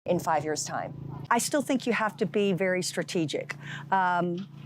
in 5 years' time? I still think you have to be very strategic.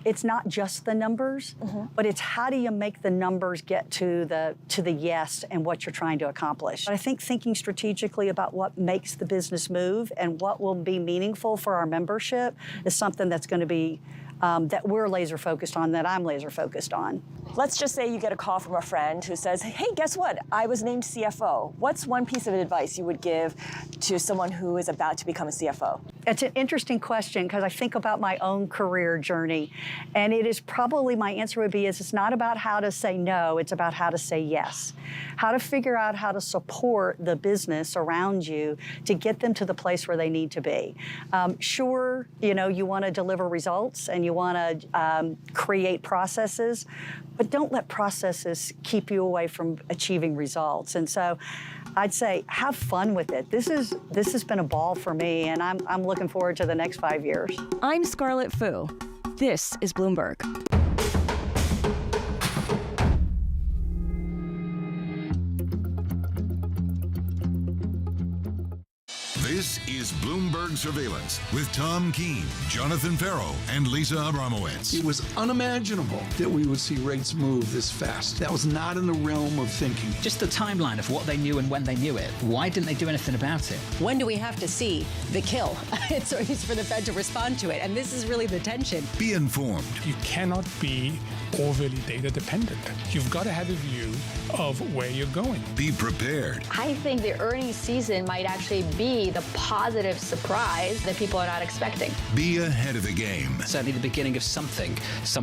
It's not just the numbers, but it's how do you make the numbers get to the yes and what you're trying to accomplish. But I think thinking strategically about what makes the business move and what will be meaningful for our membership is something that's going to be that we're laser focused on, that I'm laser focused on. Let's just say you get a call from a friend who says, hey, guess what? I was named CFO. What's one piece of advice you would give to someone who is about to become a CFO? It's an interesting question because I think about my own career journey, and it is probably, my answer would be, is it's not about how to say no, it's about how to say yes. How to figure out how to support the business around you to get them to the place where they need to be. Sure, you want to deliver results and you want to create processes, but don't let processes keep you away from achieving results. And so I'd say have fun with it. This has been a ball for me, and I'm looking forward to the next 5 years. I'm Scarlett Fu. This is Bloomberg. This is Bloomberg Surveillance with Tom Keene, Jonathan Farrow, and Lisa Abramowitz. It was unimaginable that we would see rates move this fast. That was not in the realm of thinking. Just the timeline of what they knew and when they knew it. Why didn't they do anything about it? When do we have to see the kill? It's for the Fed to respond to it, and this is really the tension. Be informed. You cannot be overly data dependent. You've got to have a view of where you're going. Be prepared. I think the earnings season might actually be the positive surprise that people are not expecting. Be ahead of the game. Certainly the beginning of something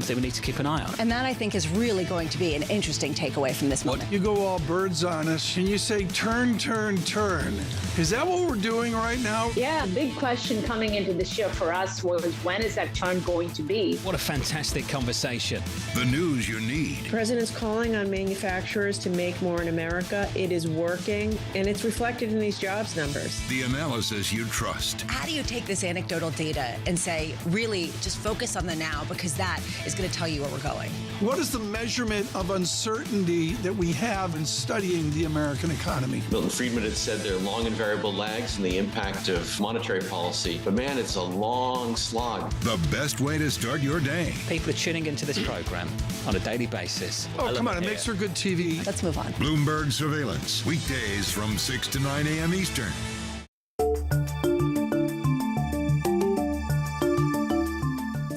we need to keep an eye on. And that, I think, is really going to be an interesting takeaway from this moment. You go all birds on us and you say, turn, turn, turn. Is that what we're doing right now? Yeah, the big question coming into this year for us was, when is that turn going to be? What a fantastic conversation. The news you need. The president's calling on manufacturers to make more in America. It is working, and it's reflected in these jobs numbers. The analysis you trust. How do you take this anecdotal data and say, really, just focus on the now, because that is going to tell you where we're going? What is the measurement of uncertainty that we have in studying the American economy? Milton Friedman had said there are long and variable lags in the impact of monetary policy. But man, it's a long slog. The best way to start your day. People are tuning into this program on a daily basis. Oh, come on, it makes for good TV. Let's move on. Bloomberg Surveillance, weekdays from 6 to 9 a.m. Eastern.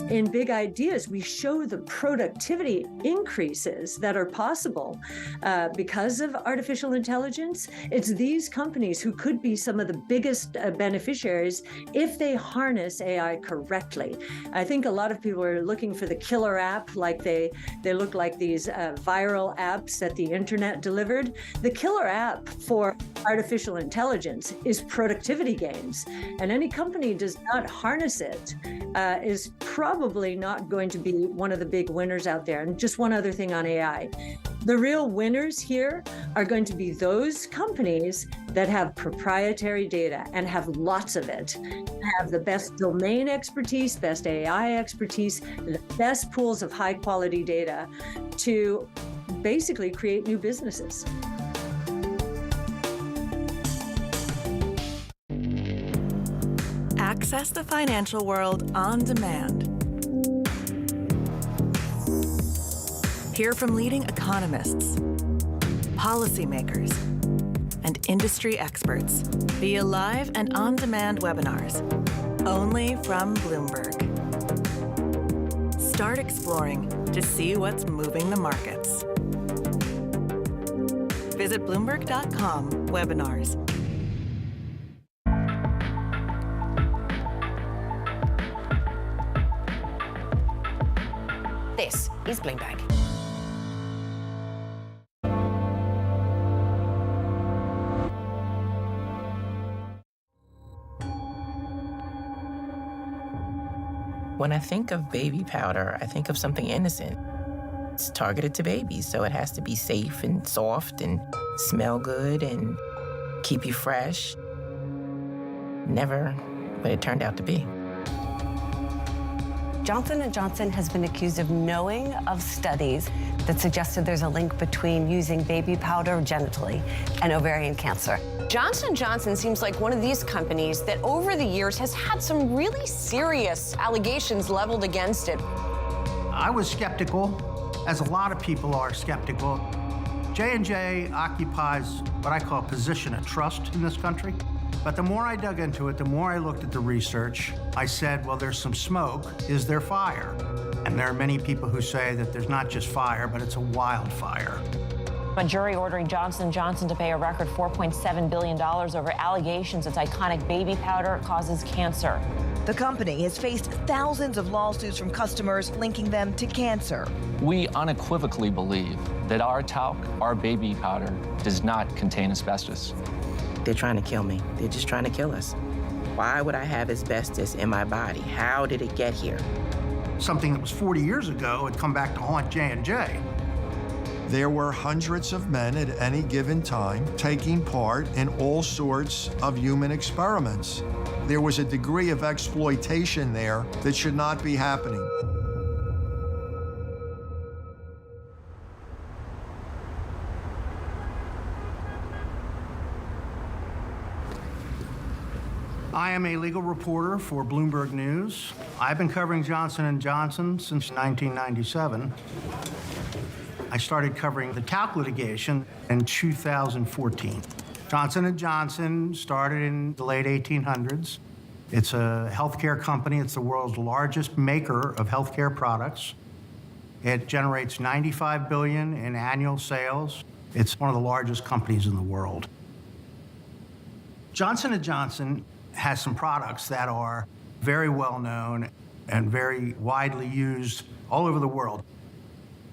In Big Ideas, we show the productivity increases that are possible because of artificial intelligence. It's these companies who could be some of the biggest beneficiaries if they harness AI correctly. I think a lot of people are looking for the killer app, like they look like these viral apps that the internet delivered. The killer app for artificial intelligence is productivity gains, and any company does not harness it is probably not going to be one of the big winners out there. And just one other thing on AI. The real winners here are going to be those companies that have proprietary data and have lots of it, have the best domain expertise, best AI expertise, the best pools of high quality data to basically create new businesses. Access the financial world on demand. Hear from leading economists, policymakers, and industry experts via live and on-demand webinars, only from Bloomberg. Start exploring to see what's moving the markets. Visit Bloomberg.com/webinars. This is Bloomberg. When I think of baby powder, I think of something innocent. It's targeted to babies, so it has to be safe and soft and smell good and keep you fresh. Never what it turned out to be. Johnson & Johnson has been accused of knowing of studies that suggested there's a link between using baby powder genitally and ovarian cancer. Johnson & Johnson seems like one of these companies that over the years has had some really serious allegations leveled against it. I was skeptical, as a lot of people are skeptical. J&J occupies what I call a position of trust in this country. But the more I dug into it, the more I looked at the research, I said, well, there's some smoke. Is there fire? And there are many people who say that there's not just fire, but it's a wildfire. A jury ordering Johnson & Johnson to pay a record $4.7 billion over allegations its iconic baby powder causes cancer. The company has faced thousands of lawsuits from customers linking them to cancer. We unequivocally believe that our talc, our baby powder, does not contain asbestos. They're trying to kill me. They're just trying to kill us. Why would I have asbestos in my body? How did it get here? Something that was 40 years ago had come back to haunt J&J. There were hundreds of men at any given time taking part in all sorts of human experiments. There was a degree of exploitation there that should not be happening. I am a legal reporter for Bloomberg News. I've been covering Johnson & Johnson since 1997. I started covering the talc litigation in 2014. Johnson & Johnson started in the late 1800s. It's a healthcare company. It's the world's largest maker of healthcare products. It generates $95 billion in annual sales. It's one of the largest companies in the world. Johnson & Johnson has some products that are very well known and very widely used all over the world.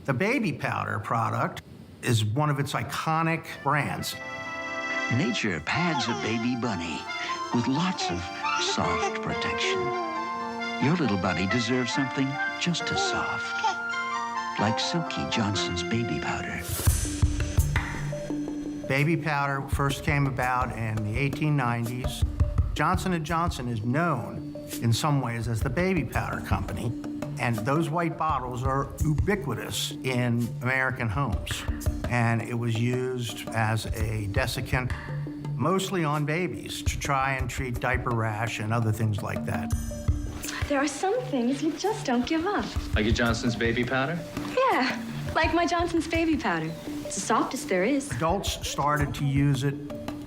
The baby powder product is one of its iconic brands. Nature pads a baby bunny with lots of soft protection. Your little bunny deserves something just as soft, like Silky Johnson's baby powder. Baby powder first came about in the 1890s. Johnson & Johnson is known in some ways as the baby powder company, and those white bottles are ubiquitous in American homes. And it was used as a desiccant, mostly on babies, to try and treat diaper rash and other things like that. There are some things you just don't give up. Like your Johnson's baby powder? Yeah, like my Johnson's baby powder. It's the softest there is. Adults started to use it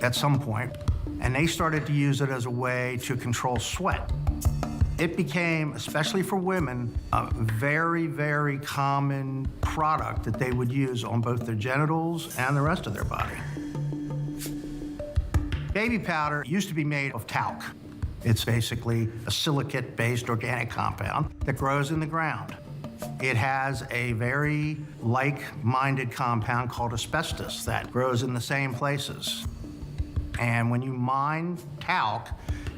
at some point, and they started to use it as a way to control sweat. It became, especially for women, a very, very common product that they would use on both their genitals and the rest of their body. Baby powder used to be made of talc. It's basically a silicate-based organic compound that grows in the ground. It has a very like-minded compound called asbestos that grows in the same places. And when you mine talc,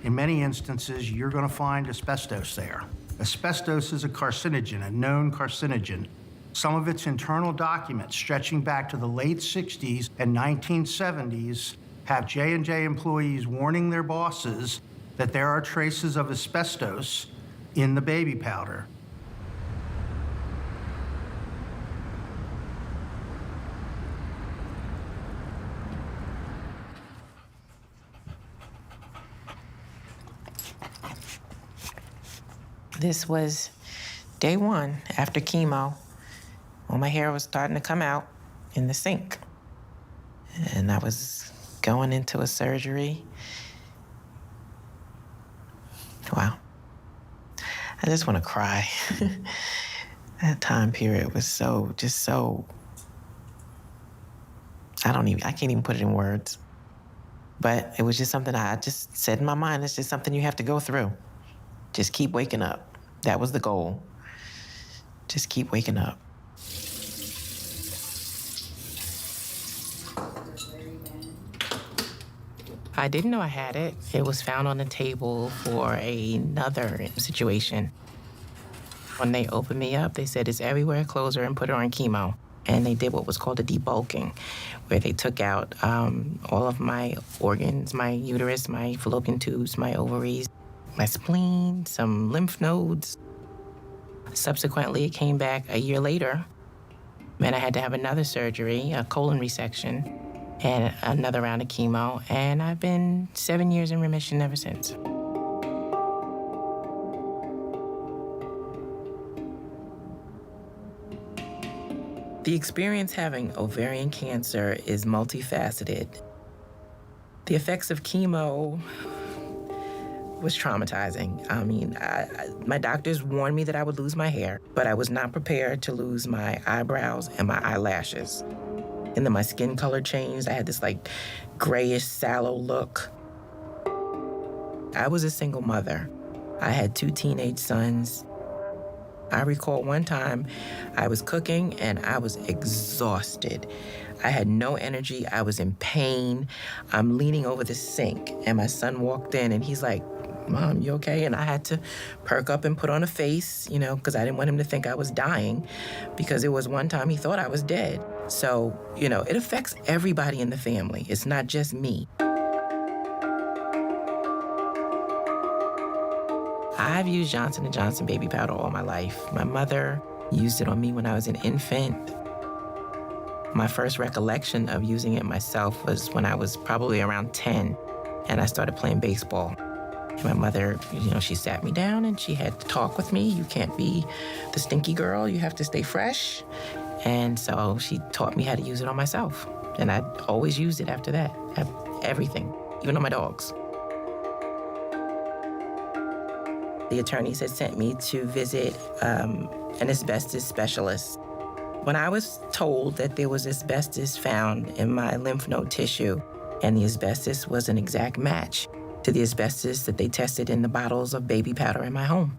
in many instances, you're going to find asbestos there. Asbestos is a carcinogen, a known carcinogen. Some of its internal documents, stretching back to the late 60s and 1970s, have J&J employees warning their bosses that there are traces of asbestos in the baby powder. This was day one after chemo, when my hair was starting to come out in the sink. And I was going into a surgery. Wow. I just want to cry. That time period was so, I can't even put it in words. But it was just something I just said in my mind, it's just something you have to go through. Just keep waking up. That was the goal. Just keep waking up. I didn't know I had it. It was found on the table for another situation. When they opened me up, they said, it's everywhere, close her and put her on chemo. And they did what was called a debulking, where they took out all of my organs, my uterus, my fallopian tubes, my ovaries, my spleen, some lymph nodes. Subsequently, it came back a year later, and I had to have another surgery, a colon resection, and another round of chemo, and I've been 7 years in remission ever since. The experience having ovarian cancer is multifaceted. The effects of chemo was traumatizing. I mean, my doctors warned me that I would lose my hair, but I was not prepared to lose my eyebrows and my eyelashes. And then my skin color changed. I had this like grayish, sallow look. I was a single mother. I had 2 teenage sons. I recall one time I was cooking and I was exhausted. I had no energy. I was in pain. I'm leaning over the sink and my son walked in and he's like, "Mom, you okay?" And I had to perk up and put on a face, you know, because I didn't want him to think I was dying, because it was one time he thought I was dead. So, you know, it affects everybody in the family. It's not just me. I've used Johnson & Johnson baby powder all my life. My mother used it on me when I was an infant. My first recollection of using it myself was when I was probably around 10, and I started playing baseball. My mother, you know, she sat me down and she had to talk with me. You can't be the stinky girl. You have to stay fresh. And so she taught me how to use it on myself. And I always used it after that. Everything, even on my dogs. The attorneys had sent me to visit an asbestos specialist. When I was told that there was asbestos found in my lymph node tissue, and the asbestos was an exact match to the asbestos that they tested in the bottles of baby powder in my home.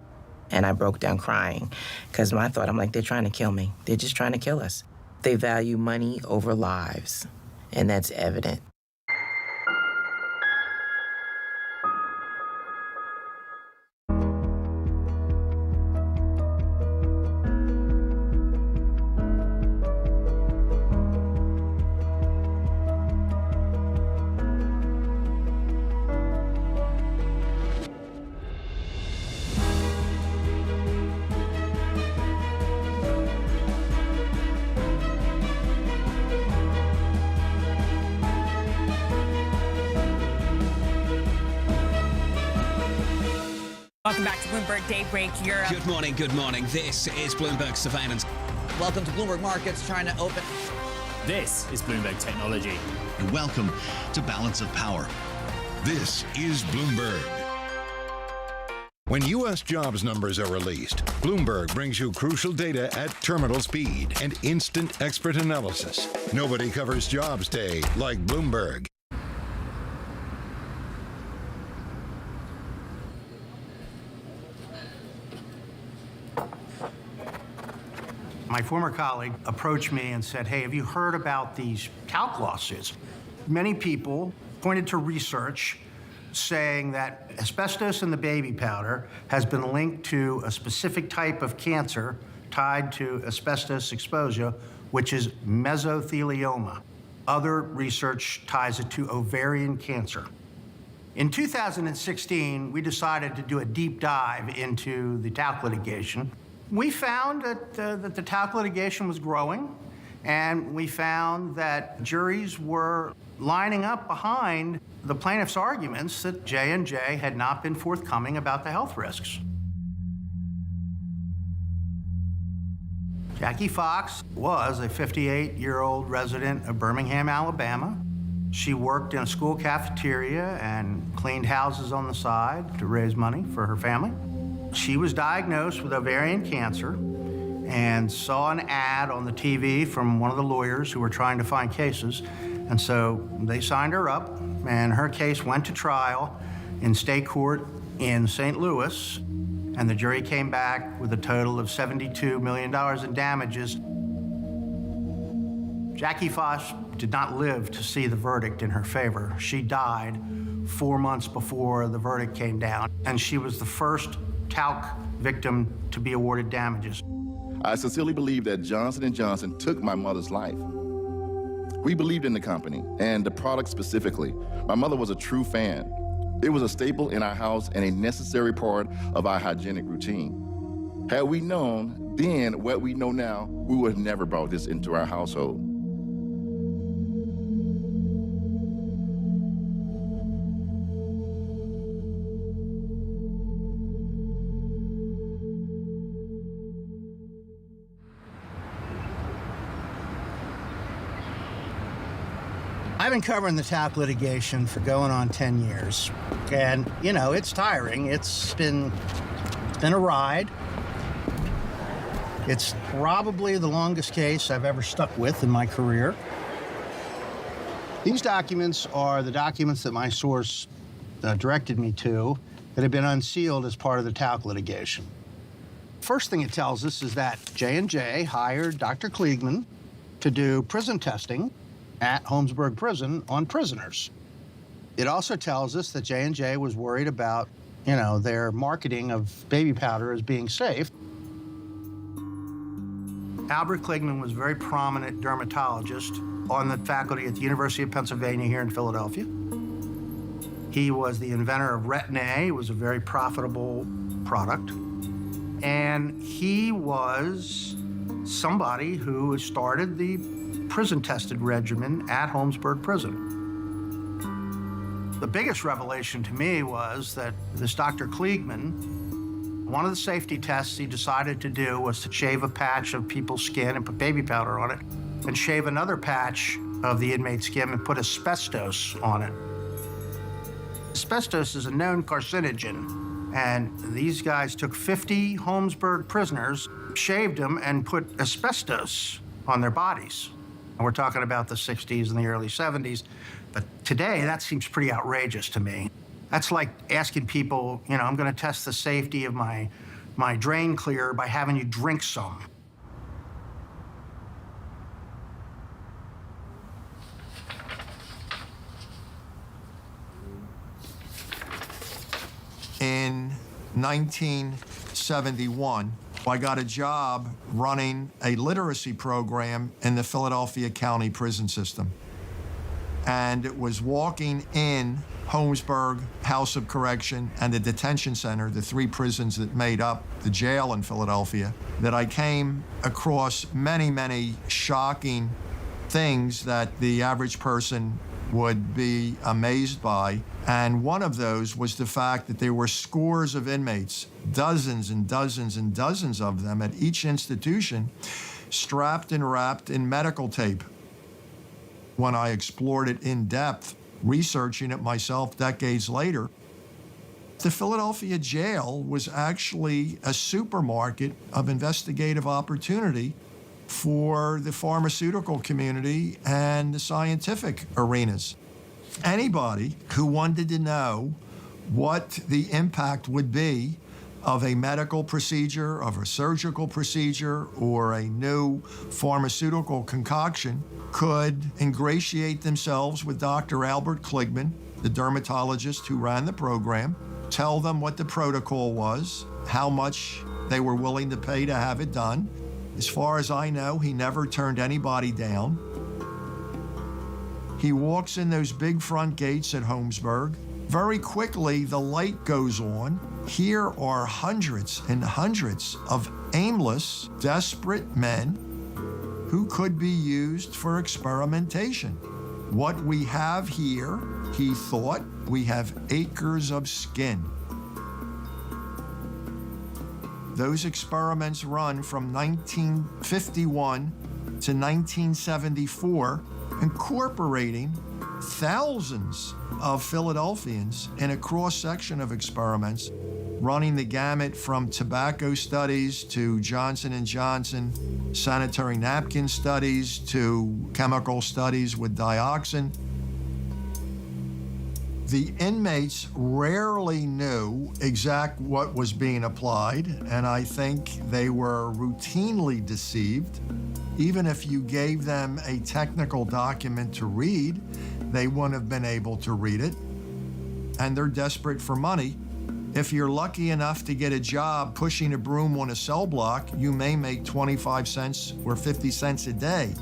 And I broke down crying, because I thought, I'm like, they're trying to kill me. They're just trying to kill us. They value money over lives, and that's evident. Welcome back to Bloomberg Daybreak Europe. Good morning, good morning. This is Bloomberg Surveillance. Welcome to Bloomberg Markets, China Open. This is Bloomberg Technology. And welcome to Balance of Power. This is Bloomberg. When U.S. jobs numbers are released, Bloomberg brings you crucial data at terminal speed and instant expert analysis. Nobody covers jobs day like Bloomberg. My former colleague approached me and said, "Hey, have you heard about these talc lawsuits?" Many people pointed to research saying that asbestos in the baby powder has been linked to a specific type of cancer tied to asbestos exposure, which is mesothelioma. Other research ties it to ovarian cancer. In 2016, we decided to do a deep dive into the talc litigation. We found that the talc litigation was growing, and we found that juries were lining up behind the plaintiff's arguments that J&J had not been forthcoming about the health risks. Jackie Fox was a 58-year-old resident of Birmingham, Alabama. She worked in a school cafeteria and cleaned houses on the side to raise money for her family. She was diagnosed with ovarian cancer and saw an ad on the TV from one of the lawyers who were trying to find cases. And so they signed her up, and her case went to trial in state court in St. Louis. And the jury came back with a total of $72 million in damages. Jackie Fox did not live to see the verdict in her favor. She died 4 months before the verdict came down, and she was the first talc victim to be awarded damages. I sincerely believe that Johnson & Johnson took my mother's life. We believed in the company and the product specifically. My mother was a true fan. It was a staple in our house and a necessary part of our hygienic routine. Had we known then what we know now, we would have never brought this into our household. I've been covering the talc litigation for going on 10 years. And, you know, it's tiring. It's been a ride. It's probably the longest case I've ever stuck with in my career. These documents are the documents that my source directed me to that have been unsealed as part of the talc litigation. First thing it tells us is that J&J hired Dr. Kliegman to do prison testing at Holmesburg Prison on prisoners. It also tells us that J&J was worried about, you know, their marketing of baby powder as being safe. Albert Kliegman was a very prominent dermatologist on the faculty at the University of Pennsylvania here in Philadelphia. He was the inventor of Retin-A. It was a very profitable product. And he was somebody who started the prison-tested regimen at Holmesburg Prison. The biggest revelation to me was that this Dr. Kliegman, one of the safety tests he decided to do was to shave a patch of people's skin and put baby powder on it, and shave another patch of the inmate's skin and put asbestos on it. Asbestos is a known carcinogen, and these guys took 50 Holmesburg prisoners, shaved them, and put asbestos on their bodies. And we're talking about the 60s and the early 70s. But today, that seems pretty outrageous to me. That's like asking people, you know, I'm going to test the safety of my drain cleaner by having you drink some. In 1971, I got a job running a literacy program in the Philadelphia County prison system. And it was walking in Holmesburg, House of Correction, and the detention center, the three prisons that made up the jail in Philadelphia, that I came across many, many shocking things that the average person would be amazed by. And one of those was the fact that there were scores of inmates, dozens and dozens and dozens of them at each institution, strapped and wrapped in medical tape. When I explored it in depth, researching it myself decades later, the Philadelphia jail was actually a supermarket of investigative opportunity for the pharmaceutical community and the scientific arenas. Anybody who wanted to know what the impact would be of a medical procedure, of a surgical procedure, or a new pharmaceutical concoction could ingratiate themselves with Dr. Albert Kliegman, the dermatologist who ran the program, tell them what the protocol was, how much they were willing to pay to have it done. As far as I know, he never turned anybody down. He walks in those big front gates at Holmesburg. Very quickly, the light goes on. Here are hundreds and hundreds of aimless, desperate men who could be used for experimentation. What we have here, he thought, we have acres of skin. Those experiments run from 1951 to 1974, incorporating thousands of Philadelphians in a cross-section of experiments, running the gamut from tobacco studies to Johnson & Johnson sanitary napkin studies to chemical studies with dioxin. The inmates rarely knew exact what was being applied, and I think they were routinely deceived. Even if you gave them a technical document to read, they wouldn't have been able to read it. And they're desperate for money. If you're lucky enough to get a job pushing a broom on a cell block, you may make 25 cents or 50 cents a day.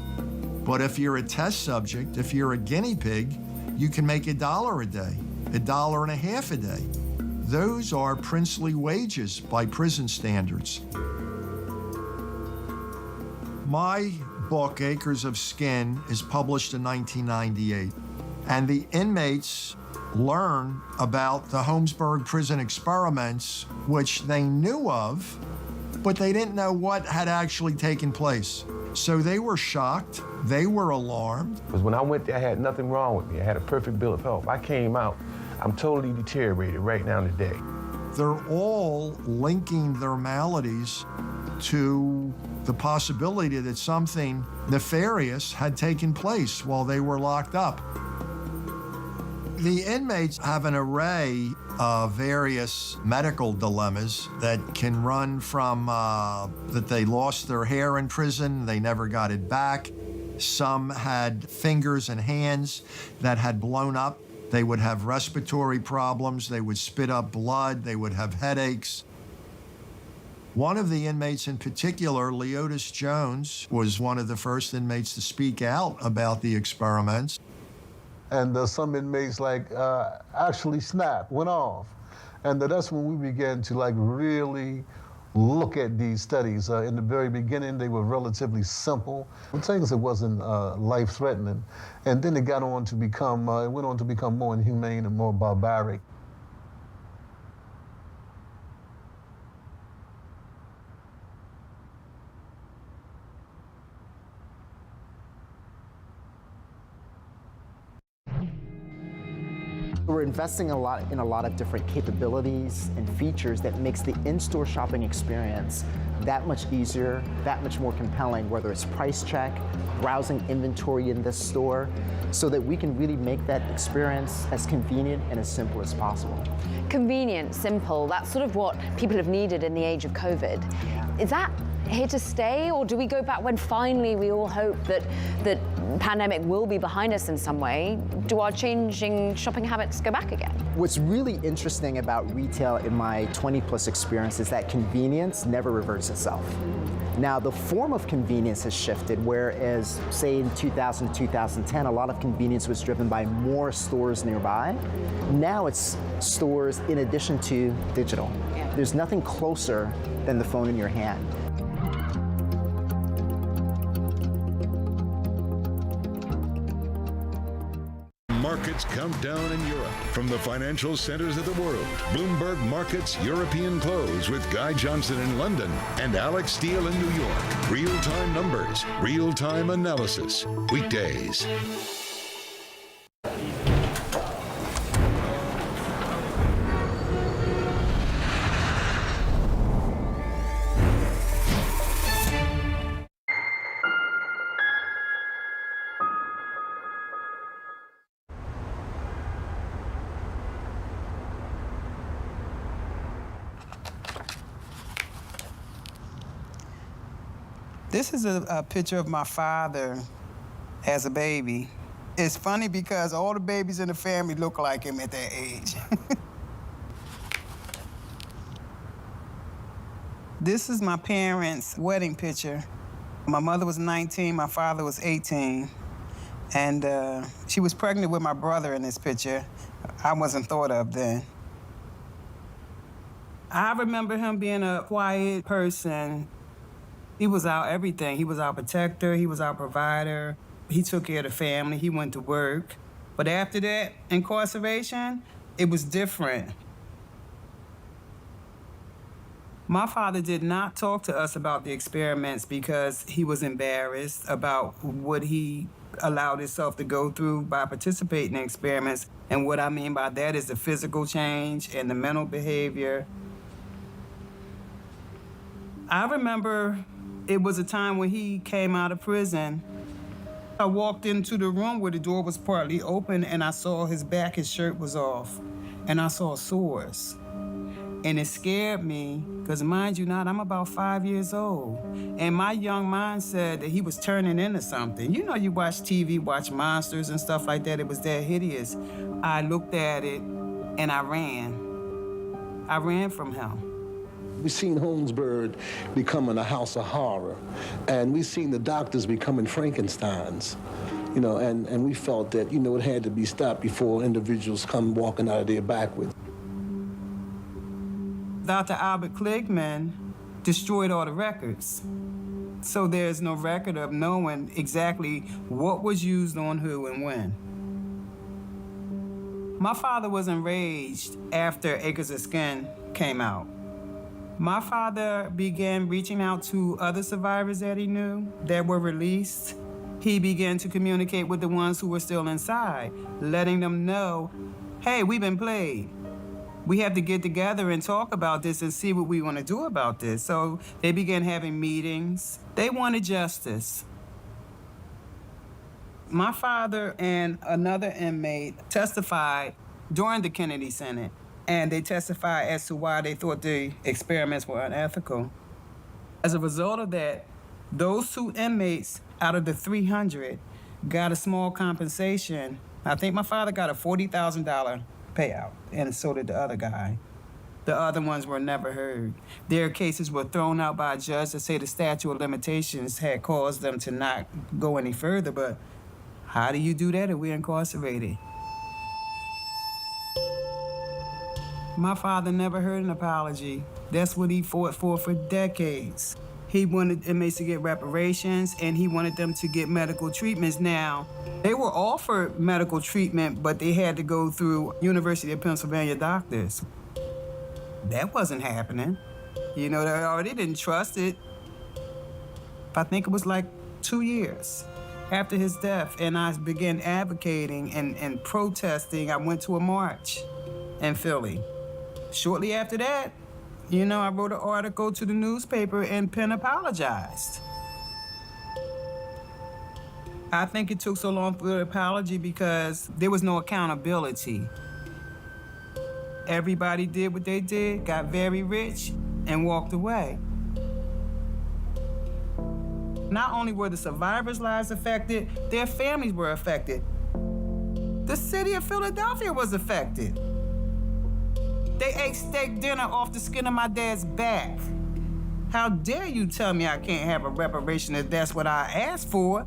But if you're a test subject, if you're a guinea pig, you can make $1 a day, $1.50 a day. Those are princely wages by prison standards. My book, Acres of Skin, is published in 1998. And the inmates learn about the Holmesburg prison experiments, which they knew of, but they didn't know what had actually taken place. So they were shocked, they were alarmed. Because when I went there, I had nothing wrong with me. I had a perfect bill of health. I came out, I'm totally deteriorated right now today. They're all linking their maladies to the possibility that something nefarious had taken place while they were locked up. The inmates have an array of various medical dilemmas that can run from that they lost their hair in prison, they never got it back. Some had fingers and hands that had blown up. They would have respiratory problems, they would spit up blood, they would have headaches. One of the inmates in particular, Leotis Jones, was one of the first inmates to speak out about the experiments. And some inmates actually snapped, went off. And that's when we began to really look at these studies. In the very beginning, they were relatively simple, things that wasn't life-threatening. And then it got on to become, it went on to become more inhumane and more barbaric. We're investing in a lot of different capabilities and features that makes the in-store shopping experience that much easier, that much more compelling, whether it's price check, browsing inventory in this store, so that we can really make that experience as convenient and as simple as possible. Convenient, simple, that's sort of what people have needed in the age of COVID. Is that here to stay, or do we go back when finally we all hope that the pandemic will be behind us in some way? Do our changing shopping habits go back again? What's really interesting about retail in my 20-plus experience is that convenience never reverts itself. Now, the form of convenience has shifted, whereas, say, in 2000, 2010, a lot of convenience was driven by more stores nearby. Now it's stores in addition to digital. There's nothing closer than the phone in your hand. Markets countdown in Europe. From the financial centers of the world, Bloomberg Markets European Close with Guy Johnson in London and Alex Steele in New York. Real-time numbers, real-time analysis. Weekdays. This is a picture of my father as a baby. It's funny because all the babies in the family look like him at that age. This is my parents' wedding picture. My mother was 19, my father was 18. And she was pregnant with my brother in this picture. I wasn't thought of then. I remember him being a quiet person. He was our everything. He was our protector. He was our provider. He took care of the family. He went to work. But after that, incarceration, it was different. My father did not talk to us about the experiments because he was embarrassed about what he allowed himself to go through by participating in experiments. And what I mean by that is the physical change and the mental behavior. I remember it was a time when he came out of prison. I walked into the room where the door was partly open and I saw his back, his shirt was off, and I saw sores. And it scared me, because mind you not, I'm about 5 years old. And my young mind said that he was turning into something. You know, you watch TV, watch monsters and stuff like that, it was that hideous. I looked at it and I ran. I ran from him. We've seen Holmesburg becoming a house of horror, and we've seen the doctors becoming Frankensteins, you know, and we felt that, you know, it had to be stopped before individuals come walking out of there backwards. Dr. Albert Kligman destroyed all the records. So there's no record of knowing exactly what was used on who and when. My father was enraged after Acres of Skin came out. My father began reaching out to other survivors that he knew that were released. He began to communicate with the ones who were still inside, letting them know, hey, we've been played. We have to get together and talk about this and see what we want to do about this. So they began having meetings. They wanted justice. My father and another inmate testified during the Kennedy Senate, and they testified as to why they thought the experiments were unethical. As a result of that, those two inmates out of the 300 got a small compensation. I think my father got a $40,000 payout, and so did the other guy. The other ones were never heard. Their cases were thrown out by a judge to say the statute of limitations had caused them to not go any further, but how do you do that if we're incarcerated? My father never heard an apology. That's what he fought for decades. He wanted inmates to get reparations, and he wanted them to get medical treatments. Now, they were offered medical treatment, but they had to go through University of Pennsylvania doctors. That wasn't happening. You know, they already didn't trust it. I think it was like 2 years after his death, and I began advocating and protesting. I went to a march in Philly. Shortly after that, you know, I wrote an article to the newspaper, and Penn apologized. I think it took so long for the apology because there was no accountability. Everybody did what they did, got very rich, and walked away. Not only were the survivors' lives affected, their families were affected. The city of Philadelphia was affected. They ate steak dinner off the skin of my dad's back. How dare you tell me I can't have a reparation if that's what I asked for?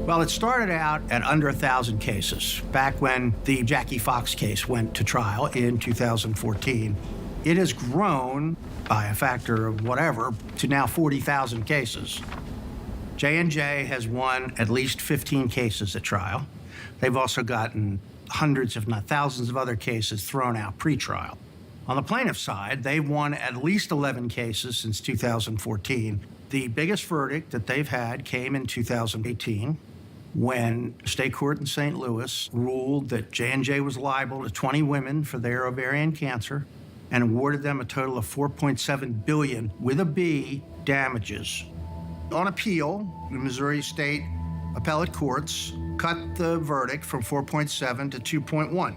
Well, it started out at under 1,000 cases back when the Jackie Fox case went to trial in 2014. It has grown by a factor of whatever to now 40,000 cases. J&J has won at least 15 cases at trial. They've also gotten hundreds, if not thousands, of other cases thrown out pre-trial. On the plaintiff side, they've won at least 11 cases since 2014. The biggest verdict that they've had came in 2018. When state court in St. Louis ruled that J&J was liable to 20 women for their ovarian cancer and awarded them a total of $4.7 billion, with a B, damages. On appeal, the Missouri State appellate courts cut the verdict from 4.7 to 2.1.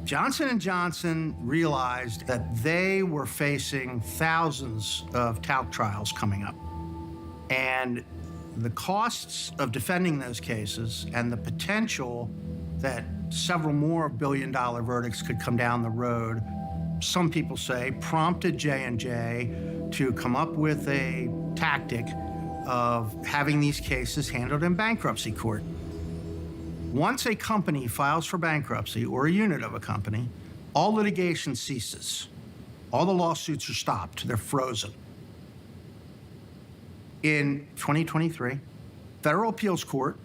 Johnson & Johnson realized that they were facing thousands of talc trials coming up. And the costs of defending those cases and the potential that several more billion-dollar verdicts could come down the road, some people say, prompted J&J to come up with a tactic of having these cases handled in bankruptcy court. Once a company files for bankruptcy, or a unit of a company, all litigation ceases. All the lawsuits are stopped, they're frozen. In 2023, federal appeals court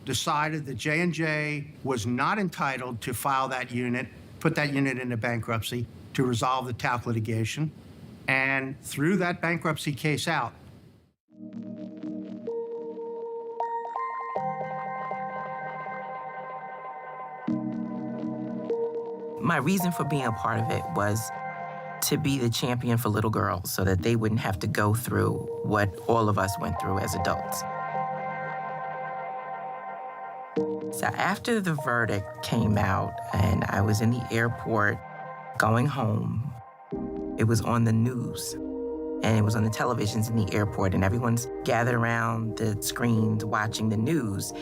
decided that J&J was not entitled to file that unit, put that unit into bankruptcy to resolve the talc litigation, and threw that bankruptcy case out. My reason for being a part of it was to be the champion for little girls so that they wouldn't have to go through what all of us went through as adults. So after the verdict came out and I was in the airport going home, it was on the news And it was on the televisions in the airport, and everyone's gathered around the screens watching the news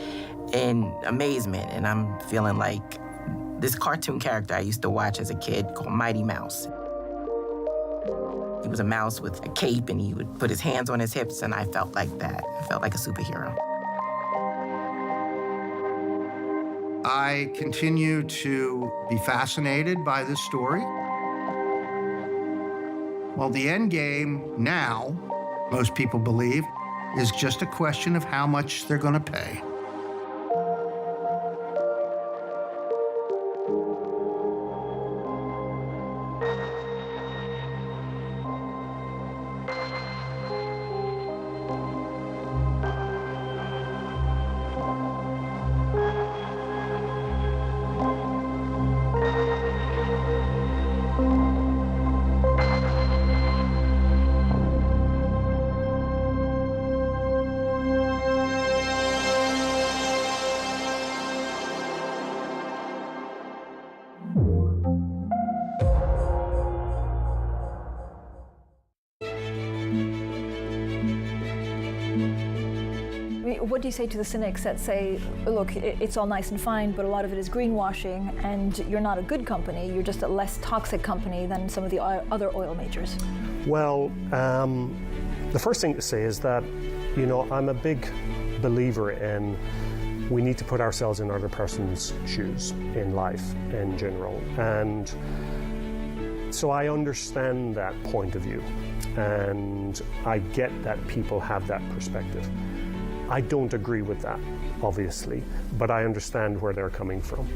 in amazement. And I'm feeling like this cartoon character I used to watch as a kid called Mighty Mouse. He was a mouse with a cape, and he would put his hands on his hips, and I felt like that. I felt like a superhero. I continue to be fascinated by this story. Well, the end game now, most people believe, is just a question of how much they're going to pay. What do you say to the cynics that say, look, it's all nice and fine, but a lot of it is greenwashing, and you're not a good company, you're just a less toxic company than some of the other oil majors? Well, the first thing to say is that, you know, I'm a big believer in we need to put ourselves in other person's shoes in life in general. And so I understand that point of view, and I get that people have that perspective. I don't agree with that, obviously, but I understand where they're coming from.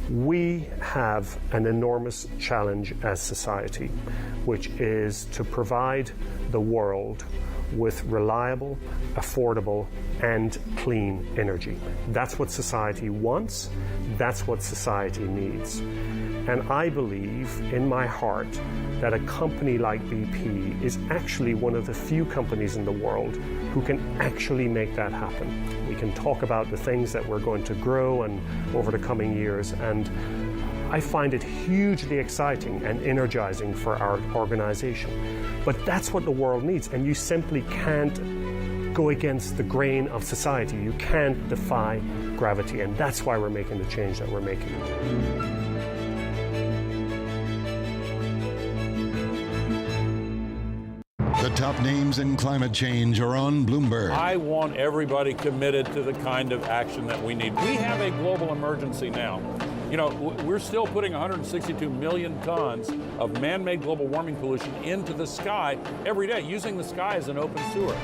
We have an enormous challenge as society, which is to provide the world with reliable, affordable, and clean energy. That's what society wants. That's what society needs. And I believe in my heart that a company like BP is actually one of the few companies in the world who can actually make that happen. We can talk about the things that we're going to grow and over the coming years, and I find it hugely exciting and energizing for our organization. But that's what the world needs, and you simply can't go against the grain of society. You can't defy gravity, and that's why we're making the change that we're making. The top names in climate change are on Bloomberg. I want everybody committed to the kind of action that we need. We have a global emergency now. You know, we're still putting 162 million tons of man-made global warming pollution into the sky every day, using the sky as an open sewer.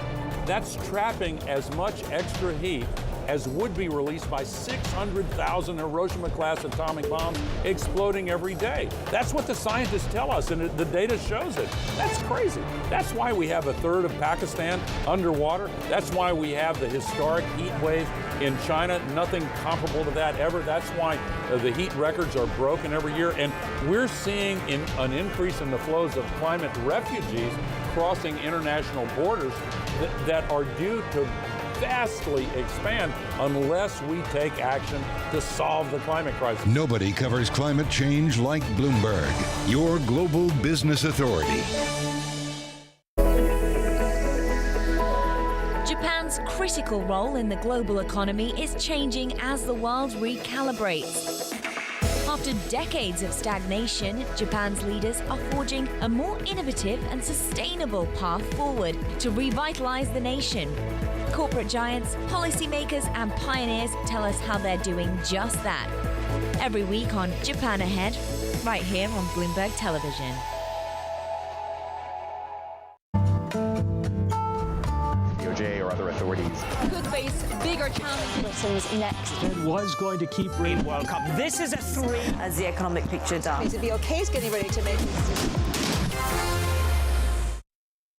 That's trapping as much extra heat as would be released by 600,000 Hiroshima-class atomic bombs exploding every day. That's what the scientists tell us, and the data shows it. That's crazy. That's why we have a third of Pakistan underwater. That's why we have the historic heat wave in China. Nothing comparable to that ever. That's why the heat records are broken every year. And we're seeing an increase in the flows of climate refugees crossing international borders that are due to vastly expand unless we take action to solve the climate crisis. Nobody covers climate change like Bloomberg, your global business authority. Japan's critical role in the global economy is changing as the world recalibrates. After decades of stagnation, Japan's leaders are forging a more innovative and sustainable path forward to revitalize the nation. Corporate giants, policymakers, and pioneers tell us how they're doing just that. Every week on Japan Ahead, right here on Bloomberg Television. DOJ or other authorities could face bigger challenges. Britain's next. Fed was going to keep rating World Cup. This is a 3. As the economic picture does. The OK is getting ready to make a decision.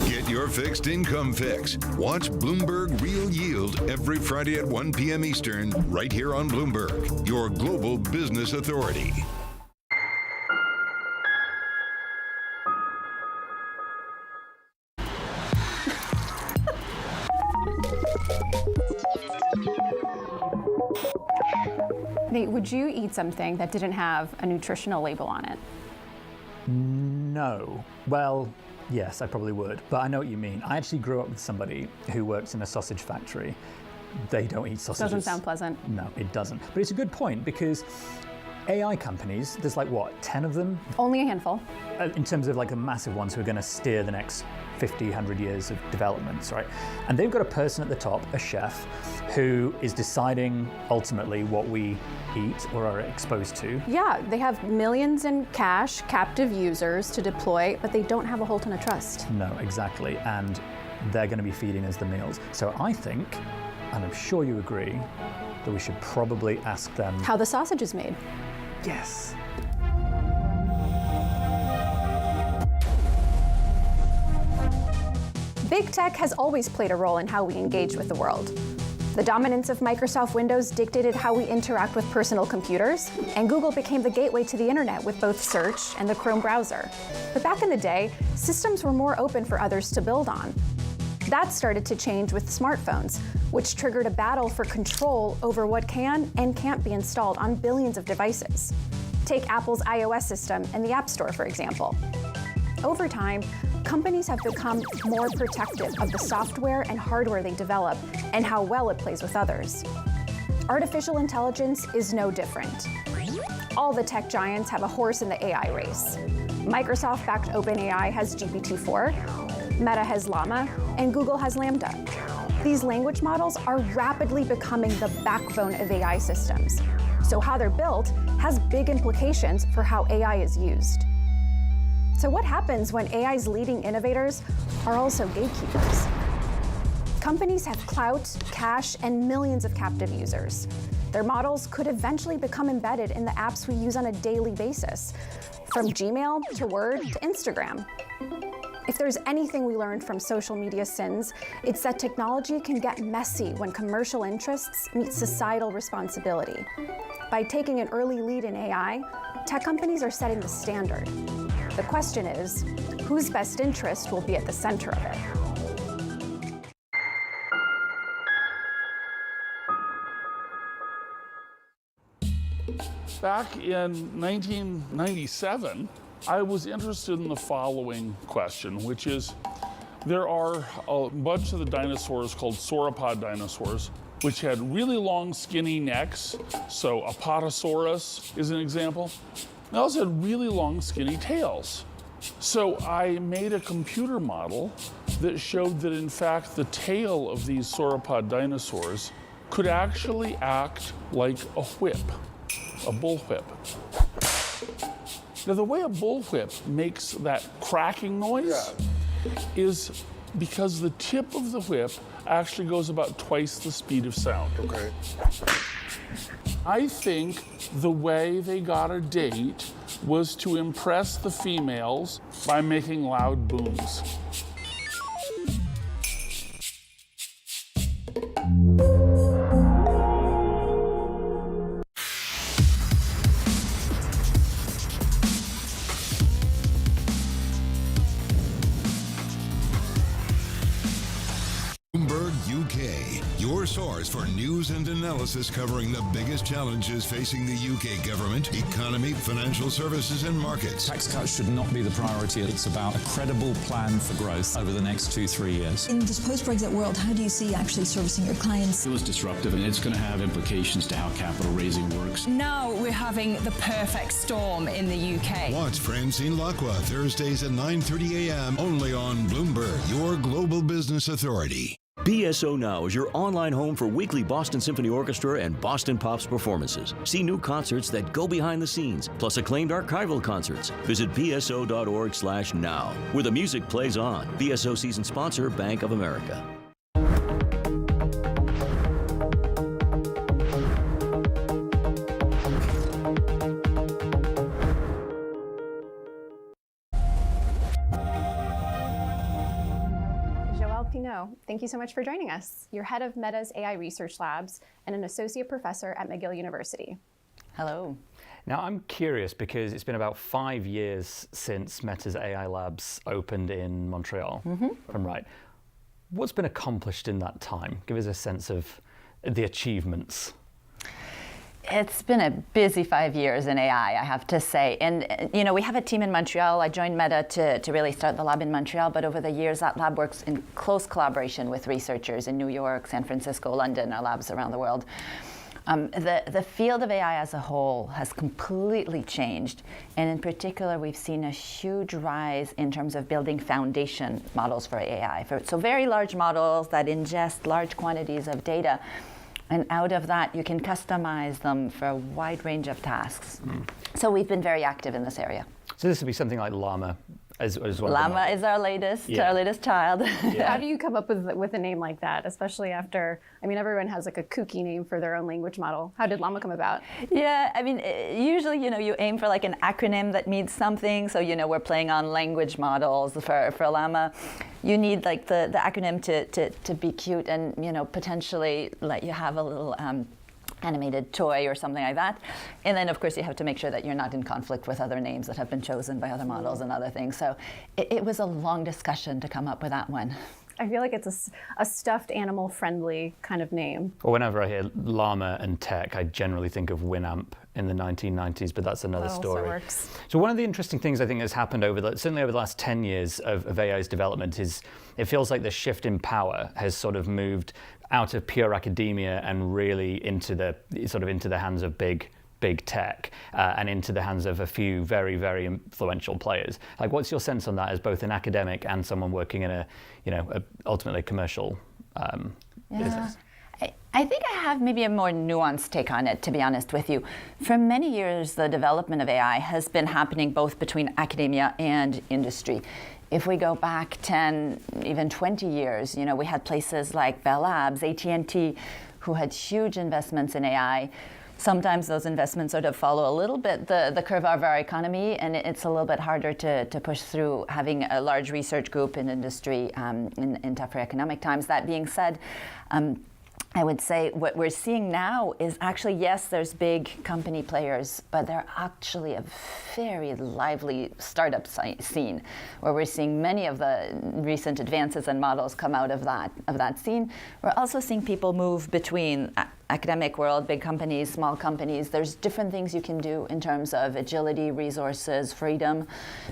Get your fixed income fix. Watch Bloomberg Real Yield every Friday at 1 p.m. Eastern, right here on Bloomberg, your global business authority. Nate, would you eat something that didn't have a nutritional label on it? No. Well, Yes, I probably would, but I know what you mean. I actually grew up with somebody who works in a sausage factory. They don't eat sausages. Doesn't sound pleasant. No, it doesn't. But it's a good point because AI companies, there's like, what, 10 of them? Only a handful. In terms of like the massive ones who are going to steer the next 50, 100 years of developments, right? And they've got a person at the top, a chef, who is deciding ultimately what we eat or are exposed to. Yeah, they have millions in cash, captive users to deploy, but they don't have a whole ton of trust. No, exactly. And they're going to be feeding us the meals. So I think, and I'm sure you agree, that we should probably ask them how the sausage is made. Yes. Big tech has always played a role in how we engage with the world. The dominance of Microsoft Windows dictated how we interact with personal computers, and Google became the gateway to the internet with both search and the Chrome browser. But back in the day, systems were more open for others to build on. That started to change with smartphones, which triggered a battle for control over what can and can't be installed on billions of devices. Take Apple's iOS system and the App Store, for example. Over time, companies have become more protective of the software and hardware they develop and how well it plays with others. Artificial intelligence is no different. All the tech giants have a horse in the AI race. Microsoft-backed OpenAI has GPT-4, Meta has Llama, and Google has Lambda. These language models are rapidly becoming the backbone of AI systems. So how they're built has big implications for how AI is used. So what happens when AI's leading innovators are also gatekeepers? Companies have clout, cash, and millions of captive users. Their models could eventually become embedded in the apps we use on a daily basis, from Gmail to Word to Instagram. If there's anything we learned from social media sins, it's that technology can get messy when commercial interests meet societal responsibility. By taking an early lead in AI, tech companies are setting the standard. The question is, whose best interest will be at the center of it? Back in 1997, I was interested in the following question, which is, there are a bunch of the dinosaurs called sauropod dinosaurs, which had really long, skinny necks. So Apatosaurus is an example. They also had really long, skinny tails. So I made a computer model that showed that, in fact, the tail of these sauropod dinosaurs could actually act like a whip, a bullwhip. Now, the way a bullwhip makes that cracking noise is because the tip of the whip actually goes about twice the speed of sound. Okay. I think the way they got a date was to impress the females by making loud booms. Bloomberg UK, your source for news and analysis covering the biggest challenges facing the UK government, economy, financial services, and markets. Tax cuts should not be the priority. It's about a credible plan for growth over the next 2-3 years. In this post-Brexit world, how do you see actually servicing your clients? It was disruptive, and it's going to have implications to how capital raising works. Now we're having the perfect storm in the UK. Watch Francine Lacqua Thursdays at 9:30 a.m. only on Bloomberg, your global business authority. BSO Now is your online home for weekly Boston Symphony Orchestra and Boston Pops performances. See new concerts that go behind the scenes, plus acclaimed archival concerts. Visit bso.org/now, where the music plays on. BSO season sponsor, Bank of America. Thank you so much for joining us. You're head of Meta's AI Research Labs and an associate professor at McGill University. Hello. Now, I'm curious because it's been about 5 years since Meta's AI Labs opened in Montreal, if I'm right. What's been accomplished in that time? Give us a sense of the achievements. It's been a busy 5 years in AI, I have to say. And, we have a team in Montreal. I joined Meta to really start the lab in Montreal, but over the years, that lab works in close collaboration with researchers in New York, San Francisco, London, our labs around the world. The field of AI as a whole has completely changed. And in particular, we've seen a huge rise in terms of building foundation models for AI. So very large models that ingest large quantities of data. And out of that, you can customize them for a wide range of tasks. So we've been very active in this area. So this would be something like Llama as one. Llama is our latest child. How do you come up with a name like that, especially after, everyone has like a kooky name for their own language model. How did Llama come about? Yeah, usually, you aim for like an acronym that means something. So, we're playing on language models for Llama. You need like the acronym to be cute and, potentially let you have a little animated toy or something like that. And then, of course, you have to make sure that you're not in conflict with other names that have been chosen by other models and other things. So it was a long discussion to come up with that one. I feel like it's a stuffed animal-friendly kind of name. Well, whenever I hear llama and tech, I generally think of Winamp in the 1990s, but that's another story. So works. So one of the interesting things I think has happened certainly over the last 10 years of AI's development is it feels like the shift in power has sort of moved out of pure academia and really into the hands of big tech and into the hands of a few very, very influential players. Like, what's your sense on that as both an academic and someone working in a ultimately commercial business? I think I have maybe a more nuanced take on it, to be honest with you. For many years, the development of AI has been happening both between academia and industry. If we go back 10, even 20 years, we had places like Bell Labs, AT&T, who had huge investments in AI. Sometimes those investments sort of follow a little bit the curve of our economy, and it's a little bit harder to push through having a large research group in industry in tougher economic times. That being said, I would say what we're seeing now is actually, yes, there's big company players, but they're actually a very lively startup scene where we're seeing many of the recent advances and models come out of that scene. We're also seeing people move between academic world, big companies, small companies. There's different things you can do in terms of agility, resources, freedom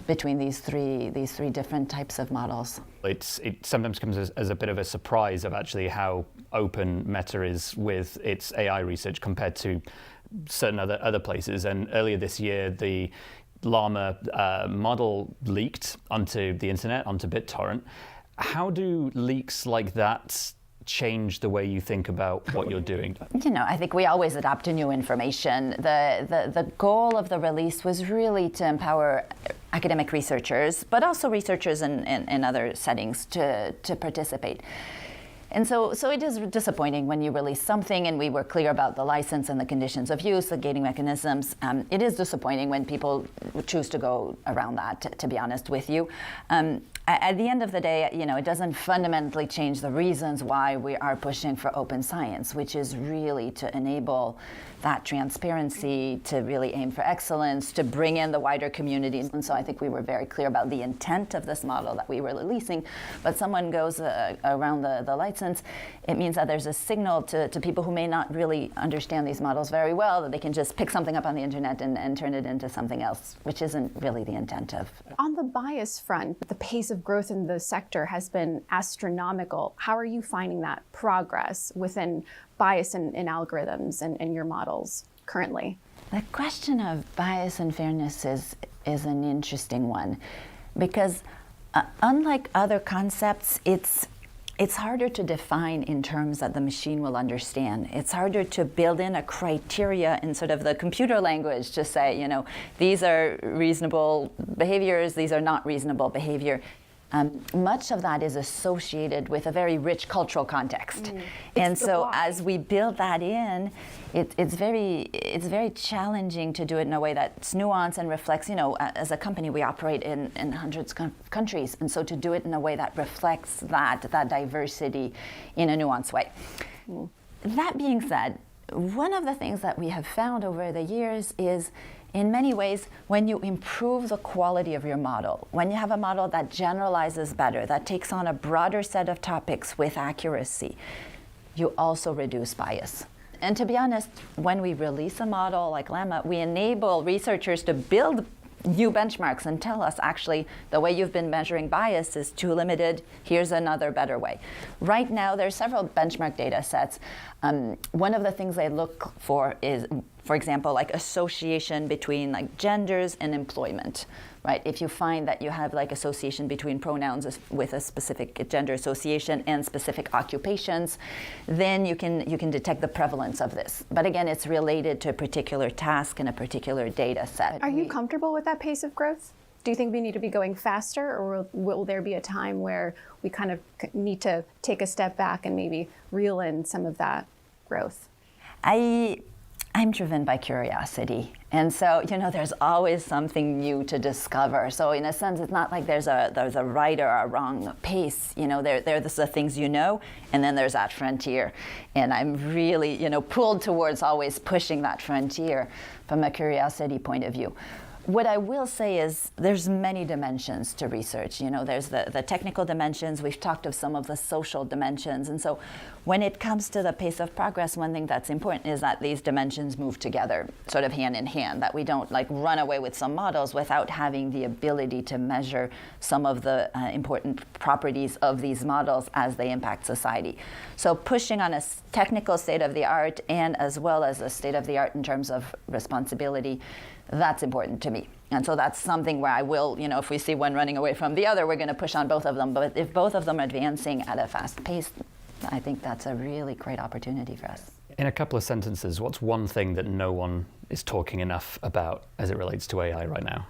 between these three different types of models. It sometimes comes as a bit of a surprise of actually how open Meta is with its AI research compared to certain other places. And earlier this year, the Llama model leaked onto the internet, onto BitTorrent. How do leaks like that change the way you think about what you're doing? I think we always adapt to new information. The goal of the release was really to empower academic researchers, but also researchers in other settings to participate. And so it is disappointing when you release something and we were clear about the license and the conditions of use, the gating mechanisms. It is disappointing when people choose to go around that, to be honest with you. At the end of the day, it doesn't fundamentally change the reasons why we are pushing for open science, which is really to enable that transparency, to really aim for excellence, to bring in the wider community. And so I think we were very clear about the intent of this model that we were releasing. But someone goes around the license, it means that there's a signal to people who may not really understand these models very well, that they can just pick something up on the internet and turn it into something else, which isn't really the intent of. On the bias front, the pace of growth in the sector has been astronomical. How are you finding that progress within bias in algorithms and your models currently? The question of bias and fairness is an interesting one, because unlike other concepts, it's harder to define in terms that the machine will understand. It's harder to build in a criteria in sort of the computer language to say, these are reasonable behaviors, these are not reasonable behavior. Much of that is associated with a very rich cultural context. And so as we build that in, it's very challenging to do it in a way that's nuanced and reflects, as a company, we operate in hundreds of countries. And so to do it in a way that reflects that diversity in a nuanced way. That being said, one of the things that we have found over the years is, in many ways, when you improve the quality of your model, when you have a model that generalizes better, that takes on a broader set of topics with accuracy, you also reduce bias. And to be honest, when we release a model like Llama, we enable researchers to build new benchmarks and tell us, actually, the way you've been measuring bias is too limited. Here's another better way. Right now, there's several benchmark data sets. One of the things they look for is, for example, like association between like genders and employment, right? If you find that you have like association between pronouns with a specific gender association and specific occupations, then you can detect the prevalence of this. But again, it's related to a particular task and a particular data set. Are you comfortable with that pace of growth? Do you think we need to be going faster, or will there be a time where we kind of need to take a step back and maybe reel in some of that growth? I'm driven by curiosity. And so, there's always something new to discover. So in a sense, it's not like there's a right or a wrong pace. There's the things and then there's that frontier. And I'm really, pulled towards always pushing that frontier from a curiosity point of view. What I will say is there's many dimensions to research. There's the technical dimensions. We've talked of some of the social dimensions. And so when it comes to the pace of progress, one thing that's important is that these dimensions move together, sort of hand in hand, that we don't like run away with some models without having the ability to measure some of the important properties of these models as they impact society. So pushing on a technical state of the art and as well as a state of the art in terms of responsibility, that's important to me. And so that's something where I will, if we see one running away from the other, we're going to push on both of them. But if both of them are advancing at a fast pace, I think that's a really great opportunity for us. In a couple of sentences, what's one thing that no one is talking enough about as it relates to AI right now?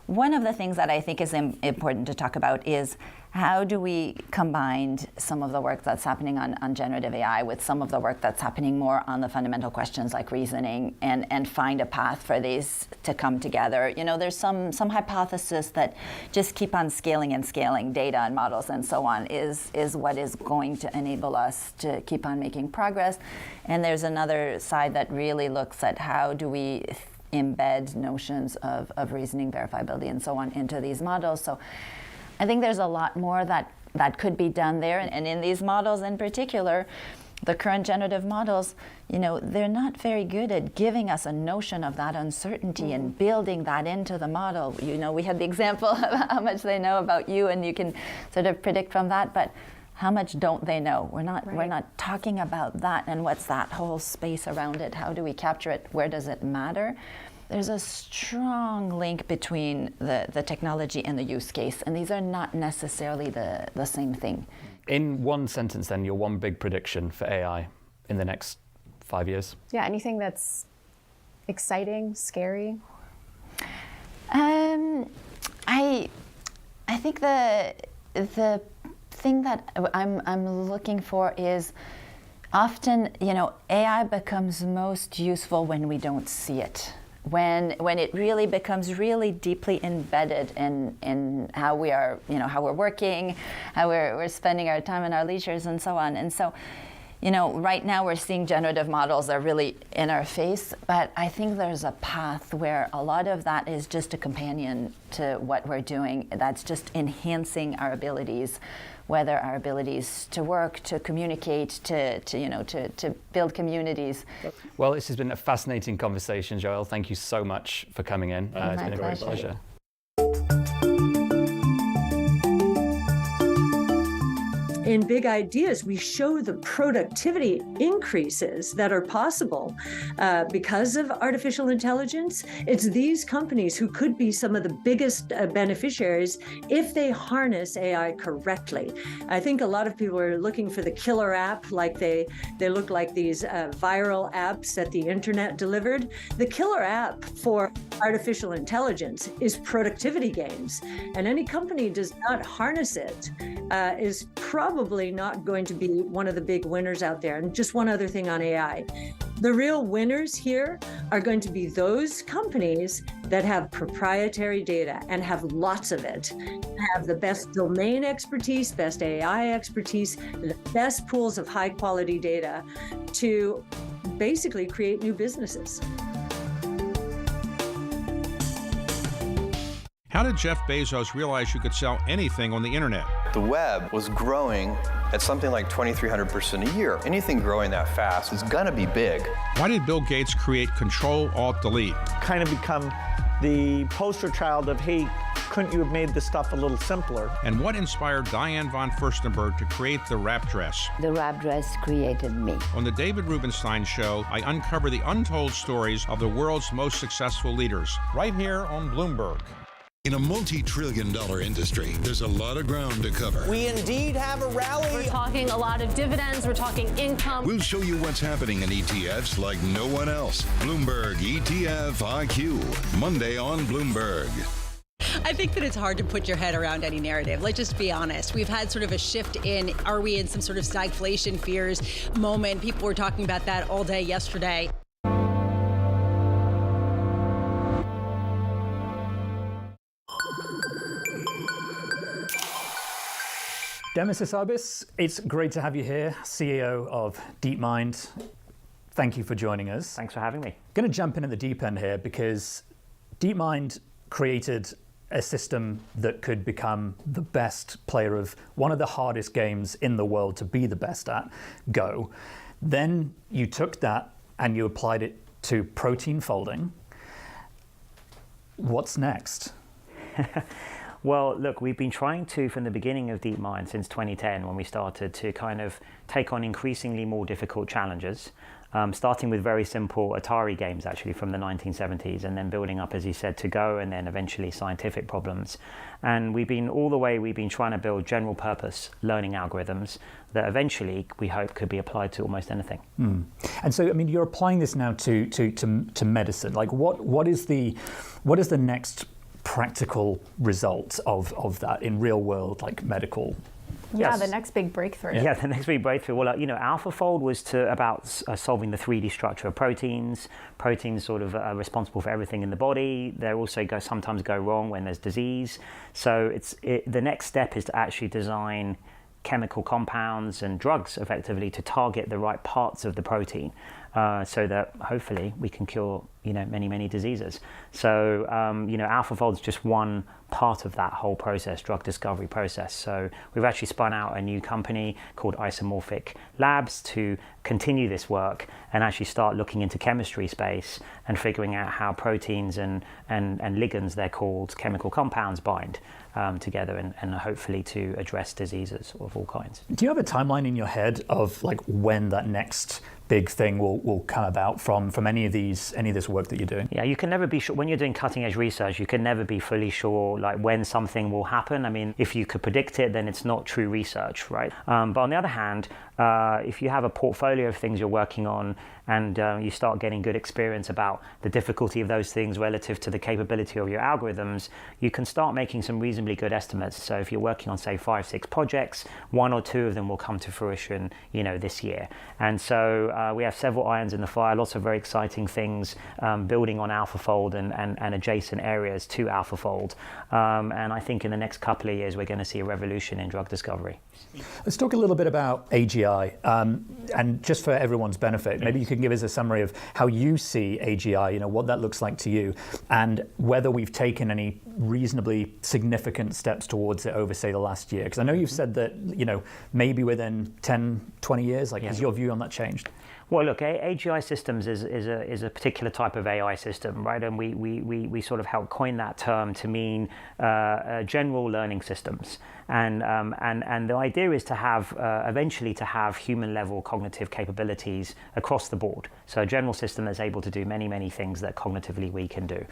One of the things that I think is important to talk about is how do we combine some of the work that's happening on generative AI with some of the work that's happening more on the fundamental questions like reasoning and find a path for these to come together. There's some hypothesis that just keep on scaling and scaling data and models and so on is what is going to enable us to keep on making progress. And there's another side that really looks at how do we embed notions of reasoning, verifiability, and so on into these models. So I think there's a lot more that could be done there. And in these models in particular, the current generative models, they're not very good at giving us a notion of that uncertainty and building that into the model. We had the example of how much they know about you, and you can sort of predict from that, but how much don't they know? We're not talking about that, and what's that whole space around it? How do we capture it? Where does it matter? There's a strong link between the technology and the use case, and these are not necessarily the same thing. In one sentence then, your one big prediction for AI in the next 5 years? Yeah, anything that's exciting, scary? I think the thing that I'm looking for is often, AI becomes most useful when we don't see it. When it really becomes really deeply embedded in how we are, how we're working, how we're spending our time and our leisures and so on. And so, right now we're seeing generative models are really in our face, but I think there's a path where a lot of that is just a companion to what we're doing. That's just enhancing our abilities, whether our abilities to work, to communicate, to build communities. Well, this has been a fascinating conversation, Joelle. Thank you so much for coming in. It's been a great pleasure. In Big Ideas, we show the productivity increases that are possible because of artificial intelligence. It's these companies who could be some of the biggest beneficiaries if they harness AI correctly. I think a lot of people are looking for the killer app, like they look like these viral apps that the internet delivered. The killer app for artificial intelligence is productivity gains, and any company does not harness it is probably not going to be one of the big winners out there. And just one other thing on AI. The real winners here are going to be those companies that have proprietary data and have lots of it, have the best domain expertise, best AI expertise, the best pools of high quality data to basically create new businesses. How How did Jeff Bezos realize you could sell anything on the internet? The web was growing at something like 2,300% a year. Anything growing that fast is gonna be big. Why did Bill Gates create Control-Alt-Delete? Kind of become the poster child of, hey, couldn't you have made this stuff a little simpler? And what inspired Diane von Furstenberg to create the wrap dress? The wrap dress created me. On the David Rubenstein Show, I uncover the untold stories of the world's most successful leaders, right here on Bloomberg. In a multi-trillion-dollar industry, there's a lot of ground to cover. We indeed have a rally. We're talking a lot of dividends. We're talking income. We'll show you what's happening in ETFs like no one else. Bloomberg ETF IQ, Monday on Bloomberg. I think that it's hard to put your head around any narrative. Let's just be honest. We've had sort of a shift in, are we in some sort of stagflation fears moment? People were talking about that all day yesterday. Demis Hassabis, it's great to have you here, CEO of DeepMind. Thank you for joining us. Thanks for having me. Going to jump in at the deep end here because DeepMind created a system that could become the best player of one of the hardest games in the world to be the best at, Go. Then you took that and you applied it to protein folding. What's next? Well, look, we've been trying to, from the beginning of DeepMind, since 2010, when we started to kind of take on increasingly more difficult challenges, starting with very simple Atari games, actually, from the 1970s, and then building up, as you said, to Go, and then eventually scientific problems. And we've been trying to build general purpose learning algorithms that eventually, we hope, could be applied to almost anything. Mm. And so, I mean, you're applying this now to medicine. Like, what is the next practical result of that in real world, like medical? Yeah, the next big breakthrough. Yeah, the next big breakthrough. Well, AlphaFold was about solving the 3D structure of proteins. Proteins sort of are responsible for everything in the body. They also sometimes go wrong when there's disease. So the next step is to actually design chemical compounds and drugs, effectively, to target the right parts of the protein, so that hopefully we can cure many, many diseases. So AlphaFold's just one part of that whole process, drug discovery process. So we've actually spun out a new company called Isomorphic Labs to continue this work and actually start looking into chemistry space and figuring out how proteins and ligands, they're called, chemical compounds, bind together and hopefully to address diseases of all kinds. Do you have a timeline in your head of like when that next big thing will come about from any of this work that you're doing? Yeah, you can never be sure. When you're doing cutting edge research, you can never be fully sure like when something will happen. I mean, if you could predict it, then it's not true research, right? But on the other hand, if you have a portfolio of things you're working on and you start getting good experience about the difficulty of those things relative to the capability of your algorithms, you can start making some reasonably good estimates. So if you're working on, say, 5-6 projects, 1 or 2 of them will come to fruition, this year. And so we have several irons in the fire, lots of very exciting things building on AlphaFold and adjacent areas to AlphaFold. And I think in the next couple of years, we're going to see a revolution in drug discovery. Let's talk a little bit about AGI, and just for everyone's benefit, maybe you can give us a summary of how you see AGI, what that looks like to you, and whether we've taken any reasonably significant steps towards it over, say, the last year. Because I know you've said that, maybe within 10, 20 years, has your view on that changed? Well, look, AGI systems is a particular type of AI system, right? And we sort of helped coin that term to mean general learning systems. And the idea is to have eventually to have human level cognitive capabilities across the board. So a general system that's able to do many, many things that cognitively we can do.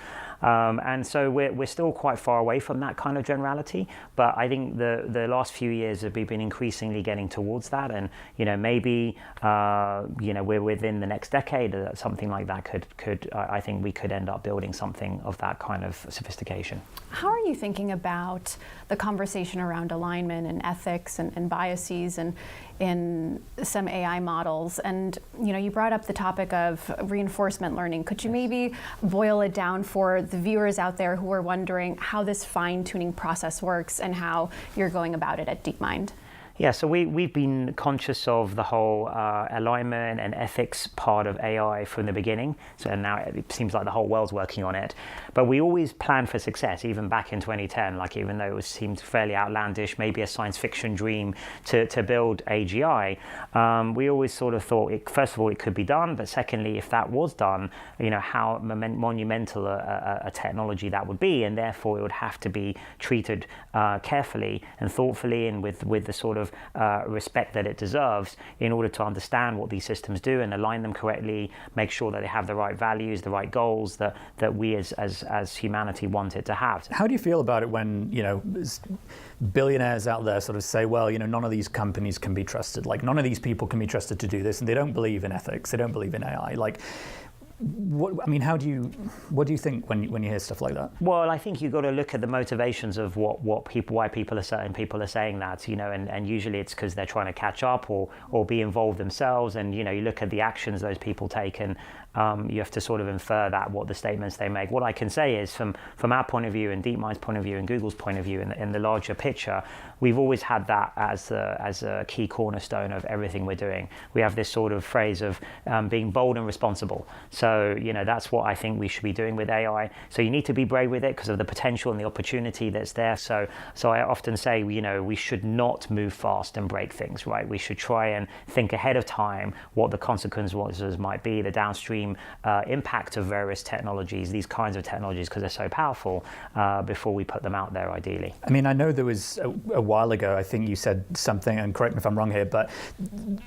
And so we're still quite far away from that kind of generality. But I think the last few years we've been increasingly getting towards that. And maybe we're within the next decade something like that could I think we could end up building something of that kind of sophistication. How are you thinking about the conversation around alignment and ethics and biases and in some AI models? And you brought up the topic of reinforcement learning. Could you maybe boil it down for the viewers out there who are wondering how this fine-tuning process works and how you're going about it at DeepMind? Yeah, so we've been conscious of the whole alignment and ethics part of AI from the beginning. So now it seems like the whole world's working on it. But we always planned for success, even back in 2010. Like, even though it seemed fairly outlandish, maybe a science fiction dream to build AGI, we always sort of thought, first of all, it could be done. But secondly, if that was done, how monumental a technology that would be. And therefore, it would have to be treated carefully and thoughtfully, and with the sort of respect that it deserves, in order to understand what these systems do and align them correctly, make sure that they have the right values, the right goals that we as humanity want it to have. How do you feel about it when billionaires out there sort of say, well, none of these companies can be trusted, like none of these people can be trusted to do this, and they don't believe in ethics, they don't believe in AI, like? What do you think when you hear stuff like that? Well, I think you've got to look at the motivations of why people are saying that, and usually it's because they're trying to catch up or be involved themselves, and you look at the actions those people take, and you have to sort of infer that what the statements they make. What I can say is, from our point of view and DeepMind's point of view and Google's point of view in the larger picture, we've always had that as a key cornerstone of everything we're doing. We have this sort of phrase of being bold and responsible. So that's what I think we should be doing with AI. So you need to be brave with it because of the potential and the opportunity that's there. So I often say, we should not move fast and break things, right? We should try and think ahead of time what the consequences might be, the downstream impact of various technologies, these kinds of technologies, because they're so powerful, before we put them out there, ideally. I mean, I know there was a while ago, I think you said something, and correct me if I'm wrong here, but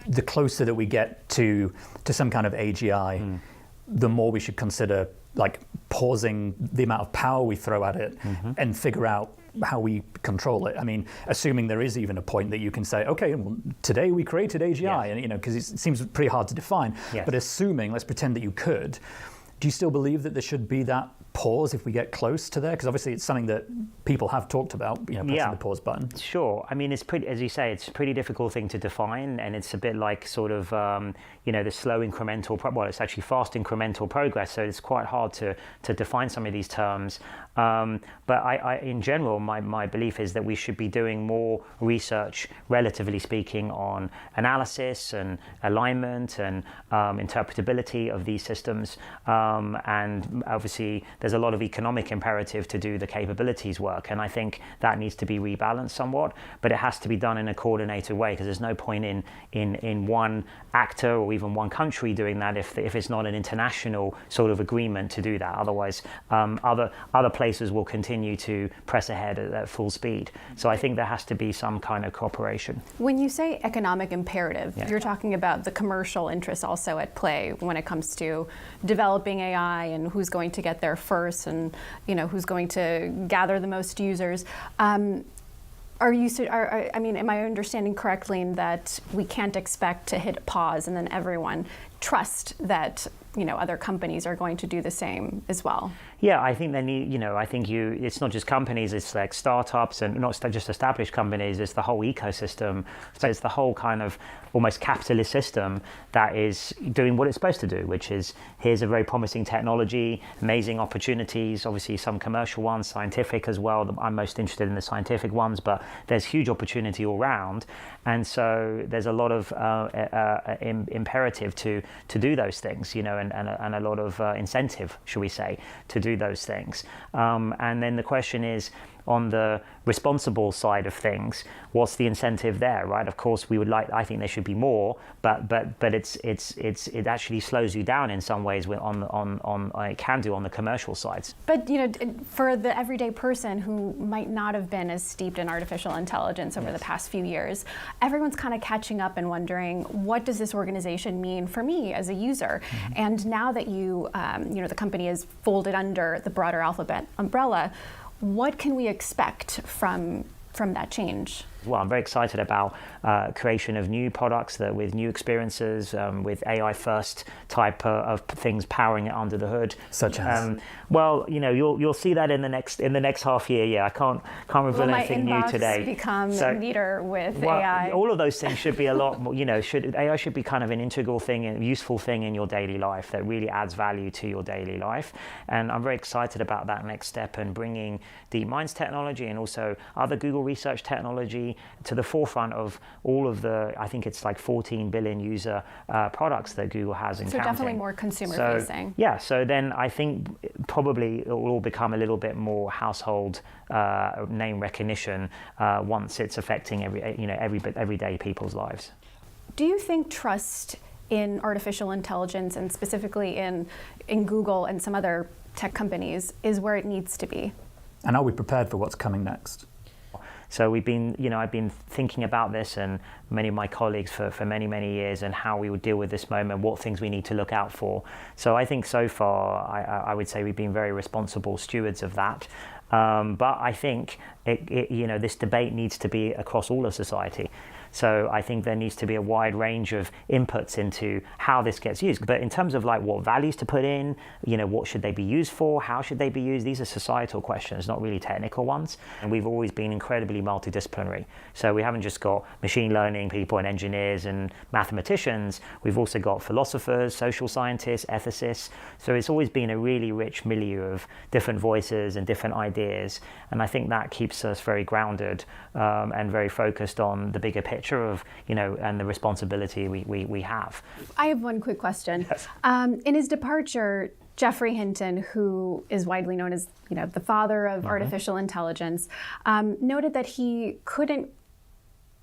the closer that we get to some kind of AGI, the more we should consider like pausing the amount of power we throw at it and figure out how we control it. I mean, assuming there is even a point that you can say, okay, well, today we created AGI, and because it seems pretty hard to define. Yes. But assuming, let's pretend that you could, do you still believe that there should be that pause if we get close to there? Because obviously it's something that people have talked about, pressing the pause button. Sure. I mean, it's pretty, as you say, it's a pretty difficult thing to define, and it's a bit like sort of, the slow incremental, it's actually fast incremental progress, so it's quite hard to define some of these terms. But I in general, my belief is that we should be doing more research, relatively speaking, on analysis and alignment and interpretability of these systems. And obviously, there's a lot of economic imperative to do the capabilities work. And I think that needs to be rebalanced somewhat, but it has to be done in a coordinated way, because there's no point in one actor or even one country doing that if it's not an international sort of agreement to do that. Otherwise, other places will continue to press ahead at full speed. So I think there has to be some kind of cooperation. When you say economic imperative, you're talking about the commercial interests also at play when it comes to developing AI and who's going to get there first, and who's going to gather the most users. Am I understanding correctly that we can't expect to hit pause and then everyone trust that other companies are going to do the same as well? Yeah, I think they need, it's not just companies, it's like startups, and not just established companies, it's the whole ecosystem. So it's the whole kind of almost capitalist system that is doing what it's supposed to do, which is, here's a very promising technology, amazing opportunities, obviously some commercial ones, scientific as well. I'm most interested in the scientific ones, but there's huge opportunity all around. And so there's a lot of imperative to do those things, and a lot of incentive, should we say, to do those things. And then the question is, on the responsible side of things, what's the incentive there, right? Of course, I think there should be more, but it actually slows you down in some ways it can do on the commercial sides. But for the everyday person who might not have been as steeped in artificial intelligence over the past few years, everyone's kind of catching up and wondering, what does this organization mean for me as a user? And now that the company is folded under the broader Alphabet umbrella, what can we expect from that change? Well, I'm very excited about creation of new products with new experiences, with AI-first type of things powering it under the hood. Such as? You'll see that in the next half year. Yeah, I can't reveal anything new today. Will my inbox become neater with AI? All of those things should be a lot more. AI should be kind of an integral thing, a useful thing in your daily life that really adds value to your daily life. And I'm very excited about that next step and bringing DeepMind's technology and also other Google research technology very to the forefront of all of the, I think it's like 14 billion user products that Google has in so counting. Definitely more consumer facing. Yeah, so then I think probably it will all become a little bit more household name recognition once it's affecting everyday people's lives. Do you think trust in artificial intelligence, and specifically in Google and some other tech companies, is where it needs to be? And are we prepared for what's coming next? So we've been, I've been thinking about this, and many of my colleagues for many, many years, and how we would deal with this moment, what things we need to look out for. So I think so far, I would say we've been very responsible stewards of that. But I think this debate needs to be across all of society. So I think there needs to be a wide range of inputs into how this gets used. But in terms of like what values to put in, what should they be used for? How should they be used? These are societal questions, not really technical ones. And we've always been incredibly multidisciplinary. So we haven't just got machine learning people and engineers and mathematicians. We've also got philosophers, social scientists, ethicists. So it's always been a really rich milieu of different voices and different ideas. And I think that keeps us very grounded and very focused on the bigger picture of, and the responsibility we have. I have one quick question. Yes. In his departure, Geoffrey Hinton, who is widely known as, the father of artificial intelligence, noted that he couldn't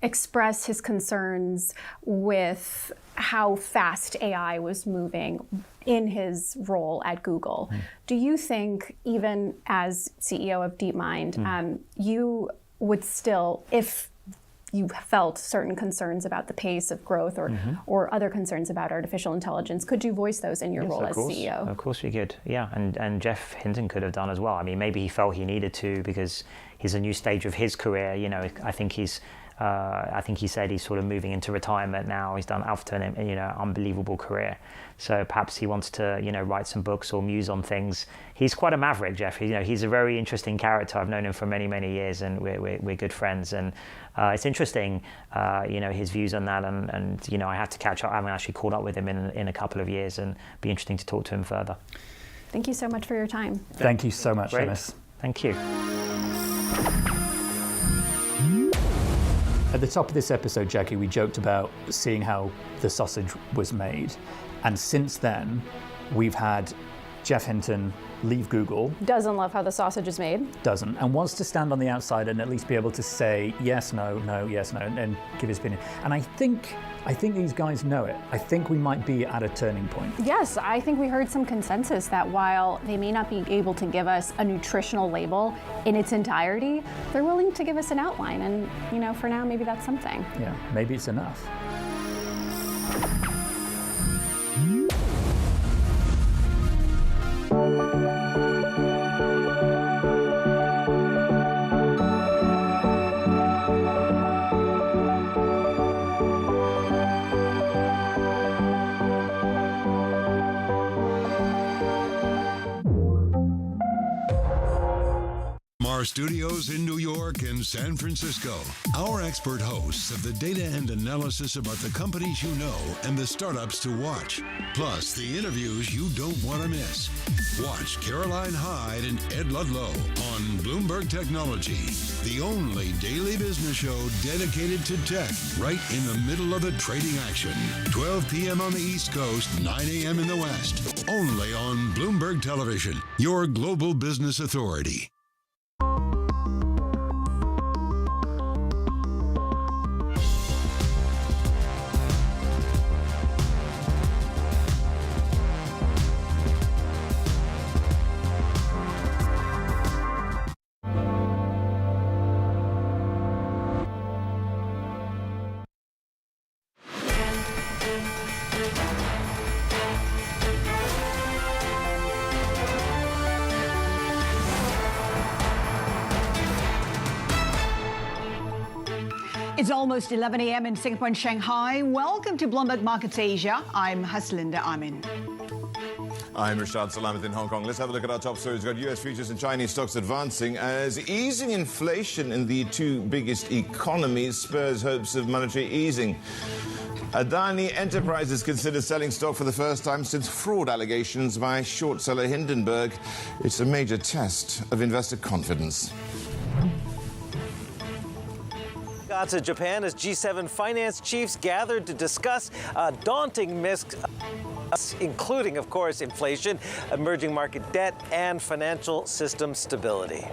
express his concerns with how fast AI was moving in his role at Google. Do you think, even as CEO of DeepMind, you would still, if you felt certain concerns about the pace of growth or other concerns about artificial intelligence, could you voice those in your role as CEO? Of course we could, yeah. And Jeff Hinton could have done as well. I mean, maybe he felt he needed to because he's a new stage of his career. I think he said he's sort of moving into retirement now. He's done after an unbelievable career. So perhaps he wants to write some books or muse on things. He's quite a maverick, Jeff. He's a very interesting character. I've known him for many, many years, and we're good friends. And it's interesting, his views on that. And I have to catch up. I haven't actually caught up with him in a couple of years, and be interesting to talk to him further. Thank you so much for your time. Thank you so much, Great. Dennis. Thank you. At the top of this episode, Jackie, we joked about seeing how the sausage was made. And since then, we've had Jeff Hinton leave Google. Doesn't love how the sausage is made. Doesn't. And wants to stand on the outside and at least be able to say yes, no, no, yes, no, and give his opinion. And I think these guys know it. I think we might be at a turning point. Yes, I think we heard some consensus that while they may not be able to give us a nutritional label in its entirety, they're willing to give us an outline. And, for now, maybe that's something. Yeah, maybe it's enough. Our studios in New York and San Francisco. Our expert hosts have the data and analysis about the companies you know and the startups to watch. Plus, the interviews you don't want to miss. Watch Caroline Hyde and Ed Ludlow on Bloomberg Technology, the only daily business show dedicated to tech, right in the middle of the trading action. 12 p.m. on the East Coast, 9 a.m. in the West. Only on Bloomberg Television, your global business authority. It's almost 11 a.m. in Singapore and Shanghai. Welcome to Bloomberg Markets Asia. I'm Haslinda Amin. I'm Rashad Salamat in Hong Kong. Let's have a look at our top stories. We've got U.S. futures and Chinese stocks advancing as easing inflation in the two biggest economies spurs hopes of monetary easing. Adani Enterprises considers selling stock for the first time since fraud allegations by short seller Hindenburg. It's a major test of investor confidence. Now to Japan as G7 finance chiefs gathered to discuss a daunting mix, including, of course, inflation, emerging market debt, and financial system stability.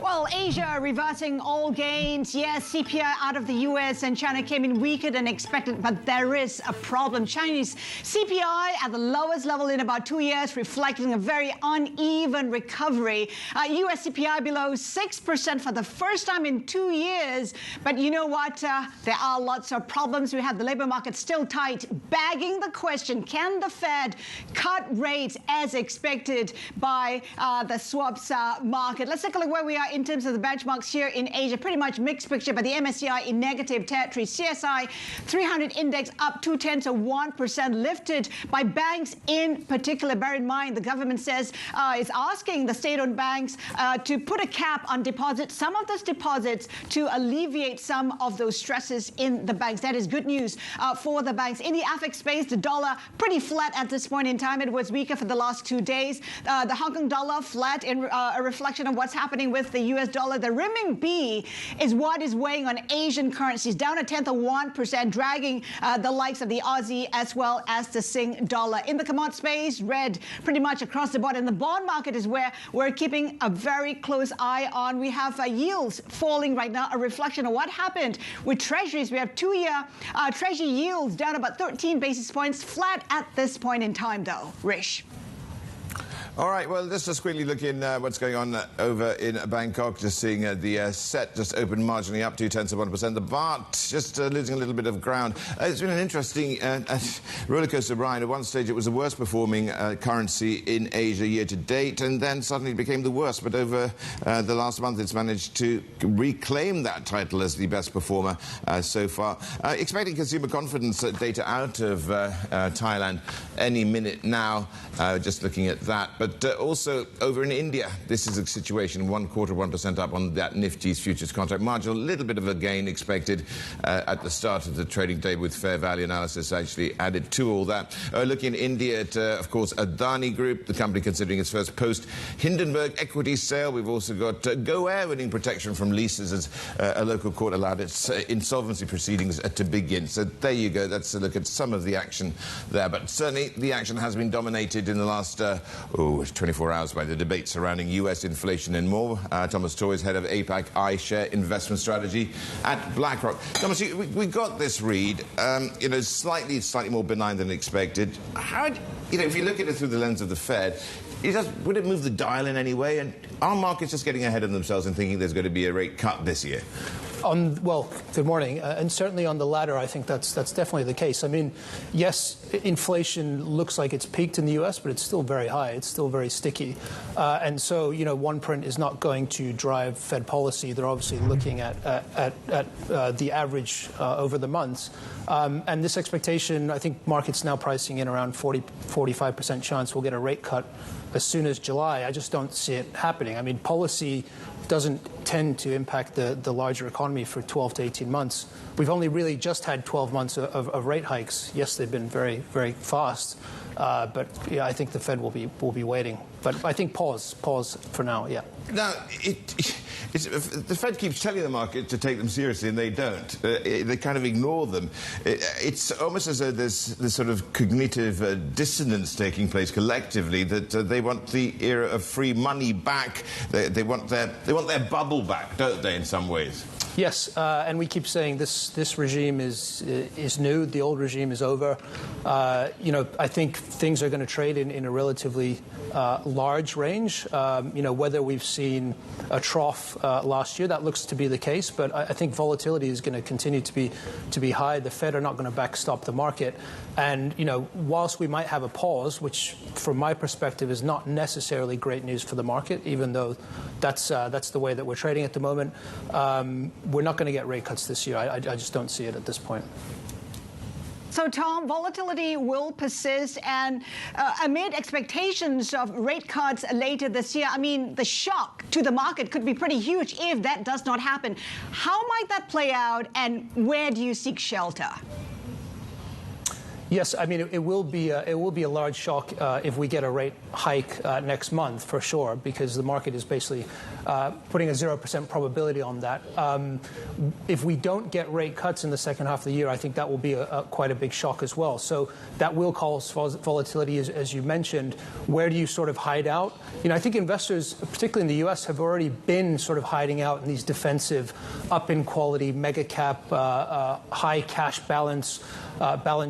Well, Asia reversing all gains. Yes, CPI out of the US and China came in weaker than expected, but there is a problem. Chinese CPI at the lowest level in about 2 years, reflecting a very uneven recovery. US CPI below 6% for the first time in 2 years. But you know what? There are lots of problems. We have the labor market still tight, begging the question, can the Fed cut rates as expected by the swaps market? Let's take a look where we are in terms of the benchmarks here in Asia. Pretty much mixed picture, but the MSCI in negative territory. CSI 300 index up 0.2%, lifted by banks in particular. Bear in mind, the government says is asking the state-owned banks to put a cap on deposits, some of those deposits, to alleviate some of those stresses in the banks. That is good news for the banks. In the FX space, the dollar pretty flat at this point in time. It was weaker for the last 2 days. The Hong Kong dollar flat in a reflection of what's happening with the US dollar. The renminbi is what is weighing on Asian currencies, down 0.1%, dragging the likes of the Aussie as well as the Sing dollar. In the commodity space, red pretty much across the board. And the bond market is where we're keeping a very close eye on. We have yields falling right now, a reflection of what happened with treasuries. We have 2-year treasury yields down about 13 basis points, flat at this point in time, though. Rish. All right, well, let's just quickly look in what's going on over in Bangkok. Just seeing the set just open marginally up 0.2%. The baht just losing a little bit of ground. It's been an interesting rollercoaster ride. At one stage, it was the worst performing currency in Asia year to date, and then suddenly it became the worst. But over the last month, it's managed to reclaim that title as the best performer so far. Expecting consumer confidence data out of Thailand any minute now. Just looking at that. But also over in India, this is a situation 1% up on that Nifty's futures contract. Marginal, a little bit of a gain expected at the start of the trading day, with fair value analysis actually added to all that. Looking at India at, of course, Adani Group, the company considering its first post-Hindenburg equity sale. We've also got Go Air winning protection from leases as a local court allowed its insolvency proceedings to begin. So there you go. That's a look at some of the action there. But certainly the action has been dominated in the last 24 hours by the debate surrounding US inflation and more. Thomas Toys, head of APAC iShare investment strategy at BlackRock. Thomas, we got this read, slightly more benign than expected. How, if you look at it through the lens of the Fed, would it move the dial in any way? And are markets just getting ahead of themselves and thinking there's going to be a rate cut this year? Well, good morning. And certainly on the latter, I think that's definitely the case. I mean, yes, inflation looks like it's peaked in the U.S., but it's still very high. It's still very sticky. And so, one print is not going to drive Fed policy. They're obviously looking at the average over the months. And this expectation, I think markets now pricing in around 45% chance we'll get a rate cut as soon as July. I just don't see it happening. I mean, policy doesn't tend to impact the larger economy for 12 to 18 months. We've only really just had 12 months of rate hikes. Yes, they've been very, very fast, but yeah, I think the Fed will be waiting. But I think pause for now. Yeah. Now, the Fed keeps telling the market to take them seriously, and they don't. They kind of ignore them. It's almost as though there's this sort of cognitive dissonance taking place collectively, that they want the era of free money back. They want their bubble back, don't they, in some ways? Yes, and we keep saying this regime is new. The old regime is over. I think things are going to trade in a relatively large range. Whether we've seen a trough last year, that looks to be the case. But I think volatility is going to continue to be high. The Fed are not going to backstop the market. And whilst we might have a pause, which from my perspective is not necessarily great news for the market, even though that's the way that we're trading at the moment. We're not going to get rate cuts this year. I just don't see it at this point. So, Tom, volatility will persist, and amid expectations of rate cuts later this year, I mean, the shock to the market could be pretty huge if that does not happen. How might that play out, and where do you seek shelter? Yes, I mean it will be a large shock if we get a rate hike next month for sure, because the market is basically putting a 0% probability on that. If we don't get rate cuts in the second half of the year, I think that will be quite a big shock as well. So that will cause volatility, as you mentioned. Where do you sort of hide out? I think investors, particularly in the U.S., have already been sort of hiding out in these defensive, up in quality, mega cap, high cash balance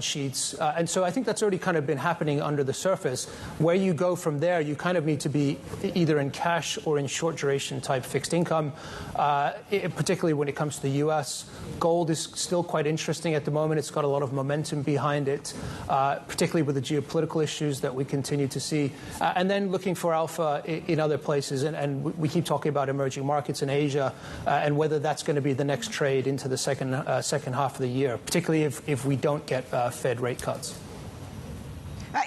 sheets. And so I think that's already kind of been happening under the surface. Where you go from there, you kind of need to be either in cash or in short duration type fixed income, particularly when it comes to the U.S. Gold is still quite interesting at the moment. It's got a lot of momentum behind it, particularly with the geopolitical issues that we continue to see. And then looking for alpha in other places. And we keep talking about emerging markets in Asia and whether that's going to be the next trade into the second half of the year, particularly if we don't get Fed rate cuts.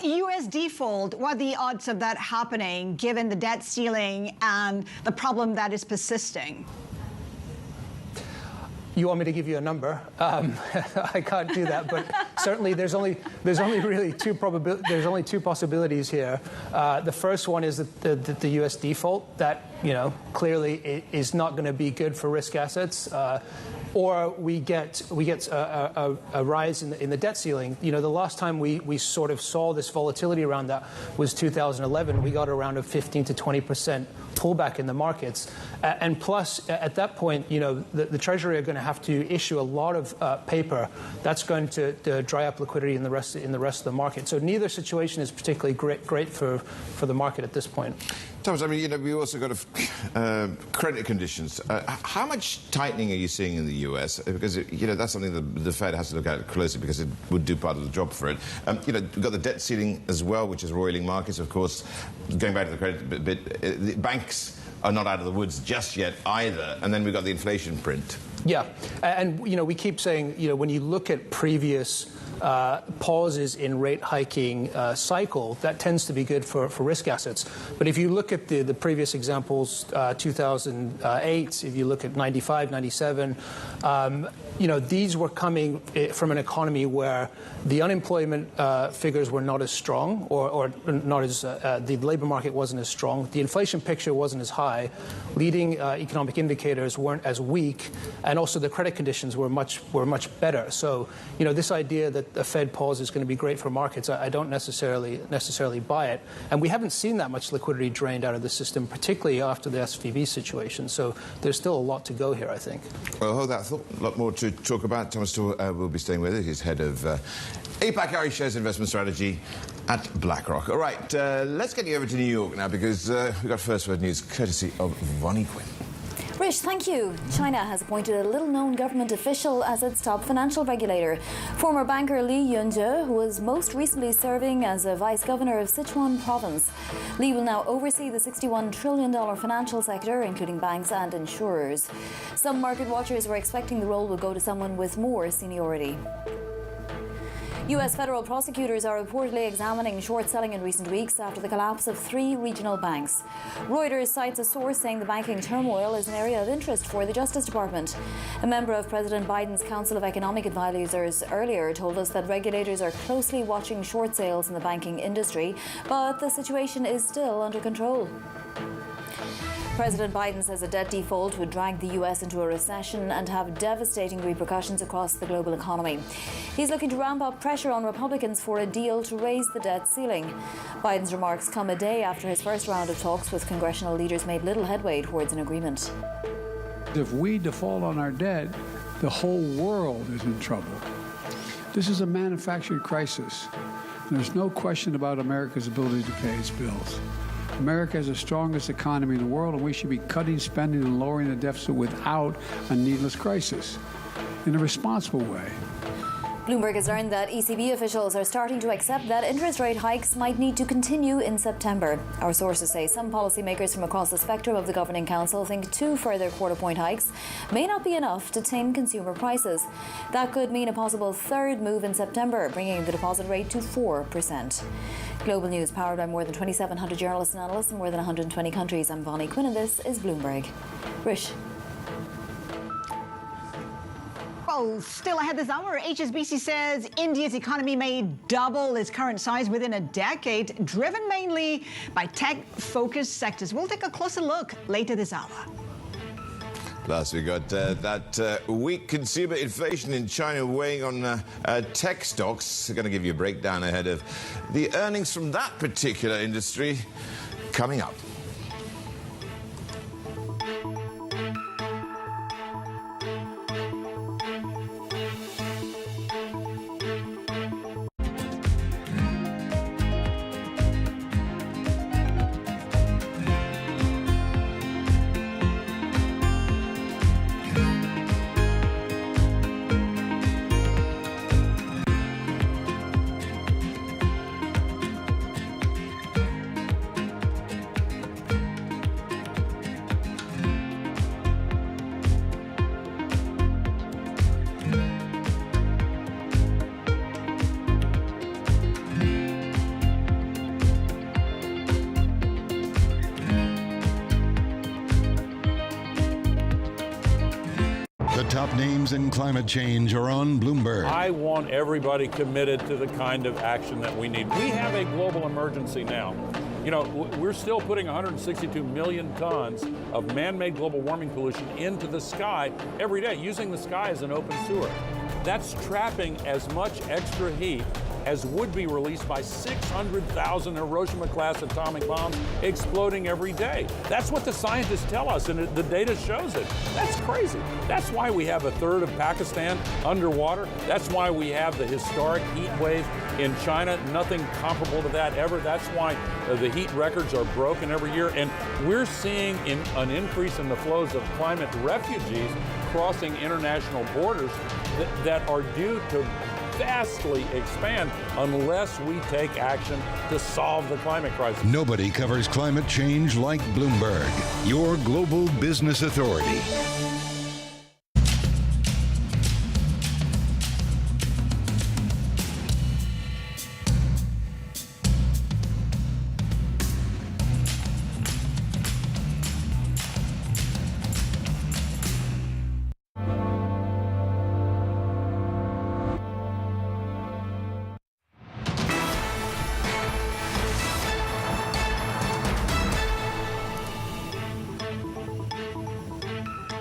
U.S. default, what are the odds of that happening given the debt ceiling and the problem that is persisting? You want me to give you a number? I can't do that, but certainly there's only really two possibilities here. The first one is that the U.S. default, that clearly is not going to be good for risk assets. Or we get a rise in the debt ceiling. The last time we sort of saw this volatility around that was 2011. We got around a 15 to 20% pullback in the markets, and plus at that point, the Treasury are going to have to issue a lot of paper. That's going to dry up liquidity in the rest of the market. So neither situation is particularly great for the market at this point. Thomas, I mean, we also got credit conditions. How much tightening are you seeing in the U.S.? Because, that's something the Fed has to look at closely because it would do part of the job for it. We've got the debt ceiling as well, which is roiling markets, of course. Going back to the credit bit, the banks are not out of the woods just yet either. And then we've got the inflation print. Yeah. And, we keep saying, when you look at previous pauses in rate hiking cycle, that tends to be good for risk assets. But if you look at the previous examples, 2008, if you look at 95, 97, these were coming from an economy where the unemployment figures were not as strong, or not as the labor market wasn't as strong. The inflation picture wasn't as high. Leading economic indicators weren't as weak, and also the credit conditions were much better. So, this idea that a Fed pause is going to be great for markets, I don't necessarily buy it. And we haven't seen that much liquidity drained out of the system, particularly after the SVB situation. So there's still a lot to go here, I think. Well, hold that thought. A lot more to talk about. Thomas will be staying with us. He's head of APAC iShares Investment Strategy at BlackRock. All right, let's get you over to New York now, because we've got first word news courtesy of Vonnie Quinn. Rish, thank you. China has appointed a little-known government official as its top financial regulator. Former banker Li Yunzhe, who was most recently serving as a vice governor of Sichuan province. Li will now oversee the $61 trillion financial sector, including banks and insurers. Some market watchers were expecting the role would go to someone with more seniority. U.S. federal prosecutors are reportedly examining short selling in recent weeks after the collapse of 3 regional banks. Reuters cites a source saying the banking turmoil is an area of interest for the Justice Department. A member of President Biden's Council of Economic Advisors earlier told us that regulators are closely watching short sales in the banking industry, but the situation is still under control. President Biden says a debt default would drag the U.S. into a recession and have devastating repercussions across the global economy. He's looking to ramp up pressure on Republicans for a deal to raise the debt ceiling. Biden's remarks come a day after his first round of talks with congressional leaders made little headway towards an agreement. If we default on our debt, the whole world is in trouble. This is a manufactured crisis. There's no question about America's ability to pay its bills. America has the strongest economy in the world, and we should be cutting spending and lowering the deficit without a needless crisis, in a responsible way. Bloomberg has learned that ECB officials are starting to accept that interest rate hikes might need to continue in September. Our sources say some policymakers from across the spectrum of the Governing Council think 2 further quarter-point hikes may not be enough to tame consumer prices. That could mean a possible 3rd move in September, bringing the deposit rate to 4%. Global news powered by more than 2,700 journalists and analysts in more than 120 countries. I'm Vonnie Quinn, and this is Bloomberg. Rish. Well, Well, still ahead this hour, HSBC says India's economy may double its current size within a decade, driven mainly by tech-focused sectors. We'll take a closer look later this hour. Plus, we got that weak consumer inflation in China weighing on tech stocks. We're going to give you a breakdown ahead of the earnings from that particular industry coming up. The top names in climate change are on Bloomberg. I want everybody committed to the kind of action that we need. We have a global emergency now. You know, we're still putting 162 million tons of man-made global warming pollution into the sky every day, using the sky as an open sewer. That's trapping as much extra heat as would be released by 600,000 Hiroshima-class atomic bombs exploding every day. That's what the scientists tell us, and the data shows it. That's crazy. That's why we have a third of Pakistan underwater. That's why we have the historic heat wave in China, nothing comparable to that ever. That's why the heat records are broken every year. And we're seeing an increase in the flows of climate refugees crossing international borders that are due to vastly expand unless we take action to solve the climate crisis. Nobody covers climate change like Bloomberg, your global business authority.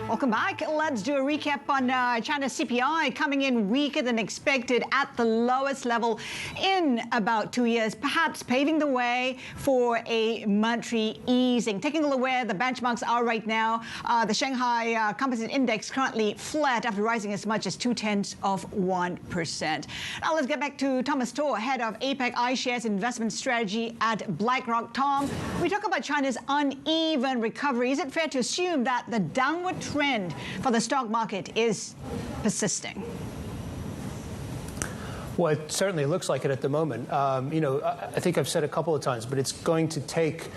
Welcome back. Let's do a recap on China's CPI coming in weaker than expected at the lowest level in about 2 years, perhaps paving the way for a monetary easing. Taking a look where the benchmarks are right now, the Shanghai Composite Index currently flat after rising as much as 0.2%. Now let's get back to Thomas Tor, head of APAC iShares investment strategy at BlackRock. Tom, we talk about China's uneven recovery. Is it fair to assume that the downward trend for the stock market is persisting? Well, it certainly looks like it at the moment. You know, I think I've said a couple of times, but it's going to take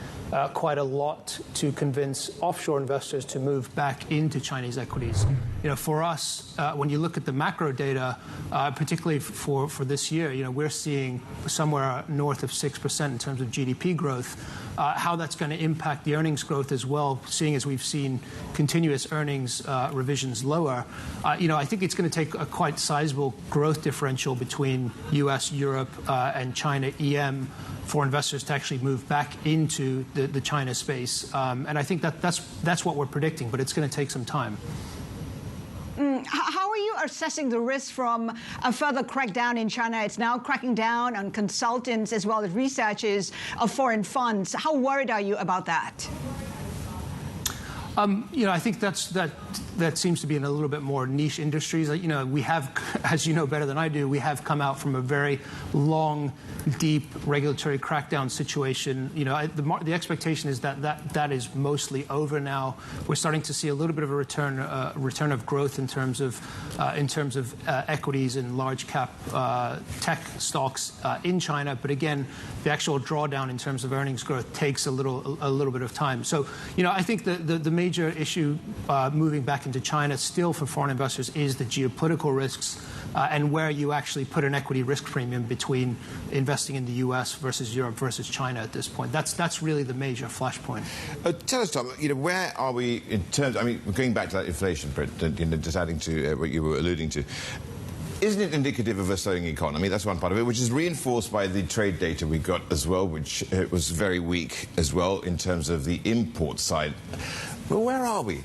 quite a lot to convince offshore investors to move back into Chinese equities. You know, for us, when you look at the macro data, particularly for this year, you know, we're seeing somewhere north of 6% in terms of GDP growth. How that's going to impact the earnings growth as well, seeing as we've seen continuous earnings revisions lower. You know, I think it's going to take a quite sizable growth differential between U.S., Europe, and China EM for investors to actually move back into the China space. And I think that's what we're predicting, but it's going to take some time. How are you assessing the risk from a further crackdown in China? It's now cracking down on consultants as well as researchers of foreign funds. How worried are you about that? You know, I think that seems to be in a little bit more niche industries. You know, we have, as you know better than I do, we have come out from a very long, deep regulatory crackdown situation. You know, the expectation is that is mostly over now. We're starting to see a little bit of a return of growth in terms of equities and large cap tech stocks in China. But again, the actual drawdown in terms of earnings growth takes a little bit of time. So, you know, I think the main major issue moving back into China still for foreign investors is the geopolitical risks and where you actually put an equity risk premium between investing in the U.S. versus Europe versus China at this point. That's really the major flashpoint. Tell us, Tom, where are we in terms, going back to that inflation, just adding to what you were alluding to, isn't it indicative of a slowing economy? That's one part of it, which is reinforced by the trade data we got as well, which was very weak as well in terms of the import side. Well, where are we?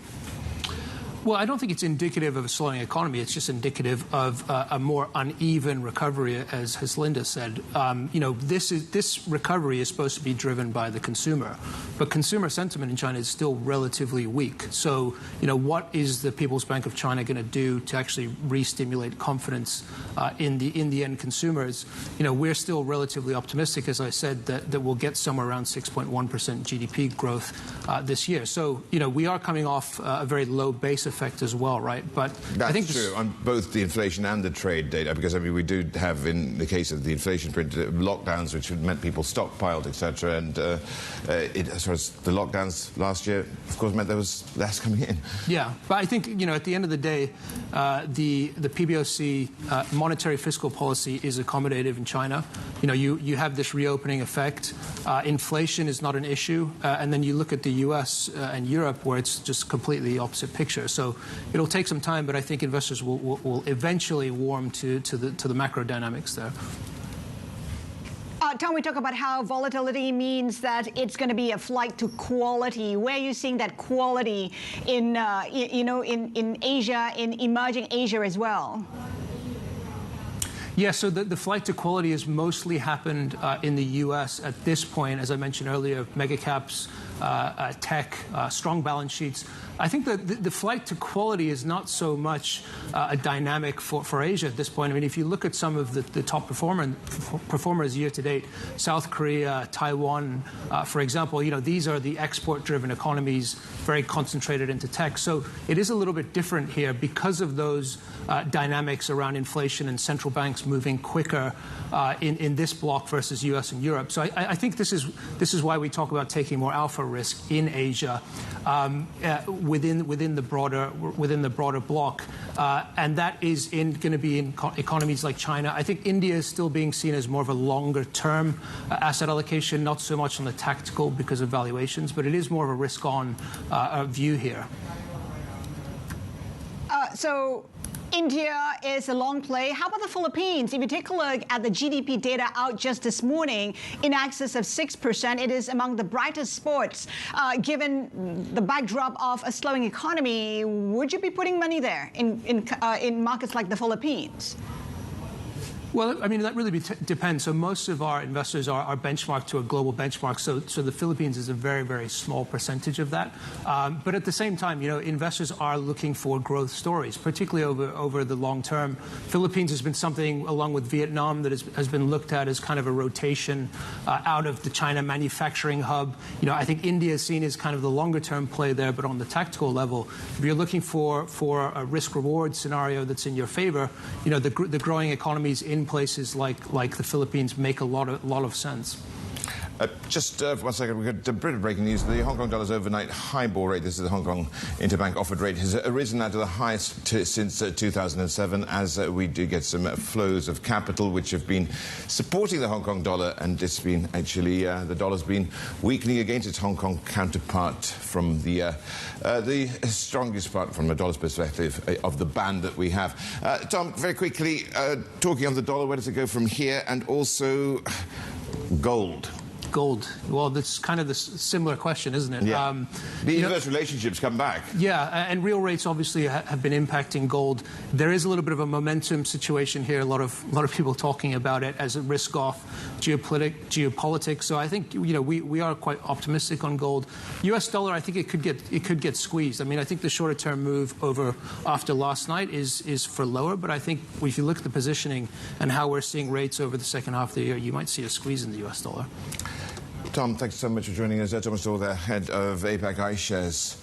Well, I don't think it's indicative of a slowing economy. It's just indicative of a more uneven recovery, as Linda said. This recovery is supposed to be driven by the consumer, but consumer sentiment in China is still relatively weak. So, what is the People's Bank of China going to do to actually re-stimulate confidence in the end consumers? We're still relatively optimistic, as I said, that we'll get somewhere around 6.1% GDP growth this year. So, we are coming off a very low base effect as well, right? But that's I think true on both the inflation and the trade data, because we do have, in the case of the inflation print, lockdowns, which meant people stockpiled, etc. And as far as the lockdowns last year, of course, meant there was less coming in. Yeah, but I think at the end of the day, the PBOC monetary fiscal policy is accommodative in China. You have this reopening effect. Inflation is not an issue, and then you look at the U.S. And Europe, where it's just completely the opposite picture. So it'll take some time, but I think investors will eventually warm to the macro dynamics there. Tom, we talk about how volatility means that it's going to be a flight to quality. Where are you seeing that quality in Asia, in emerging Asia as well? Yeah, so the flight to quality has mostly happened in the U.S. at this point. As I mentioned earlier, mega caps, tech, strong balance sheets. I think that the flight to quality is not so much a dynamic for Asia at this point. If you look at some of the top performers year to date, South Korea, Taiwan, for example, these are the export-driven economies, very concentrated into tech. So it is a little bit different here because of those dynamics around inflation and central banks moving quicker in this block versus U.S. and Europe. So I think this is why we talk about taking more alpha risk in Asia within the broader bloc, and that is going to be in economies like China. I think India is still being seen as more of a longer-term asset allocation, not so much on the tactical because of valuations, but it is more of a risk-on view here. So India is a long play. How about the Philippines? If you take a look at the GDP data out just this morning, in excess of 6%, it is among the brightest spots. Given the backdrop of a slowing economy, would you be putting money there in markets like the Philippines? Well, that really depends. So most of our investors are benchmarked to a global benchmark. So the Philippines is a very, very small percentage of that. But at the same time, investors are looking for growth stories, particularly over the long term. Philippines has been something, along with Vietnam, that has been looked at as kind of a rotation out of the China manufacturing hub. I think India is seen as kind of the longer term play there, but on the tactical level, if you're looking for a risk reward scenario that's in your favor, the growing economies in places like the Philippines make a lot of sense. Just 1 second, we've got a bit of breaking news. The Hong Kong dollar's overnight HIBOR rate, this is the Hong Kong interbank offered rate, has risen now to the highest since 2007 as we do get some flows of capital which have been supporting the Hong Kong dollar, and it's been actually, the dollar's been weakening against its Hong Kong counterpart from the strongest part from a dollar's perspective of the band that we have. Tom, very quickly, talking on the dollar, where does it go from here? And also gold. Gold. Well, that's kind of the similar question, isn't it? Yeah. The inverse relationships come back. Yeah, and real rates obviously have been impacting gold. There is a little bit of a momentum situation here. A lot of people talking about it as a risk-off geopolitics. So I think we are quite optimistic on gold. U.S. dollar, I think it could get squeezed. I think the shorter-term move after last night is for lower, but I think if you look at the positioning and how we're seeing rates over the second half of the year, you might see a squeeze in the U.S. dollar. Tom, thanks so much for joining us. Thomas Doyle, the head of APAC iShares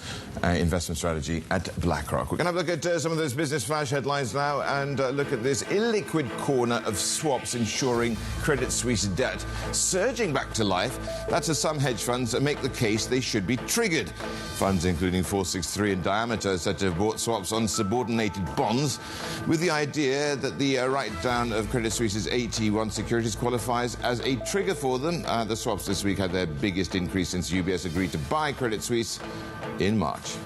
investment strategy at BlackRock. We're going to have a look at some of those business flash headlines now and look at this illiquid corner of swaps insuring Credit Suisse debt surging back to life. That's as some hedge funds make the case they should be triggered. Funds including 463 in diameter are said to have bought swaps on subordinated bonds with the idea that the write-down of Credit Suisse's AT1 securities qualifies as a trigger for them. The swaps this week had their biggest increase since UBS agreed to buy Credit Suisse in March.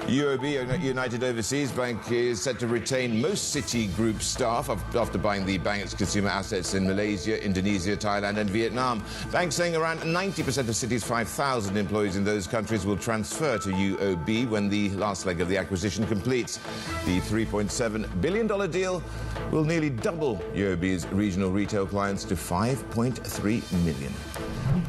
UOB, United Overseas Bank, is set to retain most Citigroup staff after buying the bank's consumer assets in Malaysia, Indonesia, Thailand and Vietnam. Bank saying around 90% of Citi's 5,000 employees in those countries will transfer to UOB when the last leg of the acquisition completes. The $3.7 billion deal will nearly double UOB's regional retail clients to 5.3 million.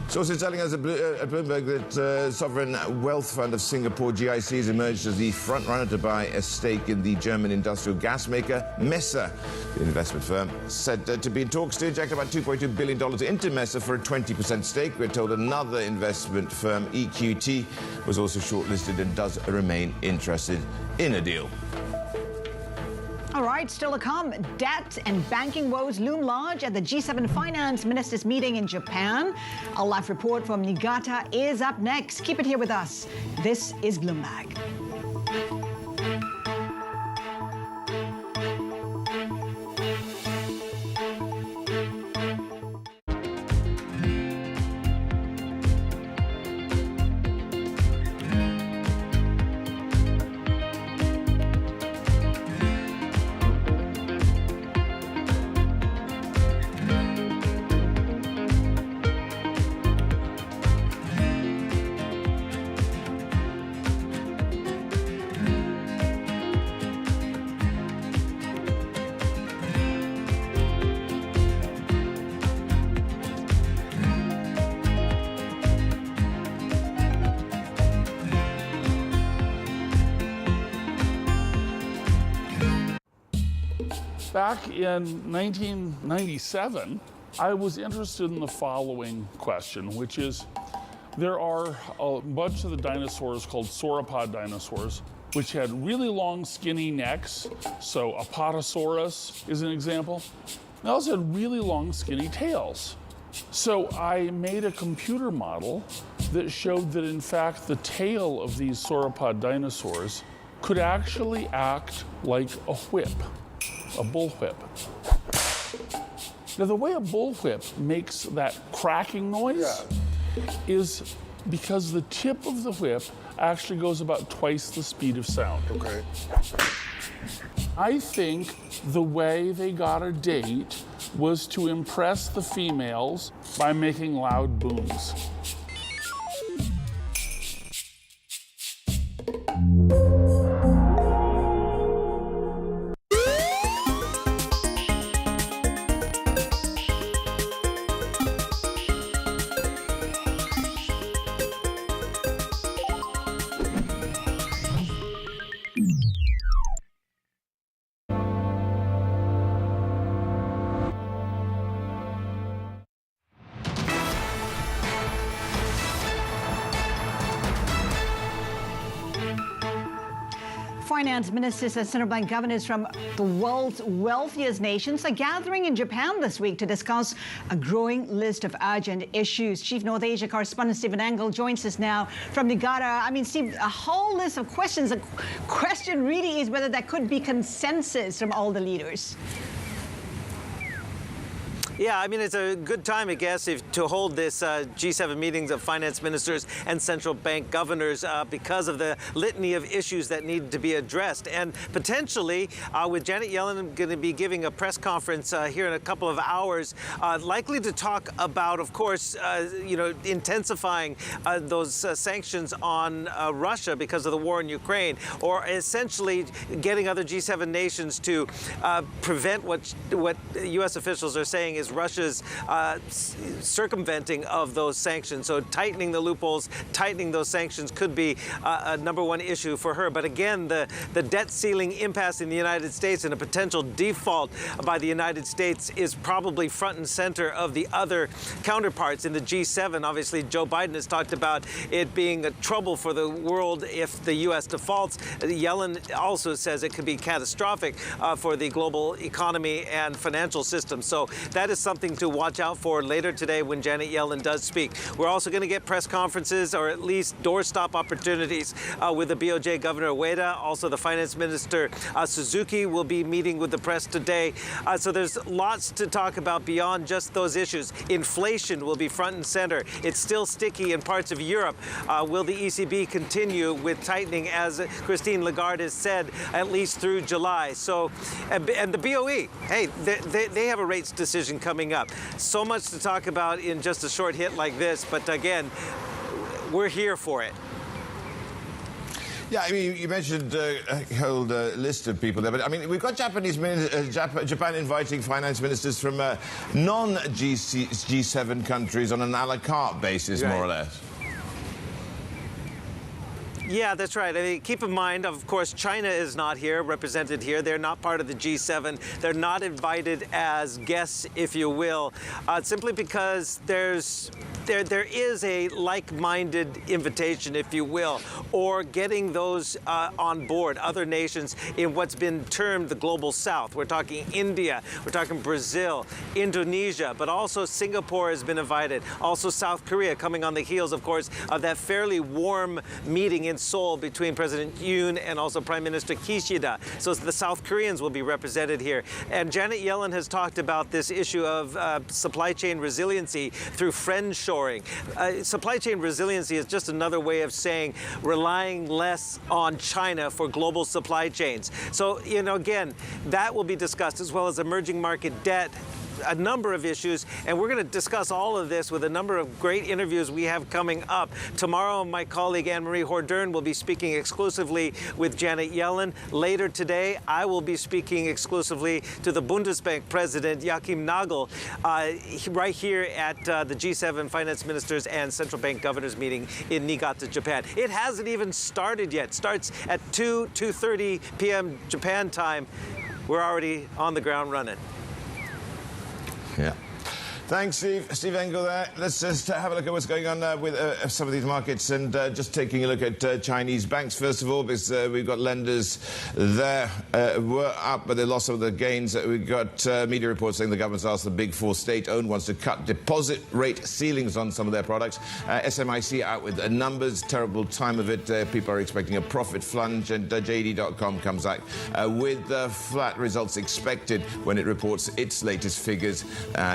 Sources telling us at Bloomberg that Sovereign Wealth Fund of Singapore, GIC, has emerged as the front-runner to buy a stake in the German industrial gas maker Messer. The investment firm said to be in talks to inject about $2.2 billion into Messer for a 20% stake. We're told another investment firm, EQT, was also shortlisted and does remain interested in a deal. All right, still to come. Debt and banking woes loom large at the G7 finance ministers meeting in Japan. A live report from Niigata is up next. Keep it here with us. This is Bloomberg. Back in 1997, I was interested in the following question, which is, there are a bunch of the dinosaurs called sauropod dinosaurs, which had really long, skinny necks. So Apatosaurus is an example. They also had really long, skinny tails. So I made a computer model that showed that, in fact, the tail of these sauropod dinosaurs could actually act like a whip. A bullwhip. Now, the way a bullwhip makes that cracking noise is because the tip of the whip actually goes about twice the speed of sound. Okay. I think the way they got a date was to impress the females by making loud booms. Finance ministers and central bank governors from the world's wealthiest nations are gathering in Japan this week to discuss a growing list of urgent issues. Chief North Asia correspondent Stephen Engel joins us now from Niigata. I mean, Steve, a whole list of questions. The question really is whether there could be consensus from all the leaders. Yeah, I mean, it's a good time, I guess, to hold this G7 meetings of finance ministers and central bank governors because of the litany of issues that need to be addressed. And potentially, with Janet Yellen going to be giving a press conference here in a couple of hours, likely to talk about, of course, intensifying those sanctions on Russia because of the war in Ukraine, or essentially getting other G7 nations to prevent what U.S. officials are saying is is Russia's circumventing of those sanctions. So tightening the loopholes, tightening those sanctions could be a number one issue for her. But again, the debt ceiling impasse in the United States and a potential default by the United States is probably front and center of the other counterparts in the G7. Obviously, Joe Biden has talked about it being a trouble for the world if the U.S. defaults. Yellen also says it could be catastrophic for the global economy and financial system. So that is something to watch out for later today when Janet Yellen does speak. We're also going to get press conferences or at least doorstop opportunities with the BOJ Governor Ueda. Also, the Finance Minister Suzuki will be meeting with the press today. So there's lots to talk about beyond just those issues. Inflation will be front and center. It's still sticky in parts of Europe. Will the ECB continue with tightening, as Christine Lagarde has said, at least through July? So, and the BOE, hey, they have a rates decision coming up. So much to talk about in just a short hit like this, but again, we're here for it. Yeah, I mean, you mentioned a whole list of people there, but I mean, we've got Japan inviting finance ministers from non-G7 countries on an a la carte basis, more or less. Yeah, that's right. I mean, keep in mind, of course, China is not here, represented here. They're not part of the G7. They're not invited as guests, if you will, simply because there is a like-minded invitation, if you will, or getting those on board, other nations in what's been termed the global south. We're talking India, we're talking Brazil, Indonesia, but also Singapore has been invited. Also South Korea, coming on the heels, of course, of that fairly warm meeting in Seoul between President Yoon and also Prime Minister Kishida. So the South Koreans will be represented here. And Janet Yellen has talked about this issue of supply chain resiliency through friendshoring. Supply chain resiliency is just another way of saying relying less on China for global supply chains. So, you know, again, that will be discussed, as well as emerging market debt, a number of issues, and we're going to discuss all of this with a number of great interviews we have coming up. Tomorrow, my colleague Anne-Marie Hordern will be speaking exclusively with Janet Yellen. Later today, I will be speaking exclusively to the Bundesbank president, Joachim Nagel, right here at the G7 finance ministers and central bank governors meeting in Niigata, Japan. It hasn't even started yet. It starts at 2:30 p.m. Japan time. We're already on the ground running. Yeah. Thanks, Steve. Steve Engel there. Let's just have a look at what's going on with some of these markets, and just taking a look at Chinese banks, first of all, because we've got lenders there were up, but they lost some of the gains. We've got media reports saying the government's asked the big four state-owned ones to cut deposit rate ceilings on some of their products. SMIC out with numbers. Terrible time of it. People are expecting a profit plunge, and JD.com comes back with flat results expected when it reports its latest figures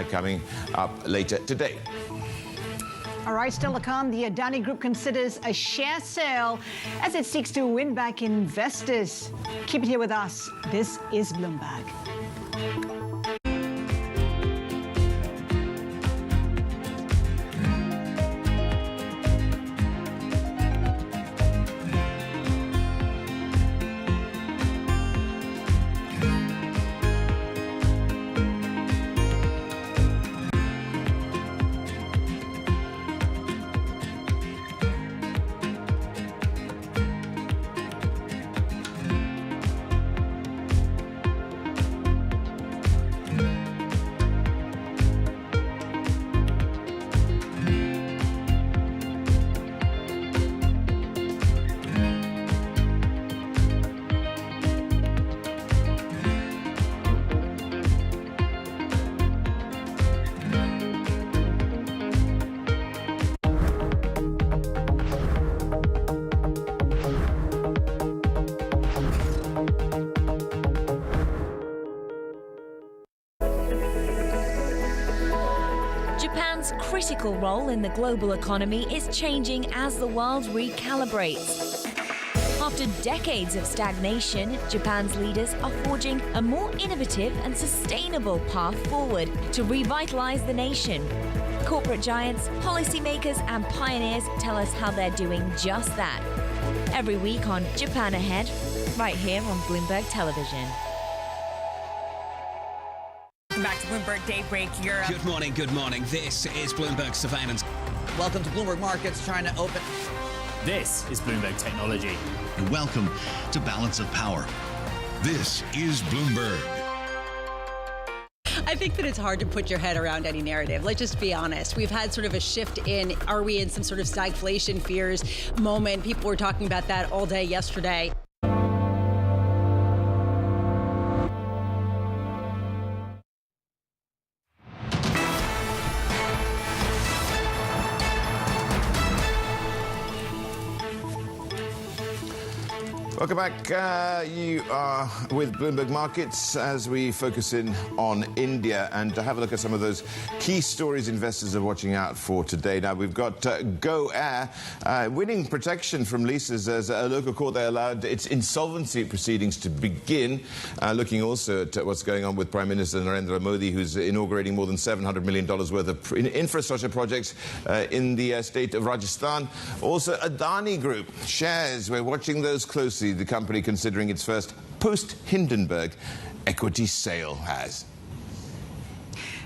coming up later today. All right, still to come, the Adani Group considers a share sale as it seeks to win back investors. Keep it here with us. This is Bloomberg. Japan's critical role in the global economy is changing as the world recalibrates. After decades of stagnation, Japan's leaders are forging a more innovative and sustainable path forward to revitalize the nation. Corporate giants, policymakers, and pioneers tell us how they're doing just that. Every week on Japan Ahead, right here on Bloomberg Television. Welcome back to Bloomberg Daybreak Europe. Good morning, good morning. This is Bloomberg Surveillance. Welcome to Bloomberg Markets. China open. This is Bloomberg Technology. And welcome to Balance of Power. This is Bloomberg. I think that it's hard to put your head around any narrative. Let's just be honest. We've had sort of a shift in, are we in some sort of stagflation fears moment? People were talking about that all day yesterday. Welcome back. You are with Bloomberg Markets as we focus in on India and to have a look at some of those key stories investors are watching out for today. Now, we've got Go Air winning protection from leases as a local court. They allowed its insolvency proceedings to begin. Looking also at what's going on with Prime Minister Narendra Modi, who's inaugurating more than $700 million worth of infrastructure projects in the state of Rajasthan. Also, Adani Group shares. We're watching those closely. The company considering its first post-Hindenburg equity sale has.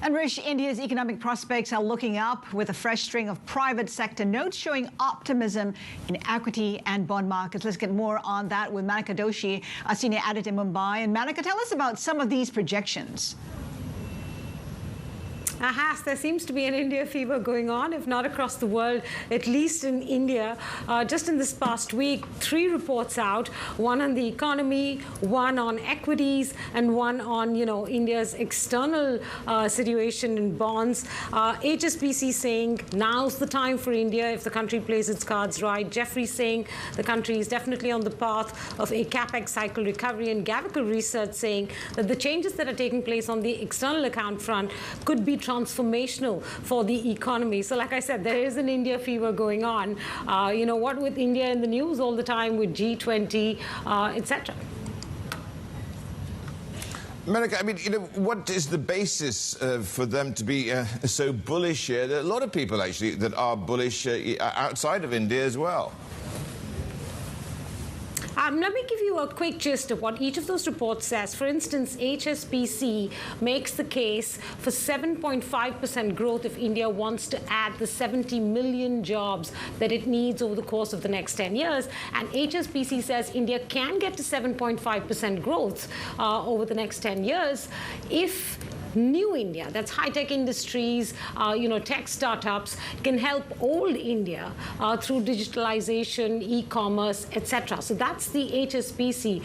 And Rish, India's economic prospects are looking up with a fresh string of private sector notes showing optimism in equity and bond markets. Let's get more on that with Manika Doshi, our senior editor in Mumbai. And Manika, tell us about some of these projections. There seems to be an India fever going on, if not across the world, at least in India. Just in this past week, 3 reports out, one on the economy, one on equities, and one on, India's external situation in bonds. HSBC saying now's the time for India if the country plays its cards right. Jeffrey saying the country is definitely on the path of a capex cycle recovery, and Gavical Research saying that the changes that are taking place on the external account front could be transformational for the economy. So like I said, there is an India fever going on. What with India in the news all the time with G20, etc. Manika, what is the basis for them to be so bullish here? There are a lot of people, actually, that are bullish outside of India as well. Let me give you a quick gist of what each of those reports says. For instance, HSBC makes the case for 7.5% growth if India wants to add the 70 million jobs that it needs over the course of the next 10 years. And HSBC says India can get to 7.5% growth over the next 10 years if New India, that's high-tech industries, tech startups, can help old India through digitalization, e-commerce, etc. So that's the HSBC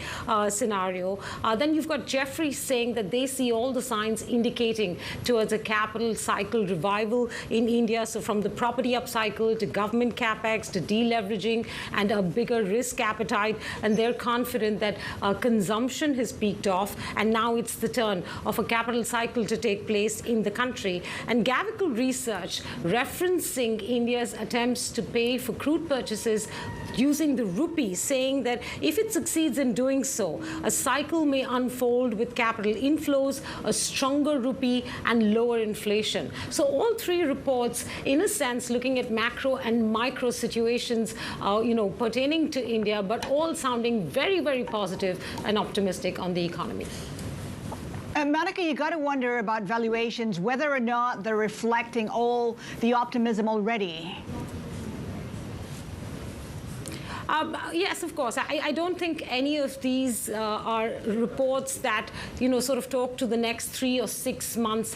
scenario. Then you've got Jeffrey saying that they see all the signs indicating towards a capital cycle revival in India. So from the property upcycle to government capex to deleveraging and a bigger risk appetite. And they're confident that consumption has peaked off and now it's the turn of a capital cycle to take place in the country. And Gavical Research referencing India's attempts to pay for crude purchases using the rupee, saying that if it succeeds in doing so, a cycle may unfold with capital inflows, a stronger rupee, and lower inflation. So all 3 reports, in a sense, looking at macro and micro situations, pertaining to India, but all sounding very, very positive and optimistic on the economy. Manika, you got to wonder about valuations, whether or not they're reflecting all the optimism already. Yes, of course. I don't think any of these are reports that, sort of talk to the next 3 or 6 months.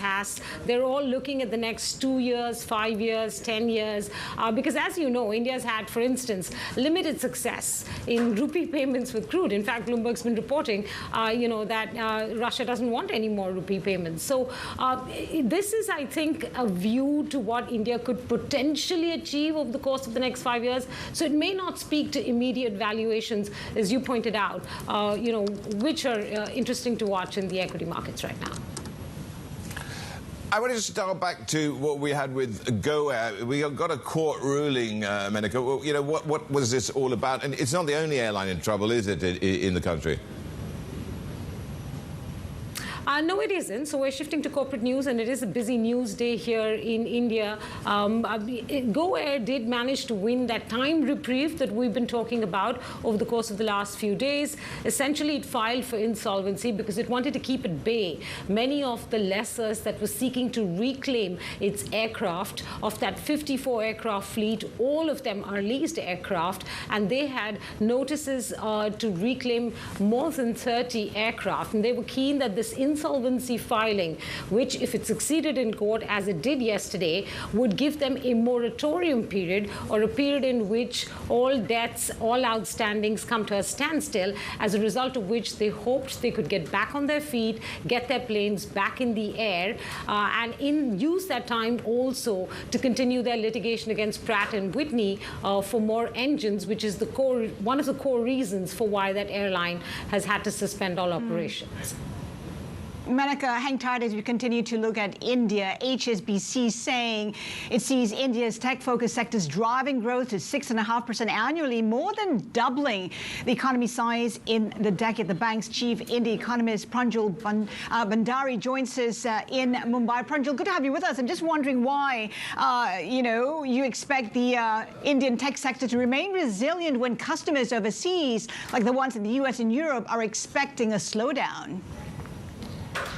They're all looking at the next 2 years, 5 years, 10 years. Because as you know, India's had, for instance, limited success in rupee payments with crude. In fact, Bloomberg's been reporting, that Russia doesn't want any more rupee payments. So this is, I think, a view to what India could potentially achieve over the course of the next 5 years. So it may not speak to immediate valuations, as you pointed out, which are interesting to watch in the equity markets right now. I want to just dial back to what we had with Go Air. We got a court ruling, Manika. What was this all about? And it's not the only airline in trouble, is it, in the country? No, it isn't. So we're shifting to corporate news, and it is a busy news day here in India. Go Air did manage to win that time reprieve that we've been talking about over the course of the last few days. Essentially, it filed for insolvency because it wanted to keep at bay many of the lessors that were seeking to reclaim its aircraft. Of that 54 aircraft fleet, all of them are leased aircraft, and they had notices to reclaim more than 30 aircraft. And they were keen that this insolvency filing, which if it succeeded in court, as it did yesterday, would give them a moratorium period, or a period in which all debts, all outstandings come to a standstill, as a result of which they hoped they could get back on their feet, get their planes back in the air, and use that time also to continue their litigation against Pratt & Whitney for more engines, which is one of the core reasons for why that airline has had to suspend all operations. Menaka, hang tight as we continue to look at India. HSBC saying it sees India's tech-focused sectors driving growth to 6.5% annually, more than doubling the economy size in the decade. The bank's chief India economist Pranjal Bhandari joins us in Mumbai. Pranjal, good to have you with us. I'm just wondering why, you expect the Indian tech sector to remain resilient when customers overseas, like the ones in the US and Europe, are expecting a slowdown.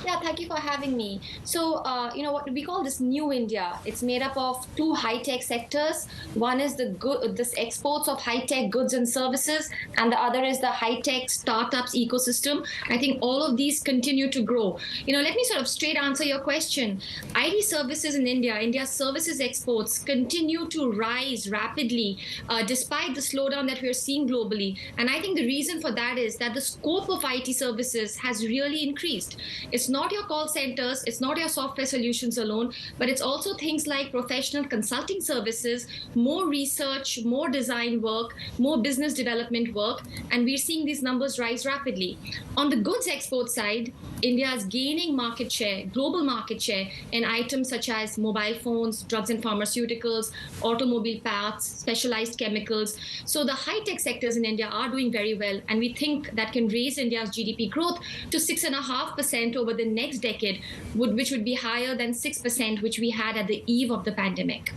Yeah, thank you for having me. So, what we call this New India, it's made up of two high-tech sectors. One is this exports of high-tech goods and services, and the other is the high-tech startups ecosystem. I think all of these continue to grow. Let me sort of straight answer your question. IT services in India, India's services exports continue to rise rapidly despite the slowdown that we're seeing globally. And I think the reason for that is that the scope of IT services has really increased. It's not your call centers, it's not your software solutions alone, but it's also things like professional consulting services, more research, more design work, more business development work, and we're seeing these numbers rise rapidly. On the goods export side, India is gaining market share, global market share, in items such as mobile phones, drugs and pharmaceuticals, automobile parts, specialized chemicals. So the high-tech sectors in India are doing very well, and we think that can raise India's GDP growth to 6.5% over the next decade, which would be higher than 6%, which we had at the eve of the pandemic.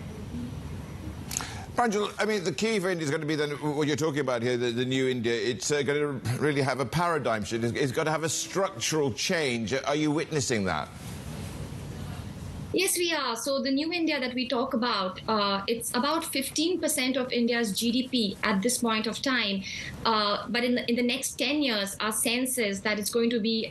Pranjal, I mean, the key for India is going to be then what you're talking about here, the new India. It's going to really have a paradigm shift. It's got to have a structural change. Are you witnessing that? Yes, we are. So the new India that we talk about, it's about 15% of India's GDP at this point of time. But in the next 10 years, our sense is that it's going to be,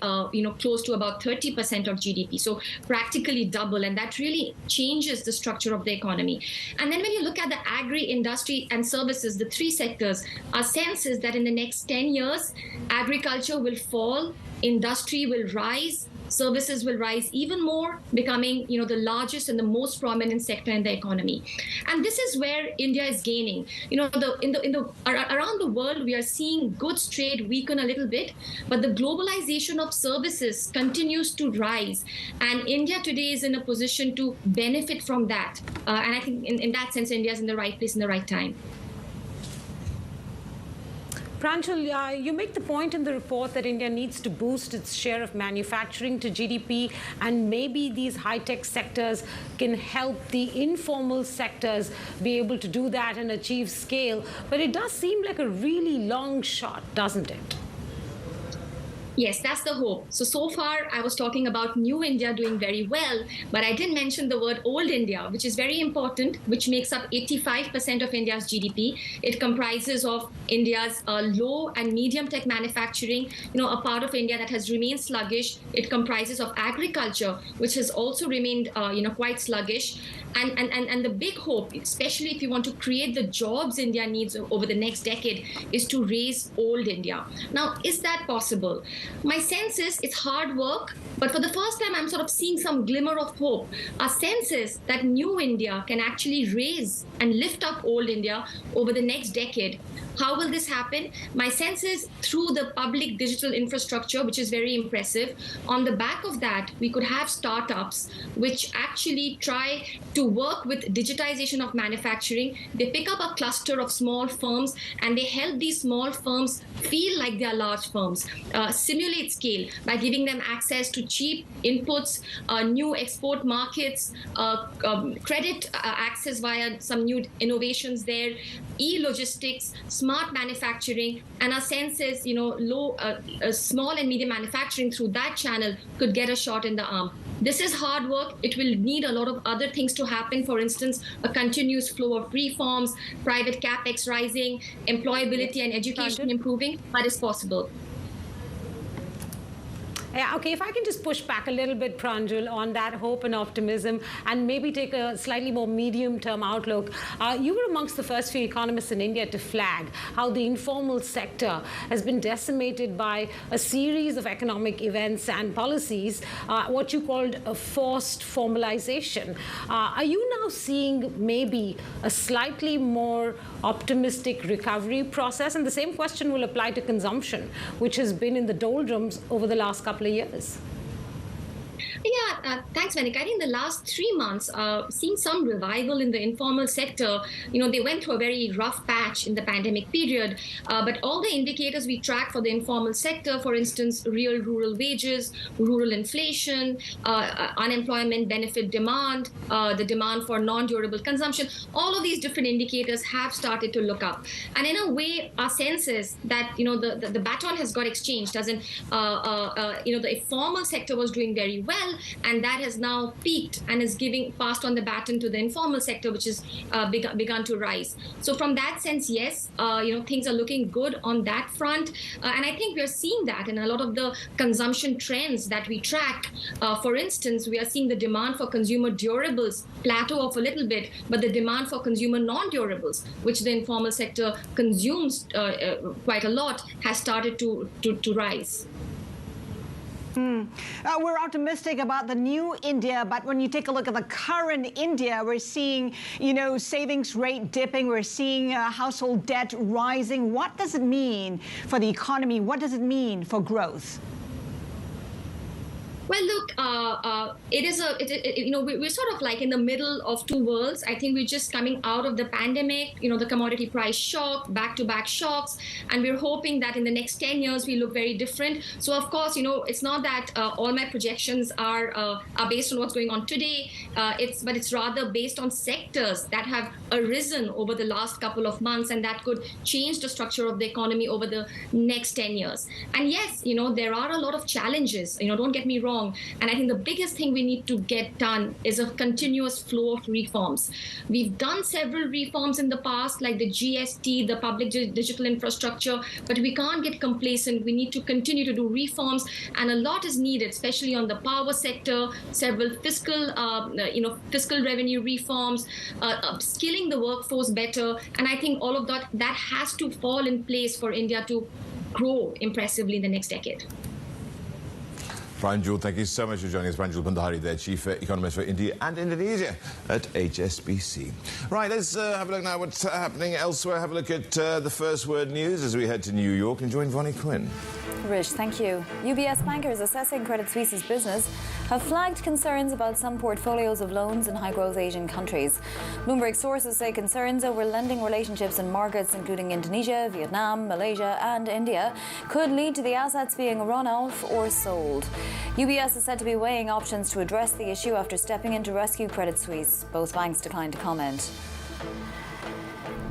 close to about 30% of GDP. So practically double. And that really changes the structure of the economy. And then when you look at the agri, industry and services, the three sectors, our sense is that in the next 10 years, agriculture will fall, industry will rise, services will rise even more, becoming, the largest and the most prominent sector in the economy. And this is where India is gaining. Around the world, we are seeing goods trade weaken a little bit, but the globalization of services continues to rise. And India today is in a position to benefit from that. And I think in that sense, India is in the right place in the right time. Pranjal, you make the point in the report that India needs to boost its share of manufacturing to GDP, and maybe these high-tech sectors can help the informal sectors be able to do that and achieve scale. But it does seem like a really long shot, doesn't it? Yes, that's the hope. So far, I was talking about new India doing very well, but I didn't mention the word old India, which is very important, which makes up 85% of India's GDP. It comprises of India's low and medium tech manufacturing, a part of India that has remained sluggish. It comprises of agriculture, which has also remained, quite sluggish. And the big hope, especially if you want to create the jobs India needs over the next decade, is to raise old India. Now, is that possible? My sense is it's hard work, but for the first time, I'm sort of seeing some glimmer of hope. Our sense is that new India can actually raise and lift up old India over the next decade. How will this happen? My sense is through the public digital infrastructure, which is very impressive. On the back of that, we could have startups which actually try to work with digitization of manufacturing. They pick up a cluster of small firms and they help these small firms feel like they are large firms. simulate scale by giving them access to cheap inputs, new export markets, credit access via some new innovations there, e-logistics, smart manufacturing, and our sense is, small and medium manufacturing through that channel could get a shot in the arm. This is hard work. It will need a lot of other things to happen. For instance, a continuous flow of reforms, private capex rising, employability and education improving, but it's possible. Yeah, okay, if I can just push back a little bit, Pranjul, on that hope and optimism and maybe take a slightly more medium-term outlook. You were amongst the first few economists in India to flag how the informal sector has been decimated by a series of economic events and policies, what you called a forced formalization. Are you now seeing maybe a slightly more optimistic recovery process? And the same question will apply to consumption, which has been in the doldrums over the last couple of years. Yeah, thanks, Venik. I think the last 3 months, seeing some revival in the informal sector. They went through a very rough patch in the pandemic period, but all the indicators we track for the informal sector, for instance, real rural wages, rural inflation, unemployment benefit demand, the demand for non-durable consumption, all of these different indicators have started to look up. And in a way, our sense is that, the baton has got exchanged, as in, the informal sector was doing very well, and that has now peaked and is passed on the baton to the informal sector, which has begun to rise. So from that sense, yes, things are looking good on that front. And I think we're seeing that in a lot of the consumption trends that we track. For instance, we are seeing the demand for consumer durables plateau off a little bit, but the demand for consumer non-durables, which the informal sector consumes quite a lot, has started to rise. We're optimistic about the new India, but when you take a look at the current India, we're seeing, savings rate dipping. We're seeing household debt rising. What does it mean for the economy? What does it mean for growth? Well, look, we're sort of like in the middle of two worlds. I think we're just coming out of the pandemic, the commodity price shock, back-to-back shocks, and we're hoping that in the next 10 years we look very different. So, of course, it's not that all my projections are based on what's going on today. But it's rather based on sectors that have arisen over the last couple of months, and that could change the structure of the economy over the next 10 years. And yes, there are a lot of challenges. Don't get me wrong. And I think the biggest thing we need to get done is a continuous flow of reforms. We've done several reforms in the past, like the GST, the public digital infrastructure, but we can't get complacent. We need to continue to do reforms, and a lot is needed, especially on the power sector, several fiscal revenue reforms, skilling the workforce better. And I think all of that has to fall in place for India to grow impressively in the next decade. Pranjul, thank you so much for joining us. Pranjul Bandari, their Chief Economist for India and Indonesia at HSBC. Right, let's have a look now what's happening elsewhere. Have a look at the First Word News as we head to New York and join Vonnie Quinn. Rish, thank you. UBS bankers assessing Credit Suisse's business have flagged concerns about some portfolios of loans in high-growth Asian countries. Bloomberg sources say concerns over lending relationships in markets including Indonesia, Vietnam, Malaysia and India could lead to the assets being run off or sold. UBS is said to be weighing options to address the issue after stepping in to rescue Credit Suisse. Both banks declined to comment.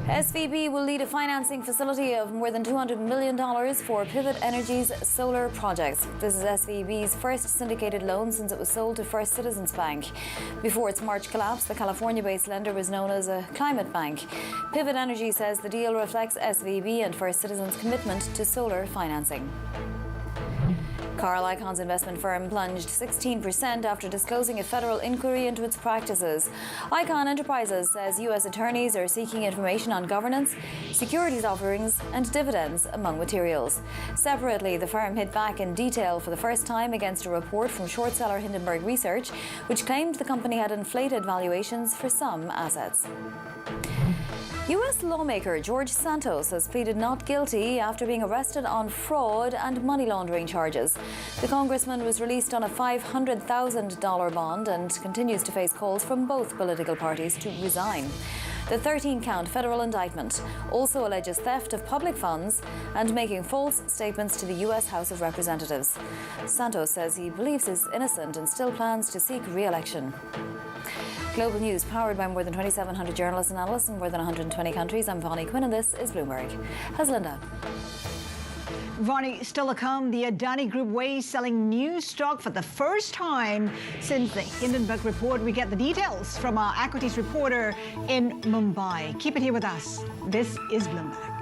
SVB will lead a financing facility of more than $200 million for Pivot Energy's solar projects. This is SVB's first syndicated loan since it was sold to First Citizens Bank. Before its March collapse, the California-based lender was known as a climate bank. Pivot Energy says the deal reflects SVB and First Citizens' commitment to solar financing. Carl Icahn's investment firm plunged 16% after disclosing a federal inquiry into its practices. Icahn Enterprises says U.S. attorneys are seeking information on governance, securities offerings, and dividends, among materials. Separately, the firm hit back in detail for the first time against a report from short seller Hindenburg Research, which claimed the company had inflated valuations for some assets. U.S. lawmaker George Santos has pleaded not guilty after being arrested on fraud and money laundering charges. The congressman was released on a $500,000 bond and continues to face calls from both political parties to resign. The 13-count federal indictment also alleges theft of public funds and making false statements to the U.S. House of Representatives. Santos says he believes he's innocent and still plans to seek re-election. Global news powered by more than 2,700 journalists and analysts in more than 120 countries. I'm Vonnie Quinn and this is Bloomberg. How's Linda? Vonnie, still to come, the Adani Group weighs selling new stock for the first time since the Hindenburg report. We get the details from our equities reporter in Mumbai. Keep it here with us. This is Bloomberg.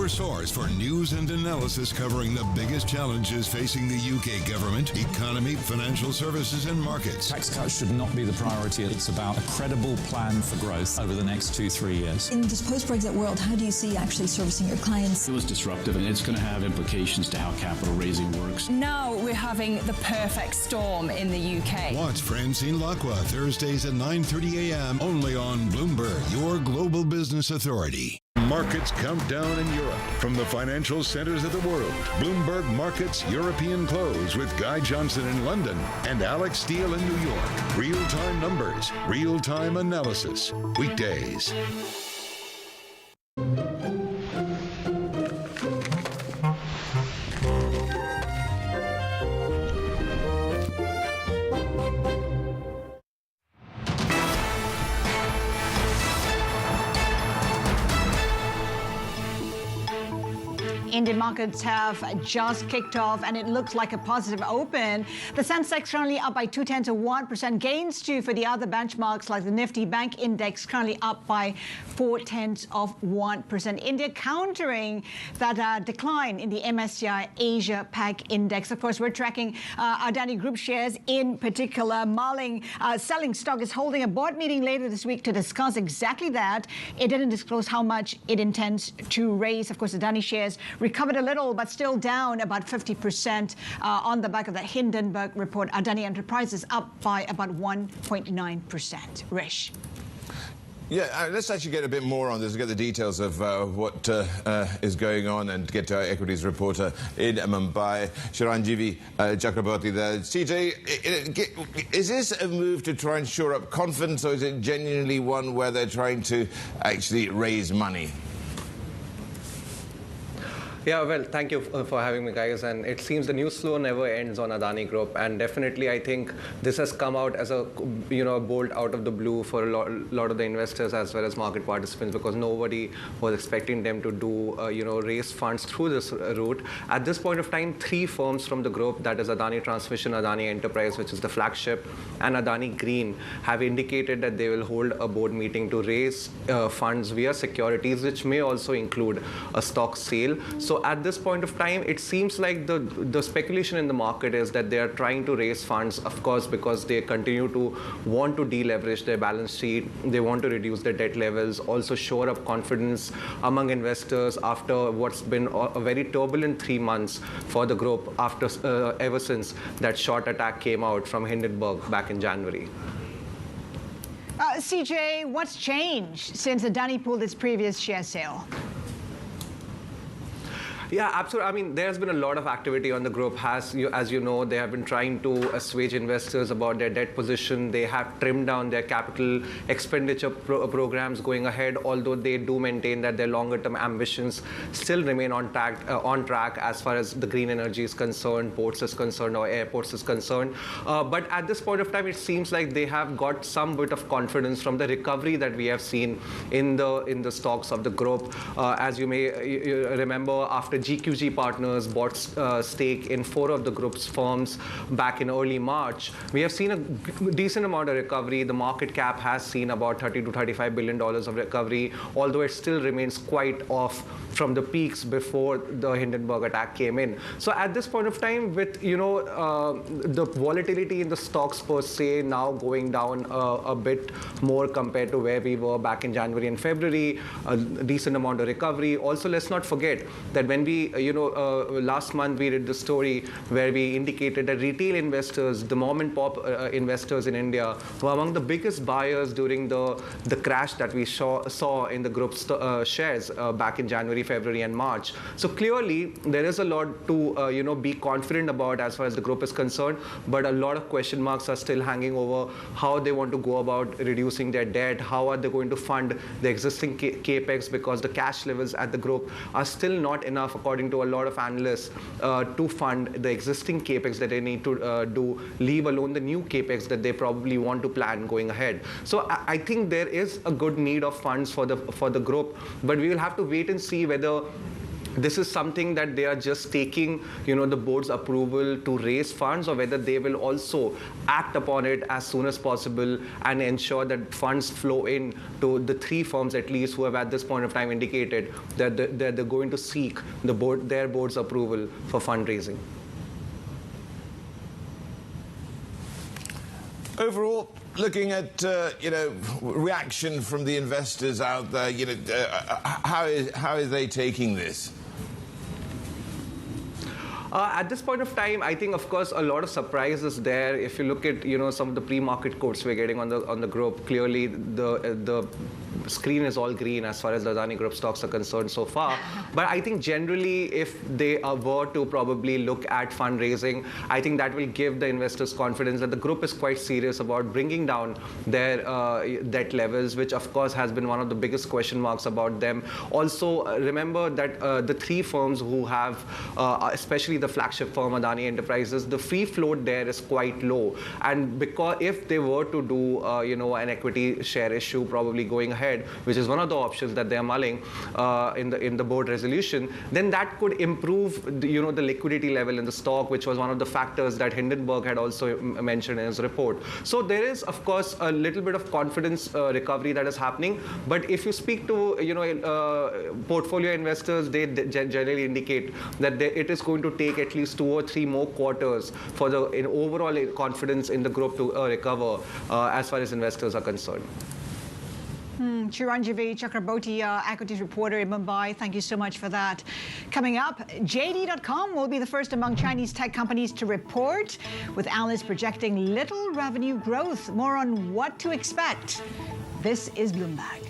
Source for news and analysis covering the biggest challenges facing the UK government, economy, financial services and markets. Tax cuts should not be the priority. It's about a credible plan for growth over the next 2-3 years. In this post-Brexit world, how do you see actually servicing your clients? It was disruptive and it's going to have implications to how capital raising works. Now we're having the perfect storm in the UK. Watch Francine Lacqua Thursdays at 9:30 a.m. only on Bloomberg, your global business authority. Markets countdown in Europe. From the financial centers of the world, Bloomberg Markets European Close with Guy Johnson in London and Alex Steele in New York. Real-time numbers, real-time analysis. Weekdays. Indian markets have just kicked off and it looks like a positive open. The Sensex currently up by 0.2% gains too for the other benchmarks like the Nifty Bank Index currently up by 0.4%. India countering that decline in the MSCI Asia Pac Index. Of course, we're tracking Adani Group shares in particular. Marling selling stock is holding a board meeting later this week to discuss exactly that. It didn't disclose how much it intends to raise. Of course, Adani shares recovered a little, but still down about 50% on the back of the Hindenburg report. Adani Enterprises up by about 1.9%. Rish. Yeah, let's actually get a bit more on this, get the details of what is going on and get to our equities reporter in Mumbai, Chiranjeevi Chakraborty there. CJ, is this a move to try and shore up confidence, or is it genuinely one where they're trying to actually raise money? Yeah, well, thank you for having me, guys. And it seems the news flow never ends on Adani Group. And definitely, I think this has come out as a bolt out of the blue for a lot of the investors as well as market participants, because nobody was expecting them to do, raise funds through this route. At this point of time, 3 firms from the group, that is Adani Transmission, Adani Enterprise, which is the flagship, and Adani Green, have indicated that they will hold a board meeting to raise funds via securities, which may also include a stock sale. So at this point of time, it seems like the speculation in the market is that they are trying to raise funds, of course, because they continue to want to deleverage their balance sheet. They want to reduce their debt levels, also shore up confidence among investors after what's been a very turbulent 3 months for the group after ever since that short attack came out from Hindenburg back in January. CJ, what's changed since Adani pulled its previous share sale? Yeah, absolutely. I mean, there's been a lot of activity on the group. As you know, they have been trying to assuage investors about their debt position. They have trimmed down their capital expenditure programs going ahead, although they do maintain that their longer-term ambitions still remain on track as far as the green energy is concerned, ports is concerned, or airports is concerned. But at this point of time, it seems like they have got some bit of confidence from the recovery that we have seen in the stocks of the group. As you may remember, after GQG Partners bought stake in 4 of the group's firms back in early March. We have seen a decent amount of recovery. The market cap has seen about $30 to $35 billion of recovery, although it still remains quite off from the peaks before the Hindenburg attack came in. So at this point of time, with the volatility in the stocks per se now going down a bit more compared to where we were back in January and February, a decent amount of recovery. Also, let's not forget that when we, last month we did the story where we indicated that retail investors, the mom and pop investors in India, were among the biggest buyers during the crash that we saw in the group's shares back in January, February, and March. So clearly, there is a lot to be confident about as far as the group is concerned, but a lot of question marks are still hanging over how they want to go about reducing their debt, how are they going to fund the existing capex, because the cash levels at the group are still not enough, according to a lot of analysts, to fund the existing capex that they need to do, leave alone the new capex that they probably want to plan going ahead. So I think there is a good need of funds for the group, but we will have to wait and see whether this is something that they are just taking, the board's approval to raise funds, or whether they will also act upon it as soon as possible and ensure that funds flow in to the 3 firms at least who have at this point of time indicated that they're going to seek their board's approval for fundraising. Overall, looking at reaction from the investors out there, how are they taking this? At this point of time, I think, of course, a lot of surprises there. If you look at, some of the pre-market quotes we're getting on the group, clearly the screen is all green as far as the Adani Group stocks are concerned so far. But I think generally, if they were to probably look at fundraising, I think that will give the investors confidence that the group is quite serious about bringing down their debt levels, which of course has been one of the biggest question marks about them. Also, remember that the 3 firms who have, especially the flagship firm Adani Enterprises, the free float there is quite low. And because if they were to do, an equity share issue probably going ahead, which is one of the options that they are mulling in the board resolution, then that could improve the liquidity level in the stock, which was one of the factors that Hindenburg had also mentioned in his report. So there is, of course, a little bit of confidence recovery that is happening. But if you speak to portfolio investors, they generally indicate that it is going to take at least 2 or 3 more quarters for the overall confidence in the group to recover as far as investors are concerned. Chiranjeevi Chakraborty, equities reporter in Mumbai, thank you so much for that. Coming up, JD.com will be the first among Chinese tech companies to report, with analysts projecting little revenue growth. More on what to expect. This is Bloomberg.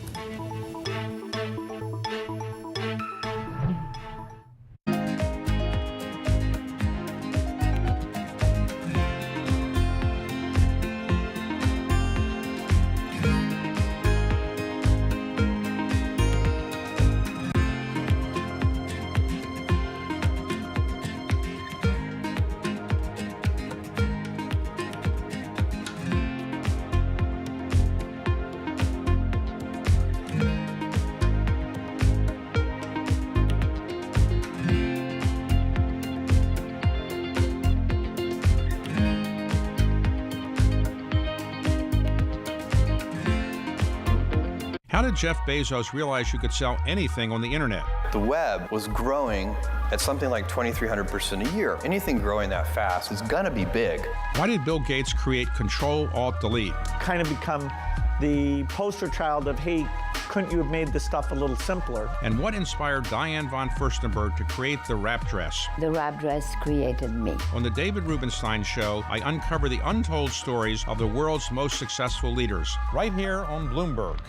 How did Jeff Bezos realize you could sell anything on the internet? The web was growing at something like 2,300% a year. Anything growing that fast is gonna be big. Why did Bill Gates create Control-Alt-Delete? Kind of become the poster child of, hey, couldn't you have made this stuff a little simpler? And what inspired Diane von Furstenberg to create the wrap dress? The wrap dress created me. On the David Rubenstein Show, I uncover the untold stories of the world's most successful leaders, right here on Bloomberg.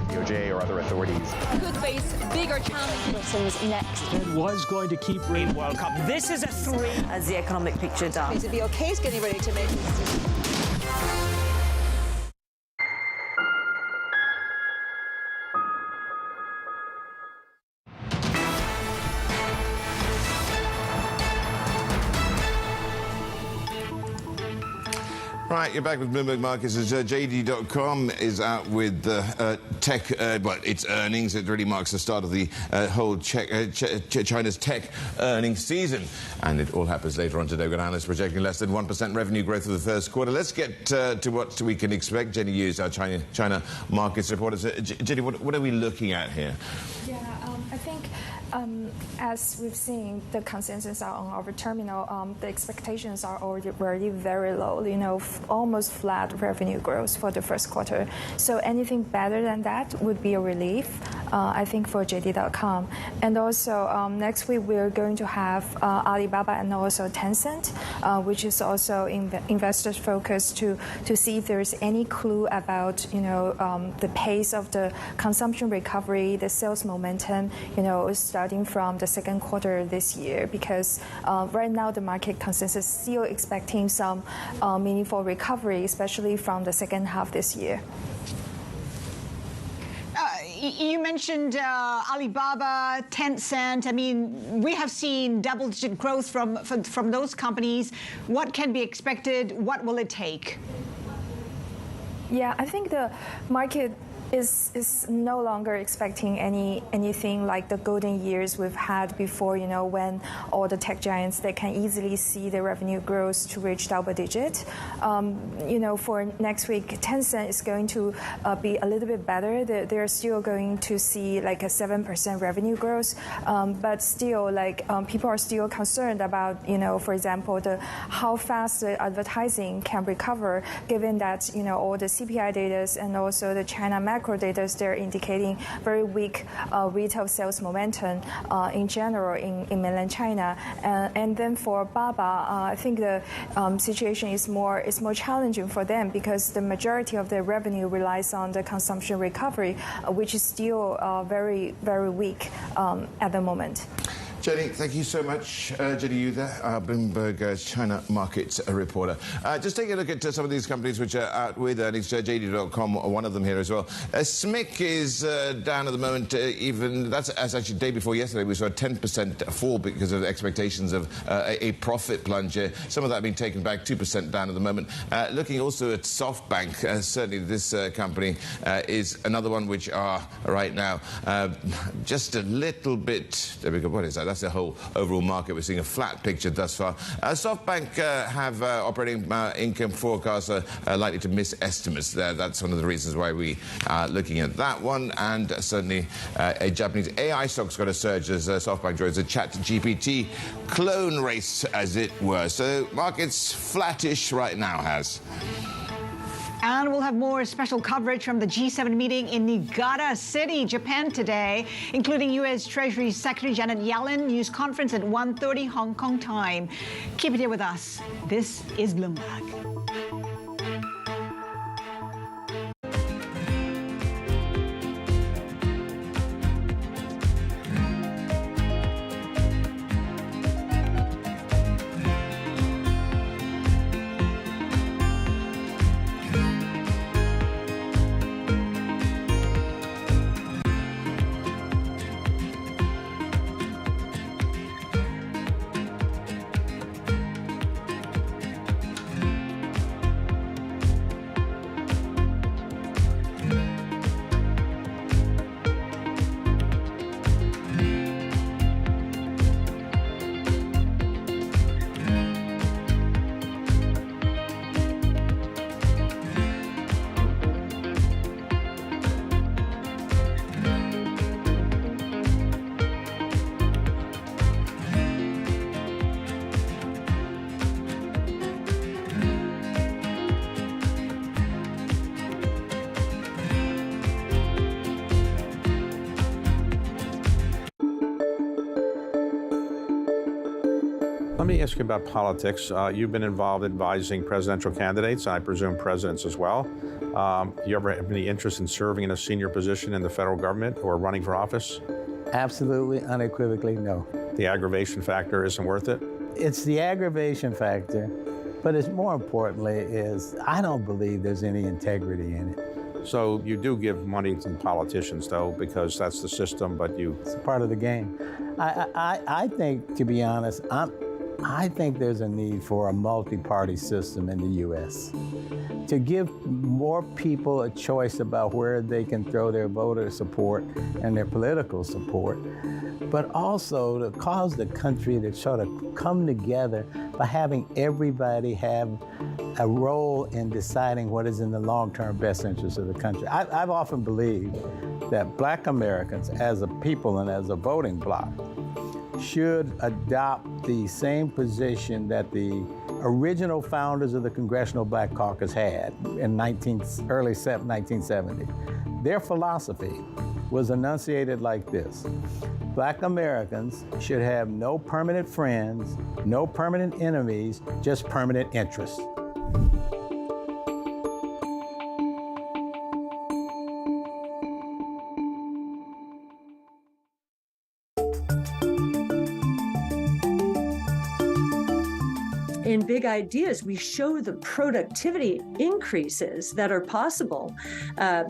DOJ or other authorities could face bigger challenges. Britain's next. Fed was going to keep rating World Cup. This is a 3. As the economic picture does. To be okay is getting ready to make this. Right, you're back with Bloomberg Markets as JD.com is out with tech, its earnings. It really marks the start of the whole China's tech earnings season. And it all happens later on today. We've got analysts projecting less than 1% revenue growth for the first quarter. Let's get to what we can expect. Jenny Yu is our China markets reporter. So, Jenny, what are we looking at here? Yeah, I think as we've seen, the consensus are on our terminal, the expectations are already very low, almost flat revenue growth for the first quarter. So anything better than that would be a relief, I think, for JD.com. And also next week we're going to have Alibaba and also Tencent, which is also investors' focus to see if there's any clue about the pace of the consumption recovery, the sales momentum, starting from the second quarter this year, because right now the market consensus is still expecting some meaningful recovery, especially from the second half this year. You mentioned Alibaba, Tencent. I mean, we have seen double-digit growth from those companies. What can be expected? What will it take? Yeah, I think the market is no longer expecting anything like the golden years we've had before, when all the tech giants, they can easily see the revenue growth to reach double digit. For next week, Tencent is going to be a little bit better. They're still going to see like a 7% revenue growth, but still, people are still concerned about, for example, how fast the advertising can recover, given that, all the CPI data and also the China macro data, they're indicating very weak retail sales momentum in general in mainland China. And then for Baba, I think the situation is more challenging for them, because the majority of their revenue relies on the consumption recovery, which is still very, very weak at the moment. Jenny, thank you so much. Jenny Yu there, Bloomberg China markets reporter. Just take a look at some of these companies which are out with earnings. JD.com, one of them here as well. SMIC is down at the moment. That's actually day before yesterday. We saw a 10% fall because of expectations of a profit plunge. Some of that being taken back, 2% down at the moment. Looking also at SoftBank, certainly this company is another one which are right now just a little bit. There we go. What is that? That's the whole overall market. We're seeing a flat picture thus far. SoftBank have operating income forecasts likely to miss estimates there. That's one of the reasons why we are looking at that one. And certainly a Japanese AI stock's got a surge as SoftBank joins the ChatGPT clone race, as it were. So markets flattish right now, has. And we'll have more special coverage from the G7 meeting in Niigata City, Japan today, including U.S. Treasury Secretary Janet Yellen, news conference at 1:30 Hong Kong time. Keep it here with us. This is Bloomberg. Let me ask you about politics. You've been involved advising presidential candidates, and I presume presidents as well. Do you ever have any interest in serving in a senior position in the federal government or running for office? Absolutely, unequivocally, no. The aggravation factor isn't worth it? It's the aggravation factor, but it's more importantly is I don't believe there's any integrity in it. So you do give money to politicians, though, because that's the system, but you... It's a part of the game. I think, to be honest, I think there's a need for a multi-party system in the U.S. to give more people a choice about where they can throw their voter support and their political support, but also to cause the country to sort of come together by having everybody have a role in deciding what is in the long-term best interest of the country. I've often believed that Black Americans as a people and as a voting bloc should adopt the same position that the original founders of the Congressional Black Caucus had in early 1970. Their philosophy was enunciated like this: Black Americans should have no permanent friends, no permanent enemies, just permanent interests. In Big Ideas, we show the productivity increases that are possible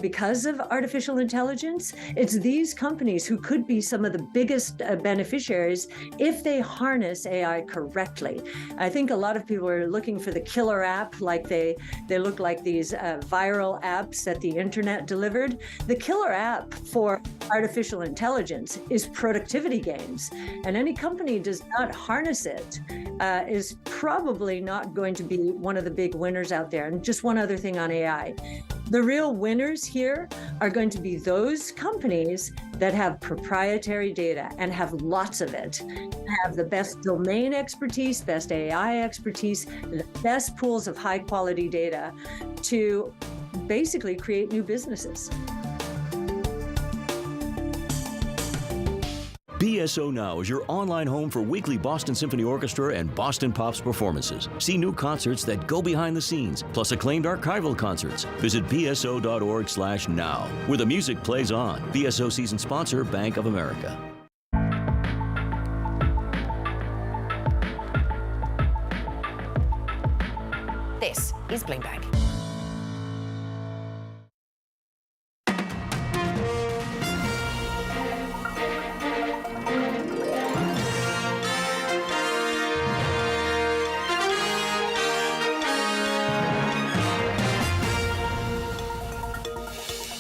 because of artificial intelligence. It's these companies who could be some of the biggest beneficiaries if they harness AI correctly. I think a lot of people are looking for the killer app, like they look like these viral apps that the internet delivered. The killer app for artificial intelligence is productivity gains, and any company does not harness it is probably not going to be one of the big winners out there. And just one other thing on AI. The real winners here are going to be those companies that have proprietary data and have lots of it, have the best domain expertise, best AI expertise, the best pools of high quality data to basically create new businesses. BSO Now is your online home for weekly Boston Symphony Orchestra and Boston Pops performances. See new concerts that go behind the scenes, plus acclaimed archival concerts. Visit bso.org/now, where the music plays on. BSO season sponsor, Bank of America. This is Bloomberg.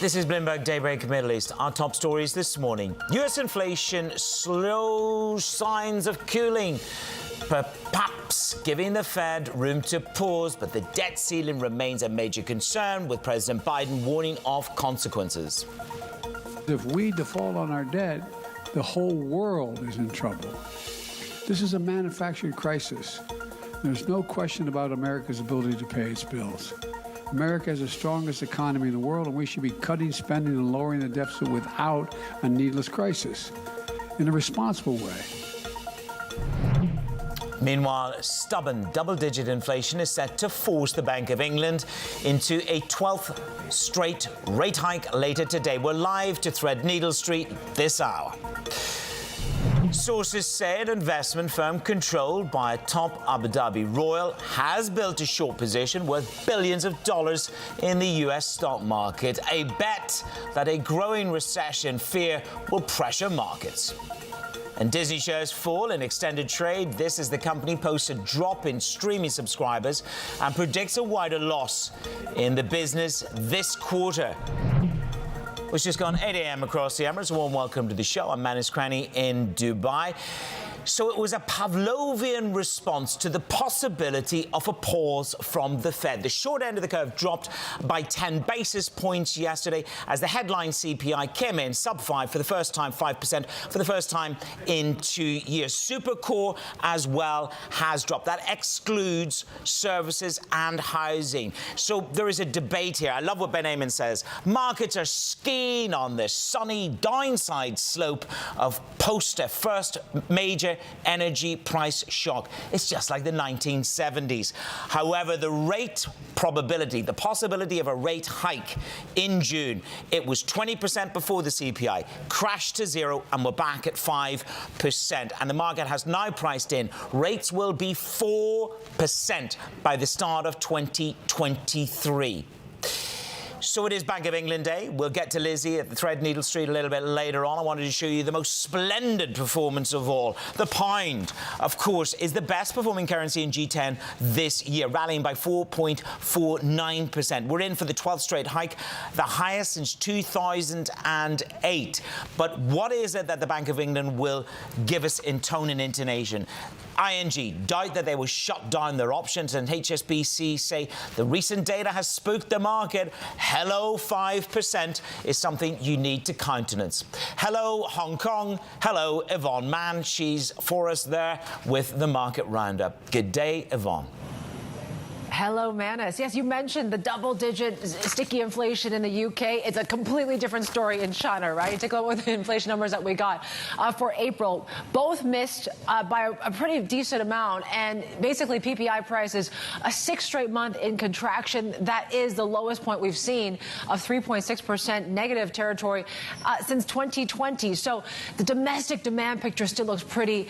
This is Bloomberg Daybreak Middle East. Our top stories this morning. U.S. inflation slow signs of cooling, perhaps giving the Fed room to pause, but the debt ceiling remains a major concern, with President Biden warning of consequences. If we default on our debt, the whole world is in trouble. This is a manufactured crisis. There's no question about America's ability to pay its bills. America has the strongest economy in the world, and we should be cutting spending and lowering the deficit without a needless crisis, in a responsible way. Meanwhile, stubborn double-digit inflation is set to force the Bank of England into a 12th straight rate hike later today. We're live to Threadneedle Street this hour. Sources say an investment firm controlled by a top Abu Dhabi royal has built a short position worth billions of dollars in the U.S. stock market, a bet that a growing recession fear will pressure markets. And Disney shares fall in extended trade. This as the company posts a drop in streaming subscribers and predicts a wider loss in the business this quarter. It's just gone 8 a.m. across the Emirates. A warm welcome to the show. I'm Manus Cranny in Dubai. So it was a Pavlovian response to the possibility of a pause from the Fed. The short end of the curve dropped by 10 basis points yesterday as the headline CPI came in sub-5 for the first time, 5% for the first time in 2 years. Supercore as well has dropped. That excludes services and housing. So there is a debate here. I love what Ben Eamon says. Markets are skiing on the sunny downside slope of post a first major energy price shock. It's just like the 1970s. However, the rate probability, the possibility of a rate hike in June, it was 20% before the CPI, crashed to zero, and we're back at 5%. And the market has now priced in rates will be 4% by the start of 2023. So it is Bank of England Day. We'll get to Lizzie at the Threadneedle Street a little bit later on. I wanted to show you the most splendid performance of all. The pound, of course, is the best performing currency in G10 this year, rallying by 4.49%. We're in for the 12th straight hike, the highest since 2008. But what is it that the Bank of England will give us in tone and intonation? ING doubt that they will shut down their options, and HSBC say the recent data has spooked the market. Hello 5% is something you need to countenance. Hello Hong Kong. Hello Yvonne Mann. She's for us there with the market roundup. Good day, Yvonne. Hello, Manus. Yes, you mentioned the double-digit sticky inflation in the UK. It's a completely different story in China, right? Take a look at the inflation numbers that we got for April. Both missed by a pretty decent amount, and basically PPI prices a sixth straight month in contraction. That is the lowest point we've seen of 3.6% negative territory since 2020. So the domestic demand picture still looks pretty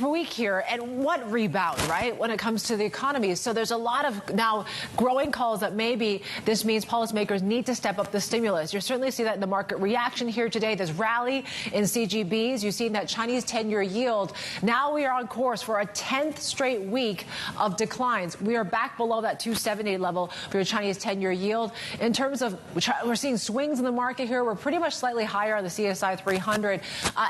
weak here. And what rebound, right, when it comes to the economy? So there's a lot of now growing calls that maybe this means policymakers need to step up the stimulus. You certainly see that in the market reaction here today. This rally in CGBs. You've seen that Chinese 10-year yield. Now we are on course for a 10th straight week of declines. We are back below that 270 level for your Chinese 10-year yield. In terms of, we're seeing swings in the market here. We're pretty much slightly higher on the CSI 300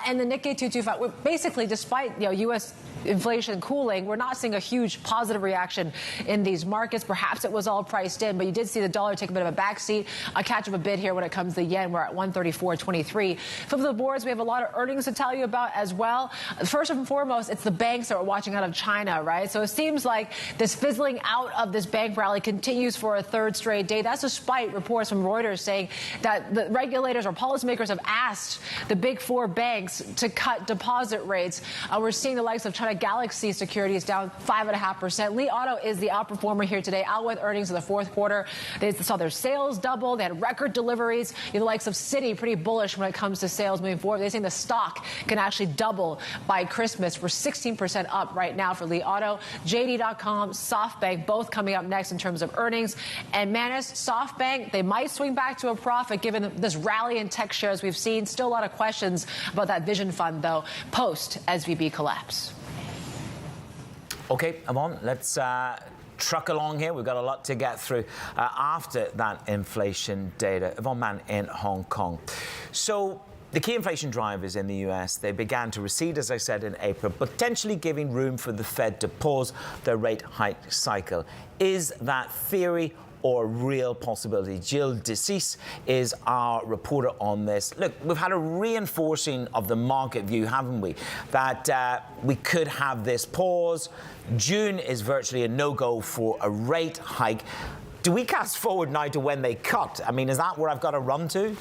and the Nikkei 225. We're basically, despite U.S. inflation cooling, we're not seeing a huge positive reaction in these markets. Perhaps it was all priced in, but you did see the dollar take a bit of a backseat. I catch up a bit here when it comes to the yen. We're at 134.23. Flip to the boards. We have a lot of earnings to tell you about as well. First and foremost, it's the banks that we're watching out of China, right? So it seems like this fizzling out of this bank rally continues for a third straight day. That's despite reports from Reuters saying that the regulators or policymakers have asked the big four banks to cut deposit rates. We're seeing the likes of China Galaxy Securities down 5.5%. Li Auto is the outperformer here today, out with earnings in the fourth quarter. They saw their sales double. They had record deliveries. The likes of Citi, pretty bullish when it comes to sales moving forward. They're saying the stock can actually double by Christmas. We're 16% up right now for Li Auto. JD.com, SoftBank, both coming up next in terms of earnings. And Manus, SoftBank, they might swing back to a profit given this rally in tech shares we've seen. Still a lot of questions about that Vision Fund, though, post-SVB collapse. Okay, Yvonne, let's truck along here. We've got a lot to get through after that inflation data. Yvonne Mann in Hong Kong. So the key inflation drivers in the US, they began to recede, as I said, in April, potentially giving room for the Fed to pause their rate hike cycle. Is that theory or real possibility? Jill DeCease is our reporter on this. Look, we've had a reinforcing of the market view, haven't we? That we could have this pause. June is virtually a no-go for a rate hike. Do we cast forward now to when they cut? I mean, is that where I've got to run to?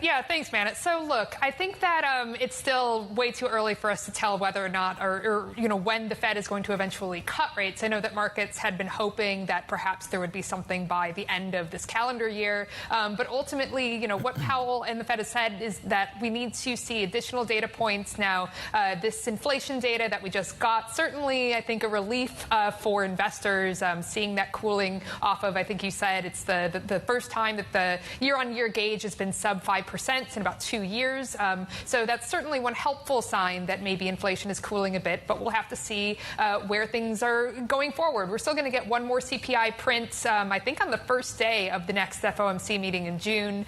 Yeah, thanks, Manet. So, look, I think that it's still way too early for us to tell whether or not, or when the Fed is going to eventually cut rates. I know that markets had been hoping that perhaps there would be something by the end of this calendar year. But ultimately, what Powell and the Fed has said is that we need to see additional data points. Now, this inflation data that we just got, certainly, I think, a relief for investors, seeing that cooling off of, I think you said, it's the first time that the year-on-year gauge has been sub 5% in about 2 years. So that's certainly one helpful sign that maybe inflation is cooling a bit, but we'll have to see where things are going forward. We're still going to get one more CPI print, I think, on the first day of the next FOMC meeting in June.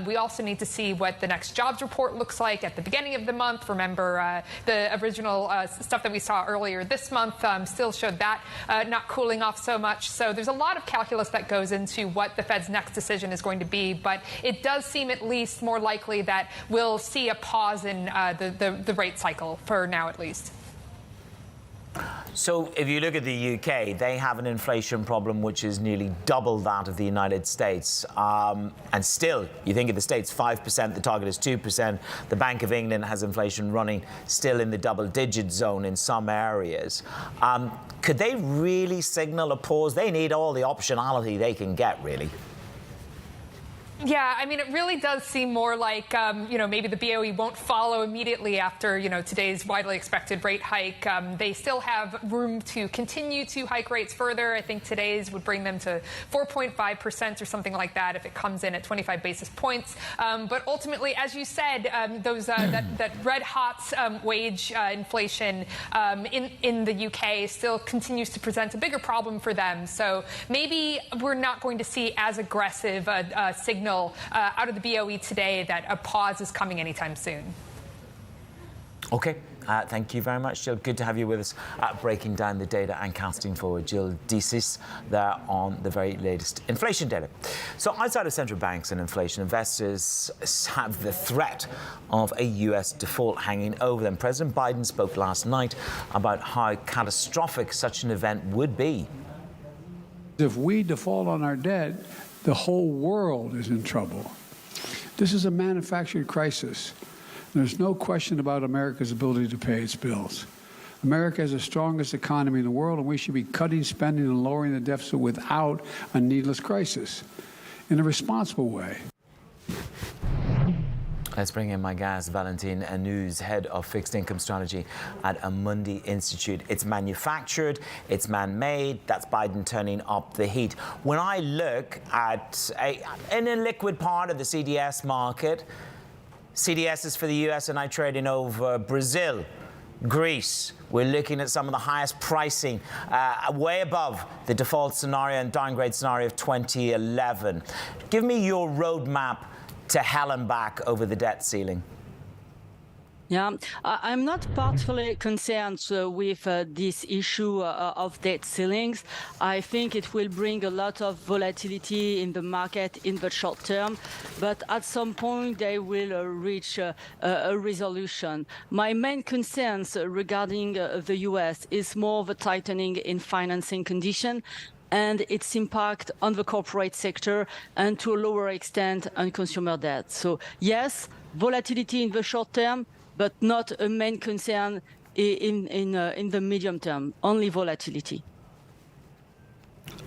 We also need to see what the next jobs report looks like at the beginning of the month. Remember, the original stuff that we saw earlier this month still showed that not cooling off so much. So there's a lot of calculus that goes into what the Fed's next decision is going to be, but it does seem at least more likely that we'll see a pause in the rate cycle for now, at least. So if you look at the UK, they have an inflation problem which is nearly double that of the United States. And still, you think of the States, 5%, the target is 2%. The Bank of England has inflation running still in the double-digit zone in some areas. Could they really signal a pause? They need all the optionality they can get, really. Yeah, I mean, it really does seem more like, maybe the BOE won't follow immediately after, today's widely expected rate hike. They still have room to continue to hike rates further. I think today's would bring them to 4.5% or something like that if it comes in at 25 basis points. But ultimately, as you said, that red hot wage inflation in the UK still continues to present a bigger problem for them. So maybe we're not going to see as aggressive a signal out of the BOE today that a pause is coming anytime soon. Okay. Thank you very much, Jill. Good to have you with us, breaking down the data and casting forward. Jill Decis there on the very latest inflation data. So outside of central banks and inflation, investors have the threat of a US default hanging over them. President Biden spoke last night about how catastrophic such an event would be. If we default on our debt, the whole world is in trouble. This is a manufactured crisis. There's no question about America's ability to pay its bills. America has the strongest economy in the world, and we should be cutting spending and lowering the deficit without a needless crisis, in a responsible way. Let's bring in my guest, Valentine Anuz, head of fixed income strategy at Amundi Institute. It's manufactured, it's man-made. That's Biden turning up the heat. When I look at in a liquid part of the CDS market, CDS is for the US and I trading over Brazil, Greece. We're looking at some of the highest pricing, way above the default scenario and downgrade scenario of 2011. Give me your roadmap to hell and back over the debt ceiling. Yeah, I'm not particularly concerned with this issue of debt ceilings. I think it will bring a lot of volatility in the market in the short term, but at some point they will reach a resolution. My main concerns regarding the US is more the tightening in financing condition and its impact on the corporate sector and to a lower extent on consumer debt. So yes, volatility in the short term, but not a main concern in the medium term, only volatility.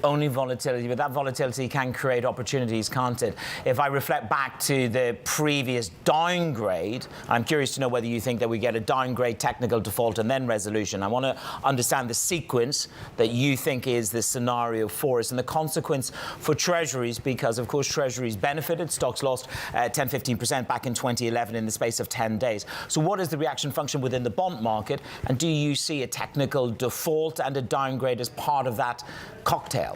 Only volatility, but that volatility can create opportunities, can't it? If I reflect back to the previous downgrade, I'm curious to know whether you think that we get a downgrade, technical default, and then resolution. I want to understand the sequence that you think is the scenario for us and the consequence for treasuries, because, of course, treasuries benefited. Stocks lost 10-15% back in 2011 in the space of 10 days. So what is the reaction function within the bond market? And do you see a technical default and a downgrade as part of that cocktail?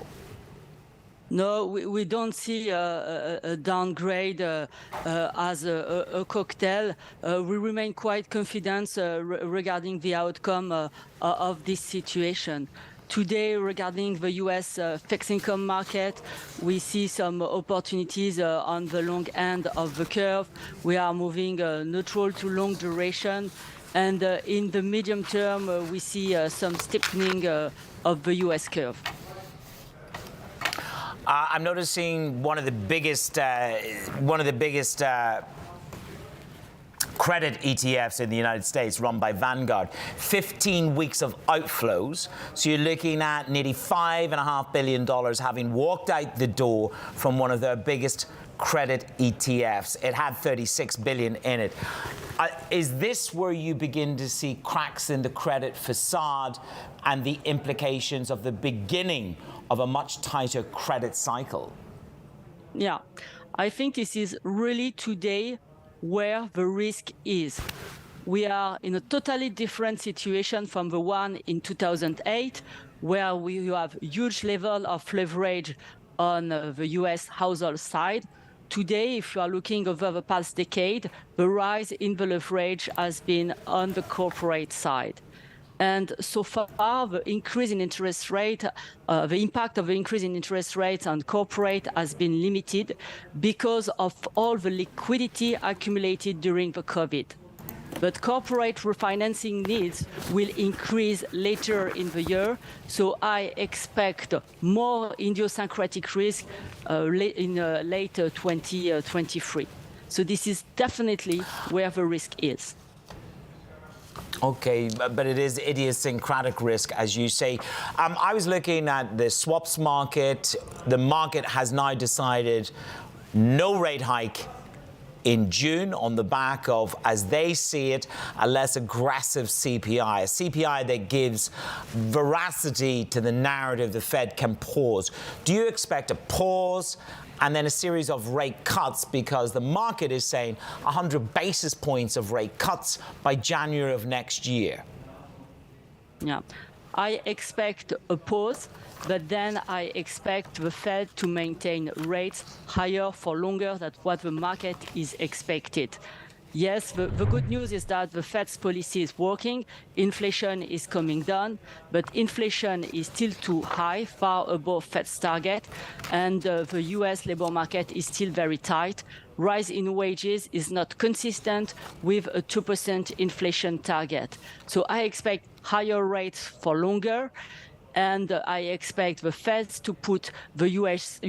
No, we don't see a downgrade as a cocktail. We remain quite confident regarding the outcome of this situation. Today, regarding the U.S. fixed income market, we see some opportunities on the long end of the curve. We are moving neutral to long duration. And in the medium term, we see some steepening of the U.S. curve. I'm noticing one of the biggest credit ETFs in the United States, run by Vanguard. 15 weeks of outflows. So you're looking at nearly $5.5 billion having walked out the door from one of their biggest credit ETFs. It had 36 billion in it. Is this where you begin to see cracks in the credit facade and the implications of the beginning of a much tighter credit cycle? Yeah, I think this is really today where the risk is. We are in a totally different situation from the one in 2008, where you have huge level of leverage on the US household side. Today, if you are looking over the past decade, the rise in the leverage has been on the corporate side. And so far, the increase in interest rate, the impact of the increase in interest rates on corporate has been limited because of all the liquidity accumulated during the COVID. But corporate refinancing needs will increase later in the year, so I expect more idiosyncratic risk in late 2023. So this is definitely where the risk is. Okay, but it is idiosyncratic risk, as you say. I was looking at the swaps market. The market has now decided no rate hike in June on the back of, as they see it, a less aggressive CPI, a CPI that gives veracity to the narrative the Fed can pause. Do you expect a pause and then a series of rate cuts, because the market is saying 100 basis points of rate cuts by January of next year? Yeah, I expect a pause, but then I expect the Fed to maintain rates higher for longer than what the market is expected. Yes, the good news is that the Fed's policy is working. Inflation is coming down, but inflation is still too high, far above Fed's target, and the US labor market is still very tight. Rise in wages is not consistent with a 2% inflation target. So I expect higher rates for longer. And I expect the Fed to put the US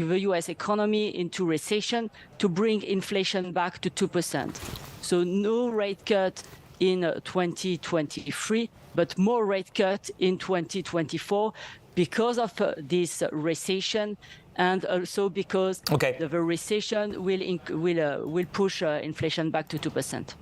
economy into recession to bring inflation back to 2%. So no rate cut in 2023, but more rate cut in 2024 because of this recession, and also because the recession will push inflation back to 2%.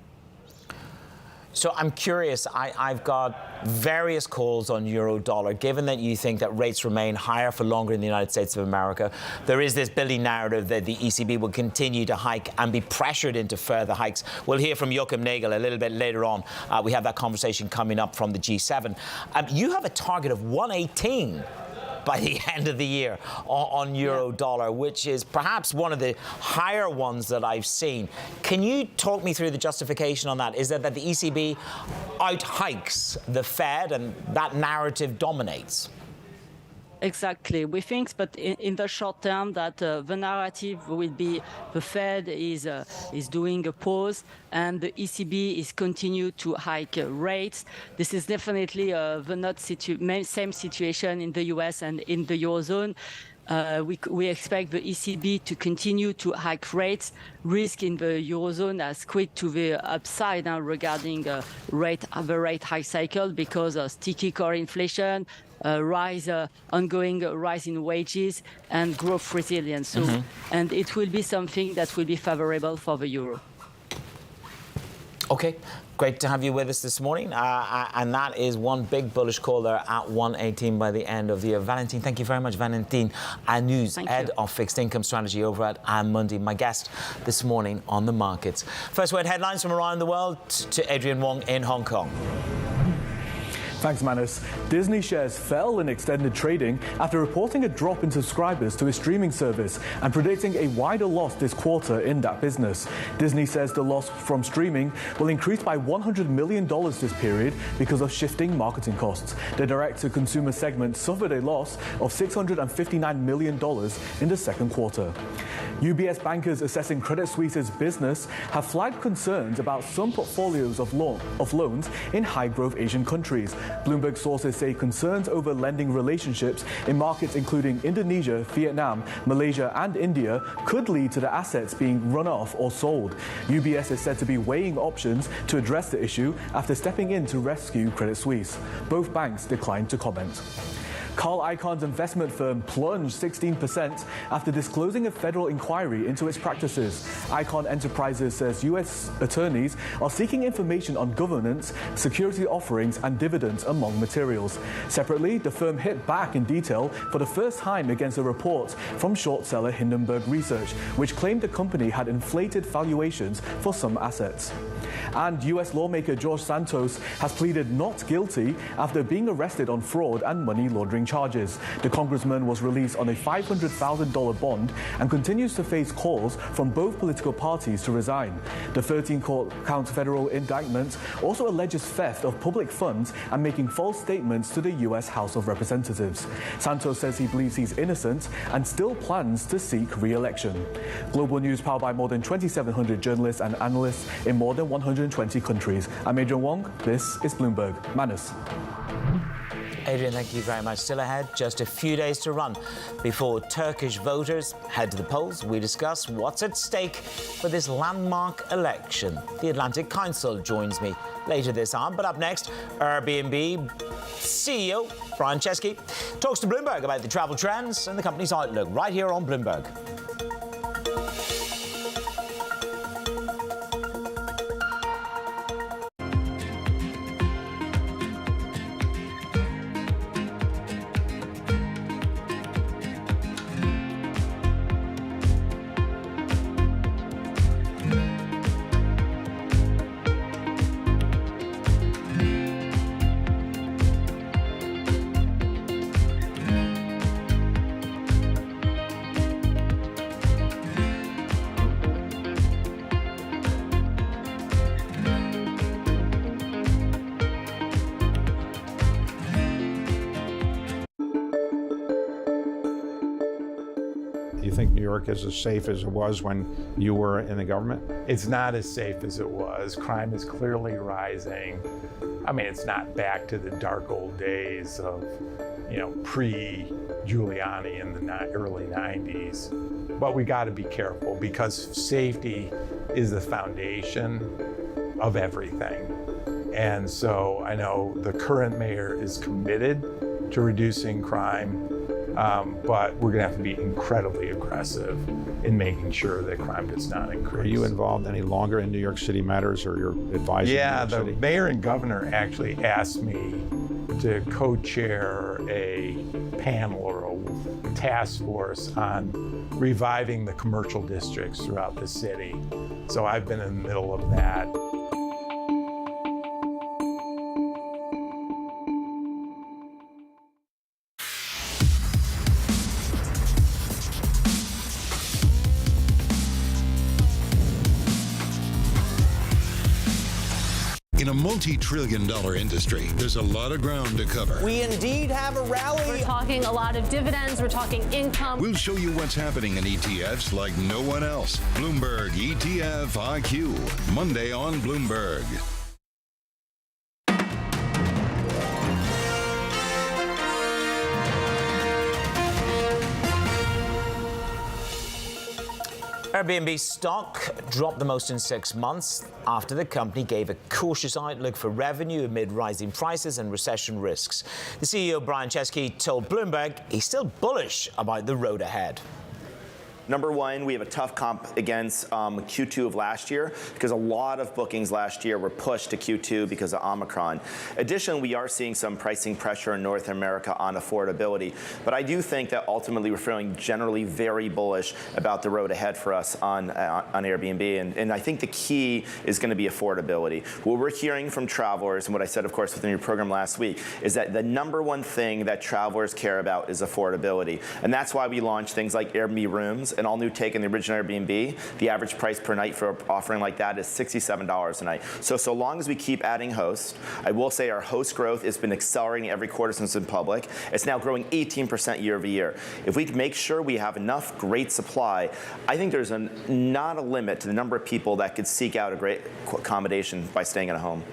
So I'm curious, I've got various calls on euro dollar. Given that you think that rates remain higher for longer in the United States of America, there is this building narrative that the ECB will continue to hike and be pressured into further hikes. We'll hear from Joachim Nagel a little bit later on. We have that conversation coming up from the G7. You have a target of 118 by the end of the year on euro dollar, which is perhaps one of the higher ones that I've seen. Can you talk me through the justification on that? Is that the ECB out-hikes the Fed and that narrative dominates? Exactly. We think, but in the short term, that the narrative will be the Fed is doing a pause and the ECB is continue to hike rates. This is definitely the same situation in the US and in the Eurozone. We expect the ECB to continue to hike rates. Risk in the Eurozone has squeezed to the upside regarding the rate hike cycle because of sticky core inflation, ongoing rise in wages, and growth resilience. So, and it will be something that will be favorable for the euro. Okay, great to have you with us this morning. And that is one big bullish call there at 118 by the end of the year. Valentine, thank you very much. Valentine Anus, Head of Fixed Income Strategy over at Amundi, my guest this morning on the markets. First word headlines from around the world to Adrian Wong in Hong Kong. Thanks, Manus. Disney shares fell in extended trading after reporting a drop in subscribers to its streaming service and predicting a wider loss this quarter in that business. Disney says the loss from streaming will increase by $100 million this period because of shifting marketing costs. The direct-to-consumer segment suffered a loss of $659 million in the second quarter. UBS bankers assessing Credit Suisse's business have flagged concerns about some portfolios of loans in high-growth Asian countries. Bloomberg sources say concerns over lending relationships in markets including Indonesia, Vietnam, Malaysia and India could lead to the assets being run off or sold. UBS is said to be weighing options to address the issue after stepping in to rescue Credit Suisse. Both banks declined to comment. Carl Icahn's investment firm plunged 16% after disclosing a federal inquiry into its practices. Icahn Enterprises says U.S. attorneys are seeking information on governance, security offerings, and dividends among materials. Separately, the firm hit back in detail for the first time against a report from short seller Hindenburg Research, which claimed the company had inflated valuations for some assets. And U.S. lawmaker George Santos has pleaded not guilty after being arrested on fraud and money laundering charges. The congressman was released on a $500,000 bond and continues to face calls from both political parties to resign. The 13-count federal indictment also alleges theft of public funds and making false statements to the U.S. House of Representatives. Santos says he believes he's innocent and still plans to seek re-election. Global news powered by more than 2,700 journalists and analysts in more than 120 countries. I'm Adrian Wong. This is Bloomberg. Manus. Adrian, thank you very much. Still ahead, just a few days to run before Turkish voters head to the polls. We discuss what's at stake for this landmark election. The Atlantic Council joins me later this hour. But up next, Airbnb CEO Brian Chesky talks to Bloomberg about the travel trends and the company's outlook right here on Bloomberg. York is as safe as it was when you were in the government? It's not as safe as it was. Crime is clearly rising. I mean, it's not back to the dark old days of, pre-Giuliani in the early 90s. But we got to be careful because safety is the foundation of everything. And so I know the current mayor is committed to reducing crime, but we're gonna have to be incredibly aggressive in making sure that crime does not increase. Are you involved any longer in New York City matters, or you're advising? Yeah, New the York City? mayor and governor actually asked me to co-chair a panel or a task force on reviving the commercial districts throughout the city. So I've been in the middle of that. In a multi-trillion-dollar industry, there's a lot of ground to cover. We indeed have a rally. We're talking a lot of dividends. We're talking income. We'll show you what's happening in ETFs like no one else. Bloomberg ETF IQ, Monday on Bloomberg. Airbnb stock dropped the most in 6 months after the company gave a cautious outlook for revenue amid rising prices and recession risks. The CEO, Brian Chesky, told Bloomberg he's still bullish about the road ahead. Number one, we have a tough comp against Q2 of last year because a lot of bookings last year were pushed to Q2 because of Omicron. Additionally, we are seeing some pricing pressure in North America on affordability. But I do think that ultimately we're feeling generally very bullish about the road ahead for us on Airbnb. And I think the key is going to be affordability. What we're hearing from travelers, and what I said, of course, within your program last week, is that the number one thing that travelers care about is affordability. And that's why we launched things like Airbnb Rooms, an all-new take on the original Airbnb. The average price per night for an offering like that is $67 a night. So long as we keep adding hosts, I will say our host growth has been accelerating every quarter since it's been public. It's now growing 18% year over year. If we can make sure we have enough great supply, I think there's not a limit to the number of people that could seek out a great accommodation by staying at a home.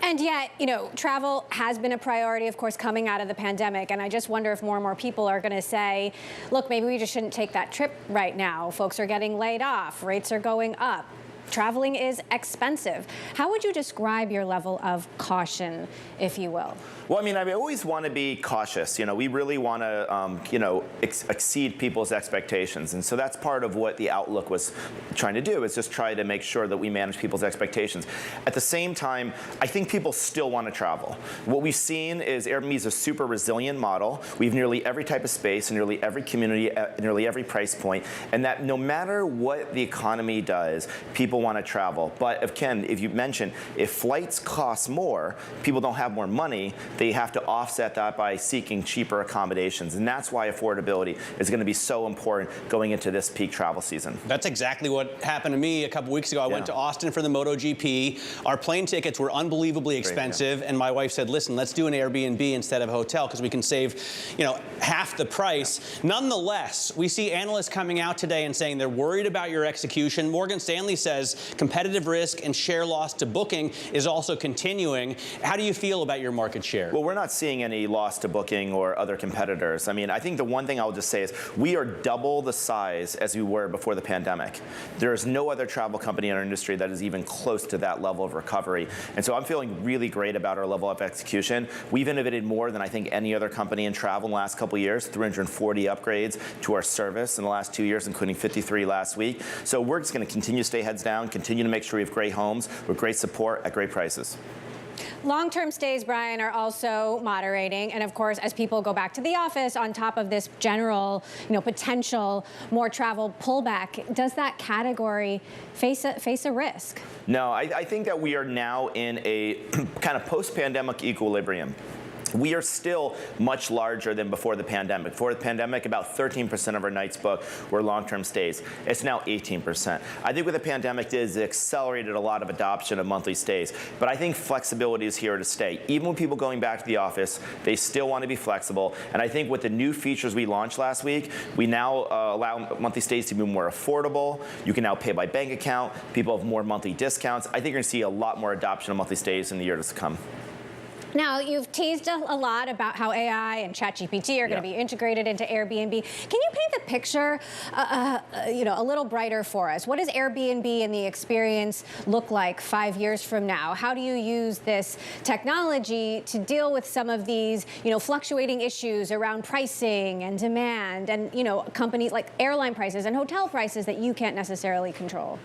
And yet, travel has been a priority, of course, coming out of the pandemic. And I just wonder if more and more people are going to say, look, maybe we just shouldn't take that trip right now. Folks are getting laid off. Rates are going up. Traveling is expensive. How would you describe your level of caution, if you will? Well, I always want to be cautious. We really want to, exceed people's expectations. And so that's part of what the outlook was trying to do, is just try to make sure that we manage people's expectations. At the same time, I think people still want to travel. What we've seen is Airbnb is a super resilient model. We have nearly every type of space, in nearly every community, at nearly every price point, and that no matter what the economy does, people want to travel. But if you mentioned, if flights cost more, people don't have more money, they have to offset that by seeking cheaper accommodations. And that's why affordability is going to be so important going into this peak travel season. That's exactly what happened to me a couple weeks ago. I went to Austin for the MotoGP. Our plane tickets were unbelievably expensive, and my wife said, listen, let's do an Airbnb instead of a hotel because we can save, half the price. Nonetheless, we see analysts coming out today and saying they're worried about your execution. Morgan Stanley says competitive risk and share loss to booking is also continuing. How do you feel about your market share? Well, we're not seeing any loss to booking or other competitors. I think the one thing I'll just say is we are double the size as we were before the pandemic. There is no other travel company in our industry that is even close to that level of recovery. And so I'm feeling really great about our level of execution. We've innovated more than I think any other company in travel in the last couple of years, 340 upgrades to our service in the last 2 years, including 53 last week. So we're just going to continue to stay heads down, continue to make sure we have great homes with great support at great prices. Long-term stays, Brian, are also moderating. And of course, as people go back to the office on top of this general, potential more travel pullback, does that category face a risk? No, I think that we are now in a kind of post-pandemic equilibrium. we are still much larger than before the pandemic. Before the pandemic, about 13% of our nights booked were long-term stays. It's now 18%. I think what the pandemic did is it accelerated a lot of adoption of monthly stays. But I think flexibility is here to stay. Even when people going back to the office, they still want to be flexible. And I think with the new features we launched last week, we now allow monthly stays to be more affordable. You can now pay by bank account. People have more monthly discounts. I think you're going to see a lot more adoption of monthly stays in the years to come. Now, you've teased a lot about how AI and ChatGPT are going to be integrated into Airbnb. Can you paint the picture, a little brighter for us? What does Airbnb and the experience look like 5 years from now? How do you use this technology to deal with some of these, fluctuating issues around pricing and demand and, companies like airline prices and hotel prices that you can't necessarily control?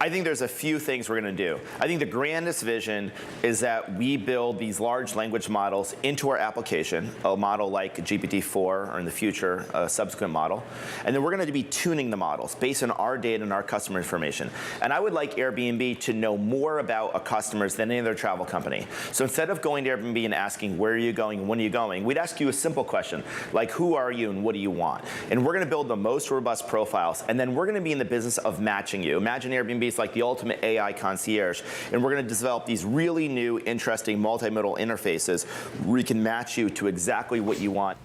I think there's a few things we're going to do. I think the grandest vision is that we build these large language models into our application, a model like GPT-4 or in the future, a subsequent model. And then we're going to be tuning the models based on our data and our customer information. And I would like Airbnb to know more about our customers than any other travel company. So instead of going to Airbnb and asking where are you going and when are you going, we'd ask you a simple question like who are you and what do you want? And we're going to build the most robust profiles. And then we're going to be in the business of matching you. Imagine Airbnb like the ultimate AI concierge. And we're going to develop these really new, interesting multimodal interfaces where we can match you to exactly what you want.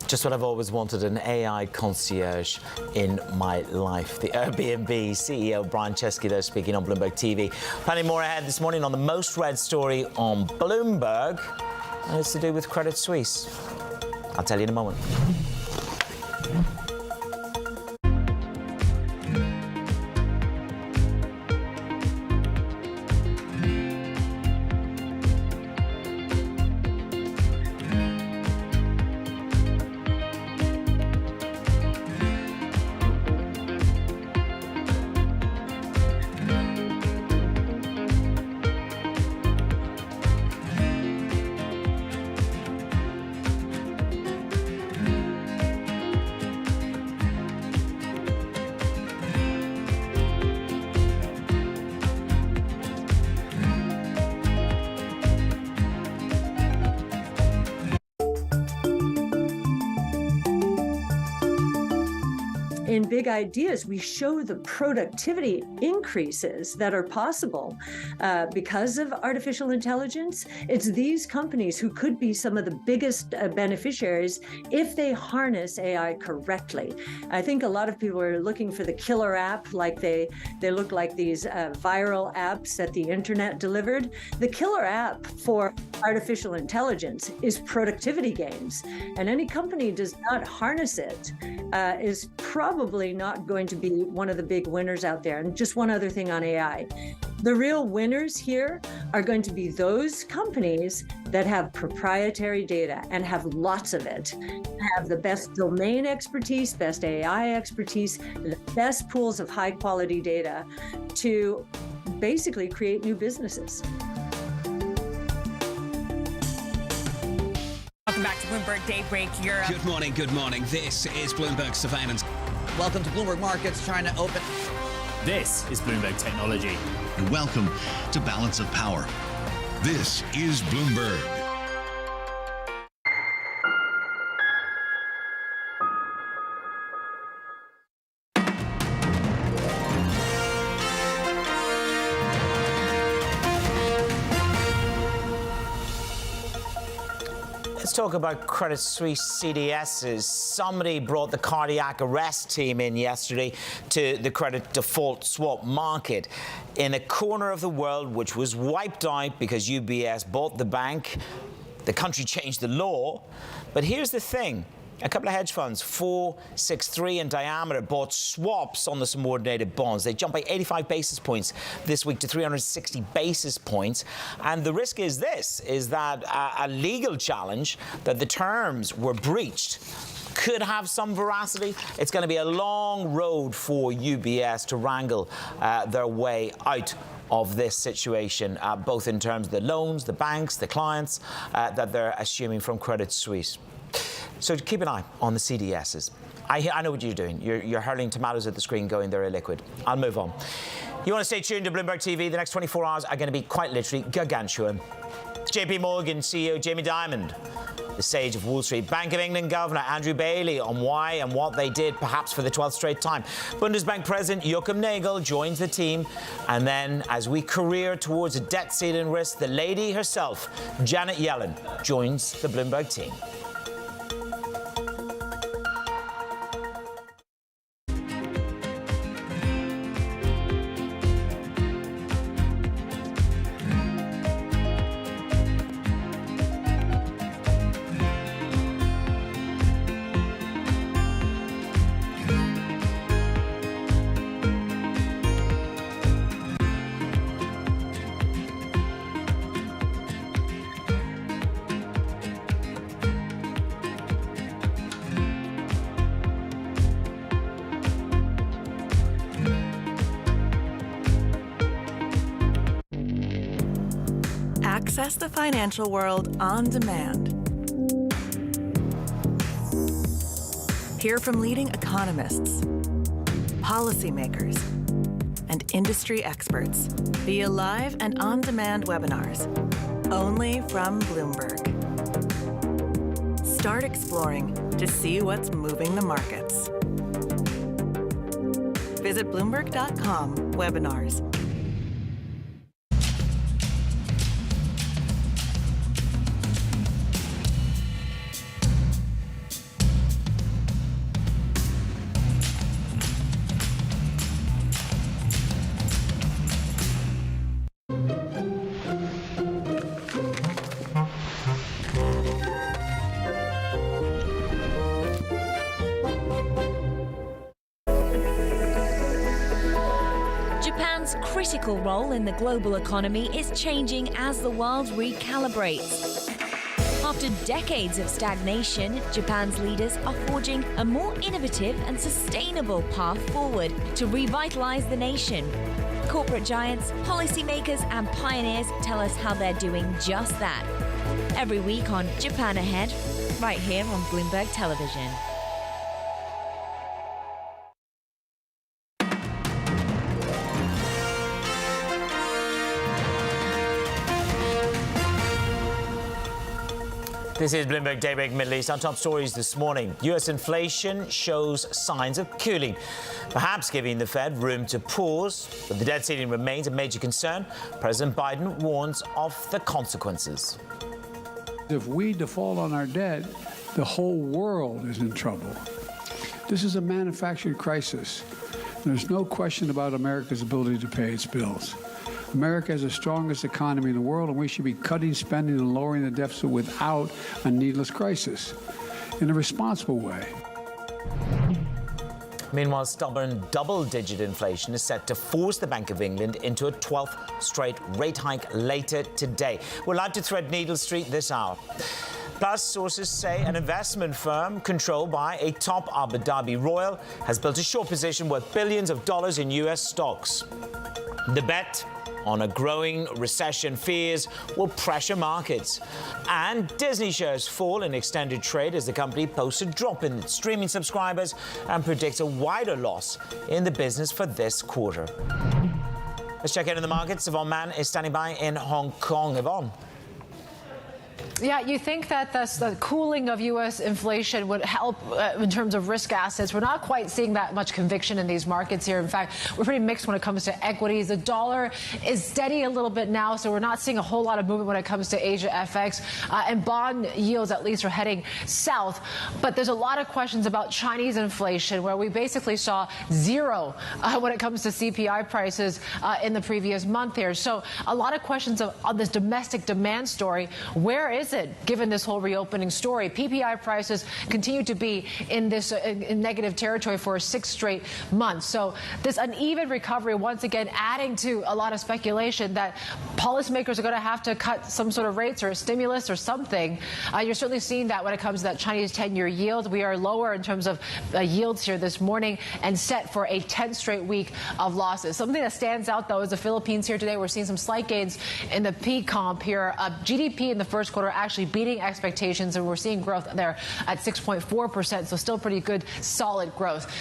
Just what I've always wanted, an AI concierge in my life. The Airbnb CEO, Brian Chesky, there speaking on Bloomberg TV. Plenty more ahead this morning on the most read story on Bloomberg. And it's to do with Credit Suisse. I'll tell you in a moment. In Big Ideas, we show the productivity increases that are possible because of artificial intelligence. It's these companies who could be some of the biggest beneficiaries if they harness AI correctly. I think a lot of people are looking for the killer app, like they look like these viral apps that the internet delivered. The killer app for artificial intelligence is productivity gains, and any company does not harness it is probably not going to be one of the big winners out there. And just one other thing on AI. The real winners here are going to be those companies that have proprietary data and have lots of it, have the best domain expertise, best AI expertise, the best pools of high quality data to basically create new businesses. Welcome back to Bloomberg Daybreak Europe. Good morning, good morning. This is Bloomberg Surveillance. Welcome to Bloomberg Markets, trying to open. This is Bloomberg Technology. And welcome to Balance of Power. This is Bloomberg. Let's talk about Credit Suisse CDSs. Somebody brought the cardiac arrest team in yesterday to the credit default swap market. In a corner of the world which was wiped out because UBS bought the bank, the country changed the law. But here's the thing. A couple of hedge funds, 463 in diameter, bought swaps on the subordinated bonds. They jumped by 85 basis points this week to 360 basis points. And the risk is this, is that a legal challenge that the terms were breached could have some veracity. It's going to be a long road for UBS to wrangle their way out of this situation, both in terms of the loans, the banks, the clients that they're assuming from Credit Suisse. So keep an eye on the CDSs. I know what you're doing. You're hurling tomatoes at the screen going, they're illiquid. I'll move on. You want to stay tuned to Bloomberg TV. The next 24 hours are going to be quite literally gargantuan. JPMorgan CEO Jamie Dimon, the sage of Wall Street, Bank of England Governor Andrew Bailey on why and what they did, perhaps for the 12th straight time. Bundesbank President Joachim Nagel joins the team. And then, as we career towards a debt ceiling risk, the lady herself, Janet Yellen, joins the Bloomberg team. Access the financial world on demand. Hear from leading economists, policymakers, and industry experts via live and on-demand webinars, only from Bloomberg. Start exploring to see what's moving the markets. Visit Bloomberg.com/webinars. Japan's critical role in the global economy is changing as the world recalibrates. After decades of stagnation, Japan's leaders are forging a more innovative and sustainable path forward to revitalize the nation. Corporate giants, policymakers, and pioneers tell us how they're doing just that. Every week on Japan Ahead, right here on Bloomberg Television. This is Bloomberg Daybreak Middle East. Our top stories this morning. U.S. inflation shows signs of cooling, perhaps giving the Fed room to pause. But the debt ceiling remains a major concern. President Biden warns of the consequences. If we default on our debt, the whole world is in trouble. This is a manufactured crisis. There's no question about America's ability to pay its bills. America has the strongest economy in the world, and we should be cutting spending and lowering the deficit without a needless crisis, in a responsible way. Meanwhile, stubborn double-digit inflation is set to force the Bank of England into a 12th straight rate hike later today. We're live to Threadneedle Street this hour. Plus, sources say an investment firm controlled by a top Abu Dhabi royal has built a short position worth billions of dollars in U.S. stocks. The bet on a growing recession fears will pressure markets. And Disney shares fall in extended trade as the company posts a drop in its streaming subscribers and predicts a wider loss in the business for this quarter. Let's check in on the markets. Yvonne Mann is standing by in Hong Kong. Yvonne. Yeah, you think that the cooling of U.S. inflation would help in terms of risk assets. We're not quite seeing that much conviction in these markets here. In fact, we're pretty mixed when it comes to equities. The dollar is steady a little bit now, so we're not seeing a whole lot of movement when it comes to Asia FX. And bond yields, at least, are heading south. But there's a lot of questions about Chinese inflation, where we basically saw zero when it comes to CPI prices in the previous month here. So a lot of questions on this domestic demand story. Where is it, given this whole reopening story? PPI prices continue to be in this in negative territory for 6 straight months. So this uneven recovery, once again, adding to a lot of speculation that policymakers are going to have to cut some sort of rates or a stimulus or something. You're certainly seeing that when it comes to that Chinese 10-year yield. We are lower in terms of yields here this morning and set for a 10th straight week of losses. Something that stands out, though, is the Philippines here today. We're seeing some slight gains in the P comp here. GDP in the first quarter quarter, actually beating expectations, and we're seeing growth there at 6.4%, so still pretty good, solid growth.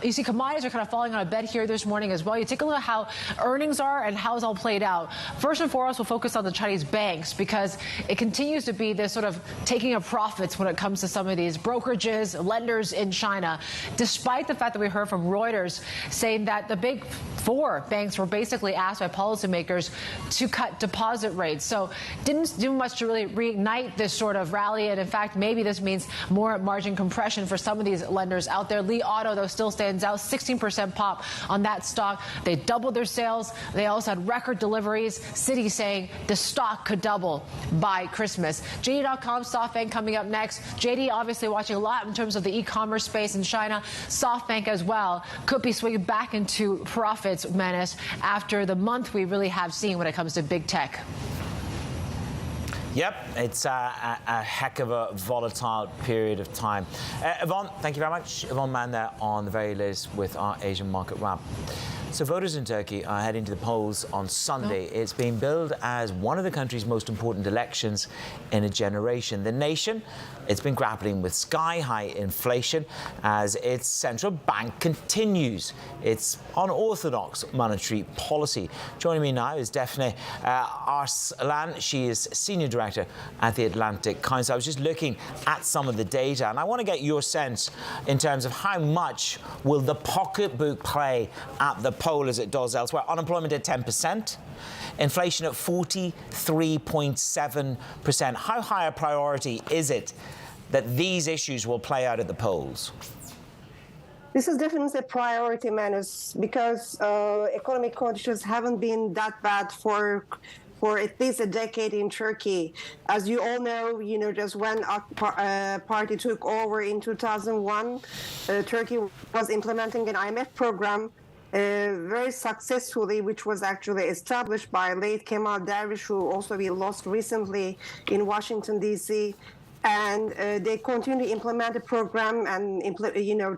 You see commodities are kind of falling on a bed here this morning as well. You take a look at how earnings are and how it's all played out. First and foremost, we'll focus on the Chinese banks because it continues to be this sort of taking of profits when it comes to some of these brokerages, lenders in China, despite the fact that we heard from Reuters saying that the big four banks were basically asked by policymakers to cut deposit rates. So didn't do much to really reignite this sort of rally. And in fact, maybe this means more margin compression for some of these lenders out there. Li Auto, though, still stands out, 16% pop on that stock. They doubled their sales. They also had record deliveries. Citi saying the stock could double by Christmas. JD.com, SoftBank coming up next. JD obviously watching a lot in terms of the e-commerce space in China. SoftBank as well could be swinging back into profits, Menace, after the month we really have seen when it comes to big tech. Yep, it's a heck of a volatile period of time. Yvonne, thank you very much. Yvonne Mann there on the very latest with our Asian market wrap. So voters in Turkey are heading to the polls on Sunday. It's being billed as one of the country's most important elections in a generation. The nation, it's been grappling with sky-high inflation as its central bank continues its unorthodox monetary policy. Joining me now is Defne Arslan. She is Senior Director at the Atlantic Council. I was just looking at some of the data, and I want to get your sense in terms of how much will the pocketbook play at the poll as it does elsewhere. Unemployment at 10%. Inflation at 43.7%. How high a priority is it that these issues will play out at the polls? This is definitely a priority, Manus, because economic conditions haven't been that bad for at least a decade in Turkey. As you all know, just when our party took over in 2001, Turkey was implementing an IMF program very successfully, which was actually established by late Kemal Dervish, who also we lost recently in Washington, D.C. And they continue to implement the program and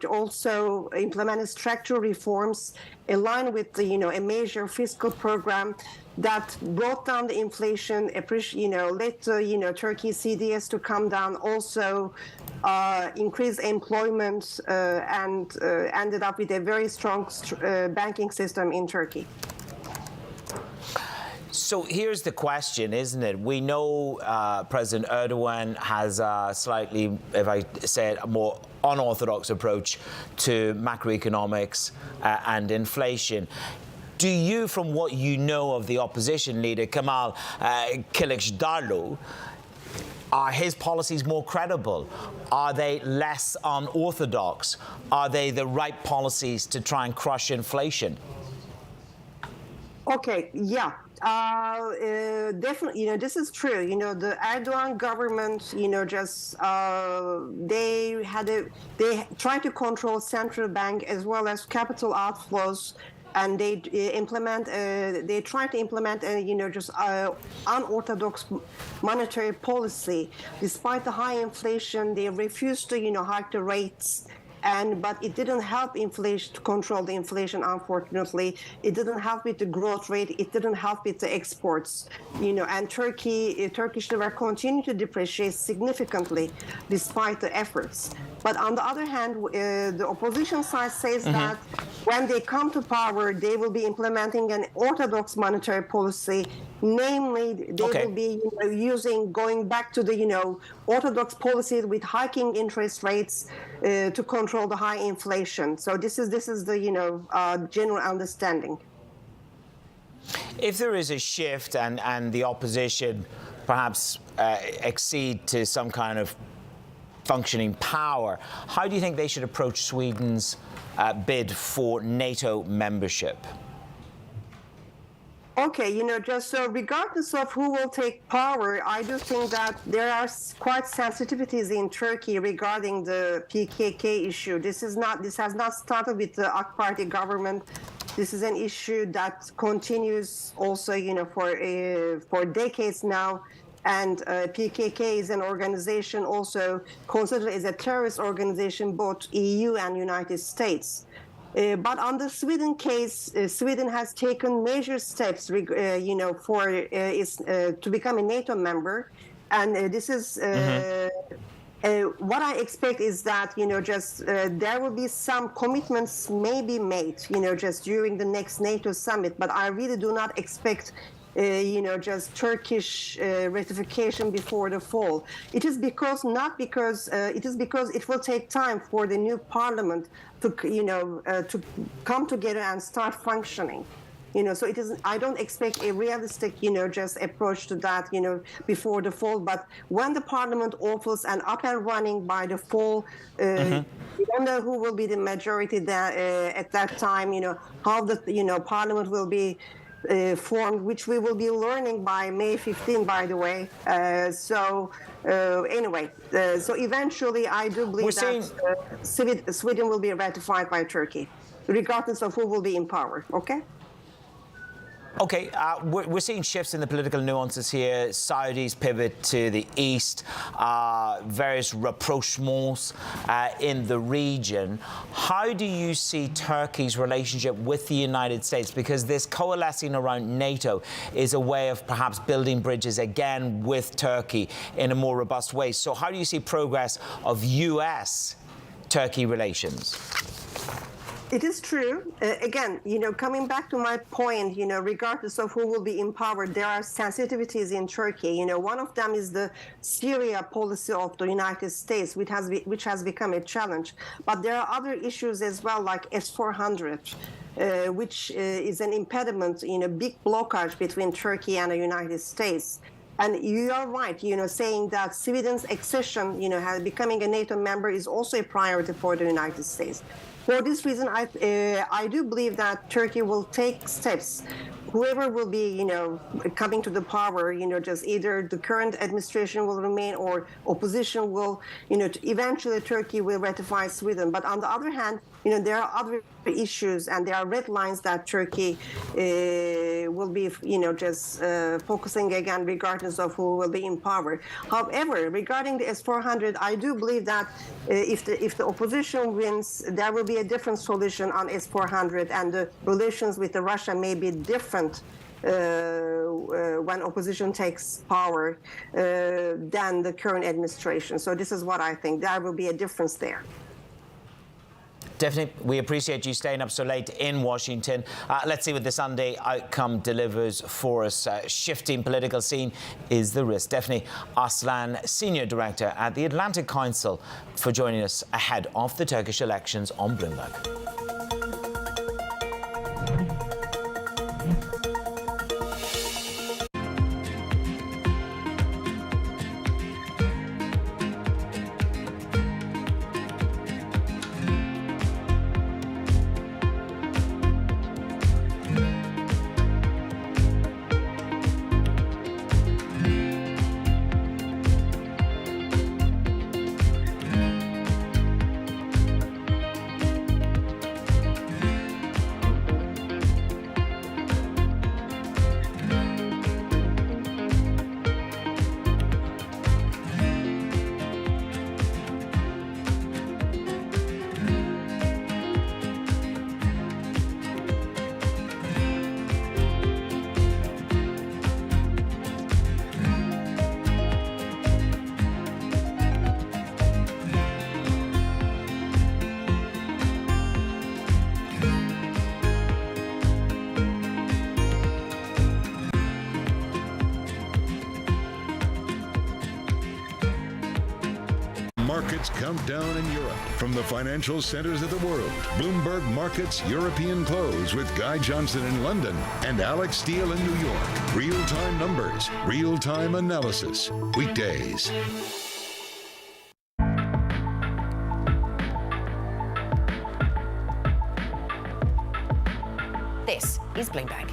also implement structural reforms aligned with a major fiscal program that brought down the inflation, led Turkey CDS to come down, also increased employment, and ended up with a very strong banking system in Turkey. So here's the question, isn't it? We know President Erdogan has a slightly, if I say it, a more unorthodox approach to macroeconomics and inflation. Do you, from what you know of the opposition leader, Kemal Kılıçdaroğlu, are his policies more credible? Are they less unorthodox? Are they the right policies to try and crush inflation? Okay, yeah. Definitely, this is true. The Erdogan government, they tried to control central bank as well as capital outflows, and they tried to implement unorthodox monetary policy. Despite the high inflation, they refused to hike the rates. But it didn't help inflation, to control the inflation, unfortunately. It didn't help with the growth rate. It didn't help with the exports. And Turkish lira continued to depreciate significantly despite the efforts. But on the other hand, the opposition side says that when they come to power, they will be implementing an orthodox monetary policy. Namely, they will be going back to the orthodox policies with hiking interest rates to control the high inflation. So this is the general understanding. If there is a shift and the opposition perhaps accede to some kind of functioning power, how do you think they should approach Sweden's bid for NATO membership? Okay, just so regardless of who will take power, I do think that there are quite sensitivities in Turkey regarding the PKK issue. This has not started with the AK Party government. This is an issue that continues also, for decades now. And PKK is an organization also considered as a terrorist organization, both EU and United States. But on the Sweden case, Sweden has taken major steps, to become a NATO member. And this is what I expect is that, there will be some commitments maybe made, just during the next NATO summit. But I really do not expect, just Turkish ratification before the fall. It is because it will take time for the new parliament to, to come together and start functioning. So it is. I don't expect a realistic, just approach to that, before the fall. But when the parliament opens and up and running by the fall, we don't know who will be the majority there at that time. How the parliament will be formed, which we will be learning by May 15, by the way. So eventually, I do believe that Sweden will be ratified by Turkey, regardless of who will be in power. Okay. Okay, we're seeing shifts in the political nuances here. Saudis pivot to the east, various rapprochements in the region. How do you see Turkey's relationship with the United States? Because this coalescing around NATO is a way of perhaps building bridges again with Turkey in a more robust way. So how do you see progress of US-Turkey relations? It is true. Again, coming back to my point, regardless of who will be in power, there are sensitivities in Turkey. One of them is the Syria policy of the United States, which has become a challenge. But there are other issues as well, like S-400, which is an impediment, big blockage between Turkey and the United States. And you are right, saying that Sweden's accession, becoming a NATO member is also a priority for the United States. For this reason, I do believe that Turkey will take steps. Whoever will be, coming to the power, just either the current administration will remain or opposition will, eventually Turkey will ratify Sweden. But on the other hand, there are other issues and there are red lines that Turkey will be, just focusing again, regardless of who will be in power. However, regarding the S-400, I do believe that if the opposition wins, there will be a different solution on S-400, and the relations with Russia may be different when opposition takes power than the current administration. So this is what I think. There will be a difference there. Definitely, we appreciate you staying up so late in Washington. Let's see what the Sunday outcome delivers for us. Shifting political scene is the risk. Definitely, Aslan, Senior Director at the Atlantic Council, for joining us ahead of the Turkish elections on Bloomberg. Markets countdown in Europe. From the financial centers of the world, Bloomberg Markets European Close with Guy Johnson in London and Alex Steele in New York. Real-time numbers, real-time analysis. Weekdays. This is Bloomberg.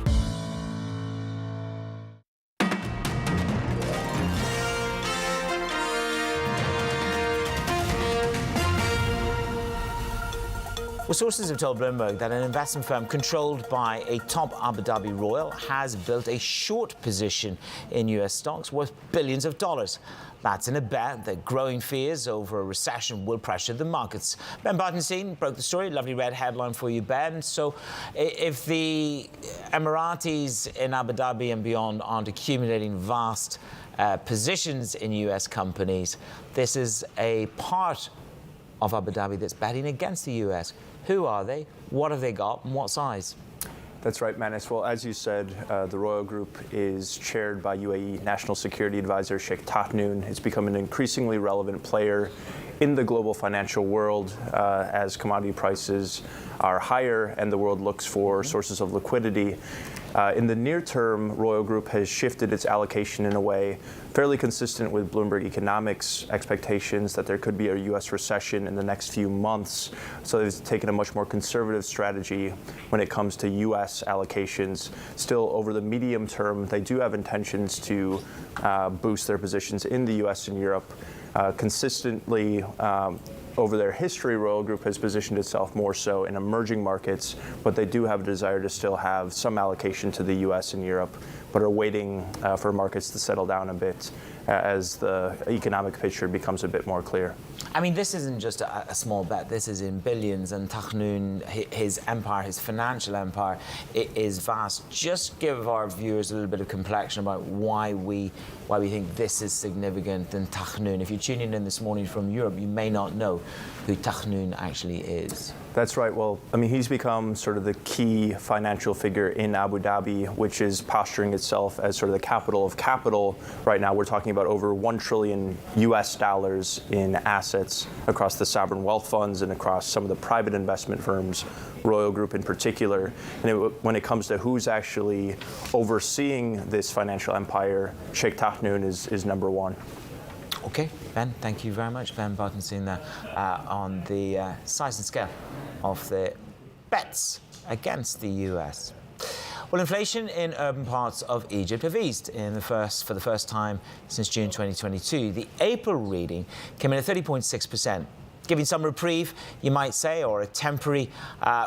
Well, sources have told Bloomberg that an investment firm controlled by a top Abu Dhabi royal has built a short position in U.S. stocks worth billions of dollars. That's in a bet that growing fears over a recession will pressure the markets. Ben Bartenstein broke the story. Lovely red headline for you, Ben. So if the Emiratis in Abu Dhabi and beyond aren't accumulating vast positions in US companies. This is a part of Abu Dhabi that's betting against the US. Who are they? What have they got? And what size? That's right, Manus. Well, as you said, the Royal Group is chaired by UAE National Security Advisor Sheikh Tahnoon. It's become an increasingly relevant player in the global financial world as commodity prices are higher and the world looks for sources of liquidity. In the near term, Royal Group has shifted its allocation in a way fairly consistent with Bloomberg economics expectations that there could be a U.S. recession in the next few months. So they've taken a much more conservative strategy when it comes to U.S. allocations. Still, over the medium term, they do have intentions to boost their positions in the U.S. and Europe. Consistently, over their history, Royal Group has positioned itself more so in emerging markets, but they do have a desire to still have some allocation to the U.S. and Europe, but are waiting for markets to settle down a bit as the economic picture becomes a bit more clear. I mean, this isn't just a small bet. This is in billions, and Tahnoon, his empire, his financial empire, is vast. Just give our viewers a little bit of complexion about why we think this is significant in Tahnoon. If you're tuning in this morning from Europe, you may not know who Tahnoon actually is. That's right. Well, I mean, he's become sort of the key financial figure in Abu Dhabi, which is posturing itself as sort of the capital of capital. Right now, we're talking about over $1 trillion in assets across the sovereign wealth funds and across some of the private investment firms, Royal Group in particular. And when it comes to who's actually overseeing this financial empire, Sheikh Tahnoon is number one. Okay, Ben, thank you very much. Ben Bartenstein there on the size and scale of the bets against the US. Well, inflation in urban parts of Egypt have eased for the first time since June 2022. The April reading came in at 30.6%. Giving some reprieve, you might say, or a temporary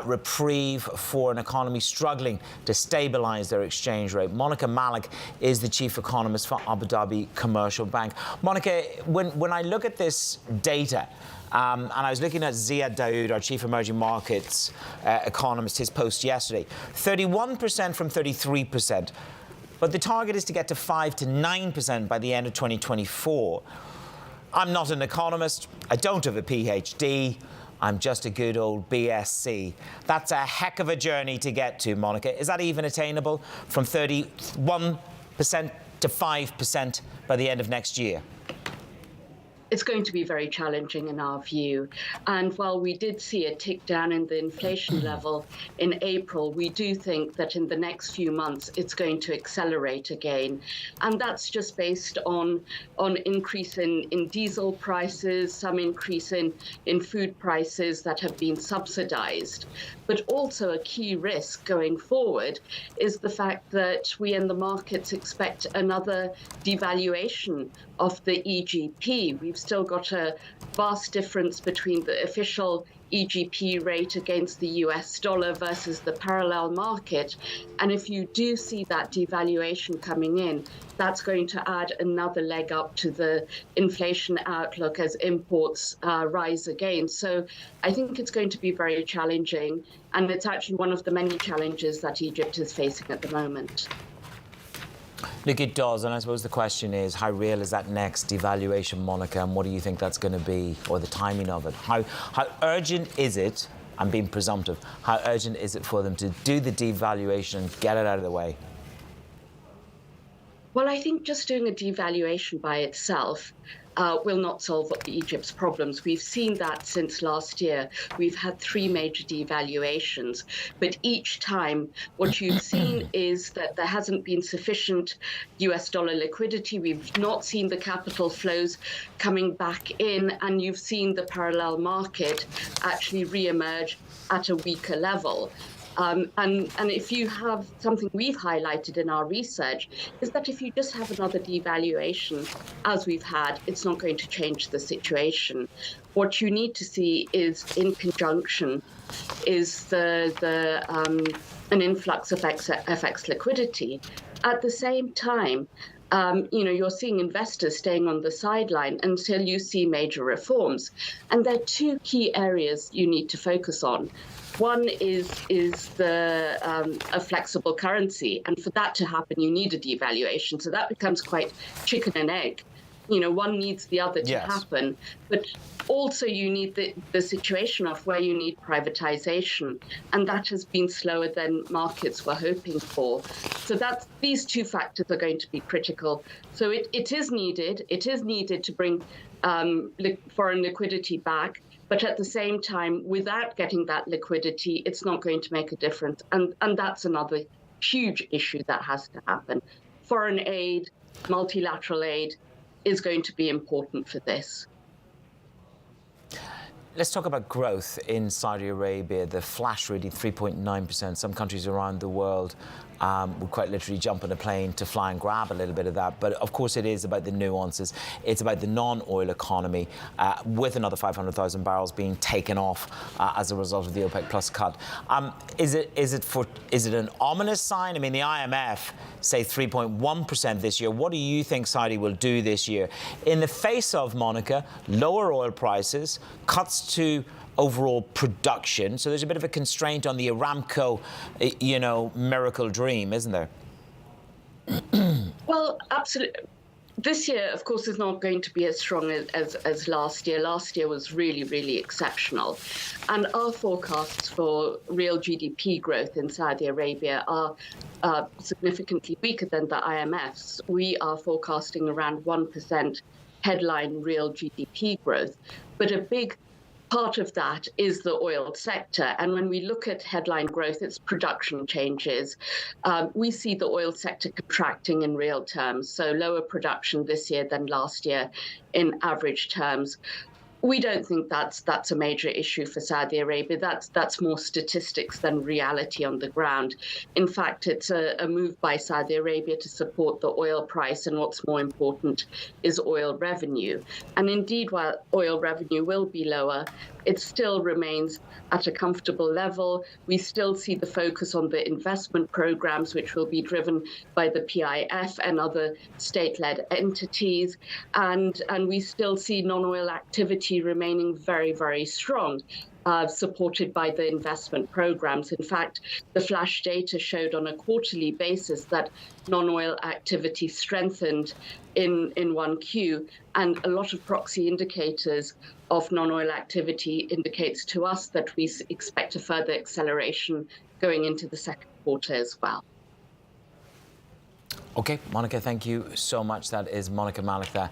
reprieve for an economy struggling to stabilize their exchange rate. Monica Malik is the chief economist for Abu Dhabi Commercial Bank. Monica, when I look at this data, and I was looking at Ziad Daoud, our chief emerging markets economist, his post yesterday, 31% from 33%. But the target is to get to 5 to 9% by the end of 2024. I'm not an economist. I don't have a PhD. I'm just a good old BSc. That's a heck of a journey to get to, Monica. Is that even attainable from 31% to 5% by the end of next year? It's going to be very challenging in our view. And while we did see a tick down in the inflation level in April, we do think that in the next few months, it's going to accelerate again. And that's just based on increase in diesel prices, some increase in food prices that have been subsidized. But also a key risk going forward is the fact that we in the markets expect another devaluation of the EGP. We've still got a vast difference between the official EGP rate against the US dollar versus the parallel market. And if you do see that devaluation coming in, that's going to add another leg up to the inflation outlook as imports rise again. So I think it's going to be very challenging. And it's actually one of the many challenges that Egypt is facing at the moment. Look, it does, and I suppose the question is, how real is that next devaluation, Monica, and what do you think that's going to be, or the timing of it? How urgent is it, I'm being presumptive, how urgent is it for them to do the devaluation and get it out of the way? Well, I think just doing a devaluation by itself will not solve Egypt's problems. We've seen that since last year. We've had 3 major devaluations, but each time what you've seen is that there hasn't been sufficient US dollar liquidity. We've not seen the capital flows coming back in, and you've seen the parallel market actually re-emerge at a weaker level. And if you have something we've highlighted in our research is that if you just have another devaluation, as we've had, it's not going to change the situation. What you need to see is, in conjunction, is an influx of FX liquidity. At the same time, you're seeing investors staying on the sideline until you see major reforms. And there are 2 key areas you need to focus on. One is a flexible currency, and for that to happen, you need a devaluation. So that becomes quite chicken and egg. One needs the other to happen, but also you need the situation of where you need privatization, and that has been slower than markets were hoping for. So these two factors are going to be critical. So it is needed. It is needed to bring foreign liquidity back. But at the same time, without getting that liquidity, it's not going to make a difference. And that's another huge issue that has to happen. Foreign aid, multilateral aid is going to be important for this. Let's talk about growth in Saudi Arabia. The flash reading 3.9%. Some countries around the world would quite literally jump on a plane to fly and grab a little bit of that. But of course, it is about the nuances. It's about the non-oil economy, with another 500,000 barrels being taken off as a result of the OPEC Plus cut. Is it an ominous sign? I mean, the IMF say 3.1% this year. What do you think Saudi will do this year in the face of, Monica, lower oil prices, cuts to overall production? So there's a bit of a constraint on the Aramco, miracle dream, isn't there? Well, absolutely. This year, of course, is not going to be as strong as last year. Last year was really, really exceptional. And our forecasts for real GDP growth in Saudi Arabia are significantly weaker than the IMF's. We are forecasting around 1% headline real GDP growth. But a big part of that is the oil sector. And when we look at headline growth, it's production changes. We see the oil sector contracting in real terms, so lower production this year than last year in average terms. We don't think that's a major issue for Saudi Arabia. That's more statistics than reality on the ground. In fact, it's a move by Saudi Arabia to support the oil price, and what's more important is oil revenue. And indeed, while oil revenue will be lower, it still remains at a comfortable level. We still see the focus on the investment programs, which will be driven by the PIF and other state-led entities. And we still see non-oil activity remaining very, very strong, supported by the investment programs. In fact, the flash data showed on a quarterly basis that non-oil activity strengthened in 1Q, and a lot of proxy indicators of non-oil activity indicates to us that we expect a further acceleration going into the second quarter as well. Okay, Monica, thank you so much. That is Monica Malik there,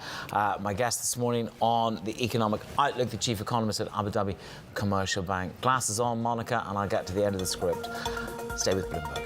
my guest this morning on the Economic Outlook, the chief economist at Abu Dhabi Commercial Bank. Glasses on, Monica, and I'll get to the end of the script. Stay with Bloomberg.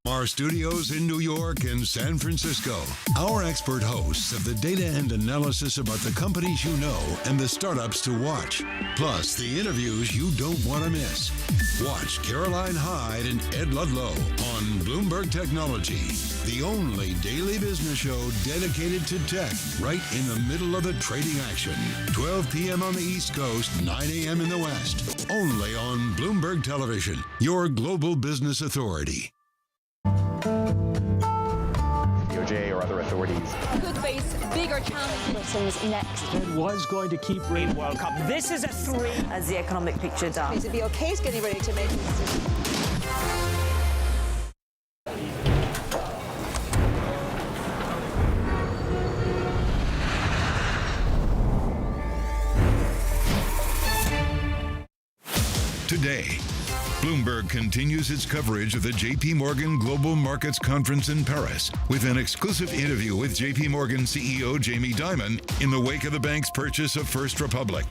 Our studios in New York and San Francisco. Our expert hosts have the data and analysis about the companies you know and the startups to watch. Plus, the interviews you don't want to miss. Watch Caroline Hyde and Ed Ludlow on Bloomberg Technology, the only daily business show dedicated to tech, right in the middle of the trading action. 12 p.m. on the East Coast, 9 a.m. in the West. Only on Bloomberg Television, your global business authority. DOJ or other authorities could face bigger challenges next. It was going to keep Rain World Cup. This is a 3. As the economic picture does. To be okay is getting ready to make a decision. Today, Bloomberg continues its coverage of the JPMorgan Global Markets Conference in Paris with an exclusive interview with JPMorgan CEO Jamie Dimon in the wake of the bank's purchase of First Republic.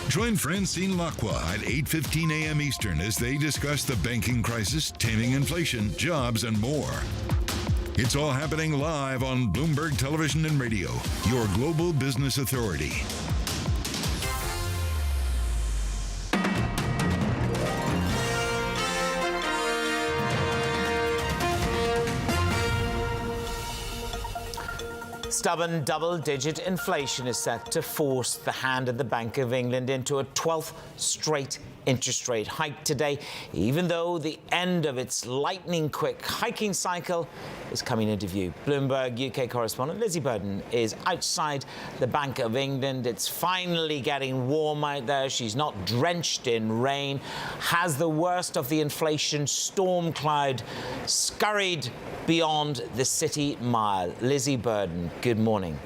Join Francine Lacqua at 8:15 a.m. Eastern as they discuss the banking crisis, taming inflation, jobs, and more. It's all happening live on Bloomberg Television and Radio, your global business authority. Stubborn double-digit inflation is set to force the hand of the Bank of England into a 12th straight interest rate hike today, even though the end of its lightning-quick hiking cycle is coming into view. Bloomberg UK correspondent Lizzie Burden is outside the Bank of England. It's finally getting warm out there. She's not drenched in rain. Has the worst of the inflation storm cloud scurried beyond the City Mile? Lizzie Burden, good morning.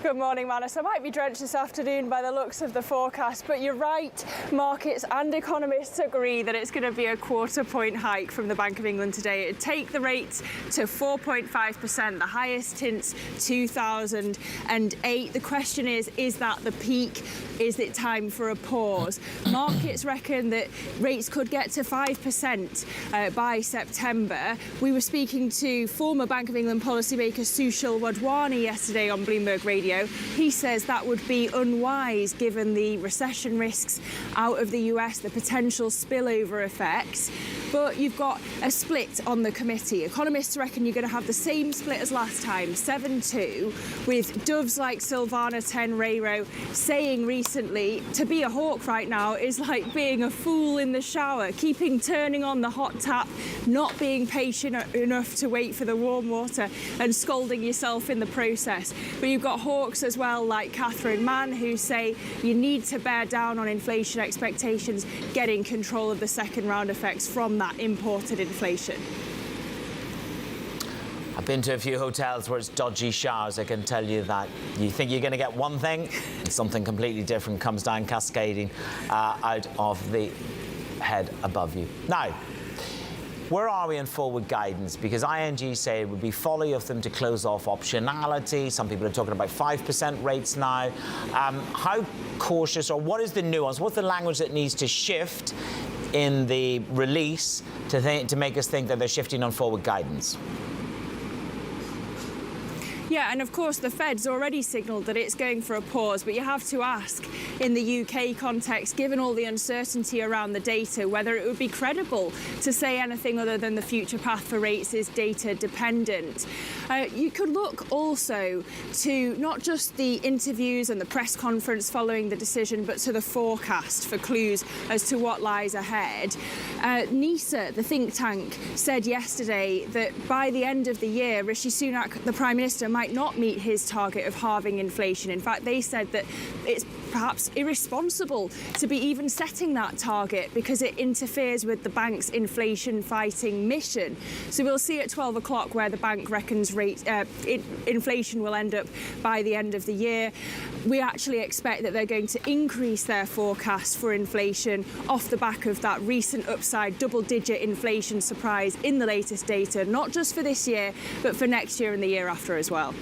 Good morning, Manus. I might be drenched this afternoon by the looks of the forecast, but you're right. Markets and economists agree that it's going to be a quarter-point hike from the Bank of England today. It'd take the rate to 4.5%, the highest since 2008. The question is that the peak? Is it time for a pause? Markets reckon that rates could get to 5% by September. We were speaking to former Bank of England policymaker Sushil Wadhwani yesterday on Bloomberg Radio. He says that would be unwise given the recession risks out of the US, the potential spillover effects. But you've got a split on the committee. Economists reckon you're going to have the same split as last time, 7-2, with doves like Silvana Tenreiro saying recently, to be a hawk right now is like being a fool in the shower, keeping turning on the hot tap, not being patient enough to wait for the warm water and scolding yourself in the process. But you've got hawks as well like Catherine Mann who say you need to bear down on inflation expectations, getting control of the second round effects from that imported inflation. I've been to a few hotels where it's dodgy showers. I can tell you that. You think you're going to get one thing, and something completely different comes down cascading out of the head above you. Now, where are we in forward guidance? Because ING say it would be folly of them to close off optionality. Some people are talking about 5% rates now. How cautious, or what is the nuance? What's the language that needs to shift in the release to make us think that they're shifting on forward guidance? Yeah, and of course the Fed's already signalled that it's going for a pause, but you have to ask, in the UK context, given all the uncertainty around the data, whether it would be credible to say anything other than the future path for rates is data dependent. You could look also to not just the interviews and the press conference following the decision, but to the forecast for clues as to what lies ahead. NISA, the think tank, said yesterday that by the end of the year, Rishi Sunak, the Prime Minister, might not meet his target of halving inflation. In fact, they said that it's perhaps irresponsible to be even setting that target because it interferes with the bank's inflation-fighting mission. So we'll see at 12 o'clock where the bank reckons inflation will end up by the end of the year. We actually expect that they're going to increase their forecast for inflation off the back of that recent upside double-digit inflation surprise in the latest data, not just for this year, but for next year and the year after as well.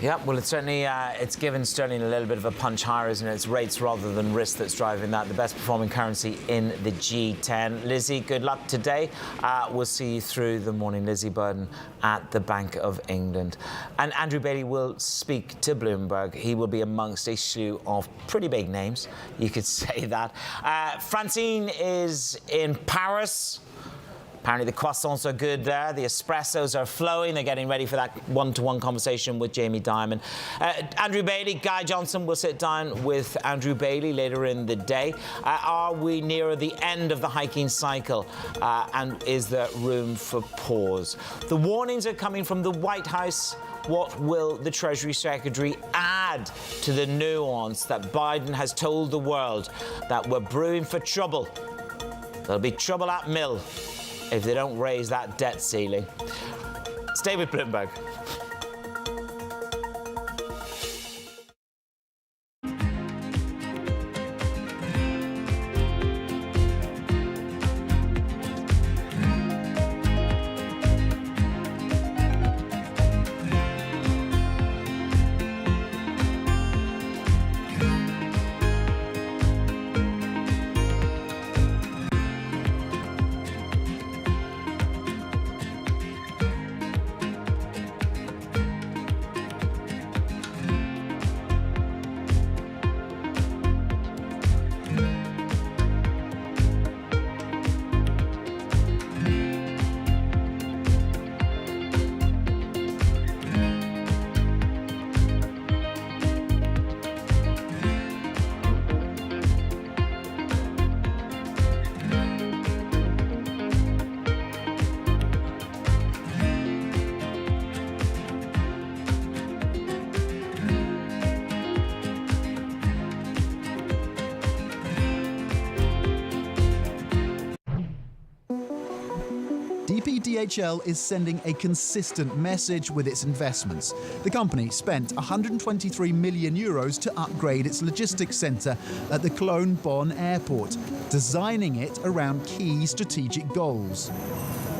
Yeah, well, it's certainly it's given sterling a little bit of a punch higher, isn't it? It's rates rather than risk that's driving that. The best performing currency in the G10. Lizzie, good luck today. We'll see you through the morning. Lizzie Burden at the Bank of England. And Andrew Bailey will speak to Bloomberg. He will be amongst a slew of pretty big names. You could say that. Francine is in Paris. Apparently the croissants are good there. The espressos are flowing. They're getting ready for that one-to-one conversation with Jamie Dimon. Andrew Bailey, Guy Johnson will sit down with Andrew Bailey later in the day. Are we near the end of the hiking cycle? And is there room for pause? The warnings are coming from the White House. What will the Treasury Secretary add to the nuance that Biden has told the world that we're brewing for trouble? There'll be trouble at mill if they don't raise that debt ceiling. Stay with Bloomberg. BNP DHL is sending a consistent message with its investments. The company spent 123 million euros to upgrade its logistics centre at the Cologne Bonn airport, designing it around key strategic goals.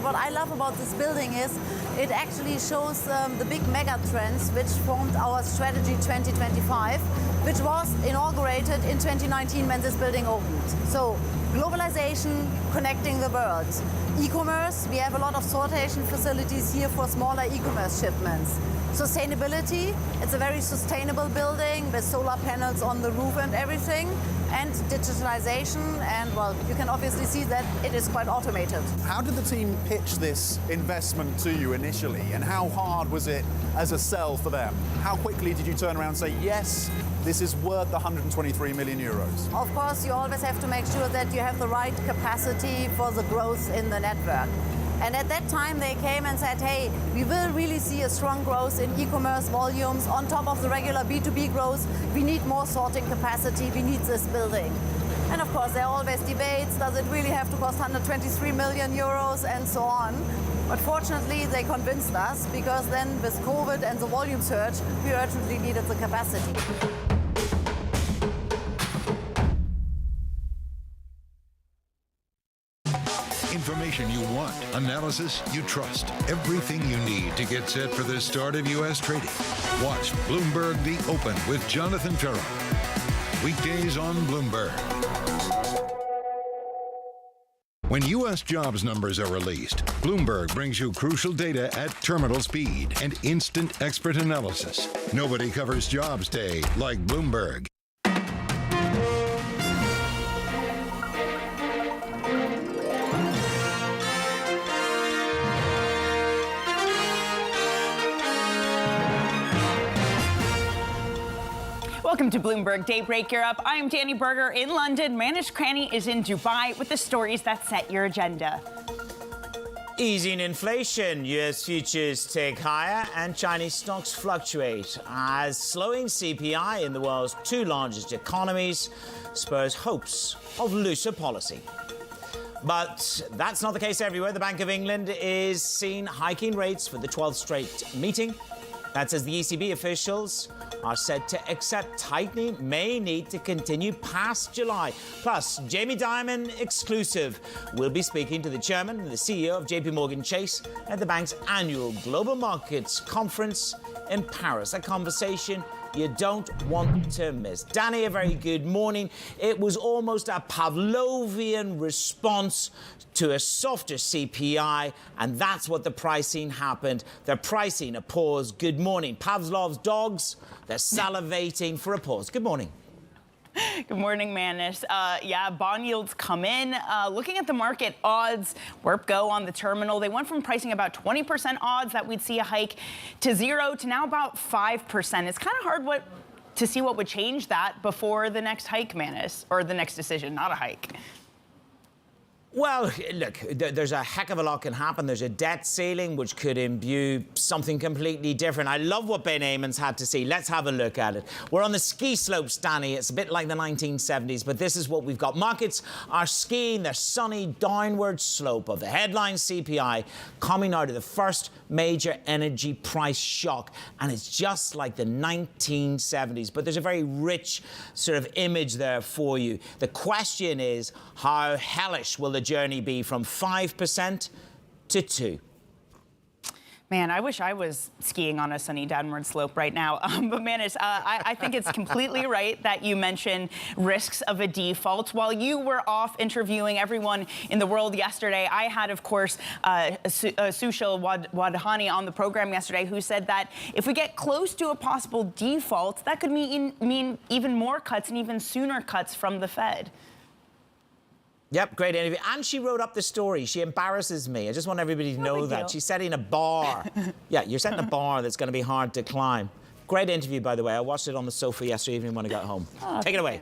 What I love about this building is it actually shows the big mega trends which formed our strategy 2025, which was inaugurated in 2019 when this building opened. So globalization, connecting the world. E-commerce, we have a lot of sortation facilities here for smaller e-commerce shipments. Sustainability, it's a very sustainable building with solar panels on the roof and everything. And digitalization, and well, you can obviously see that it is quite automated. How did the team pitch this investment to you initially, and how hard was it as a sell for them? How quickly did you turn around and say, yes, this is worth 123 million euros? Of course, you always have to make sure that you have the right capacity for the growth in the network. And at that time, they came and said, hey, we will really see a strong growth in e-commerce volumes on top of the regular B2B growth. We need more sorting capacity. We need this building. And of course, there are always debates. Does it really have to cost 123 million euros and so on? But fortunately, they convinced us, because then with COVID and the volume surge, we urgently needed the capacity. Information you want, analysis you trust. Everything you need to get set for the start of U.S. trading. Watch Bloomberg The Open with Jonathan Ferro. Weekdays on Bloomberg. When U.S. jobs numbers are released, Bloomberg brings you crucial data at terminal speed and instant expert analysis. Nobody covers Jobs Day like Bloomberg. Welcome to Bloomberg Daybreak Europe. I am Danny Berger in London. Manish Kranny is in Dubai with the stories that set your agenda. Easing inflation, US futures tick higher and Chinese stocks fluctuate as slowing CPI in the world's two largest economies spurs hopes of looser policy. But that's not the case everywhere. The Bank of England is seen hiking rates for the 12th straight meeting. That's as the ECB officials are said to accept tightening may need to continue past July. Plus, Jamie Dimon exclusive. We'll be speaking to the chairman and the CEO of JPMorgan Chase at the bank's annual Global Markets Conference in Paris. A conversation you don't want to miss. Danny, a very good morning. It was almost a Pavlovian response to a softer CPI, and that's what the pricing happened. The pricing a pause. Good morning. Pavlov's dogs, they're salivating for a pause. Good morning. Good morning, Manish. Yeah, bond yields come in. Looking at the market odds, WERP on the terminal, they went from pricing about 20% odds that we'd see a hike to 0 to now about 5%. It's kind of hard to see what would change that before the next hike, Manish, or the next decision, not a hike. Well, look, there's a heck of a lot can happen. There's a debt ceiling, which could imbue something completely different. I love what Ben Eamons had to say. Let's have a look at it. We're on the ski slopes, Danny. It's a bit like the 1970s, but this is what we've got. Markets are skiing their sunny downward slope of the headline CPI coming out of the first major energy price shock. And it's just like the 1970s. But there's a very rich sort of image there for you. The question is, how hellish will the journey be from 5% to 2%? Man, I wish I was skiing on a sunny downward slope right now. But Manish, I think it's completely right that you mentioned risks of a default. While you were off interviewing everyone in the world yesterday, I had, of course, Sushil Wadhwani on the program yesterday, who said that if we get close to a possible default, that could mean even more cuts and even sooner cuts from the Fed. Yep, great interview. And she wrote up the story. She embarrasses me. I just want everybody to know that. She's setting a bar. Yeah, you're setting a bar that's going to be hard to climb. Great interview, by the way. I watched it on the sofa yesterday evening when I got home. Oh, take it away.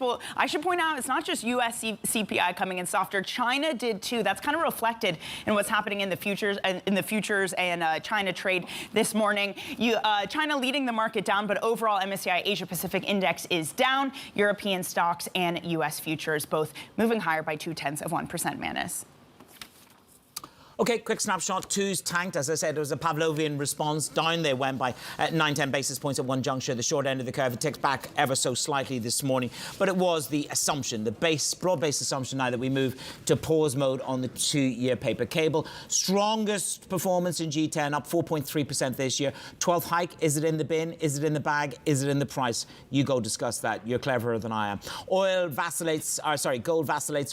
Well, I should point out it's not just U.S. CPI coming in softer. China did too. That's kind of reflected in what's happening in the futures and China trade this morning. China leading the market down, but overall MSCI Asia Pacific Index is down. European stocks and U.S. futures both moving higher by 0.2%, Manis. Okay, quick snapshot. Twos tanked. As I said, it was a Pavlovian response. Down they went by 9-10 basis points at one juncture. The short end of the curve, it ticks back ever so slightly this morning. But it was the assumption, the broad-based assumption now that we move to pause mode on the 2-year paper cable. Strongest performance in G10, up 4.3% this year. 12th hike. Is it in the bin? Is it in the bag? Is it in the price? You go discuss that. You're cleverer than I am. Gold vacillates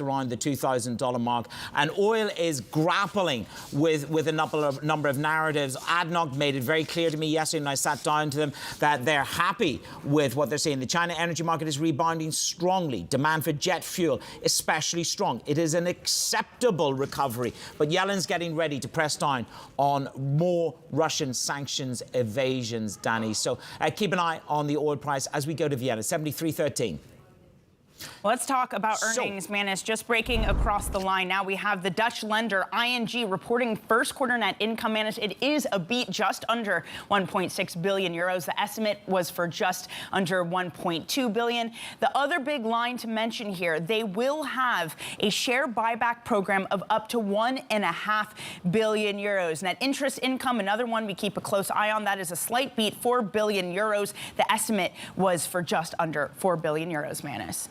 around the $2,000 mark. And oil is grappling with a number of narratives. ADNOC made it very clear to me yesterday when I sat down to them that they're happy with what they're seeing. The China energy market is rebounding strongly. Demand for jet fuel, especially strong. It is an acceptable recovery. But Yellen's getting ready to press down on more Russian sanctions evasions, Danny. So keep an eye on the oil price as we go to Vienna, 73.13. Let's talk about earnings, Manus. Just breaking across the line now, we have the Dutch lender ING reporting first quarter net income, Manus. It is a beat just under 1.6 billion euros. The estimate was for just under 1.2 billion. The other big line to mention here, they will have a share buyback program of up to 1.5 billion euros. Net interest income, another one we keep a close eye on. That is a slight beat, 4 billion euros. The estimate was for just under 4 billion euros, Manus.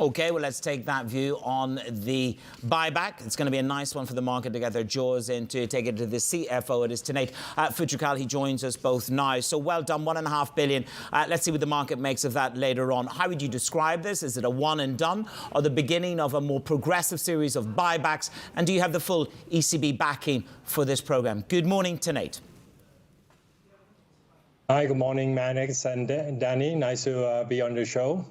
OK, well, let's take that view on the buyback. It's going to be a nice one for the market to get their jaws in to take it to the CFO. It is Tanate Futrikal. He joins us both now. So well done, 1.5 billion. Let's see what the market makes of that later on. How would you describe this? Is it a one and done or the beginning of a more progressive series of buybacks? And do you have the full ECB backing for this programme? Good morning, Tanate. Hi, good morning, Manix and Danny. Nice to be on the show.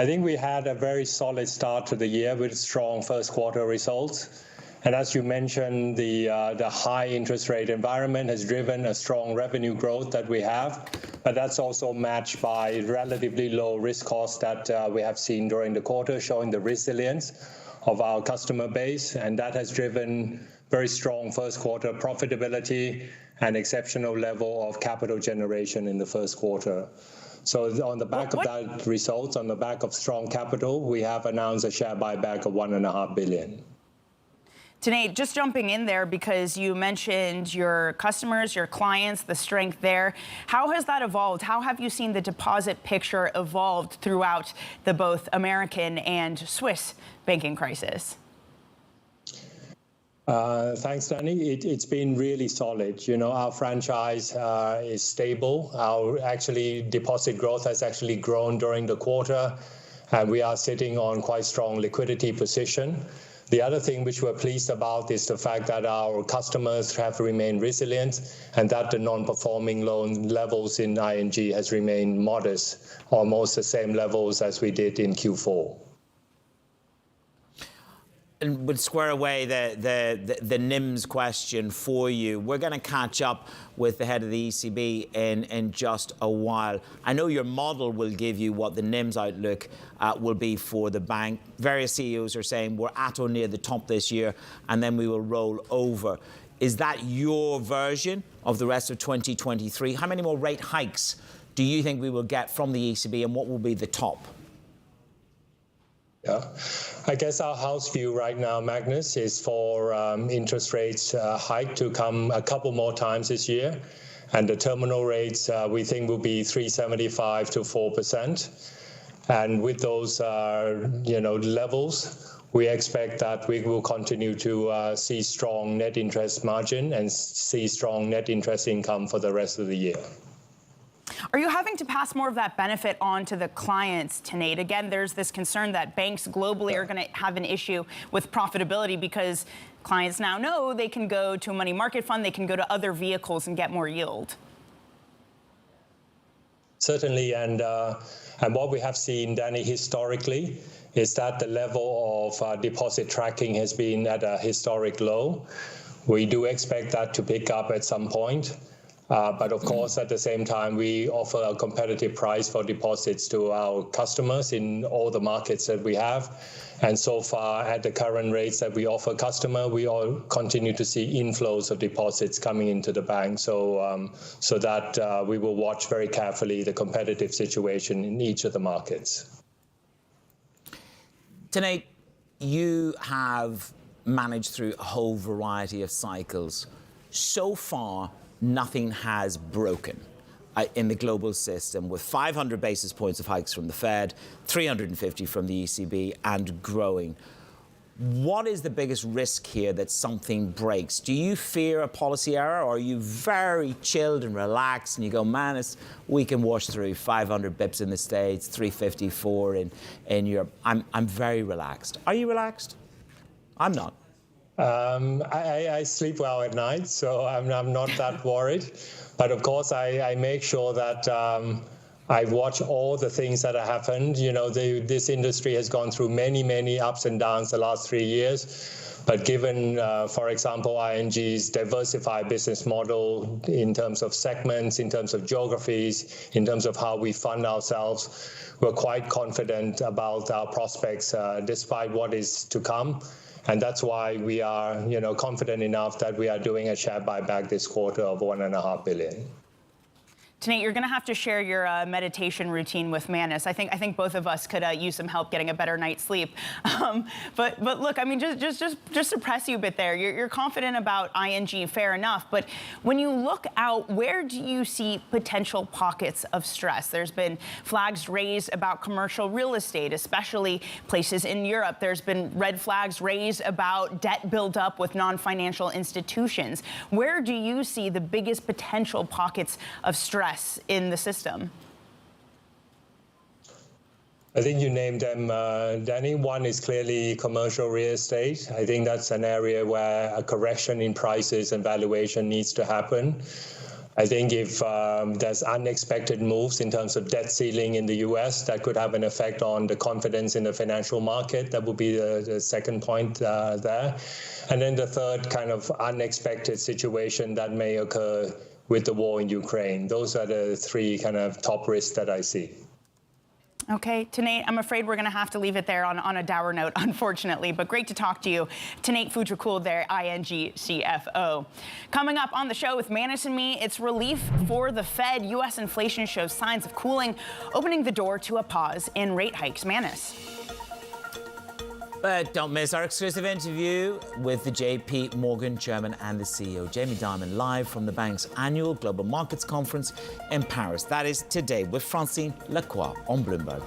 I think we had a very solid start to the year with strong first quarter results. And as you mentioned, the high interest rate environment has driven a strong revenue growth that we have. But that's also matched by relatively low risk costs that we have seen during the quarter, showing the resilience of our customer base. And that has driven very strong first quarter profitability and exceptional level of capital generation in the first quarter. So on the back of that results, on the back of strong capital, we have announced a share buyback of 1.5 billion. Tanate, just jumping in there because you mentioned your customers, your clients, the strength there. How has that evolved? How have you seen the deposit picture evolved throughout the both American and Swiss banking crisis? Thanks, Danny. It's been really solid. You know, our franchise is stable. Our deposit growth has actually grown during the quarter, and we are sitting on quite strong liquidity position. The other thing which we're pleased about is the fact that our customers have remained resilient and that the non-performing loan levels in ING has remained modest, almost the same levels as we did in Q4. And would square away the NIMS question for you. We're going to catch up with the head of the ECB in just a while. I know your model will give you what the NIMS outlook will be for the bank. Various CEOs are saying we're at or near the top this year, and then we will roll over. Is that your version of the rest of 2023? How many more rate hikes do you think we will get from the ECB, and what will be the top? Yeah, I guess our house view right now, Magnus, is for interest rates hike to come a couple more times this year. And the terminal rates, we think, will be 3.75 to 4%. And with those, levels, we expect that we will continue to see strong net interest margin and see strong net interest income for the rest of the year. Are you having to pass more of that benefit on to the clients, Tanate? Again, there's this concern that banks globally are going to have an issue with profitability because clients now know they can go to a money market fund, they can go to other vehicles and get more yield. Certainly, and what we have seen, Danny, historically, is that the level of deposit tracking has been at a historic low. We do expect that to pick up at some point. But of course, at the same time, we offer a competitive price for deposits to our customers in all the markets that we have. And so far, at the current rates that we offer customer, we all continue to see inflows of deposits coming into the bank. So that we will watch very carefully the competitive situation in each of the markets. Tanate, you have managed through a whole variety of cycles. So far, nothing has broken in the global system, with 500 basis points of hikes from the Fed, 350 from the ECB, and growing. What is the biggest risk here that something breaks? Do you fear a policy error, or are you very chilled and relaxed and you go, man, we can wash through 500 bips in the States, 354 in Europe? I'm very relaxed. Are you relaxed? I'm not. I sleep well at night, so I'm not that worried. But of course, I make sure that I watch all the things that have happened. You know, this industry has gone through many, many ups and downs the last 3 years. But given, for example, ING's diversified business model in terms of segments, in terms of geographies, in terms of how we fund ourselves, we're quite confident about our prospects despite what is to come. And that's why we are, confident enough that we are doing a share buyback this quarter of $1.5 billion. Tanate, you're going to have to share your meditation routine with Manus. I think both of us could use some help getting a better night's sleep. But look, I mean, just to press you a bit there, you're confident about ING, fair enough. But when you look out, where do you see potential pockets of stress? There's been flags raised about commercial real estate, especially places in Europe. There's been red flags raised about debt buildup with non-financial institutions. Where do you see the biggest potential pockets of stress in the system? I think you named them, Danny. One is clearly commercial real estate. I think that's an area where a correction in prices and valuation needs to happen. I think if there's unexpected moves in terms of debt ceiling in the US, that could have an effect on the confidence in the financial market. That would be the second point there. And then the third kind of unexpected situation that may occur with the war in Ukraine. Those are the three kind of top risks that I see. Okay, Tanate, I'm afraid we're going to have to leave it there on a dour note, unfortunately, but great to talk to you. Tanate Phutrakul there, ING CFO. Coming up on the show with Manus and me, it's relief for the Fed. U.S. inflation shows signs of cooling, opening the door to a pause in rate hikes. Manus. But don't miss our exclusive interview with the JPMorgan chairman and the CEO, Jamie Dimon, live from the bank's annual Global Markets Conference in Paris. That is today with Francine Lacqua on Bloomberg.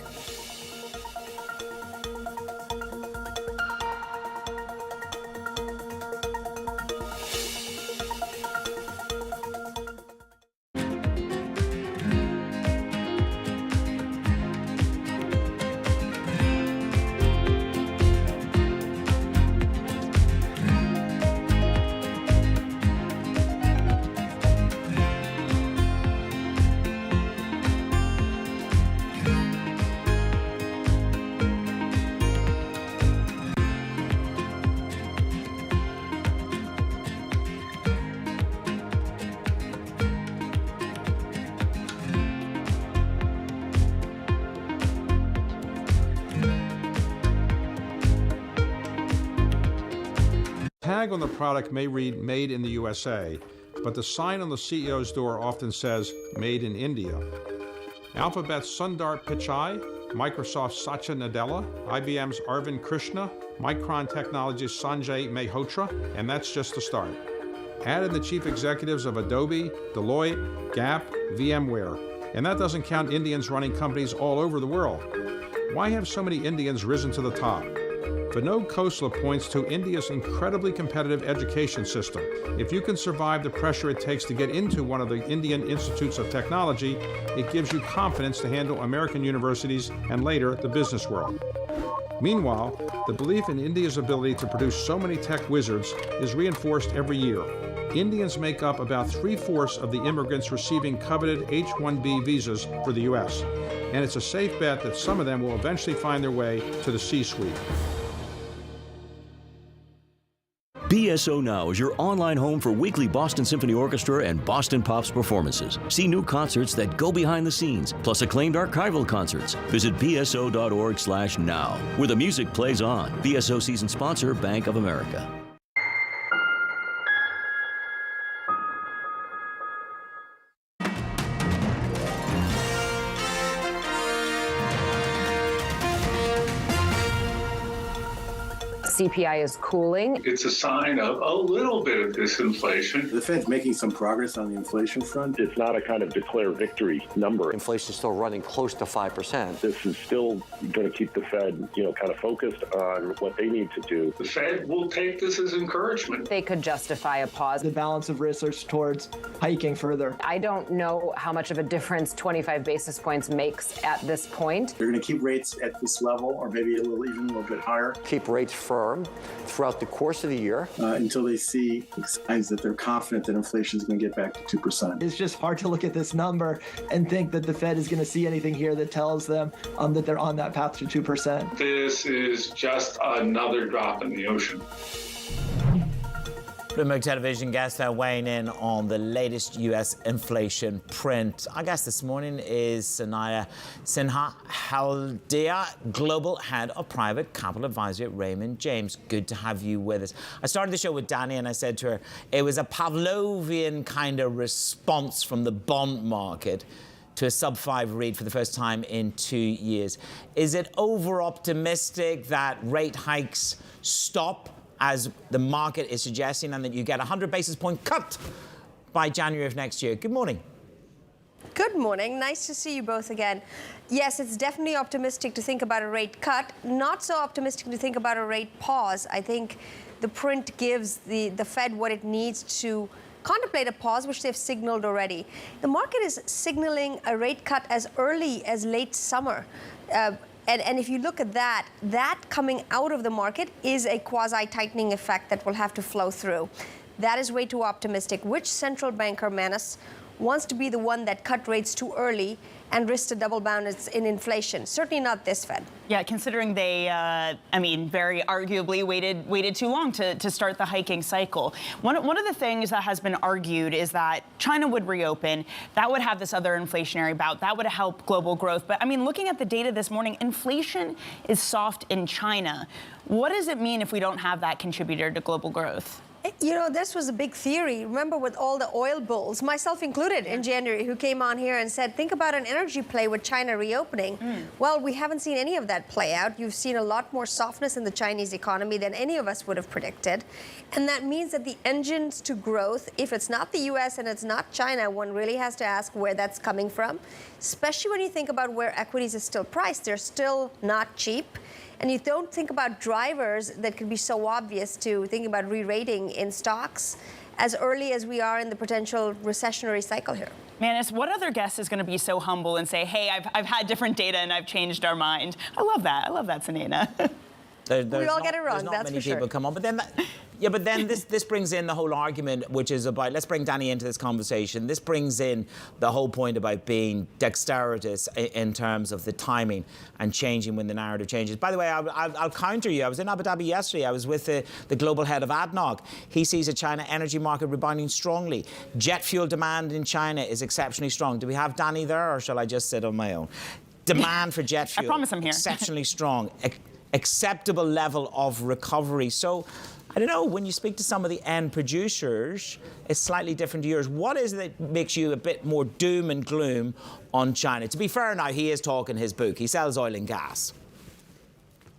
tag on the product may read Made in the USA, but the sign on the CEO's door often says Made in India. Alphabet's Sundar Pichai, Microsoft's Satya Nadella, IBM's Arvind Krishna, Micron Technology's Sanjay Mehrotra, and that's just the start. Add in the chief executives of Adobe, Deloitte, Gap, VMware, and that doesn't count Indians running companies all over the world. Why have so many Indians risen to the top? Vinod Khosla points to India's incredibly competitive education system. If you can survive the pressure it takes to get into one of the Indian institutes of technology, it gives you confidence to handle American universities and later the business world. Meanwhile, the belief in India's ability to produce so many tech wizards is reinforced every year. Indians make up about 3/4 of the immigrants receiving coveted H-1B visas for the U.S., and it's a safe bet that some of them will eventually find their way to the C-suite. BSO Now is your online home for weekly Boston Symphony Orchestra and Boston Pops performances. See new concerts that go behind the scenes, plus acclaimed archival concerts. Visit bso.org/now, where the music plays on. BSO season sponsor, Bank of America. CPI is cooling. It's a sign of a little bit of disinflation. The Fed's making some progress on the inflation front. It's not a kind of declare victory number. Inflation is still running close to 5%. This is still going to keep the Fed, kind of focused on what they need to do. The Fed will take this as encouragement. They could justify a pause. The balance of risks are towards hiking further. I don't know how much of a difference 25 basis points makes at this point. They're going to keep rates at this level or maybe even a little bit higher. Keep rates firm throughout the course of the year. Until they see signs that they're confident that inflation is going to get back to 2%. It's just hard to look at this number and think that the Fed is going to see anything here that tells them that they're on that path to 2%. This is just another drop in the ocean. Bloomberg television guest weighing in on the latest U.S. inflation print. Our guest this morning is Sanaya Sinha Haldia, Global Head of Private Capital Advisory at Raymond James. Good to have you with us. I started the show with Danny and I said to her, it was a Pavlovian kind of response from the bond market to a sub-5 read for the first time in 2 years. Is it over-optimistic that rate hikes stop, as the market is suggesting, and that you get a 100 basis point cut by January of next year? Good morning. Good morning. Nice to see you both again. Yes, it's definitely optimistic to think about a rate cut. Not so optimistic to think about a rate pause. I think the print gives the Fed what it needs to contemplate a pause, which they've signaled already. The market is signaling a rate cut as early as late summer. And if you look at that coming out of the market is a quasi-tightening effect that will have to flow through. That is way too optimistic. Which central banker, Manus, wants to be the one that cut rates too early and risks a double bounce in inflation? Certainly not this Fed. Yeah, considering they, very arguably waited too long to start the hiking cycle. One of the things that has been argued is that China would reopen. That would have this other inflationary bout. That would help global growth. But, looking at the data this morning, inflation is soft in China. What does it mean if we don't have that contributor to global growth? This was a big theory. Remember with all the oil bulls, myself included, in January, who came on here and said, think about an energy play with China reopening. Well, we haven't seen any of that play out. You've seen a lot more softness in the Chinese economy than any of us would have predicted. And that means that the engines to growth, if it's not the U.S. and it's not China, one really has to ask where that's coming from, especially when you think about where equities are still priced. They're still not cheap. And you don't think about drivers that can be so obvious to thinking about re-rating in stocks as early as we are in the potential recessionary cycle here. Manus, what other guest is going to be so humble and say, hey, I've had different data and I've changed our mind? I love that, Sanina. We all get it wrong, that's for sure. Not many people come on, but then this brings in the whole argument, which is about, let's bring Danny into this conversation. This brings in the whole point about being dexterous in terms of the timing and changing when the narrative changes. By the way, I'll counter you. I was in Abu Dhabi yesterday. I was with the global head of ADNOC. He sees a China energy market rebounding strongly. Jet fuel demand in China is exceptionally strong. Do we have Danny there, or shall I just sit on my own? Demand for jet fuel. I promise I'm here. Exceptionally strong. Acceptable level of recovery. So, I don't know, when you speak to some of the end producers, it's slightly different to yours. What is it that makes you a bit more doom and gloom on China? To be fair now, he is talking his book. He sells oil and gas.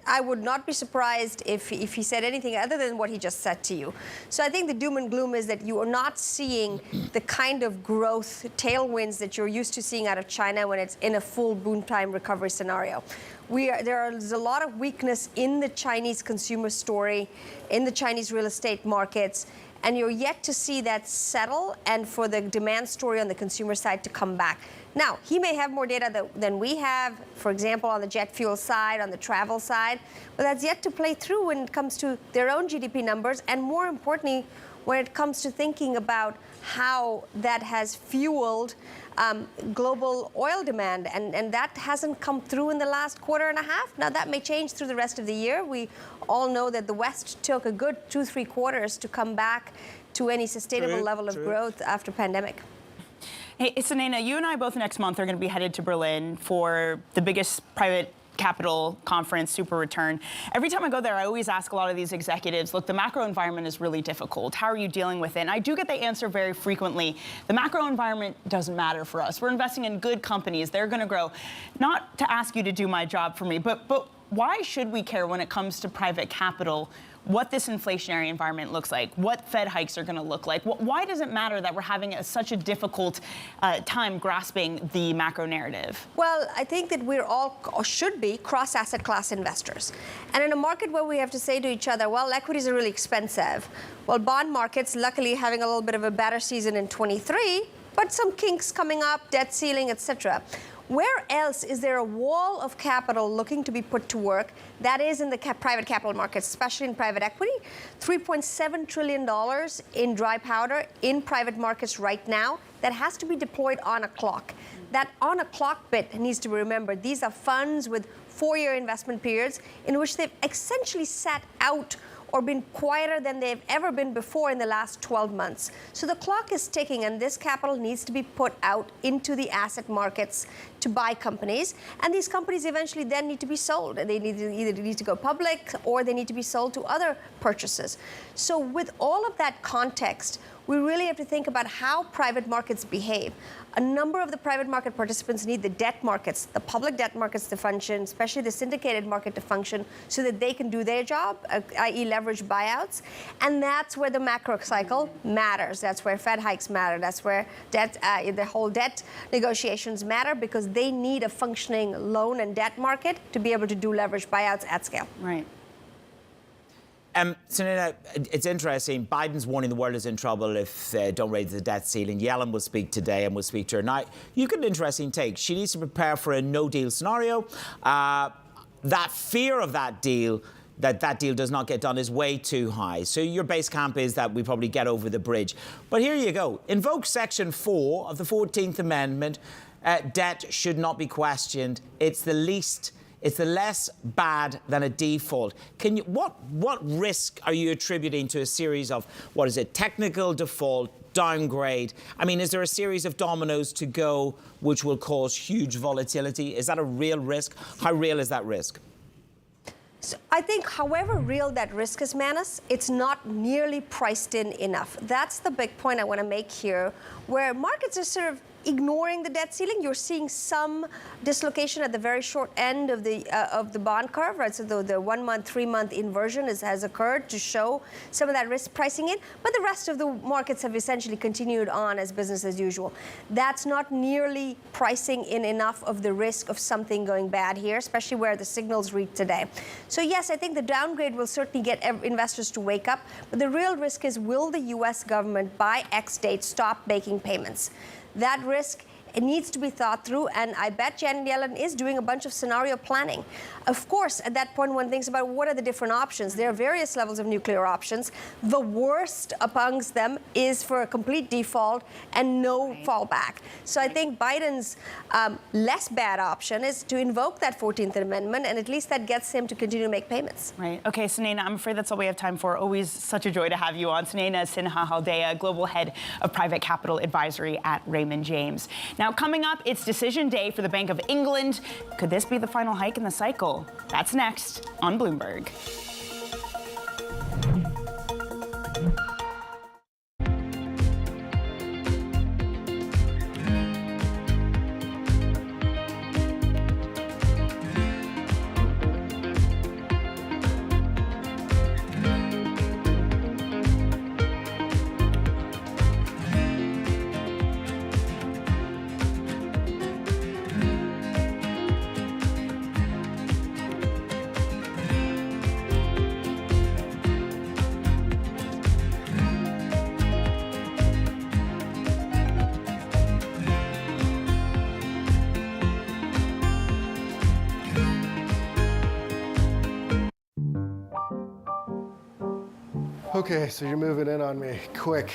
I would not be surprised if he said anything other than what he just said to you. So I think the doom and gloom is that you are not seeing the kind of growth tailwinds that you're used to seeing out of China when it's in a full boom time recovery scenario. There's a lot of weakness in the Chinese consumer story, in the Chinese real estate markets, and you're yet to see that settle and for the demand story on the consumer side to come back. Now, he may have more data than we have, for example, on the jet fuel side, on the travel side, but that's yet to play through when it comes to their own GDP numbers, and more importantly, when it comes to thinking about how that has fueled global oil demand, and that hasn't come through in the last quarter and a half. Now, that may change through the rest of the year. We all know that the West took a good 2-3 quarters to come back to any sustainable level of growth after pandemic. Hey, Sanina, you and I both next month are going to be headed to Berlin for the biggest private capital conference, Super Return. Every time I go there, I always ask a lot of these executives, look, the macro environment is really difficult. How are you dealing with it? And I do get the answer very frequently. The macro environment doesn't matter for us. We're investing in good companies. They're going to grow. Not to ask you to do my job for me, but why should we care when it comes to private capital what this inflationary environment looks like, what Fed hikes are going to look like? Why does it matter that we're having such a difficult time grasping the macro narrative? Well, I think that we're all, or should be, cross-asset class investors. And in a market where we have to say to each other, well, equities are really expensive. Well, bond markets, luckily, having a little bit of a better season in 23, but some kinks coming up, debt ceiling, etc. Where else is there a wall of capital looking to be put to work? That is in the private capital markets, especially in private equity. $3.7 trillion in dry powder in private markets right now that has to be deployed on a clock. That on a clock bit needs to be remembered. These are funds with 4-year investment periods in which they've essentially sat out or been quieter than they've ever been before in the last 12 months. So the clock is ticking, and this capital needs to be put out into the asset markets to buy companies. And these companies eventually then need to be sold. They either need to go public or they need to be sold to other purchasers. So with all of that context, we really have to think about how private markets behave. A number of the private market participants need the debt markets, the public debt markets to function, especially the syndicated market to function, so that they can do their job, i.e. leverage buyouts. And that's where the macro cycle matters. That's where Fed hikes matter. That's where debt, the whole debt negotiations matter, because they need a functioning loan and debt market to be able to do leverage buyouts at scale. Right. Sunita, it's interesting. Biden's warning the world is in trouble if they don't raise the debt ceiling. Yellen will speak today, and we'll speak to her. Now, you get an interesting take. She needs to prepare for a no-deal scenario. That fear of that deal does not get done is way too high. So your base camp is that we probably get over the bridge. But here you go. Invoke Section 4 of the 14th Amendment. Debt should not be questioned. It's the less bad than a default. What risk are you attributing to a series of, technical default, downgrade? I mean, is there a series of dominoes to go which will cause huge volatility? Is that a real risk? How real is that risk? So I think however real that risk is, Manus, it's not nearly priced in enough. That's the big point I want to make here, where markets are sort of ignoring the debt ceiling. You're seeing some dislocation at the very short end of the bond curve, right? So the 1 month, 3 month inversion has occurred to show some of that risk pricing in, but the rest of the markets have essentially continued on as business as usual. That's not nearly pricing in enough of the risk of something going bad here, especially where the signals read today. So yes, I think the downgrade will certainly get investors to wake up, but the real risk is, will the US government by X date stop making payments? That risk, it needs to be thought through, and I bet Janet Yellen is doing a bunch of scenario planning. Of course, at that point, one thinks about what are the different options. There are various levels of nuclear options. The worst amongst them is for a complete default and no fallback. So I think Biden's less bad option is to invoke that 14th Amendment, and at least that gets him to continue to make payments. Right. Okay, Sunaina, I'm afraid that's all we have time for. Always such a joy to have you on. Sunaina Sinha-Haldia, Global Head of Private Capital Advisory at Raymond James. Now, coming up, it's decision day for the Bank of England. Could this be the final hike in the cycle? That's next on Bloomberg. Okay, so you're moving in on me, quick,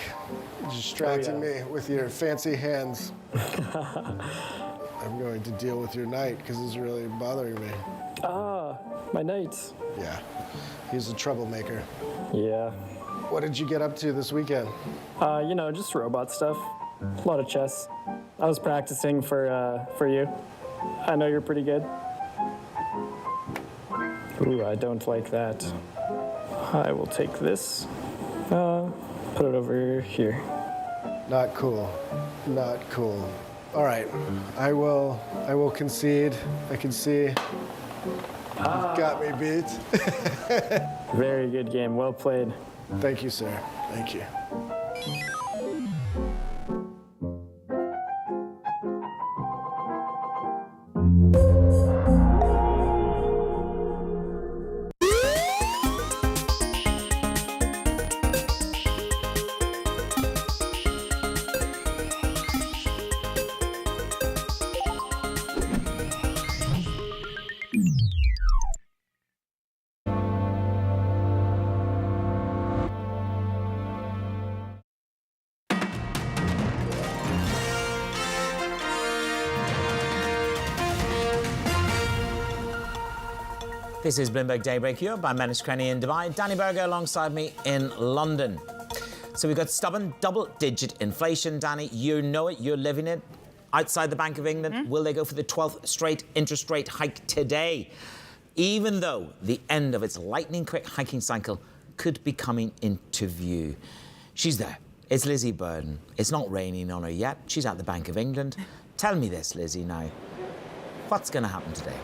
distracting me with your fancy hands. I'm going to deal with your knight because it's really bothering me. Ah, my knight. Yeah, he's a troublemaker. Yeah. What did you get up to this weekend? You know, just robot stuff. A lot of chess. I was practicing for you. I know you're pretty good. Ooh, I don't like that. I will take this, put it over here. Not cool, not cool. All right, I will concede. I can see Got me beat. Very good game. Well played. Thank you, sir. Thank you. This is Bloomberg Daybreak Europe. I'm Menace Crenny in Dubai. Danny Berger alongside me in London. So we've got stubborn double-digit inflation, Danny. You know it. You're living it. Outside the Bank of England, will they go for the 12th straight interest rate hike today? Even though the end of its lightning-quick hiking cycle could be coming into view. She's there. It's Lizzie Burden. It's not raining on her yet. She's at the Bank of England. Tell me this, Lizzie, now. What's going to happen today?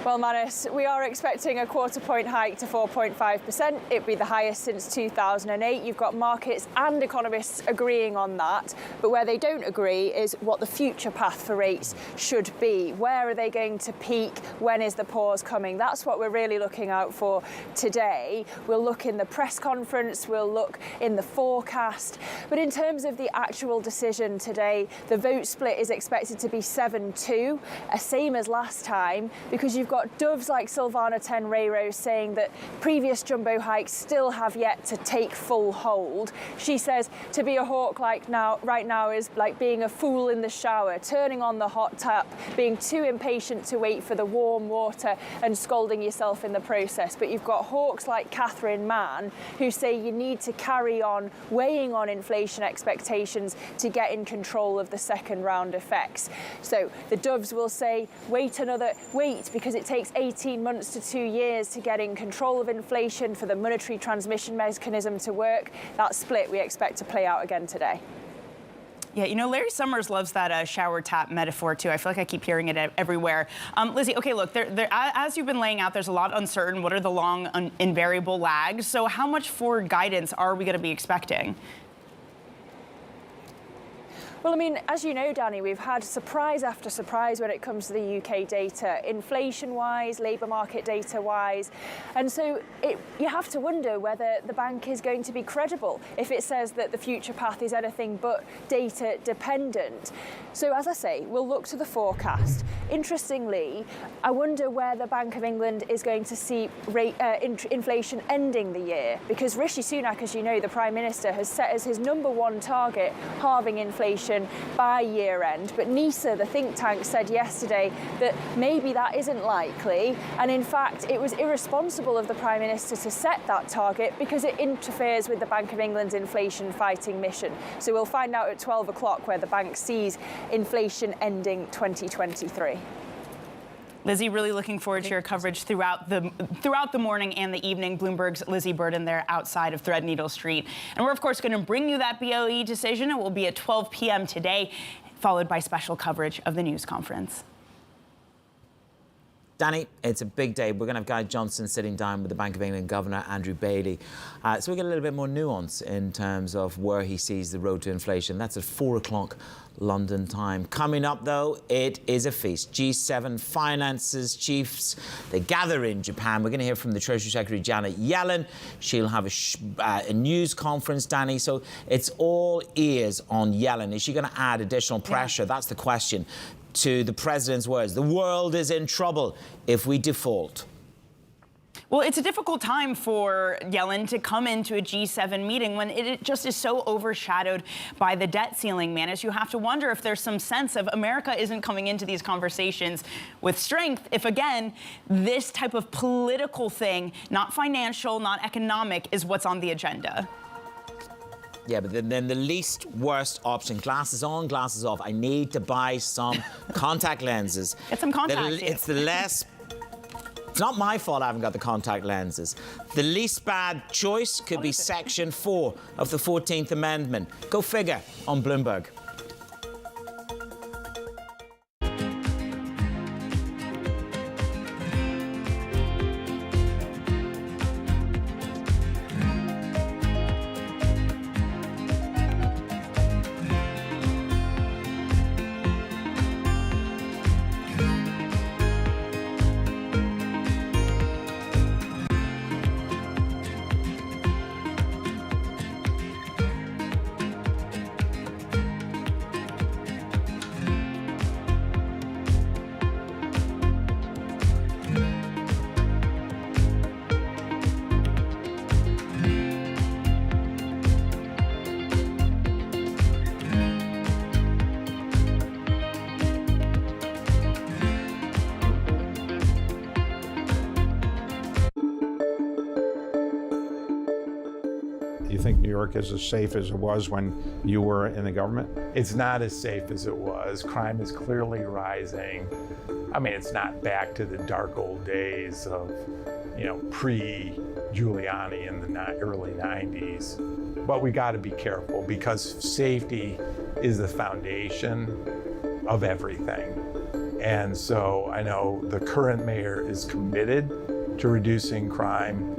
Well, Manus, we are expecting a quarter-point hike to 4.5%. It'd be the highest since 2008. You've got markets and economists agreeing on that. But where they don't agree is what the future path for rates should be. Where are they going to peak? When is the pause coming? That's what we're really looking out for today. We'll look in the press conference. We'll look in the forecast. But in terms of the actual decision today, the vote split is expected to be 7-2, same as last time, because you've got doves like Silvana Tenreiro saying that previous jumbo hikes still have yet to take full hold. She says to be a hawk right now is like being a fool in the shower, turning on the hot tap, being too impatient to wait for the warm water and scalding yourself in the process. But you've got hawks like Catherine Mann who say you need to carry on weighing on inflation expectations to get in control of the second round effects. So the doves will say wait because it takes 18 months to 2 years to get in control of inflation for the monetary transmission mechanism to work. That split we expect to play out again today. Yeah, you know, Larry Summers loves that shower tap metaphor, too. I feel like I keep hearing it everywhere. Lizzie, okay, look, as you've been laying out, there's a lot uncertain. What are the long, invariable lags? So how much forward guidance are we going to be expecting? Well, I mean, as you know, Danny, we've had surprise after surprise when it comes to the UK data, inflation-wise, labour market data-wise. And so you have to wonder whether the bank is going to be credible if it says that the future path is anything but data-dependent. So, as I say, we'll look to the forecast. Interestingly, I wonder where the Bank of England is going to see inflation ending the year, because Rishi Sunak, as you know, the Prime Minister, has set as his #1 target halving inflation by year end. But NISA, the think tank, said yesterday that maybe that isn't likely. And in fact, it was irresponsible of the Prime Minister to set that target because it interferes with the Bank of England's inflation fighting mission. So we'll find out at 12 o'clock where the bank sees inflation ending 2023. Lizzie, really looking forward to your coverage throughout the morning and the evening. Bloomberg's Lizzie Burden there outside of Threadneedle Street. And we're, of course, going to bring you that BOE decision. It will be at 12 p.m. today, followed by special coverage of the news conference. Danny, it's a big day. We're going to have Guy Johnson sitting down with the Bank of England Governor, Andrew Bailey. So we get a little bit more nuance in terms of where he sees the road to inflation. That's at 4 o'clock London time. Coming up, though, it is a feast. G7 finances chiefs, they gather in Japan. We're going to hear from the Treasury Secretary, Janet Yellen. She'll have a news conference, Danny. So it's all ears on Yellen. Is she going to add additional pressure? That's the question. To the president's words, the world is in trouble if we default. Well, it's a difficult time for Yellen to come into a G7 meeting when it just is so overshadowed by the debt ceiling, man. As you have to wonder if there's some sense of America isn't coming into these conversations with strength if, again, this type of political thing, not financial, not economic, is what's on the agenda. Yeah, but then the least worst option, glasses on, glasses off. I need to buy some contact lenses. Get some contacts. It's the less... It's not my fault I haven't got the contact lenses. The least bad choice could be Section 4 of the 14th Amendment. Go figure on Bloomberg. you think New York is as safe as it was when you were in the government? It's not as safe as it was. Crime is clearly rising. I mean, it's not back to the dark old days of, pre-Giuliani in the early 90s. But we got to be careful because safety is the foundation of everything. And so I know the current mayor is committed to reducing crime,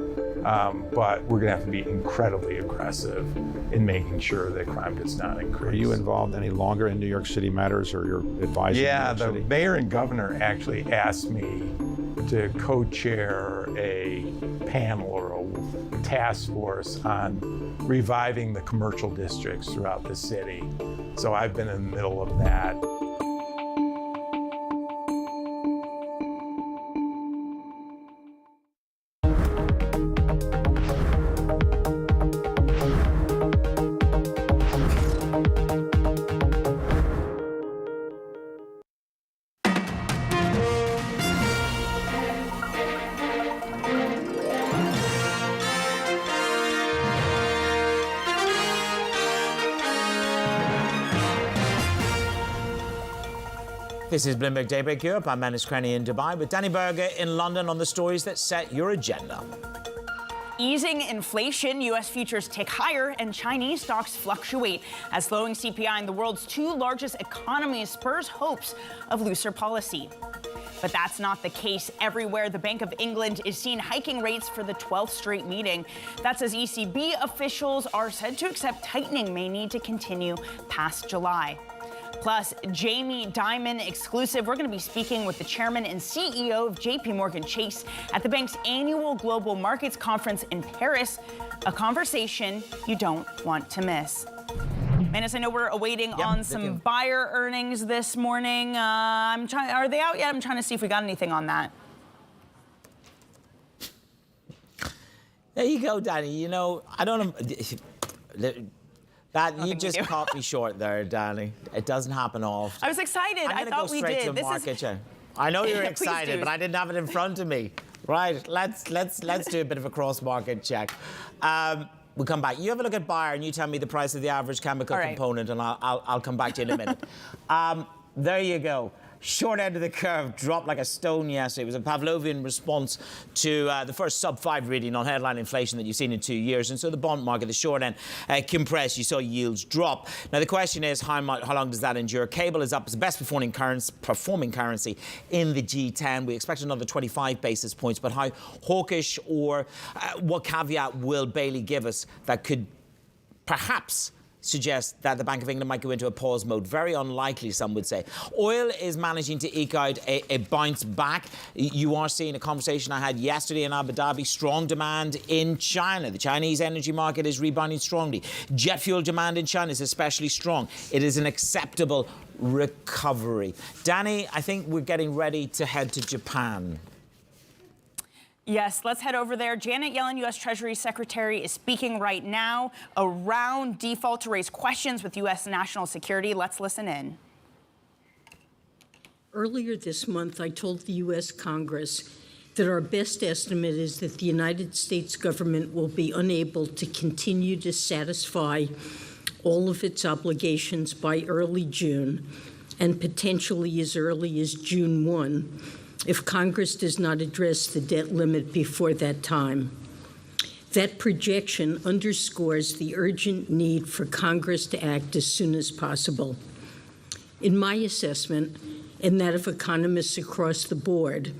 but we're gonna have to be incredibly aggressive in making sure that crime does not increase. Are you involved any longer in New York City matters, or you're advising Yeah, New York the City? mayor and governor actually asked me to co-chair a panel or a task force on reviving the commercial districts throughout the city. So I've been in the middle of that. This is Bloomberg Daybreak Europe. I'm Manus Cranny in Dubai with Danny Berger in London on the stories that set your agenda. Easing inflation, U.S. futures tick higher and Chinese stocks fluctuate as slowing CPI in the world's two largest economies spurs hopes of looser policy. But that's not the case everywhere. The Bank of England is seen hiking rates for the 12th straight meeting. That's as ECB officials are said to accept tightening may need to continue past July. Plus, Jamie Dimon exclusive. We're going to be speaking with the chairman and CEO of JPMorgan Chase at the bank's annual Global Markets Conference in Paris, a conversation you don't want to miss. Manus, I know we're awaiting on some buyer earnings this morning. Are they out yet? I'm trying to see if we got anything on that. There you go, Danny. I don't know. That you just caught me short there, Danny. It doesn't happen often. I was excited. I thought we did. To the market check. I know you're excited, but I didn't have it in front of me. Right, let's do a bit of a cross-market check. We'll come back. You have a look at buyer, and you tell me the price of the average chemical component, and I'll come back to you in a minute. There you go. Short end of the curve dropped like a stone yesterday. It was a Pavlovian response to the first sub-5 reading on headline inflation that you've seen in 2 years. And so the bond market, the short end, compressed. You saw yields drop. Now, the question is, how long does that endure? Cable is up. It's the best performing currency in the G10. We expect another 25 basis points. But how hawkish or what caveat will Bailey give us that could perhaps suggest that the Bank of England might go into a pause mode? Very unlikely, some would say. Oil is managing to eke out a bounce back. You are seeing a conversation I had yesterday in Abu Dhabi, strong demand in China. The Chinese energy market is rebounding strongly. Jet fuel demand in China is especially strong. It is an acceptable recovery. Danny, I think we're getting ready to head to Japan. Yes, let's head over there. Janet Yellen, U.S. Treasury Secretary, is speaking right now around default to raise questions with U.S. national security. Let's listen in. Earlier this month, I told the U.S. Congress that our best estimate is that the United States government will be unable to continue to satisfy all of its obligations by early June, and potentially as early as June 1, if Congress does not address the debt limit before that time. That projection underscores the urgent need for Congress to act as soon as possible. In my assessment, and that of economists across the board,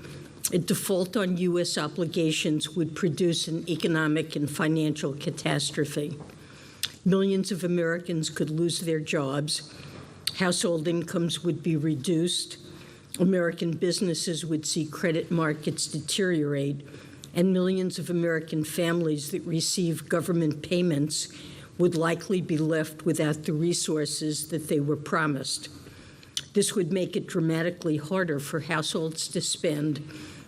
a default on U.S. obligations would produce an economic and financial catastrophe. Millions of Americans could lose their jobs, household incomes would be reduced, American businesses would see credit markets deteriorate, and millions of American families that receive government payments would likely be left without the resources that they were promised. This would make it dramatically harder for households to spend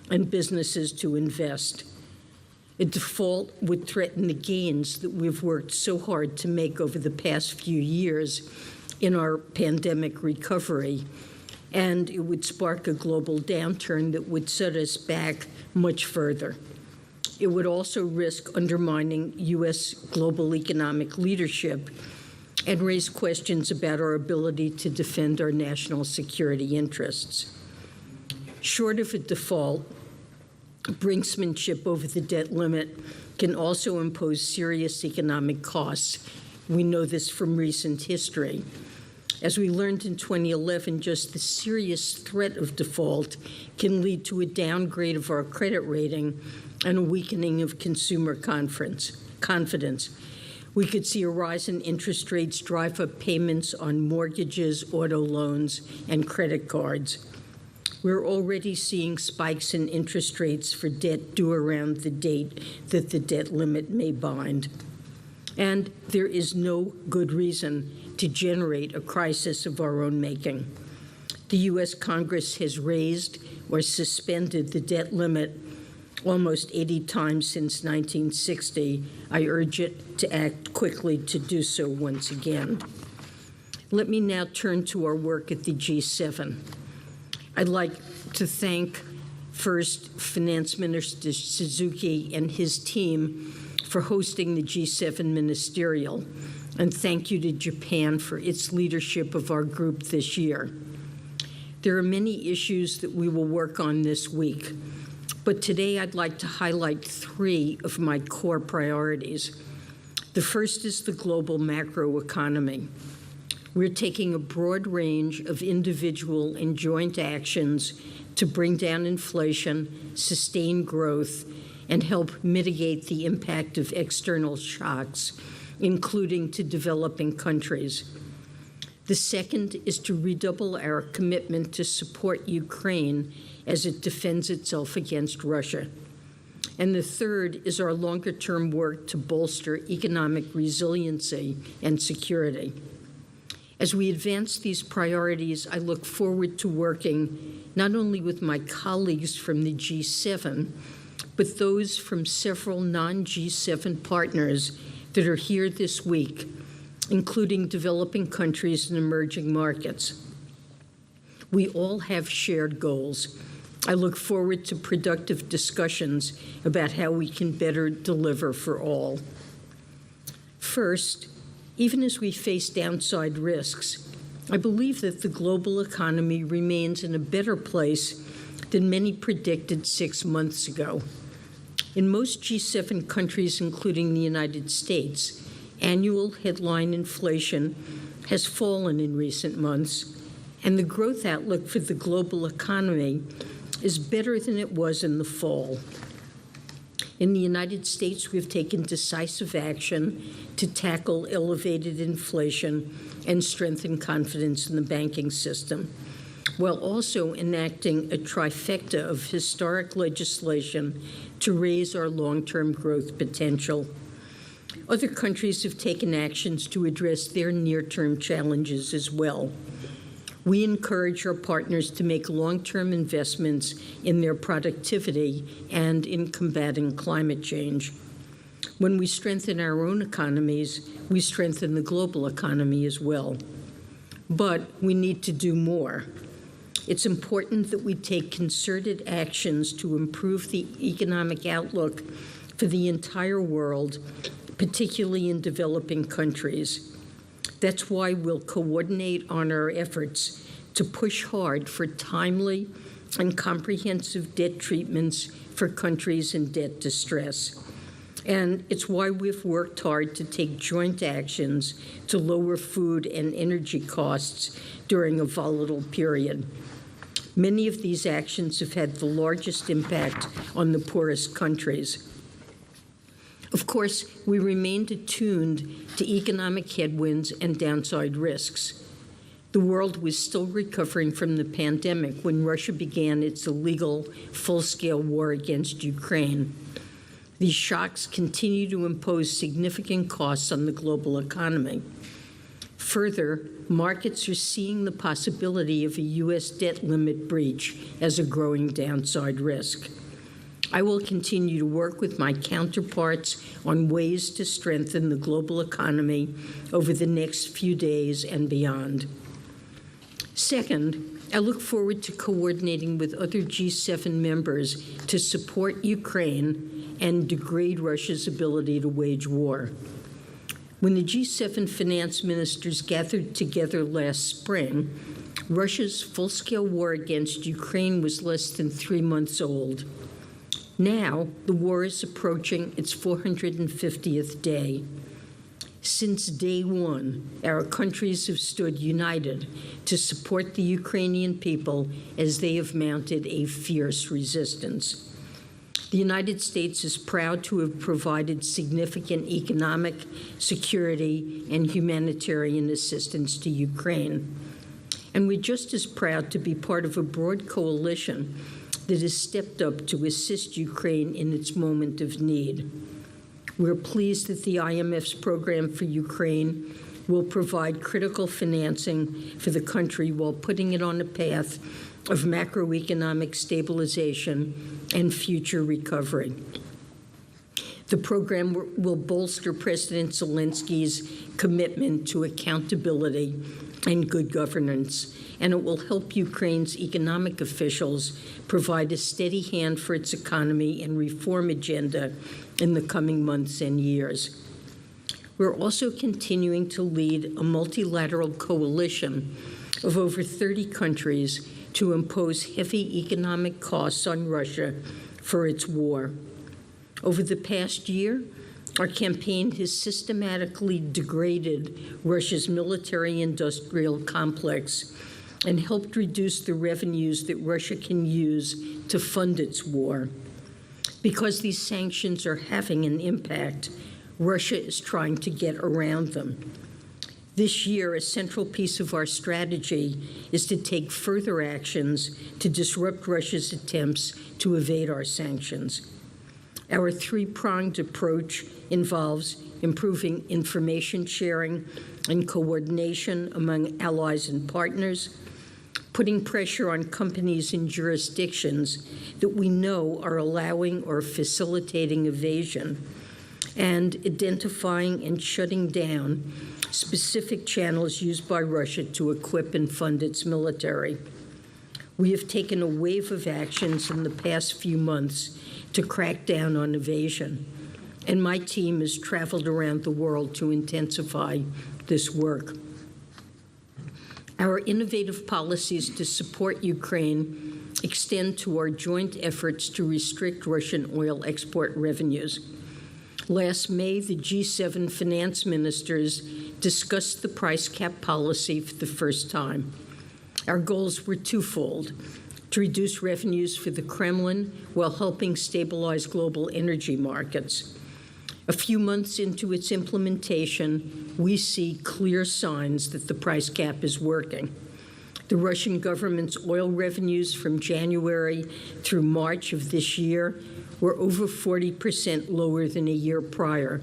and businesses to invest. A default would threaten the gains that we've worked so hard to make over the past few years in our pandemic recovery, and it would spark a global downturn that would set us back much further. It would also risk undermining U.S. global economic leadership and raise questions about our ability to defend our national security interests. Short of a default, brinksmanship over the debt limit can also impose serious economic costs. We know this from recent history. As we learned in 2011, just the serious threat of default can lead to a downgrade of our credit rating and a weakening of consumer confidence. We could see a rise in interest rates drive up payments on mortgages, auto loans, and credit cards. We're already seeing spikes in interest rates for debt due around the date that the debt limit may bind. And there is no good reason to generate a crisis of our own making. The U.S. Congress has raised or suspended the debt limit almost 80 times since 1960. I urge it to act quickly to do so once again. Let me now turn to our work at the G7. I'd like to thank first Finance Minister Suzuki and his team for hosting the G7 Ministerial, and thank you to Japan for its leadership of our group this year. There are many issues that we will work on this week, but today I'd like to highlight 3 of my core priorities. The first is the global macroeconomy. We're taking a broad range of individual and joint actions to bring down inflation, sustain growth, and help mitigate the impact of external shocks, including to developing countries. The second is to redouble our commitment to support Ukraine as it defends itself against Russia. And the third is our longer-term work to bolster economic resiliency and security. As we advance these priorities, I look forward to working not only with my colleagues from the G7, but those from several non-G7 partners that are here this week, including developing countries and emerging markets. We all have shared goals. I look forward to productive discussions about how we can better deliver for all. First, even as we face downside risks, I believe that the global economy remains in a better place than many predicted 6 months ago. In most G7 countries, including the United States, annual headline inflation has fallen in recent months, and the growth outlook for the global economy is better than it was in the fall. In the United States, we've taken decisive action to tackle elevated inflation and strengthen confidence in the banking system, while also enacting a trifecta of historic legislation to raise our long-term growth potential. Other countries have taken actions to address their near-term challenges as well. We encourage our partners to make long-term investments in their productivity and in combating climate change. When we strengthen our own economies, we strengthen the global economy as well. But we need to do more. It's important that we take concerted actions to improve the economic outlook for the entire world, particularly in developing countries. That's why we'll coordinate on our efforts to push hard for timely and comprehensive debt treatments for countries in debt distress. And it's why we've worked hard to take joint actions to lower food and energy costs during a volatile period. Many of these actions have had the largest impact on the poorest countries. Of course, we remained attuned to economic headwinds and downside risks. The world was still recovering from the pandemic when Russia began its illegal, full-scale war against Ukraine. These shocks continue to impose significant costs on the global economy. Further, markets are seeing the possibility of a U.S. debt limit breach as a growing downside risk. I will continue to work with my counterparts on ways to strengthen the global economy over the next few days and beyond. Second, I look forward to coordinating with other G7 members to support Ukraine and degrade Russia's ability to wage war. When the G7 finance ministers gathered together last spring, Russia's full-scale war against Ukraine was less than 3 months old. Now, the war is approaching its 450th day. Since day one, our countries have stood united to support the Ukrainian people as they have mounted a fierce resistance. The United States is proud to have provided significant economic, security, and humanitarian assistance to Ukraine. And we're just as proud to be part of a broad coalition that has stepped up to assist Ukraine in its moment of need. We're pleased that the IMF's program for Ukraine will provide critical financing for the country while putting it on a path of macroeconomic stabilization and future recovery. The program will bolster President Zelensky's commitment to accountability and good governance, and it will help Ukraine's economic officials provide a steady hand for its economy and reform agenda in the coming months and years. We're also continuing to lead a multilateral coalition of over 30 countries to impose heavy economic costs on Russia for its war. Over the past year, our campaign has systematically degraded Russia's military-industrial complex and helped reduce the revenues that Russia can use to fund its war. Because these sanctions are having an impact, Russia is trying to get around them. This year, a central piece of our strategy is to take further actions to disrupt Russia's attempts to evade our sanctions. Our three-pronged approach involves improving information sharing and coordination among allies and partners, putting pressure on companies in jurisdictions that we know are allowing or facilitating evasion, and identifying and shutting down specific channels used by Russia to equip and fund its military. We have taken a wave of actions in the past few months to crack down on evasion, and my team has traveled around the world to intensify this work. Our innovative policies to support Ukraine extend to our joint efforts to restrict Russian oil export revenues. Last May, the G7 finance ministers discussed the price cap policy for the first time. Our goals were twofold: to reduce revenues for the Kremlin while helping stabilize global energy markets. A few months into its implementation, we see clear signs that the price cap is working. The Russian government's oil revenues from January through March of this year were over 40% lower than a year prior.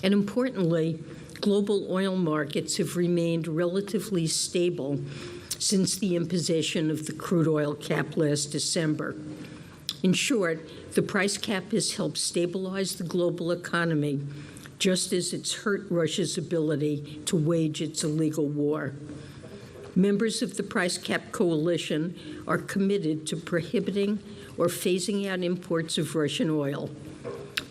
And importantly, global oil markets have remained relatively stable since the imposition of the crude oil cap last December. In short, the price cap has helped stabilize the global economy, just as it's hurt Russia's ability to wage its illegal war. Members of the price cap coalition are committed to prohibiting or phasing out imports of Russian oil.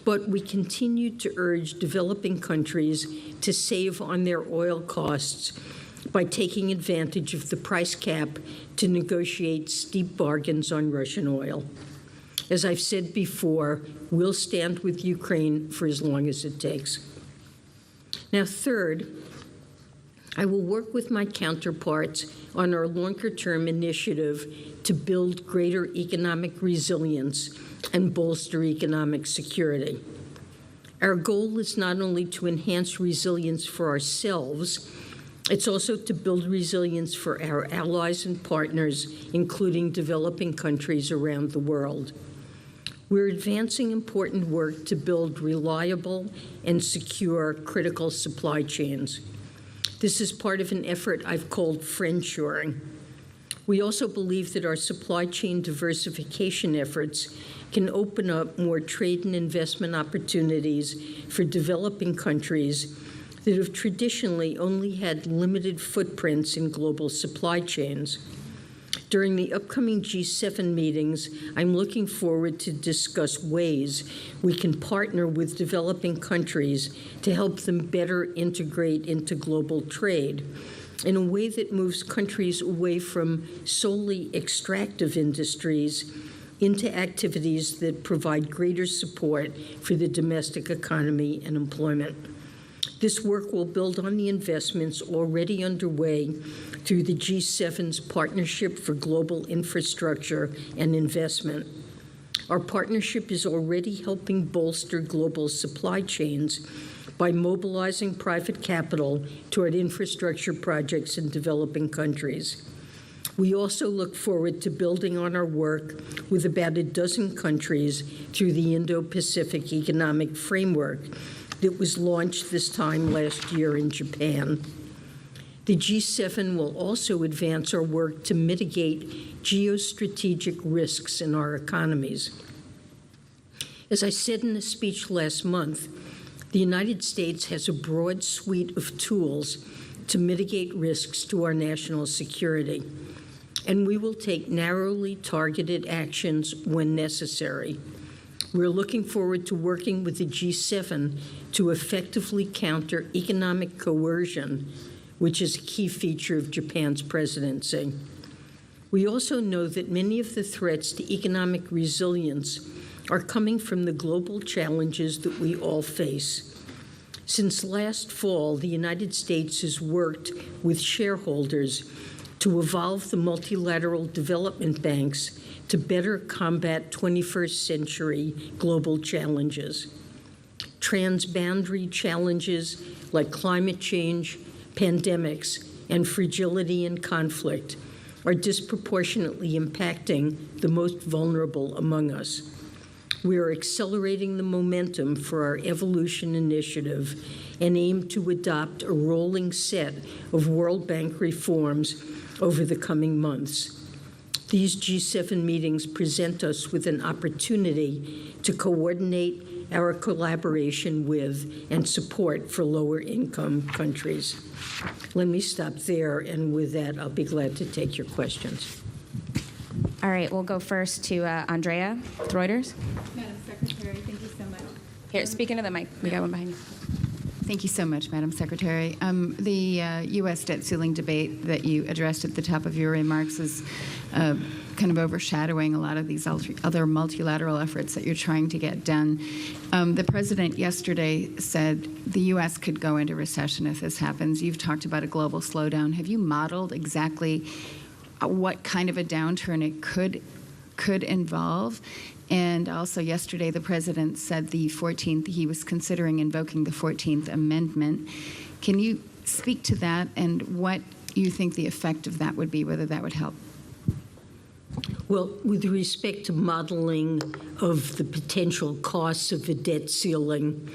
But we continue to urge developing countries to save on their oil costs by taking advantage of the price cap to negotiate steep bargains on Russian oil. As I've said before, we'll stand with Ukraine for as long as it takes. Now, third, I will work with my counterparts on our longer-term initiative to build greater economic resilience and bolster economic security. Our goal is not only to enhance resilience for ourselves, it's also to build resilience for our allies and partners, including developing countries around the world. We're advancing important work to build reliable and secure critical supply chains. This is part of an effort I've called friendshoring. We also believe that our supply chain diversification efforts can open up more trade and investment opportunities for developing countries that have traditionally only had limited footprints in global supply chains. During the upcoming G7 meetings, I'm looking forward to discuss ways we can partner with developing countries to help them better integrate into global trade in a way that moves countries away from solely extractive industries into activities that provide greater support for the domestic economy and employment. This work will build on the investments already underway through the G7's Partnership for Global Infrastructure and Investment. Our partnership is already helping bolster global supply chains by mobilizing private capital toward infrastructure projects in developing countries. We also look forward to building on our work with about a dozen countries through the Indo-Pacific Economic Framework that was launched this time last year in Japan. The G7 will also advance our work to mitigate geostrategic risks in our economies. As I said in a speech last month, the United States has a broad suite of tools to mitigate risks to our national security, and we will take narrowly targeted actions when necessary. We're looking forward to working with the G7 to effectively counter economic coercion, which is a key feature of Japan's presidency. We also know that many of the threats to economic resilience are coming from the global challenges that we all face. Since last fall, the United States has worked with shareholders to evolve the multilateral development banks to better combat 21st century global challenges. Transboundary challenges like climate change, pandemics, and fragility and conflict are disproportionately impacting the most vulnerable among us. We are accelerating the momentum for our Evolution Initiative and aim to adopt a rolling set of World Bank reforms over the coming months. These G7 meetings present us with an opportunity to coordinate our collaboration with and support for lower-income countries. Let me stop there, and with that, I'll be glad to take your questions. All right, we'll go first to Andrea, Reuters. Madam Secretary, thank you so much. Here, speak into the mic. We got one behind you. Thank you so much, Madam Secretary. The U.S. debt ceiling debate that you addressed at the top of your remarks is kind of overshadowing a lot of these other multilateral efforts that you're trying to get done. The president yesterday said the U.S. could go into recession if this happens. You've talked about a global slowdown. Have you modeled exactly what kind of a downturn it could involve? And also yesterday, the president said he was considering invoking the 14th Amendment. Can you speak to that and what you think the effect of that would be, whether that would help? Well, with respect to modeling of the potential costs of a debt ceiling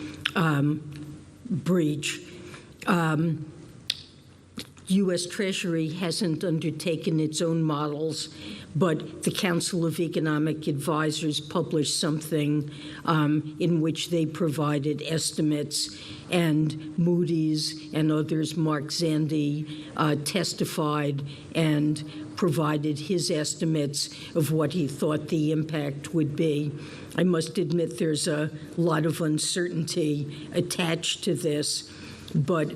breach, U.S. Treasury hasn't undertaken its own models, but the Council of Economic Advisors published something in which they provided estimates, and Moody's and others, Mark Zandi, testified and provided his estimates of what he thought the impact would be. I must admit there's a lot of uncertainty attached to this, but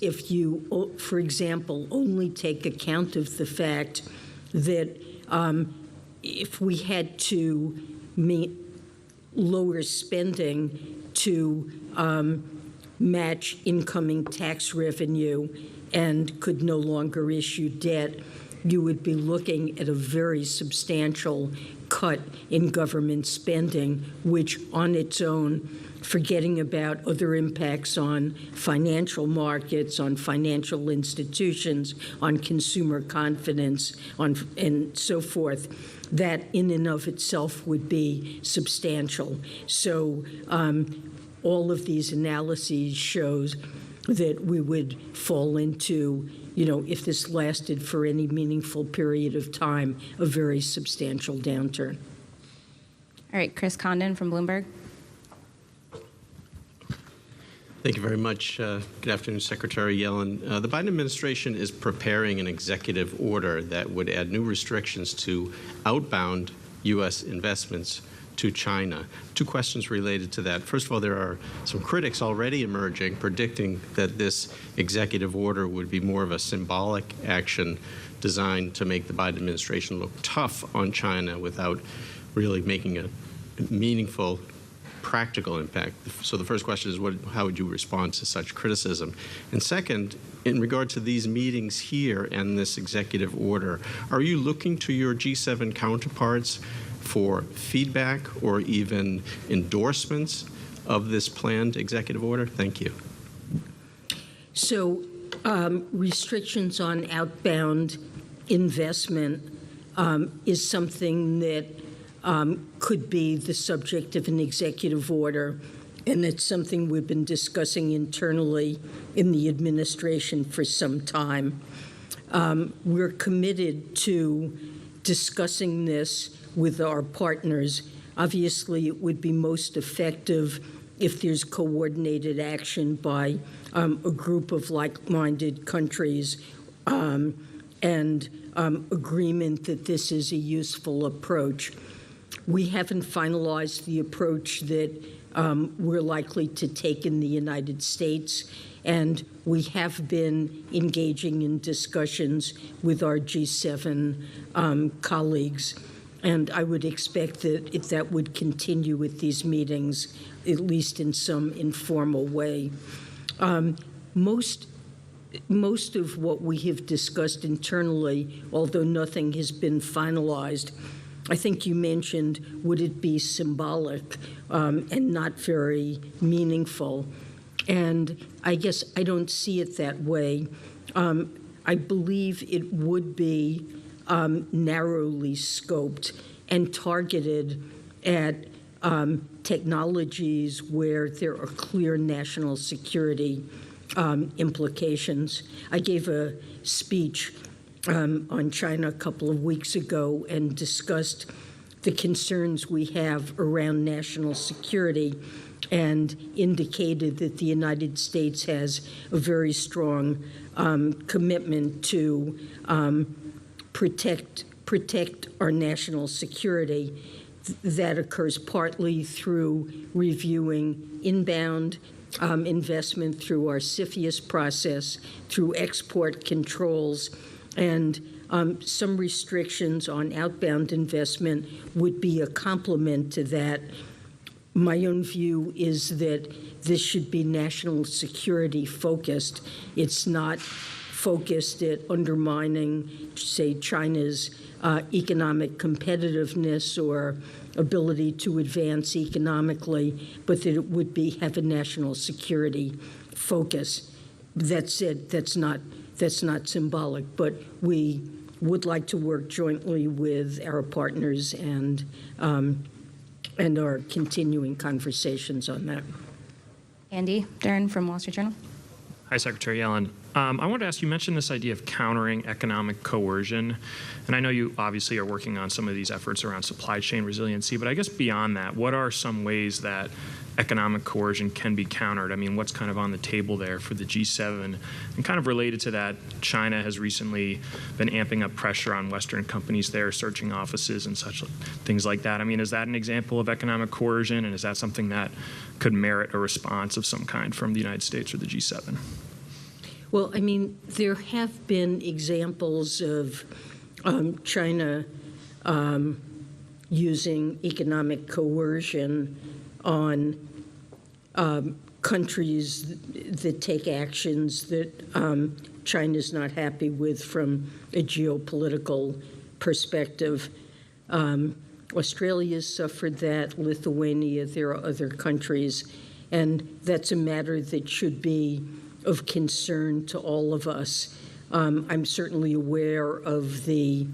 if you, for example, only take account of the fact that if we had to lower spending to match incoming tax revenue and could no longer issue debt, you would be looking at a very substantial cut in government spending, which on its own, forgetting about other impacts on financial markets, on financial institutions, on consumer confidence, and so forth, that in and of itself would be substantial. So all of these analyses shows that we would fall into, if this lasted for any meaningful period of time, a very substantial downturn. All right, Chris Condon from Bloomberg. Thank you very much. Good afternoon, Secretary Yellen. The Biden administration is preparing an executive order that would add new restrictions to outbound U.S. investments to China. Two questions related to that. First of all, there are some critics already emerging predicting that this executive order would be more of a symbolic action designed to make the Biden administration look tough on China without really making a meaningful practical impact. So the first question is, how would you respond to such criticism? And second, in regard to these meetings here and this executive order, are you looking to your G7 counterparts for feedback or even endorsements of this planned executive order? Thank you. So restrictions on outbound investment is something that could be the subject of an executive order, and it's something we've been discussing internally in the administration for some time. We're committed to discussing this with our partners. Obviously, it would be most effective if there's coordinated action by a group of like-minded countries and agreement that this is a useful approach. We haven't finalized the approach that we're likely to take in the United States, and we have been engaging in discussions with our G7 colleagues. And I would expect that that would continue with these meetings, at least in some informal way. Most of what we have discussed internally, although nothing has been finalized, I think you mentioned, would it be symbolic and not very meaningful? And I guess I don't see it that way. I believe it would be narrowly scoped and targeted at technologies where there are clear national security implications. I gave a speech on China a couple of weeks ago and discussed the concerns we have around national security and indicated that the United States has a very strong commitment to protect our national security. That occurs partly through reviewing inbound investment through our CFIUS process, through export controls, and some restrictions on outbound investment would be a complement to that. My own view is that this should be national security focused. It's not focused at undermining, say, China's economic competitiveness or ability to advance economically, but that it would have a national security focus. That said, that's not symbolic, but we would like to work jointly with our partners and our continuing conversations on that. Andy Dern from Wall Street Journal. Hi, Secretary Yellen. I wanted to ask, you mentioned this idea of countering economic coercion, and I know you obviously are working on some of these efforts around supply chain resiliency, but I guess beyond that, what are some ways that economic coercion can be countered? I mean, what's kind of on the table there for the G7? And kind of related to that, China has recently been amping up pressure on Western companies there, searching offices and such things like that. I mean, is that an example of economic coercion, and is that something that could merit a response of some kind from the United States or the G7? Well, I mean, there have been examples of China using economic coercion on countries that take actions that China's not happy with from a geopolitical perspective. Australia's suffered that, Lithuania, there are other countries, and that's a matter that should be of concern to all of us. I'm certainly aware of the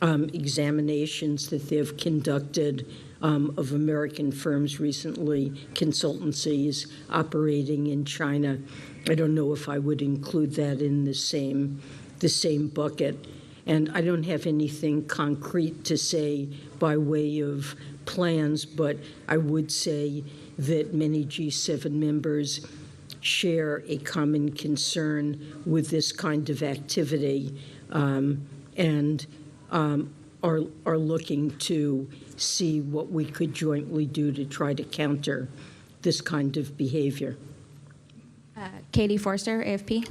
examinations that they've conducted of American firms recently, consultancies operating in China. I don't know if I would include that in the same bucket. And I don't have anything concrete to say by way of plans, but I would say that many G7 members share a common concern with this kind of activity and are looking to see what we could jointly do to try to counter this kind of behavior. Katie Forster, AFP.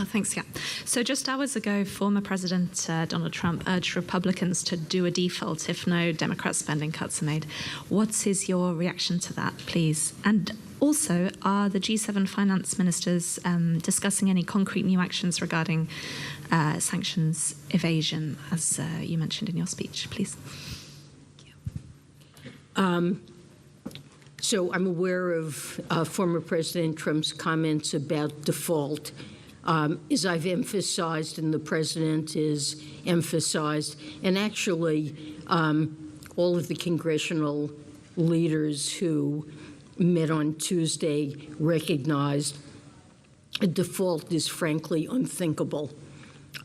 Thanks, yeah. So just hours ago, former President Donald Trump urged Republicans to do a default if no Democrat spending cuts are made. What's your reaction to that, please? And also, are the G7 finance ministers discussing any concrete new actions regarding sanctions evasion, as you mentioned in your speech, please? So I'm aware of former President Trump's comments about default. As I've emphasized and the president is emphasized, and actually all of the congressional leaders who met on Tuesday recognized a default is frankly unthinkable.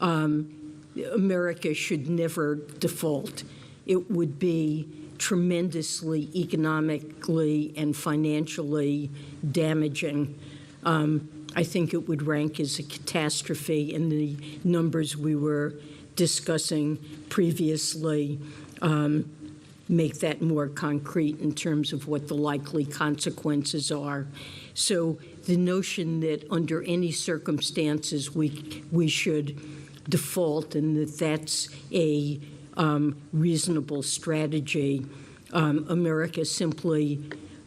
America should never default. It would be tremendously economically and financially damaging. I think it would rank as a catastrophe, and the numbers we were discussing previously make that more concrete in terms of what the likely consequences are. So the notion that under any circumstances we should default and that that's a reasonable strategy, America simply,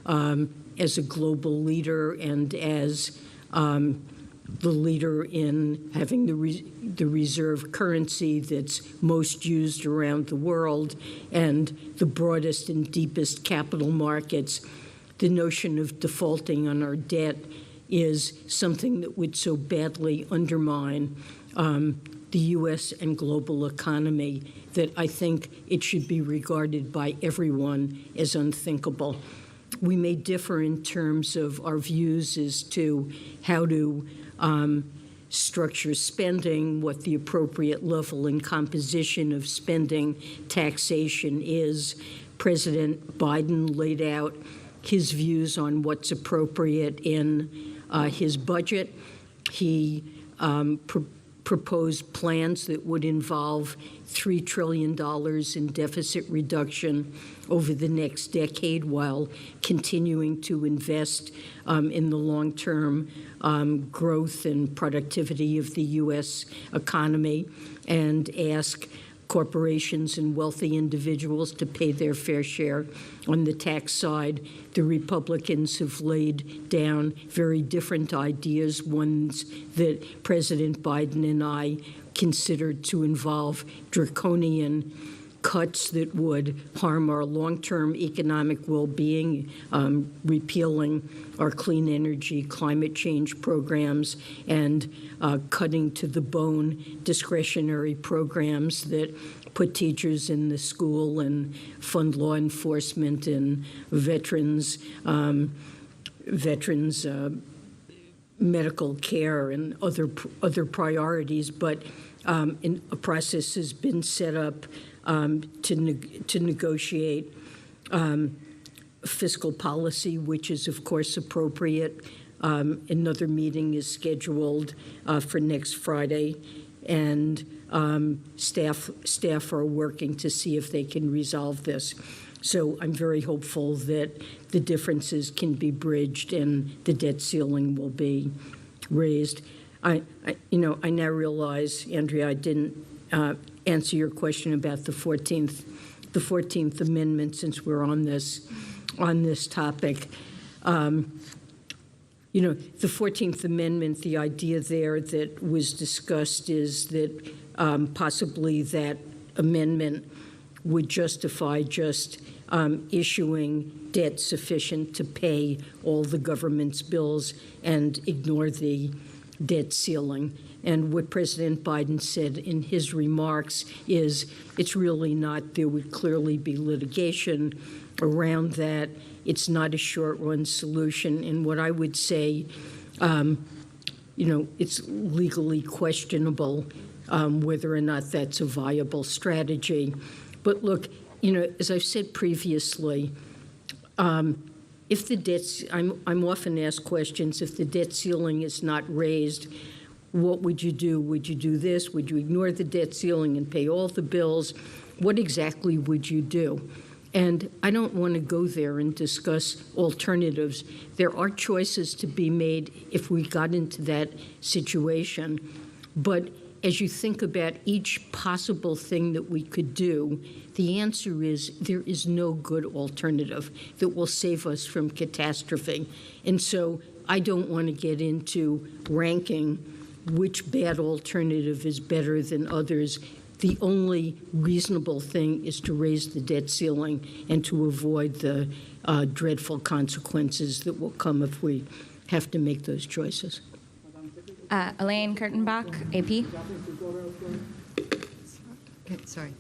as a global leader and as the leader in having the reserve currency that's most used around the world and the broadest and deepest capital markets, the notion of defaulting on our debt is something that would so badly undermine the U.S. and global economy that I think it should be regarded by everyone as unthinkable. We may differ in terms of our views as to how to structure spending, what the appropriate level and composition of spending taxation is. President Biden laid out his views on what's appropriate in his budget. He proposed plans that would involve $3 trillion in deficit reduction over the next decade while continuing to invest in the long-term growth and productivity of the U.S. economy and ask corporations and wealthy individuals to pay their fair share on the tax side. The Republicans have laid down very different ideas, ones that President Biden and I considered to involve draconian cuts that would harm our long-term economic well-being, repealing our clean energy, climate change programs, and cutting to the bone discretionary programs that put teachers in the school and fund law enforcement and veterans medical care and other priorities. But a process has been set up to negotiate fiscal policy, which is, of course, appropriate. Another meeting is scheduled for next Friday, and staff are working to see if they can resolve this. So I'm very hopeful that the differences can be bridged and the debt ceiling will be raised. I now realize, Andrea, I didn't answer your question about the 14th Amendment, since we're on this topic. The 14th Amendment, the idea there that was discussed is that possibly that amendment would justify just issuing debt sufficient to pay all the government's bills and ignore the debt ceiling. And what President Biden said in his remarks is it's really not. There would clearly be litigation around that. It's not a short-run solution. And what I would say, it's legally questionable whether or not that's a viable strategy. But look, as I've said previously, if the debts, I'm often asked questions, if the debt ceiling is not raised, what would you do? Would you do this? Would you ignore the debt ceiling and pay all the bills? What exactly would you do? And I don't want to go there and discuss alternatives. There are choices to be made if we got into that situation. But as you think about each possible thing that we could do, the answer is there is no good alternative that will save us from catastrophe. And so I don't want to get into ranking which bad alternative is better than others. The only reasonable thing is to raise the debt ceiling and to avoid the dreadful consequences that will come if we have to make those choices. Elaine Kurtenbach, AP. Okay, sorry.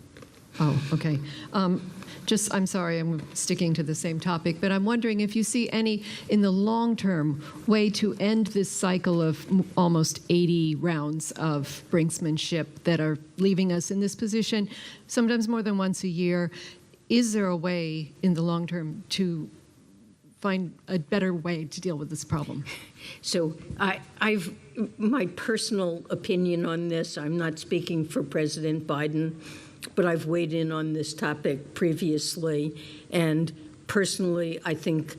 Oh, okay. I'm sorry, I'm sticking to the same topic, but I'm wondering if you see any, in the long term, way to end this cycle of almost 80 rounds of brinksmanship that are leaving us in this position, sometimes more than once a year. Is there a way in the long term to find a better way to deal with this problem? So my personal opinion on this, I'm not speaking for President Biden, but I've weighed in on this topic previously, and personally, I think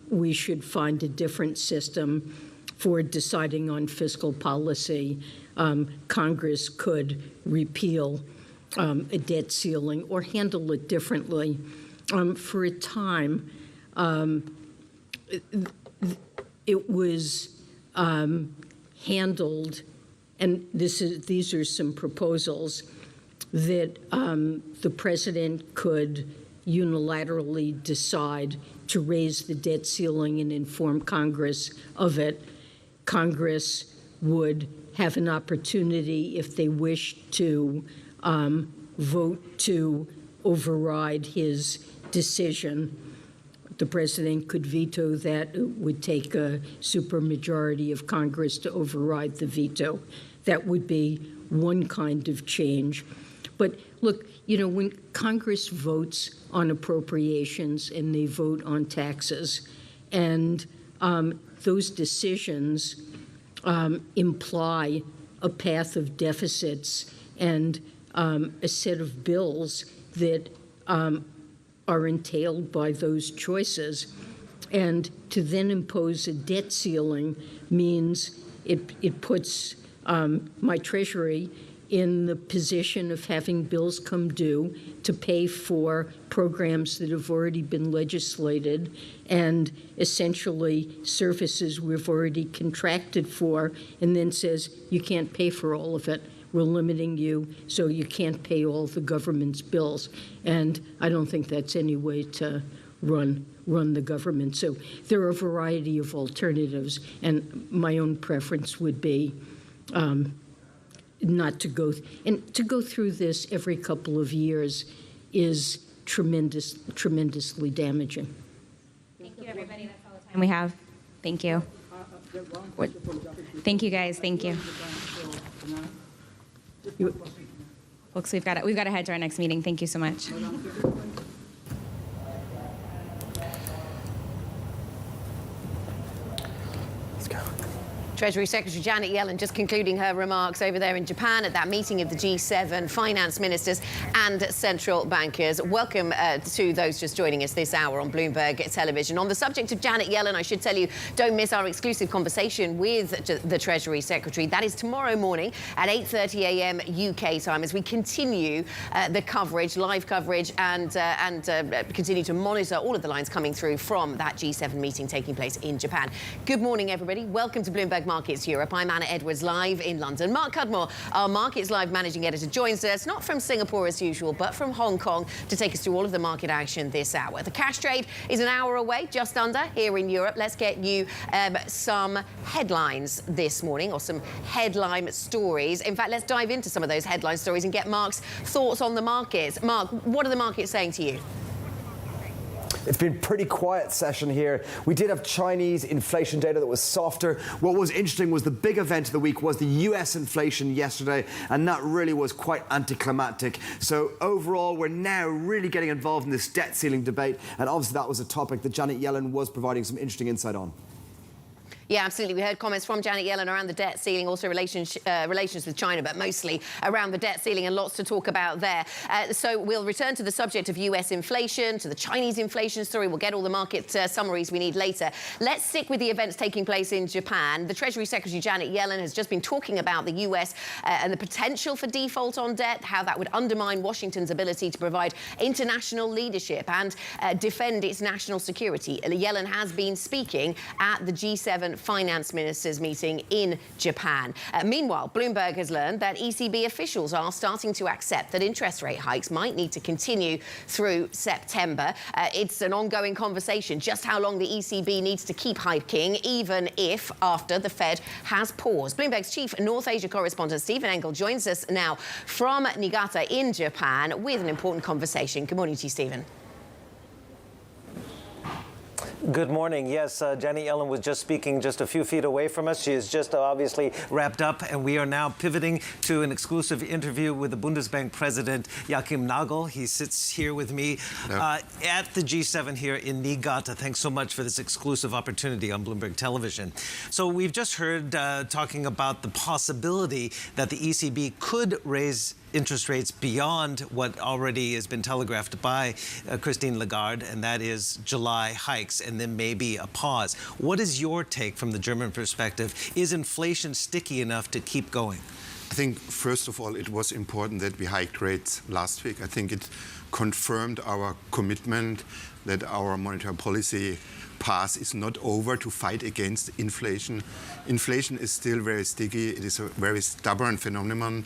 we should find a different system for deciding on fiscal policy. Congress could repeal a debt ceiling or handle it differently. For a time, it was handled, and these are some proposals, that the president could unilaterally decide to raise the debt ceiling and inform Congress of it. Congress would have an opportunity, if they wished to, vote to override his decision. The president could veto that. It would take a supermajority of Congress to override the veto. That would be one kind of change. But look, when Congress votes on appropriations and they vote on taxes, and those decisions imply a path of deficits and a set of bills that are entailed by those choices, and to then impose a debt ceiling means it puts my Treasury in the position of having bills come due to pay for programs that have already been legislated and essentially services we've already contracted for, and then says, you can't pay for all of it. We're limiting you, so you can't pay all the government's bills. And I don't think that's any way to run the government. So there are a variety of alternatives, and my own preference would be not to go, and to go through this every couple of years is tremendously damaging. Thank you, everybody. That's all the time we have. Thank you. Thank you, guys. Thank you. Folks, we've got to head to our next meeting. Thank you so much. Treasury Secretary Janet Yellen just concluding her remarks over there in Japan at that meeting of the G7 finance ministers and central bankers. Welcome to those just joining us this hour on Bloomberg Television. On the subject of Janet Yellen, I should tell you, don't miss our exclusive conversation with the Treasury Secretary. That is tomorrow morning at 8:30 a.m. UK time as we continue the coverage, live coverage, and continue to monitor all of the lines coming through from that G7 meeting taking place in Japan. Good morning, everybody. Welcome to Bloomberg Markets Europe. I'm Anna Edwards, live in London. Mark Cudmore, our Markets Live managing editor, joins us not from Singapore as usual, but from Hong Kong to take us through all of the market action this hour. The cash trade is an hour away, just under, here in Europe. Let's get you some headlines this morning, or some headline stories. In fact, let's dive into some of those headline stories and get Mark's thoughts on the markets. Mark, what are the markets saying to you? It's been a pretty quiet session here. We did have Chinese inflation data that was softer. What was interesting was the big event of the week was the US inflation yesterday, and that really was quite anticlimactic. So overall, we're now really getting involved in this debt ceiling debate, and obviously that was a topic that Janet Yellen was providing some interesting insight on. Yeah, absolutely. We heard comments from Janet Yellen around the debt ceiling, also relations with China, but mostly around the debt ceiling, and lots to talk about there. So we'll return to the subject of US inflation, to the Chinese inflation story. We'll get all the market summaries we need later. Let's stick with the events taking place in Japan. The Treasury Secretary Janet Yellen has just been talking about the US and the potential for default on debt, how that would undermine Washington's ability to provide international leadership and defend its national security. Yellen has been speaking at the G7 finance ministers meeting in Japan. Meanwhile, Bloomberg has learned that ECB officials are starting to accept that interest rate hikes might need to continue through September. It's an ongoing conversation just how long the ECB needs to keep hiking, even if after the Fed has paused. Bloomberg's chief North Asia correspondent Stephen Engel joins us now from Niigata in Japan with an important conversation. Good morning to you, Stephen. Good morning. Yes, Janet Yellen was just speaking just a few feet away from us. She is just obviously wrapped up, and we are now pivoting to an exclusive interview with the Bundesbank president, Joachim Nagel. He sits here with me at the G7 here in Niigata. Thanks so much for this exclusive opportunity on Bloomberg Television. So we've just heard talking about the possibility that the ECB could raise interest rates beyond what already has been telegraphed by Christine Lagarde, and that is July hikes and then maybe a pause. What is your take from the German perspective? Is inflation sticky enough to keep going? I think, first of all, it was important that we hiked rates last week. I think it confirmed our commitment that our monetary policy path is not over to fight against inflation. Inflation is still very sticky. It is a very stubborn phenomenon.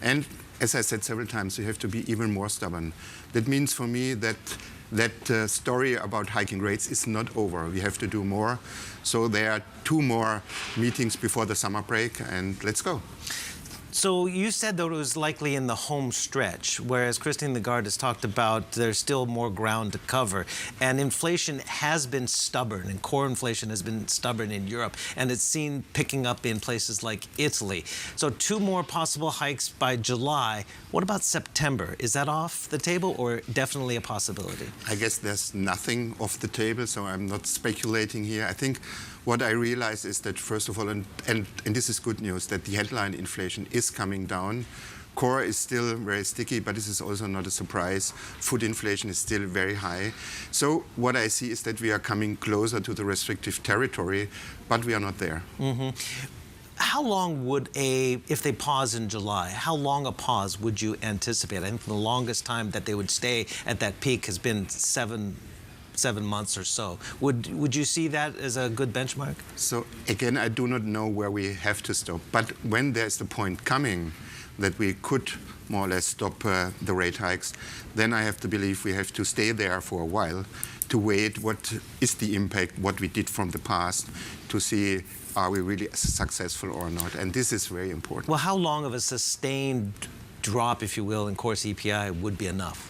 And as I said several times, you have to be even more stubborn. That means for me that story about hiking rates is not over. We have to do more. So there are 2 more meetings before the summer break, and let's go. So you said that it was likely in the home stretch, whereas Christine Lagarde has talked about there's still more ground to cover. And inflation has been stubborn, and core inflation has been stubborn in Europe, and it's seen picking up in places like Italy. So 2 more possible hikes by July. What about September? Is that off the table or definitely a possibility? I guess there's nothing off the table, so I'm not speculating here. I think what I realize is that, first of all, and this is good news, that the headline inflation is coming down. Core is still very sticky, but this is also not a surprise. Food inflation is still very high. So what I see is that we are coming closer to the restrictive territory, but we are not there. Mm-hmm. How long would if they pause in July, how long a pause would you anticipate? I think the longest time that they would stay at that peak has been 7 months or so. Would you see that as a good benchmark? So again, I do not know where we have to stop. But when there's the point coming that we could more or less stop the rate hikes, then I have to believe we have to stay there for a while to wait what is the impact, what we did from the past, to see are we really successful or not. And this is very important. Well, how long of a sustained drop, if you will, in core CPI would be enough?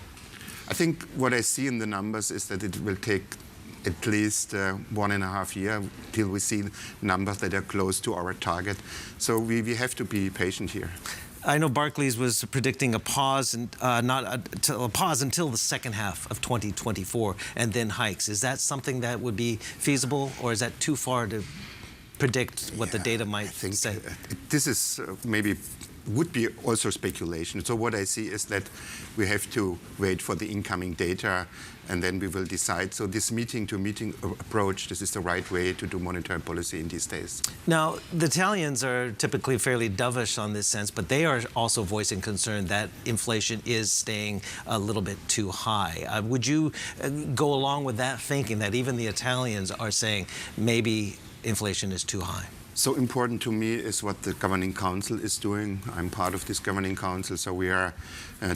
I think what I see in the numbers is that it will take at least 1.5 years till we see numbers that are close to our target. So we have to be patient here. I know Barclays was predicting a pause, and a pause until the second half of 2024, and then hikes. Is that something that would be feasible, or is that too far to predict what the data might say? This is maybe would be also speculation. So what I see is that we have to wait for the incoming data, and then we will decide. So this meeting-to-meeting approach, this is the right way to do monetary policy in these days. Now, the Italians are typically fairly dovish on this sense, but they are also voicing concern that inflation is staying a little bit too high. Would you go along with that thinking, that even the Italians are saying maybe inflation is too high? so important to me is what the Governing Council is doing. I'm part of this Governing Council, so we are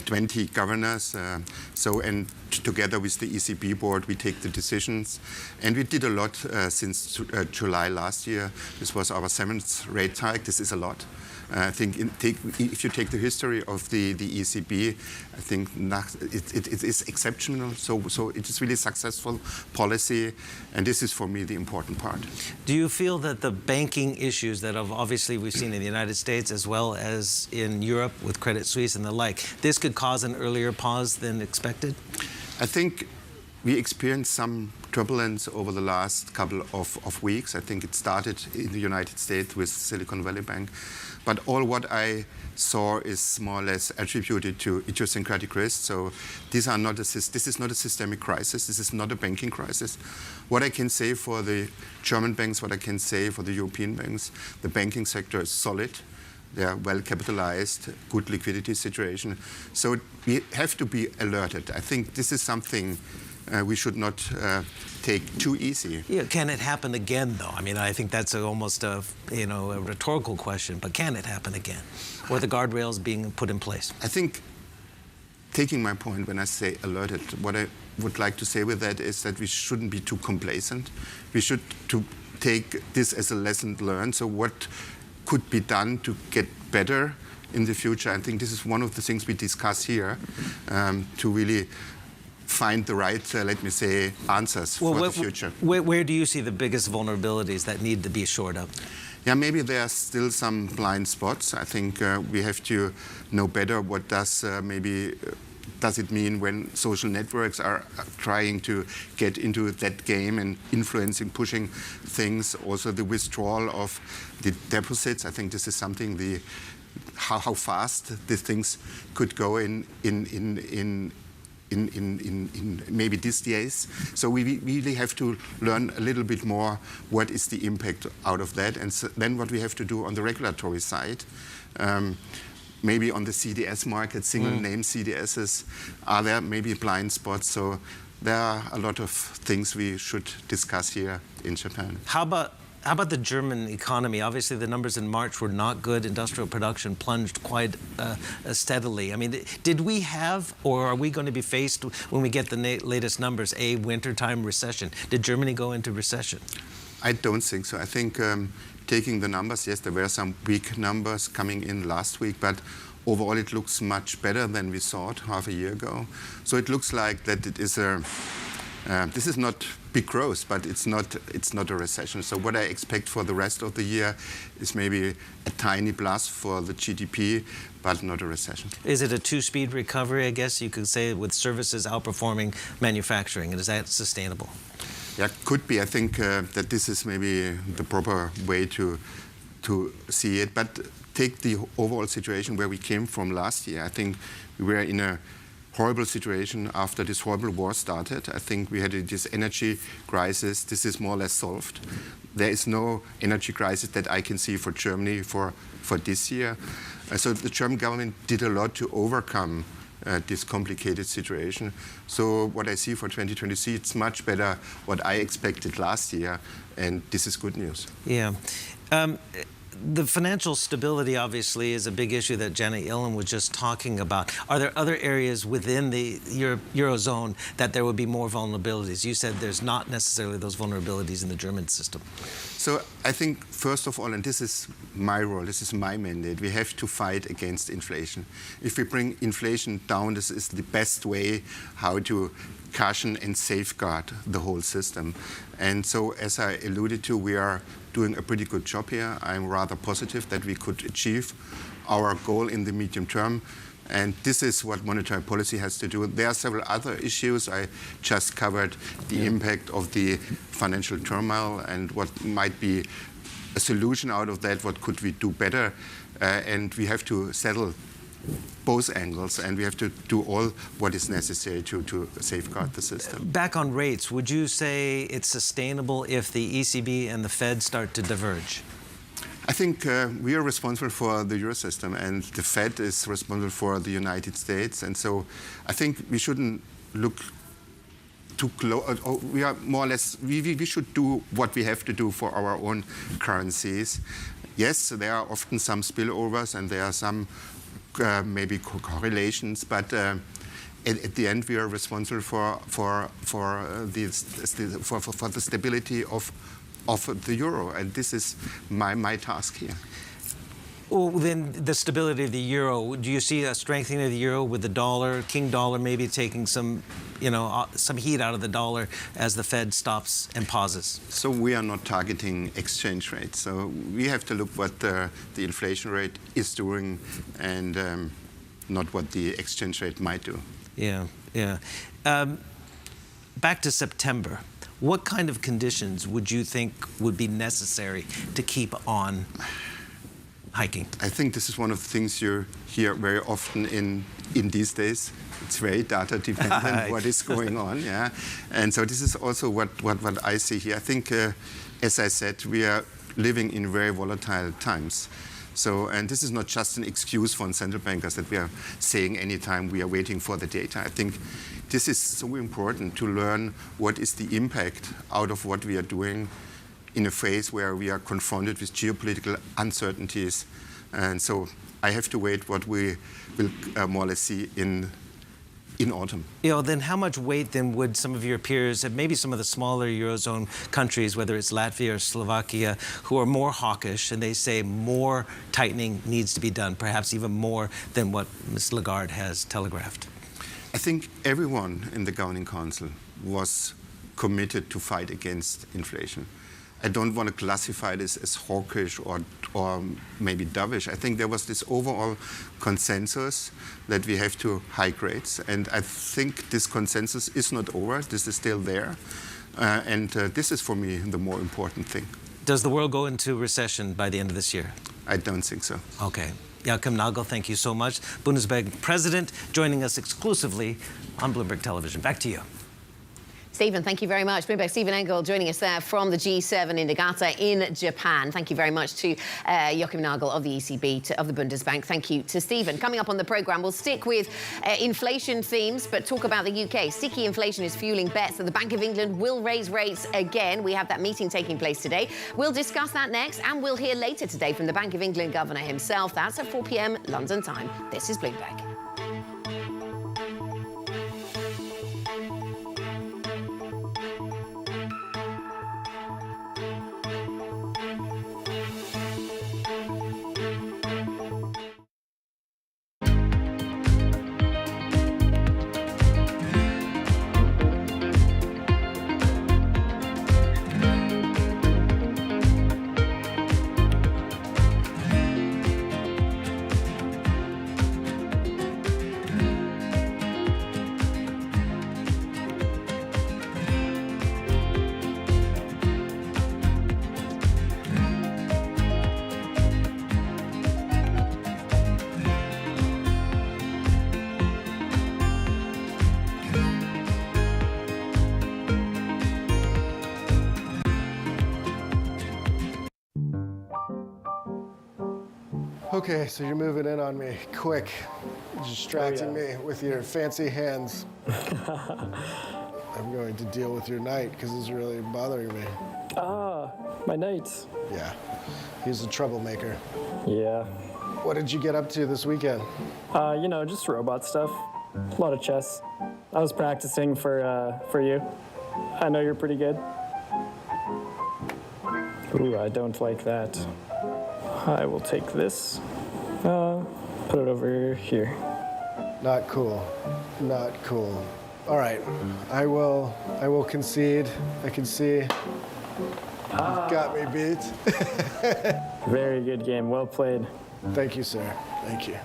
20 governors. And together with the ECB board, we take the decisions. And we did a lot since July last year. This was our 7th rate hike. This is a lot. I think if you take the history of the ECB, I think it is exceptional. So it is really successful policy, and this is for me the important part. Do you feel that the banking issues that obviously we've seen in the United States as well as in Europe with Credit Suisse and the like, this could cause an earlier pause than expected? I think we experienced some turbulence over the last couple of weeks. I think it started in the United States with Silicon Valley Bank. But all what I saw is more or less attributed to idiosyncratic risks. So this is not a systemic crisis. This is not a banking crisis. What I can say for the German banks, what I can say for the European banks, the banking sector is solid. They are well capitalized, good liquidity situation. So we have to be alerted. I think this is something we should not take too easy. Yeah, can it happen again, though? I mean, I think that's almost a rhetorical question, but can it happen again? Or the guardrails being put in place? I think, taking my point when I say alerted, what I would like to say with that is that we shouldn't be too complacent. We should take this as a lesson learned. So what could be done to get better in the future? I think this is one of the things we discuss here, to really find the right, let me say, answers for the future. Where do you see the biggest vulnerabilities that need to be shored up? Yeah, maybe there are still some blind spots. I think we have to know better what does it mean when social networks are trying to get into that game and influencing, pushing things. Also the withdrawal of the deposits. I think this is something, how fast these things could go in maybe these days. So we really have to learn a little bit more what is the impact out of that. And so then what we have to do on the regulatory side, maybe on the CDS market, single name CDSs, are there maybe blind spots? So there are a lot of things we should discuss here in Japan. How about the German economy? Obviously, the numbers in March were not good. Industrial production plunged quite steadily. I mean, did we have, or are we going to be faced, when we get the latest numbers, a wintertime recession? Did Germany go into recession? I don't think so. I think taking the numbers, yes, there were some weak numbers coming in last week, but overall it looks much better than we thought half a year ago. So it looks like that it is this is not big growth, but it's not a recession. So what I expect for the rest of the year is maybe a tiny plus for the GDP, but not a recession. Is it a two-speed recovery, I guess you could say, with services outperforming manufacturing? And is that sustainable? Yeah, could be. I think that this is maybe the proper way to see it. But take the overall situation where we came from last year. I think we were in a horrible situation after this horrible war started. I think we had this energy crisis. This is more or less solved. There is no energy crisis that I can see for Germany for this year. So the German government did a lot to overcome this complicated situation. So what I see for 2023, it's much better what I expected last year, and this is good news. Yeah. The financial stability, obviously, is a big issue that Janet Yellen was just talking about. Are there other areas within the Eurozone that there would be more vulnerabilities? You said there's not necessarily those vulnerabilities in the German system. So I think, first of all, and this is my role, this is my mandate, we have to fight against inflation. If we bring inflation down, this is the best way how to cushion and safeguard the whole system. And so, as I alluded to, we are doing a pretty good job here. I'm rather positive that we could achieve our goal in the medium term. And this is what monetary policy has to do. There are several other issues. I just covered the impact of the financial turmoil and what might be a solution out of that. What could we do better? And we have to settle both angles, and we have to do all what is necessary to safeguard the system. Back on rates, would you say it's sustainable if the ECB and the Fed start to diverge? I think we are responsible for the euro system, and the Fed is responsible for the United States. And so I think we shouldn't look too close. We are more or less. We should do what we have to do for our own currencies. Yes, there are often some spillovers and there are some maybe correlations, but at the end we are responsible for the stability of the euro, and this is my task here. Well, then the stability of the euro, do you see a strengthening of the euro with the dollar, king dollar maybe taking some, some heat out of the dollar as the Fed stops and pauses? So we are not targeting exchange rates. So we have to look what the inflation rate is doing and not what the exchange rate might do. Yeah. Back to September. What kind of conditions would you think would be necessary to keep on hiking? I think this is one of the things you hear very often in these days. It's very data dependent what is going on, yeah. And so this is also what I see here. I think, as I said, we are living in very volatile times. So, and this is not just an excuse for central bankers that we are saying anytime we are waiting for the data. I think this is so important to learn what is the impact out of what we are doing in a phase where we are confronted with geopolitical uncertainties. And so I have to wait what we will more or less see in autumn. Then how much weight then would some of your peers, and maybe some of the smaller Eurozone countries, whether it's Latvia or Slovakia, who are more hawkish and they say more tightening needs to be done, perhaps even more than what Ms. Lagarde has telegraphed? I think everyone in the Governing Council was committed to fight against inflation. I don't want to classify this as hawkish or maybe dovish. I think there was this overall consensus that we have to hike rates, and I think this consensus is not over. This is still there, and this is for me the more important thing. Does the world go into recession by the end of this year? I don't think so. Okay. Joachim Nagel, thank you so much. Bundesbank President joining us exclusively on Bloomberg Television. Back to you. Stephen, thank you very much. Bloomberg Stephen Engel joining us there from the G7 in Nagata in Japan. Thank you very much to Joachim Nagel of the ECB, of the Bundesbank. Thank you to Stephen. Coming up on the programme, we'll stick with inflation themes, but talk about the UK. Sticky inflation is fueling bets that the Bank of England will raise rates again. We have that meeting taking place today. We'll discuss that next, and we'll hear later today from the Bank of England Governor himself. That's at 4 p.m. London time. This is Bloomberg. Okay, so you're moving in on me quick, distracting me with your fancy hands. I'm going to deal with your knight because it's really bothering me. Ah, my knight. Yeah, he's a troublemaker. Yeah. What did you get up to this weekend? Just robot stuff. A lot of chess. I was practicing for you. I know you're pretty good. Ooh, I don't like that. I will take this, put it over here. Not cool. Not cool. All right, I will concede. I can see. You've got me beat. Very good game. Well played. Thank you, sir. Thank you.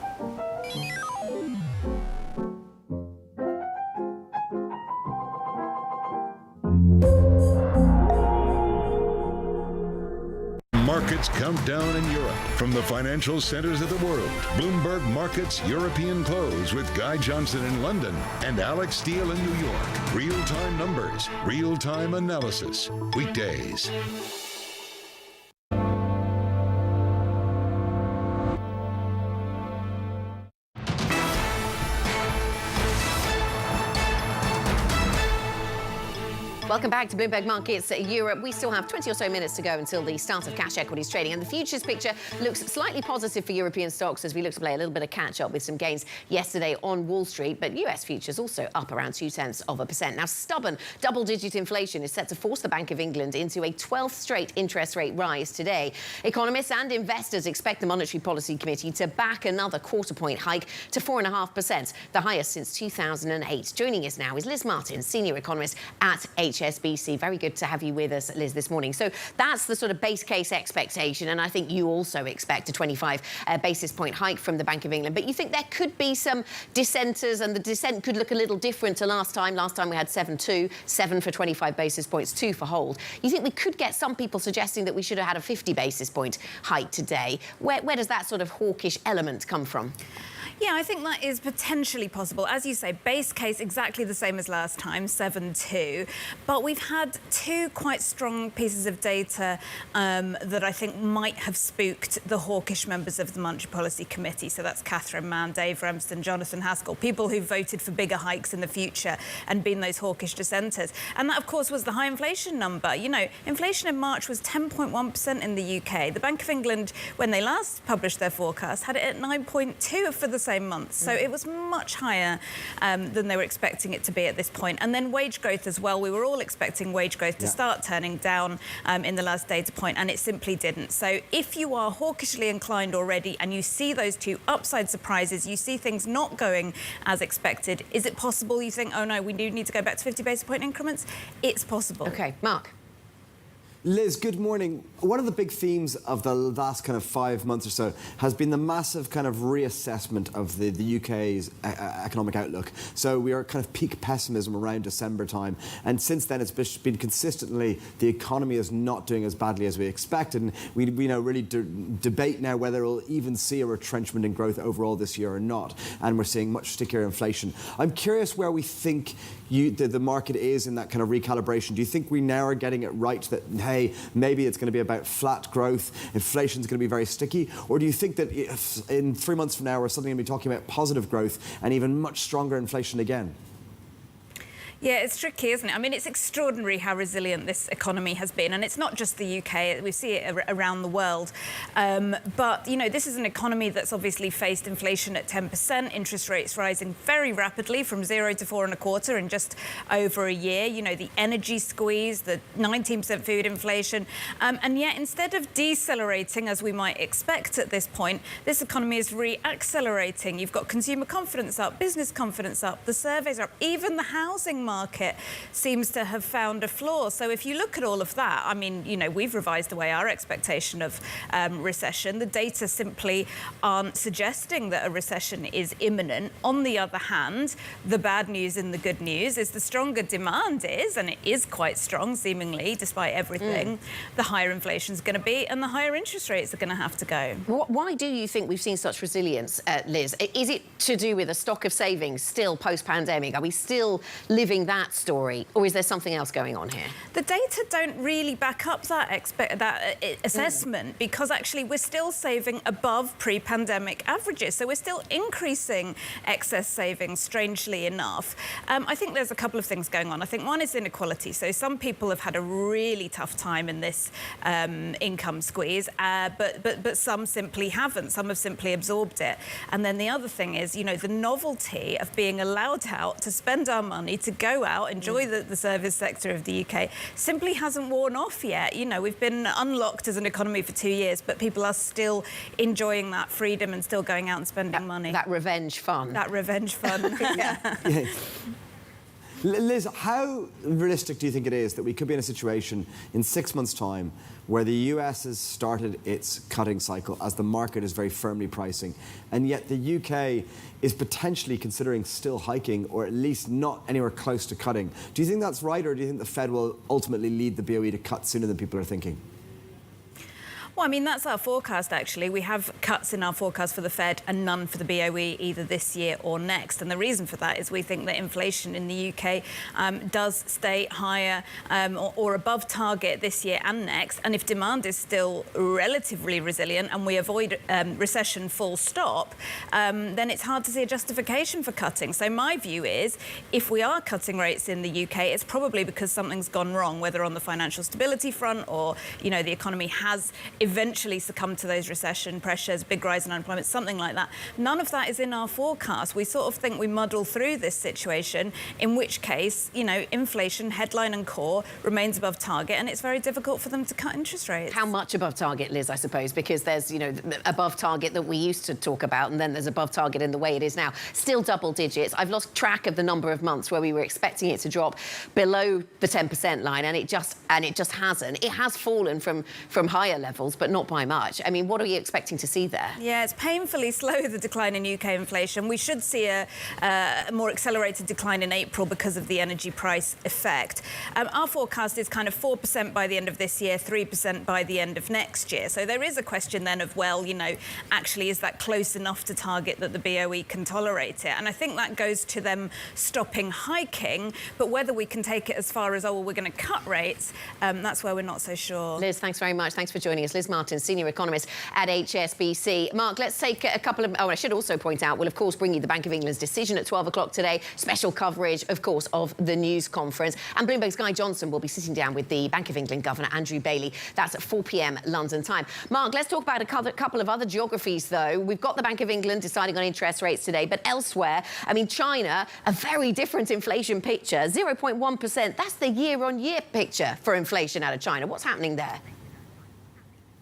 Markets countdown in Europe. From the financial centers of the world, Bloomberg Markets European Close with Guy Johnson in London and Alex Steele in New York. Real-time numbers, real-time analysis. Weekdays. Welcome back to Bloomberg Markets Europe. We still have 20 or so minutes to go until the start of cash equities trading, and the futures picture looks slightly positive for European stocks as we look to play a little bit of catch-up with some gains yesterday on Wall Street, but US futures also up around 0.2%. Now, stubborn double-digit inflation is set to force the Bank of England into a 12th straight interest rate rise today. Economists and investors expect the Monetary Policy Committee to back another quarter-point hike to 4.5%, the highest since 2008. Joining us now is Liz Martin, senior economist at HSBC. Very good to have you with us, Liz, this morning. So that's the sort of base case expectation, and I think you also expect a 25 basis point hike from the Bank of England. But you think there could be some dissenters, and the dissent could look a little different to last time. Last time we had 7-2, 7 for 25 basis points, 2 for hold. You think we could get some people suggesting that we should have had a 50 basis point hike today? Where does that sort of hawkish element come from? Yeah, I think that is potentially possible. As you say, base case exactly the same as last time, 7-2. But we've had two quite strong pieces of data that I think might have spooked the hawkish members of the Monetary Policy Committee. So that's Catherine Mann, Dave Ramsden, Jonathan Haskell, people who voted for bigger hikes in the future and been those hawkish dissenters. And that, of course, was the high inflation number. You know, inflation in March was 10.1% in the UK. The Bank of England, when they last published their forecast, had it at 9.2 for the same month. So it was much higher than they were expecting it to be at this point. And then wage growth as well. We were all expecting wage growth to start turning down in the last data point, and it simply didn't. So if you are hawkishly inclined already and you see those two upside surprises, you see things not going as expected, is it possible you think, oh no, we do need to go back to 50 basis point increments? It's possible. OK, Mark. Liz, good morning. One of the big themes of the last kind of 5 months or so has been the massive kind of reassessment of the UK's economic outlook. So we are kind of peak pessimism around December time. And since then, it's been consistently the economy is not doing as badly as we expected. And we really debate now whether we'll even see a retrenchment in growth overall this year or not. And we're seeing much stickier inflation. I'm curious where we think the market is in that kind of recalibration. Do you think we now are getting it right that, hey, maybe it's going to be about flat growth, inflation's going to be very sticky? Or do you think that in 3 months from now we're suddenly going to be talking about positive growth and even much stronger inflation again? Yeah, it's tricky, isn't it? I mean, it's extraordinary how resilient this economy has been. And it's not just the UK, we see it around the world. But, you know, this is an economy that's obviously faced inflation at 10%, interest rates rising very rapidly from 0 to 4.25 in just over a year. You know, the energy squeeze, the 19% food inflation. And yet, instead of decelerating, as we might expect at this point, this economy is re-accelerating. You've got consumer confidence up, business confidence up, the surveys are up, even the housing market seems to have found a floor. So if you look at all of that, I mean, you know, we've revised away our expectation of recession. The data simply aren't suggesting that a recession is imminent. On the other hand, the bad news and the good news is the stronger demand is, and it is quite strong seemingly, despite everything, the higher inflation is going to be and the higher interest rates are going to have to go. Why do you think we've seen such resilience, Liz? Is it to do with a stock of savings still post-pandemic? Are we still living that story, or is there something else going on here? The data don't really back up that assessment because actually we're still saving above pre-pandemic averages. So we're still increasing excess savings, strangely enough. I think there's a couple of things going on. I think one is inequality. So some people have had a really tough time in this income squeeze, but some simply haven't. Some have simply absorbed it. And then the other thing is, you know, the novelty of being allowed out to spend our money, to go out, enjoy the service sector of the UK, simply hasn't worn off yet. You know, we've been unlocked as an economy for 2 years, but people are still enjoying that freedom and still going out and spending money. That revenge fun. That revenge fun. Yeah. Liz, how realistic do you think it is that we could be in a situation in 6 months' time where the US has started its cutting cycle as the market is very firmly pricing, and yet the UK is potentially considering still hiking or at least not anywhere close to cutting? Do you think that's right, or do you think the Fed will ultimately lead the BOE to cut sooner than people are thinking? Well, I mean, that's our forecast, actually. We have cuts in our forecast for the Fed and none for the BOE either this year or next. And the reason for that is we think that inflation in the UK does stay higher or above target this year and next. And if demand is still relatively resilient and we avoid recession full stop, then it's hard to see a justification for cutting. So my view is if we are cutting rates in the UK, it's probably because something's gone wrong, whether on the financial stability front or, the economy has eventually succumbed to those recession pressures, big rise in unemployment, something like that. None of that is in our forecast. We sort of think we muddle through this situation, in which case, inflation, headline and core, remains above target, and it's very difficult for them to cut interest rates. How much above target, Liz, I suppose, because there's, above target that we used to talk about, and then there's above target in the way it is now. Still double digits. I've lost track of the number of months where we were expecting it to drop below the 10% line, and it just hasn't. It has fallen from higher levels, but not by much. I mean, what are you expecting to see there? Yeah, it's painfully slow, the decline in UK inflation. We should see a more accelerated decline in April because of the energy price effect. Our forecast is kind of 4% by the end of this year, 3% by the end of next year. So there is a question then of, well, actually, is that close enough to target that the BOE can tolerate it? And I think that goes to them stopping hiking, but whether we can take it as far as, we're going to cut rates, that's where we're not so sure. Liz, thanks very much. Thanks for joining us. Liz Martin, senior economist at HSBC. Mark, let's take a couple of... I should also point out, we'll, of course, bring you the Bank of England's decision at 12 o'clock today. Special coverage, of course, of the news conference. And Bloomberg's Guy Johnson will be sitting down with the Bank of England Governor, Andrew Bailey. That's at 4 p.m. London time. Mark, let's talk about a couple of other geographies, though. We've got the Bank of England deciding on interest rates today, but elsewhere, I mean, China, a very different inflation picture. 0.1%. That's the year-on-year picture for inflation out of China. What's happening there?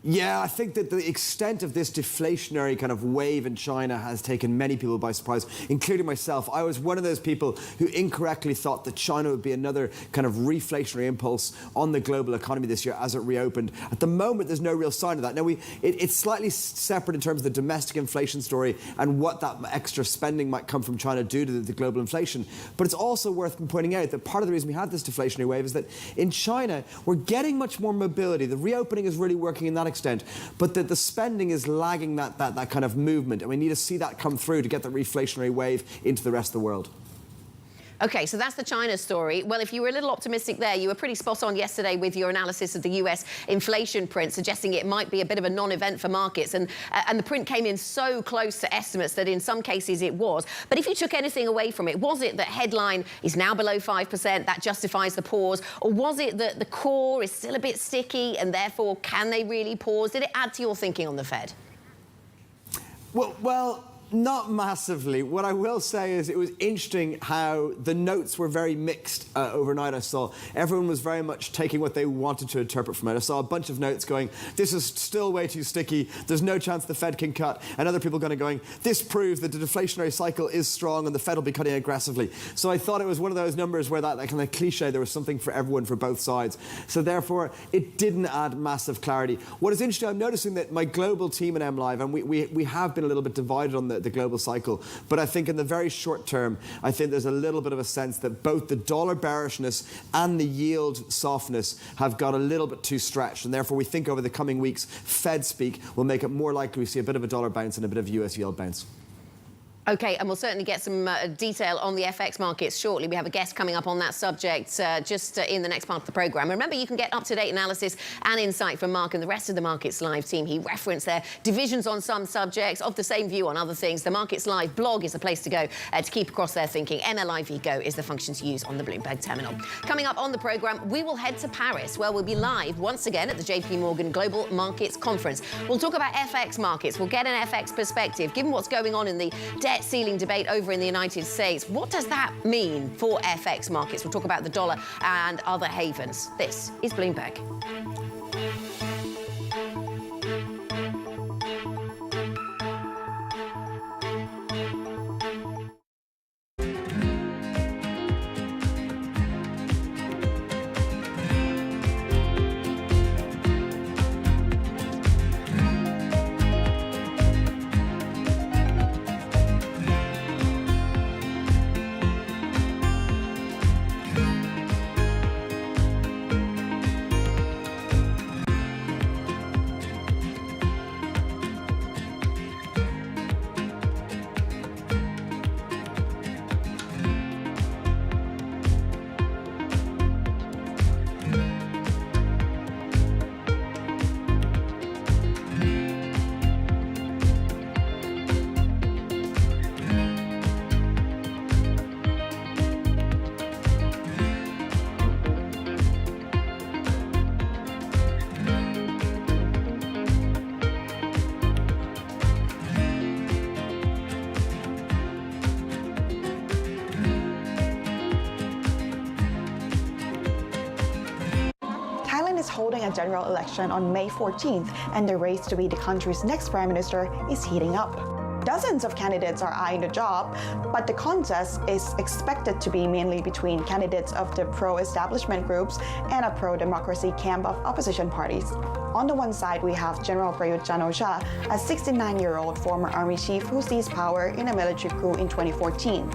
Yeah, I think that the extent of this deflationary kind of wave in China has taken many people by surprise, including myself. I was one of those people who incorrectly thought that China would be another kind of reflationary impulse on the global economy this year as it reopened. At the moment, there's no real sign of that. Now, it's slightly separate in terms of the domestic inflation story and what that extra spending might come from China due to the global inflation. But it's also worth pointing out that part of the reason we had this deflationary wave is that in China, we're getting much more mobility. The reopening is really working in that extent, but the spending is lagging that kind of movement, and we need to see that come through to get the reflationary wave into the rest of the world. OK, so that's the China story. Well, if you were a little optimistic there, you were pretty spot on yesterday with your analysis of the US inflation print, suggesting it might be a bit of a non-event for markets. And the print came in so close to estimates that in some cases it was. But if you took anything away from it, was it that headline is now below 5%, that justifies the pause? Or was it that the core is still a bit sticky and therefore can they really pause? Did it add to your thinking on the Fed? Well, not massively. What I will say is it was interesting how the notes were very mixed overnight. I saw everyone was very much taking what they wanted to interpret from it. I saw a bunch of notes going, this is still way too sticky, there's no chance the Fed can cut, and other people going, this proves that the deflationary cycle is strong and the Fed will be cutting aggressively. So I thought it was one of those numbers where that kind of cliche, there was something for everyone for both sides. So therefore, it didn't add massive clarity. What is interesting, I'm noticing that my global team at MLive, and we have been a little bit divided on the global cycle. But I think in the very short term, I think there's a little bit of a sense that both the dollar bearishness and the yield softness have got a little bit too stretched. And therefore, we think over the coming weeks, Fed speak will make it more likely we see a bit of a dollar bounce and a bit of US yield bounce. OK, and we'll certainly get some detail on the FX markets shortly. We have a guest coming up on that subject just in the next part of the programme. Remember, you can get up-to-date analysis and insight from Mark and the rest of the Markets Live team. He referenced their divisions on some subjects, of the same view on other things. The Markets Live blog is the place to go to keep across their thinking. MLIV Go is the function to use on the Bloomberg terminal. Coming up on the programme, we will head to Paris, where we'll be live once again at the JPMorgan Global Markets Conference. We'll talk about FX markets. We'll get an FX perspective. Given what's going on in the debt ceiling debate over in the United States, what does that mean for FX markets? We'll talk about the dollar and other havens. This is Bloomberg. holding a general election on May 14th, and the race to be the country's next prime minister is heating up. Dozens of candidates are eyeing the job, but the contest is expected to be mainly between candidates of the pro-establishment groups and a pro-democracy camp of opposition parties. On the one side, we have General Prayut Chan-o-cha, a 69-year-old former army chief who seized power in a military coup in 2014.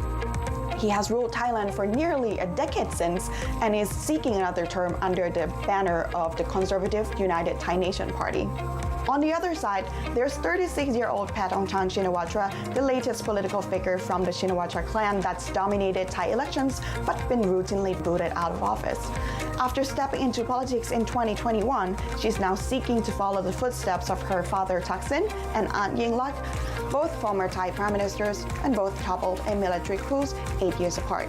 He has ruled Thailand for nearly a decade since and is seeking another term under the banner of the conservative United Thai Nation Party. On the other side, there's 36-year-old Paetongtarn Shinawatra, the latest political figure from the Shinawatra clan that's dominated Thai elections but been routinely booted out of office. After stepping into politics in 2021, she's now seeking to follow the footsteps of her father Thaksin and Aunt Yingluck, both former Thai prime ministers and both toppled in military coups 8 years apart.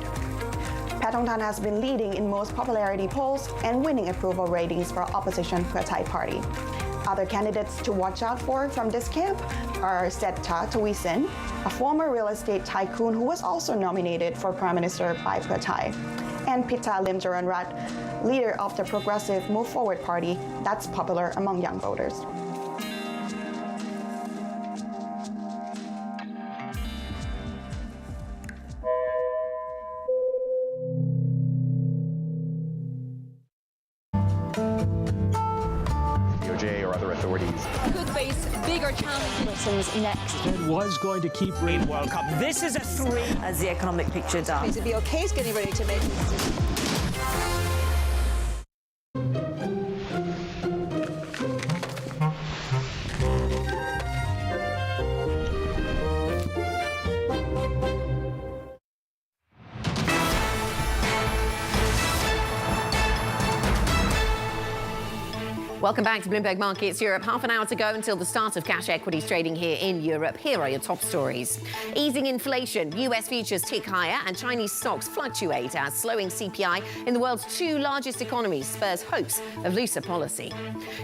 Paetongtarn has been leading in most popularity polls and winning approval ratings for opposition Pheu Thai party. Other candidates to watch out for from this camp are Sethta Thavisin, a former real estate tycoon who was also nominated for prime minister by Pheu Thai, and Pitta Limjaroenrat, leader of the progressive Move Forward party that's popular among young voters. Or other authorities. Could face bigger challenges next. Fed was going to keep rating World Cup. This is a 3. As the economic picture does. To be okay is getting ready to make a decision. Welcome back to Bloomberg Markets Europe. Half an hour to go until the start of cash equities trading here in Europe. Here are your top stories. Easing inflation, US futures tick higher and Chinese stocks fluctuate as slowing CPI in the world's 2 largest economies spurs hopes of looser policy.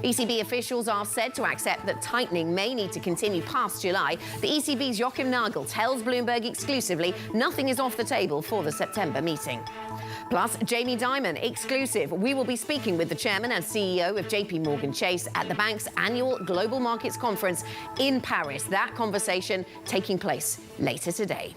ECB officials are said to accept that tightening may need to continue past July. The ECB's Joachim Nagel tells Bloomberg exclusively nothing is off the table for the September meeting. Plus, Jamie Dimon, exclusive. We will be speaking with the chairman and CEO of JPMorgan Chase at the bank's annual Global Markets Conference in Paris. That conversation taking place later today.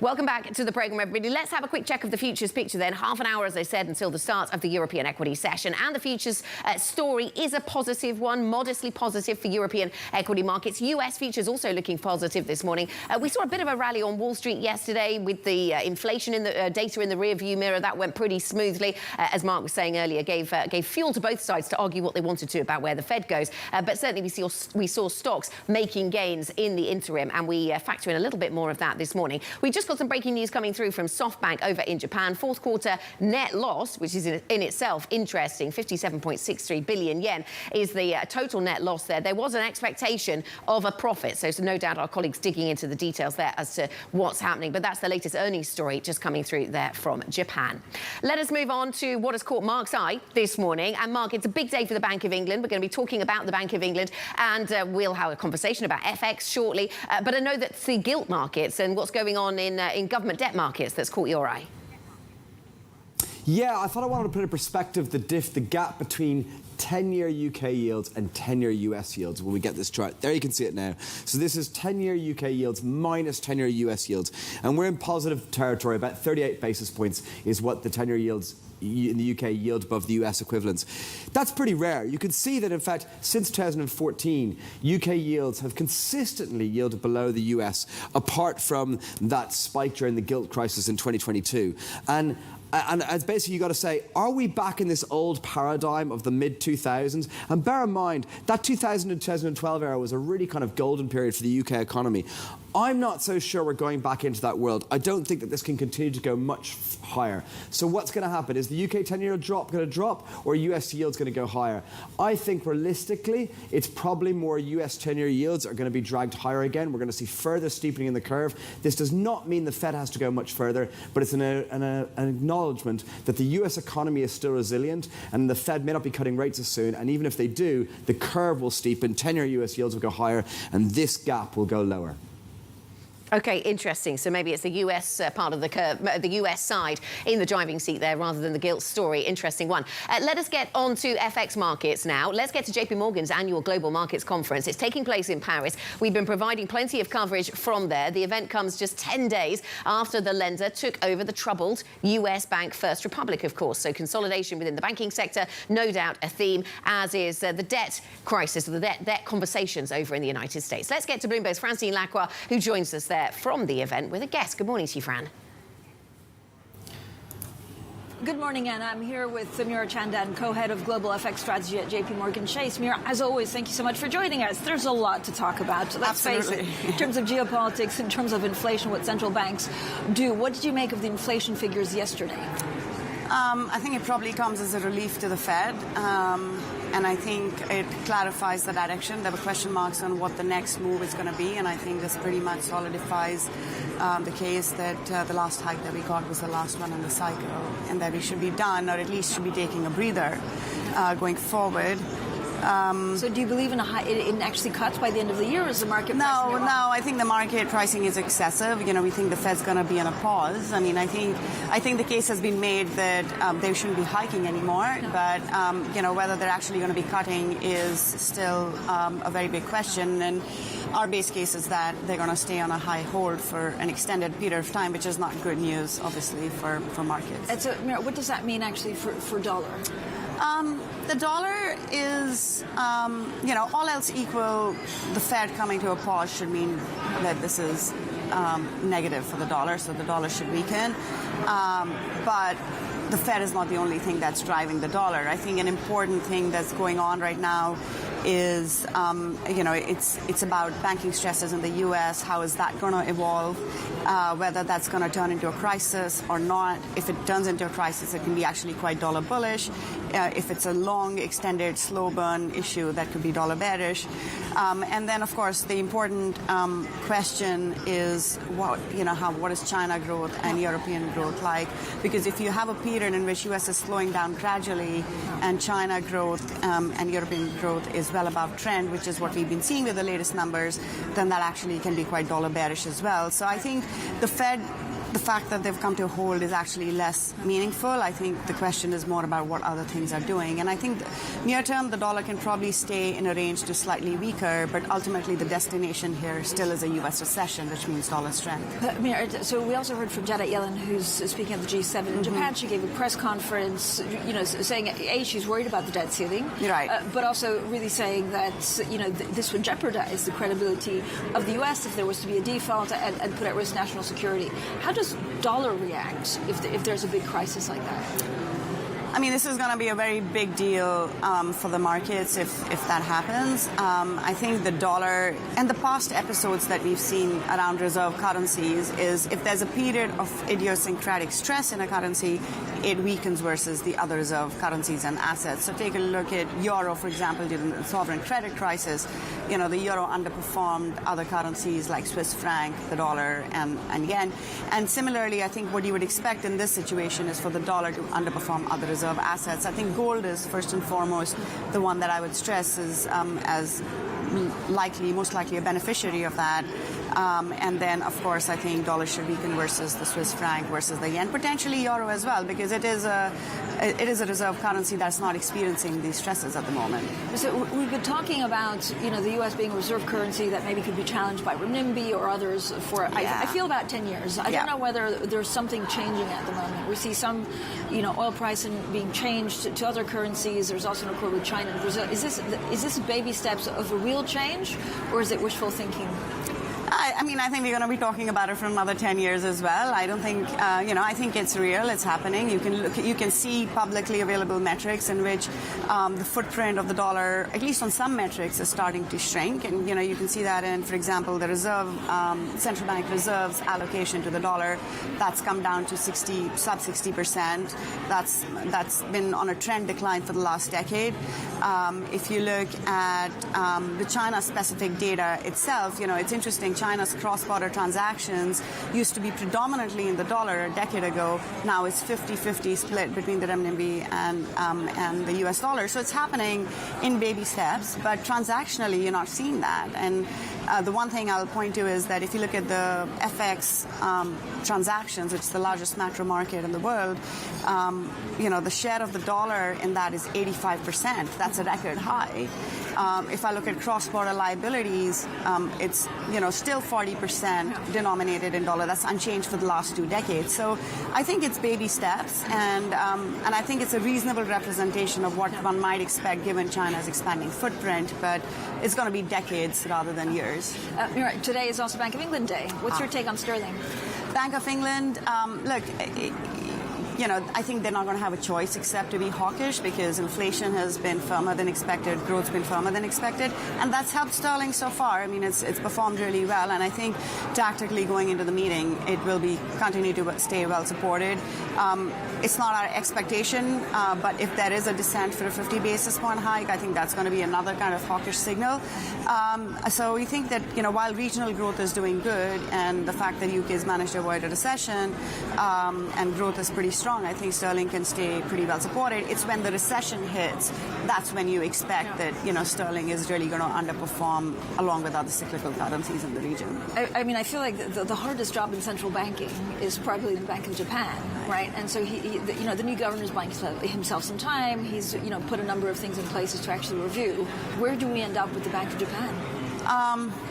Welcome back to the programme, everybody. Let's have a quick check of the futures picture then. Half an hour, as I said, until the start of the European equity session. And the futures story is a positive one, modestly positive for European equity markets. US futures also looking positive this morning. We saw a bit of a rally on Wall Street yesterday with the inflation in the data in the rear-view mirror. That went pretty smoothly. As Mark was saying earlier, gave fuel to both sides to argue what they wanted to about where the Fed goes. But certainly we saw stocks making gains in the interim, and we factor in a little bit more of that this morning. We just got some breaking news coming through from SoftBank over in Japan. Fourth quarter net loss, which is in itself interesting, 57.63 billion yen is the total net loss there. There was an expectation of a profit, so no doubt our colleagues digging into the details there as to what's happening. But that's the latest earnings story just coming through there from Japan. Let us move on to what has caught Mark's eye this morning. And Mark, it's a big day for the Bank of England. We're going to be talking about the Bank of England, and we'll have a conversation about FX shortly. But I know that the gilt markets and what's going on in government debt markets that's caught your eye. Yeah, I thought I wanted to put in perspective the gap between 10-year UK yields and 10-year US yields when we get this chart. There you can see it now. So this is 10-year UK yields minus 10-year US yields. And we're in positive territory. About 38 basis points is what the 10-year yields in the UK yield above the US equivalents. That's pretty rare. You can see that, in fact, since 2014, UK yields have consistently yielded below the US, apart from that spike during the gilt crisis in 2022. And as basically you've got to say, are we back in this old paradigm of the mid-2000s? And bear in mind, that 2000 and 2012 era was a really kind of golden period for the UK economy. I'm not so sure we're going back into that world. I don't think that this can continue to go much higher. So what's going to happen? Is the UK 10-year drop going to drop, or US yields going to go higher? I think realistically, it's probably more US 10-year yields are going to be dragged higher again. We're going to see further steepening in the curve. This does not mean the Fed has to go much further, but it's an acknowledgement that the US economy is still resilient, and the Fed may not be cutting rates as soon. And even if they do, the curve will steepen, 10-year US yields will go higher, and this gap will go lower. Okay, interesting. So maybe it's the US part of the curve, the US side in the driving seat there rather than the gilt story. Interesting one. Let us get on to FX markets now. Let's get to JPMorgan's annual Global Markets Conference. It's taking place in Paris. We've been providing plenty of coverage from there. The event comes just 10 days after the lender took over the troubled US bank First Republic, of course. So consolidation within the banking sector, no doubt a theme, as is the debt crisis, or the debt conversations over in the United States. Let's get to Bloomberg's Francine Lacqua, who joins us there from the event with a guest. Good morning to you, Fran. Good morning, Anna. I'm here with Samira Chandan, co-head of Global FX Strategy at JPMorgan Chase. Samira, as always, thank you so much for joining us. There's a lot to talk about. Let's face it, in terms of geopolitics, in terms of inflation, what central banks do. What did you make of the inflation figures yesterday? I think it probably comes as a relief to the Fed. And I think it clarifies the direction. There were question marks on what the next move is going to be, and I think this pretty much solidifies the case that the last hike that we got was the last one in the cycle, and that we should be done, or at least should be taking a breather going forward. So do you believe in in actually cuts by the end of the year, or is the market pricing it wrong? I think the market pricing is excessive. You know, we think the Fed's going to be on a pause. I mean, I think the case has been made that they shouldn't be hiking anymore, but you know, whether they're actually going to be cutting is still a very big question. And our base case is that they're going to stay on a high hold for an extended period of time, which is not good news, obviously, for markets. And so, Mira, what does that mean actually for dollar? The dollar is, you know, all else equal, the Fed coming to a pause should mean that this is negative for the dollar, so the dollar should weaken. But the Fed is not the only thing that's driving the dollar. I think an important thing that's going on right now is, you know, it's about banking stresses in the U.S. How is that going to evolve? Whether that's going to turn into a crisis or not. If it turns into a crisis, it can be actually quite dollar bullish. If it's a long, extended, slow burn issue, that could be dollar bearish. And then, of course, the important question is what is China growth and European growth like? Because if you have a period in which U.S. is slowing down gradually and China growth and European growth is well above trend, which is what we've been seeing with the latest numbers, then that actually can be quite dollar bearish as well. So I think the Fed, the fact that they've come to a hold is actually less meaningful. I think the question is more about what other things are doing. And I think near term, the dollar can probably stay in a range to slightly weaker, but ultimately the destination here still is a U.S. recession, which means dollar strength. So we also heard from Janet Yellen, who's speaking at the G7 in Japan. She gave a press conference, you know, saying, A, she's worried about the debt ceiling, right, but also really saying that, you know, this would jeopardize the credibility of the U.S. if there was to be a default and put at risk national security. How does dollar react if there's a big crisis like that? I mean, this is going to be a very big deal for the markets if that happens. I think the dollar and the past episodes that we've seen around reserve currencies is if there's a period of idiosyncratic stress in a currency, it weakens versus the other reserve currencies and assets. So take a look at euro, for example, during the sovereign credit crisis. You know, the euro underperformed other currencies like Swiss franc, the dollar, and yen. And similarly, I think what you would expect in this situation is for the dollar to underperform other reserve assets. I think gold is first and foremost the one that I would stress is as most likely a beneficiary of that. And then, of course, I think dollar should weaken versus the Swiss franc versus the yen, potentially euro as well, because it is a reserve currency that's not experiencing these stresses at the moment. So we've been talking about, you know, the U.S. being a reserve currency that maybe could be challenged by renminbi or others for, I feel, about 10 years. I don't know whether there's something changing at the moment. We see some, you know, oil pricing being changed to other currencies. There's also an accord with China and Brazil. Is this baby steps of a real change, or is it wishful thinking? I mean, I think we're going to be talking about it for another 10 years as well. I don't think, I think it's real. It's happening. You can see publicly available metrics in which the footprint of the dollar, at least on some metrics, is starting to shrink. And, you know, you can see that in, for example, the central bank reserves allocation to the dollar. That's come down to sub 60%. That's been on a trend decline for the last decade. If you look at the China-specific data itself, you know, it's interesting. China's cross-border transactions used to be predominantly in the dollar a decade ago. Now it's 50-50 split between the renminbi and the US dollar. So it's happening in baby steps, but transactionally you're not seeing that. And The one thing I'll point to is that if you look at the FX transactions, which is the largest macro market in the world, the share of the dollar in that is 85%. That's a record high. If I look at cross-border liabilities, it's still 40% denominated in dollar. That's unchanged for the last 2 decades. So I think it's baby steps, and I think it's a reasonable representation of what one might expect given China's expanding footprint, but it's going to be decades rather than years. Today is also Bank of England Day. What's your take on sterling? Bank of England, look, I think they're not going to have a choice except to be hawkish because inflation has been firmer than expected, growth's been firmer than expected, and that's helped sterling so far. I mean, it's performed really well, and I think tactically going into the meeting, it will continue to stay well supported. It's not our expectation, but if there is a descent for a 50 basis point hike, I think that's going to be another kind of hawkish signal. So we think that, while regional growth is doing good and the fact that UK has managed to avoid a recession and growth is pretty strong, I think sterling can stay pretty well supported. It's when the recession hits, that's when you expect that, sterling is really going to underperform along with other cyclical currencies in the region. I feel like the hardest job in central banking is probably the Bank of Japan, right? And so the new governor is buying himself some time. He's, put a number of things in places to actually review. Where do we end up with the Bank of Japan?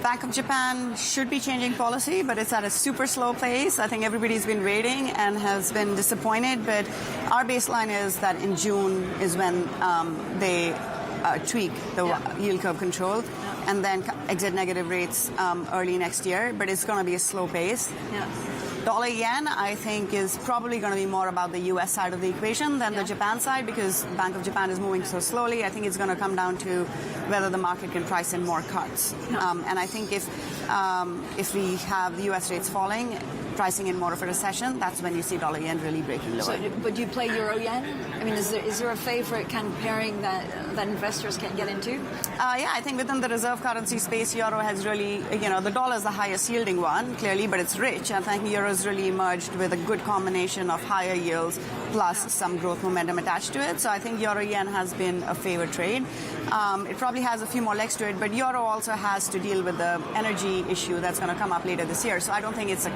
Bank of Japan should be changing policy, but it's at a super slow pace. I think everybody's been waiting and has been disappointed, but our baseline is that in June is when they tweak the yield curve control and then exit negative rates early next year, but it's going to be a slow pace. Dollar yen, I think, is probably going to be more about the U.S. side of the equation than the Japan side because Bank of Japan is moving so slowly. I think it's going to come down to whether the market can price in more cuts. And I think if we have the U.S. rates falling, pricing in more of a recession, that's when you see dollar yen really breaking lower. But do you play euro yen? I mean, is there a favorite kind of pairing that investors can get into? Yeah, I think within the reserve currency space, euro has really, the dollar is the highest yielding one, clearly, but it's rich. I think euro has really emerged with a good combination of higher yields plus some growth momentum attached to it. So I think euro yen has been a favored trade. It probably has a few more legs to it, but euro also has to deal with the energy issue that's going to come up later this year. So I don't think it's a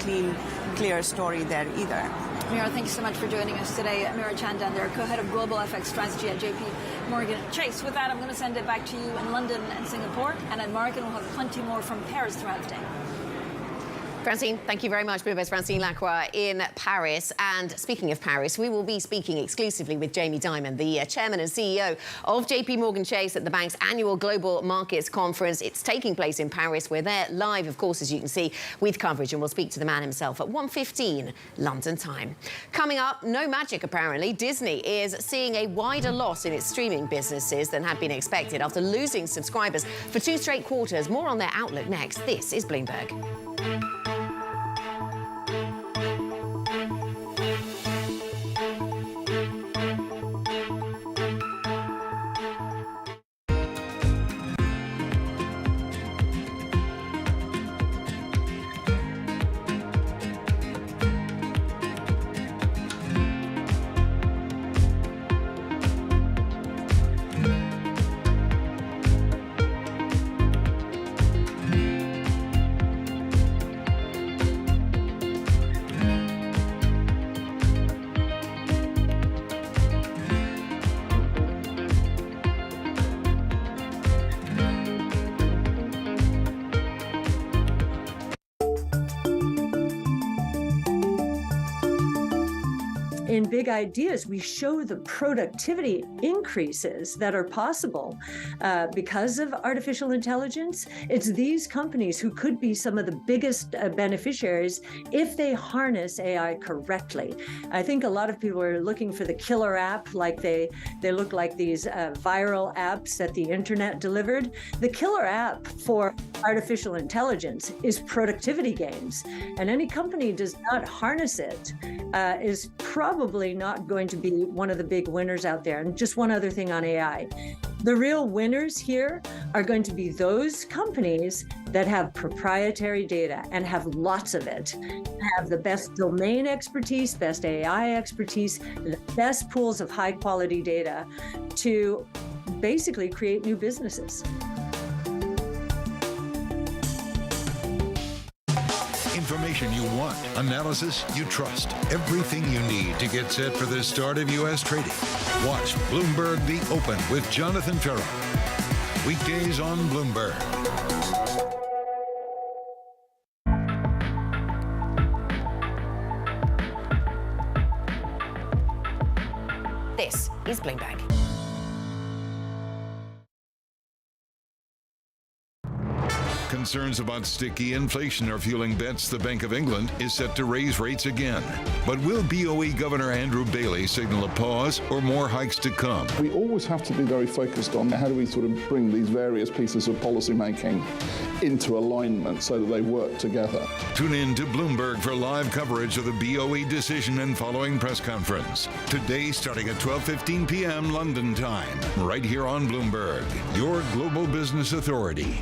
clear story there either. Mira, thank you so much for joining us today. Mira Chandan, they're co-head of Global FX Strategy at JPMorgan Chase. With that, I'm going to send it back to you in London and Singapore. And at Morgan, we'll have plenty more from Paris throughout the day. Francine, thank you very much. Bloomberg's Francine Lacqua in Paris. And speaking of Paris, we will be speaking exclusively with Jamie Dimon, the chairman and CEO of JPMorgan Chase at the bank's annual Global Markets Conference. It's taking place in Paris. We're there live, of course, as you can see, with coverage. And we'll speak to the man himself at 1:15 London time. Coming up, no magic, apparently. Disney is seeing a wider loss in its streaming businesses than had been expected after losing subscribers for 2 straight quarters. More on their outlook next. This is Bloomberg. In Big Ideas, we show the productivity increases that are possible because of artificial intelligence. It's these companies who could be some of the biggest beneficiaries if they harness AI correctly. I think a lot of people are looking for the killer app, like they look like these viral apps that the internet delivered. The killer app for artificial intelligence is productivity gains, and any company does not harness it is probably not going to be one of the big winners out there. And just one other thing on AI. The real winners here are going to be those companies that have proprietary data and have lots of it, have the best domain expertise, best AI expertise, the best pools of high quality data to basically create new businesses. information you want, analysis you trust, everything you need to get set for the start of U.S. trading. Watch Bloomberg The Open with Jonathan Ferro. Weekdays on Bloomberg. This is Bloomberg. Concerns about sticky inflation are fueling bets the Bank of England is set to raise rates again. But will BOE Governor Andrew Bailey signal a pause or more hikes to come? We always have to be very focused on how do we sort of bring these various pieces of policy making into alignment so that they work together. Tune in to Bloomberg for live coverage of the BOE decision and following press conference. Today starting at 12:15 p.m. London time, right here on Bloomberg, your global business authority.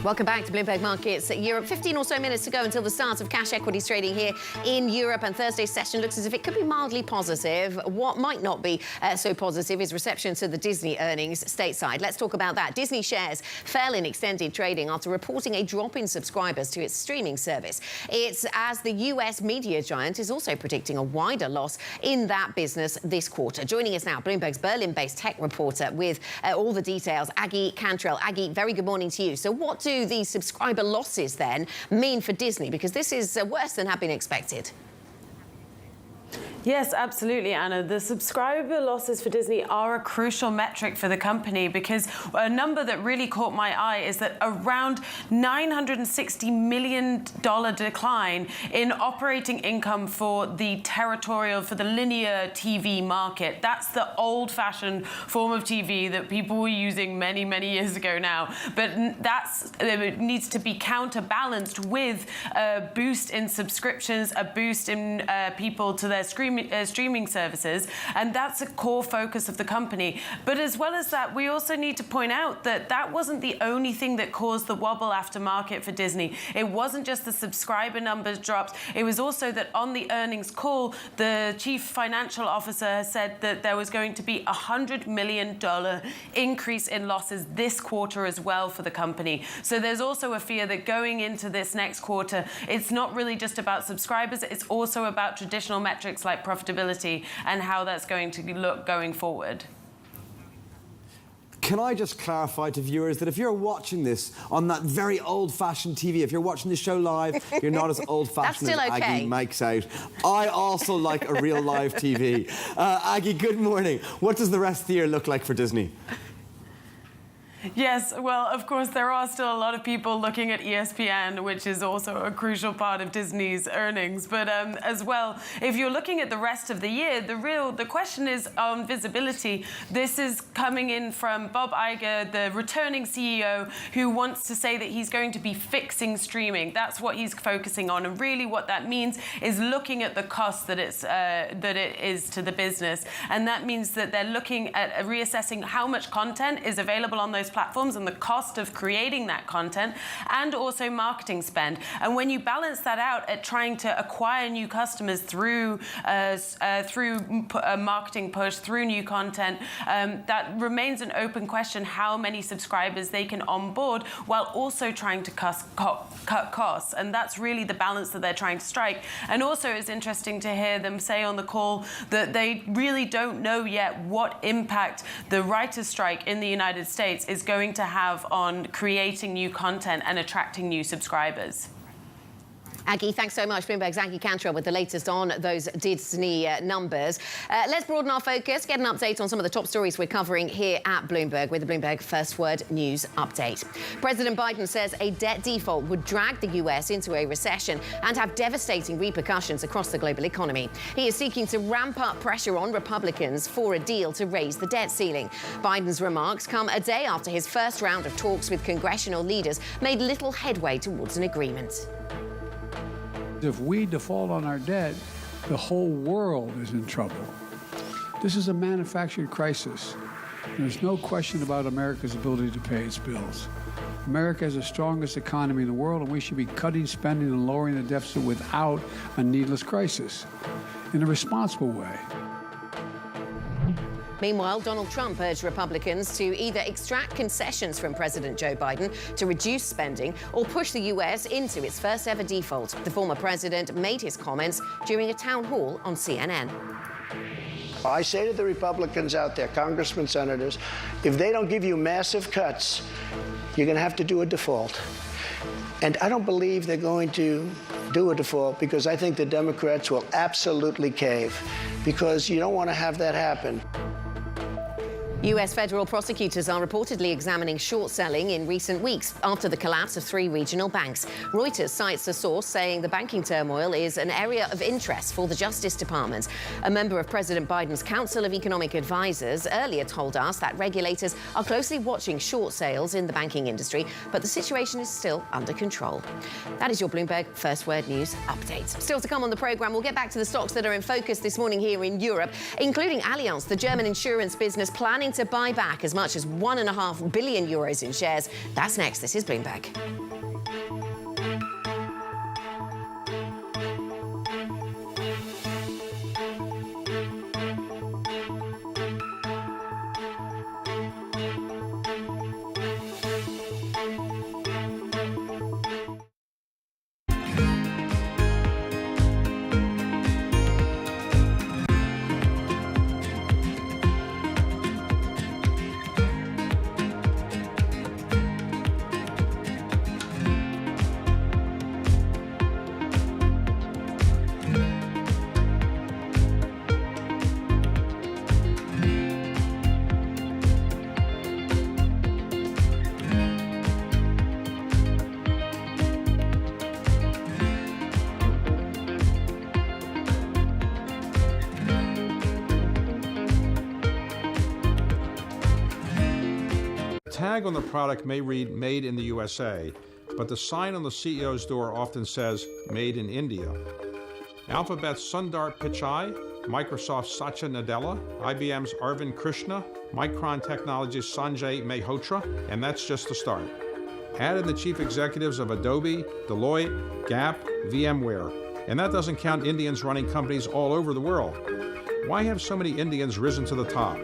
Welcome back to Bloomberg Markets Europe. 15 or so minutes to go until the start of cash equities trading here in Europe, and Thursday's session looks as if it could be mildly positive. What might not be so positive is reception to the Disney earnings stateside. Let's talk about that. Disney shares fell in extended trading after reporting a drop in subscribers to its streaming service. It's as the US media giant is also predicting a wider loss in that business this quarter. Joining us now, Bloomberg's Berlin-based tech reporter with all the details, Aggie Cantrell. Aggie, very good morning to you. So what do these subscriber losses then mean for Disney? Because this is worse than had been expected. Yes, absolutely, Anna. The subscriber losses for Disney are a crucial metric for the company, because a number that really caught my eye is that around $960 million decline in operating income for the linear TV market. That's the old-fashioned form of TV that people were using many, many years ago now. But it needs to be counterbalanced with a boost in subscriptions, a boost in people to their streaming services, and that's a core focus of the company. But as well as that, we also need to point out that that wasn't the only thing that caused the wobble aftermarket for Disney. It wasn't just the subscriber numbers dropped. It was also that on the earnings call, the chief financial officer said that there was going to be $100 million increase in losses this quarter as well for the company. So there's also a fear that going into this next quarter, it's not really just about subscribers, it's also about traditional metrics like profitability and how that's going to look going forward. Can I just clarify to viewers that if you're watching this on that very old-fashioned TV, if you're watching the show live, you're not as old-fashioned as Aggie makes out. I also like a real live TV. Aggie, good morning. What does the rest of the year look like for Disney? Yes, well, of course, there are still a lot of people looking at ESPN, which is also a crucial part of Disney's earnings. But as well, if you're looking at the rest of the year, the question is on visibility. This is coming in from Bob Iger, the returning CEO, who wants to say that he's going to be fixing streaming. That's what he's focusing on. And really what that means is looking at the cost that it is to the business. And that means that they're looking at reassessing how much content is available on those platforms and the cost of creating that content, and also marketing spend. And when you balance that out at trying to acquire new customers through a marketing push, through new content, that remains an open question how many subscribers they can onboard while also trying to cut costs. And that's really the balance that they're trying to strike. And also it's interesting to hear them say on the call that they really don't know yet what impact the writers' strike in the United States is going to have on creating new content and attracting new subscribers. Aggie, thanks so much. Bloomberg's Aggie Cantrell with the latest on those Disney numbers. Let's broaden our focus, get an update on some of the top stories we're covering here at Bloomberg with the Bloomberg First Word News Update. President Biden says a debt default would drag the US into a recession and have devastating repercussions across the global economy. He is seeking to ramp up pressure on Republicans for a deal to raise the debt ceiling. Biden's remarks come a day after his first round of talks with congressional leaders made little headway towards an agreement. If we default on our debt, the whole world is in trouble. This is a manufactured crisis. There's no question about America's ability to pay its bills. America has the strongest economy in the world, and we should be cutting spending and lowering the deficit without a needless crisis, in a responsible way. Meanwhile, Donald Trump urged Republicans to either extract concessions from President Joe Biden to reduce spending or push the U.S. into its first ever default. The former president made his comments during a town hall on CNN. I say to the Republicans out there, congressmen, senators, if they don't give you massive cuts, you're going to have to do a default. And I don't believe they're going to do a default because I think the Democrats will absolutely cave because you don't want to have that happen. U.S. federal prosecutors are reportedly examining short selling in recent weeks after the collapse of 3 regional banks. Reuters cites a source saying the banking turmoil is an area of interest for the Justice Department. A member of President Biden's Council of Economic Advisers earlier told us that regulators are closely watching short sales in the banking industry, but the situation is still under control. That is your Bloomberg First Word News update. Still to come on the programme, we'll get back to the stocks that are in focus this morning here in Europe, including Allianz, the German insurance business, planning to buy back as much as €1.5 billion in shares. That's next. This is Bloomberg. tag on the product may read Made in the USA, but the sign on the CEO's door often says Made in India. Alphabet's Sundar Pichai, Microsoft's Satya Nadella, IBM's Arvind Krishna, Micron Technology's Sanjay Mehrotra, and that's just the start. Add in the chief executives of Adobe, Deloitte, Gap, VMware, and that doesn't count Indians running companies all over the world. Why have so many Indians risen to the top?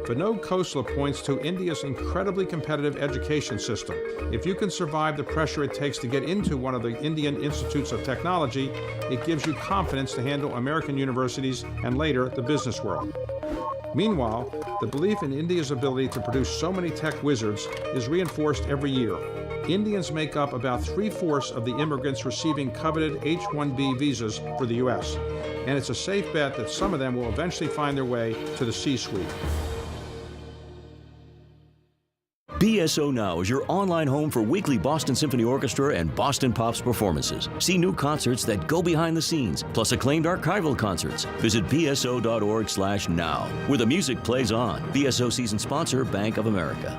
Vinod Khosla points to India's incredibly competitive education system. If you can survive the pressure it takes to get into one of the Indian institutes of technology, it gives you confidence to handle American universities and later the business world. Meanwhile, the belief in India's ability to produce so many tech wizards is reinforced every year. Indians make up about 3/4 of the immigrants receiving coveted H-1B visas for the U.S., and it's a safe bet that some of them will eventually find their way to the C-suite. BSO Now is your online home for weekly Boston Symphony Orchestra and Boston Pops performances. See new concerts that go behind the scenes, plus acclaimed archival concerts. Visit bso.org/now, where the music plays on. BSO season sponsor, Bank of America.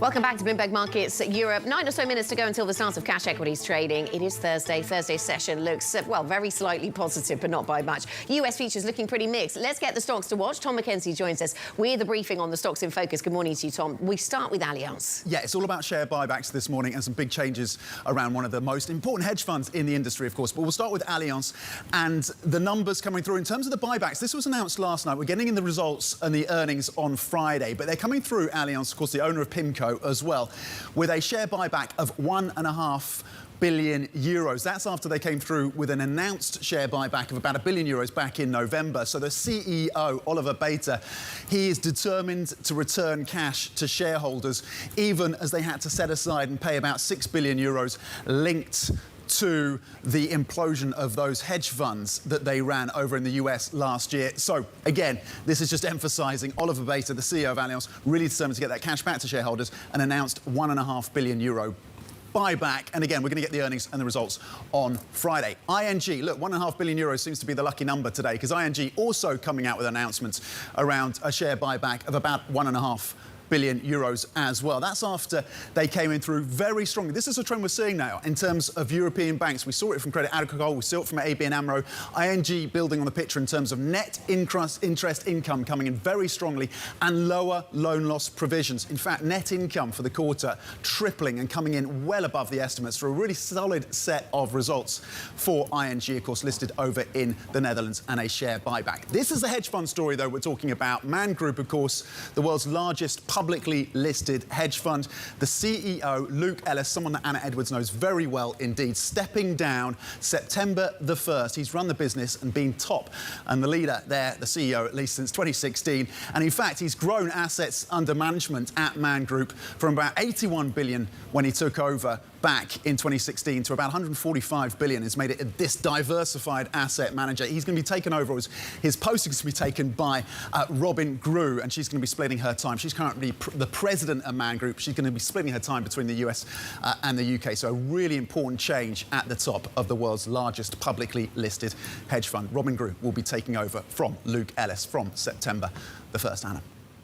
Welcome back to Bloomberg Markets Europe. 9 or so minutes to go until the start of cash equities trading. It is Thursday. Thursday's session looks, well, very slightly positive, but not by much. US futures looking pretty mixed. Let's get the stocks to watch. Tom McKenzie joins us with the briefing on the stocks in focus. Good morning to you, Tom. We start with Allianz. Yeah, it's all about share buybacks this morning and some big changes around one of the most important hedge funds in the industry, of course. But we'll start with Allianz and the numbers coming through. In terms of the buybacks, this was announced last night. We're getting in the results and the earnings on Friday, but they're coming through, Allianz, of course, the owner of PIMCO, as well, with a share buyback of €1.5 billion. That's after they came through with an announced share buyback of about €1 billion back in November. So the CEO, Oliver Bäte, he is determined to return cash to shareholders, even as they had to set aside and pay about €6 billion linked to the implosion of those hedge funds that they ran over in the US last year. So, again, this is just emphasising Oliver Bäte, the CEO of Allianz, really determined to get that cash back to shareholders and announced €1.5 billion buyback. And again, we're going to get the earnings and the results on Friday. ING, look, €1.5 billion seems to be the lucky number today, because ING also coming out with announcements around a share buyback of about €1.5 billion euros as well. That's after they came in through very strongly. This is a trend we're seeing now in terms of European banks. We saw it from Crédit Agricole, we saw it from ABN AMRO, ING building on the picture in terms of net interest income coming in very strongly and lower loan loss provisions. In fact, net income for the quarter tripling and coming in well above the estimates for a really solid set of results for ING, of course, listed over in the Netherlands, and a share buyback. This is the hedge fund story, though, we're talking about. Man Group, of course, the world's largest publicly listed hedge fund. The CEO, Luke Ellis, someone that Anna Edwards knows very well indeed, stepping down September the 1st. He's run the business and been top and the leader there, the CEO, at least since 2016. And in fact, he's grown assets under management at Man Group from about 81 billion when he took over back in 2016 to about 145 billion. Has made it this diversified asset manager. He's going to be taken over, his post is going to be taken by Robin Grew, and she's going to be splitting her time. She's currently the president of Man Group. She's going to be splitting her time between the US and the UK. So a really important change at the top of the world's largest publicly listed hedge fund. Robin Grew will be taking over from Luke Ellis from September the 1st, Anna.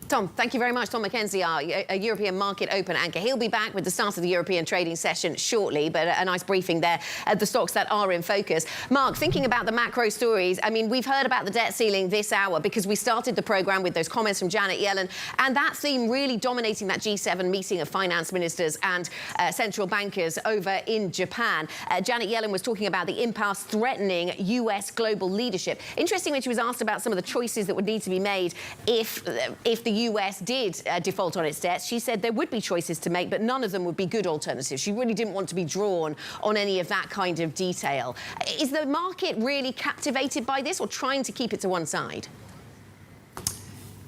Tom, thank you very much. Tom McKenzie, our European Market Open anchor. He'll be back with the start of the European trading session shortly, but a nice briefing there at the stocks that are in focus. Mark, thinking about the macro stories, I mean, we've heard about the debt ceiling this hour because we started the programme with those comments from Janet Yellen, and that theme really dominating that G7 meeting of finance ministers and central bankers over in Japan. Janet Yellen was talking about the impasse threatening US global leadership. Interesting when she was asked about some of the choices that would need to be made if the US did default on its debts. She said there would be choices to make, but none of them would be good alternatives. She really didn't want to be drawn on any of that kind of detail. Is the market really captivated by this or trying to keep it to one side?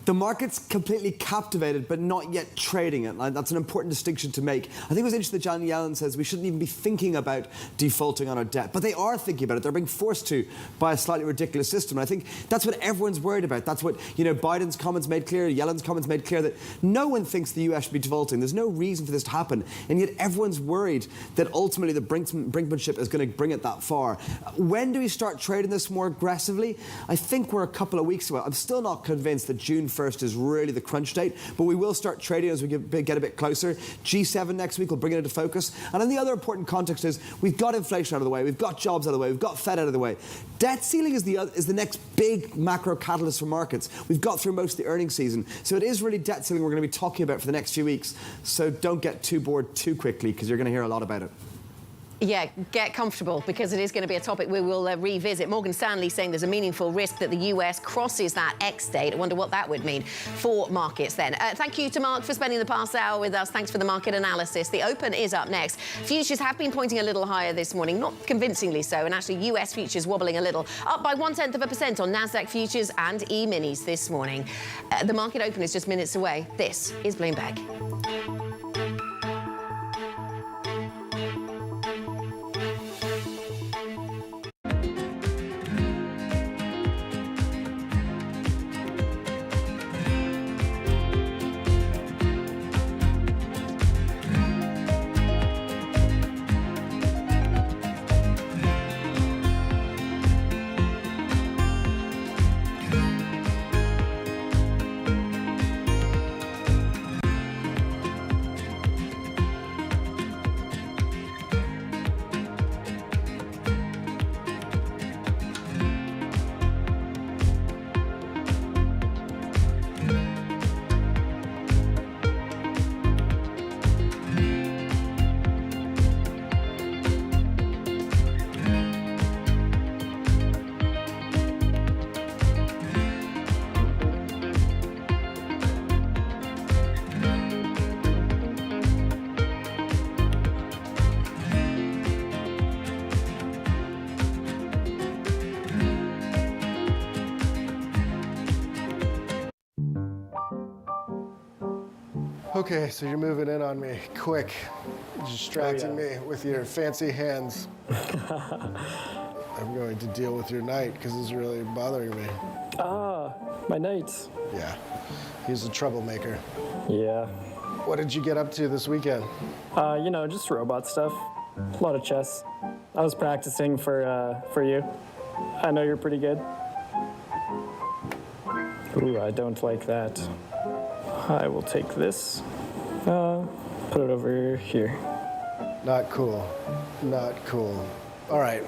The market's completely captivated, but not yet trading it. That's an important distinction to make. I think it was interesting that Janet Yellen says we shouldn't even be thinking about defaulting on our debt. But they are thinking about it. They're being forced to by a slightly ridiculous system. And I think that's what everyone's worried about. That's what, Biden's comments made clear, Yellen's comments made clear, that no one thinks the US should be defaulting. There's no reason for this to happen. And yet everyone's worried that ultimately the brinkmanship is going to bring it that far. When do we start trading this more aggressively? I think we're a couple of weeks away. I'm still not convinced that June 1st is really the crunch date, but we will start trading as we get a bit closer. G7 next week will bring it into focus. And then the other important context is we've got inflation out of the way, we've got jobs out of the way, we've got Fed out of the way. Debt ceiling is the next big macro catalyst for markets. We've got through most of the earnings season. So it is really debt ceiling we're going to be talking about for the next few weeks. So don't get too bored too quickly because you're going to hear a lot about it. Yeah, get comfortable because it is going to be a topic we will revisit. Morgan Stanley saying there's a meaningful risk that the US crosses that X date. I wonder what that would mean for markets then. Thank you to Mark for spending the past hour with us. Thanks for the market analysis. The Open is up next. Futures have been pointing a little higher this morning, not convincingly so, and actually US futures wobbling a little, up by 0.1% on Nasdaq futures and E-minis this morning. The Market Open is just minutes away. This is Bloomberg. Okay, so you're moving in on me quick, distracting me with your fancy hands. I'm going to deal with your knight because it's really bothering me. Ah, my knights. Yeah, he's a troublemaker. Yeah. What did you get up to this weekend? Just robot stuff. A lot of chess. I was practicing for you. I know you're pretty good. Ooh, I don't like that. I will take this, put it over here. Not cool. Not cool. All right,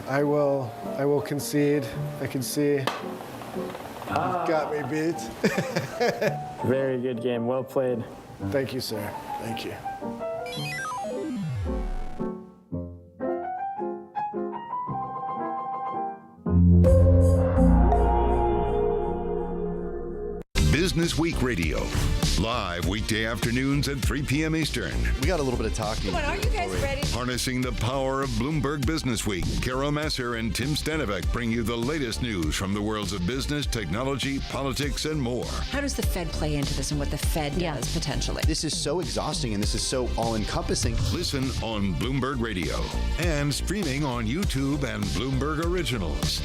I will concede. I can see you've got me beat. Very good game. Well played. Thank you, sir. Thank you. Business Week Radio, live weekday afternoons at 3 p.m. Eastern. We got a little bit of talking. Come on, are you guys ready? Harnessing the power of Bloomberg Business Week, Carol Masser and Tim Stanovic bring you the latest news from the worlds of business, technology, politics, and more. How does the Fed play into this and what the Fed does potentially? This is so exhausting and this is so all-encompassing. Listen on Bloomberg Radio and streaming on YouTube and Bloomberg Originals.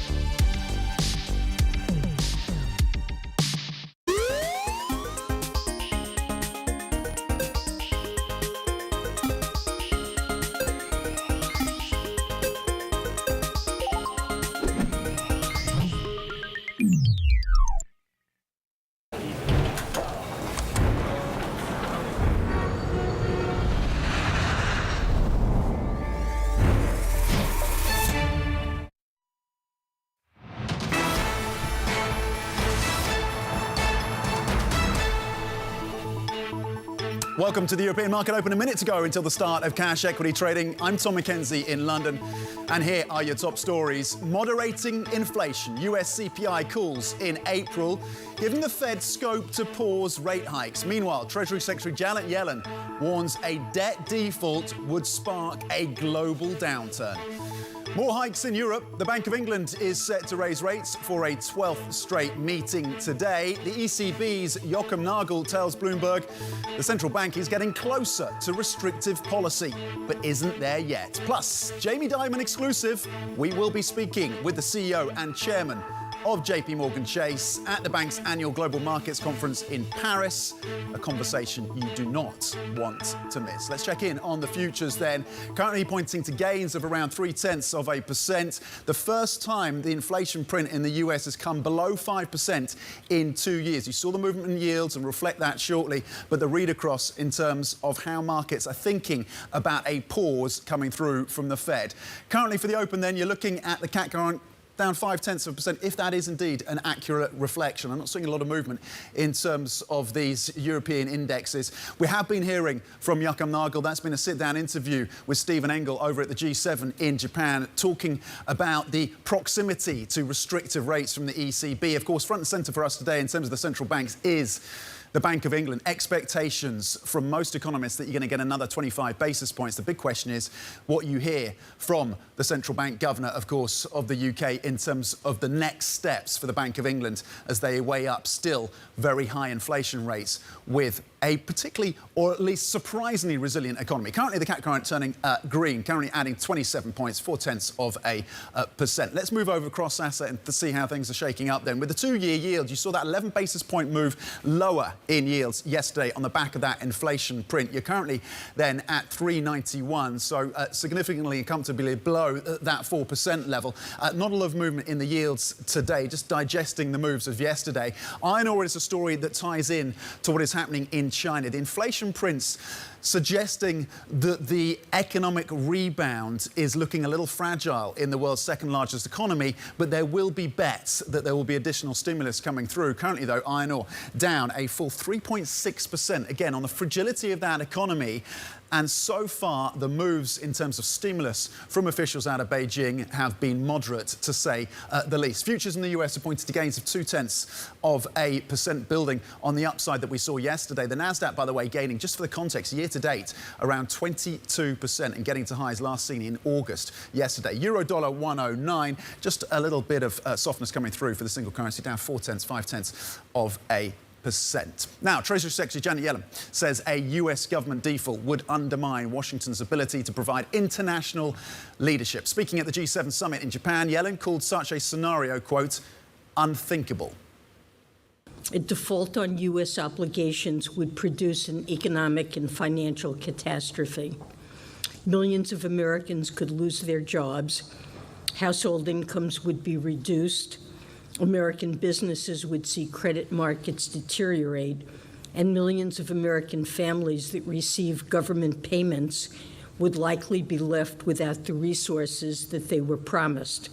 Welcome to the European market open a minute to go until the start of cash equity trading. I'm Tom McKenzie in London, and here are your top stories. Moderating inflation. US CPI cools in April, giving the Fed scope to pause rate hikes. Meanwhile, Treasury Secretary Janet Yellen warns a debt default would spark a global downturn. More hikes in Europe. The Bank of England is set to raise rates for a 12th straight meeting today. The ECB's Joachim Nagel tells Bloomberg the central bank is getting closer to restrictive policy, but isn't there yet. Plus, Jamie Dimon exclusive. We will be speaking with the CEO and chairman of JPMorgan Chase at the bank's annual Global Markets Conference in Paris, a conversation you do not want to miss. Let's check in on the futures then. Currently pointing to gains of around 0.3%. The first time the inflation print in the US has come below 5% in 2 years. You saw the movement in yields and reflect that shortly, but the read across in terms of how markets are thinking about a pause coming through from the Fed. Currently for the open then, you're looking at the CAC current down 0.5%, if that is indeed an accurate reflection. I'm not seeing a lot of movement in terms of these European indexes. We have been hearing from Joachim Nagel. That's been a sit-down interview with Stephen Engel over at the G7 in Japan, talking about the proximity to restrictive rates from the ECB. Of course, front and centre for us today in terms of the central banks is the Bank of England. Expectations from most economists that you're going to get another 25 basis points. The big question is what you hear from the central bank governor, of course, of the UK in terms of the next steps for the Bank of England as they weigh up still very high inflation rates with a particularly, or at least surprisingly resilient economy. Currently, the CAC current turning green, currently adding 27 points, 0.4%. Let's move over cross asset and to see how things are shaking up then. With the 2-year yield, you saw that 11 basis point move lower in yields yesterday on the back of that inflation print. You're currently then at 391, so significantly and comfortably below that 4% level. Not a lot of movement in the yields today, just digesting the moves of yesterday. Iron ore is a story that ties in to what is happening in China. The inflation prints suggesting that the economic rebound is looking a little fragile in the world's second largest economy, but there will be bets that there will be additional stimulus coming through. Currently, though, iron ore down a full 3.6%, again, on the fragility of that economy. And so far, the moves in terms of stimulus from officials out of Beijing have been moderate, to say the least. Futures in the US are pointing to gains of 0.2% building on the upside that we saw yesterday. The Nasdaq, by the way, gaining, just for the context, year to date, around 22% and getting to highs last seen in August yesterday. Euro dollar 109, just a little bit of softness coming through for the single currency, down 0.4%. Now, Treasury Secretary Janet Yellen says a US government default would undermine Washington's ability to provide international leadership. Speaking at the G7 summit in Japan, Yellen called such a scenario, quote, unthinkable. A default on U.S. obligations would produce an economic and financial catastrophe. Millions of Americans could lose their jobs. Household incomes would be reduced. American businesses would see credit markets deteriorate, and millions of American families that receive government payments would likely be left without the resources that they were promised.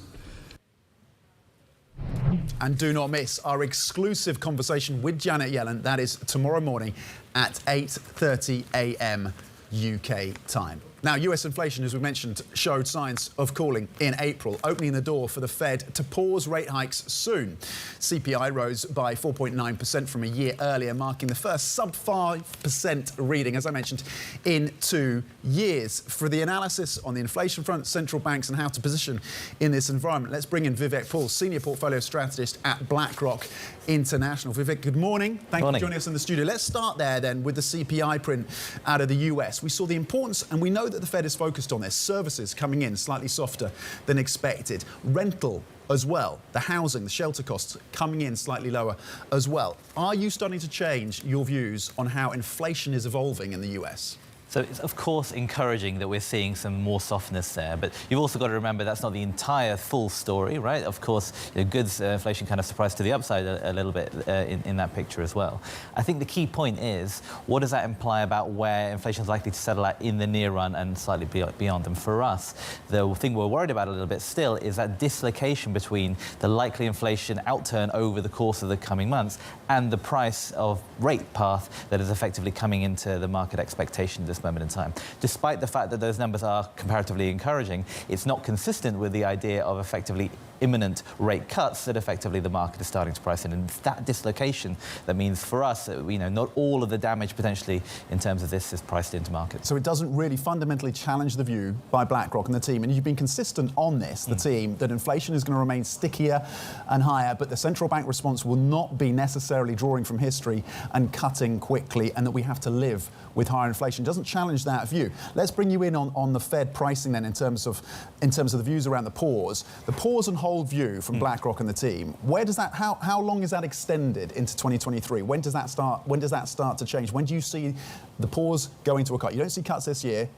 And do not miss our exclusive conversation with Janet Yellen. That is tomorrow morning at 8:30 a.m. UK time. Now, US inflation, as we mentioned, showed signs of cooling in April, opening the door for the Fed to pause rate hikes soon. CPI rose by 4.9% from a year earlier, marking the first sub-5% reading, as I mentioned, in 2 years. For the analysis on the inflation front, central banks and how to position in this environment, let's bring in Vivek Paul, Senior Portfolio Strategist at BlackRock International. Vivek, good morning. Thank you for joining us in the studio. Let's start there then with the CPI print out of the US. We saw the importance, and we know that the Fed is focused on this. Services coming in slightly softer than expected. Rental as well. The housing, the shelter costs coming in slightly lower as well. Are you starting to change your views on how inflation is evolving in the US? So it's, of course, encouraging that we're seeing some more softness there. But you've also got to remember that's not the entire full story, right? Of course, goods inflation kind of surprised to the upside a little bit in that picture as well. I think the key point is, what does that imply about where inflation is likely to settle at in the near run and slightly beyond? And for us, the thing we're worried about a little bit still is that dislocation between the likely inflation outturn over the course of the coming months and the price of rate path that is effectively coming into the market expectation at this moment in time. Despite the fact that those numbers are comparatively encouraging, it's not consistent with the idea of effectively imminent rate cuts that effectively the market is starting to price in. And that dislocation, that means for us, not all of the damage potentially in terms of this is priced into markets. So it doesn't really fundamentally challenge the view by BlackRock and the team, and you've been consistent on this, the team, that inflation is going to remain stickier and higher, but the central bank response will not be necessarily drawing from history and cutting quickly, and that we have to live with higher inflation. It doesn't challenge that view. Let's bring you in on the Fed pricing then in terms of the views around the pause and hold view from BlackRock and the team. Where does that, how long is that extended into 2023? When does that start to change? When do you see the pause going to a cut? You don't see cuts this year.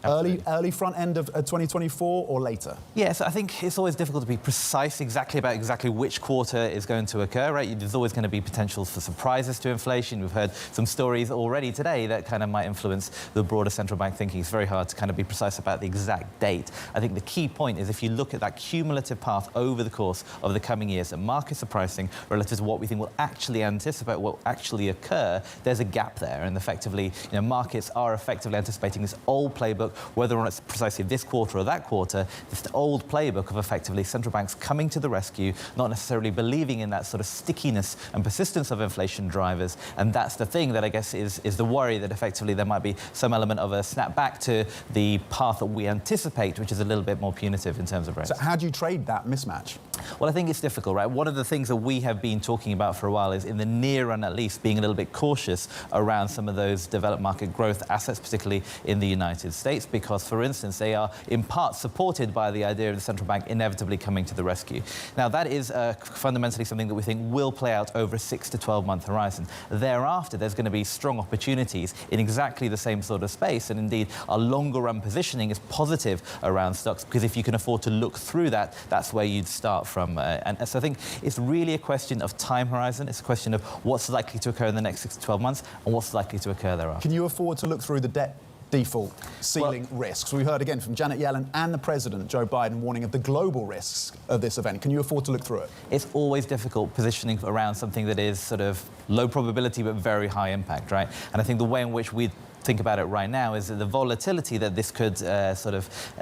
Early front end of 2024 or later? Yes, I think it's always difficult to be precise exactly which quarter is going to occur, right? There's always going to be potential for surprises to inflation. We've heard some stories already today that kind of might influence the broader central bank thinking. It's very hard to kind of be precise about the exact date. I think the key point is if you look at that cumulative path over the course of the coming years that markets are pricing relative to what we think will actually anticipate, what will actually occur, there's a gap there. And effectively, markets are effectively anticipating this old playbook, whether or not it's precisely this quarter or that quarter, this old playbook of effectively central banks coming to the rescue, not necessarily believing in that sort of stickiness and persistence of inflation drivers. And that's the thing that I guess is the worry that effectively there might be some element of a snap back to the path that we anticipate, which is a little bit more punitive in terms of rates. So how do you trade that mismatch? Well, I think it's difficult, right? One of the things that we have been talking about for a while is, in the near run at least, being a little bit cautious around some of those developed market growth assets, particularly in the United States, because, for instance, they are in part supported by the idea of the central bank inevitably coming to the rescue. Now, that is fundamentally something that we think will play out over a 6 to 12-month horizon. Thereafter, there's going to be strong opportunities in exactly the same sort of space, and indeed, our longer-run positioning is positive around stocks, because if you can afford to look through that, that's where you'd start from. And so I think it's really a question of time horizon. It's a question of what's likely to occur in the next 6 to 12 months and what's likely to occur thereafter. Can you afford to look through the debt default ceiling risks? We heard again from Janet Yellen and the President, Joe Biden, warning of the global risks of this event. Can you afford to look through it? It's always difficult positioning around something that is sort of low probability but very high impact, right? And I think the way in which we think about it right now is that the volatility that this could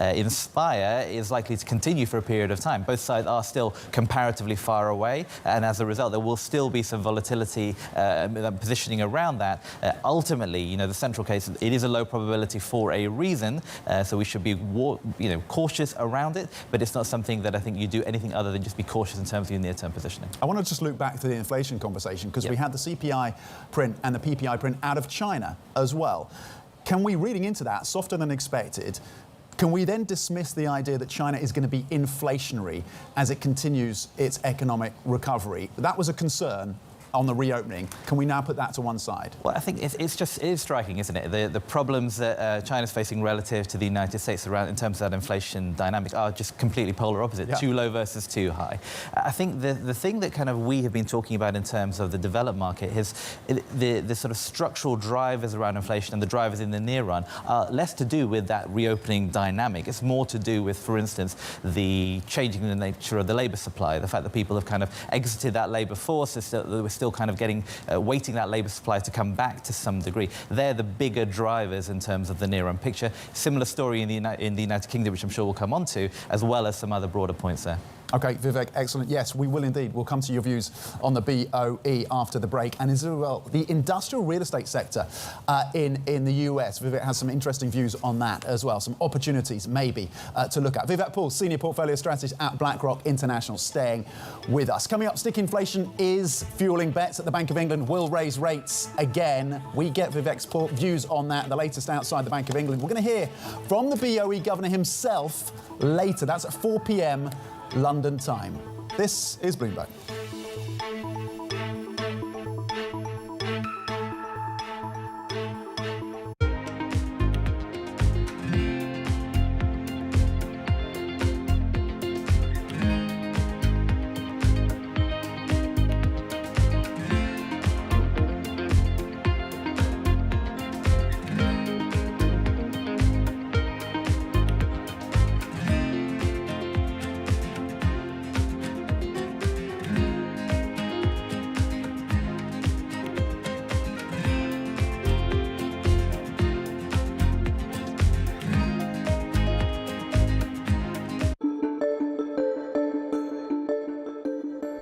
inspire is likely to continue for a period of time. Both sides are still comparatively far away, and as a result, there will still be some volatility positioning around that. Ultimately, the central case, it is a low probability for a reason, so we should be cautious around it, but it's not something that I think you do anything other than just be cautious in terms of your near-term positioning. I want to just loop back to the inflation conversation, because we had the CPI print and the PPI print out of China as well. Can we, reading into that, softer than expected, can we then dismiss the idea that China is going to be inflationary as it continues its economic recovery? That was a concern on the reopening. Can we now put that to one side? Well, I think it is striking, isn't it? The problems that China's facing relative to the United States around in terms of that inflation dynamic are just completely polar opposite. Yeah. Too low versus too high. I think the thing that kind of we have been talking about in terms of the developed market is the sort of structural drivers around inflation and the drivers in the near run are less to do with that reopening dynamic. It's more to do with, for instance, the changing the nature of the labour supply, the fact that people have kind of exited that labour force, we're still kind of waiting that labour supply to come back to some degree. They're the bigger drivers in terms of the near-run picture. Similar story in the United Kingdom, which I'm sure we'll come on to, as well as some other broader points there. OK, Vivek, excellent. Yes, we will indeed. We'll come to your views on the BOE after the break. And as well, the industrial real estate sector in the US. Vivek has some interesting views on that as well, some opportunities maybe to look at. Vivek Paul, Senior Portfolio Strategist at BlackRock International, staying with us. Coming up, sticky inflation is fueling bets that the Bank of England will raise rates again. We get Vivek's views on that, the latest outside the Bank of England. We're going to hear from the BOE governor himself later. That's at 4 p.m. London time. This is Bloomberg.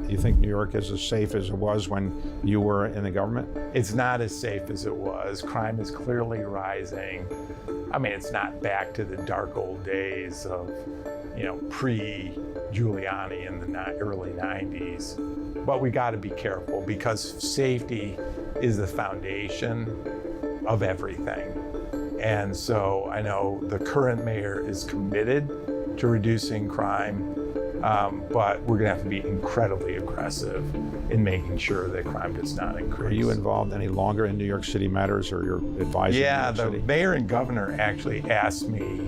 Do you think New York is as safe as it was when you were in the government? It's not as safe as it was. Crime is clearly rising. I mean, it's not back to the dark old days of, pre-Giuliani in the early 90s. But we got to be careful because safety is the foundation of everything. And so I know the current mayor is committed to reducing crime. But we're going to have to be incredibly aggressive in making sure that crime does not increase. Are you involved any longer in New York City matters, or you're advising New York City? The mayor and governor actually asked me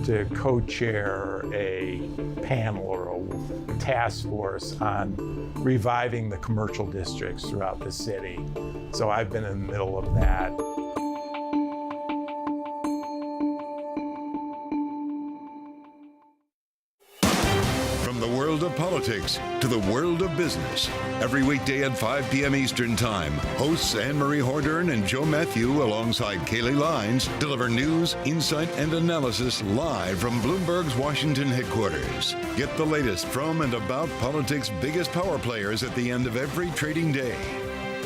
to co-chair a panel or a task force on reviving the commercial districts throughout the city. So I've been in the middle of that. From the world of politics to the world of business. Every weekday at 5 p.m. Eastern Time, hosts Anne-Marie Hordern and Joe Matthew alongside Kaylee Lines deliver news, insight, and analysis live from Bloomberg's Washington headquarters. Get the latest from and about politics' biggest power players at the end of every trading day.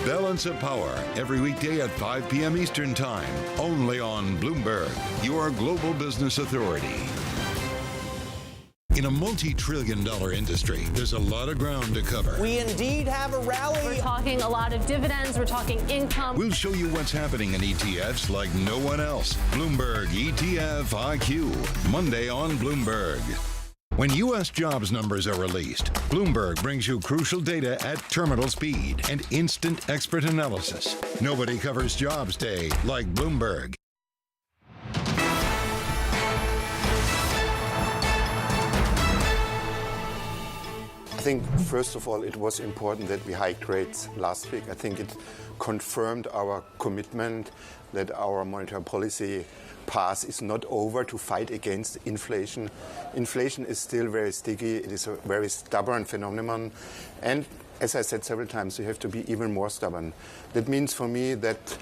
Balance of Power, every weekday at 5 p.m. Eastern Time, only on Bloomberg, your global business authority. In a multi-trillion-dollar industry, there's a lot of ground to cover. We indeed have a rally. We're talking a lot of dividends. We're talking income. We'll show you what's happening in ETFs like no one else. Bloomberg ETF IQ, Monday on Bloomberg. When U.S. jobs numbers are released, Bloomberg brings you crucial data at terminal speed and instant expert analysis. Nobody covers Jobs Day like Bloomberg. I think, first of all, it was important that we hiked rates last week. I think it confirmed our commitment that our monetary policy path is not over to fight against inflation. Inflation is still very sticky. It is a very stubborn phenomenon. And as I said several times, you have to be even more stubborn. That means for me that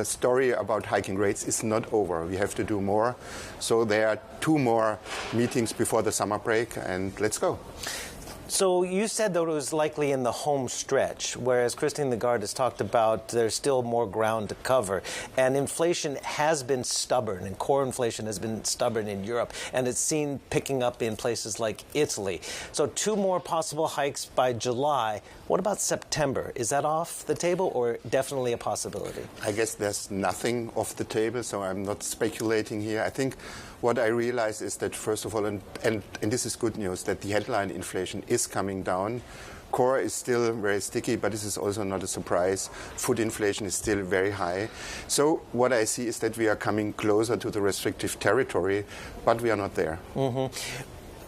story about hiking rates is not over. We have to do more. So there are 2 more meetings before the summer break, and let's go. So you said that it was likely in the home stretch, whereas Christine Lagarde has talked about there's still more ground to cover. And inflation has been stubborn, and core inflation has been stubborn in Europe, and it's seen picking up in places like Italy. So 2 more possible hikes by July. What about September? Is that off the table or definitely a possibility? I guess there's nothing off the table, so I'm not speculating here. I think what I realize is that, first of all, and this is good news, that the headline inflation is coming down Core is still very sticky, but this is also not a surprise. Food inflation is still very high. So what I see is that we are coming closer to the restrictive territory, but we are not there.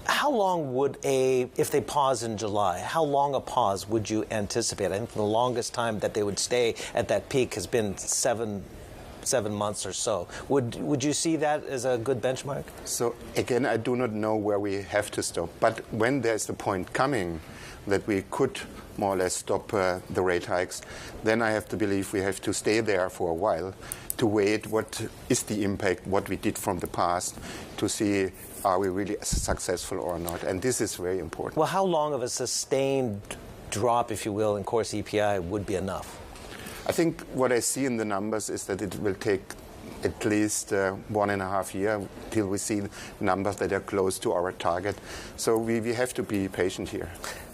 How long would if they pause in July, how long a pause would you anticipate? I think the longest time that they would stay at that peak has been seven months or so. Would you see that as a good benchmark? So again, I do not know where we have to stop. But when there's the point coming that we could more or less stop the rate hikes, then I have to believe we have to stay there for a while to wait what is the impact, what we did from the past, to see are we really successful or not. And this is very important. Well, how long of a sustained drop, if you will, in core CPI would be enough? I think what I see in the numbers is that it will take at least 1.5 years till we see numbers that are close to our target. So we have to be patient here.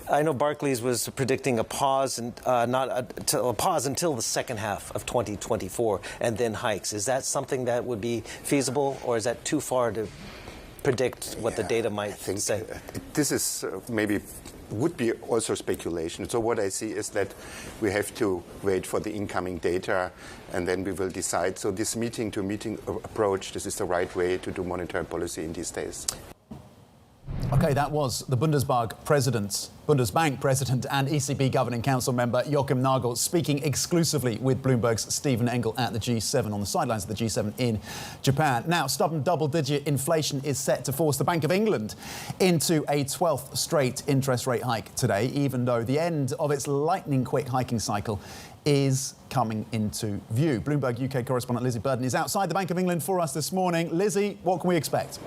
I know Barclays was predicting a pause, and a pause until the second half of 2024, and then hikes. Is that something that would be feasible, or is that too far to predict what the data might say? This is maybe would be also speculation. So what I see is that we have to wait for the incoming data, and then we will decide. So this meeting-to-meeting approach, this is the right way to do monetary policy in these days. OK, that was the Bundesbank President and ECB Governing Council member Joachim Nagel speaking exclusively with Bloomberg's Stephen Engel at the G7 on the sidelines of the G7 in Japan. Now, stubborn double-digit inflation is set to force the Bank of England into a 12th straight interest rate hike today, even though the end of its lightning-quick hiking cycle is coming into view. Bloomberg UK correspondent Lizzie Burden is outside the Bank of England for us this morning. Lizzie, what can we expect?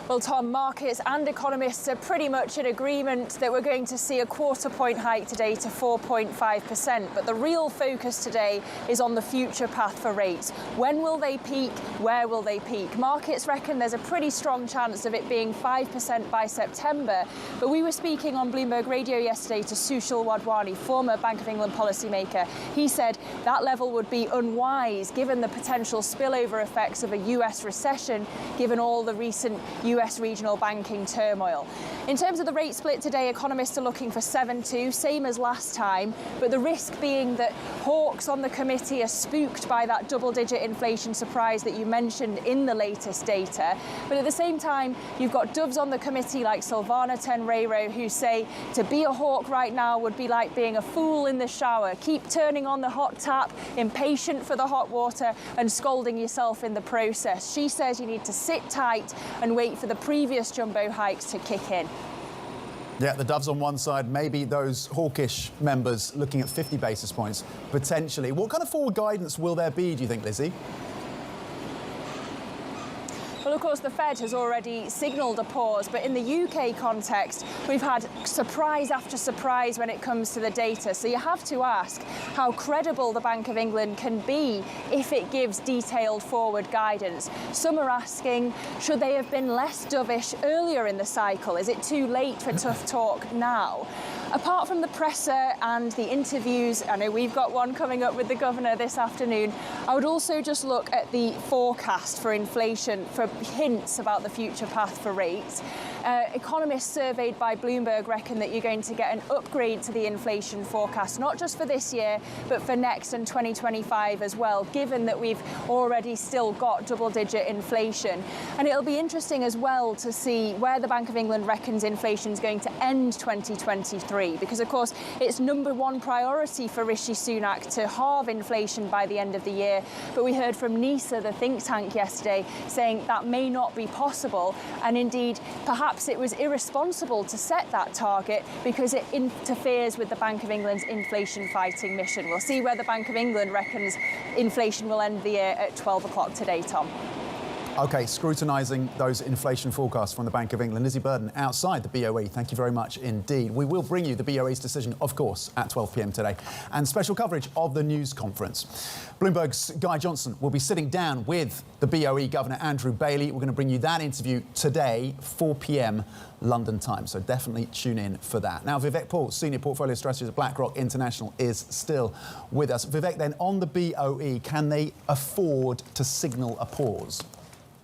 Well, Tom, markets and economists are pretty much in agreement that we're going to see a quarter-point hike today to 4.5%. But the real focus today is on the future path for rates. When will they peak? Where will they peak? Markets reckon there's a pretty strong chance of it being 5% by September. But we were speaking on Bloomberg Radio yesterday to Sushil Wadhwani, former Bank of England policymaker. He said that level would be unwise given the potential spillover effects of a US recession, given all the recent US regional banking turmoil. In terms of the rate split today, economists are looking for 7.2, same as last time, but the risk being that hawks on the committee are spooked by that double-digit inflation surprise that you mentioned in the latest data. But at the same time, you've got doves on the committee like Silvana Tenreiro who say to be a hawk right now would be like being a fool in the shower. Keep turning on the hot tap, impatient for the hot water, and scolding yourself in the process. She says you need to sit tight and wait for the previous jumbo hikes to kick in. Yeah, the doves on one side, maybe those hawkish members looking at 50 basis points, potentially. What kind of forward guidance will there be, do you think, Lizzie? Well, of course, the Fed has already signalled a pause, but in the UK context, we've had surprise after surprise when it comes to the data. So you have to ask how credible the Bank of England can be if it gives detailed forward guidance. Some are asking, should they have been less dovish earlier in the cycle? Is it too late for tough talk now? Apart from the presser and the interviews, I know we've got one coming up with the governor this afternoon, I would also just look at the forecast for inflation for hints about the future path for rates. Economists surveyed by Bloomberg reckon that you're going to get an upgrade to the inflation forecast, not just for this year, but for next and 2025 as well, given that we've already still got double-digit inflation. And it'll be interesting as well to see where the Bank of England reckons inflation is going to end 2023, because, of course, it's number one priority for Rishi Sunak to halve inflation by the end of the year. But we heard from NISA, the think tank, yesterday, saying that may not be possible, and indeed, perhaps it was irresponsible to set that target because it interferes with the Bank of England's inflation fighting mission. We'll see where the Bank of England reckons inflation will end the year at 12 o'clock today, Tom. OK, scrutinising those inflation forecasts from the Bank of England. Lizzie Burden outside the BOE. Thank you very much indeed. We will bring you the BOE's decision, of course, at 12 p.m. today, and special coverage of the news conference. Bloomberg's Guy Johnson will be sitting down with the BOE Governor Andrew Bailey. We're going to bring you that interview today, 4 p.m. London time, so definitely tune in for that. Now, Vivek Paul, Senior Portfolio Strategist at BlackRock International, is still with us. Vivek, then, on the BOE, can they afford to signal a pause?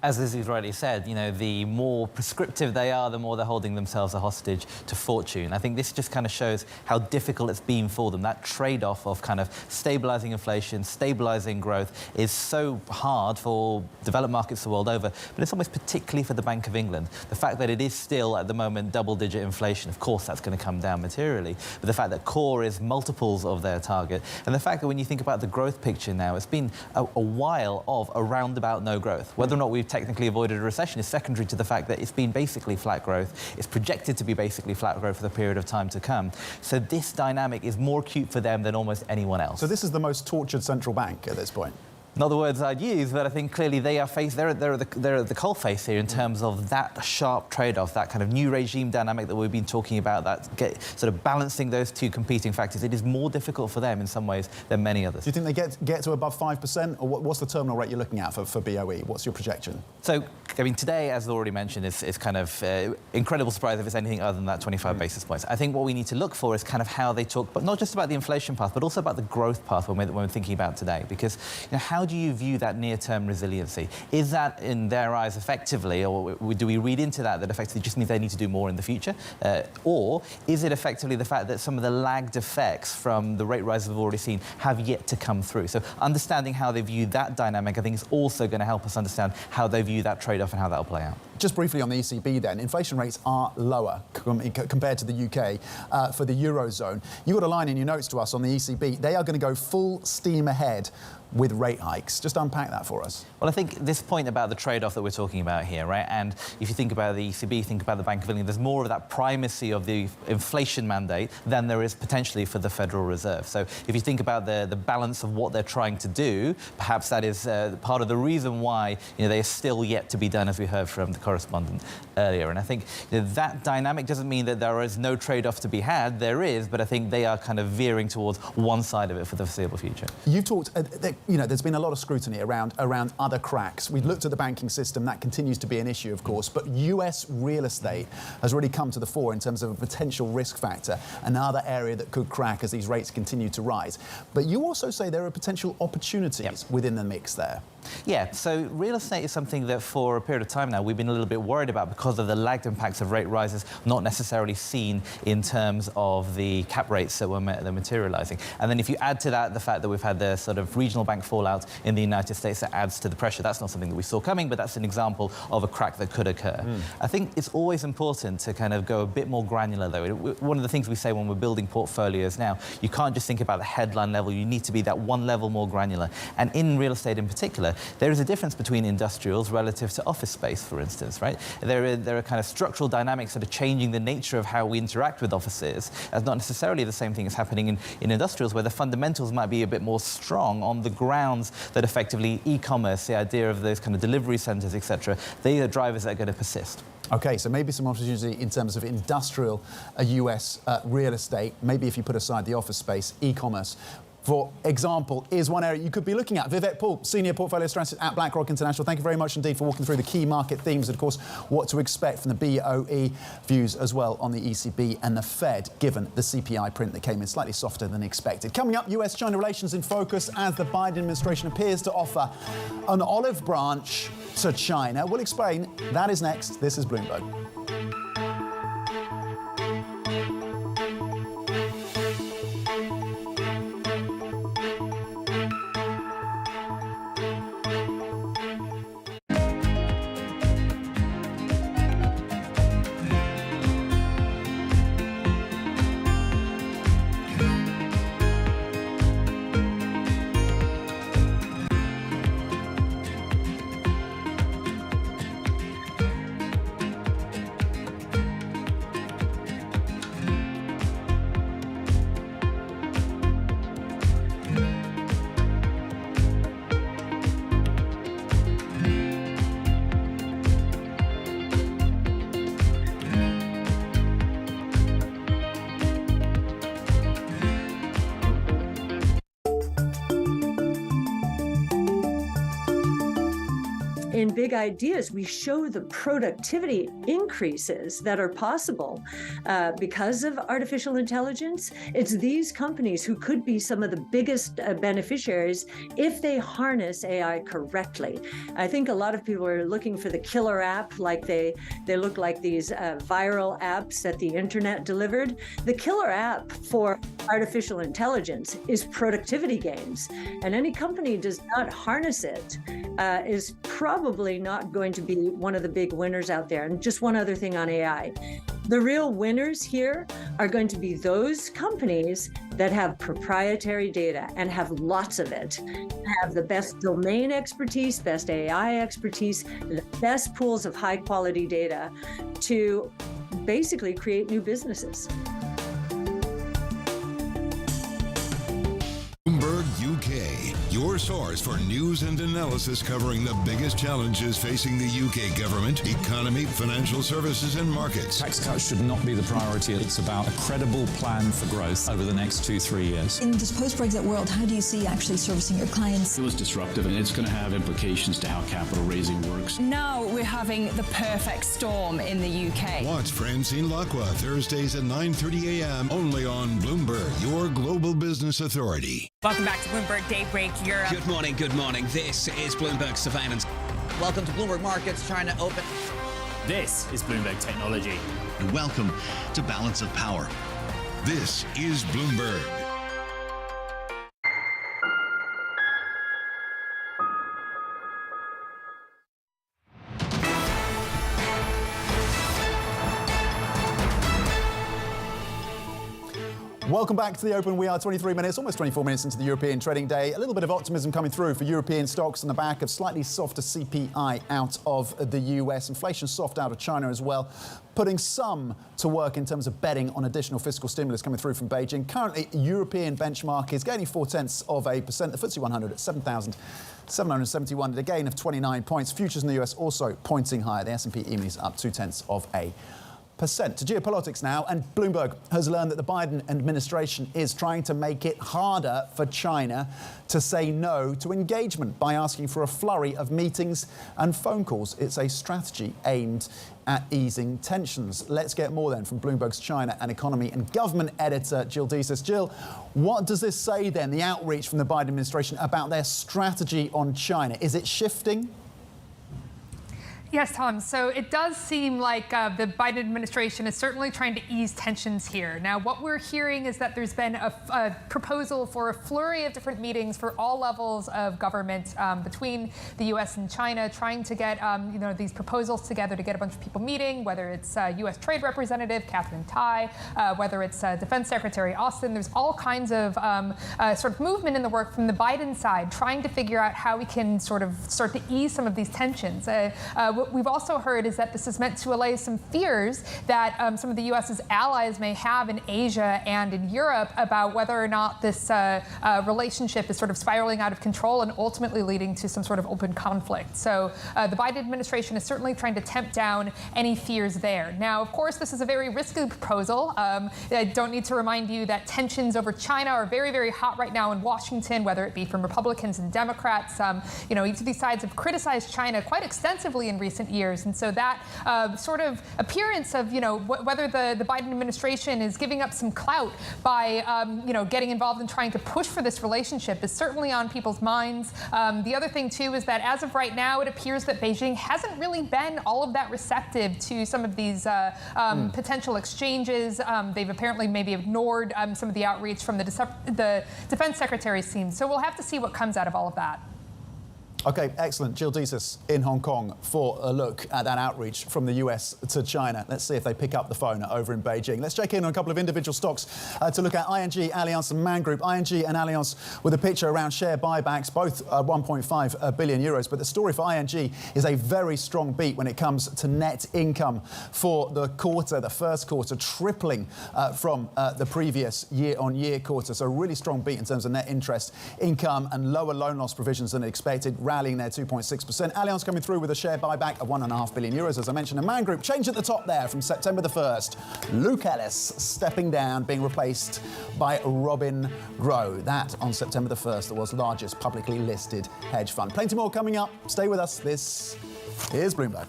as Lizzie's rightly said, the more prescriptive they are, the more they're holding themselves a hostage to fortune. I think this just kind of shows how difficult it's been for them. That trade-off of kind of stabilising inflation, stabilising growth is so hard for developed markets the world over, but it's almost particularly for the Bank of England. The fact that it is still, at the moment, double-digit inflation, of course that's going to come down materially, but the fact that core is multiples of their target, and the fact that when you think about the growth picture now, it's been a while of around about no growth. Whether or not we've technically avoided a recession is secondary to the fact that it's been basically flat growth. It's projected to be basically flat growth for the period of time to come. So this dynamic is more acute for them than almost anyone else. So this is the most tortured central bank at this point? Not the words I'd use, but I think clearly they are they're at the coalface here in terms of that sharp trade-off, that kind of new regime dynamic that we've been talking about, that sort of balancing those two competing factors. It is more difficult for them in some ways than many others. Do you think they get to above 5%, or what's the terminal rate you're looking at for BOE? What's your projection? So, I mean, today, as already mentioned, is kind of incredible surprise if it's anything other than that 25 basis points. I think what we need to look for is kind of how they talk, but not just about the inflation path, but also about the growth path when we're thinking about today. Because, how do you view that near-term resiliency? Is that, in their eyes, effectively, or do we read into that effectively just means they need to do more in the future? Or is it effectively the fact that some of the lagged effects from the rate rises we've already seen have yet to come through? So understanding how they view that dynamic, I think, is also going to help us understand how they view that trade-off and how that'll play out. Just briefly on the ECB then, inflation rates are lower compared to the UK for the Eurozone. You got a line in your notes to us on the ECB. They are going to go full steam ahead with rate hikes. Just unpack that for us. Well, I think this point about the trade-off that we're talking about here, right? And if you think about the ECB, think about the Bank of England, there's more of that primacy of the inflation mandate than there is potentially for the Federal Reserve. So if you think about the balance of what they're trying to do, perhaps that is part of the reason why they are still yet to be done, as we heard from the correspondent earlier. And I think that dynamic doesn't mean that there is no trade-off to be had. There is, but I think they are kind of veering towards one side of it for the foreseeable future. You've talked, there's been a lot of scrutiny around other cracks. We've looked at the banking system. That continues to be an issue, of course. But US real estate has really come to the fore in terms of a potential risk factor, another area that could crack as these rates continue to rise. But you also say there are potential opportunities within the mix there. Yeah, so real estate is something that for a period of time now we've been a little bit worried about because of the lagged impacts of rate rises, not necessarily seen in terms of the cap rates that were materialising. And then if you add to that the fact that we've had the sort of regional bank fallout in the United States, that adds to the pressure. That's not something that we saw coming, but that's an example of a crack that could occur. I think it's always important to kind of go a bit more granular, though. One of the things we say when we're building portfolios now, you can't just think about the headline level. You need to be that one level more granular. And in real estate in particular, there is a difference between industrials relative to office space, for instance, right? There are kind of structural dynamics that are changing the nature of how we interact with offices, as not necessarily the same thing as happening in industrials, where the fundamentals might be a bit more strong on the grounds that effectively e-commerce, the idea of those kind of delivery centres, etc., they are drivers that are going to persist. OK, so maybe some opportunity in terms of industrial US real estate, maybe if you put aside the office space, e-commerce, for example, is one area you could be looking at. Vivek Paul, Senior Portfolio Strategist at BlackRock International, thank you very much indeed for walking through the key market themes and, of course, what to expect from the BOE views as well on the ECB and the Fed, given the CPI print that came in slightly softer than expected. Coming up, US-China relations in focus as the Biden administration appears to offer an olive branch to China. We'll explain. That is next. This is Bloomberg. in Big Ideas, we show the productivity increases that are possible because of artificial intelligence. It's these companies who could be some of the biggest beneficiaries if they harness AI correctly. I think a lot of people are looking for the killer app, like they look like these viral apps that the internet delivered. The killer app for artificial intelligence is productivity gains, and any company does not harness it is probably not going to be one of the big winners out there. And just one other thing on AI. The real winners here are going to be those companies that have proprietary data and have lots of it, have the best domain expertise, best AI expertise, the best pools of high quality data to basically create new businesses. Bloomberg UK, your source for news and analysis covering the biggest challenges facing the UK government, economy, financial services and markets. Tax cuts should not be the priority. It's about a credible plan for growth over the next 2-3 years. In this post-Brexit world, how do you see actually servicing your clients? It was disruptive, and it's going to have implications to how capital raising works. Now we're having the perfect storm in the UK. Watch Francine Lacqua Thursdays at 9:30 a.m. only on Bloomberg, your global business authority. Welcome back to Bloomberg Daybreak Europe. Good morning, good morning. This is Bloomberg Surveillance. Welcome to Bloomberg Markets. China open. This is Bloomberg Technology. And welcome to Balance of Power. This is Bloomberg. Welcome back to the Open. We are 23 minutes, almost 24 minutes into the European trading day. A little bit of optimism coming through for European stocks on the back of slightly softer CPI out of the US. Inflation soft out of China as well, putting some to work in terms of betting on additional fiscal stimulus coming through from Beijing. Currently, European benchmark is gaining 0.4%. The FTSE 100 at 7,771 at a gain of 29 points. Futures in the US also pointing higher. The S&P E-minis up 0.2%. To geopolitics now, and Bloomberg has learned that the Biden administration is trying to make it harder for China to say no to engagement by asking for a flurry of meetings and phone calls. It's a strategy aimed at easing tensions. Let's get more then from Bloomberg's China and economy and government editor, Jill Desis. Jill, what does this say then, the outreach from the Biden administration about their strategy on China? Is it shifting? Yes, Tom. So it does seem like the Biden administration is certainly trying to ease tensions here. Now, what we're hearing is that there's been a proposal for a flurry of different meetings for all levels of government between the U.S. and China, trying to get these proposals together to get a bunch of people meeting, whether it's U.S. Trade Representative Catherine Tai, whether it's Defense Secretary Austin. There's all kinds of sort of movement in the work from the Biden side, trying to figure out how we can sort of start to ease some of these tensions. What we've also heard is that this is meant to allay some fears that some of the U.S.'s allies may have in Asia and in Europe about whether or not this relationship is sort of spiraling out of control and ultimately leading to some sort of open conflict. So the Biden administration is certainly trying to tamp down any fears there. Now, of course, this is a very risky proposal. I don't need to remind you that tensions over China are very, very hot right now in Washington, whether it be from Republicans and Democrats. Each of these sides have criticized China quite extensively in recent years. And so that sort of appearance of, whether the Biden administration is giving up some clout by, getting involved in trying to push for this relationship is certainly on people's minds. The other thing, too, is that as of right now, it appears that Beijing hasn't really been all of that receptive to some of these potential exchanges. They've apparently maybe ignored some of the outreach from the defense secretary's team. So we'll have to see what comes out of all of that. OK, excellent. Jill Desis in Hong Kong for a look at that outreach from the US to China. Let's see if they pick up the phone over in Beijing. Let's check in on a couple of individual stocks to look at ING, Allianz and Man Group. ING and Allianz with a picture around share buybacks, both 1.5 billion euros. But the story for ING is a very strong beat when it comes to net income for the quarter, the first quarter, tripling from the previous year-on-year quarter. So a really strong beat in terms of net interest income and lower loan loss provisions than expected, rallying there 2.6%. Allianz coming through with a share buyback of 1.5 billion euros, as I mentioned. And Man Group, change at the top there from September the 1st. Luke Ellis stepping down, being replaced by Robin Groh. That on September the 1st, the world's largest publicly listed hedge fund. Plenty more coming up. Stay with us. This Here's Bloomberg.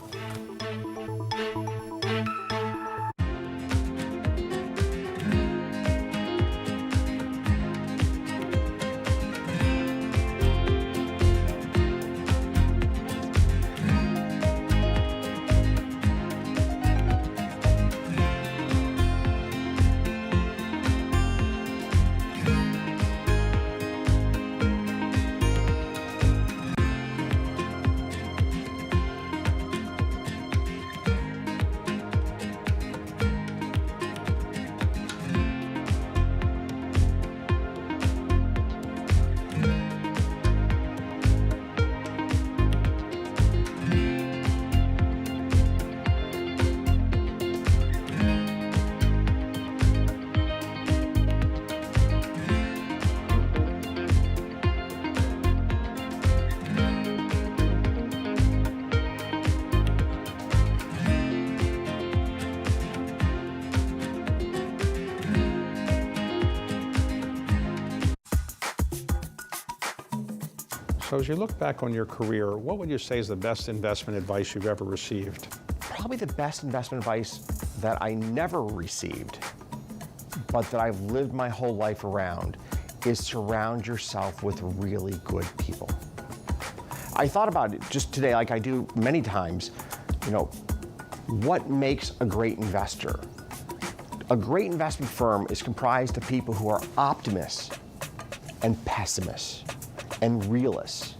So as you look back on your career, what would you say is the best investment advice you've ever received? Probably the best investment advice that I never received, but that I've lived my whole life around, is surround yourself with really good people. I thought about it just today, like I do many times, what makes a great investor? A great investment firm is comprised of people who are optimists and pessimists and realists.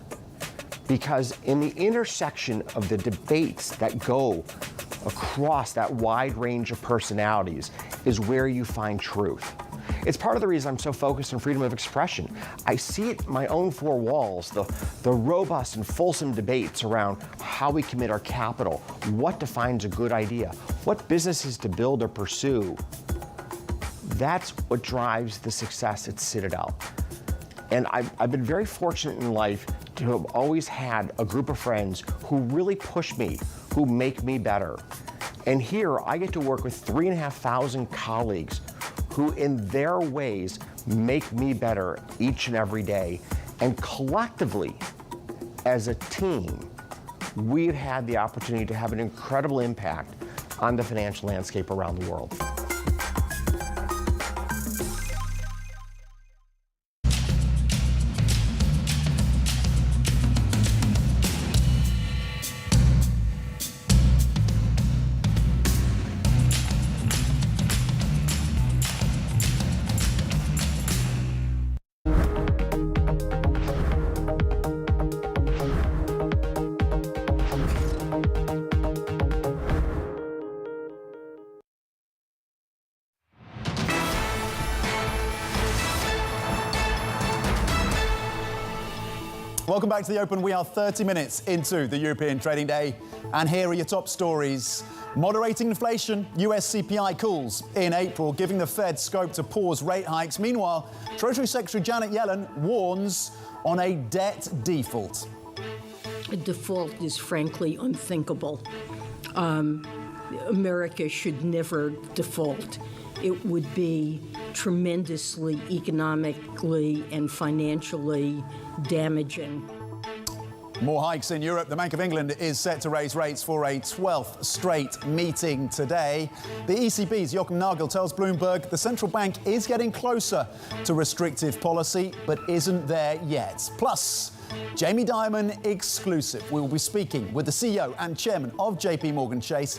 Because in the intersection of the debates that go across that wide range of personalities is where you find truth. It's part of the reason I'm so focused on freedom of expression. I see it in my own four walls, the robust and fulsome debates around how we commit our capital, what defines a good idea, what businesses to build or pursue. That's what drives the success at Citadel. And I've been very fortunate in life to have always had a group of friends who really push me, who make me better. And here I get to work with 3,500 colleagues who in their ways make me better each and every day. And collectively, as a team, we've had the opportunity to have an incredible impact on the financial landscape around the world. Welcome back to the Open. We are 30 minutes into the European trading day, and here are your top stories. Moderating inflation, US CPI cools in April, giving the Fed scope to pause rate hikes. Meanwhile, Treasury Secretary Janet Yellen warns on a debt default. A default is frankly unthinkable. America should never default. It would be tremendously economically and financially damaging. More hikes in Europe. The Bank of England is set to raise rates for a 12th straight meeting today. The ECB's Joachim Nagel tells Bloomberg the central bank is getting closer to restrictive policy, but isn't there yet. Plus, Jamie Dimon exclusive. We will be speaking with the CEO and chairman of JPMorgan Chase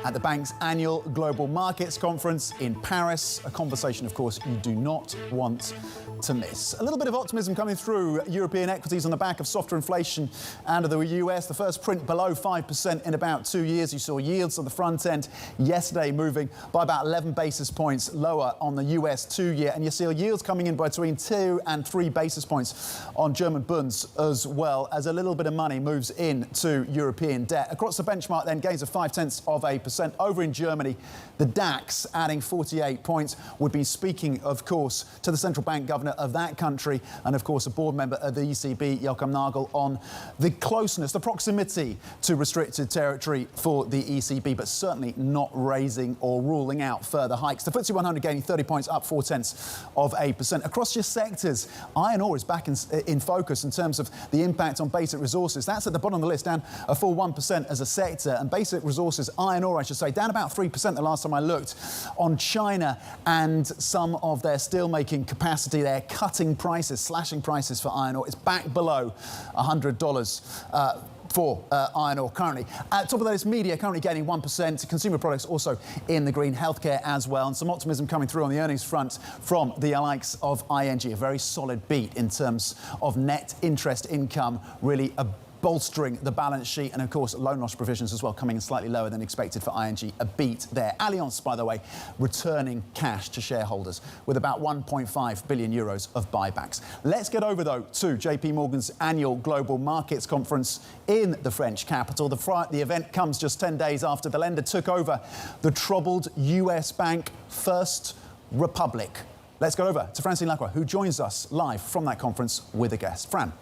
at the bank's annual Global Markets Conference in Paris. A conversation, of course, you do not want to miss. A little bit of optimism coming through European equities on the back of softer inflation out of the US. The first print below 5% in about 2 years. You saw yields on the front end yesterday moving by about 11 basis points lower on the US 2-year. And you see yields coming in between 2 and 3 basis points on German bunds as well, as a little bit of money moves into European debt. Across the benchmark then, gains of 0.5%. 0.8%. Over in Germany, the DAX adding 48 points. We've been speaking, of course, to the central bank governor of that country and, of course, a board member of the ECB, Joachim Nagel, on the closeness, the proximity to restricted territory for the ECB, but certainly not raising or ruling out further hikes. The FTSE 100 gaining 30 points, up 0.4%. Across your sectors, iron ore is back in focus in terms of the impact on basic resources. That's at the bottom of the list, down a full 1% as a sector. And basic resources, iron ore, I should say, down about 3% the last time I looked. On China and some of their steelmaking capacity, they're cutting prices, slashing prices for iron ore. It's back below $100 for iron ore currently. At top of that is media, currently gaining 1%. Consumer products also in the green, healthcare as well. And some optimism coming through on the earnings front from the likes of ING. A very solid beat in terms of net interest income, really bolstering the balance sheet, and of course loan loss provisions as well coming in slightly lower than expected for ING. A beat there. Allianz, by the way, returning cash to shareholders with about 1.5 billion euros of buybacks. Let's get over though to JPMorgan's annual Global Markets Conference in the French capital. The event comes just 10 days after the lender took over the troubled US bank First Republic. Let's go over to Francine Lacqua, who joins us live from that conference with a guest. Fran.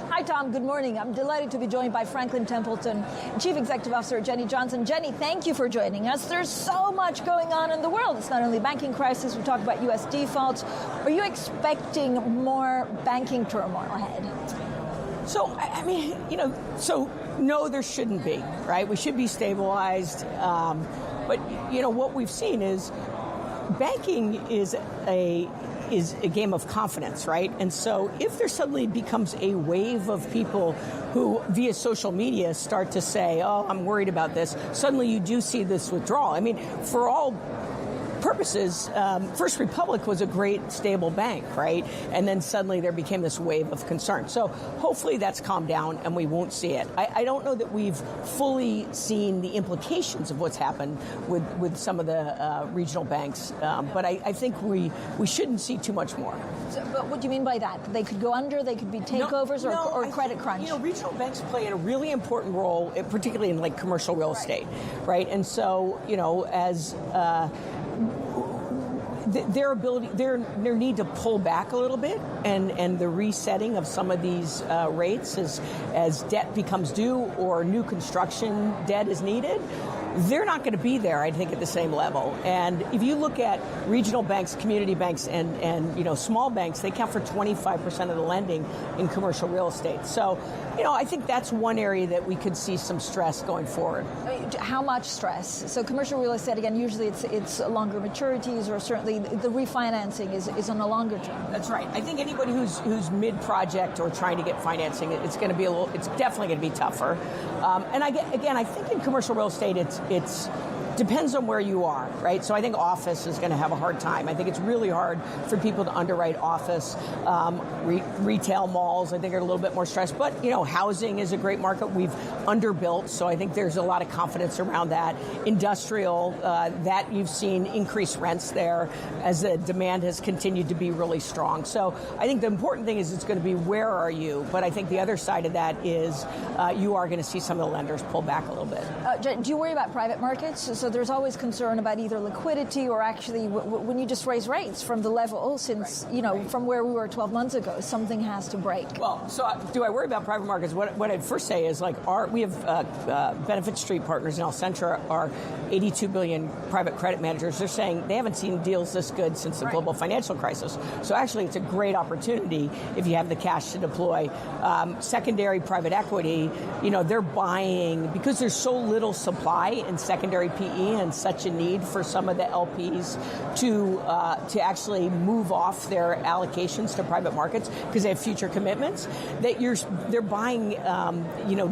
Hi, Tom. Good morning. I'm delighted to be joined by Franklin Templeton, Chief Executive Officer Jenny Johnson. Jenny, thank you for joining us. There's so much going on in the world. It's not only banking crisis. We talked about U.S. defaults. Are you expecting more banking turmoil ahead? So, I mean, no, there shouldn't be, right? We should be stabilized. But, what we've seen is banking is a game of confidence, right? And so if there suddenly becomes a wave of people who, via social media, start to say, oh, I'm worried about this, suddenly you do see this withdrawal. I mean, for all purposes, First Republic was a great, stable bank, right? And then suddenly there became this wave of concern. So hopefully that's calmed down and we won't see it. I don't know that we've fully seen the implications of what's happened with some of the regional banks, but I think we shouldn't see too much more. So, but what do you mean by that? They could go under, they could be takeovers or credit crunch? Regional banks play a really important role, particularly in like commercial real estate, right? And so, as their ability, their need to pull back a little bit, and the resetting of some of these rates as debt becomes due or new construction debt is needed, they're not going to be there, I think, at the same level. And if you look at regional banks, community banks, and small banks, they account for 25% of the lending in commercial real estate. So, I think that's one area that we could see some stress going forward. How much stress? So commercial real estate, again, usually it's longer maturities, or certainly the refinancing is on a longer term. That's right. I think anybody who's mid-project or trying to get financing, it's definitely going to be tougher. And I think in commercial real estate, it's depends on where you are, right? So I think office is going to have a hard time. I think it's really hard for people to underwrite office. Retail malls, I think, are a little bit more stressed. But, housing is a great market. We've underbuilt, so I think there's a lot of confidence around that. Industrial, that you've seen increased rents there as the demand has continued to be really strong. So I think the important thing is it's going to be where are you? But I think the other side of that is you are going to see some of the lenders pull back a little bit. Do you worry about private markets? So there's always concern about either liquidity or actually when you just raise rates from the level since, from where we were 12 months ago, something has to break. Well, so do I worry about private markets? What I'd first say is we have Benefit Street Partners and Alcentra are 82 billion private credit managers. They're saying they haven't seen deals this good since the global financial crisis. So actually it's a great opportunity if you have the cash to deploy. Secondary private equity, they're buying because there's so little supply in secondary PE and such a need for some of the LPs to actually move off their allocations to private markets because they have future commitments. They're buying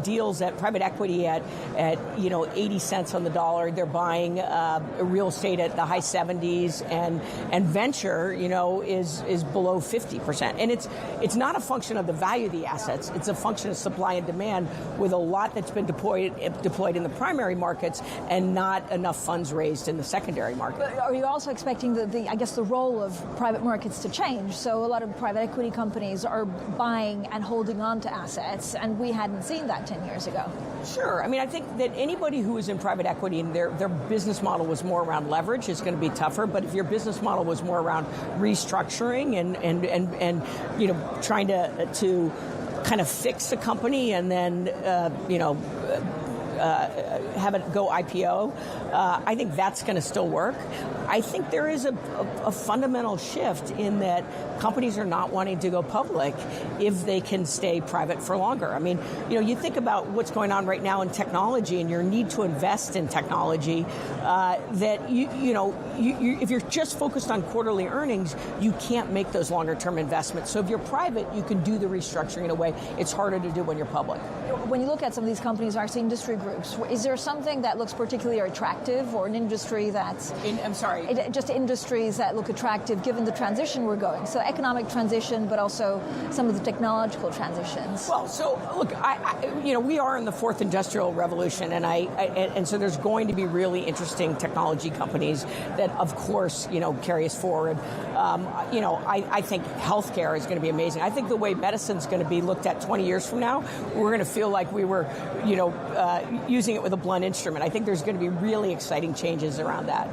deals at private equity at 80 cents on the dollar. They're buying real estate at the high 70s, and venture is below 50%. And it's not a function of the value of the assets. It's a function of supply and demand, with a lot that's been deployed in the primary markets and not not enough funds raised in the secondary market. But are you also expecting the role of private markets to change? So a lot of private equity companies are buying and holding on to assets, and we hadn't seen that 10 years ago. Sure. I mean, I think that anybody who is in private equity and their business model was more around leverage is going to be tougher. But if your business model was more around restructuring and trying to kind of fix a company and then have it go IPO, I think that's going to still work. I think there is a fundamental shift in that companies are not wanting to go public if they can stay private for longer. I mean, you think about what's going on right now in technology and your need to invest in technology, that if you're just focused on quarterly earnings, you can't make those longer term investments. So if you're private, you can do the restructuring in a way it's harder to do when you're public. When you look at some of these companies, actually industry groups, is there something that looks particularly attractive, or an industry that's... just industries that look attractive given the transition we're going? So economic transition, but also some of the technological transitions. Well, so look, we are in the fourth industrial revolution, and so there's going to be really interesting technology companies that, of course, carry us forward. I think healthcare is going to be amazing. I think the way medicine's going to be looked at 20 years from now, we're going to feel like we were, using it with a blunt instrument. I think there's going to be really exciting changes around that.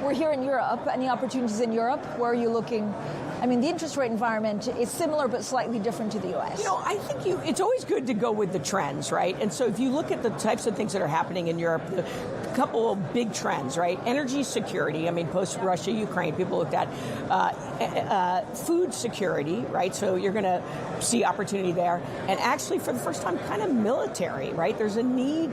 We're here in Europe. Any opportunities in Europe? Where are you looking? I mean, the interest rate environment is similar but slightly different to the U.S. I think it's always good to go with the trends, right? And so if you look at the types of things that are happening in Europe, a couple of big trends, right? Energy security, post-Russia, Ukraine, people looked at food security, right? So you're going to see opportunity there. And actually, for the first time, kind of military, right? There's a need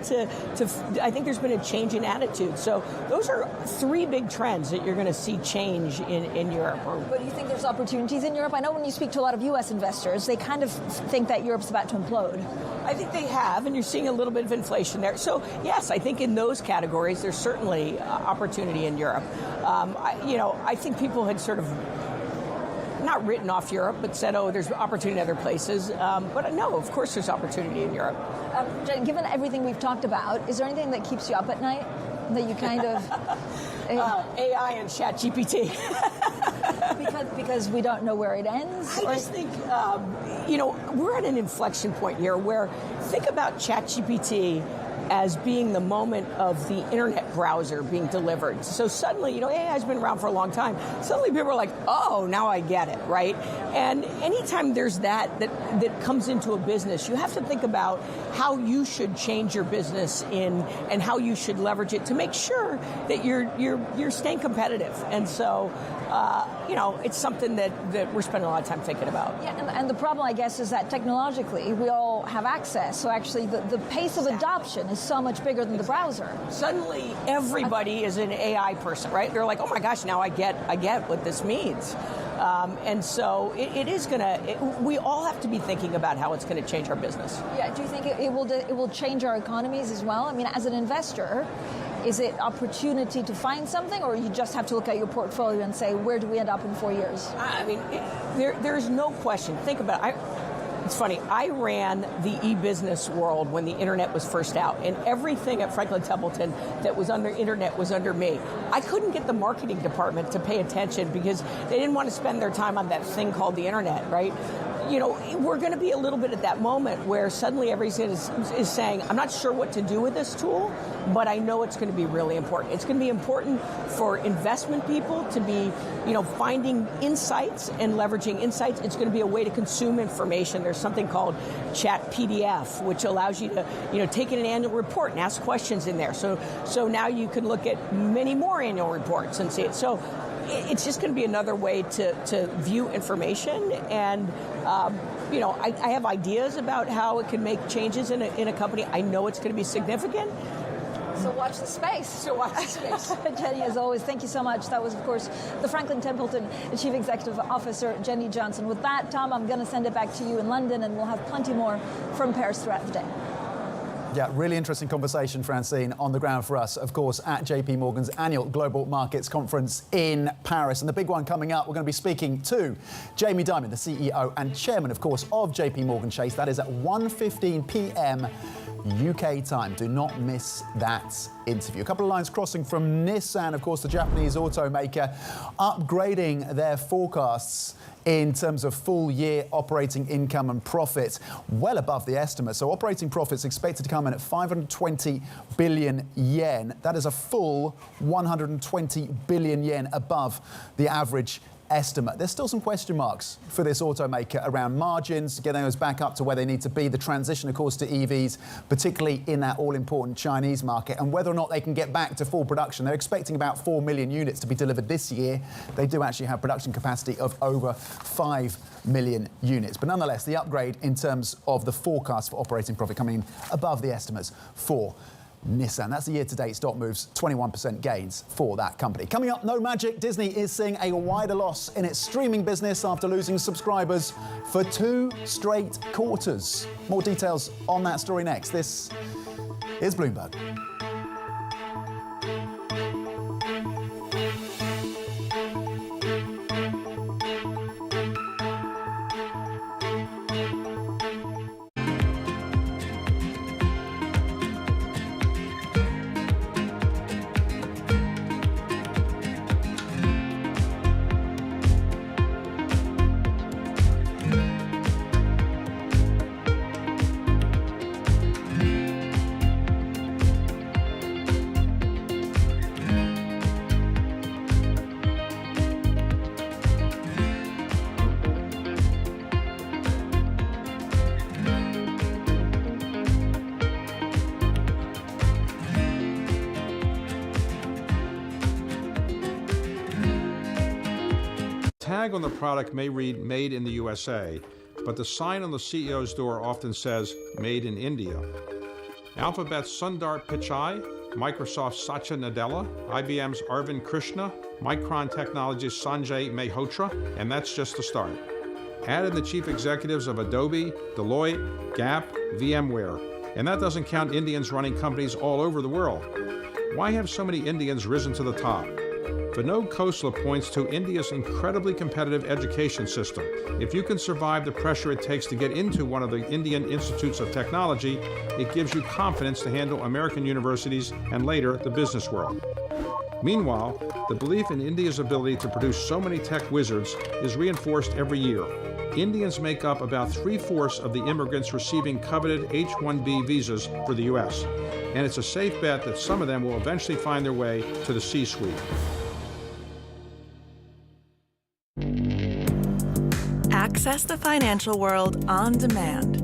I think there's been a change in attitude. So those are three big trends that you're going to see change in Europe. But you think there's opportunities in Europe? I know when you speak to a lot of U.S. investors, they kind of think that Europe's about to implode. I think they have, and you're seeing a little bit of inflation there. So, yes, I think in those categories, there's certainly opportunity in Europe. I think people had sort of not written off Europe, but said, there's opportunity in other places. But no, of course there's opportunity in Europe. Jen, given everything we've talked about, is there anything that keeps you up at night? That you kind of... AI and ChatGPT. because we don't know where it ends? I just think, we're at an inflection point here where think about ChatGPT as being the moment of the internet browser being delivered. So suddenly, AI has been around for a long time. Suddenly people are like, oh, now I get it, right? And anytime there's that comes into a business, you have to think about how you should change your business and how you should leverage it to make sure that you're staying competitive. And so, it's something that we're spending a lot of time thinking about. Yeah, and the problem, I guess, is that technologically we all have access. So actually the pace of adoption is so much bigger than the browser. Suddenly everybody is an AI person, right? They're like, oh my gosh, now I get what this means. And so it is going to, we all have to be thinking about how it's going to change our business. Yeah, do you think it will change our economies as well? I mean, as an investor, is it opportunity to find something, or you just have to look at your portfolio and say, where do we end up in 4 years? I mean, there's no question. Think about it. It's funny, I ran the e-business world when the internet was first out, and everything at Franklin Templeton that was under internet was under me. I couldn't get the marketing department to pay attention because they didn't want to spend their time on that thing called the internet, right? We're going to be a little bit at that moment where suddenly everybody is saying, I'm not sure what to do with this tool, but I know it's going to be really important. It's going to be important for investment people to be, finding insights and leveraging insights. It's going to be a way to consume information. There's something called Chat PDF, which allows you to, take in an annual report and ask questions in there. So now you can look at many more annual reports and see it. So it's just going to be another way to view information. And, I have ideas about how it can make changes in a company. I know it's going to be significant. So watch the space. Jenny, as always, thank you so much. That was, of course, the Franklin Templeton Chief Executive Officer, Jenny Johnson. With that, Tom, I'm going to send it back to you in London, and we'll have plenty more from Paris throughout the day. Yeah, really interesting conversation, Francine, on the ground for us, of course, at JPMorgan's annual Global Markets Conference in Paris. And the big one coming up, we're going to be speaking to Jamie Dimon, the CEO and chairman, of course, of JPMorgan Chase. That is at 1:15 p.m. UK time. Do not miss that interview. A couple of lines crossing from Nissan, of course, the Japanese automaker, upgrading their forecasts in terms of full-year operating income and profit, well above the estimate. So operating profits expected to come in at 520 billion yen. That is a full 120 billion yen above the average estimate. There's still some question marks for this automaker around margins, getting those back up to where they need to be, the transition, of course, to EVs, particularly in that all-important Chinese market, and whether or not they can get back to full production. They're expecting about 4 million units to be delivered this year. They do actually have production capacity of over 5 million units. But nonetheless, the upgrade in terms of the forecast for operating profit coming in above the estimates for Nissan. That's the year-to-date stock moves, 21% gains for that company. Coming up, no magic. Disney is seeing a wider loss in its streaming business after losing subscribers for 2 straight quarters. More details on that story next. This is Bloomberg. Tag on the product may read "Made in the USA," but the sign on the CEO's door often says "Made in India." Alphabet's Sundar Pichai, Microsoft's Satya Nadella, IBM's Arvind Krishna, Micron Technology's Sanjay Mehrotra, and that's just the start. Add in the chief executives of Adobe, Deloitte, Gap, VMware, and that doesn't count Indians running companies all over the world. Why have so many Indians risen to the top? Vinod Khosla points to India's incredibly competitive education system. If you can survive the pressure it takes to get into one of the Indian institutes of technology, it gives you confidence to handle American universities and later the business world. Meanwhile, the belief in India's ability to produce so many tech wizards is reinforced every year. Indians make up about 3/4 of the immigrants receiving coveted H-1B visas for the U.S., and it's a safe bet that some of them will eventually find their way to the C-suite. Access the financial world on demand.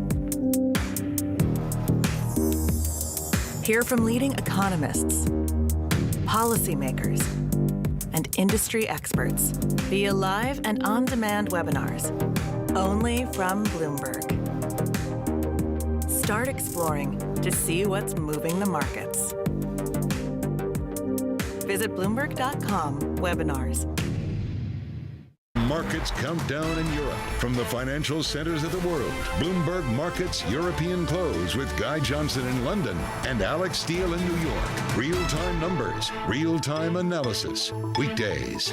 Hear from leading economists, policymakers, and industry experts via live and on-demand webinars, only from Bloomberg. Start exploring to see what's moving the markets. Visit Bloomberg.com/webinars. Markets countdown in Europe. From the financial centers of the world, Bloomberg Markets European Close with Guy Johnson in London and Alex Steele in New York. Real-time numbers, real-time analysis. Weekdays.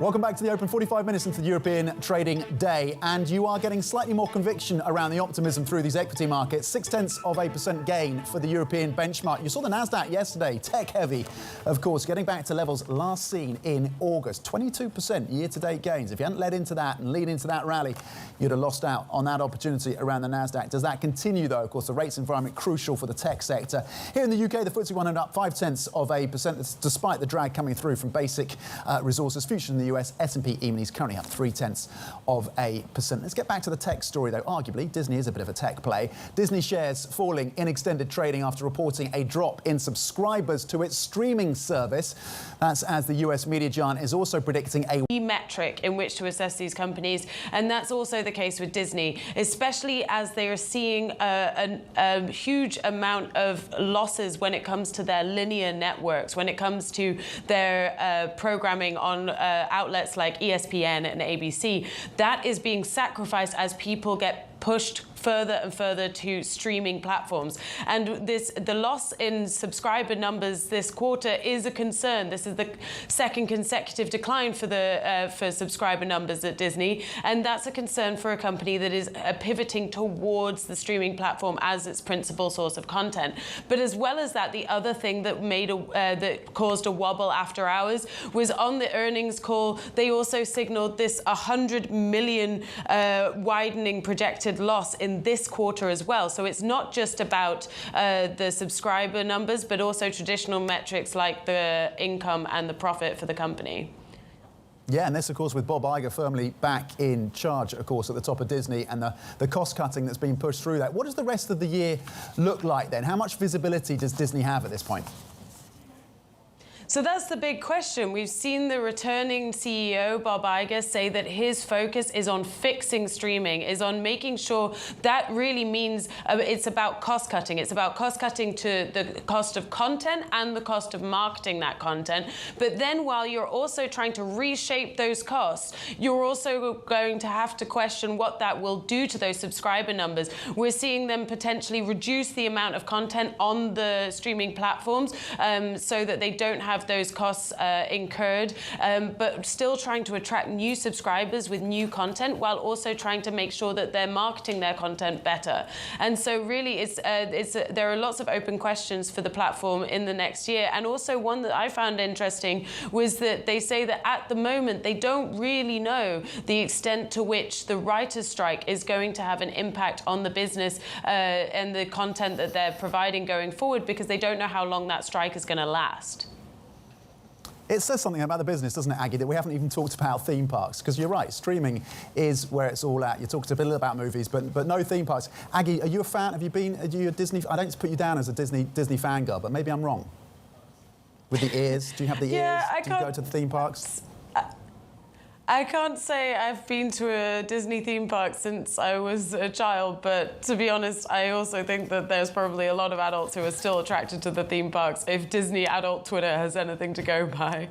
Welcome back to the Open, 45 minutes into the European trading day, and you are getting slightly more conviction around the optimism through these equity markets. 0.6% gain for the European benchmark. You saw the Nasdaq yesterday, tech heavy, of course, getting back to levels last seen in August. 22% year-to-date gains. If you hadn't led into that and lead into that rally, you'd have lost out on that opportunity around the Nasdaq. Does that continue, though? Of course, the rates environment crucial for the tech sector. Here in the UK, the FTSE 100 up 0.5%, despite the drag coming through from basic resources. Futures in the US S&P E-minis currently up 0.3%. Let's get back to the tech story, though. Arguably, Disney is a bit of a tech play. Disney shares falling in extended trading after reporting a drop in subscribers to its streaming service. That's as the US media giant is also predicting a metric in which to assess these companies, and that's also the case with Disney, especially as they are seeing a huge amount of losses when it comes to their linear networks, when it comes to their programming on outlets like ESPN and ABC. That is being sacrificed as people get pushed further and further to streaming platforms. And the loss in subscriber numbers this quarter is a concern. This is the second consecutive decline for subscriber numbers at Disney, and that's a concern for a company that is pivoting towards the streaming platform as its principal source of content. But as well as that, the other thing that that caused a wobble after hours was on the earnings call. They also signaled this 100 million widening projected loss in this quarter as well. So it's not just about the subscriber numbers, but also traditional metrics like the income and the profit for the company. Yeah, and this, of course, with Bob Iger firmly back in charge, of course, at the top of Disney, and the cost-cutting that's been pushed through that. What does the rest of the year look like then? How much visibility does Disney have at this point? So that's the big question. We've seen the returning CEO, Bob Iger, say that his focus is on fixing streaming, is on making sure that really means it's about cost cutting. It's about cost cutting to the cost of content and the cost of marketing that content. But then while you're also trying to reshape those costs, you're also going to have to question what that will do to those subscriber numbers. We're seeing them potentially reduce the amount of content on the streaming platforms so that they don't have those costs incurred, but still trying to attract new subscribers with new content while also trying to make sure that they're marketing their content better. And so really there are lots of open questions for the platform in the next year. And also one that I found interesting was that they say that at the moment they don't really know the extent to which the writers' strike is going to have an impact on the business and the content that they're providing going forward, because they don't know how long that strike is going to last. It says something about the business, doesn't it, Aggie, that we haven't even talked about theme parks, because you're right, streaming is where it's all at. You talked a little about movies, but no theme parks. Aggie, are you a fan? Are you a Disney? I don't put you down as a Disney fangirl, but maybe I'm wrong. With the ears, do you have the ears? Do you go to the theme parks? I can't say I've been to a Disney theme park since I was a child, but to be honest, I also think that there's probably a lot of adults who are still attracted to the theme parks, if Disney adult Twitter has anything to go by.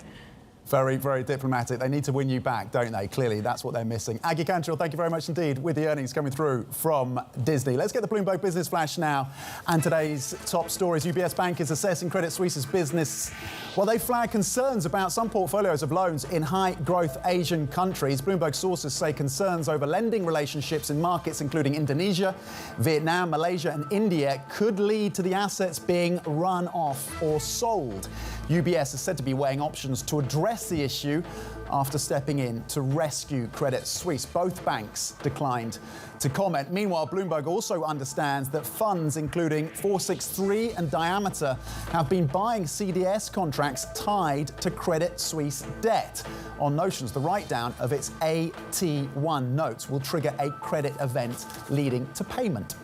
Very, very diplomatic. They need to win you back, don't they? Clearly, that's what they're missing. Aggie Cantrill, thank you very much indeed, with the earnings coming through from Disney. Let's get the Bloomberg Business Flash now. And today's top stories. UBS Bank is assessing Credit Suisse's business. Well, they flag concerns about some portfolios of loans in high-growth Asian countries. Bloomberg sources say concerns over lending relationships in markets including Indonesia, Vietnam, Malaysia and India could lead to the assets being run off or sold. UBS is said to be weighing options to address the issue after stepping in to rescue Credit Suisse. Both banks declined to comment. Meanwhile, Bloomberg also understands that funds including 463 and Diameter have been buying CDS contracts tied to Credit Suisse debt on notions the write-down of its AT1 notes will trigger a credit event leading to payment.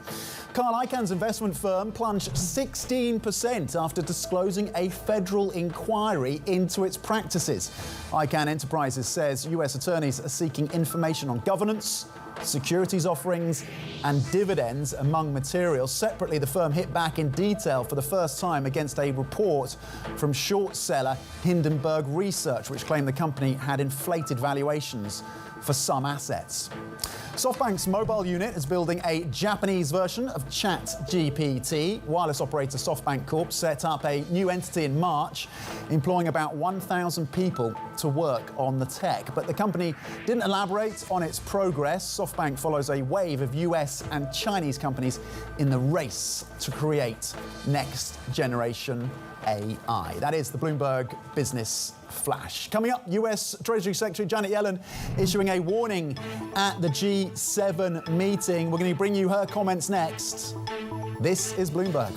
Carl Icahn's investment firm plunged 16% after disclosing a federal inquiry into its practices. Icahn Enterprises says US attorneys are seeking information on governance, securities offerings and dividends among materials. Separately, the firm hit back in detail for the first time against a report from short seller Hindenburg Research, which claimed the company had inflated valuations for some assets. SoftBank's mobile unit is building a Japanese version of ChatGPT. Wireless operator SoftBank Corp set up a new entity in March, employing about 1,000 people to work on the tech. But the company didn't elaborate on its progress. SoftBank follows a wave of US and Chinese companies in the race to create next-generation AI. That is the Bloomberg Business Flash. Coming up, US Treasury Secretary Janet Yellen issuing a warning at the G7 meeting. We're going to bring you her comments next. This is Bloomberg.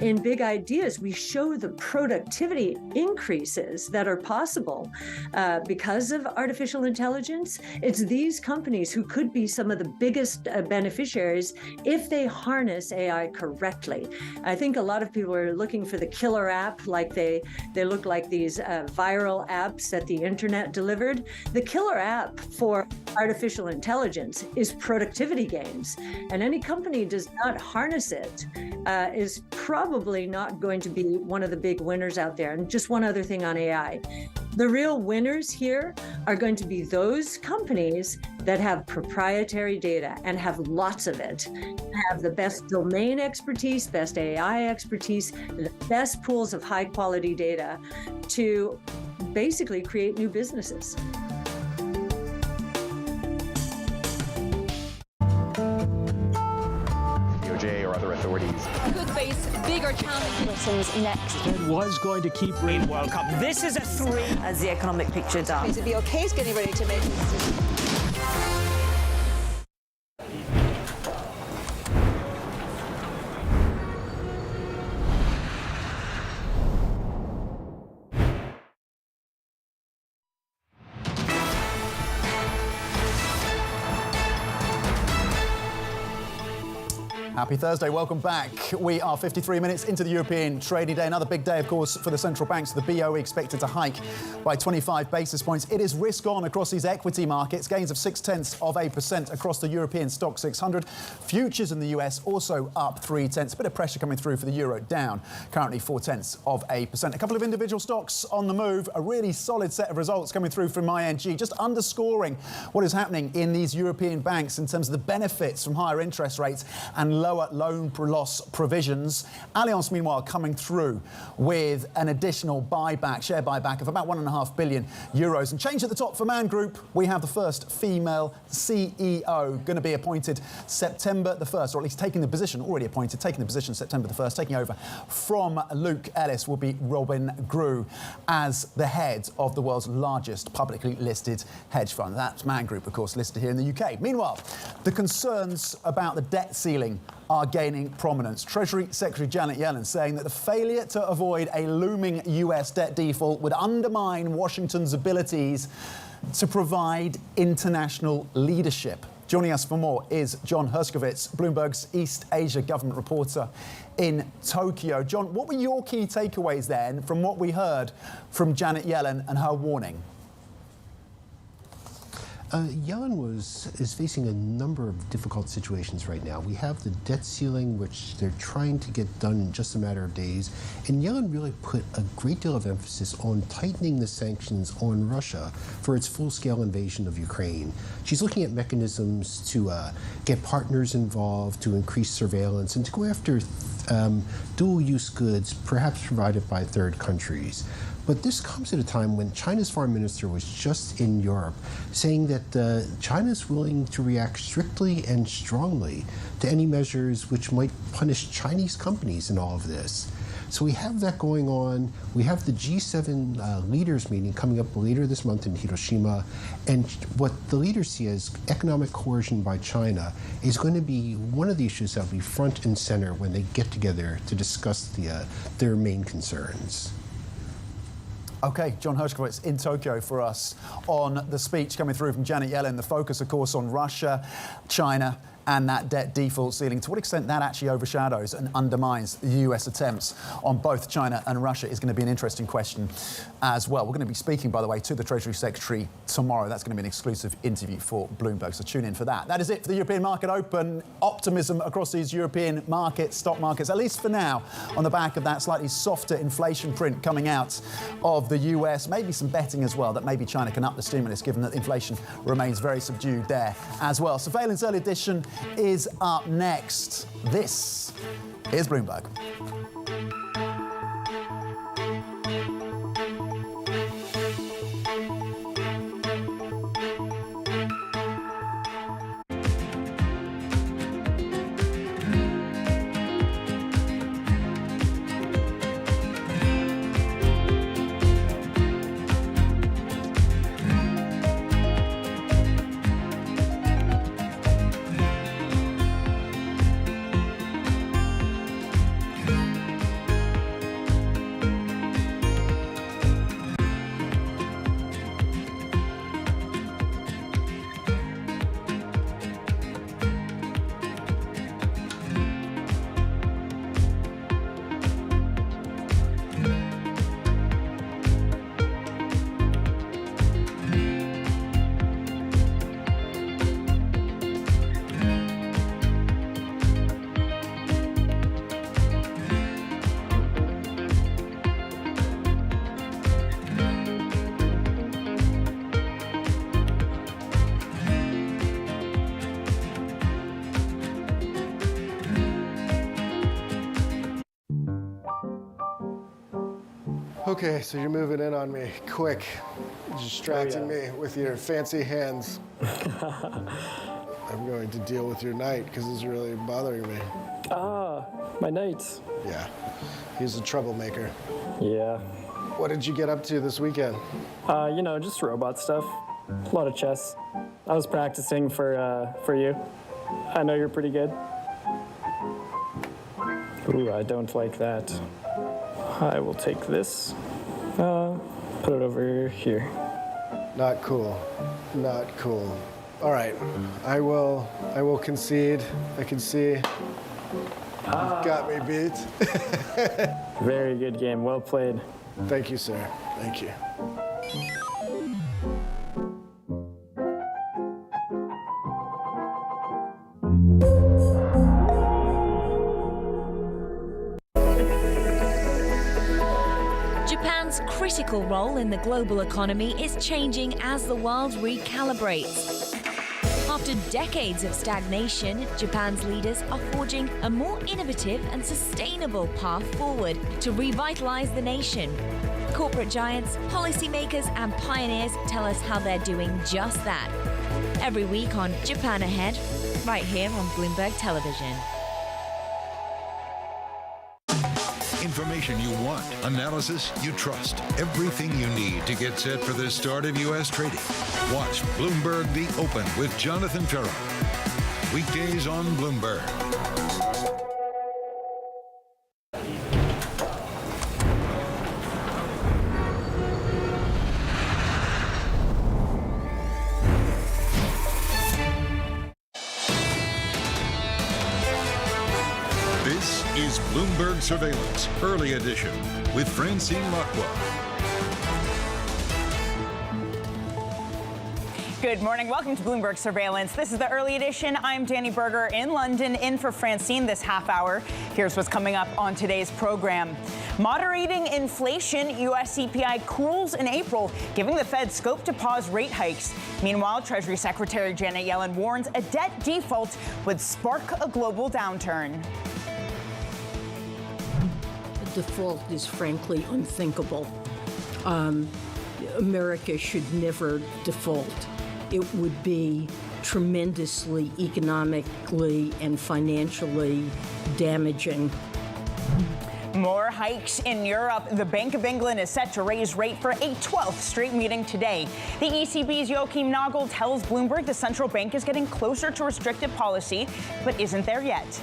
in big ideas, we show the productivity increases that are possible because of artificial intelligence. It's these companies who could be some of the biggest beneficiaries if they harness AI correctly. I think a lot of people are looking for the killer app, like they look like these viral apps that the internet delivered. The killer app for artificial intelligence is productivity gains, and any company does not harness it is probably not going to be one of the big winners out there. And just one other thing on AI. The real winners here are going to be those companies that have proprietary data and have lots of it, have the best domain expertise, best AI expertise, the best pools of high quality data to basically create new businesses. Or other authorities. Could face bigger challenges. Britain's next. Fed was going to keep rating World Cup. This is a 3. As the economic picture does. To be okay is getting ready to make a decision. Happy Thursday, welcome back. We are 53 minutes into the European trading day. Another big day, of course, for the central banks. The BOE expected to hike by 25 basis points. It is risk on across these equity markets. Gains of 0.6% across the European stock 600. Futures in the US also up 0.3. A bit of pressure coming through for the euro, down currently 0.4%. A couple of individual stocks on the move. A really solid set of results coming through from ING, just underscoring what is happening in these European banks in terms of the benefits from higher interest rates and lower loan loss provisions. Allianz, meanwhile, coming through with an additional share buyback of about 1.5 billion euros. And change at the top for Man Group. We have the first female CEO going to be appointed September the 1st, or at least taking the position September the 1st. Taking over from Luke Ellis will be Robin Grew as the head of the world's largest publicly listed hedge fund. That's Man Group, of course, listed here in the UK. Meanwhile, the concerns about the debt ceiling are gaining prominence. Treasury Secretary Janet Yellen saying that the failure to avoid a looming US debt default would undermine Washington's abilities to provide international leadership. Joining us for more is John Herskovits, Bloomberg's East Asia government reporter in Tokyo. John, what were your key takeaways then from what we heard from Janet Yellen and her warning? Yellen is facing a number of difficult situations right now. We have the debt ceiling, which they're trying to get done in just a matter of days. And Yellen really put a great deal of emphasis on tightening the sanctions on Russia for its full-scale invasion of Ukraine. She's looking at mechanisms to get partners involved, to increase surveillance, and to go after dual-use goods, perhaps provided by third countries. But this comes at a time when China's foreign minister was just in Europe saying that China is willing to react strictly and strongly to any measures which might punish Chinese companies in all of this. So we have that going on. We have the G7 leaders meeting coming up later this month in Hiroshima. And what the leaders see as economic coercion by China is going to be one of the issues that will be front and center when they get together to discuss their main concerns. OK, John Herskovits in Tokyo for us on the speech coming through from Janet Yellen. The focus, of course, on Russia, China, and that debt default ceiling. To what extent that actually overshadows and undermines the US attempts on both China and Russia is going to be an interesting question as well. We're going to be speaking, by the way, to the Treasury Secretary tomorrow. That's going to be an exclusive interview for Bloomberg, so tune in for that. That is it for the European market open. Optimism across these European markets, stock markets, at least for now, on the back of that slightly softer inflation print coming out of the US. Maybe some betting as well that maybe China can up the stimulus, given that inflation remains very subdued there as well. Surveillance Early Edition is up next. This is Bloomberg. Okay, so you're moving in on me, quick, distracting me with your fancy hands. I'm going to deal with your knight because it's really bothering me. Ah, my knight. Yeah, he's a troublemaker. Yeah. What did you get up to this weekend? You know, just robot stuff. A lot of chess. I was practicing for you. I know you're pretty good. Ooh, I don't like that. I will take this, put it over here. Not cool, not cool. All right, I will concede. I can see you got me beat. Very good game, well played. Thank you, sir, thank you. Japan's critical role in the global economy is changing as the world recalibrates. After decades of stagnation, Japan's leaders are forging a more innovative and sustainable path forward to revitalize the nation. Corporate giants, policymakers, and pioneers tell us how they're doing just that. Every week on Japan Ahead, right here on Bloomberg Television. Information you want, analysis you trust. Everything you need to get set for the start of U.S. trading. Watch Bloomberg The Open with Jonathan Ferro. Weekdays on Bloomberg. This is Bloomberg Surveillance, Early Edition, with Francine Lacqua. Good morning. Welcome to Bloomberg Surveillance. This is the Early Edition. I'm Danny Berger in London, in for Francine this half hour. Here's what's coming up on today's program. Moderating inflation, U.S. CPI cools in April, giving the Fed scope to pause rate hikes. Meanwhile, Treasury Secretary Janet Yellen warns a debt default would spark a global downturn. Default is frankly unthinkable. America should never default. It would be tremendously economically and financially damaging. More hikes in Europe. The Bank of England is set to raise rate for a 12th straight meeting today. The ECB's Joachim Nagel tells Bloomberg the central bank is getting closer to restrictive policy, but isn't there yet.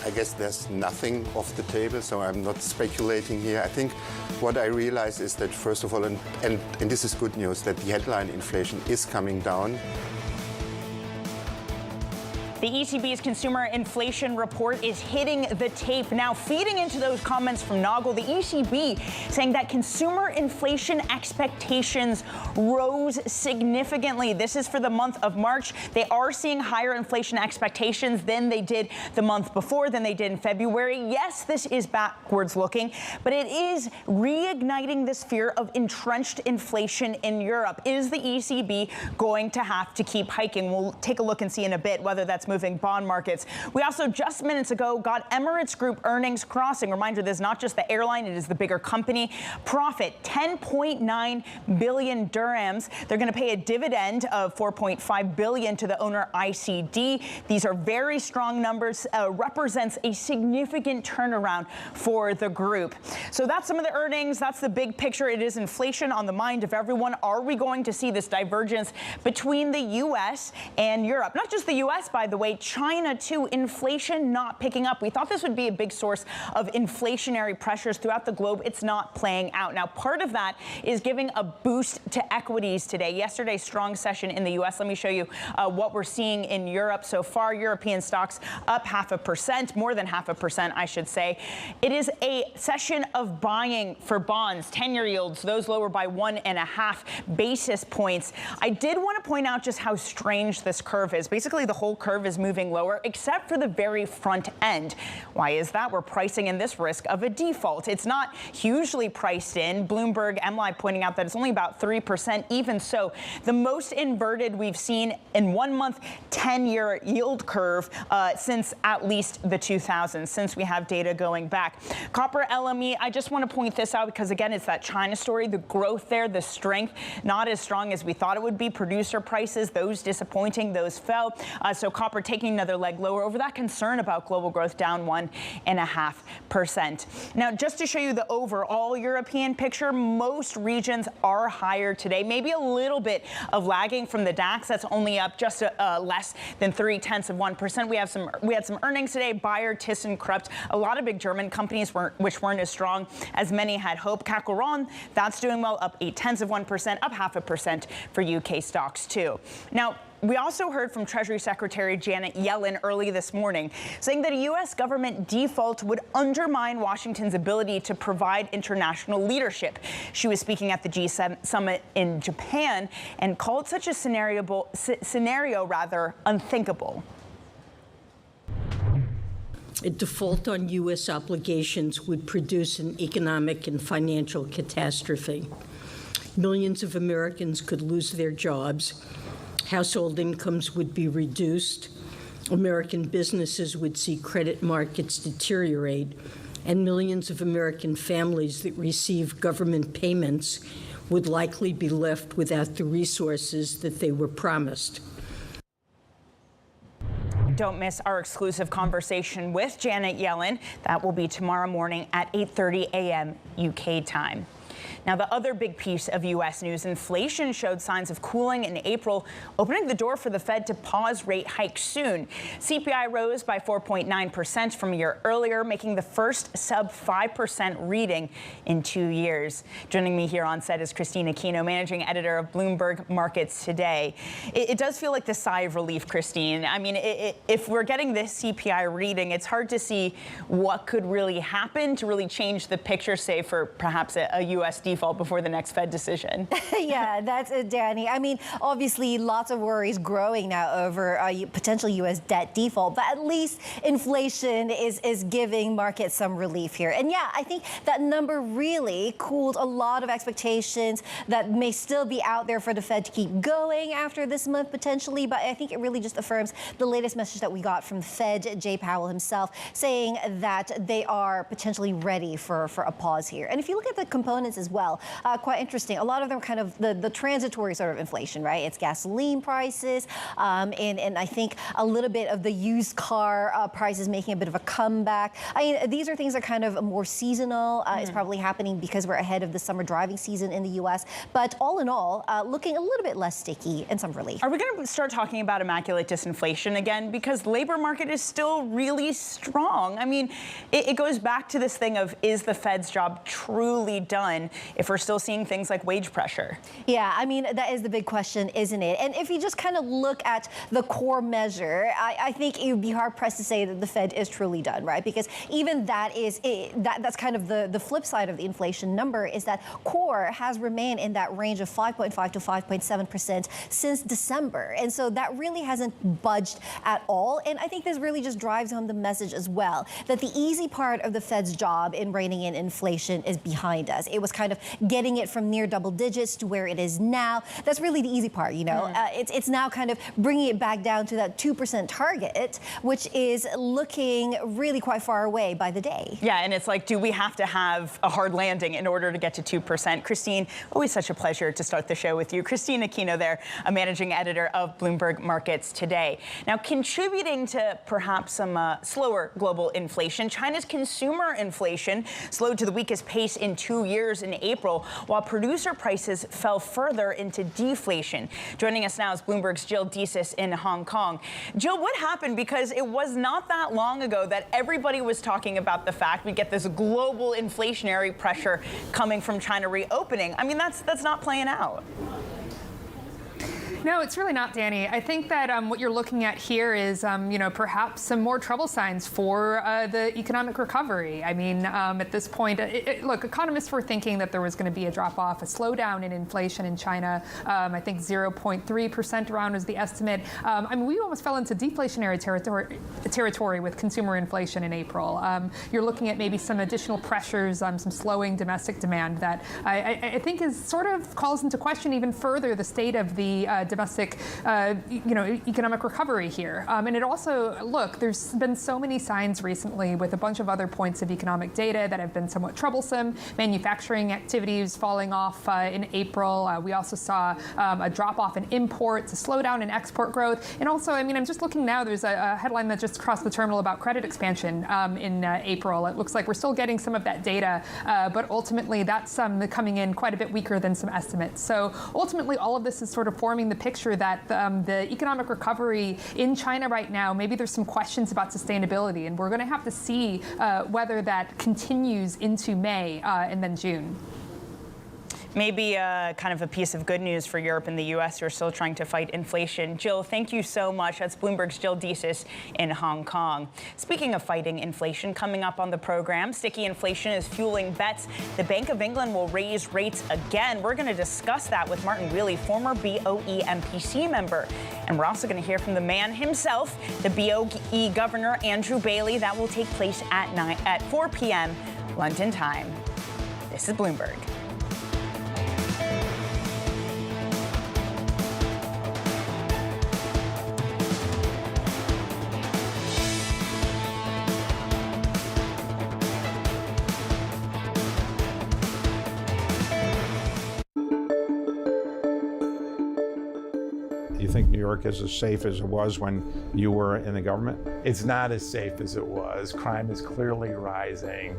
I guess there's nothing off the table, so I'm not speculating here. I think what I realize is that, first of all, and this is good news, that the headline inflation is coming down. The ECB's consumer inflation report is hitting the tape. Now, feeding into those comments from Nagel, the ECB saying that consumer inflation expectations rose significantly. This is for the month of March. They are seeing higher inflation expectations than they did the month before, than they did in February. Yes, this is backwards looking, but it is reigniting this fear of entrenched inflation in Europe. Is the ECB going to have to keep hiking? We'll take a look and see in a bit whether that's moving bond markets. We also just minutes ago got Emirates Group earnings crossing. Reminder, this is not just the airline, it is the bigger company. Profit 10.9 billion dirhams. They're going to pay a dividend of 4.5 billion to the owner ICD. These are very strong numbers, represents a significant turnaround for the group. So that's some of the earnings. That's the big picture. It is inflation on the mind of everyone. Are we going to see this divergence between the U.S. and Europe? Not just the U.S., by the way, China too, inflation not picking up. We thought this would be a big source of inflationary pressures throughout the globe. It's not playing out. Now, part of that is giving a boost to equities today. Yesterday's strong session in the U.S. Let me show you what we're seeing in Europe so far. European stocks up 0.5%, more than 0.5%, I should say. It is a session of buying for bonds. 10-year yields, those lower by 1.5 basis points. I did want to point out just how strange this curve is. Basically, the whole curve is prices moving lower, except for the very front end. Why is that? We're pricing in this risk of a default. It's not hugely priced in. Bloomberg MLI pointing out that it's only about 3%. Even so, the most inverted we've seen in 1 month 10-year yield curve since at least the 2000s, since we have data going back. Copper LME, I just want to point this out because, again, it's that China story. The growth there, the strength, not as strong as we thought it would be. Producer prices, those disappointing, those fell. So copper taking another leg lower over that concern about global growth, down 1.5%. Now, just to show you the overall European picture, most regions are higher today. Maybe a little bit of lagging from the DAX. That's only up just less than 0.3%. We had some earnings today. Bayer, ThyssenKrupp, a lot of big German companies which weren't as strong as many had hoped. CAC 40, that's doing well, up 0.8%, up 0.5% for UK stocks too. Now, we also heard from Treasury Secretary Janet Yellen early this morning saying that a U.S. government default would undermine Washington's ability to provide international leadership. She was speaking at the G7 summit in Japan and called such a scenario unthinkable. A default on U.S. obligations would produce an economic and financial catastrophe. Millions of Americans could lose their jobs. Household incomes would be reduced. American businesses would see credit markets deteriorate. And millions of American families that receive government payments would likely be left without the resources that they were promised. Don't miss our exclusive conversation with Janet Yellen. That will be tomorrow morning at 8:30 a.m. UK time. Now, the other big piece of U.S. news, inflation showed signs of cooling in April, opening the door for the Fed to pause rate hikes soon. CPI rose by 4.9% from a year earlier, making the first sub-5% reading in 2 years. Joining me here on set is Christine Aquino, managing editor of Bloomberg Markets Today. It does feel like the sigh of relief, Christine. I mean, if we're getting this CPI reading, it's hard to see what could really happen to really change the picture, say, for perhaps a U.S. default before the next Fed decision. Yeah, that's it, Danny. I mean, obviously, lots of worries growing now over a potential U.S. debt default, but at least inflation is giving markets some relief here. And yeah, I think that number really cooled a lot of expectations that may still be out there for the Fed to keep going after this month potentially, but I think it really just affirms the latest message that we got from Fed Jay Powell himself, saying that they are potentially ready for a pause here. And if you look at the components as well, quite interesting. A lot of them are kind of the transitory sort of inflation, right? It's gasoline prices, and I think a little bit of the used car prices making a bit of a comeback. I mean, these are things that are kind of more seasonal. It's probably happening because we're ahead of the summer driving season in the U.S. But all in all, looking a little bit less sticky and some relief. Are we going to start talking about immaculate disinflation again? Because the labor market is still really strong. I mean, it goes back to this thing of, is the Fed's job truly done if we're still seeing things like wage pressure? Yeah, I mean, that is the big question, isn't it? And if you just kind of look at the core measure, I think it would be hard pressed to say that the Fed is truly done, right? Because even that's kind of the flip side of the inflation number, is that core has remained in that range of 5.5 to 5.7% since December. And so that really hasn't budged at all. And I think this really just drives home the message as well, that the easy part of the Fed's job in reining in inflation is behind us. It was kind of getting it from near double digits to where it is now. That's really the easy part, you know. It's now kind of bringing it back down to that 2% target, which is looking really quite far away by the day. Yeah, and it's like, do we have to have a hard landing in order to get to 2%? Christine, always such a pleasure to start the show with you. Christine Aquino there, a managing editor of Bloomberg Markets Today. Now, contributing to perhaps some slower global inflation, China's consumer inflation slowed to the weakest pace in 2 years in April, while producer prices fell further into deflation. Joining us now is Bloomberg's Jill Desis in Hong Kong. Jill, what happened? Because it was not that long ago that everybody was talking about the fact we get this global inflationary pressure coming from China reopening. I mean, that's not playing out. No, it's really not, Danny. I think that what you're looking at here is, perhaps some more trouble signs for the economic recovery. I mean, at this point, look, economists were thinking that there was going to be a drop-off, a slowdown in inflation in China. I think 0.3% around was the estimate. I mean, we almost fell into deflationary territory with consumer inflation in April. You're looking at maybe some additional pressures, some slowing domestic demand that I think is sort of calls into question even further the state of the domestic, economic recovery here. And it also, look, there's been so many signs recently with a bunch of other points of economic data that have been somewhat troublesome. Manufacturing activities falling off in April. We also saw a drop-off in imports, a slowdown in export growth. And also, I mean, I'm just looking now, there's a headline that just crossed the terminal about credit expansion in April. It looks like we're still getting some of that data, but ultimately that's coming in quite a bit weaker than some estimates. So ultimately, all of this is sort of forming the picture that the economic recovery in China right now, maybe there's some questions about sustainability, and we're going to have to see whether that continues into May and then June. Maybe kind of a piece of good news for Europe and the U.S. who are still trying to fight inflation. Jill, thank you so much. That's Bloomberg's Jill Desis in Hong Kong. Speaking of fighting inflation, coming up on the program, sticky inflation is fueling bets the Bank of England will raise rates again. We're going to discuss that with Martin Wheely, former BOE MPC member. And we're also going to hear from the man himself, the BOE Governor Andrew Bailey. That will take place at 4 p.m. London time. This is Bloomberg. Do you think New York is as safe as it was when you were in the government? It's not as safe as it was. Crime is clearly rising.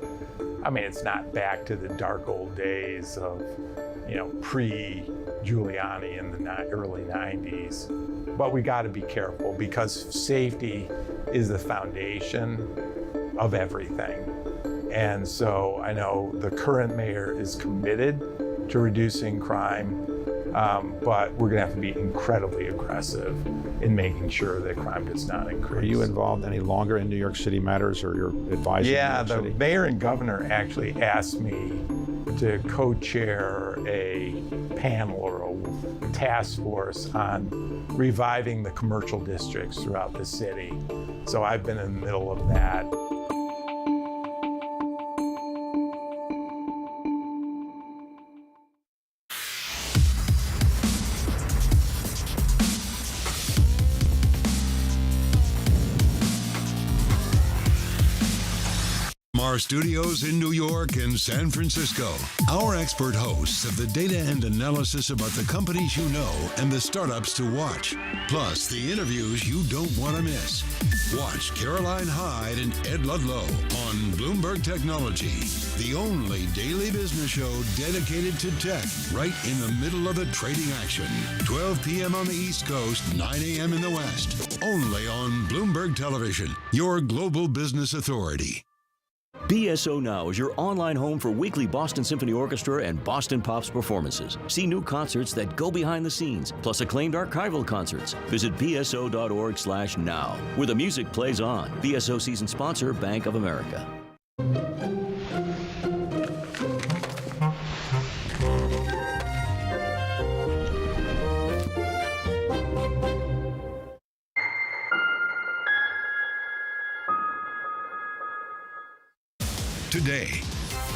I mean, it's not back to the dark old days of, pre-Giuliani in the early 90s. But we got to be careful because safety is the foundation of everything. And so I know the current mayor is committed to reducing crime. But we're going to have to be incredibly aggressive in making sure that crime does not increase. Are you involved any longer in New York City matters, or you're advising New York City? The mayor and governor actually asked me to co-chair a panel or a task force on reviving the commercial districts throughout the city. So I've been in the middle of that. Our studios in New York and San Francisco. Our expert hosts have the data and analysis about the companies you know and the startups to watch. Plus, the interviews you don't want to miss. Watch Caroline Hyde and Ed Ludlow on Bloomberg Technology, the only daily business show dedicated to tech, right in the middle of the trading action. 12 p.m. on the East Coast, 9 a.m. in the West. Only on Bloomberg Television, your global business authority. BSO Now is your online home for weekly Boston Symphony Orchestra and Boston Pops performances. See new concerts that go behind the scenes, plus acclaimed archival concerts. Visit bso.org/now, where the music plays on. BSO season sponsor, Bank of America. Today,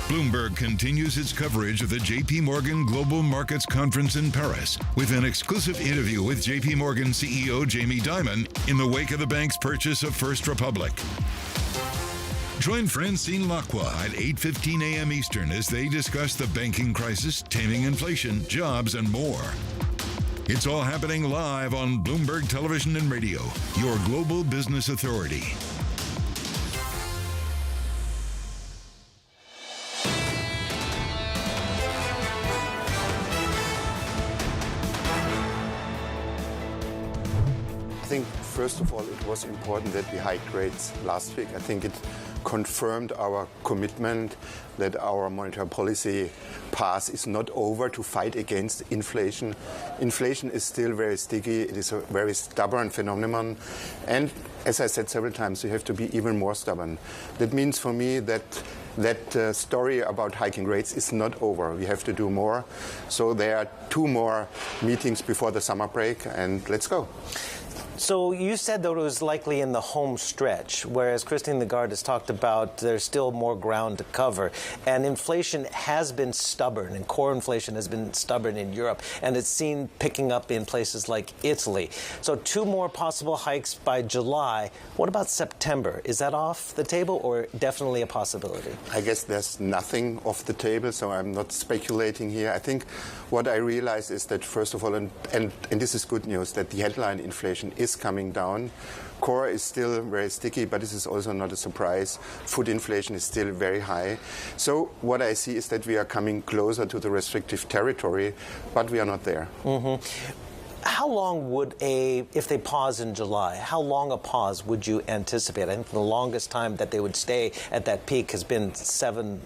Bloomberg continues its coverage of the JPMorgan Global Markets Conference in Paris with an exclusive interview with JPMorgan CEO Jamie Dimon in the wake of the bank's purchase of First Republic. Join Francine Lacqua at 8:15 a.m. Eastern as they discuss the banking crisis, taming inflation, jobs, and more. It's all happening live on Bloomberg Television and Radio, your global business authority. I think first of all, it was important that we hiked rates last week. I think it confirmed our commitment that our monetary policy path is not over to fight against inflation. Inflation is still very sticky. It is a very stubborn phenomenon. And as I said several times, you have to be even more stubborn. That means for me that story about hiking rates is not over. We have to do more. So there are 2 more meetings before the summer break, and let's go. So you said that it was likely in the home stretch, whereas Christine Lagarde has talked about there's still more ground to cover. And inflation has been stubborn, and core inflation has been stubborn in Europe, and it's seen picking up in places like Italy. So 2 more possible hikes by July. What about September? Is that off the table or definitely a possibility? I guess there's nothing off the table, so I'm not speculating here. I think what I realize is that, first of all, and this is good news, that the headline inflation is coming down. Core is still very sticky, but this is also not a surprise. Food inflation is still very high. So what I see is that we are coming closer to the restrictive territory, but we are not there. Mm-hmm. How long would if they pause in July, how long a pause would you anticipate? I think the longest time that they would stay at that peak has been 7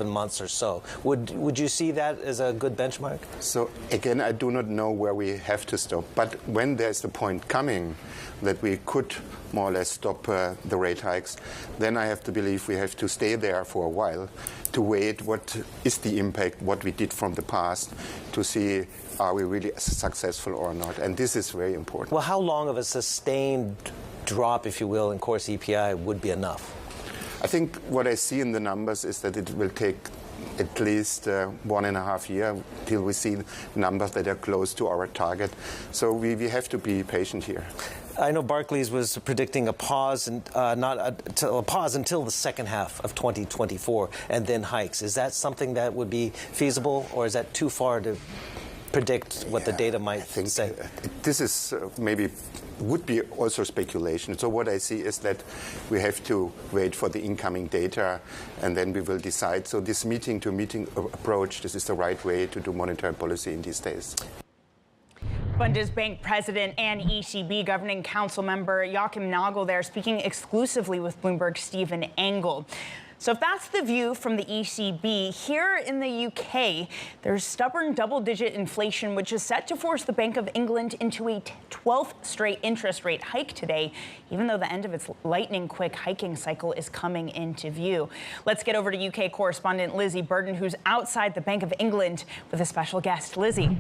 months or so. Would you see that as a good benchmark? So again, I do not know where we have to stop. But when there's the point coming that we could more or less stop the rate hikes, then I have to believe we have to stay there for a while to wait what is the impact, what we did from the past, to see are we really successful or not. And this is very important. Well, how long of a sustained drop, if you will, in core CPI would be enough? I think what I see in the numbers is that it will take at least 1.5 years till we see numbers that are close to our target. So we have to be patient here. I know Barclays was predicting a pause, and a pause until the second half of 2024, and then hikes. Is that something that would be feasible, or is that too far to predict what the data might say? This is maybe would be also speculation. So what I see is that we have to wait for the incoming data, and then we will decide. So this meeting-to-meeting approach, this is the right way to do monetary policy in these days. Bundesbank president and ECB governing council member Joachim Nagel there speaking exclusively with Bloomberg's Stephen Engel. So if that's the view from the ECB, here in the UK, there's stubborn double-digit inflation, which is set to force the Bank of England into a 12th straight interest rate hike today, even though the end of its lightning-quick hiking cycle is coming into view. Let's get over to UK correspondent Lizzie Burton, who's outside the Bank of England with a special guest. Lizzie.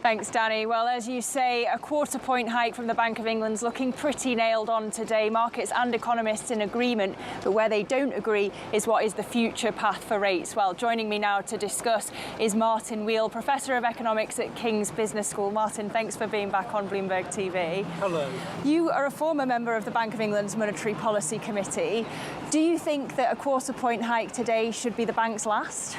Thanks, Danny. Well, as you say, a quarter-point hike from the Bank of England's looking pretty nailed on today. Markets and economists in agreement, but where they don't agree is what is the future path for rates. Well, joining me now to discuss is Martin Wheel, Professor of Economics at King's Business School. Martin, thanks for being back on Bloomberg TV. Hello. You are a former member of the Bank of England's Monetary Policy Committee. Do you think that a quarter-point hike today should be the bank's last?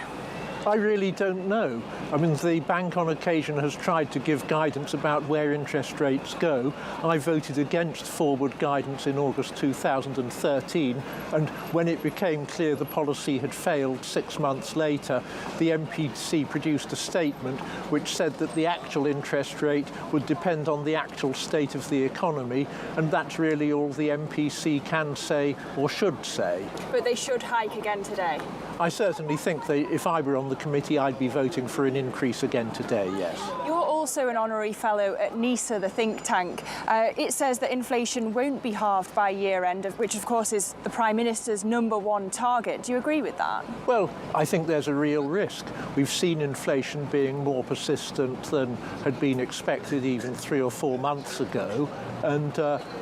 I really don't know. I mean, the bank on occasion has tried to give guidance about where interest rates go. I voted against forward guidance in August 2013, and when it became clear the policy had failed 6 months later, the MPC produced a statement which said that the actual interest rate would depend on the actual state of the economy, and that's really all the MPC can say or should say. But they should hike again today? I certainly think if I were on the committee, I'd be voting for an increase again today, yes. You're also an honorary fellow at NISA, the think tank. It says that inflation won't be halved by year end, which of course is the Prime Minister's #1 target. Do you agree with that? Well, I think there's a real risk. We've seen inflation being more persistent than had been expected even 3 or 4 months ago, and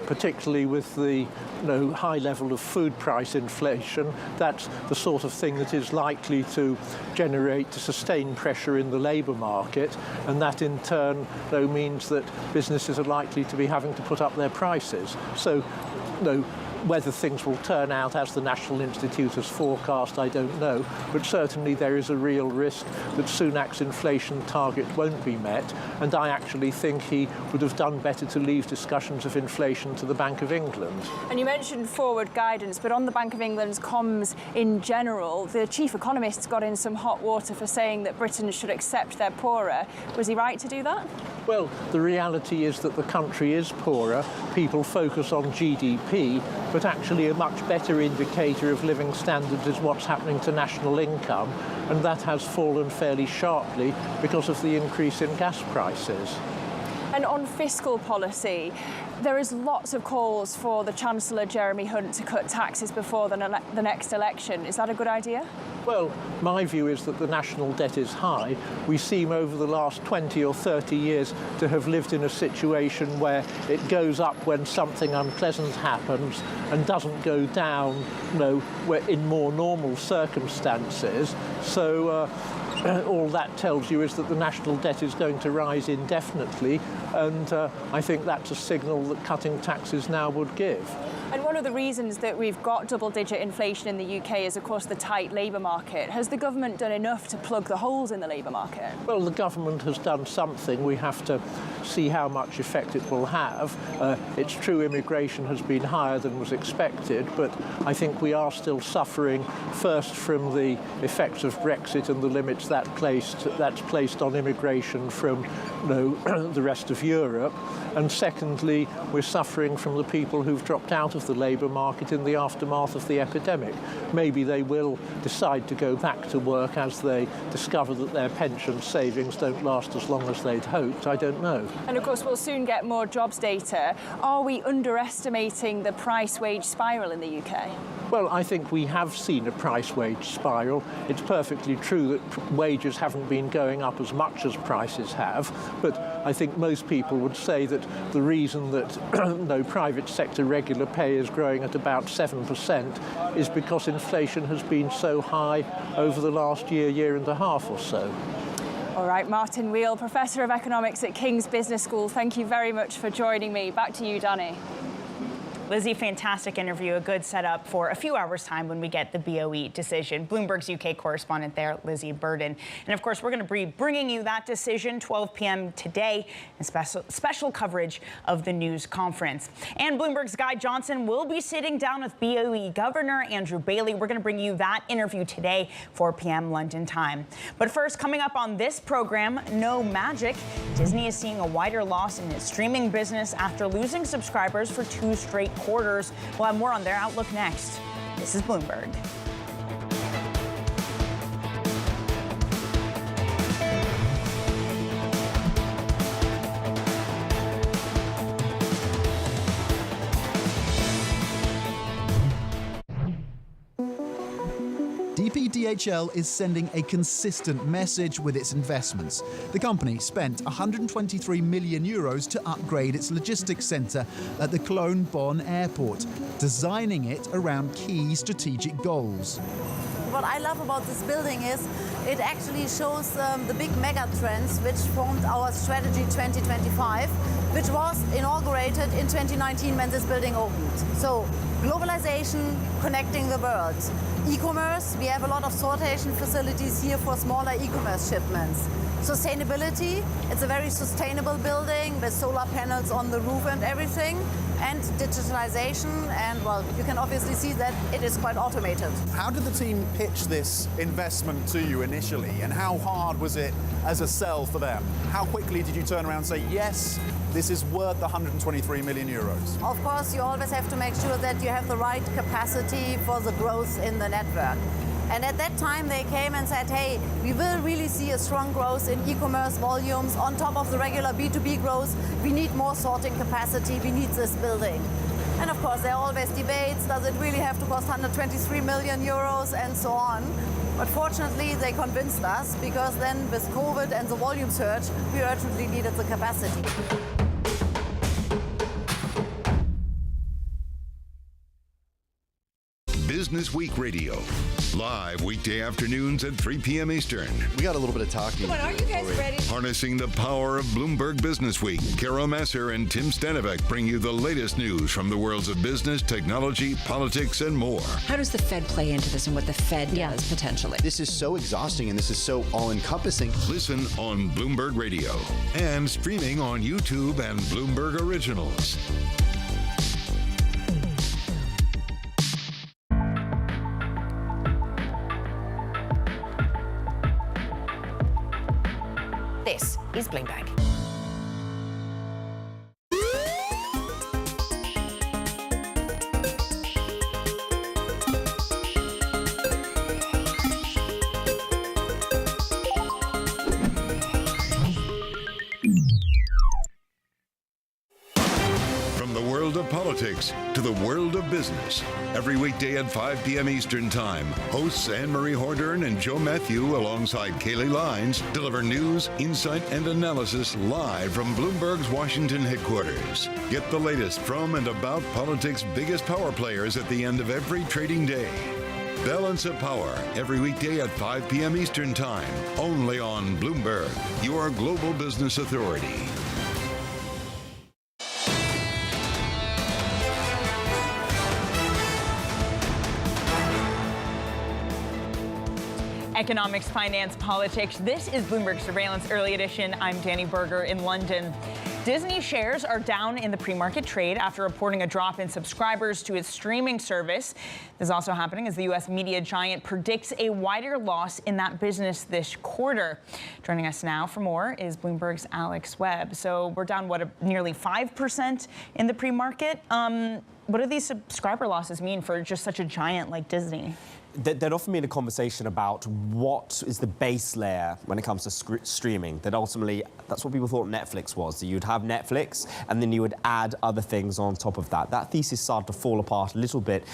particularly with the high level of food price inflation, that's the sort of thing that is likely to sustain pressure in the labour market, and that in turn means that businesses are likely to be having to put up their prices. So whether things will turn out as the National Institute has forecast, I don't know. But certainly there is a real risk that Sunak's inflation target won't be met. And I actually think he would have done better to leave discussions of inflation to the Bank of England. And you mentioned forward guidance, but on the Bank of England's comms in general, the chief economist got in some hot water for saying that Britain should accept they're poorer. Was he right to do that? Well, the reality is that the country is poorer. People focus on GDP, but actually a much better indicator of living standards is what's happening to national income, and that has fallen fairly sharply because of the increase in gas prices. And on fiscal policy, there is lots of calls for the Chancellor, Jeremy Hunt, to cut taxes before the next election. Is that a good idea? Well, my view is that the national debt is high. We seem over the last 20 or 30 years to have lived in a situation where it goes up when something unpleasant happens and doesn't go down, in more normal circumstances. So all that tells you is that the national debt is going to rise indefinitely, and I think that's a signal that cutting taxes now would give. And one of the reasons that we've got double-digit inflation in the UK is, of course, the tight labour market. Has the government done enough to plug the holes in the labour market? Well, the government has done something. We have to see how much effect it will have. It's true immigration has been higher than was expected, but I think we are still suffering first from the effects of Brexit and the limits that's placed on immigration from the rest of Europe. And secondly, we're suffering from the people who've dropped out of the labour market in the aftermath of the epidemic. Maybe they will decide to go back to work as they discover that their pension savings don't last as long as they'd hoped. I don't know. And of course, we'll soon get more jobs data. Are we underestimating the price-wage spiral in the UK? Well, I think we have seen a price-wage spiral. It's perfectly true that wages haven't been going up as much as prices have, but I think most people would say that the reason that private sector regular pay is growing at about 7% is because inflation has been so high over the last year and a half or so. All right, Martin Wheel, Professor of Economics at King's Business School, thank you very much for joining me. Back to you, Danny. Lizzie, fantastic interview, a good setup for a few hours' time when we get the BOE decision. Bloomberg's UK correspondent there, Lizzie Burden. And of course, we're going to be bringing you that decision 12 p.m. today and special coverage of the news conference. And Bloomberg's Guy Johnson will be sitting down with BOE Governor Andrew Bailey. We're going to bring you that interview today, 4 p.m. London time. But first, coming up on this program, no magic. Disney is seeing a wider loss in its streaming business after losing subscribers for 2 straight quarters. We'll have more on their outlook next. This is Bloomberg. DPDHL is sending a consistent message with its investments. The company spent €123 million to upgrade its logistics centre at the Cologne Bonn airport, designing it around key strategic goals. What I love about this building is it actually shows the big mega trends which formed our strategy 2025, which was inaugurated in 2019 when this building opened. So globalization, connecting the world. E-commerce, we have a lot of sortation facilities here for smaller e-commerce shipments. Sustainability, it's a very sustainable building with solar panels on the roof and everything. And digitalization, and well, you can obviously see that it is quite automated. How did the team pitch this investment to you initially, and how hard was it as a sell for them? How quickly did you turn around and say, yes, this is worth the €123 million? Of course, you always have to make sure that you have the right capacity for the growth in the network. And at that time, they came and said, hey, we will really see a strong growth in e-commerce volumes on top of the regular B2B growth. We need more sorting capacity. We need this building. And of course, there are always debates. Does it really have to cost €123 million and so on? But fortunately, they convinced us, because then with COVID and the volume surge, we urgently needed the capacity. Business Week Radio. Live weekday afternoons at 3 p.m. Eastern. We got a little bit of talking. Come on, are you guys ready? Harnessing the power of Bloomberg Business Week, Carol Messer and Tim Stanovic bring you the latest news from the worlds of business, technology, politics, and more. How does the Fed play into this and what the Fed does potentially? This is so exhausting and this is so all-encompassing. Listen on Bloomberg Radio and streaming on YouTube and Bloomberg Originals. This is Bloomberg. From the world of politics to the world of business. Every weekday at 5 p.m. Eastern Time, hosts Anne-Marie Hordern and Joe Matthew alongside Kaylee Lines deliver news, insight, and analysis live from Bloomberg's Washington headquarters. Get the latest from and about politics' biggest power players at the end of every trading day. Balance of Power, every weekday at 5 p.m. Eastern Time, only on Bloomberg, your global business authority. Economics, finance, politics. This is Bloomberg Surveillance Early Edition. I'm Danny Berger in London. Disney shares are down in the pre-market trade after reporting a drop in subscribers to its streaming service. This is also happening as the U.S. media giant predicts a wider loss in that business this quarter. Joining us now for more is Bloomberg's Alex Webb. So we're down, nearly 5% in the pre-market. What do these subscriber losses mean for just such a giant like Disney? There'd often been a conversation about what is the base layer when it comes to streaming. That ultimately, that's what people thought Netflix was. So you'd have Netflix, and then you would add other things on top of that. That thesis started to fall apart a little bit.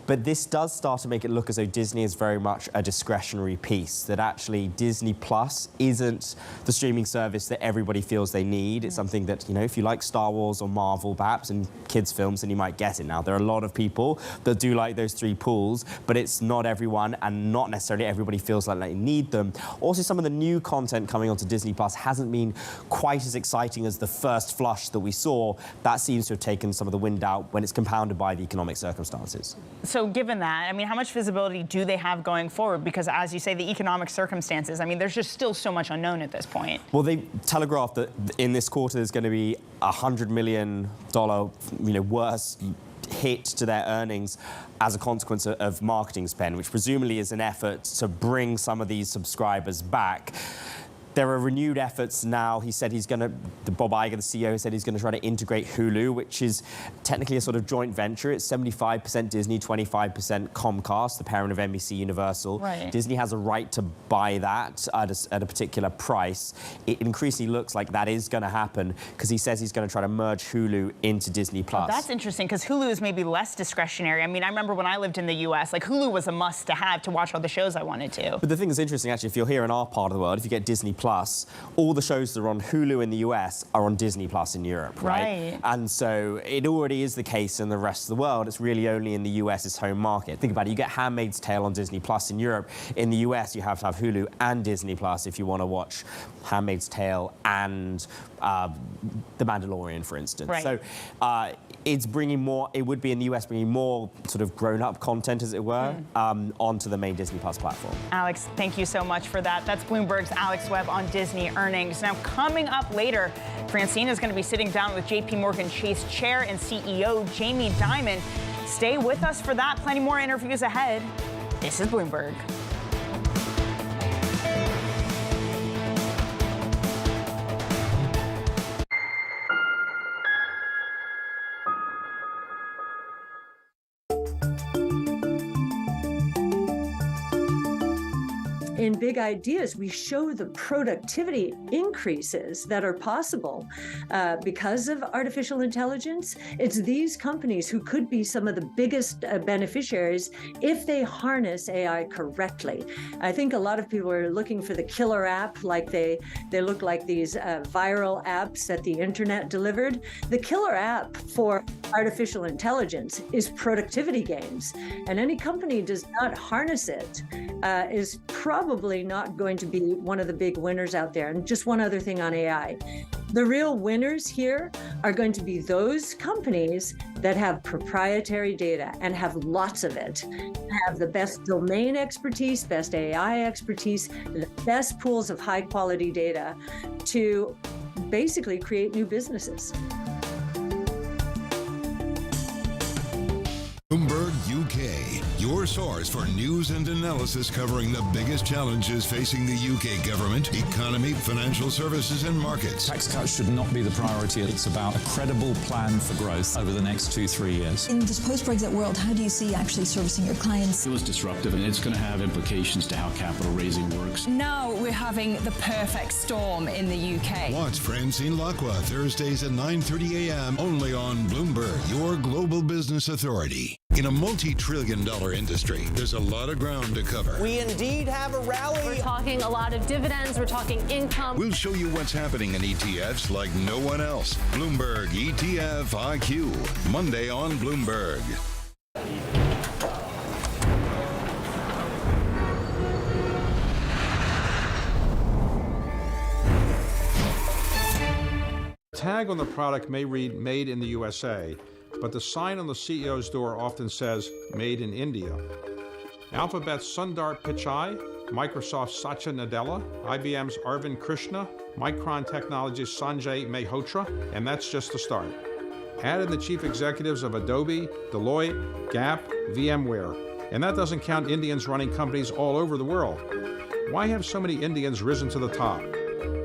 But this does start to make it look as though Disney is very much a discretionary piece, that actually Disney Plus isn't the streaming service that everybody feels they need. It's something that, you know, if you like Star Wars or Marvel, perhaps, and kids' films, then you might get it. Now, there are a lot of people that do like those three pools, but it's not everyone, and not necessarily everybody feels like they need them. Also, some of the new content coming onto Disney Plus hasn't been quite as exciting as the first flush that we saw. That seems to have taken some of the wind out when it's compounded by the economic circumstances. So given that, I mean, how much visibility do they have going forward? Because as you say, the economic circumstances, I mean, there's just still so much unknown at this point. Well, they telegraphed that in this quarter there's going to be $100 million, worse hit to their earnings as a consequence of marketing spend, which presumably is an effort to bring some of these subscribers back. There are renewed efforts now. He said Bob Iger, the CEO, said he's going to try to integrate Hulu, which is technically a sort of joint venture. It's 75% Disney, 25% Comcast, the parent of NBC Universal. Right. Disney has a right to buy that at a particular price. It increasingly looks like that is going to happen because he says he's going to try to merge Hulu into Disney Plus. Well, that's interesting because Hulu is maybe less discretionary. I mean, I remember when I lived in the U.S., like Hulu was a must to have to watch all the shows I wanted to. But the thing that's interesting, actually, if you're here in our part of the world, if you get Disney Plus, all the shows that are on Hulu in the US are on Disney Plus in Europe, right? And so it already is the case in the rest of the world. It's really only in the US's home market. Think about it. You get Handmaid's Tale on Disney Plus in Europe. In the US, you have to have Hulu and Disney Plus if you want to watch Handmaid's Tale and The Mandalorian, for instance. Right. So it's bringing more, it would be in the US, bringing more sort of grown-up content, as it were, onto the main Disney Plus platform. Alex, thank you so much for that. That's Bloomberg's Alex Webb on Disney earnings. Now, coming up later, Francine is going to be sitting down with JPMorgan Chase Chair and CEO Jamie Dimon. Stay with us for that. Plenty more interviews ahead. This is Bloomberg. in Big Ideas, we show the productivity increases that are possible because of artificial intelligence. It's these companies who could be some of the biggest beneficiaries if they harness AI correctly. I think a lot of people are looking for the killer app, like they look like these viral apps that the internet delivered. The killer app for artificial intelligence is productivity gains, and any company does not harness it is probably not going to be one of the big winners out there. And just one other thing on AI. The real winners here are going to be those companies that have proprietary data and have lots of it, have the best domain expertise, best AI expertise, the best pools of high quality data to basically create new businesses. Bloomberg UK, your source for news and analysis covering the biggest challenges facing the UK government, economy, financial services and markets. Tax cuts should not be the priority. It's about a credible plan for growth over the next 2-3 years. In this post-Brexit world, how do you see actually servicing your clients? It was disruptive, and it's going to have implications to how capital raising works. Now we're having the perfect storm in the UK. Watch Francine Lacqua Thursdays at 9:30 a.m. only on Bloomberg, your global business authority. In a multi-trillion-dollar industry, there's a lot of ground to cover. We indeed have a rally. We're talking a lot of dividends. We're talking income. We'll show you what's happening in ETFs like no one else. Bloomberg ETF IQ, Monday on Bloomberg. The tag on the product may read Made in the USA, but the sign on the CEO's door often says Made in India. Alphabet's Sundar Pichai, Microsoft's Satya Nadella, IBM's Arvind Krishna, Micron Technology's Sanjay Mehrotra, and that's just the start. Add in the chief executives of Adobe, Deloitte, Gap, VMware, and that doesn't count Indians running companies all over the world. Why have so many Indians risen to the top?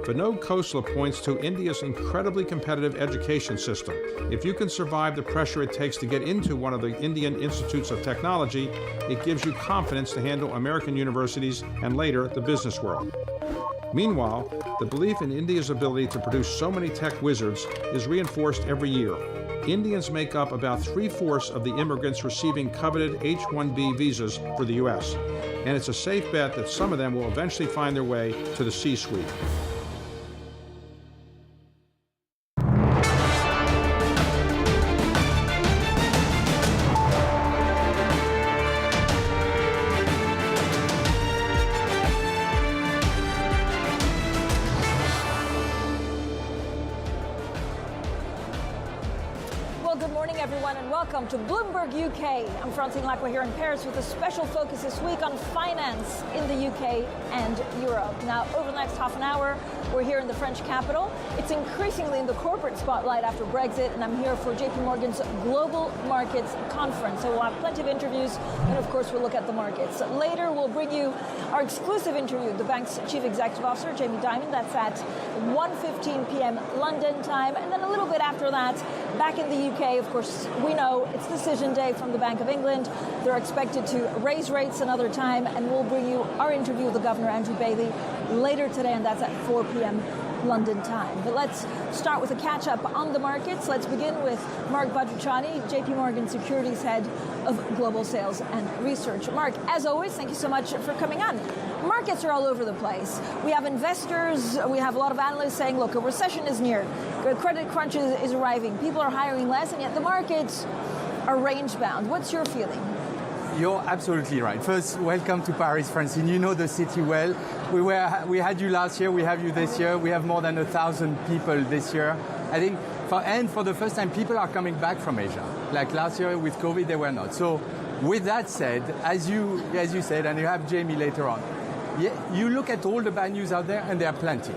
Vinod Khosla points to India's incredibly competitive education system. If you can survive the pressure it takes to get into one of the Indian institutes of technology, it gives you confidence to handle American universities and later the business world. Meanwhile, the belief in India's ability to produce so many tech wizards is reinforced every year. Indians make up about 3/4 of the immigrants receiving coveted H-1B visas for the U.S., and it's a safe bet that some of them will eventually find their way to the C-suite. Welcome to Bloomberg UK. I'm Francine Lacqua here in Paris with a special focus this week on finance in the UK and Europe. Now, over the next half an hour, we're here in the French capital. It's increasingly in the corporate spotlight after Brexit, and I'm here for JPMorgan's Global Markets Conference. So we'll have plenty of interviews, and of course, we'll look at the markets. Later, we'll bring you our exclusive interview with the bank's Chief Executive Officer, Jamie Dimon. That's at 1:15 p.m. London time. And then a little bit after that, back in the UK, of course, we know it's decision day from the Bank of England. They're expected to raise rates another time, and we'll bring you our interview with the Governor, Andrew Bailey, later today, and that's at 4 p.m. London time. But let's start with a catch-up on the markets. Let's begin with Mark Badruchani, JPMorgan Securities Head of Global Sales and Research. Mark, as always, thank you so much for coming on. Markets are all over the place. We have investors, we have a lot of analysts saying, look, a recession is near, a credit crunch is arriving, people are hiring less, and yet the markets are range-bound. What's your feeling? You're absolutely right. First, welcome to Paris, Francine. You know the city well. We had you last year, we have you this year. We have more than 1,000 people this year. I think, for the first time, people are coming back from Asia. Like last year with COVID, they were not. So with that said, as you said, and you have Jamie later on, you look at all the bad news out there, and there are plenty.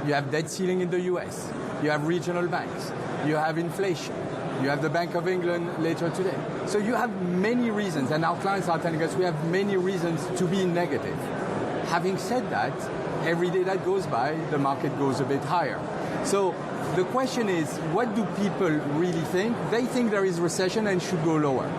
You have debt ceiling in the US. You have regional banks. You have inflation. You have the Bank of England later today. So you have many reasons, and our clients are telling us we have many reasons to be negative. Having said that, every day that goes by, the market goes a bit higher. So the question is, what do people really think? They think there is recession and should go lower.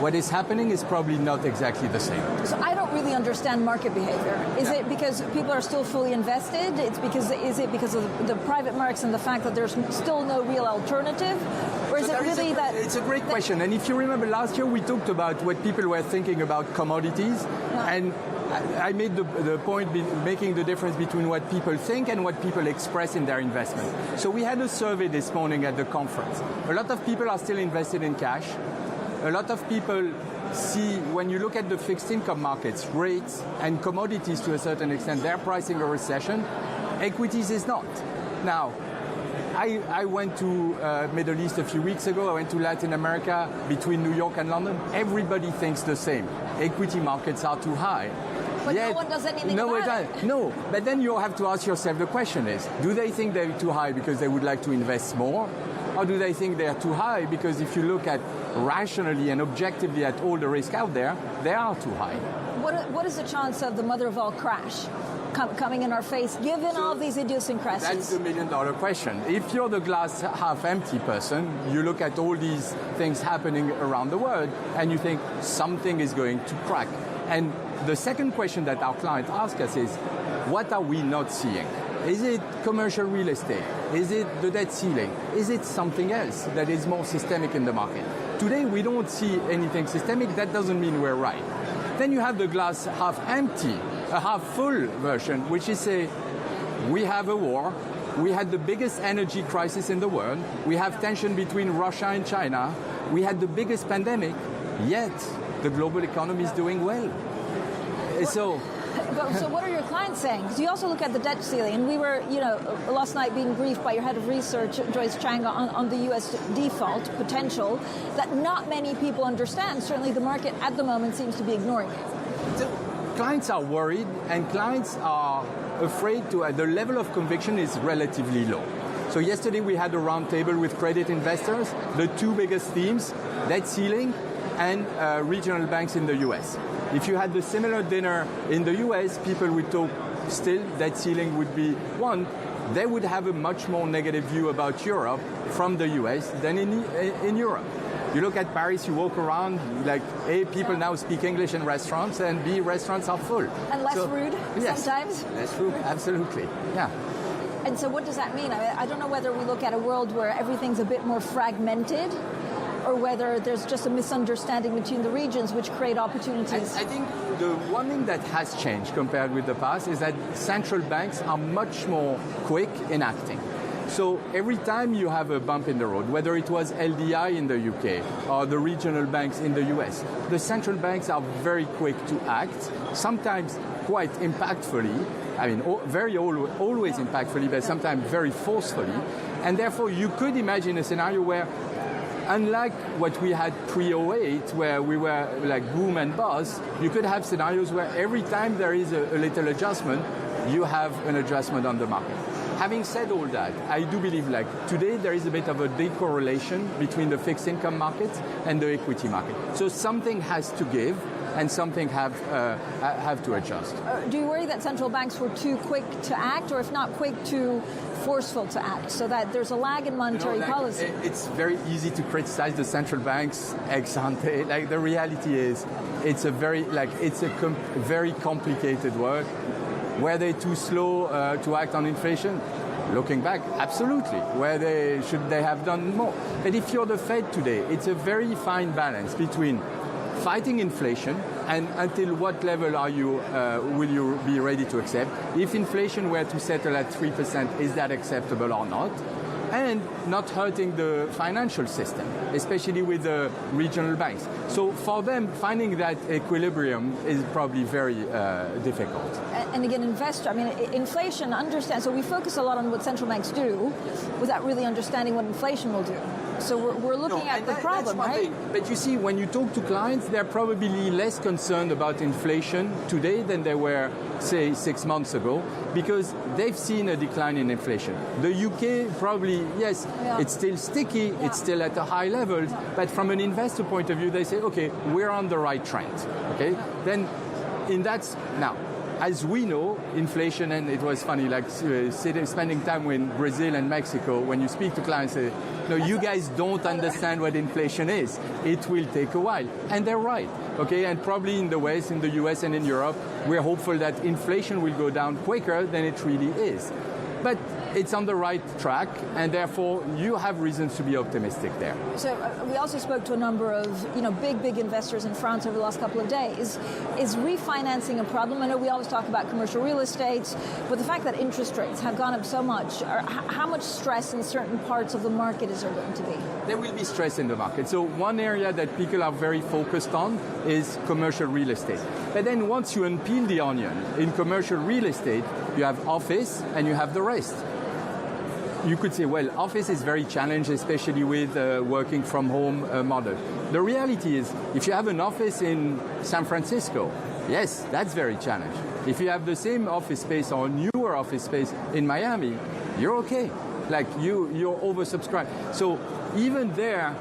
What is happening is probably not exactly the same. So I don't really understand market behavior. Is it because people are still fully invested? Is it because of the private markets and the fact that there's still no real alternative? Or is it really that... It's a great question. And if you remember last year, we talked about what people were thinking about commodities. And I made the point making the difference between what people think and what people express in their investment. So we had a survey this morning at the conference. A lot of people are still invested in cash. A lot of people see, when you look at the fixed income markets, rates and commodities to a certain extent, they're pricing a recession. Equities is not. Now, I went to Middle East a few weeks ago. I went to Latin America, between New York and London. Everybody thinks the same. Equity markets are too high. But no one does anything about it. No, but then you have to ask yourself, the question is, do they think they're too high because they would like to invest more? Or do they think they're too high because if you look at rationally and objectively at all the risk out there, they are too high? What is the chance of the mother of all crash coming in our face, given all these idiosyncrasies? That's the million-dollar question. If you're the glass half-empty person, you look at all these things happening around the world and you think something is going to crack. And the second question that our clients ask us is, what are we not seeing? Is it commercial real estate? Is it the debt ceiling? Is it something else that is more systemic in the market? Today, we don't see anything systemic. That doesn't mean we're right. Then you have the glass half empty, a half full version, which is we have a war. We had the biggest energy crisis in the world. We have tension between Russia and China. We had the biggest pandemic, yet the global economy is doing well. So what are your clients saying? Because you also look at the debt ceiling, and we were, last night being briefed by your head of research, Joyce Chang, on the U.S. default potential that not many people understand. Certainly the market at the moment seems to be ignoring it. So clients are worried, and clients are afraid the level of conviction is relatively low. So yesterday we had a roundtable with credit investors. The two biggest themes, debt ceiling and regional banks in the U.S. If you had the similar dinner in the US, people would talk still, debt ceiling would be one. They would have a much more negative view about Europe from the US than in Europe. You look at Paris, you walk around, like, A, people now speak English in restaurants, and B, restaurants are full. And less rude sometimes? Less rude, absolutely, yeah. And so what does that mean? I don't know whether we look at a world where everything's a bit more fragmented, or whether there's just a misunderstanding between the regions which create opportunities. I think the one thing that has changed compared with the past is that central banks are much more quick in acting. So every time you have a bump in the road, whether it was LDI in the UK or the regional banks in the US, the central banks are very quick to act, sometimes quite impactfully, always impactfully, but sometimes very forcefully. And therefore you could imagine a scenario where, unlike what we had pre-08, where we were like boom and bust, you could have scenarios where every time there is a little adjustment, you have an adjustment on the market. Having said all that, I do believe today there is a bit of a decorrelation between the fixed income market and the equity market. So something has to give and something have to adjust. Do you worry that central banks were too quick to act, or if not quick, too forceful to act, so that there's a lag in monetary policy? It's very easy to criticize the central banks ex ante. The reality is, it's a very complicated work. Were they too slow to act on inflation? Looking back, absolutely. Should they have done more? But if you're the Fed today, it's a very fine balance between fighting inflation and until what level will you be ready to accept? If inflation were to settle at 3%, is that acceptable or not? And not hurting the financial system, especially with the regional banks. So for them, finding that equilibrium is probably very difficult. And again, inflation, understand. So we focus a lot on what central banks do without really understanding what inflation will do. So we're looking at the problem, right? But you see, when you talk to clients, they're probably less concerned about inflation today than they were, say, 6 months ago, because they've seen a decline in inflation. The UK probably, yes, it's still sticky, it's still at a high level, but from an investor point of view, they say, okay, we're on the right trend. Okay, then now. As we know, inflation, and it was funny, spending time in Brazil and Mexico, when you speak to clients, no, you guys don't understand what inflation is. It will take a while. And they're right. Okay, and probably in the West, in the US and in Europe, we're hopeful that inflation will go down quicker than it really is. But it's on the right track, and therefore you have reasons to be optimistic there. So we also spoke to a number of big investors in France over the last couple of days. Is refinancing a problem? I know we always talk about commercial real estate, but the fact that interest rates have gone up so much, how much stress in certain parts of the market is there going to be? There will be stress in the market. So one area that people are very focused on is commercial real estate. But then once you unpeel the onion, in commercial real estate, you have office and you have the rest. You could say, well, office is very challenged, especially with working from home model. The reality is, if you have an office in San Francisco, yes, that's very challenged. If you have the same office space or newer office space in Miami, you're okay. Like you're oversubscribed. So even there,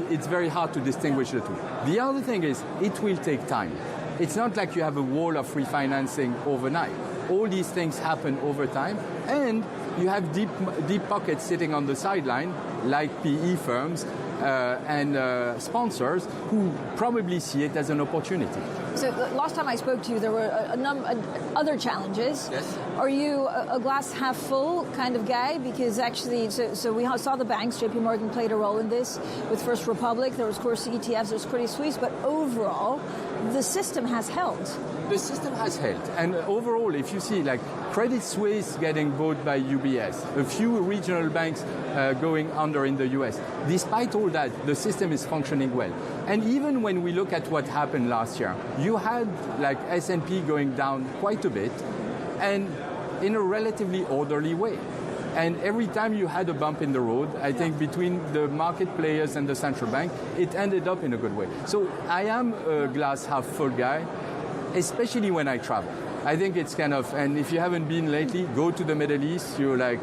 it's very hard to distinguish the two. The other thing is, it will take time. It's not like you have a wall of refinancing overnight. All these things happen over time, and you have deep pockets sitting on the sideline, like PE firms and sponsors who probably see it as an opportunity. So last time I spoke to you, there were a number other challenges. Yes. Are you a glass half full kind of guy? Because actually, so we saw the banks. JPMorgan played a role in this with First Republic. There was, of course, the ETFs. There's Credit Suisse. But overall, the system has held. The system has held. And overall, if you see like Credit Suisse getting bought by UBS, a few regional banks going under in the US, despite all that, the system is functioning well. And even when we look at what happened last year, you had like S&P going down quite a bit and in a relatively orderly way. And every time you had a bump in the road, I think between the market players and the central bank, it ended up in a good way. So I am a glass half full guy, especially when I travel. I think it's kind of, and if you haven't been lately, go to the Middle East. You're like,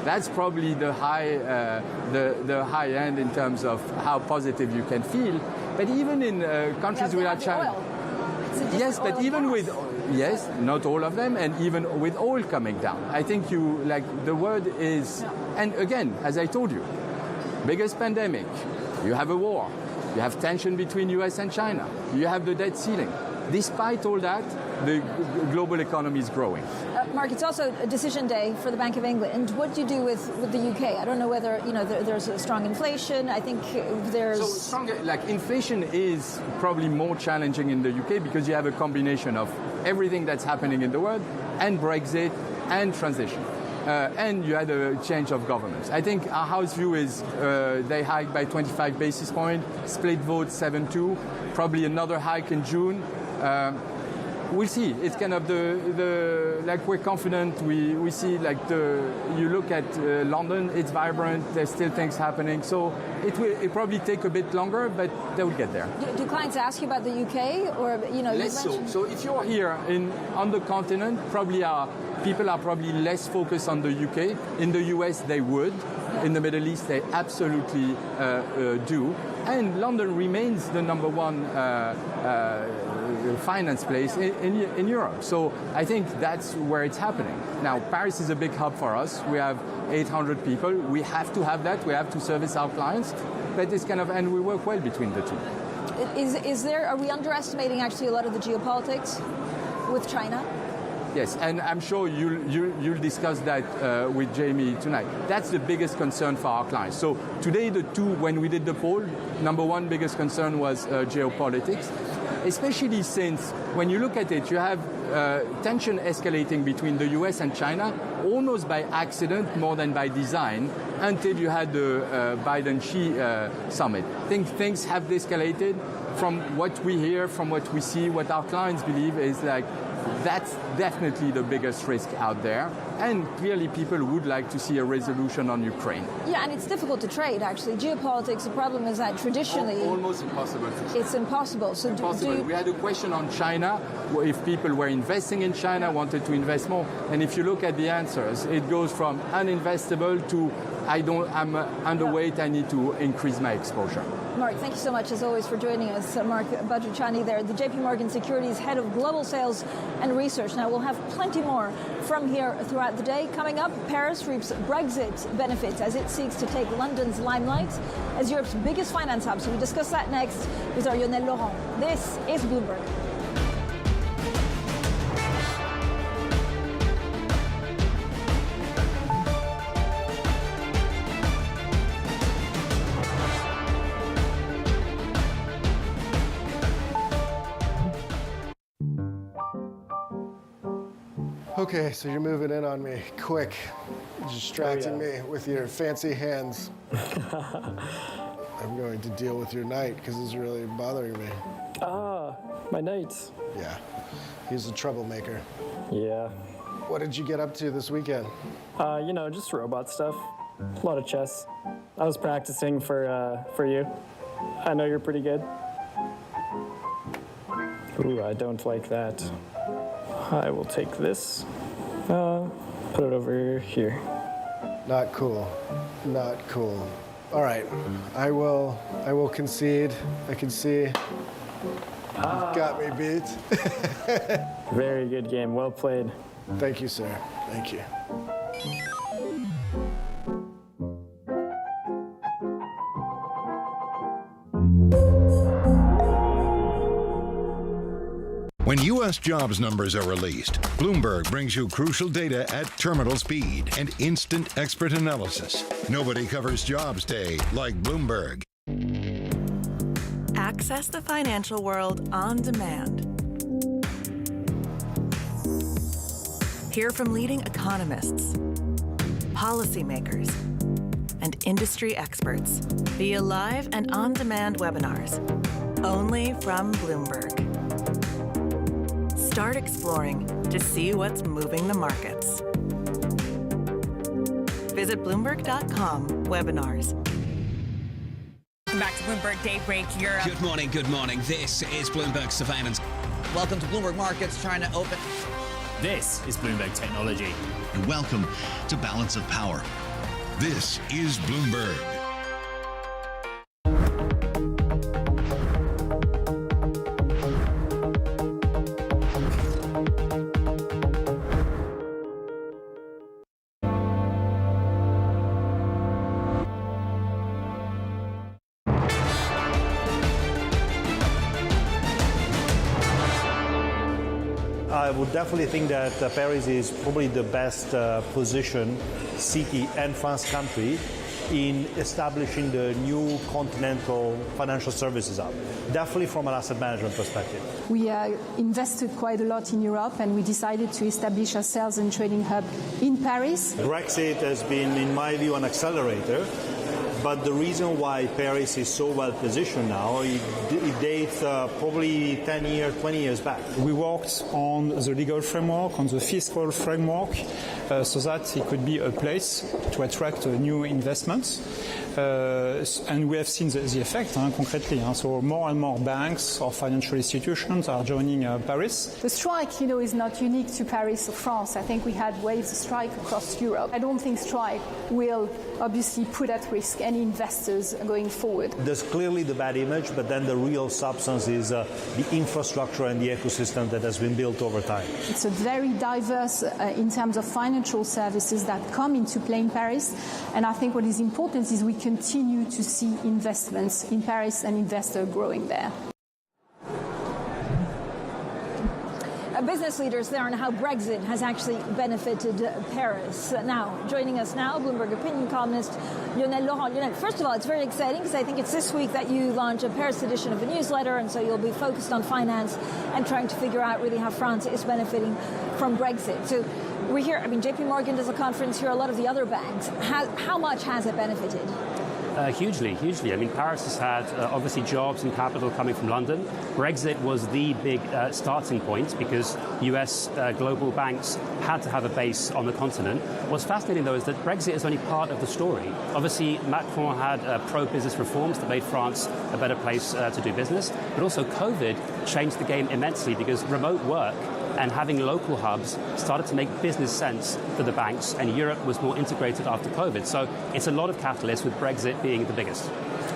that's probably the high end in terms of how positive you can feel. But even in countries without China, yes, but even with, yes, not all of them, and even with oil coming down, I think the word is, and again, as I told you, biggest pandemic, you have a war, you have tension between US and China, you have the debt ceiling. Despite all that, the global economy is growing. Mark, it's also a decision day for the Bank of England. What do you do with the UK? I don't know whether there's a strong inflation. I think there's inflation is probably more challenging in the UK because you have a combination of everything that's happening in the world and Brexit and transition. And you had a change of governments. I think our house view is they hiked by 25 basis points, split vote 7-2, probably another hike in June. We'll see. It's kind of we're confident. We see you look at London, it's vibrant. There's still things happening. So it probably take a bit longer, but they will get there. Do clients ask you about the UK or less so? So if you're here on the continent, people are probably less focused on the UK. In the US, they would. In the Middle East, they absolutely do. And London remains the number one finance place in Europe. So I think that's where it's happening. Now, Paris is a big hub for us. We have 800 people. We have to have that. We have to service our clients. But it's and we work well between the two. Are we underestimating actually a lot of the geopolitics with China? Yes, and I'm sure you'll discuss that with Jamie tonight. That's the biggest concern for our clients. So today, when we did the poll, number one biggest concern was geopolitics, especially since when you look at it, you have tension escalating between the US and China almost by accident more than by design until you had the Biden-Xi summit. I think things have escalated. From what we hear, from what we see, what our clients believe is that's definitely the biggest risk out there. And clearly people would like to see a resolution on Ukraine. Yeah, and it's difficult to trade, actually. Geopolitics, the problem is that traditionally... Almost impossible to trade. It's impossible. So we had a question on China, if people were investing in China, wanted to invest more. And if you look at the answers, it goes from uninvestable to I'm underweight, I need to increase my exposure. Mark, thank you so much, as always, for joining us. Mark Badruchani there, the JPMorgan Securities Head of Global Sales and Research. Now, we'll have plenty more from here throughout the day. Coming up, Paris reaps Brexit benefits as it seeks to take London's limelight as Europe's biggest finance hub. So we discuss that next with our Lionel Laurent. This is Bloomberg. Okay, so you're moving in on me quick, distracting me with your fancy hands. I'm going to deal with your knight because it's really bothering me. Ah, my knight. Yeah, he's a troublemaker. Yeah. What did you get up to this weekend? You know, just robot stuff. A lot of chess. I was practicing for you. I know you're pretty good. Ooh, I don't like that. I will take this, put it over here. Not cool. Not cool. All right, I will concede. I can see you've got me beat. Very good game. Well played. Thank you, sir. Thank you. When U.S. jobs numbers are released, Bloomberg brings you crucial data at terminal speed and instant expert analysis. Nobody covers jobs day like Bloomberg. Access the financial world on demand. Hear from leading economists, policymakers, and industry experts via live and on-demand webinars, only from Bloomberg. Start exploring to see what's moving the markets. Visit Bloomberg.com/webinars. Welcome back to Bloomberg Daybreak Europe. Good morning, good morning. This is Bloomberg Surveillance. Welcome to Bloomberg Markets, trying to open. This is Bloomberg Technology. And welcome to Balance of Power. This is Bloomberg. I would definitely think that Paris is probably the best positioned city and France country in establishing the new continental financial services hub, definitely from an asset management perspective. We invested quite a lot in Europe and we decided to establish a sales and trading hub in Paris. Brexit has been, in my view, an accelerator. But the reason why Paris is so well positioned now, it dates probably 10 years, 20 years back. We worked on the legal framework, on the fiscal framework, so that it could be a place to attract new investments. And we have seen the effect concretely. So more and more banks or financial institutions are joining Paris. The strike, you know, is not unique to Paris or France. I think we had waves of strike across Europe. I don't think strike will obviously put at risk any investors going forward. There's clearly the bad image, but then the real substance is the infrastructure and the ecosystem that has been built over time. It's a very diverse in terms of financial services that come into play in Paris. And I think what is important is we continue to see investments in Paris and investors growing there. Business leaders there on how Brexit has actually benefited Paris. Now, joining us now, Bloomberg opinion columnist Lionel Laurent. Lionel, first of all, it's very exciting because I think it's this week that you launch a Paris edition of a newsletter, and so you'll be focused on finance and trying to figure out really how France is benefiting from Brexit. So we're here, I mean, JPMorgan does a conference here, a lot of the other banks. How much has it benefited? Hugely. I mean, Paris has had obviously jobs and capital coming from London. Brexit was the big starting point because US global banks had to have a base on the continent. What's fascinating, though, is that Brexit is only part of the story. Obviously, Macron had pro-business reforms that made France a better place to do business, but also COVID changed the game immensely because remote work and having local hubs started to make business sense for the banks, and Europe was more integrated after COVID. So it's a lot of catalysts, with Brexit being the biggest.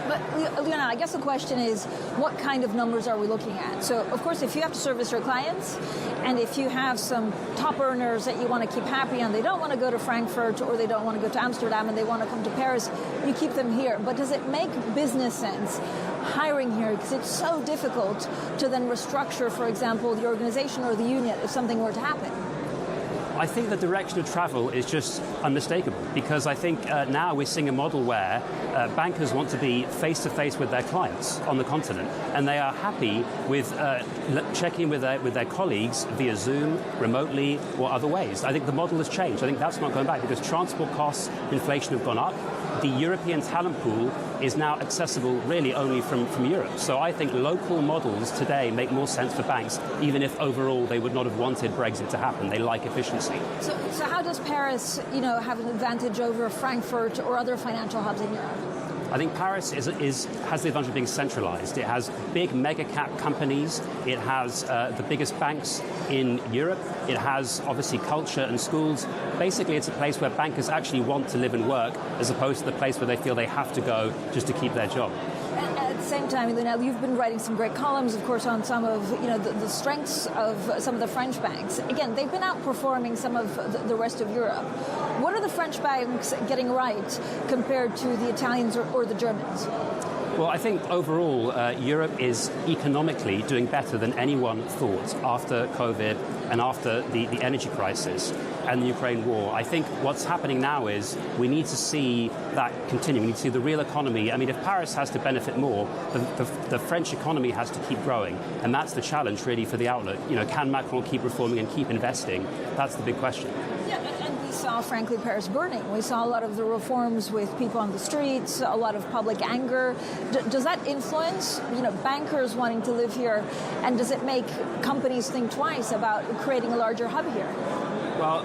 But, Leona, I guess the question is, what kind of numbers are we looking at? So, of course, if you have to service your clients, and if you have some top earners that you want to keep happy and they don't want to go to Frankfurt or they don't want to go to Amsterdam and they want to come to Paris, you keep them here. But does it make business sense hiring here? Because it's so difficult to then restructure, for example, the organization or the union if something were to happen. I think the direction of travel is just unmistakable, because I think now we're seeing a model where bankers want to be face-to-face with their clients on the continent, and they are happy with checking with their colleagues via Zoom, remotely, or other ways. I think the model has changed. I think that's not going back, because transport costs, inflation have gone up. The European talent pool is now accessible really only from Europe. So I think local models today make more sense for banks, even if overall they would not have wanted Brexit to happen. They like efficiency. So how does Paris, have an advantage over Frankfurt or other financial hubs in Europe? I think Paris has the advantage of being centralized. It has big mega cap companies. It has the biggest banks in Europe. It has obviously culture and schools. Basically, it's a place where bankers actually want to live and work, as opposed to the place where they feel they have to go just to keep their job. At the same time, Lionel, you've been writing some great columns, of course, on some of the strengths of some of the French banks. Again, they've been outperforming some of the rest of Europe. What are the French banks getting right compared to the Italians or the Germans? Well, I think overall, Europe is economically doing better than anyone thought after COVID and after the energy crisis and the Ukraine war. I think what's happening now is we need to see that continue. We need to see the real economy. I mean, if Paris has to benefit more, the French economy has to keep growing. And that's the challenge, really, for the outlook. Can Macron keep reforming and keep investing? That's the big question. Yeah, and we saw, frankly, Paris burning. We saw a lot of the reforms with people on the streets, a lot of public anger. Does that influence, bankers wanting to live here? And does it make companies think twice about creating a larger hub here? Well,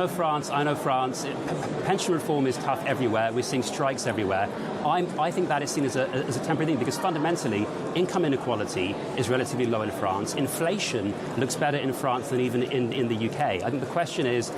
France, I know France. Pension reform is tough everywhere. We're seeing strikes everywhere. I think that is seen as a temporary thing, because fundamentally, income inequality is relatively low in France. Inflation looks better in France than even in the UK. I think the question is,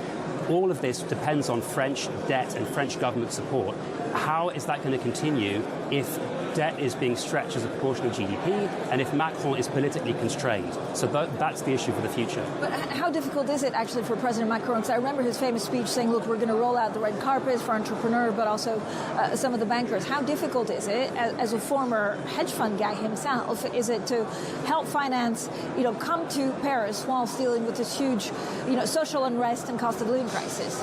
all of this depends on French debt and French government support. How is that going to continue if debt is being stretched as a proportion of GDP and if Macron is politically constrained? So that's the issue for the future. But how difficult is it actually for President Macron? Because I remember his famous speech saying, look, we're going to roll out the red carpet for entrepreneurs, but also some of the bankers. How difficult is it, as a former hedge fund guy himself, is it to help finance, come to Paris whilst dealing with this huge, social unrest and cost of living crisis?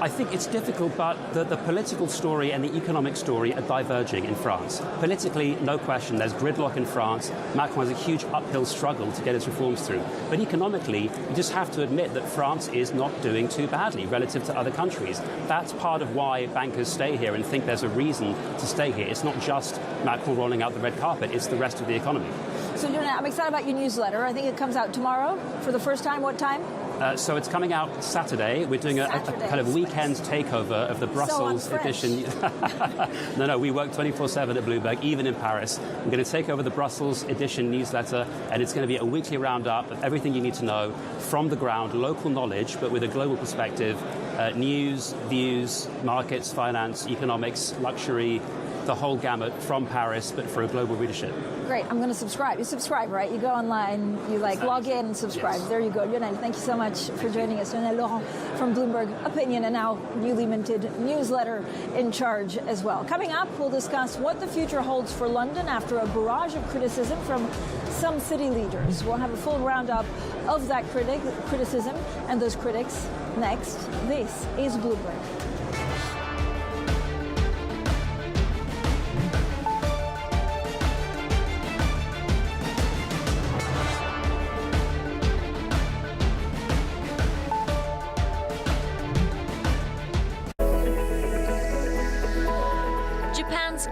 I think it's difficult, but the political story and the economic story are diverging in France. Politically, no question, there's gridlock in France. Macron has a huge uphill struggle to get his reforms through. But economically, you just have to admit that France is not doing too badly relative to other countries. That's part of why bankers stay here and think there's a reason to stay here. It's not just Macron rolling out the red carpet, it's the rest of the economy. So, I'm excited about your newsletter. I think it comes out tomorrow for the first time. What time? So it's coming out Saturday. We're doing a kind of weekend takeover of the Brussels edition. No, we work 24/7 at Bloomberg, even in Paris. We're going to take over the Brussels edition newsletter, and it's going to be a weekly roundup of everything you need to know from the ground, local knowledge, but with a global perspective, news, views, markets, finance, economics, luxury, the whole gamut from Paris, but for a global readership. Great. I'm going to subscribe. You subscribe, right? You go online, you log in and subscribe. Yes. There you go. Lionel, thank you so much for joining us. Lionel Laurent from Bloomberg Opinion, and now newly minted newsletter in charge as well. Coming up, we'll discuss what the future holds for London after a barrage of criticism from some city leaders. We'll have a full roundup of that criticism and those critics next. This is Bloomberg.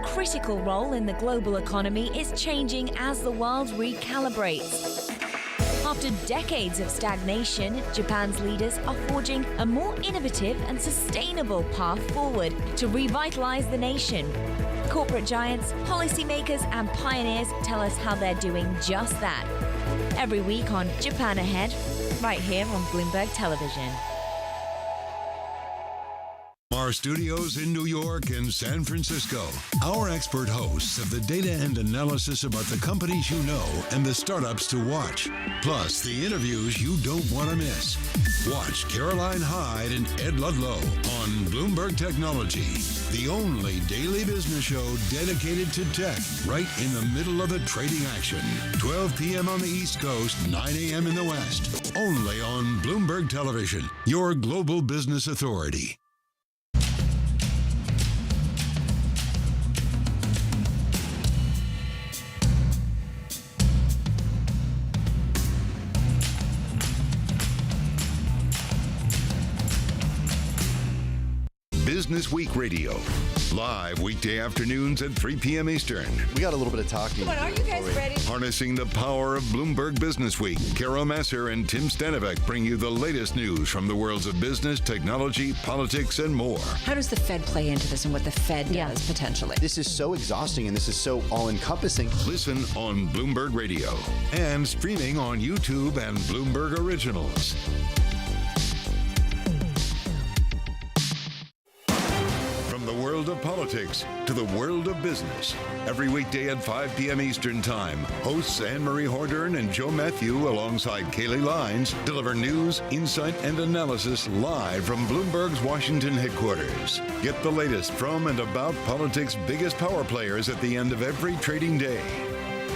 Critical role in the global economy is changing as the world recalibrates. After decades of stagnation, Japan's leaders are forging a more innovative and sustainable path forward to revitalize the nation. Corporate giants, policymakers, and pioneers tell us how they're doing just that. Every week on Japan Ahead, right here on Bloomberg Television. Our studios in New York and San Francisco. Our expert hosts have the data and analysis about the companies you know and the startups to watch. Plus, the interviews you don't want to miss. Watch Caroline Hyde and Ed Ludlow on Bloomberg Technology, the only daily business show dedicated to tech, right in the middle of the trading action. 12 p.m. on the East Coast, 9 a.m. in the West. Only on Bloomberg Television, your global business authority. Business Week Radio. Live weekday afternoons at 3 p.m. Eastern. We got a little bit of talking. Come on, are you guys ready? Harnessing the power of Bloomberg Business Week. Carol Masser and Tim Stanovic bring you the latest news from the worlds of business, technology, politics, and more. How does the Fed play into this and what the Fed does potentially? This is so exhausting and this is so all-encompassing. Listen on Bloomberg Radio and streaming on YouTube and Bloomberg Originals. The world of politics to the world of business. Every weekday at 5 p.m. Eastern Time, hosts Anne-Marie Hordern and Joe Matthew alongside Kaylee Lines deliver news, insight, and analysis live from Bloomberg's Washington headquarters. Get the latest from and about politics' biggest power players at the end of every trading day.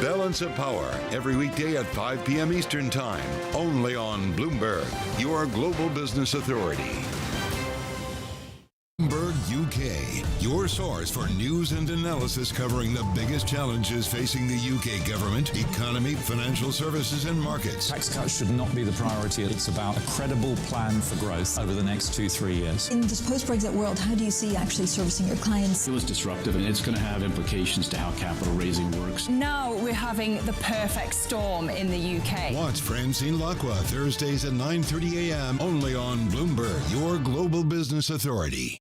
Balance of Power, every weekday at 5 p.m. Eastern Time, only on Bloomberg, your global business authority. Bloomberg UK, your source for news and analysis covering the biggest challenges facing the UK government, economy, financial services, and markets. Tax cuts should not be the priority. It's about a credible plan for growth over the next 2-3 years. In this post-Brexit world, how do you see actually servicing your clients? It was disruptive, and it's going to have implications to how capital raising works. Now we're having the perfect storm in the UK. Watch Francine Lacqua Thursdays at 9:30 a.m. only on Bloomberg, your global business authority.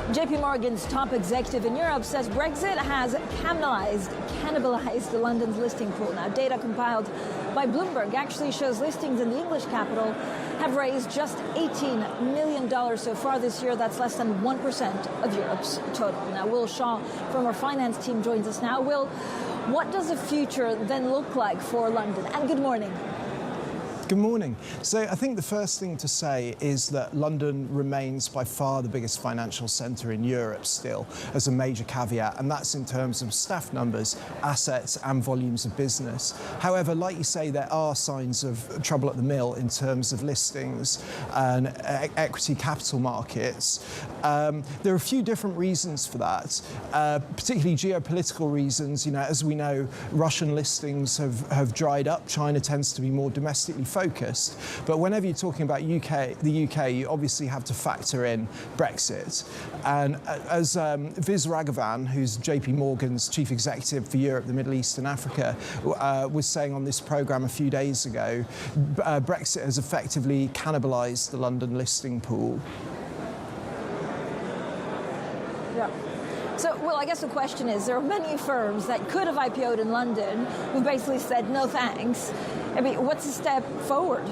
JPMorgan's top executive in Europe says Brexit has cannibalized London's listing pool. Now, data compiled by Bloomberg actually shows listings in the English capital have raised just $18 million so far this year. That's less than 1% of Europe's total. Now, Will Shaw from our finance team joins us now. Will, what does the future then look like for London? And good morning. Good morning. So I think the first thing to say is that London remains by far the biggest financial centre in Europe still, as a major caveat, and that's in terms of staff numbers, assets and volumes of business. However, like you say, there are signs of trouble at the mill in terms of listings and equity capital markets. There are a few different reasons for that, particularly geopolitical reasons. You know, as we know, Russian listings have dried up. China tends to be more domestically focused. But whenever you're talking about the UK, you obviously have to factor in Brexit. And as Viz Raghavan, who's JPMorgan's chief executive for Europe, the Middle East and Africa, was saying on this programme a few days ago, Brexit has effectively cannibalised the London listing pool. Yeah. So, well, I guess the question is, there are many firms that could have IPO'd in London who basically said, no thanks. I mean, what's the step forward?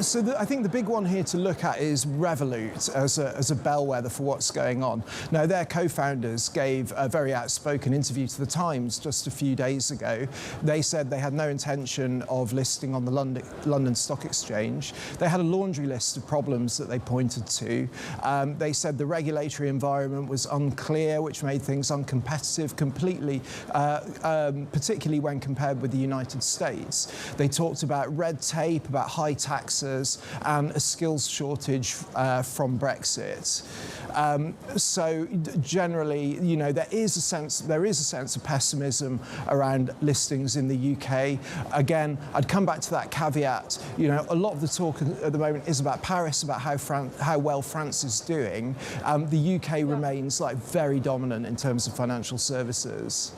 So I think the big one here to look at is Revolut as a bellwether for what's going on. Now, their co-founders gave a very outspoken interview to The Times just a few days ago. They said they had no intention of listing on the London Stock Exchange. They had a laundry list of problems that they pointed to. They said the regulatory environment was unclear, which made things uncompetitive completely, particularly when compared with the United States. They talked about red tape, about high taxes, and a skills shortage from Brexit. So generally, you know, there is a sense of pessimism around listings in the UK. Again, I'd come back to that caveat. You know, a lot of the talk at the moment is about Paris, about how well France is doing. The UK remains like very dominant in terms of financial services.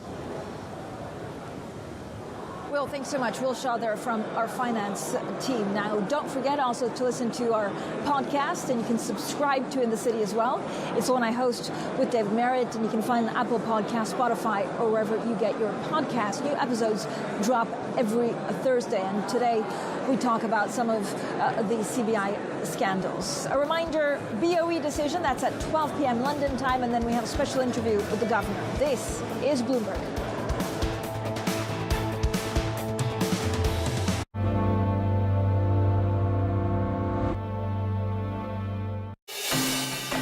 Well, Thanks so much, Will Shaw there from our finance team. Now, don't forget also to listen to our podcast, and you can subscribe to In the City as well. It's the one I host with David Merritt, and you can find Apple Podcast, Spotify, or wherever you get your podcast. New episodes drop every Thursday, and today we talk about some of the CBI scandals. A reminder, BOE decision, that's at 12 p.m. London time, and then we have a special interview with the governor. This is Bloomberg.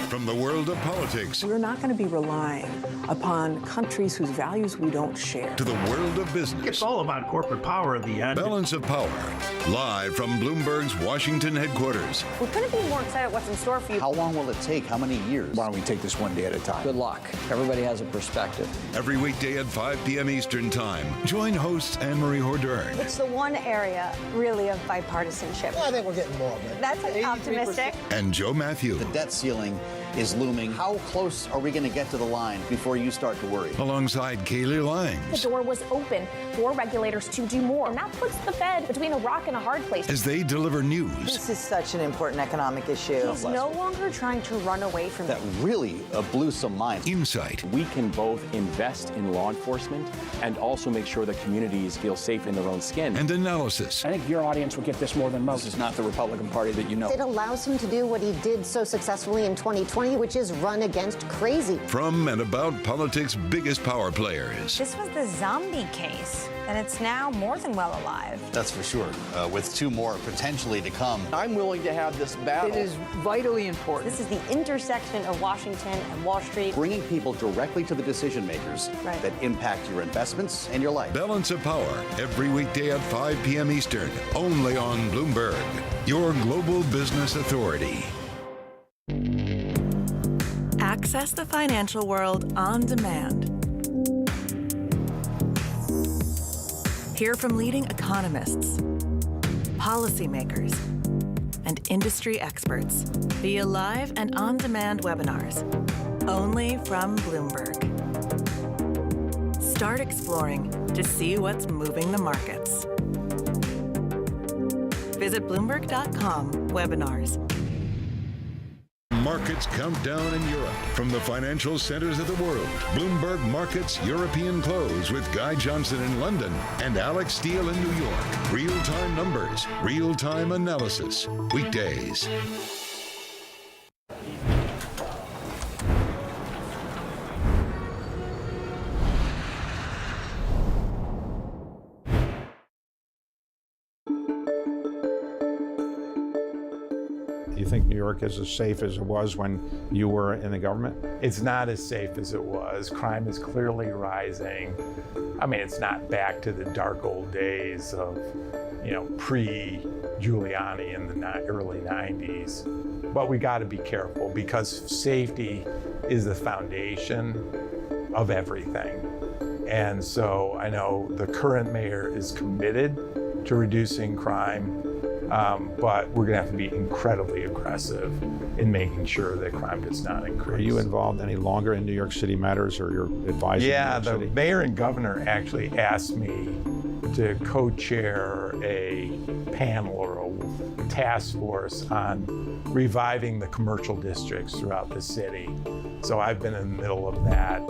From the world of politics We're not going to be relying upon countries whose values we don't share. to the world of business. It's all about corporate power at the end. Balance of Power, live from Bloomberg's Washington headquarters. We couldn't be more excited what's in store for you. How long will it take? How many years? Why don't we take this one day at a time? Good luck. Everybody has a perspective. Every weekday at 5 p.m. Eastern Time. Join hosts Anne-Marie Hordern It's the one area, really, of bipartisanship. Well, I think we're getting more of it. That's optimistic. and Joe Matthew. The debt ceiling is looming. How close are we going to get to the line before you start to worry? Alongside Kaylee Langs. The door was open for regulators to do more, and that puts the Fed between a rock and a hard place. As they deliver news This is such an important economic issue. He's no longer trying to run away from That it. really blew some minds. Insight. We can both invest in law enforcement and also make sure that communities feel safe in their own skin. And analysis. I think your audience will get this more than most. This is not the Republican Party that you know. It allows him to do what he did so successfully in 2020, which is run against crazy. From and about politics' biggest power players. This was the zombie case, and it's now more than well alive. That's for sure, with two more potentially to come. I'm willing to have this battle. It is vitally important. This is the intersection of Washington and Wall Street. Bringing people directly to the decision makers Right. that impact your investments and your life. Balance of Power, every weekday at 5 p.m. Eastern, only on Bloomberg, your global business authority. Access the financial world on demand. Hear from leading economists, policymakers, and industry experts via live and on-demand webinars, only from Bloomberg. Start exploring to see what's moving the markets. Visit Bloomberg.com/webinars. Markets countdown in Europe. From the financial centers of the world, Bloomberg Markets European Close with Guy Johnson in London and Alex Steele in New York. Real-time numbers, real-time analysis. Weekdays. Do you think New York is as safe as it was when you were in the government? It's not as safe as it was. Crime is clearly rising. I mean, it's not back to the dark old days of, pre-Giuliani in the early 90s. But we got to be careful because safety is the foundation of everything. And so I know the current mayor is committed to reducing crime. But we're going to have to be incredibly aggressive in making sure that crime does not increase. Are you involved any longer in New York City matters, or you're advising New York City? The mayor and governor actually asked me to co-chair a panel or a task force on reviving the commercial districts throughout the city. So I've been in the middle of that.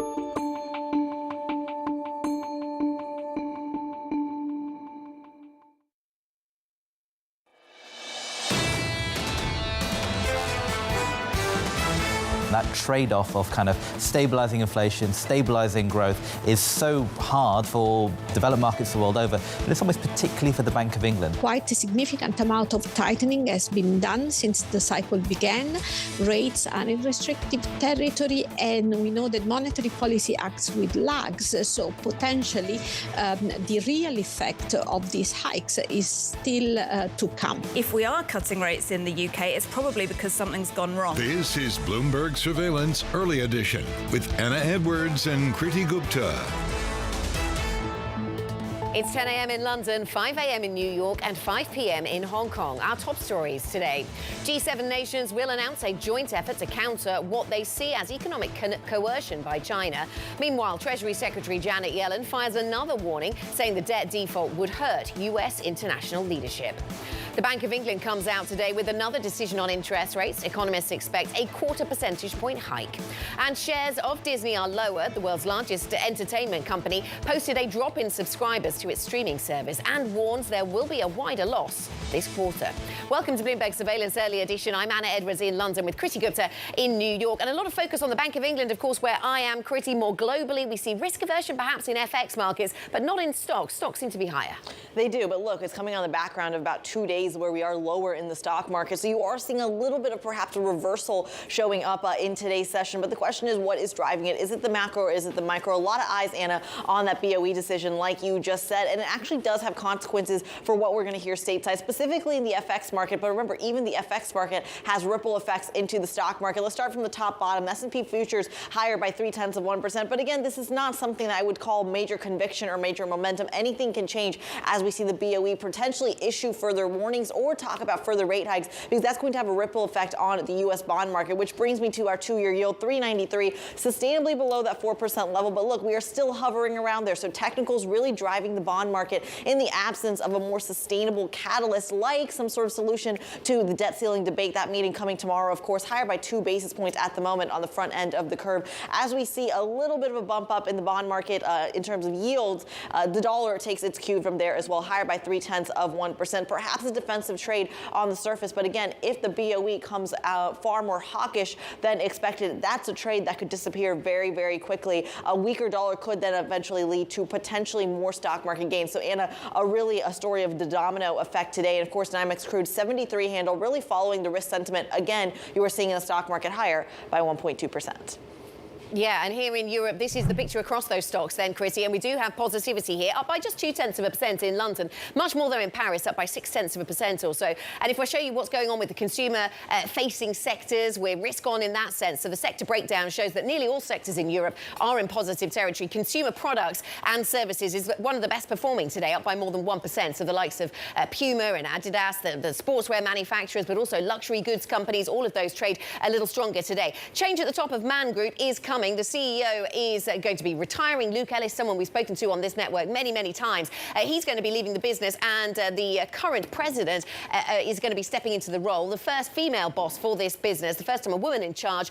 That trade-off of kind of stabilizing inflation, stabilizing growth is so hard for developed markets the world over, but it's almost particularly for the Bank of England. Quite a significant amount of tightening has been done since the cycle began. Rates are in restrictive territory, and we know that monetary policy acts with lags, so potentially the real effect of these hikes is still to come. If we are cutting rates in the UK, it's probably because something's gone wrong. This is Bloomberg Surveillance Early Edition with Anna Edwards and Kriti Gupta. It's 10 a.m. in London, 5 a.m. in New York, and 5 p.m. in Hong Kong. Our top stories today. G7 nations will announce a joint effort to counter what they see as economic coercion by China. Meanwhile, Treasury Secretary Janet Yellen fires another warning, saying the debt default would hurt U.S. international leadership. The Bank of England comes out today with another decision on interest rates. Economists expect a 0.25 percentage point hike. And shares of Disney are lower. The world's largest entertainment company posted a drop in subscribers to its streaming service and warns there will be a wider loss this quarter. Welcome to Bloomberg Surveillance Early Edition. I'm Anna Edwards in London with Kriti Gupta in New York. And a lot of focus on the Bank of England, of course, where I am. Kriti, more globally, we see risk aversion perhaps in FX markets, but not in stocks. Stocks seem to be higher. They do, but look, it's coming on the background of about 2 days where we are lower in the stock market. So you are seeing a little bit of perhaps a reversal showing up in today's session. But the question is, what is driving it? Is it the macro or is it the micro? A lot of eyes, Anna, on that BOE decision, like you just said. And it actually does have consequences for what we're going to hear stateside, specifically in the FX market. But remember, even the FX market has ripple effects into the stock market. Let's start from the top bottom. S&P futures higher by 0.3%. But again, this is not something that I would call major conviction or major momentum. Anything can change as we see the BOE potentially issue further warnings or talk about further rate hikes, because that's going to have a ripple effect on the U.S. bond market, which brings me to our 2-year yield, 3.93, sustainably below that 4% level. But look, we are still hovering around there. So technicals really driving the bond market in the absence of a more sustainable catalyst, like some sort of solution to the debt ceiling debate. That meeting coming tomorrow, of course, higher by 2 basis points at the moment on the front end of the curve. As we see a little bit of a bump up in the bond market in terms of yields, the dollar takes its cue from there as well, higher by 0.3%. Perhaps a defensive trade on the surface, but again, if the BOE comes out far more hawkish than expected, that's a trade that could disappear very, very quickly. A weaker dollar could then eventually lead to potentially more stock market gains. So Anna, really a story of the domino effect today. And of course, NYMEX crude 73 handle, really following the risk sentiment. Again, you are seeing in the stock market higher by 1.2%. Yeah, and here in Europe, this is the picture across those stocks then, Kriti, and we do have positivity here, up by just 0.2% in London, much more though in Paris, up by 0.6% or so. And if I show you what's going on with the consumer-facing sectors, we're risk on in that sense. So the sector breakdown shows that nearly all sectors in Europe are in positive territory. Consumer products and services is one of the best performing today, up by more than 1%. So the likes of Puma and Adidas, the sportswear manufacturers, but also luxury goods companies, all of those trade a little stronger today. Change at the top of Man Group is coming. The CEO is going to be retiring. Luke Ellis, someone we've spoken to on this network many, many times. He's going to be leaving the business, and the current president is going to be stepping into the role. The first female boss for this business, the first time a woman in charge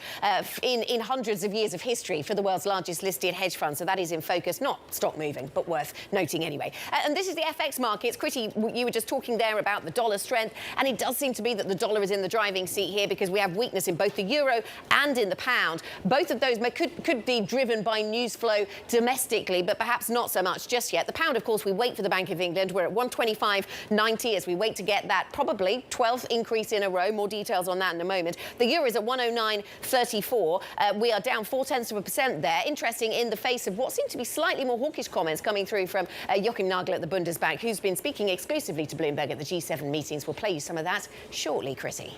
in hundreds of years of history for the world's largest listed hedge fund. So that is in focus, not stock moving, but worth noting anyway. And this is the FX markets. Kriti, you were just talking there about the dollar strength, and it does seem to be that the dollar is in the driving seat here, because we have weakness in both the euro and in the pound. Both of those could be driven by news flow domestically, but perhaps not so much just yet. The pound, of course, we wait for the Bank of England. We're at 125.90 as we wait to get that probably 12th increase in a row. More details on that in a moment. The euro is at 109.34. We are down 0.4% there. Interesting in the face of what seem to be slightly more hawkish comments coming through from Joachim Nagel at the Bundesbank, who's been speaking exclusively to Bloomberg at the G7 meetings. We'll play you some of that shortly, Kriti.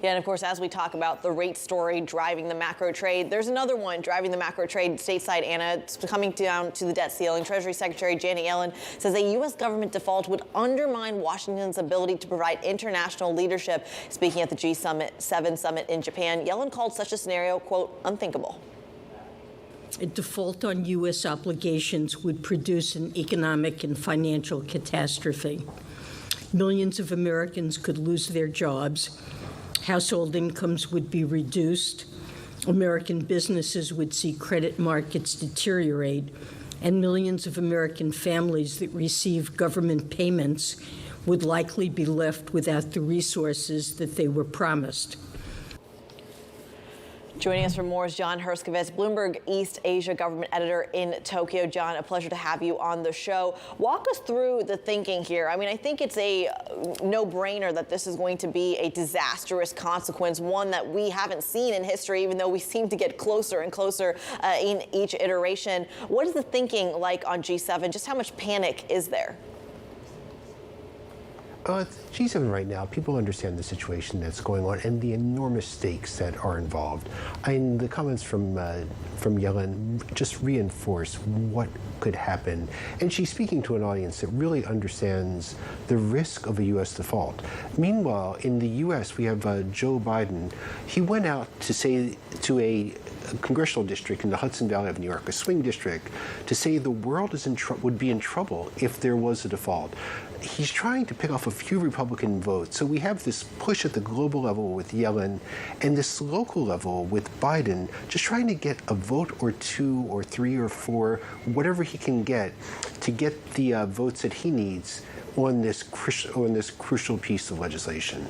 Yeah, and of course, as we talk about the rate story driving the macro trade, there's another one driving the macro trade stateside, Anna. It's coming down to the debt ceiling. Treasury Secretary Janet Yellen says a U.S. government default would undermine Washington's ability to provide international leadership. Speaking at the G7 summit in Japan, Yellen called such a scenario, quote, unthinkable. A default on U.S. obligations would produce an economic and financial catastrophe. Millions of Americans could lose their jobs. Household incomes would be reduced, American businesses would see credit markets deteriorate, and millions of American families that receive government payments would likely be left without the resources that they were promised. Joining us for more is John Herskovitz, Bloomberg East Asia government editor in Tokyo. John, a pleasure to have you on the show. Walk us through the thinking here. I mean, I think it's a no-brainer that this is going to be a disastrous consequence, one that we haven't seen in history, even though we seem to get closer and closer in each iteration. What is the thinking like on G7? Just how much panic is there? G7 right now, people understand the situation that's going on and the enormous stakes that are involved. And the comments from Yellen just reinforce what could happen. And she's speaking to an audience that really understands the risk of a U.S. default. Meanwhile, in the U.S., we have Joe Biden. He went out to say to a congressional district in the Hudson Valley of New York, a swing district, to say the world would be in trouble if there was a default. He's trying to pick off a few Republican votes. So we have this push at the global level with Yellen and this local level with Biden, just trying to get a vote or two or three or four, whatever he can get, to get the votes that he needs on this crucial piece of legislation.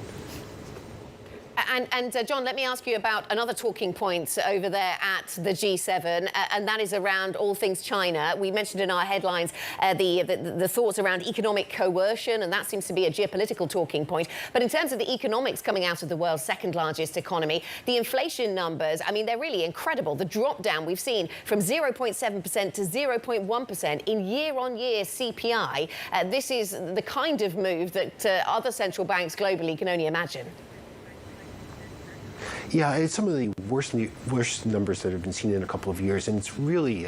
And John, let me ask you about another talking point over there at the G7, and that is around all things China. We mentioned in our headlines the thoughts around economic coercion, and that seems to be a geopolitical talking point. But in terms of the economics coming out of the world's second largest economy, the inflation numbers, I mean, they're really incredible. The drop down we've seen from 0.7% to 0.1% in year-on-year CPI. This is the kind of move that other central banks globally can only imagine. Yeah, it's some of the worst numbers that have been seen in a couple of years, and it's really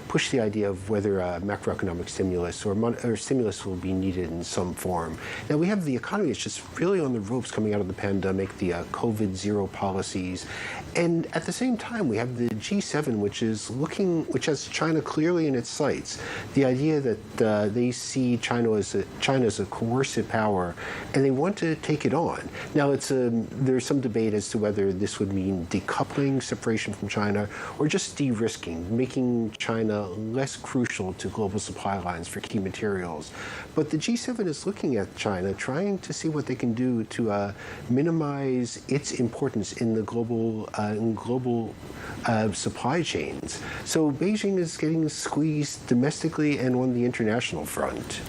pushed the idea of whether macroeconomic stimulus or stimulus will be needed in some form. Now, we have the economy that's just really on the ropes coming out of the pandemic, the COVID zero policies, and at the same time, we have the G7, which has China clearly in its sights. The idea that they see China as a coercive power, and they want to take it on. Now, there's some debate as to whether this would mean decoupling, separation from China, or just de-risking, making China less crucial to global supply lines for key materials. But the G7 is looking at China, trying to see what they can do to minimize its importance in the global supply chains. So Beijing is getting squeezed domestically and on the international front.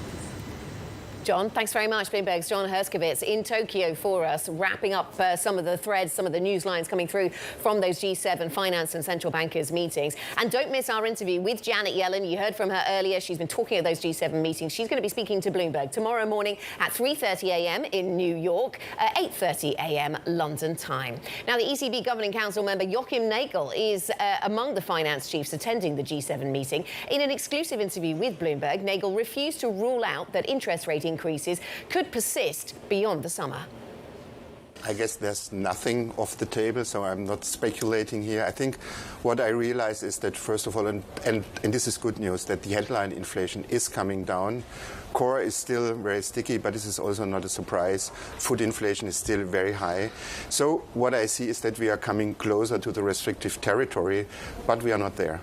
John, thanks very much. Bloomberg's John Herskovitz in Tokyo for us, wrapping up some of the threads, some of the news lines coming through from those G7 finance and central bankers meetings. And don't miss our interview with Janet Yellen. You heard from her earlier. She's been talking at those G7 meetings. She's going to be speaking to Bloomberg tomorrow morning at 3:30 a.m. in New York, 8:30 a.m. London time. Now, the ECB Governing Council member Joachim Nagel is among the finance chiefs attending the G7 meeting. In an exclusive interview with Bloomberg, Nagel refused to rule out that interest rate increases could persist beyond the summer. I guess there's nothing off the table, so I'm not speculating here. I think what I realize is that, first of all, and this is good news, that the headline inflation is coming down. Core is still very sticky, but this is also not a surprise. Food inflation is still very high. So what I see is that we are coming closer to the restrictive territory, but we are not there.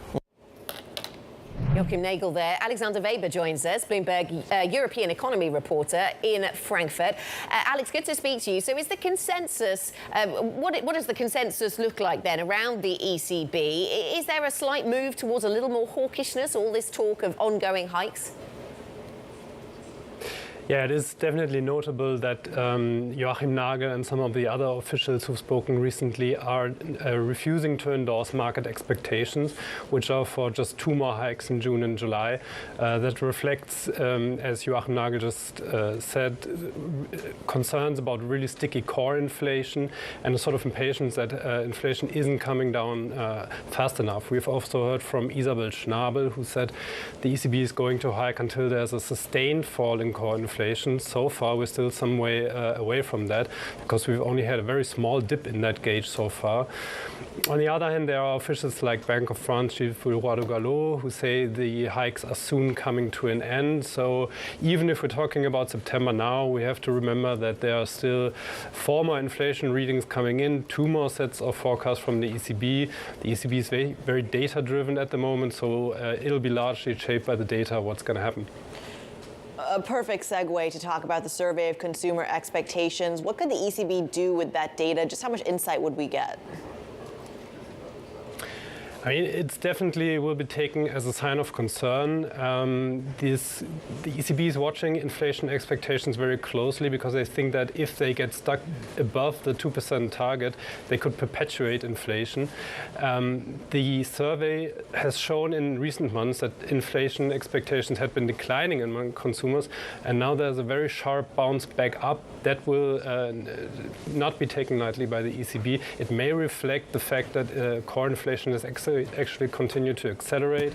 Joachim Nagel there. Alexander Weber joins us, Bloomberg European economy reporter in Frankfurt. Alex, good to speak to you. So is the consensus, what does the consensus look like then around the ECB? Is there a slight move towards a little more hawkishness, all this talk of ongoing hikes? Yeah, it is definitely notable that Joachim Nagel and some of the other officials who've spoken recently are refusing to endorse market expectations, which are for just 2 more hikes in June and July. That reflects, as Joachim Nagel just said, concerns about really sticky core inflation and a sort of impatience that inflation isn't coming down fast enough. We've also heard from Isabel Schnabel, who said the ECB is going to hike until there's a sustained fall in core inflation. So far, we're still some way away from that because we've only had a very small dip in that gauge so far. On the other hand, there are officials like Bank of France Chief Eduardo Gallo who say the hikes are soon coming to an end. So even if we're talking about September now, we have to remember that there are still 4 more inflation readings coming in, 2 more sets of forecasts from the ECB. The ECB is very, very data-driven at the moment, so it'll be largely shaped by the data what's going to happen. A perfect segue to talk about the survey of consumer expectations. What could the ECB do with that data? Just how much insight would we get? I mean, it's definitely will be taken as a sign of concern. The ECB is watching inflation expectations very closely because they think that if they get stuck above the 2% target, they could perpetuate inflation. The survey has shown in recent months that inflation expectations had been declining among consumers, and now there's a very sharp bounce back up. That will not be taken lightly by the ECB. It may reflect the fact that core inflation has actually continued to accelerate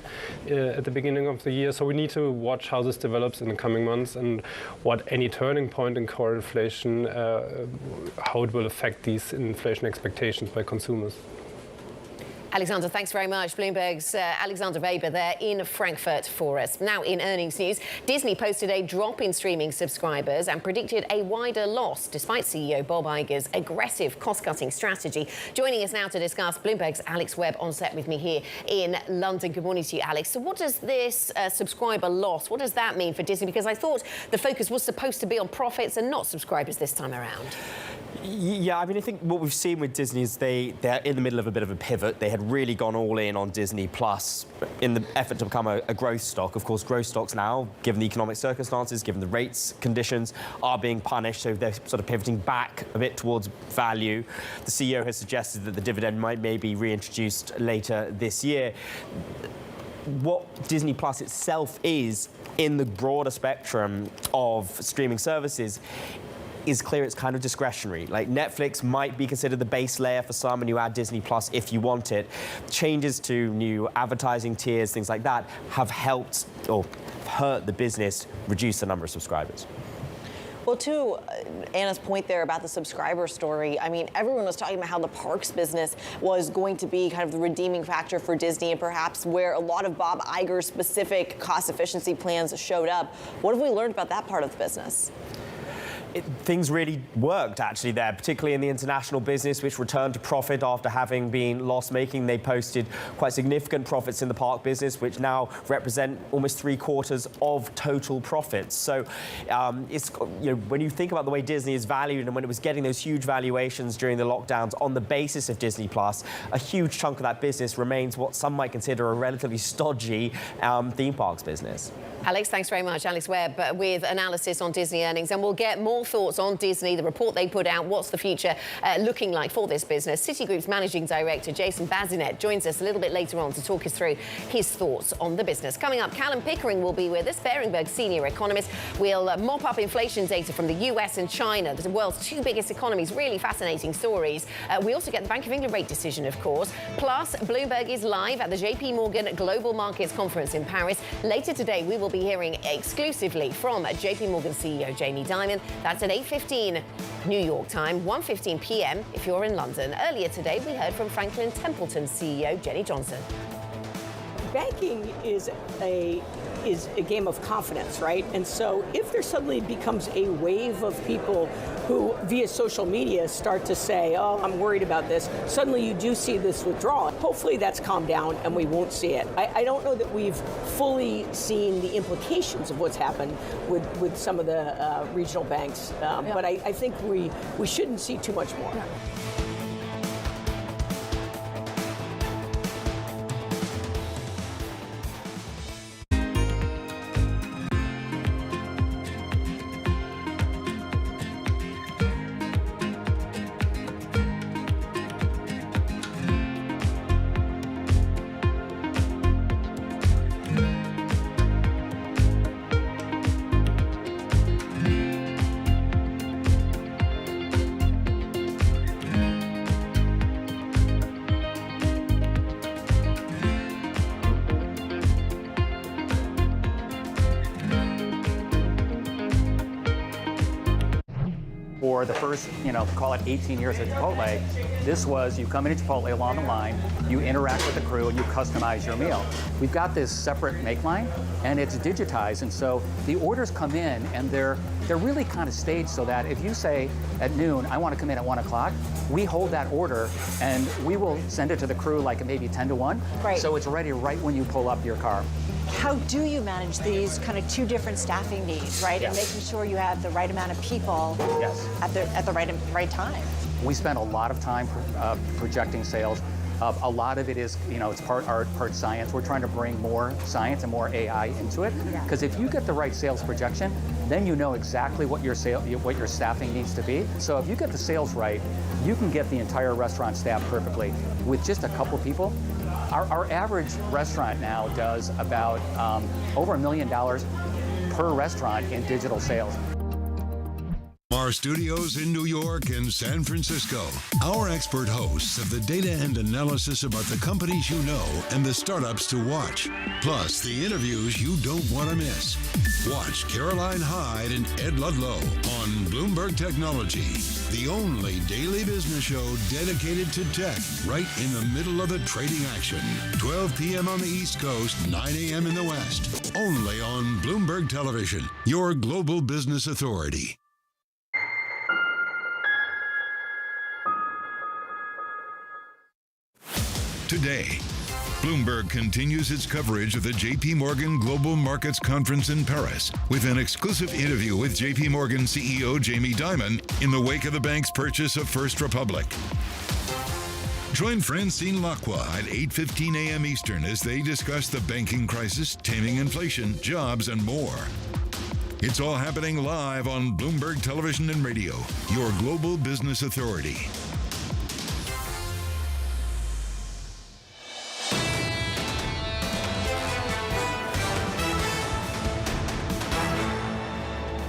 at the beginning of the year. So we need to watch how this develops in the coming months and what any turning point in core inflation, how it will affect these inflation expectations by consumers. Alexander, thanks very much. Bloomberg's Alexander Weber there in Frankfurt for us. Now, in earnings news, Disney posted a drop in streaming subscribers and predicted a wider loss, despite CEO Bob Iger's aggressive cost-cutting strategy. Joining us now to discuss, Bloomberg's Alex Webb on set with me here in London. Good morning to you, Alex. So what does this subscriber loss, what does that mean for Disney? Because I thought the focus was supposed to be on profits and not subscribers this time around. Yeah, I mean, I think what we've seen with Disney is they're in the middle of a bit of a pivot. They had really gone all in on Disney Plus in the effort to become a growth stock. Of course, growth stocks now, given the economic circumstances, given the rates conditions, are being punished. So they're sort of pivoting back a bit towards value. The CEO has suggested that the dividend might maybe be reintroduced later this year. What Disney Plus itself is in the broader spectrum of streaming services is clear it's kind of discretionary. Like Netflix might be considered the base layer for some, and you add Disney Plus if you want it. Changes to new advertising tiers, things like that, have helped or hurt the business reduce the number of subscribers. Well, to Anna's point there about the subscriber story, I mean, everyone was talking about how the parks business was going to be kind of the redeeming factor for Disney, and perhaps where a lot of Bob Iger's specific cost efficiency plans showed up. What have we learned about that part of the business? Things really worked, actually, there, particularly in the international business, which returned to profit after having been loss-making. They posted quite significant profits in the park business, which now represent almost 3/4 of total profits. So it's, when you think about the way Disney is valued and when it was getting those huge valuations during the lockdowns on the basis of Disney Plus, a huge chunk of that business remains what some might consider a relatively stodgy theme parks business. Alex, thanks very much. Alex Webb with analysis on Disney earnings. And we'll get more thoughts on Disney, the report they put out, what's the future looking like for this business. Citigroup's Managing Director, Jason Bazinet, joins us a little bit later on to talk us through his thoughts on the business. Coming up, Callum Pickering will be with us, Berenberg senior economist. We'll mop up inflation data from the US and China, the world's two biggest economies. Really fascinating stories. We also get the Bank of England rate decision, of course. Plus, Bloomberg is live at the JPMorgan Global Markets Conference in Paris. Later today, we will be hearing exclusively from JPMorgan CEO Jamie Dimon. That's at 8:15 New York time, 1:15 p.m. if you're in London. Earlier today, we heard from Franklin Templeton CEO Jenny Johnson. Banking is a game of confidence, right? And so if there suddenly becomes a wave of people who, via social media, start to say, oh, I'm worried about this, suddenly you do see this withdrawal. Hopefully that's calmed down and we won't see it. I don't know that we've fully seen the implications of what's happened with some of the regional banks, but I think we shouldn't see too much more. For the first, call it 18 years at Chipotle, this was you come into Chipotle along the line, you interact with the crew, and you customize your meal. We've got this separate make line, and it's digitized, and so the orders come in, and they're really kind of staged so that if you say at noon, I want to come in at 1 o'clock, we hold that order, and we will send it to the crew like maybe 10 to 1. Right. So it's ready right when you pull up your car. How do you manage these kind of two different staffing needs, right? Yes. And making sure you have the right amount of people yes. at the right time. We spend a lot of time projecting sales. A lot of it is, it's part art, part science. We're trying to bring more science and more AI into it. Because if you get the right sales projection, then you know exactly what your staffing needs to be. So if you get the sales right, you can get the entire restaurant staffed perfectly with just a couple people. Our average restaurant now does about over $1 million per restaurant in digital sales. Our studios in New York and San Francisco, our expert hosts have the data and analysis about the companies you know and the startups to watch, plus the interviews you don't want to miss. Watch Caroline Hyde and Ed Ludlow on Bloomberg Technology, the only daily business show dedicated to tech, right in the middle of the trading action. 12 p.m. on the East Coast, 9 a.m. in the West. Only on Bloomberg Television, your global business authority. Today, Bloomberg continues its coverage of the JPMorgan Global Markets Conference in Paris with an exclusive interview with JPMorgan CEO Jamie Dimon in the wake of the bank's purchase of First Republic. Join Francine Lacqua at 8:15 a.m. Eastern as they discuss the banking crisis, taming inflation, jobs, and more. It's all happening live on Bloomberg Television and Radio, your global business authority.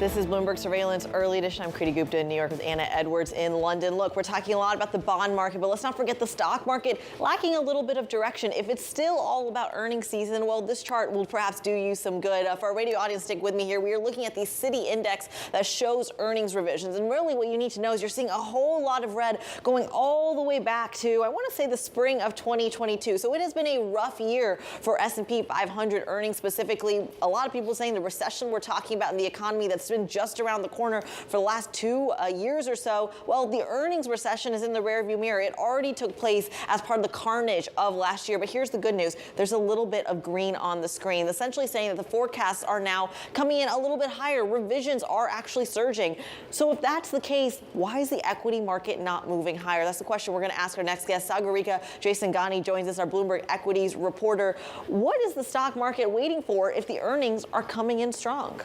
This is Bloomberg Surveillance Early Edition. I'm Kriti Gupta in New York with Anna Edwards in London. Look, we're talking a lot about the bond market, but let's not forget the stock market lacking a little bit of direction. If it's still all about earnings season, well, this chart will perhaps do you some good. For our radio audience, stick with me here. We are looking at the Citi Index that shows earnings revisions. And really what you need to know is you're seeing a whole lot of red going all the way back to, I want to say, the spring of 2022. So it has been a rough year for S&P 500 earnings specifically. A lot of people saying the recession we're talking about in the economy that's been just around the corner for the last 2 years or so. Well, the earnings recession is in the rearview mirror. It already took place as part of the carnage of last year. But here's the good news. There's a little bit of green on the screen, essentially saying that the forecasts are now coming in a little bit higher. Revisions are actually surging. So if that's the case, why is the equity market not moving higher? That's the question we're going to ask our next guest. Sagarika Jaisangani joins us, our Bloomberg equities reporter. What is the stock market waiting for if the earnings are coming in strong?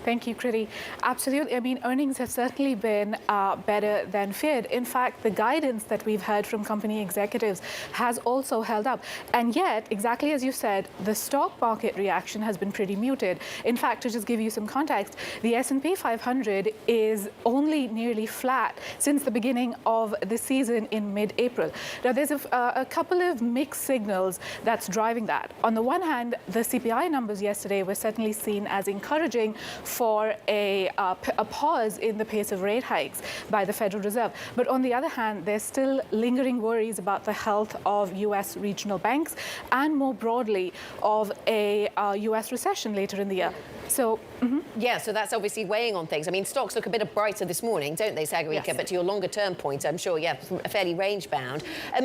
Thank you, Kriti. Absolutely. I mean, earnings have certainly been better than feared. In fact, the guidance that we've heard from company executives has also held up. And yet, exactly as you said, the stock market reaction has been pretty muted. In fact, to just give you some context, the S&P 500 is only nearly flat since the beginning of the season in mid-April. Now, there's a couple of mixed signals that's driving that. On the one hand, the CPI numbers yesterday were certainly seen as encouraging for a pause in the pace of rate hikes by the Federal Reserve. But on the other hand, there's still lingering worries about the health of U.S. regional banks and more broadly of a U.S. recession later in the year. So, yeah, so that's obviously weighing on things. I mean, stocks look a bit brighter this morning, don't they, Sagarika? Yes. But to your longer term point, I'm sure, yeah, fairly range bound.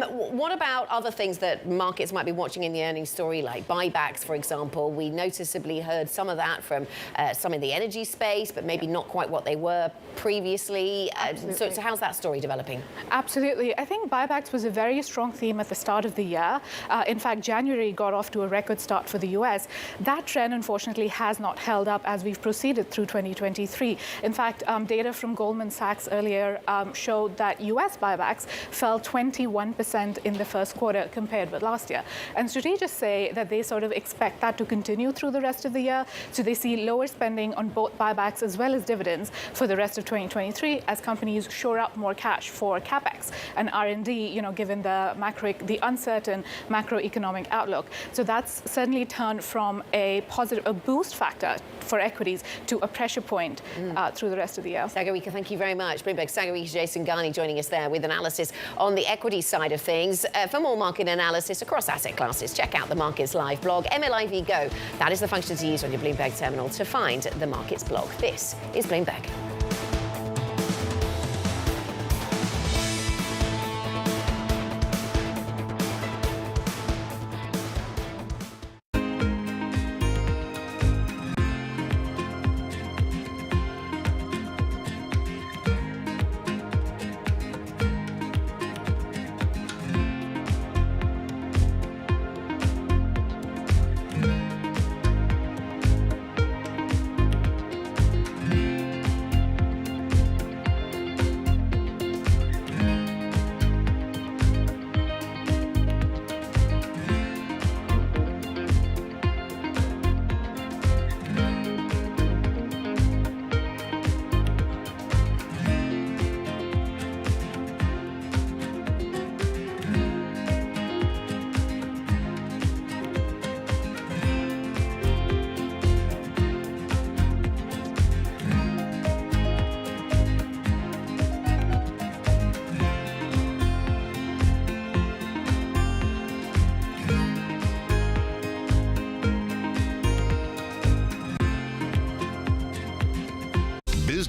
What about other things that markets might be watching in the earnings story, like buybacks, for example? We noticeably heard some of that from some in the energy space, but maybe not quite what they were previously. So how's that story developing? Absolutely. I think buybacks was a very strong theme at the start of the year. In fact, January got off to a record start for the U.S. That trend, unfortunately, has not held up as we've proceeded through 2023. In fact, data from Goldman Sachs earlier showed that U.S. buybacks fell 21% in the first quarter compared with last year. And strategists say that they sort of expect that to continue through the rest of the year. So they see lower spending on both buybacks as well as dividends for the rest of 2023 as companies shore up more cash for capex and R&D, given the uncertain macroeconomic outlook. So that's certainly turned from a boost factor for equities to a pressure point through the rest of the year. Sagarika, thank you very much. Bloomberg Sagarika Jaisangani joining us there with analysis on the equity side of things. For more market analysis across asset classes, check out the Markets Live blog, MLIV Go. That is the function to use on your Bloomberg terminal to find the Markets blog. This is Bloomberg.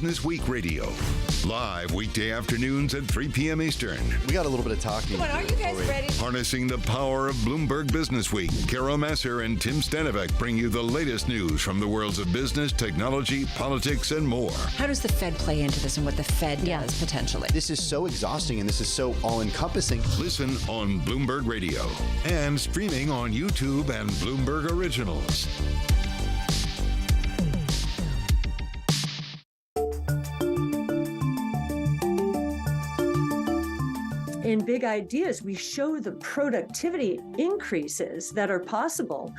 Business Week Radio. Live weekday afternoons at 3 p.m. Eastern. We got a little bit of talking. Come on, are you guys ready? Harnessing the power of Bloomberg Business Week, Carol Masser and Tim Stanovic bring you the latest news from the worlds of business, technology, politics, and more. How does the Fed play into this and what the Fed does potentially? This is so exhausting and this is so all-encompassing. Listen on Bloomberg Radio and streaming on YouTube and Bloomberg Originals. In Big Ideas, we show the productivity increases that are possible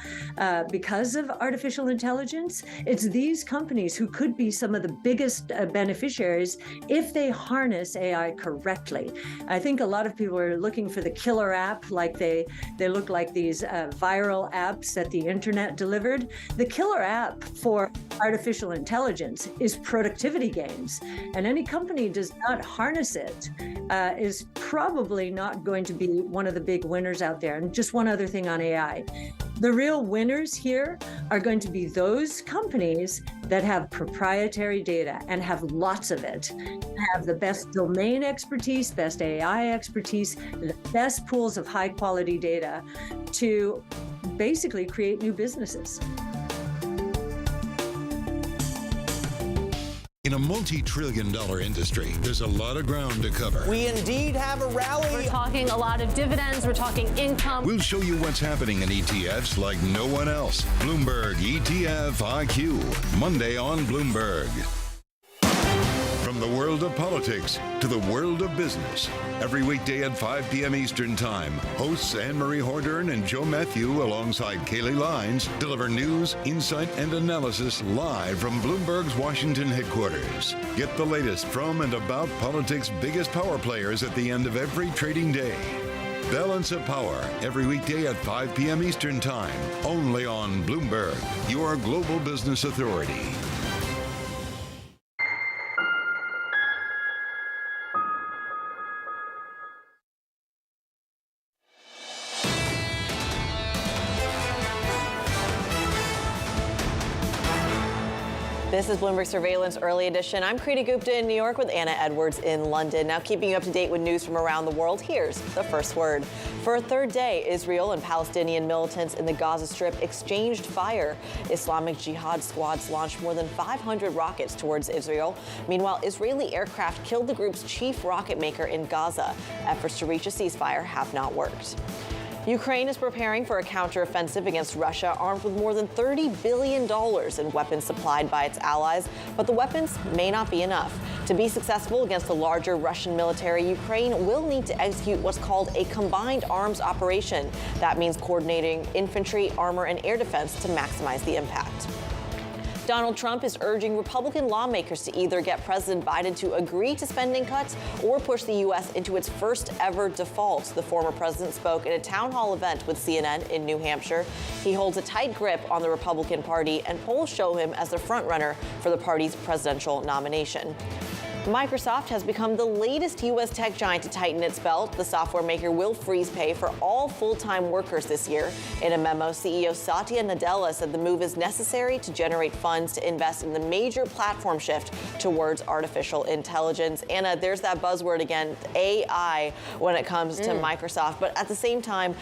because of artificial intelligence. It's these companies who could be some of the biggest beneficiaries if they harness AI correctly. I think a lot of people are looking for the killer app, like they look like these viral apps that the internet delivered. The killer app for artificial intelligence is productivity gains, and any company does not harness it is probably not going to be one of the big winners out there. And just one other thing on AI. The real winners here are going to be those companies that have proprietary data and have lots of it, have the best domain expertise, best AI expertise, the best pools of high quality data to basically create new businesses. In a multi-trillion-dollar industry, there's a lot of ground to cover. We indeed have a rally. We're talking a lot of dividends. We're talking income. We'll show you what's happening in ETFs like no one else. Bloomberg ETF IQ, Monday on Bloomberg. From the world of politics to the world of business. Every weekday at 5 p.m. Eastern Time, hosts Anne-Marie Hordern and Joe Matthew alongside Kaylee Lines deliver news, insight, and analysis live from Bloomberg's Washington headquarters. Get the latest from and about politics' biggest power players at the end of every trading day. Balance of Power, every weekday at 5 p.m. Eastern Time, only on Bloomberg, your global business authority. This is Bloomberg Surveillance Early Edition. I'm Kriti Gupta in New York with Anna Edwards in London. Now keeping you up to date with news from around the world, here's the first word. For a third day, Israel and Palestinian militants in the Gaza Strip exchanged fire. Islamic Jihad squads launched more than 500 rockets towards Israel. Meanwhile, Israeli aircraft killed the group's chief rocket maker in Gaza. Efforts to reach a ceasefire have not worked. Ukraine is preparing for a counteroffensive against Russia, armed with more than $30 billion in weapons supplied by its allies. But the weapons may not be enough. To be successful against the larger Russian military, Ukraine will need to execute what's called a combined arms operation. That means coordinating infantry, armor, and air defense to maximize the impact. Donald Trump is urging Republican lawmakers to either get President Biden to agree to spending cuts or push the U.S. into its first ever default. The former president spoke at a town hall event with CNN in New Hampshire. He holds a tight grip on the Republican Party, and polls show him as the frontrunner for the party's presidential nomination. Microsoft has become the latest U.S. tech giant to tighten its belt. The software maker will freeze pay for all full-time workers this year. In a memo, CEO Satya Nadella said the move is necessary to generate funds to invest in the major platform shift towards artificial intelligence. Anna, there's that buzzword again, AI, when it comes to Microsoft. But at the same time,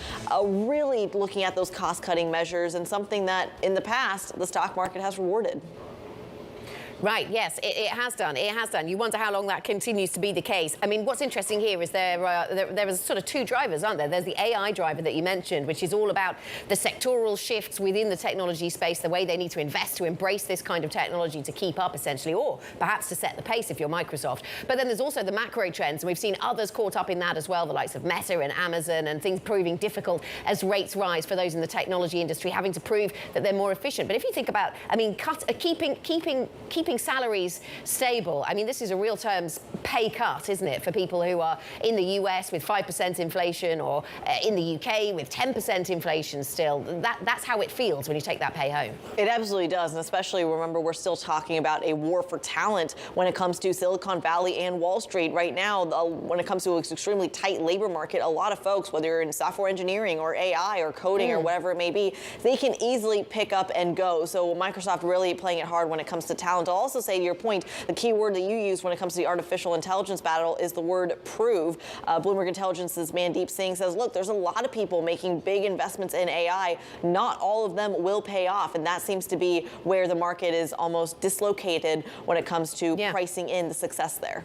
really looking at those cost-cutting measures and something that in the past the stock market has rewarded. Right, yes, it has done. It has done. You wonder how long that continues to be the case. I mean, what's interesting here is there are sort of two drivers, aren't there? There's the AI driver that you mentioned, which is all about the sectoral shifts within the technology space, the way they need to invest to embrace this kind of technology to keep up, essentially, or perhaps to set the pace if you're Microsoft. But then there's also the macro trends, and we've seen others caught up in that as well, the likes of Meta and Amazon, and things proving difficult as rates rise for those in the technology industry, having to prove that they're more efficient. But if you think about, I mean, keeping salaries stable. I mean, this is a real terms pay cut, isn't it, for people who are in the US with 5% inflation or in the UK with 10% inflation still. That's how it feels when you take that pay home. It absolutely does, and especially remember we're still talking about a war for talent when it comes to Silicon Valley and Wall Street. Right now, when it comes to an extremely tight labor market, a lot of folks, whether you're in software engineering or AI or coding or whatever it may be, they can easily pick up and go. So Microsoft really playing it hard when it comes to talent. also say, to your point, the key word that you use when it comes to the artificial intelligence battle is the word prove. Bloomberg Intelligence's Mandeep Singh says, look, there's a lot of people making big investments in AI. Not all of them will pay off. And that seems to be where the market is almost dislocated when it comes to pricing in the success there.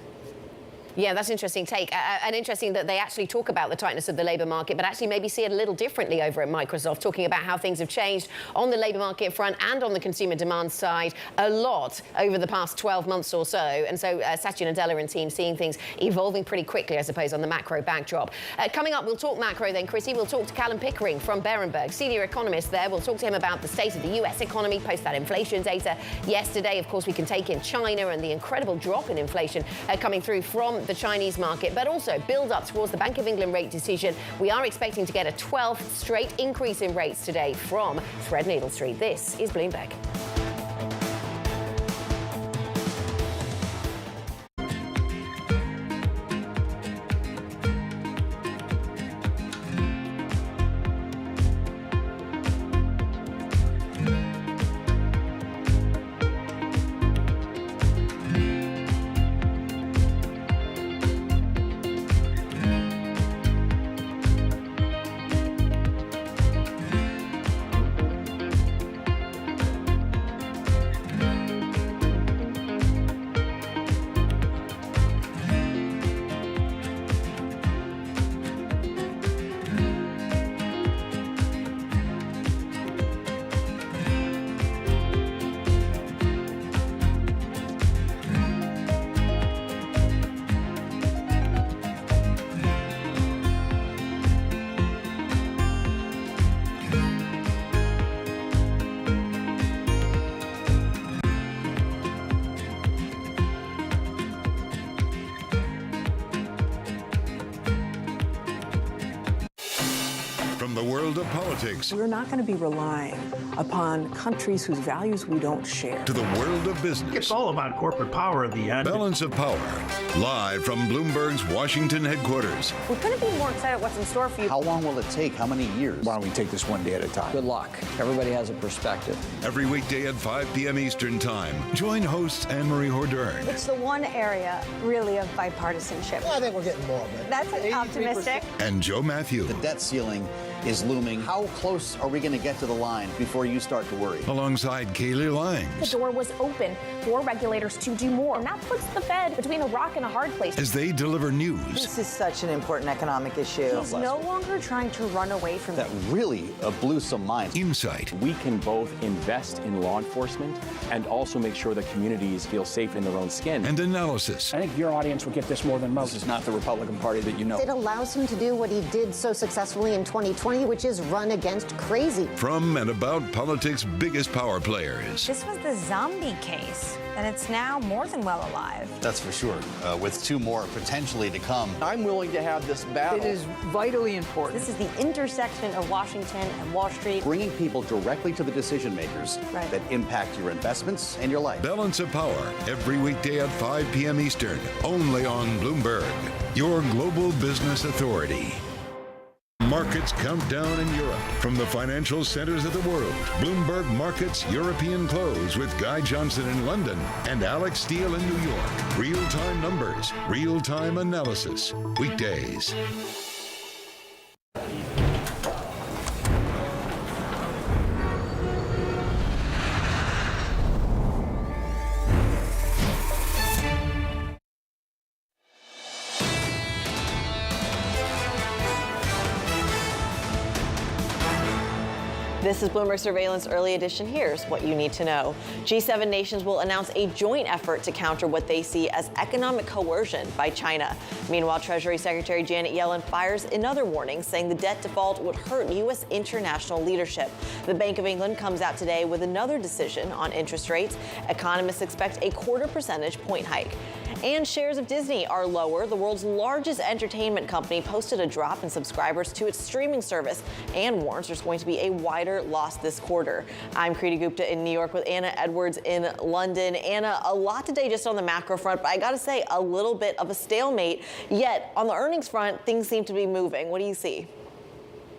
Yeah, that's an interesting take. And interesting that they actually talk about the tightness of the labour market, but actually maybe see it a little differently over at Microsoft, talking about how things have changed on the labour market front and on the consumer demand side a lot over the past 12 months or so. And so Satya Nadella and team seeing things evolving pretty quickly, I suppose, on the macro backdrop. Coming up, we'll talk macro then, Chrissy. We'll talk to Callum Pickering from Berenberg, senior economist there. We'll talk to him about the state of the US economy post that inflation data yesterday. Of course, we can take in China and the incredible drop in inflation coming through from the Chinese market, but also build up towards the Bank of England rate decision. We are expecting to get a 12th straight increase in rates today from Threadneedle Street. This is Bloomberg. From the world of politics We're not going to be relying upon countries whose values we don't share. to the world of business. It's all about corporate power at the end. Balance of Power, live from Bloomberg's Washington headquarters. We couldn't be more excited what's in store for you. How long will it take? How many years? Why don't we take this one day at a time? Good luck. Everybody has a perspective. Every weekday at 5 p.m. Eastern Time. Join hosts Anne-Marie Hordern It's the one area, really, of bipartisanship. I think we're getting more of it. That's optimistic. and Joe Matthew. The debt ceiling is looming. How close are we going to get to the line before you start to worry? Alongside Kaylee Lang. The door was open for regulators to do more, and that puts the Fed between a rock and a hard place. As they deliver news. This is such an important economic issue. He's no longer trying to run away from That really blew some minds. Insight. We can both invest in law enforcement and also make sure that communities feel safe in their own skin. And analysis. I think your audience will get this more than most. This is not the Republican Party that you know. It allows him to do what he did so successfully in 2020, which is run against crazy. From and about politics' biggest power players. This was the zombie case, and it's now more than well alive. That's for sure, with two more potentially to come. I'm willing to have this battle. It is vitally important. This is the intersection of Washington and Wall Street. Bringing people directly to the decision makers that impact your investments and your life. Balance of Power, every weekday at 5 p.m. Eastern, only on Bloomberg, your global business authority. Markets count down in Europe. From the financial centers of the world, Bloomberg Markets European Close with Guy Johnson in London and Alex Steele in New York. Real-time numbers, real-time analysis. Weekdays. This is Bloomberg Surveillance Early Edition. Here's what you need to know. G7 nations will announce a joint effort to counter what they see as economic coercion by China. Meanwhile, Treasury Secretary Janet Yellen fires another warning, saying the debt default would hurt U.S. international leadership. The Bank of England comes out today with another decision on interest rates. Economists expect a 0.25 percentage point hike. And shares of Disney are lower. The world's largest entertainment company posted a drop in subscribers to its streaming service and warns there's going to be a wider loss this quarter. I'm Kriti Gupta in New York with Anna Edwards in London. Anna, a lot today just on the macro front, but I got to say a little bit of a stalemate. Yet on the earnings front, things seem to be moving. What do you see?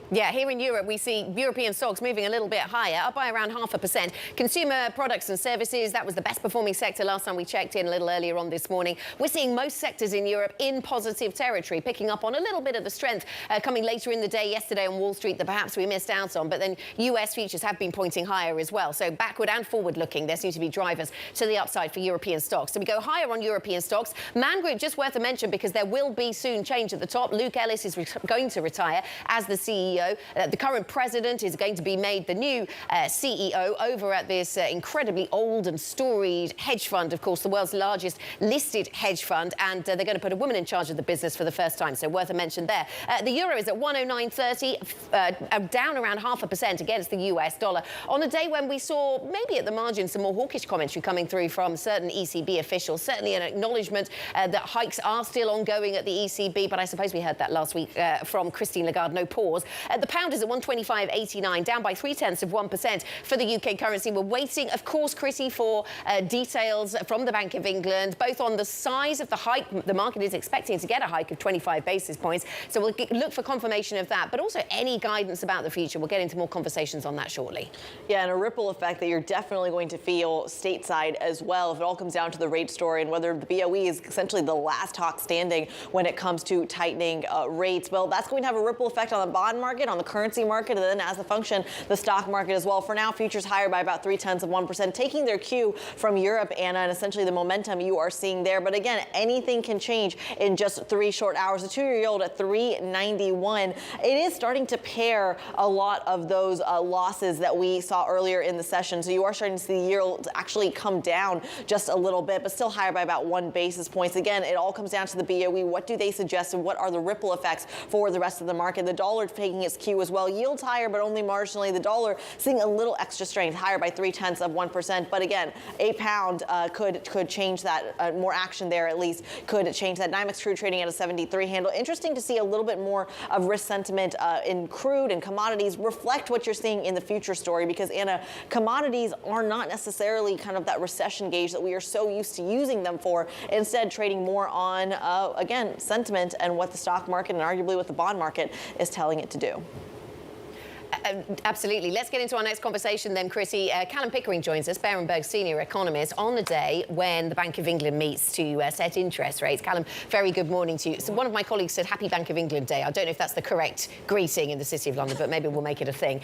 Yeah, here in Europe, we see European stocks moving a little bit higher, up by around 0.5%. Consumer products and services, that was the best performing sector last time we checked in a little earlier on this morning. We're seeing most sectors in Europe in positive territory, picking up on a little bit of the strength coming later in the day yesterday on Wall Street that perhaps we missed out on. But then US futures have been pointing higher as well. So backward and forward looking, there seem to be drivers to the upside for European stocks. So we go higher on European stocks. Man Group, just worth a mention because there will be soon change at the top. Luke Ellis is going to retire as the CEO. The current president is going to be made the new CEO over at this incredibly old and storied hedge fund, of course, the world's largest listed hedge fund. And they're going to put a woman in charge of the business for the first time. So worth a mention there. The euro is at 109.30, down around 0.5% against the US dollar on a day when we saw maybe at the margin some more hawkish commentary coming through from certain ECB officials. Certainly an acknowledgement that hikes are still ongoing at the ECB. But I suppose we heard that last week from Christine Lagarde, no pause. The pound is at 125.89, down by 0.3% for the UK currency. We're waiting, of course, Chrissy, for details from the Bank of England, both on the size of the hike. The market is expecting to get a hike of 25 basis points. So we'll look for confirmation of that, but also any guidance about the future. We'll get into more conversations on that shortly. Yeah, and a ripple effect that you're definitely going to feel stateside as well if it all comes down to the rate story and whether the BOE is essentially the last hawk standing when it comes to tightening rates. Well, that's going to have a ripple effect on the bond market, on the currency market, and then as a function, the stock market as well. For now, futures higher by about 0.3%, taking their cue from Europe, Anna, and essentially the momentum you are seeing there. But again, anything can change in just 3 short hours. The 2-year yield at 3.91. It is starting to pair a lot of those losses that we saw earlier in the session. So you are starting to see the yield actually come down just a little bit, but still higher by about 1 basis point. Again, it all comes down to the BOE. What do they suggest and what are the ripple effects for the rest of the market? The dollar taking its cue as well. Yields higher, but only marginally. The dollar seeing a little extra strength, higher by 0.3%. But again, a pound could change that. More action there, at least, could change that. NYMEX crude trading at a 73 handle. Interesting to see a little bit more of risk sentiment in crude and commodities reflect what you're seeing in the future story, because Anna, commodities are not necessarily kind of that recession gauge that we are so used to using them for. Instead, trading more on again, sentiment and what the stock market and arguably what the bond market is telling it to do. Absolutely. Let's get into our next conversation then, Chrissy. Callum Pickering joins us, Berenberg's senior economist, on the day when the Bank of England meets to set interest rates. Callum, very good morning to you. So one of my colleagues said Happy Bank of England Day. I don't know if that's the correct greeting in the City of London, but maybe we'll make it a thing.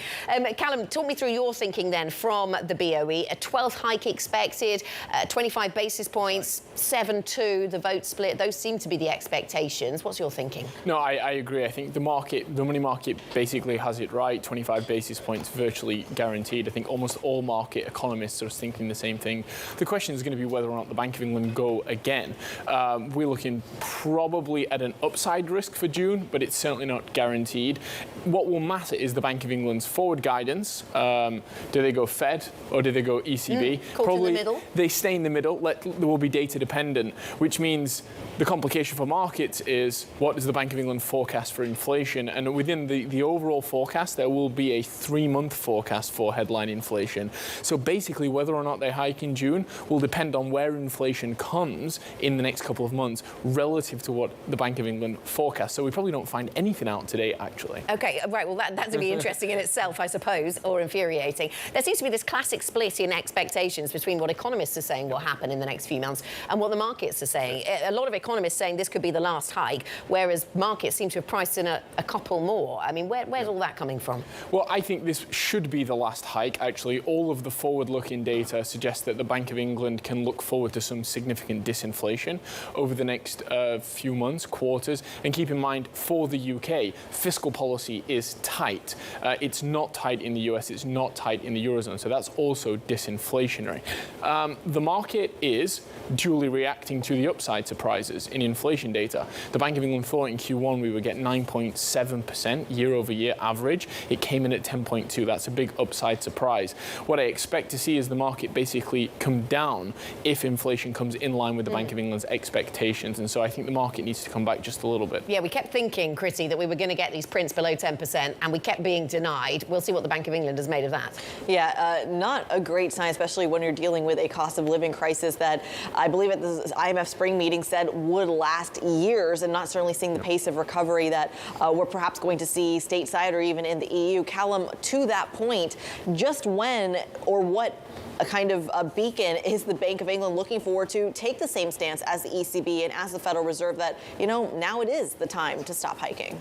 Callum, talk me through your thinking then from the BOE. A 12th hike expected, 25 basis points, 7-2, the vote split. Those seem to be the expectations. What's your thinking? No, I agree. I think the money market basically has it right. 25 basis points virtually guaranteed. I think almost all market economists are thinking the same thing. The question is going to be whether or not the Bank of England go again. We're looking probably at an upside risk for June, but it's certainly not guaranteed. What will matter is the Bank of England's forward guidance. Do they go Fed or do they go ECB? Probably in the middle. They stay in the middle. There will be data dependent, which means the complication for markets is what does the Bank of England forecast for inflation? And within the overall forecast, there will be a 3-month forecast for headline inflation. So basically, whether or not they hike in June will depend on where inflation comes in the next couple of months relative to what the Bank of England forecasts. So we probably don't find anything out today, actually. OK, right. Well, that's going to be interesting in itself, I suppose, or infuriating. There seems to be this classic split in expectations between what economists are saying will happen in the next few months and what the markets are saying. A lot of economists saying this could be the last hike, whereas markets seem to have priced in a couple more. I mean, where's all that coming from? Well, I think this should be the last hike, actually. All of the forward-looking data suggests that the Bank of England can look forward to some significant disinflation over the next few months, quarters. And keep in mind, for the UK, fiscal policy is tight. It's not tight in the US, it's not tight in the Eurozone, so that's also disinflationary. The market is duly reacting to the upside surprises in inflation data. The Bank of England thought in Q1 we would get 9.7% year-over-year average. It came in at 10.2. That's a big upside surprise. What I expect to see is the market basically come down if inflation comes in line with the Bank of England's expectations. And so I think the market needs to come back just a little bit. Yeah, we kept thinking, Chrissy, that we were going to get these prints below 10%, and we kept being denied. We'll see what the Bank of England has made of that. Yeah, not a great sign, especially when you're dealing with a cost of living crisis that I believe at the IMF spring meeting said would last years, and not certainly seeing the pace of recovery that we're perhaps going to see stateside or even in the EU. Callum, to that point, just when or what a kind of a beacon is the Bank of England looking forward to take the same stance as the ECB and as the Federal Reserve that, you know, now it is the time to stop hiking?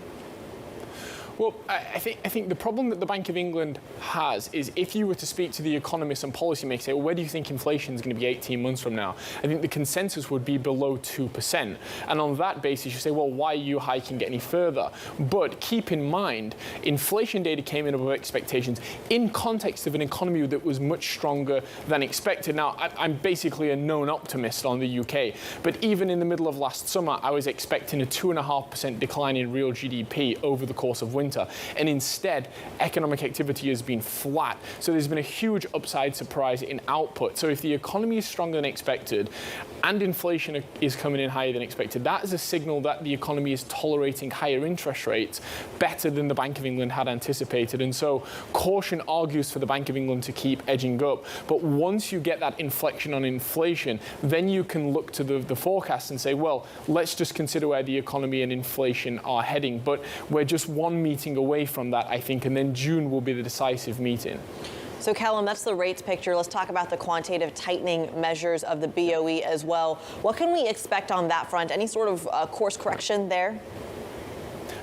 Well, I think the problem that the Bank of England has is if you were to speak to the economists and policymakers, say, well, where do you think inflation is going to be 18 months from now? I think the consensus would be below 2%. And on that basis, you say, well, why are you hiking any further? But keep in mind, inflation data came in above expectations in context of an economy that was much stronger than expected. Now, I'm basically a known optimist on the UK, but even in the middle of last summer, I was expecting a 2.5% decline in real GDP over the course of winter. And instead, economic activity has been flat. So there's been a huge upside surprise in output. So if the economy is stronger than expected and inflation is coming in higher than expected, that is a signal that the economy is tolerating higher interest rates better than the Bank of England had anticipated. And so caution argues for the Bank of England to keep edging up. But once you get that inflection on inflation, then you can look to the forecast and say, well, let's just consider where the economy and inflation are heading. But we're just one meeting away from that, I think, and then June will be the decisive meeting. So, Callum, that's the rates picture. Let's talk about the quantitative tightening measures of the BOE as well. What can we expect on that front? Any sort of course correction there?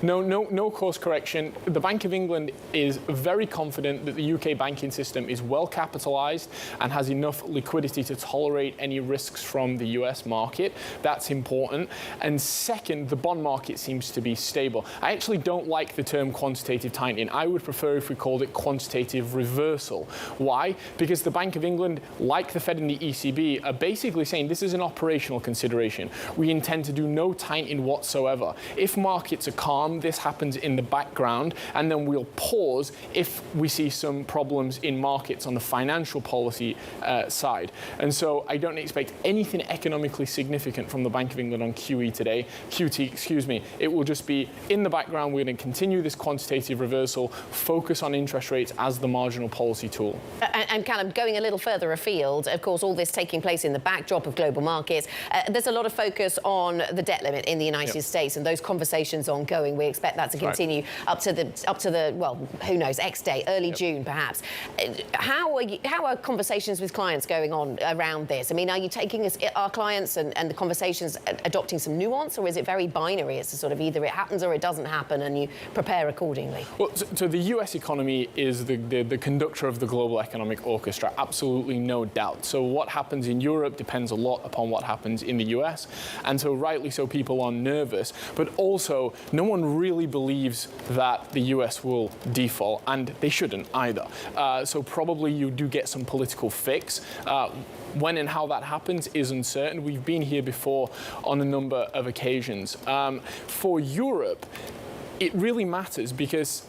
No course correction. The Bank of England is very confident that the UK banking system is well capitalised and has enough liquidity to tolerate any risks from the US market. That's important. And second, the bond market seems to be stable. I actually don't like the term quantitative tightening. I would prefer if we called it quantitative reversal. Why? Because the Bank of England, like the Fed and the ECB, are basically saying this is an operational consideration. We intend to do no tightening whatsoever. If markets are calm, this happens in the background, and then we'll pause if we see some problems in markets on the financial policy side. And so I don't expect anything economically significant from the Bank of England on QT. It will just be in the background. We're going to continue this quantitative reversal, focus on interest rates as the marginal policy tool. And Callum, going a little further afield, of course, all this taking place in the backdrop of global markets, there's a lot of focus on the debt limit in the United States, and those conversations ongoing. We expect that to continue up to the well, who knows, X day, early June perhaps. How are conversations with clients going on around this? I mean, are you taking our clients and the conversations adopting some nuance, or is it very binary? It's a sort of either it happens or it doesn't happen, and you prepare accordingly? Well, so the US economy is the conductor of the global economic orchestra, absolutely no doubt. So what happens in Europe depends a lot upon what happens in the US, and so rightly so people are nervous, but also no one really believes that the US will default, and they shouldn't either. So probably you do get some political fix. When and how that happens is uncertain. We've been here before on a number of occasions. For Europe, it really matters because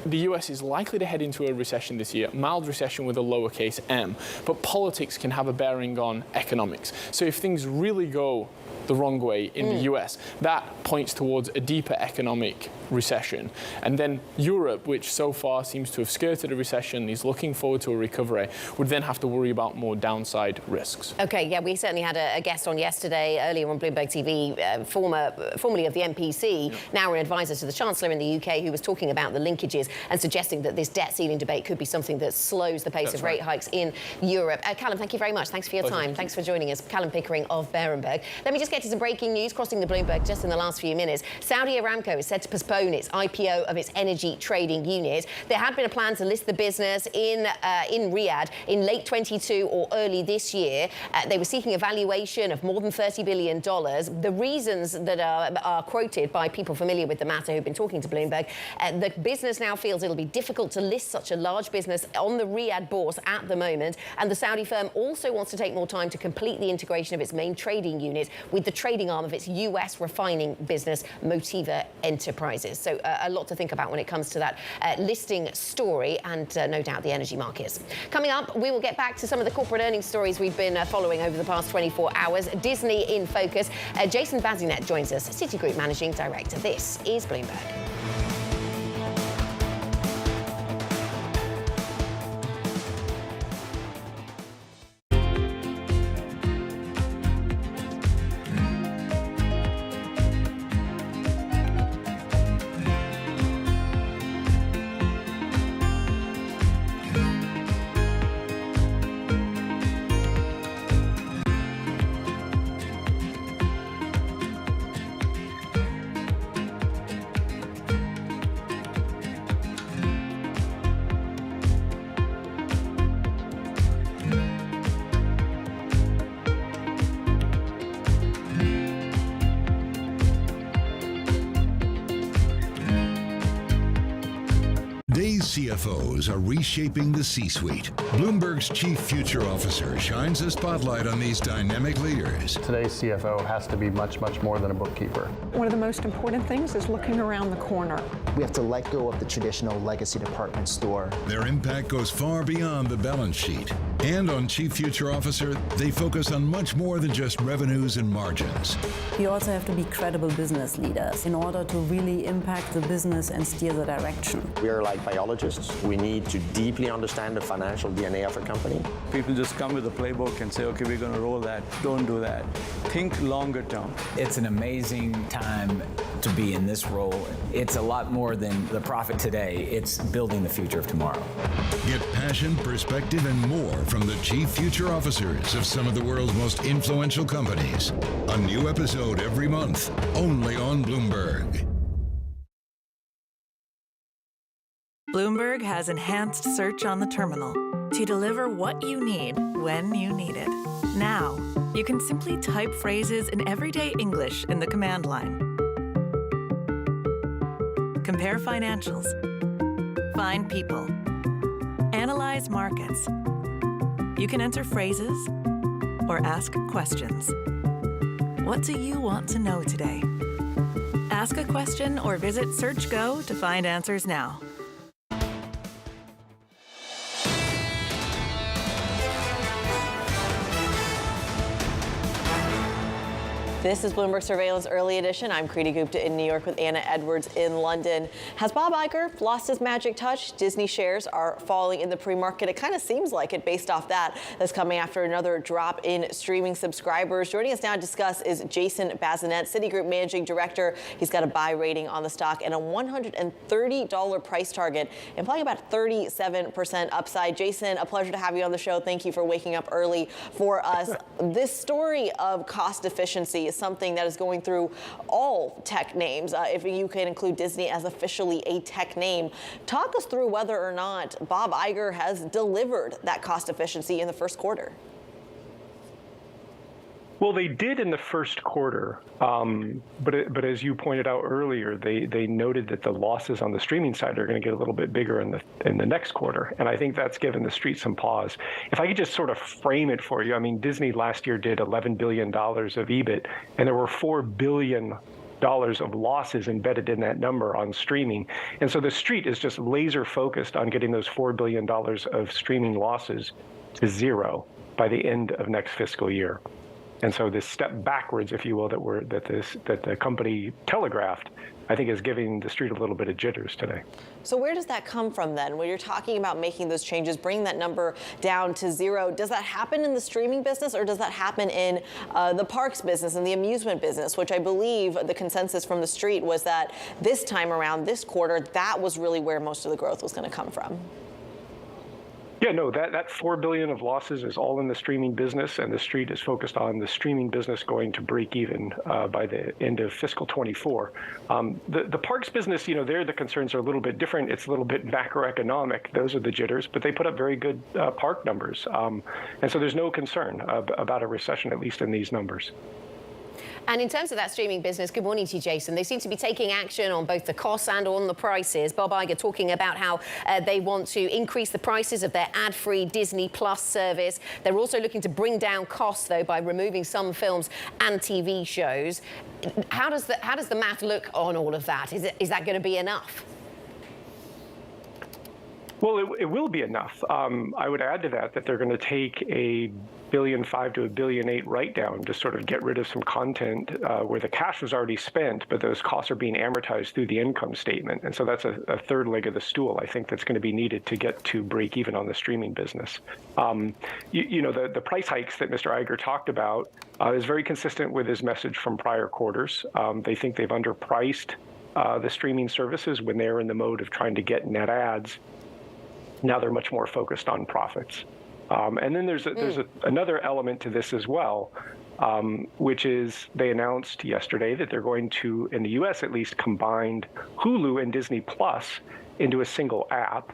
the US is likely to head into a recession this year, mild recession with a lowercase m, but politics can have a bearing on economics. So if things really go the wrong way in the US, that points towards a deeper economic recession. And then Europe, which so far seems to have skirted a recession, is looking forward to a recovery, would then have to worry about more downside risks. Okay, yeah, we certainly had a guest on yesterday, earlier on Bloomberg TV, formerly of the MPC, now an advisor to the Chancellor in the UK, who was talking about the linkages and suggesting that this debt ceiling debate could be something that slows the pace of rate hikes in Europe. Callum, thank you very much. Thanks for your time. Thanks for joining us. Callum Pickering of Berenberg. Let me just get to some breaking news crossing the Bloomberg just in the last few minutes. Saudi Aramco is set to postpone its IPO of its energy trading unit. There had been a plan to list the business in Riyadh in late 22 or early this year. They were seeking a valuation of more than $30 billion. The reasons that are quoted by people familiar with the matter who've been talking to Bloomberg, the business now feels it'll be difficult to list such a large business on the Riyadh bourse at the moment. And the Saudi firm also wants to take more time to complete the integration of its main trading unit with the trading arm of its US refining business, Motiva Enterprises. rises. So a lot to think about when it comes to that listing story and no doubt the energy markets. Coming up, we will get back to some of the corporate earnings stories we've been following over the past 24 hours. Disney in focus. Jason Bazinet joins us, Citigroup Managing Director. This is Bloomberg. CFOs are reshaping the C-suite. Bloomberg's chief future officer shines a spotlight on these dynamic leaders. Today's CFO has to be much, much more than a bookkeeper. One of the most important things is looking around the corner. We have to let go of the traditional legacy department store. Their impact goes far beyond the balance sheet. And on Chief Future Officer, they focus on much more than just revenues and margins. You also have to be credible business leaders in order to really impact the business and steer the direction. We are like biologists. We need to deeply understand the financial DNA of a company. People just come with a playbook and say, okay, we're going to roll that. Don't do that. Think longer term. It's an amazing time to be in this role. It's a lot more than the profit today. It's building the future of tomorrow. Get passion, perspective, and more from the Chief Future Officers of some of the world's most influential companies. A new episode every month, only on Bloomberg. Bloomberg has enhanced search on the terminal to deliver what you need when you need it. Now, you can simply type phrases in everyday English in the command line. Compare financials. Find people. Analyze markets. You can enter phrases or ask questions. What do you want to know today? Ask a question or visit SearchGo to find answers now. This is Bloomberg Surveillance Early Edition. I'm Kriti Gupta in New York with Anna Edwards in London. Has Bob Iger lost his magic touch? Disney shares are falling in the pre-market. It kind of seems like it based off that. That's coming after another drop in streaming subscribers. Joining us now to discuss is Jason Bazinet, Citigroup Managing Director. He's got a buy rating on the stock and a $130 price target, implying about 37% upside. Jason, a pleasure to have you on the show. Thank you for waking up early for us. This story of cost efficiency is something that is going through all tech names, if you can include Disney as officially a tech name. Talk us through whether or not Bob Iger has delivered that cost efficiency in the first quarter. Well, they did in the first quarter, but as you pointed out earlier, they noted that the losses on the streaming side are going to get a little bit bigger in the next quarter, and I think that's given the street some pause. If I could just sort of frame it for you, I mean, Disney last year did $11 billion of EBIT, and there were $4 billion of losses embedded in that number on streaming. And so the street is just laser focused on getting those $4 billion of streaming losses to zero by the end of next fiscal year. And so this step backwards, if you will, that the company telegraphed, I think is giving the street a little bit of jitters today. So where does that come from then? When you're talking about making those changes, bringing that number down to zero, does that happen in the streaming business or does that happen in the parks business and the amusement business, which I believe the consensus from the street was that this time around, this quarter, that was really where most of the growth was going to come from? Yeah, no, that $4 billion of losses is all in the streaming business, and the street is focused on the streaming business going to break even by the end of fiscal 24. The parks business, you know, there the concerns are a little bit different. It's a little bit macroeconomic. Those are the jitters, but they put up very good park numbers. And so there's no concern about a recession, at least in these numbers. And in terms of that streaming business, good morning to you, Jason. They seem to be taking action on both the costs and on the prices. Bob Iger talking about how they want to increase the prices of their ad-free Disney Plus service. They're also looking to bring down costs, though, by removing some films and TV shows. How does the math look on all of that? Is that going to be enough? Well, it will be enough. I would add to that they're going to take a $1.5 billion to $1.8 billion write-down to sort of get rid of some content where the cash was already spent, but those costs are being amortized through the income statement. And so that's a third leg of the stool, I think, that's going to be needed to get to break even on the streaming business. The price hikes that Mr. Iger talked about is very consistent with his message from prior quarters. They think they've underpriced the streaming services when they're in the mode of trying to get net adds. Now they're much more focused on profits. And then there's another element to this as well, which is they announced yesterday that they're going to, in the US at least, combine Hulu and Disney Plus into a single app.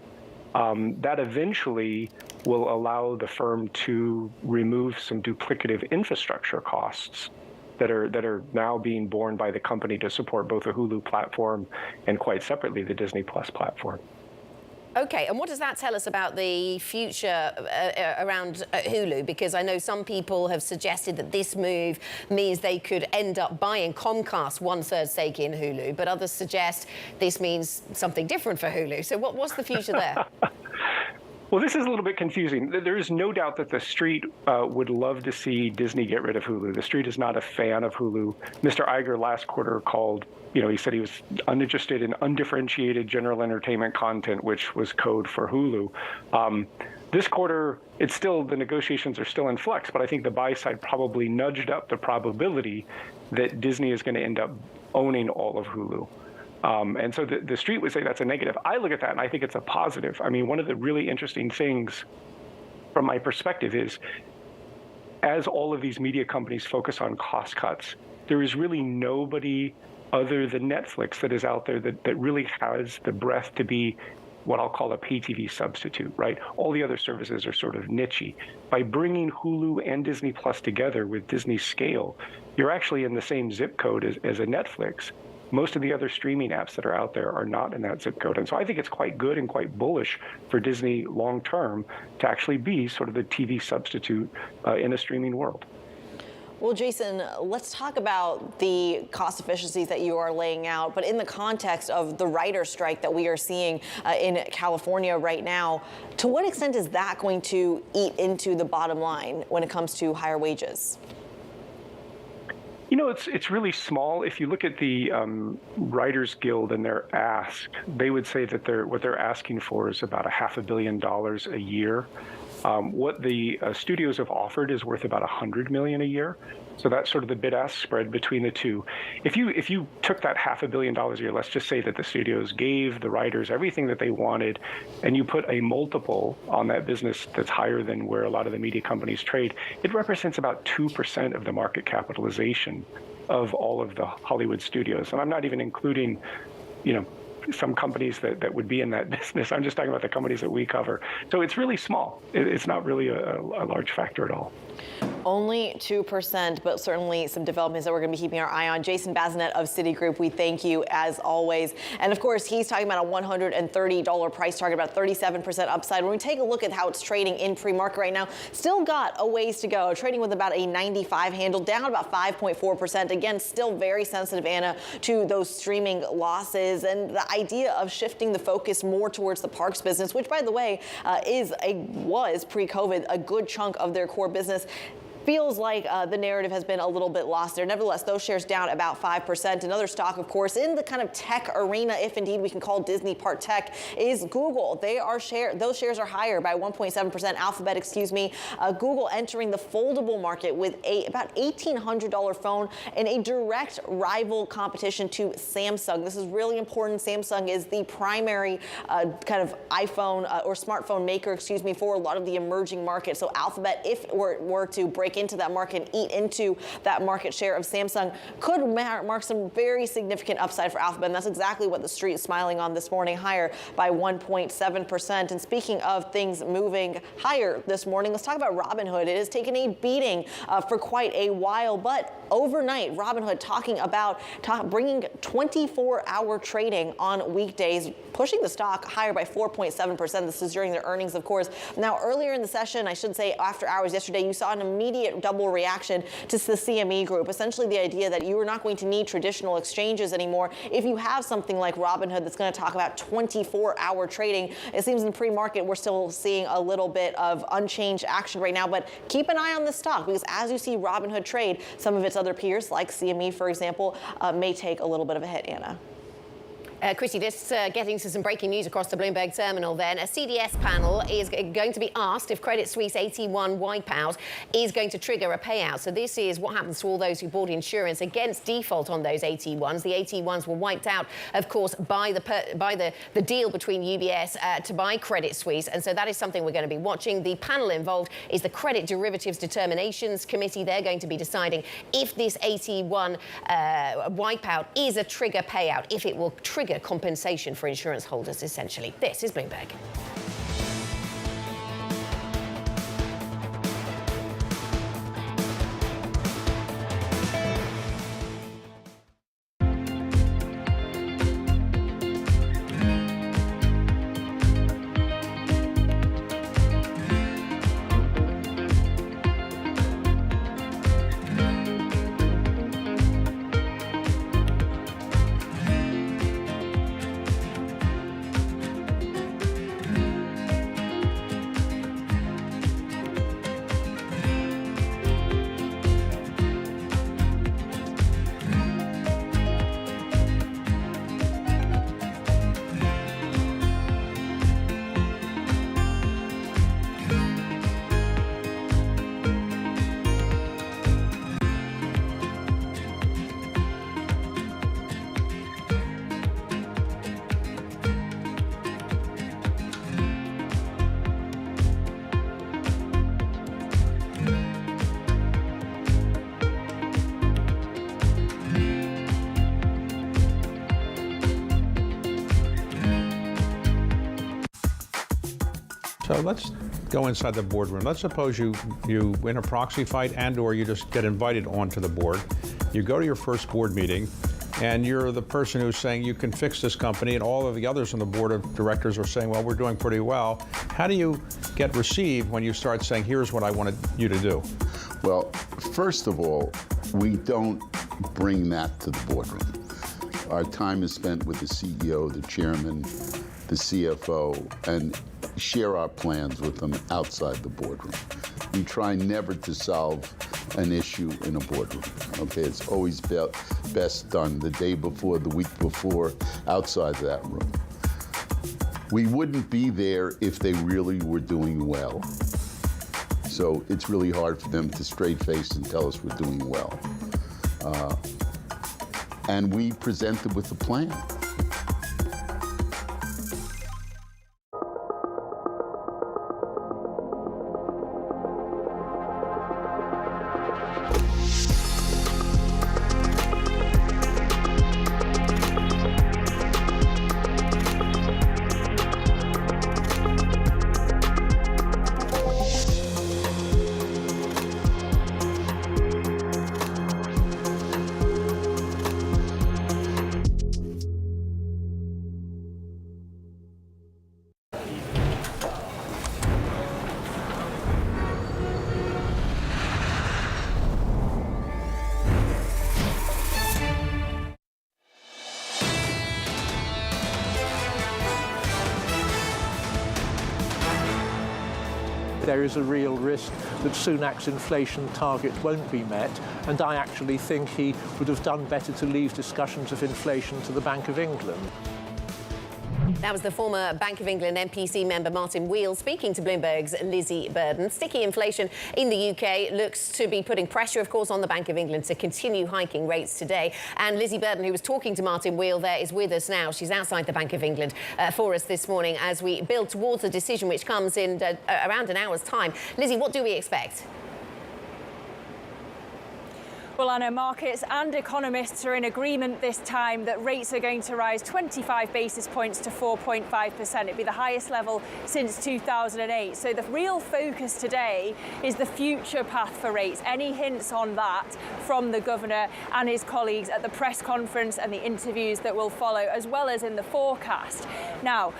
That eventually will allow the firm to remove some duplicative infrastructure costs that are now being borne by the company to support both the Hulu platform and, quite separately, the Disney Plus platform. Okay, and what does that tell us about the future around Hulu? Because I know some people have suggested that this move means they could end up buying Comcast 1/3 stake in Hulu, but others suggest this means something different for Hulu. So what's the future there? Well, this is a little bit confusing. There is no doubt that the Street would love to see Disney get rid of Hulu. The Street is not a fan of Hulu. Mr. Iger last quarter called, he said he was uninterested in undifferentiated general entertainment content, which was code for Hulu. This quarter, the negotiations are still in flux, but I think the buy side probably nudged up the probability that Disney is going to end up owning all of Hulu. And so the Street would say that's a negative. I look at that and I think it's a positive. I mean, one of the really interesting things from my perspective is, as all of these media companies focus on cost cuts, there is really nobody other than Netflix that is out there that really has the breadth to be what I'll call a pay TV substitute, right? All the other services are sort of niche-y. By bringing Hulu and Disney Plus together with Disney's scale, you're actually in the same zip code as a Netflix. Most of the other streaming apps that are out there are not in that zip code. And so I think it's quite good and quite bullish for Disney long term to actually be sort of the TV substitute in a streaming world. Well, Jason, let's talk about the cost efficiencies that you are laying out, but in the context of the writer strike that we are seeing in California right now, to what extent is that going to eat into the bottom line when it comes to higher wages? It's really small. If you look at the Writers Guild and their ask, they would say that what they're asking for is about $500 million a year. What the studios have offered is worth about $100 million a year. So that's sort of the bid-ask spread between the two. If you took that $500 million a year, let's just say that the studios gave the writers everything that they wanted, and you put a multiple on that business that's higher than where a lot of the media companies trade, it represents about 2% of the market capitalization of all of the Hollywood studios. And I'm not even including, some companies that would be in that business. I'm just talking about the companies that we cover. So it's really small. It's not really a large factor at all. Only 2%, but certainly some developments that we're going to be keeping our eye on. Jason Bazinet of Citigroup, we thank you as always. And of course, he's talking about a $130 price target, about 37% upside. When we take a look at how it's trading in pre-market right now, still got a ways to go. Trading with about a 95 handle, down about 5.4%. Again, still very sensitive, Anna, to those streaming losses and the idea of shifting the focus more towards the parks business, which, by the way, was pre-COVID a good chunk of their core business. Feels like the narrative has been a little bit lost there. Nevertheless, those shares down about 5%. Another stock, of course, in the kind of tech arena, if indeed we can call Disney part tech, is Google. Those shares are higher by 1.7%. Alphabet, Google entering the foldable market with about $1,800 phone in a direct rival competition to Samsung. This is really important. Samsung is the primary kind of iPhone or smartphone maker, for a lot of the emerging markets. So Alphabet, if it were to break break into that market and eat into that market share of Samsung could mark some very significant upside for Alphabet. And that's exactly what the street is smiling on this morning, higher by 1.7%. And speaking of things moving higher this morning, let's talk about Robinhood. It has taken a beating for quite a while, but overnight, Robinhood talking about bringing 24-hour trading on weekdays, pushing the stock higher by 4.7%. This is during their earnings, of course. Now, earlier in the session, I should say after hours yesterday, you saw an immediate double reaction to the CME group. Essentially, the idea that you are not going to need traditional exchanges anymore if you have something like Robinhood that's going to talk about 24-hour trading. It seems in pre-market, we're still seeing a little bit of unchanged action right now, but keep an eye on this stock because as you see Robinhood trade, some of its other peers, like CME, for example, may take a little bit of a hit, Anna. Chrissy, just getting to some breaking news across the Bloomberg terminal then. A CDS panel is going to be asked if Credit Suisse AT1 wipeout is going to trigger a payout. So this is what happens to all those who bought insurance against default on those AT1s. The AT1s were wiped out, of course, by the deal between UBS to buy Credit Suisse. And so that is something we're going to be watching. The panel involved is the Credit Derivatives Determinations Committee. They're going to be deciding if this AT1 wipeout is a trigger payout, if it will trigger compensation for insurance holders, essentially. This is Bloomberg. So let's go inside the boardroom. Let's suppose you win a proxy fight and/or you just get invited onto the board. You go to your first board meeting, and you're the person who's saying you can fix this company, and all of the others on the board of directors are saying, well, we're doing pretty well. How do you get received when you start saying, here's what I wanted you to do? Well, first of all, we don't bring that to the boardroom. Our time is spent with the CEO, the chairman, the CFO, and share our plans with them outside the boardroom. We try never to solve an issue in a boardroom. Okay, it's always best done the day before, the week before, outside that room. We wouldn't be there if they really were doing well. So it's really hard for them to straight face and tell us we're doing well. And we present them with a plan. There is a real risk that Sunak's inflation target won't be met, and I actually think he would have done better to leave discussions of inflation to the Bank of England. That was the former Bank of England MPC member Martin Wheal speaking to Bloomberg's Lizzie Burden. Sticky inflation in the UK looks to be putting pressure, of course, on the Bank of England to continue hiking rates today. And Lizzie Burden, who was talking to Martin Wheal there, is with us now. She's outside the Bank of England for us this morning as we build towards a decision which comes in around an hour's time. Lizzie, what do we expect? Well, I know markets and economists are in agreement this time that rates are going to rise 25 basis points to 4.5%. It'd be the highest level since 2008. So the real focus today is the future path for rates. Any hints on that from the governor and his colleagues at the press conference and the interviews that will follow, as well as in the forecast. Now,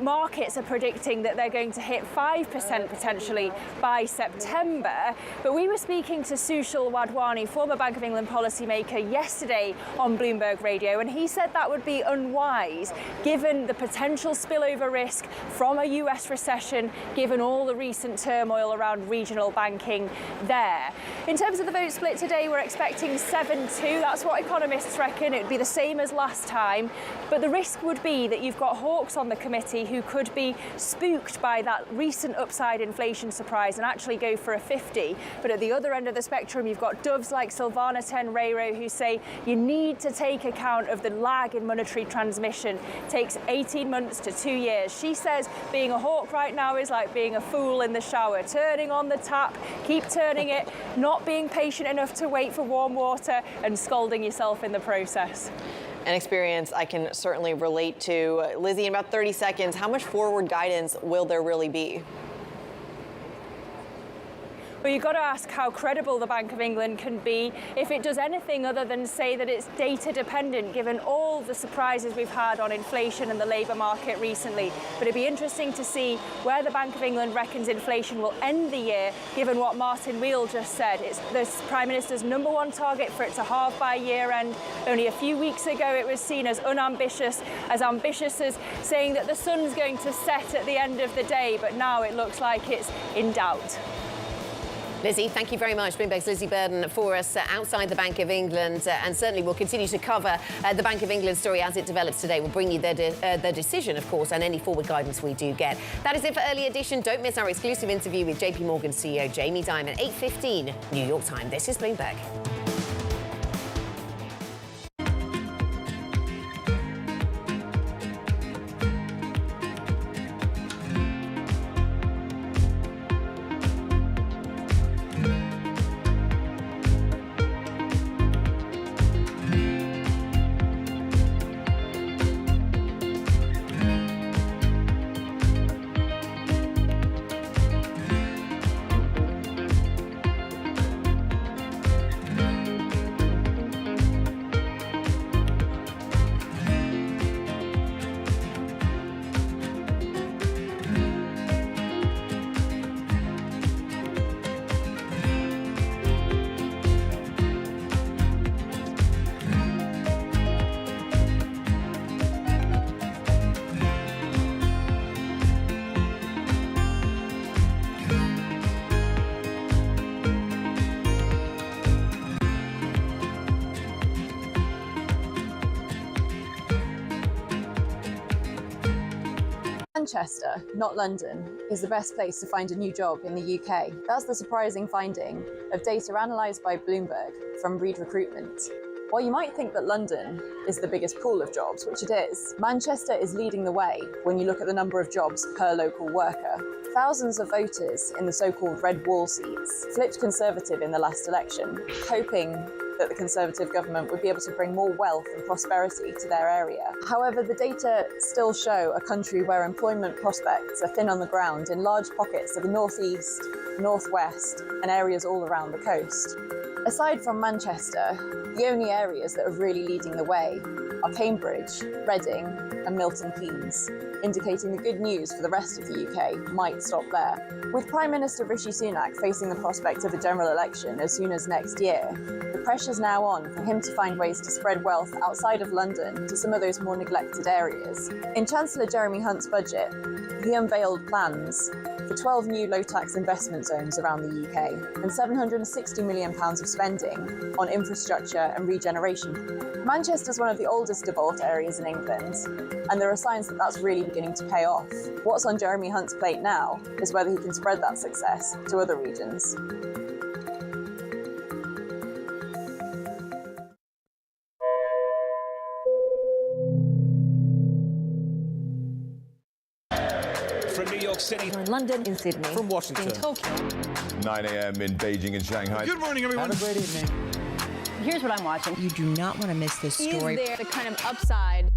markets are predicting that they're going to hit 5% potentially by September. But we were speaking to Sushil Wadhwani, former Bank of England policymaker, yesterday on Bloomberg Radio, and he said that would be unwise given the potential spillover risk from a US recession, given all the recent turmoil around regional banking there. In terms of the vote split today, we're expecting 7-2. That's what economists reckon. It would be the same as last time. But the risk would be that you've got hawks on the committee who could be spooked by that recent upside inflation surprise and actually go for a 50. But at the other end of the spectrum, you've got doves like Silvana Tenreiro who say you need to take account of the lag in monetary transmission. It takes 18 months to 2 years. She says being a hawk right now is like being a fool in the shower, turning on the tap, keep turning it, not being patient enough to wait for warm water and scalding yourself in the process. An experience I can certainly relate to. Lizzie, in about 30 seconds, how much forward guidance will there really be? Well, you've got to ask how credible the Bank of England can be if it does anything other than say that it's data dependent, given all the surprises we've had on inflation and the labour market recently. But it'd be interesting to see where the Bank of England reckons inflation will end the year, given what Martin Wheel just said. It's the Prime Minister's #1 target for it to halve by year end. Only a few weeks ago, it was seen as unambitious, as ambitious as saying that the sun's going to set at the end of the day. But now it looks like it's in doubt. Lizzie, thank you very much. Bloomberg's Lizzie Burden for us outside the Bank of England. And certainly we'll continue to cover the Bank of England story as it develops today. We'll bring you the decision, of course, and any forward guidance we do get. That is it for Early Edition. Don't miss our exclusive interview with JPMorgan CEO Jamie Dimon, 8:15 New York time. This is Bloomberg. Manchester, not London, is the best place to find a new job in the UK. That's the surprising finding of data analysed by Bloomberg from Reed Recruitment. While you might think that London is the biggest pool of jobs, which it is, Manchester is leading the way when you look at the number of jobs per local worker. Thousands of voters in the so-called Red Wall seats flipped Conservative in the last election, hoping that the Conservative government would be able to bring more wealth and prosperity to their area. However, the data still show a country where employment prospects are thin on the ground in large pockets of the northeast, northwest, and areas all around the coast. Aside from Manchester, the only areas that are really leading the way are Cambridge, Reading, and Milton Keynes, indicating the good news for the rest of the UK might stop there. With Prime Minister Rishi Sunak facing the prospect of a general election as soon as next year, the pressure's now on for him to find ways to spread wealth outside of London to some of those more neglected areas. In Chancellor Jeremy Hunt's budget, he unveiled plans for 12 new low-tax investment zones around the UK and £760 million of spending on infrastructure and regeneration. Manchester's one of the oldest devolved areas in England, and there are signs that that's really beginning to pay off. What's on Jeremy Hunt's plate now is whether he can spread that success to other regions. From New York City, in London, in Sydney, from Washington, in Tokyo, 9 a.m. in Beijing and Shanghai. Good morning, everyone. Have a great evening. Here's what I'm watching. You do not want to miss this story. Is there the kind of upside?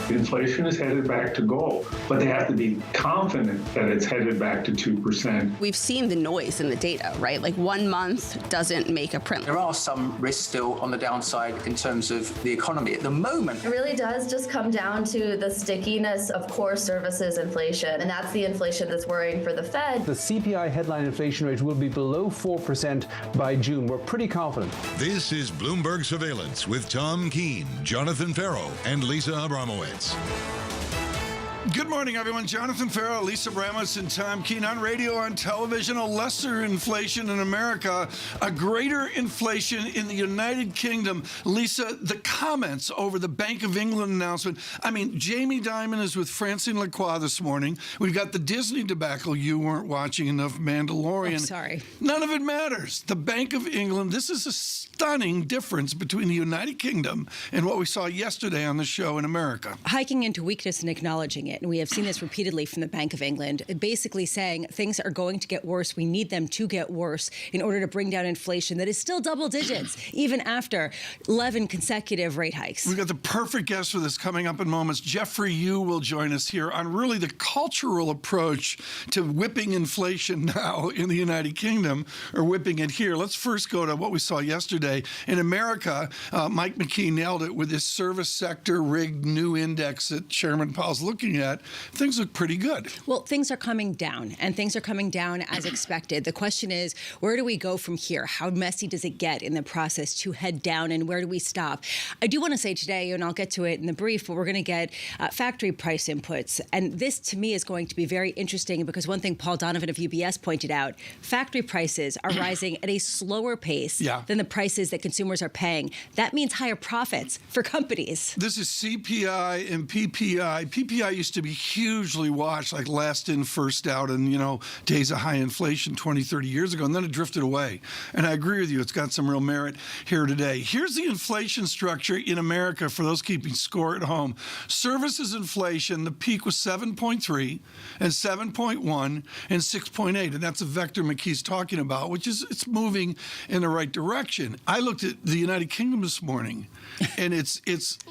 Inflation is headed back to goal, but they have to be confident that it's headed back to 2%. We've seen the noise in the data, right? Like 1 month doesn't make a print. There are some risks still on the downside in terms of the economy. At the moment, it really does just come down to the stickiness of core services inflation, and that's the inflation that's worrying for the Fed. The CPI headline inflation rate will be below 4% by June. We're pretty confident. This is Bloomberg Surveillance with Tom Keene, Jonathan Farrow, and Lisa Abramowitz. Good morning, everyone. Jonathan Farrow, Lisa Abramowitz, and Tom Keene on radio, on television. A lesser inflation in America, a greater inflation in the United Kingdom. Lisa, the comments over the Bank of England announcement. I mean, Jamie Dimon is with Francine Lacqua this morning. We've got the Disney debacle. You weren't watching enough Mandalorian. I'm sorry. None of it matters. The Bank of England, this is a stunning difference between the United Kingdom and what we saw yesterday on the show in America. Hiking into weakness and acknowledging it. And we have seen this repeatedly from the Bank of England, basically saying things are going to get worse. We need them to get worse in order to bring down inflation that is still double digits, even after 11 consecutive rate hikes. We've got the perfect guest for this coming up in moments. Jeffrey Yu will join us here on really the cultural approach to whipping inflation now in the United Kingdom, or whipping it here. Let's first go to what we saw yesterday. In America, Mike McKee nailed it with this service sector rigged new index that Chairman Powell's looking at. Things look pretty good. Well, things are coming down, and things are coming down as expected. The question is, where do we go from here? How messy does it get in the process to head down, and where do we stop? I do want to say today, and I'll get to it in the brief, but we're going to get factory price inputs. And this, to me, is going to be very interesting because one thing Paul Donovan of UBS pointed out, factory prices are rising at a slower pace than the prices that consumers are paying. That means higher profits for companies. This is CPI and PPI. PPI used to be hugely watched, like last in, first out, and, you know, days of high inflation 20, 30 years ago, and then it drifted away. And I agree with you, it's got some real merit here today. Here's the inflation structure in America for those keeping score at home. Services inflation, the peak was 7.3 and 7.1 and 6.8, and that's a vector McKee's talking about, which is it's moving in the right direction. I looked at the United Kingdom this morning, and it's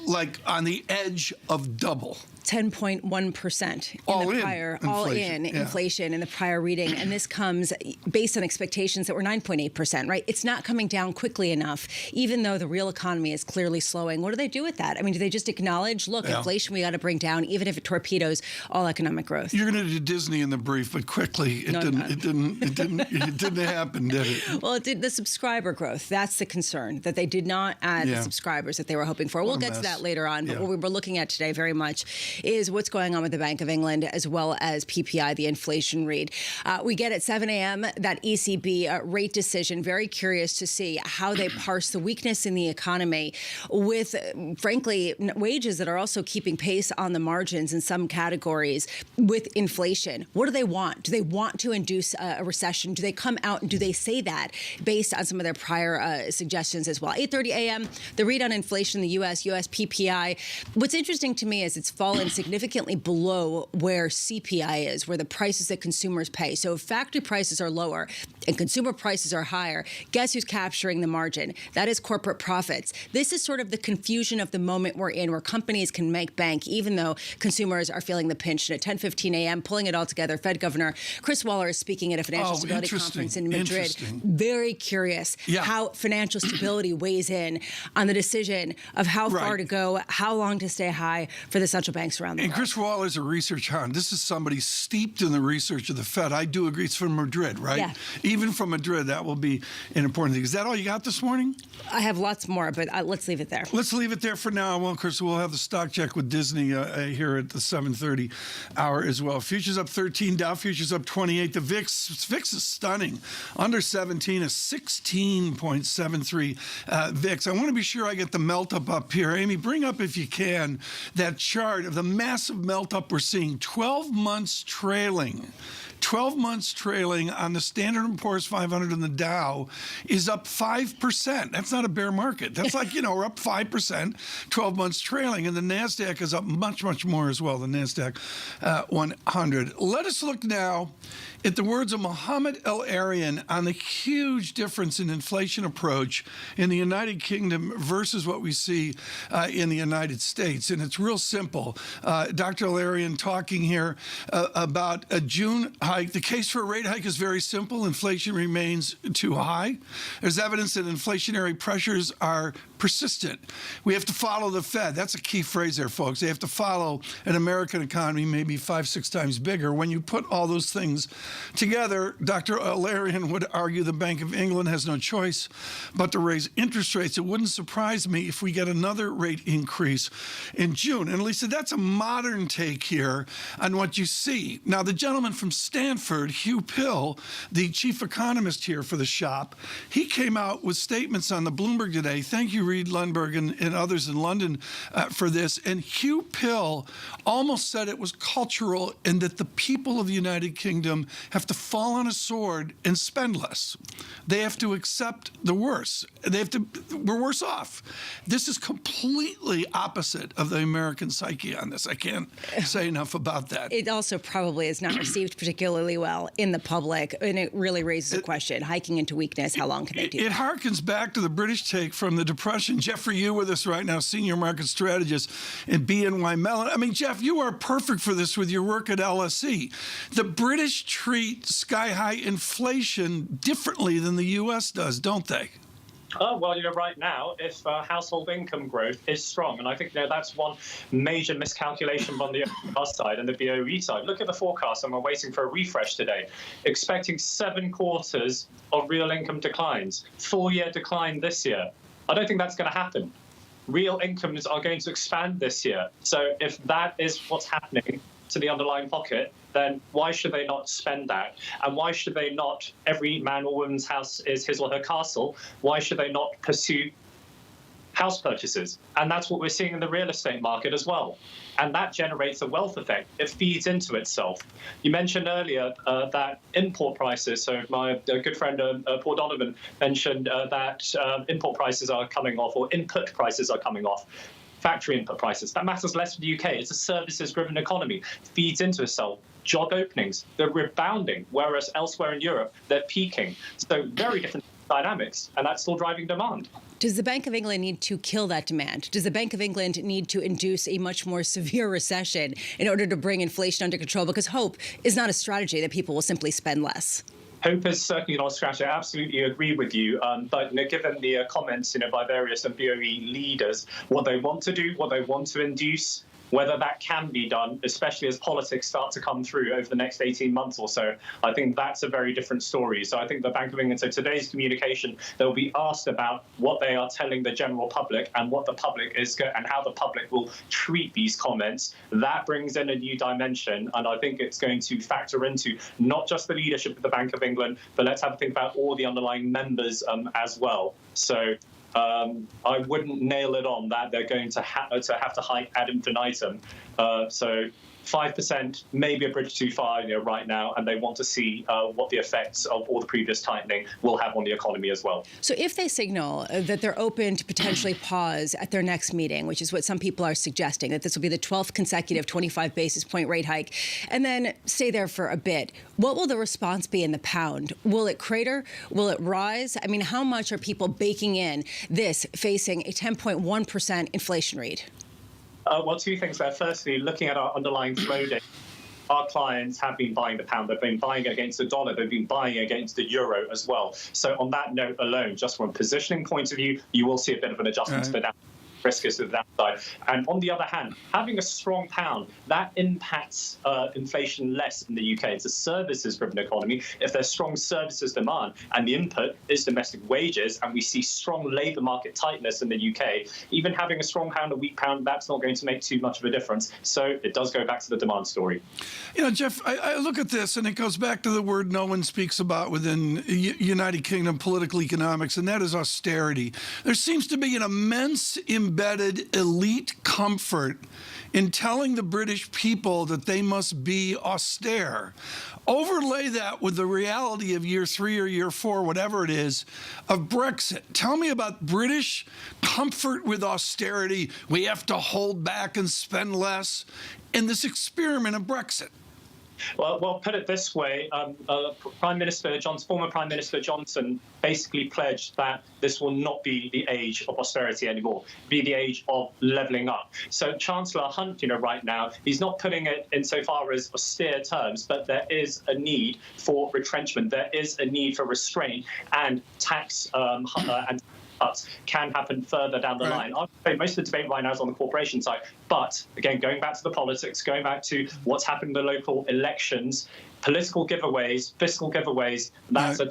like on the edge of double. 10.1% in inflation in the prior reading. And this comes based on expectations that were 9.8%, right? It's not coming down quickly enough, even though the real economy is clearly slowing. What do they do with that? I mean, do they just acknowledge, look, inflation we got to bring down, even if it torpedoes all economic growth? You're going to do Disney in the brief, but quickly, it didn't happen, did it? Well, it did. The subscriber growth, that's the concern, that they did not add the subscribers that they were hoping for. We'll get to that later on, but what we were looking at today very much is what's going on with the Bank of England as well as PPI, the inflation read. We get at 7 a.m. that ECB rate decision. Very curious to see how they parse the weakness in the economy with, frankly, wages that are also keeping pace on the margins in some categories with inflation. What do they want? Do they want to induce a recession? Do they come out and do they say that based on some of their prior suggestions as well? 8:30 a.m., the read on inflation in the U.S. PPI. What's interesting to me is it's fallen significantly below where CPI is, where the prices that consumers pay. So if factory prices are lower and consumer prices are higher, guess who's capturing the margin? That is corporate profits. This is sort of the confusion of the moment we're in, where companies can make bank even though consumers are feeling the pinch. And at 10:15 a.m., pulling it all together, Fed Governor Chris Waller is speaking at a financial stability conference in Madrid. Very curious how financial stability weighs in on the decision of how far to go, how long to stay high for the central banks around the world. And Chris Waller is a research hound. This is somebody steeped in the research of the Fed. I do agree. It's from Madrid, right? Yeah. Even from Madrid, that will be an important thing. Is that all you got this morning? I have lots more, but let's leave it there. Let's leave it there for now. Well, Chris, we'll have the stock check with Disney here at the 7:30 hour as well. Futures up 13, Dow futures up 28. The VIX is stunning. Under 17, a 16.73 VIX. I want to be sure I get the melt up here. Amy, bring up, if you can, that chart of the massive melt up we're seeing, 12 months trailing 12 months trailing on the Standard & Poor's 500 and the Dow is up 5%. That's not a bear market. That's like, we're up 5%, 12 months trailing, and the NASDAQ is up much, much more as well, the NASDAQ 100. Let us look now at the words of Mohamed El-Erian on the huge difference in inflation approach in the United Kingdom versus what we see in the United States. And it's real simple. Dr. El-Erian talking here about a June hike. The case for a rate hike is very simple. Inflation remains too high. There's evidence that inflationary pressures are persistent. We have to follow the Fed. That's a key phrase there, folks. They have to follow an American economy maybe 5-6 times bigger. When you put all those things together, Dr. El-Erian would argue the Bank of England has no choice but to raise interest rates. It wouldn't surprise me if we get another rate increase in June. And Lisa, that's a modern take here on what you see. Now, the gentleman from Stanford, Hugh Pill, the chief economist here for the shop, he came out with statements on the Bloomberg today. Thank you, Reed Lundberg and others in London for this. And Hugh Pill almost said it was cultural and that the people of the United Kingdom have to fall on a sword and spend less. They have to accept the worst. We're worse off. This is completely opposite of the American psyche on this. I can't say enough about that. It also probably is not received particularly well in the public, and it really raises a question. Hiking into weakness, how long can they do that? It harkens back to the British take from the Depression. Jeffrey, you with us right now, senior market strategist in BNY Mellon. I mean, Jeff, you are perfect for this with your work at LSE. The British treat sky-high inflation differently than the U.S. does, don't they? Well, right now, if household income growth is strong, and I think that's one major miscalculation on the us side and the BOE side. Look at the forecast, and we're waiting for a refresh today, expecting 7 quarters of real income declines, 4-year decline this year. I don't think that's going to happen. Real incomes are going to expand this year. So if that is what's happening to the underlying pocket, then why should they not spend that? And why should they not, every man or woman's house is his or her castle, why should they not pursue house purchases? And that's what we're seeing in the real estate market as well. And that generates a wealth effect. It feeds into itself. You mentioned earlier that import prices, so my good friend Paul Donovan mentioned that import prices are coming off, or input prices are coming off. Factory input prices. That matters less for the UK. It's a services-driven economy. Feeds into itself. Job openings, they're rebounding, whereas elsewhere in Europe, they're peaking. So very different dynamics, and that's still driving demand. Does the Bank of England need to kill that demand? Does the Bank of England need to induce a much more severe recession in order to bring inflation under control? Because hope is not a strategy that people will simply spend less. Hope is certainly not a strategy. I absolutely agree with you. But given the comments by various BOE leaders, what they want to do, what they want to induce, whether that can be done, especially as politics start to come through over the next 18 months or so, I think that's a very different story. So I think the Bank of England, so today's communication, they'll be asked about what they are telling the general public and what the public is and how the public will treat these comments. That brings in a new dimension, and I think it's going to factor into not just the leadership of the Bank of England, but let's have a think about all the underlying members as well. So I wouldn't nail it on that they're going to have to hike ad infinitum. So 5% may be a bridge too far right now, and they want to see what the effects of all the previous tightening will have on the economy as well. So if they signal that they're open to potentially pause at their next meeting, which is what some people are suggesting, that this will be the 12th consecutive 25 basis point rate hike, and then stay there for a bit, what will the response be in the pound? Will it crater? Will it rise? I mean, how much are people baking in this facing a 10.1% inflation rate? Well, 2 things there. Firstly, looking at our underlying flow data, our clients have been buying the pound. They've been buying against the dollar. They've been buying against the euro as well. So on that note alone, just from a positioning point of view, you will see a bit of an adjustment to the down. Risk is to the downside. And on the other hand, having a strong pound, that impacts inflation less in the UK. It's a services-driven economy. If there's strong services demand and the input is domestic wages, and we see strong labour market tightness in the UK, even having a strong pound, a weak pound, that's not going to make too much of a difference. So it does go back to the demand story. Jeff, I look at this, and it goes back to the word no one speaks about within United Kingdom political economics, and that is austerity. There seems to be an immense embedded elite comfort in telling the British people that they must be austere. Overlay that with the reality of year 3 or year 4, whatever it is, of Brexit. Tell me about British comfort with austerity. We have to hold back and spend less in this experiment of Brexit. Well, put it this way: former Prime Minister Johnson basically pledged that this will not be the age of austerity anymore, be the age of levelling up. So Chancellor Hunt, right now, he's not putting it insofar as austere terms, but there is a need for retrenchment. There is a need for restraint, and tax and cuts can happen further down the line. I'd say most of the debate right now is on the corporation side. But again, going back to the politics, going back to what's happened in the local elections, political giveaways, fiscal giveaways, that's a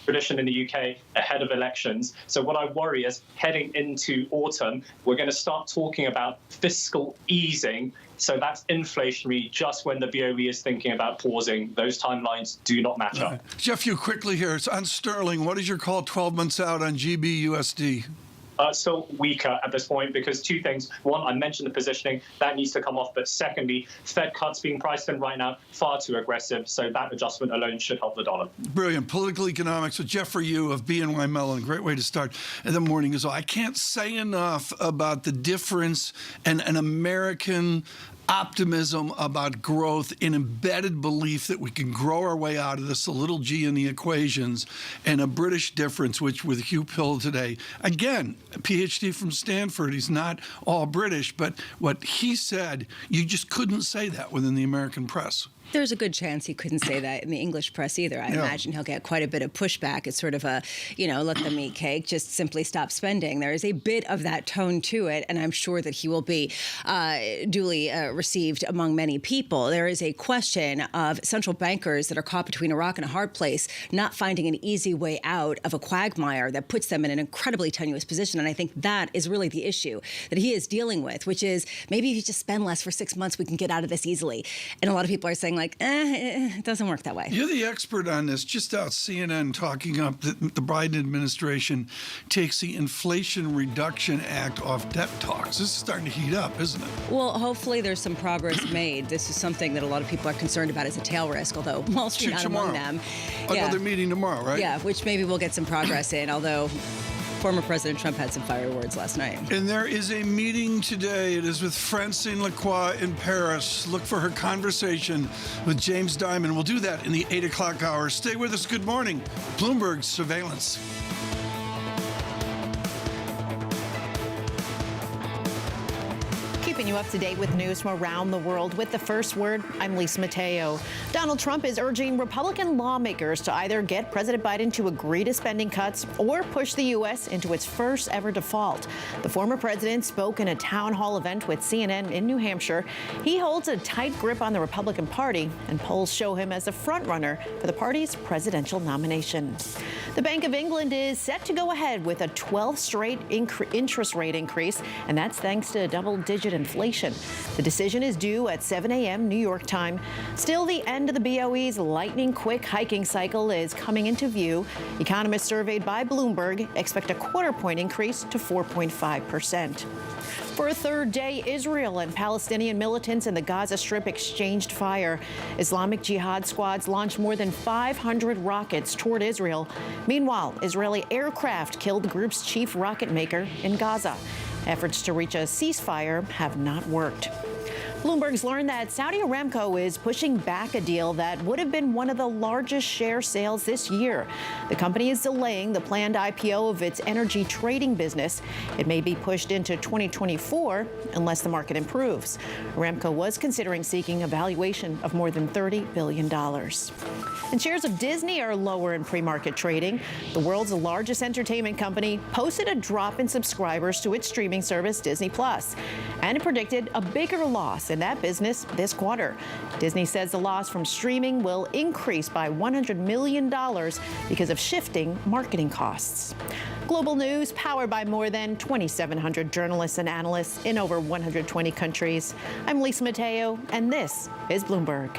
tradition in the UK ahead of elections. So what I worry is heading into autumn, we're going to start talking about fiscal easing. So that's inflationary just when the BOE is thinking about pausing. Those timelines do not match up. Jeff, you quickly here. It's on sterling. What is your call 12 months out on GBUSD? Still weaker at this point because two things. One, I mentioned the positioning. That needs to come off. But secondly, Fed cuts being priced in right now, far too aggressive. So that adjustment alone should help the dollar. Brilliant. Political economics with Jeff Ryu of BNY Mellon. Great way to start the morning as well. I can't say enough about the difference and an American optimism about growth, an embedded belief that we can grow our way out of this, a little g in the equations, and a British difference, which with Hugh Pill today, again, a PhD from Stanford, he's not all British, but what he said, you just couldn't say that within the American press. There's a good chance he couldn't say that in the English press either. I imagine he'll get quite a bit of pushback. It's sort of a, let them eat cake, just simply stop spending. There is a bit of that tone to it, and I'm sure that he will be duly received among many people. There is a question of central bankers that are caught between a rock and a hard place, not finding an easy way out of a quagmire that puts them in an incredibly tenuous position. And I think that is really the issue that he is dealing with, which is maybe if you just spend less for 6 months, we can get out of this easily. And a lot of people are saying, it doesn't work that way. You're the expert on this. Just out CNN talking up that the Biden administration takes the Inflation Reduction Act off debt talks. This is starting to heat up, isn't it? Well, hopefully there's some progress made. This is something that a lot of people are concerned about as a tail risk, although Wall Street not among them. Another meeting tomorrow, right? Yeah, which maybe we'll get some progress in, although former President Trump had some fiery words last night. And there is a meeting today. It is with Francine Lacqua in Paris. Look for her conversation with James Dimon. We'll do that in the 8 o'clock hour. Stay with us. Good morning. Bloomberg Surveillance. Keeping you up to date with news from around the world with the first word, I'm Lisa Mateo. Donald Trump is urging Republican lawmakers to either get President Biden to agree to spending cuts or push the U.S. into its first ever default. The former president spoke in a town hall event with CNN in New Hampshire. He holds a tight grip on the Republican Party, and polls show him as a frontrunner for the party's presidential nomination. The Bank of England is set to go ahead with a 12th straight interest rate increase, and that's thanks to double-digit inflation. The decision is due at 7 a.m. New York time. Still, the end of the BOE's lightning-quick hiking cycle is coming into view. Economists surveyed by Bloomberg expect a quarter-point increase to 4.5%. For a third day, Israel and Palestinian militants in the Gaza Strip exchanged fire. Islamic Jihad squads launched more than 500 rockets toward Israel. Meanwhile, Israeli aircraft killed the group's chief rocket maker in Gaza. Efforts to reach a ceasefire have not worked. Bloomberg's learned that Saudi Aramco is pushing back a deal that would have been one of the largest share sales this year. The company is delaying the planned IPO of its energy trading business. It may be pushed into 2024 unless the market improves. Aramco was considering seeking a valuation of more than $30 billion. And shares of Disney are lower in pre-market trading. The world's largest entertainment company posted a drop in subscribers to its streaming service, Disney+, and it predicted a bigger loss in that business this quarter. Disney says the loss from streaming will increase by $100 million because of shifting marketing costs. Global news powered by more than 2,700 journalists and analysts in over 120 countries. I'm Lisa Mateo, and this is Bloomberg.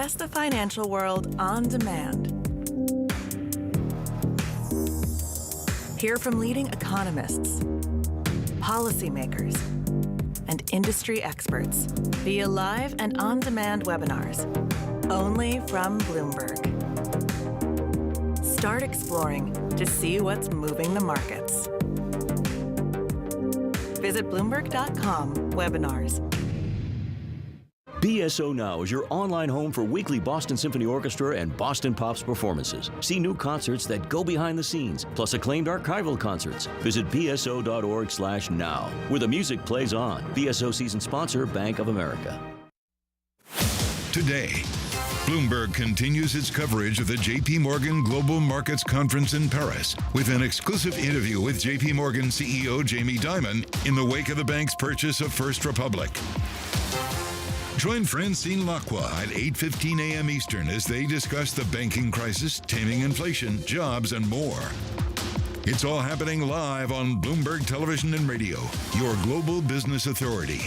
Access the financial world on demand. Hear from leading economists, policymakers, and industry experts via live and on-demand webinars, only from Bloomberg. Start exploring to see what's moving the markets. Visit Bloomberg.com/webinars. BSO Now is your online home for weekly Boston Symphony Orchestra and Boston Pops performances. See new concerts that go behind the scenes, plus acclaimed archival concerts. Visit bso.org/now, where the music plays on. BSO season sponsor, Bank of America. Today, Bloomberg continues its coverage of the JPMorgan Global Markets Conference in Paris with an exclusive interview with JPMorgan CEO Jamie Dimon in the wake of the bank's purchase of First Republic. Join Francine Lacqua at 8:15 a.m. Eastern as they discuss the banking crisis, taming inflation, jobs, and more. It's all happening live on Bloomberg Television and Radio, your global business authority.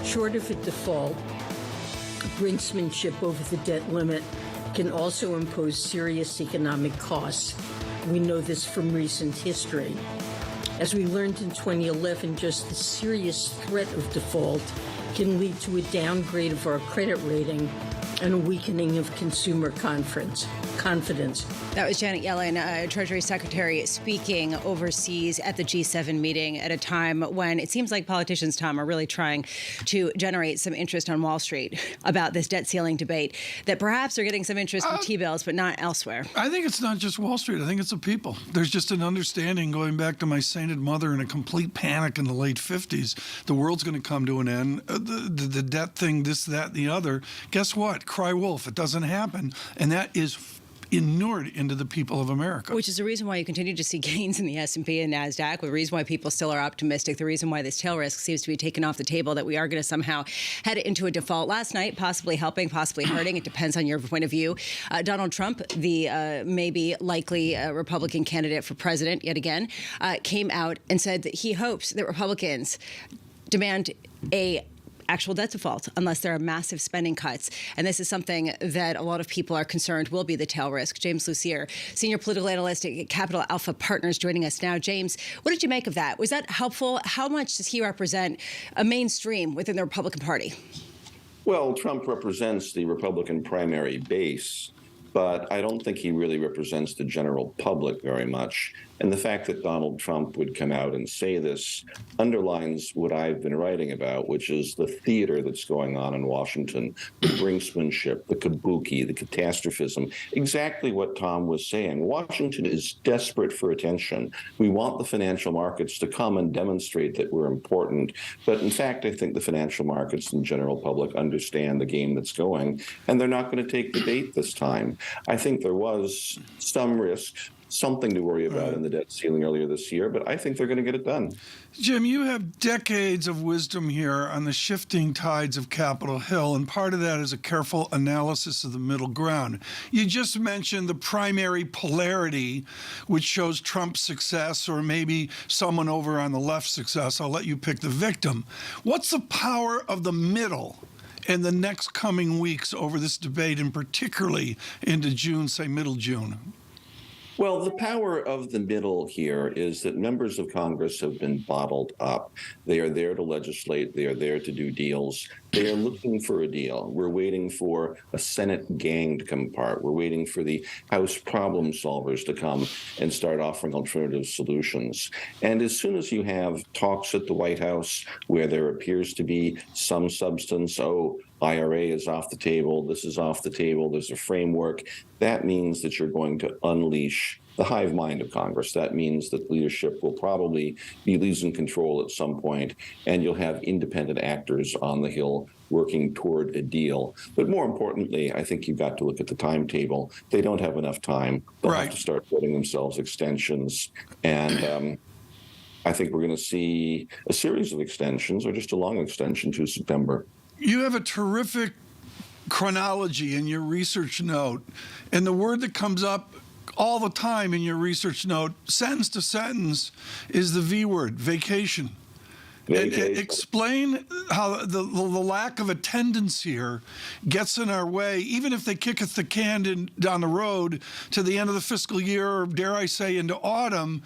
Short of a default, brinksmanship over the debt limit can also impose serious economic costs. We know this from recent history. As we learned in 2011, just the serious threat of default can lead to a downgrade of our credit rating and a weakening of consumer confidence. That was Janet Yellen, Treasury Secretary, speaking overseas at the G7 meeting at a time when it seems like politicians, Tom, are really trying to generate some interest on Wall Street about this debt ceiling debate that perhaps are getting some interest in T-bills, but not elsewhere. I think it's not just Wall Street. I think it's the people. There's just an understanding, going back to my sainted mother in a complete panic in the late 50s, the world's going to come to an end. The debt thing, this, that, and the other. Guess what? Cry wolf. It doesn't happen. And that is inured into the people of America. Which is the reason why you continue to see gains in the S&P and NASDAQ, the reason why people still are optimistic, the reason why this tail risk seems to be taken off the table, that we are going to somehow head into a default. Last night, possibly helping, possibly hurting. It depends on your point of view. Donald Trump, the maybe likely Republican candidate for president yet again, came out and said that he hopes that Republicans demand a actual debt default unless there are massive spending cuts. And this is something that a lot of people are concerned will be the tail risk. James Lucier, senior political analyst at Capital Alpha Partners, joining us now. James, what did you make of that? Was that helpful? How much does he represent a mainstream within the Republican Party? Well, Trump represents the Republican primary base, but I don't think he really represents the general public very much. And the fact that Donald Trump would come out and say this underlines what I've been writing about, which is the theater that's going on in Washington, the brinksmanship, the kabuki, the catastrophism, exactly what Tom was saying. Washington is desperate for attention. We want the financial markets to come and demonstrate that we're important. But in fact, I think the financial markets and general public understand the game that's going, and they're not going to take the bait this time. I think there was some risk, something to worry about in the debt ceiling earlier this year, but I think they're going to get it done. Jim, you have decades of wisdom here on the shifting tides of Capitol Hill, and part of that is a careful analysis of the middle ground. You just mentioned the primary polarity, which shows Trump's success or maybe someone over on the left success. I'll let you pick the victim. What's the power of the middle in the next coming weeks over this debate, and particularly into June, say middle June? Well, the power of the middle here is that members of Congress have been bottled up. They are there to legislate. They are there to do deals. They are looking for a deal. We're waiting for a Senate gang to come apart. We're waiting for the House problem solvers to come and start offering alternative solutions. And as soon as you have talks at the White House where there appears to be some substance, IRA is off the table, this is off the table, there's a framework, that means that you're going to unleash the hive mind of Congress. That means that leadership will probably be losing control at some point, and you'll have independent actors on the Hill working toward a deal. But more importantly, I think you've got to look at the timetable. They don't have enough time. They'll have to start putting themselves extensions. And I think we're going to see a series of extensions or just a long extension to September. You have a terrific chronology in your research note, and the word that comes up all the time in your research note, sentence to sentence, is the V word, vacation. Explain how the lack of attendance here gets in our way, even if they kick us the can down the road to the end of the fiscal year, or dare I say into autumn.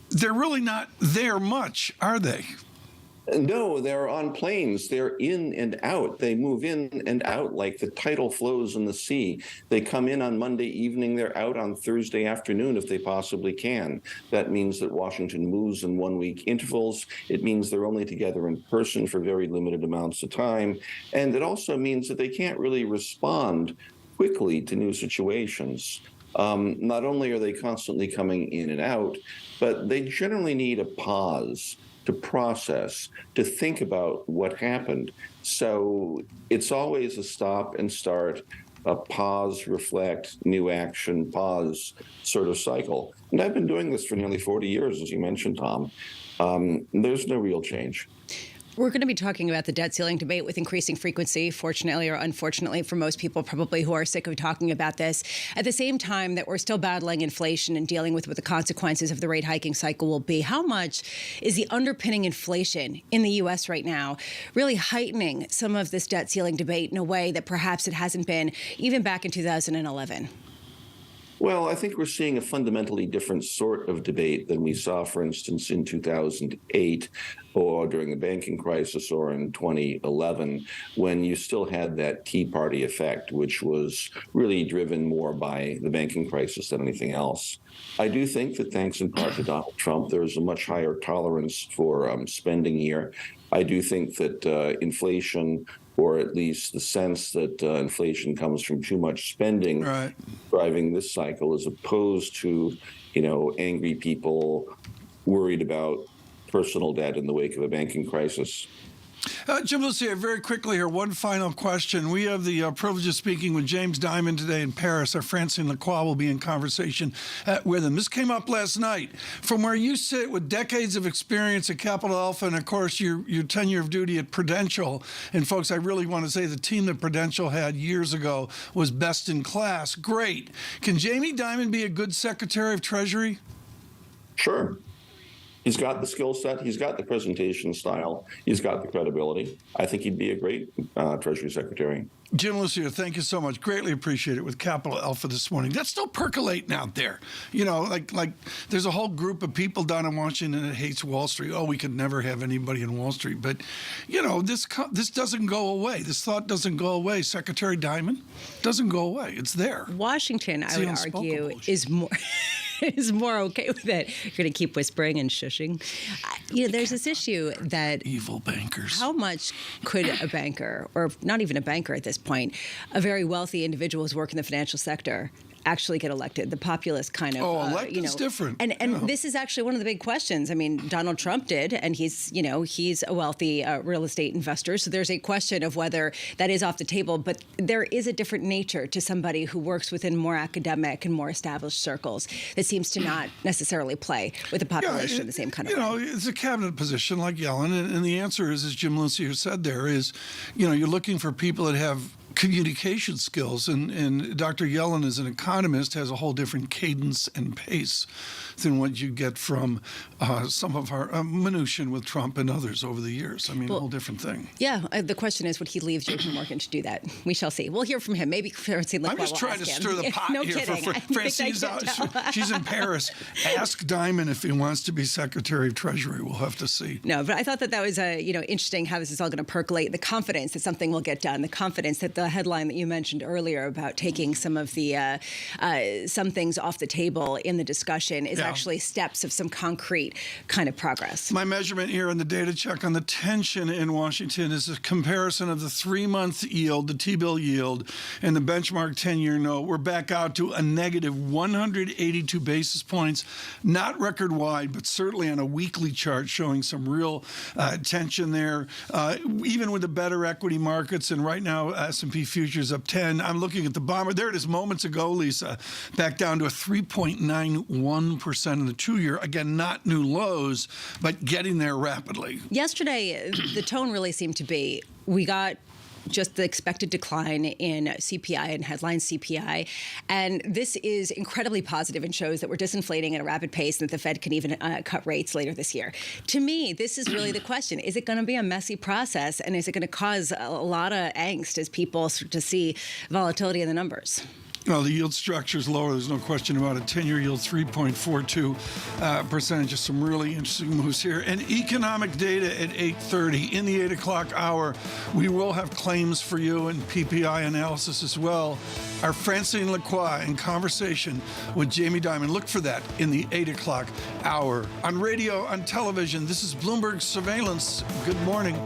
They're really not there much, are they? No, they're on planes. They're in and out. They move in and out like the tidal flows in the sea. They come in on Monday evening. They're out on Thursday afternoon if they possibly can. That means that Washington moves in 1-week intervals. It means they're only together in person for very limited amounts of time. And it also means that they can't really respond quickly to new situations. Not only are they constantly coming in and out, but they generally need a pause to process, to think about what happened. So it's always a stop and start, a pause, reflect, new action, pause sort of cycle. And I've been doing this for nearly 40 years, as you mentioned, Tom. There's no real change. We're going to be talking about the debt ceiling debate with increasing frequency, fortunately or unfortunately for most people probably who are sick of talking about this. At the same time that we're still battling inflation and dealing with what the consequences of the rate hiking cycle will be, how much is the underpinning inflation in the U.S. right now really heightening some of this debt ceiling debate in a way that perhaps it hasn't been even back in 2011? Well, I think we're seeing a fundamentally different sort of debate than we saw, for instance, in 2008 or during the banking crisis or in 2011, when you still had that Tea Party effect, which was really driven more by the banking crisis than anything else. I do think that thanks in part to Donald Trump, there is a much higher tolerance for spending here. I do think that inflation, or at least the sense that inflation comes from too much spending, driving this cycle, as opposed to, angry people worried about personal debt in the wake of a banking crisis. Jim Lucia, very quickly here, one final question. We have the privilege of speaking with James Dimon today in Paris. Our Francine Lacqua will be in conversation with him. This came up last night. From where you sit with decades of experience at Capital Alpha and, of course, your tenure of duty at Prudential, and, folks, I really want to say the team that Prudential had years ago was best in class. Great. Can Jamie Dimon be a good Secretary of Treasury? Sure. He's got the skill set. He's got the presentation style. He's got the credibility. I think he'd be a great Treasury Secretary. Jim Lucia, thank you so much. Greatly appreciate it with Capital Alpha this morning. That's still percolating out there. Like there's a whole group of people down in Washington that hates Wall Street. Oh, we could never have anybody in Wall Street. But, this doesn't go away. This thought doesn't go away. Secretary Dimon doesn't go away. It's there. Washington, I would argue, is more... is more okay with it. You're going to keep whispering and shushing. There's this issue that evil bankers. How much could a banker, or not even a banker at this point, a very wealthy individual who's working in the financial sector, actually get elected? The populist kind of, elected's different. And this is actually one of the big questions. I mean, Donald Trump did, and he's a wealthy real estate investor. So there's a question of whether that is off the table. But there is a different nature to somebody who works within more academic and more established circles that seems to not necessarily play with the population in the same kind of way. It's a cabinet position like Yellen. And the answer is, as Jim Lucia said there, is, you're looking for people that have communication skills, and Dr. Yellen, as an economist, has a whole different cadence and pace than what you get from some of our minutiae with Trump and others over the years. I mean, a whole different thing. Yeah, the question is, would he leave JPMorgan to do that? We shall see. We'll hear from him. Maybe Francine Lacqua. I'm just trying to stir the pot no here. Kidding. Francine's out. She's in Paris. Ask Dimon if he wants to be Secretary of Treasury. We'll have to see. No, but I thought that was interesting how this is all going to percolate. The confidence that something will get done. The confidence that the headline that you mentioned earlier about taking some of the some things off the table in the discussion is actually steps of some concrete kind of progress. My measurement here in the data check on the tension in Washington is a comparison of the 3-month yield, the T-bill yield, and the benchmark 10-year note. We're back out to a negative 182 basis points, not record wide, but certainly on a weekly chart showing some real tension there. Even with the better equity markets, and right now S&P futures up 10. I'm looking at the bomber. There it is moments ago, Lisa, back down to a 3.91% in the 2-year. Again, not new lows, but getting there rapidly. Yesterday, the tone really seemed to be, we got just the expected decline in CPI and headline CPI. And this is incredibly positive and shows that we're disinflating at a rapid pace and that the Fed can even cut rates later this year. To me, this is really the question. Is it going to be a messy process, and is it going to cause a lot of angst as people start to see volatility in the numbers? Well, the yield structure is lower. There's no question about it. 10-year yield 3.42%. Just some really interesting moves here. And economic data at 8:30. In the 8 o'clock hour, we will have claims for you and PPI analysis as well. Our Francine Lacqua in conversation with Jamie Dimon. Look for that in the 8 o'clock hour. On radio, on television, this is Bloomberg Surveillance. Good morning.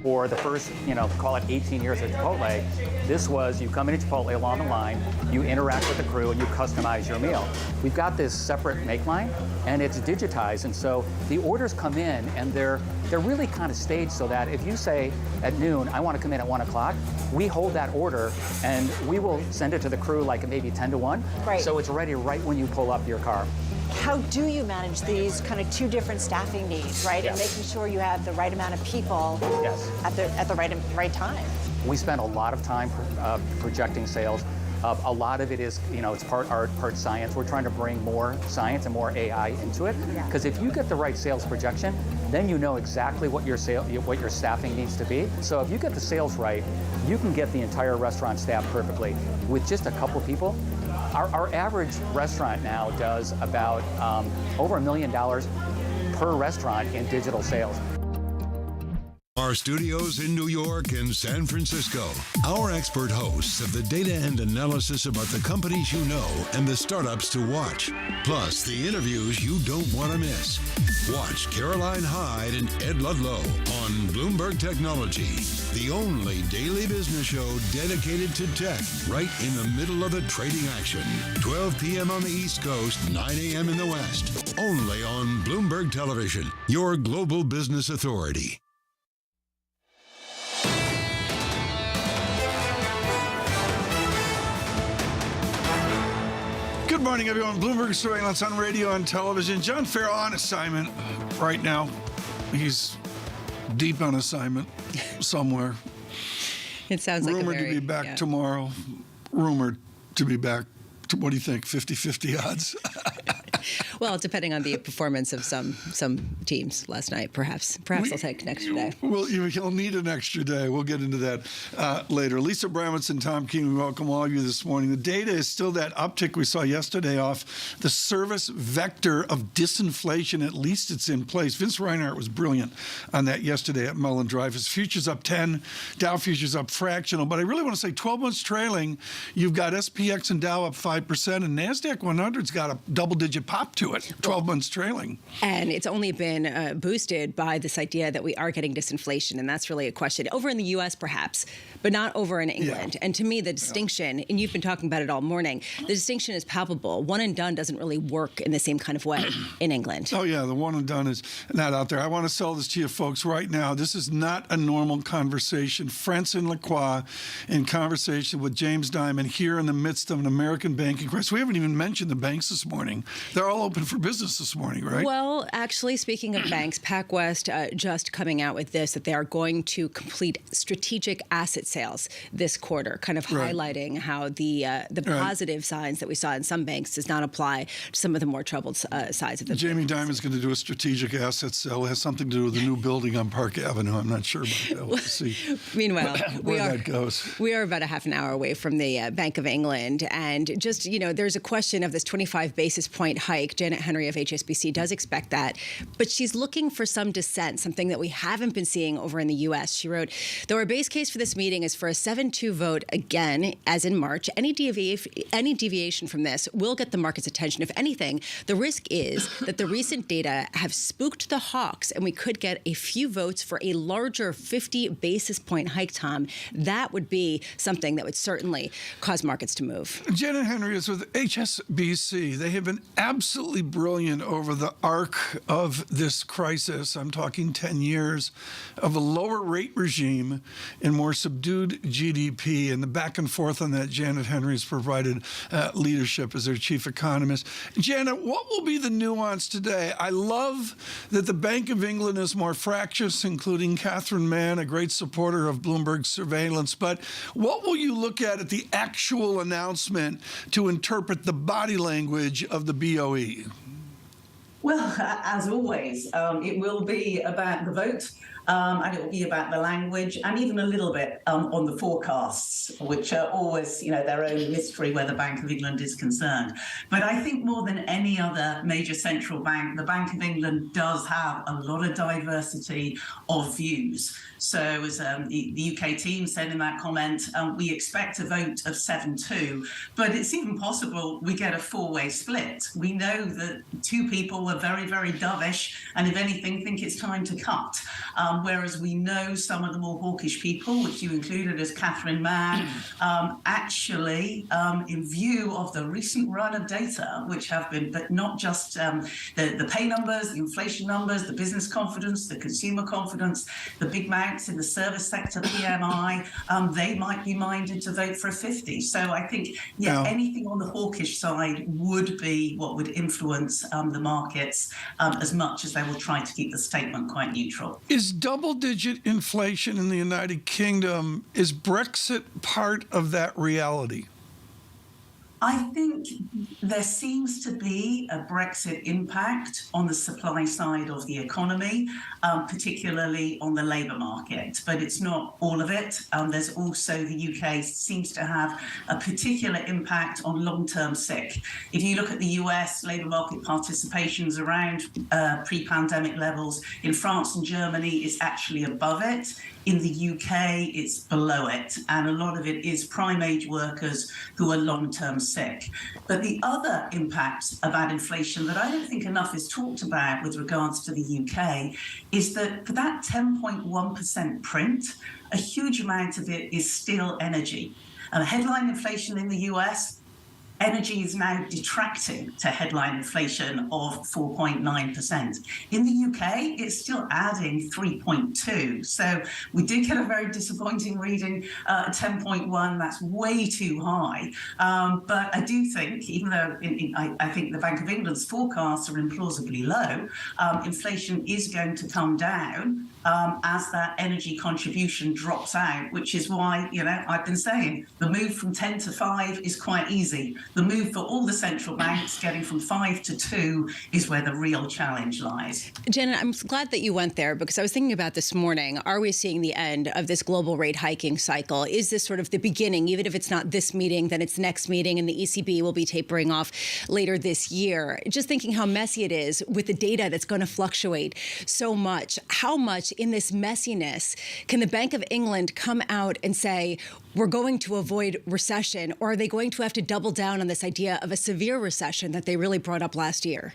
For the first, call it 18 years at Chipotle, this was you come into Chipotle along the line, you interact with the crew, and you customize your meal. We've got this separate make line, and it's digitized, and so the orders come in, and they're really kind of staged so that if you say at noon, I want to come in at 1 o'clock, we hold that order, and we will send it to the crew like maybe 10 to 1, right. So it's ready right when you pull up your car. How do you manage these kind of two different staffing needs, right? Yes. And making sure you have the right amount of people yes. at the right time. We spend a lot of time projecting sales. A lot of it is, it's part art, part science. We're trying to bring more science and more AI into it. Because if you get the right sales projection, then you know exactly what your staffing needs to be. So if you get the sales right, you can get the entire restaurant staffed perfectly. With just a couple people, our average restaurant now does about over $1 million per restaurant in digital sales. Our studios in New York and San Francisco. Our expert hosts have the data and analysis about the companies you know and the startups to watch. Plus, the interviews you don't want to miss. Watch Caroline Hyde and Ed Ludlow on Bloomberg Technology, the only daily business show dedicated to tech, right in the middle of the trading action. 12 p.m. on the East Coast, 9 a.m. in the West. Only on Bloomberg Television, your global business authority. Good morning, everyone. Bloomberg Surveillance on radio and television. John Farrell on assignment right now. He's deep on assignment somewhere. It sounds like rumored to be back tomorrow. Rumored to be back. What do you think? 50-50 odds? Well, depending on the performance of some teams last night, perhaps they'll take an extra day. Well, you'll need an extra day. We'll get into that later. Lisa Bramwitz, Tom King, we welcome all of you this morning. The data is still that uptick we saw yesterday off the service vector of disinflation. At least it's in place. Vince Reinhart was brilliant on that yesterday at Mullen Drive. His futures up 10, Dow futures up fractional. But I really want to say 12 months trailing, you've got SPX and Dow up 5%, and NASDAQ 100's got a double-digit pop to it, 12 months trailing. And it's only been boosted by this idea that we are getting disinflation, and that's really a question. Over in the U.S., perhaps, but not over in England. And to me, the distinction, and you've been talking about it all morning, the distinction is palpable. One and done doesn't really work in the same kind of way in England. Oh, yeah, the one and done is not out there. I want to sell this to you folks right now. This is not a normal conversation. Francine Lacqua in conversation with James Dimon here in the midst of an American banking crisis. We haven't even mentioned the banks this morning. They're all open for business this morning, right? Well, actually, speaking of banks, PacWest just coming out with this, that they are going to complete strategic asset sales this quarter, kind of highlighting how the positive signs that we saw in some banks does not apply to some of the more troubled sides of the Jamie Dimon's going to do a strategic asset sale. It has something to do with the new building on Park Avenue. I'm not sure about that. We'll see. Meanwhile, where that goes. We are about a half an hour away from the Bank of England. And just, there's a question of this 25 basis point hike. Janet Henry of HSBC does expect that. But she's looking for some dissent, something that we haven't been seeing over in the U.S. She wrote, though our base case for this meeting is for a 7-2 vote again, as in March, any deviation from this will get the market's attention. If anything, the risk is that the recent data have spooked the hawks and we could get a few votes for a larger 50 basis point hike, Tom. That would be something that would certainly cause markets to move. Janet Henry is with HSBC. They have been absolutely brilliant over the arc of this crisis. I'm talking 10 years of a lower rate regime and more subdued GDP. And the back and forth on that, Janet Henry has provided leadership as their chief economist. Janet, what will be the nuance today? I love that the Bank of England is more fractious, including Catherine Mann, a great supporter of Bloomberg surveillance. But what will you look at the actual announcement to interpret the body language of the BOE? Well, as always, it will be about the vote. And it will be about the language and even a little bit on the forecasts, which are always, their own mystery where the Bank of England is concerned. But I think more than any other major central bank, the Bank of England does have a lot of diversity of views. So as the UK team said in that comment, we expect a vote of 7-2, but it's even possible we get a four-way split. We know that two people were very, very dovish and if anything, think it's time to cut. Whereas we know some of the more hawkish people, which you included as Catherine Mann, actually, in view of the recent run of data, which have been, but not just the pay numbers, the inflation numbers, the business confidence, the consumer confidence, the big mounts in the service sector, PMI, they might be minded to vote for a 50. So I think, anything on the hawkish side would be what would influence the markets as much as they will try to keep the statement quite neutral. Is double-digit inflation in the United Kingdom, is Brexit part of that reality? I think there seems to be a Brexit impact on the supply side of the economy, particularly on the labour market, but it's not all of it. There's also the UK seems to have a particular impact on long-term sick. If you look at the US, labour market participation is around pre-pandemic levels. In France and Germany, it's actually above it. In the UK, it's below it, and a lot of it is prime age workers who are long-term sick. But the other impact about inflation that I don't think enough is talked about with regards to the UK is that for that 10.1% print, a huge amount of it is still energy. Headline inflation in the US, energy is now detracting to headline inflation of 4.9%. In the UK, it's still adding 3.2. So we did get a very disappointing reading, 10.1. That's way too high. But I do think, even though I think the Bank of England's forecasts are implausibly low, inflation is going to come down. as that energy contribution drops out, which is why, I've been saying the move from 10 to 5 is quite easy. The move for all the central banks getting from 5 to 2 is where the real challenge lies. Janet, I'm glad that you went there because I was thinking about this morning. Are we seeing the end of this global rate hiking cycle? Is this sort of the beginning? Even if it's not this meeting, then it's next meeting, and the ECB will be tapering off later this year. Just thinking how messy it is with the data that's going to fluctuate so much. How much in this messiness can the Bank of England come out and say, we're going to avoid recession, or are they going to have to double down on this idea of a severe recession that they really brought up last year?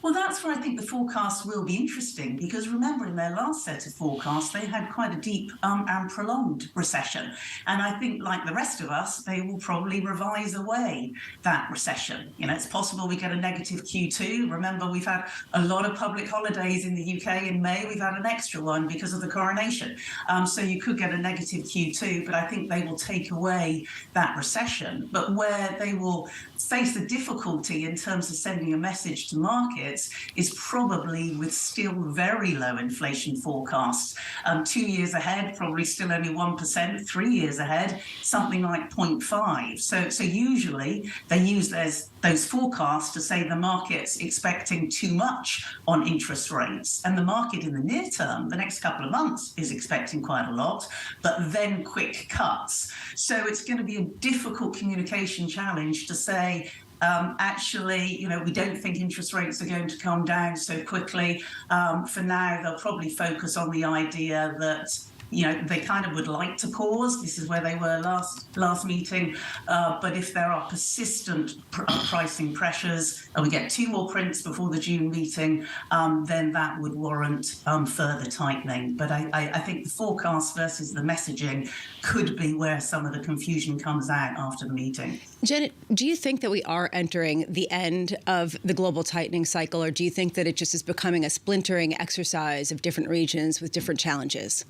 Well, that's where I think the forecasts will be interesting, because remember, in their last set of forecasts, they had quite a deep and prolonged recession. And I think, like the rest of us, they will probably revise away that recession. It's possible we get a negative Q2. Remember, we've had a lot of public holidays in the UK in May. We've had an extra one because of the coronation. So you could get a negative Q2, but I think they will take away that recession. But where they will face the difficulty in terms of sending a message to markets is probably with still very low inflation forecasts. 2 years ahead, probably still only 1%, 3 years ahead, something like 0.5. So usually they use those forecasts to say the market's expecting too much on interest rates. And the market in the near term, the next couple of months, is expecting quite a lot, but then quick cuts. So it's going to be a difficult communication challenge to say, actually, we don't think interest rates are going to come down so quickly. For now, they'll probably focus on the idea that they kind of would like to pause. This is where they were last meeting. But if there are persistent pricing pressures, and we get 2 more prints before the June meeting, then that would warrant further tightening. But I think the forecast versus the messaging could be where some of the confusion comes out after the meeting. Janet, do you think that we are entering the end of the global tightening cycle, or do you think that it just is becoming a splintering exercise of different regions with different challenges?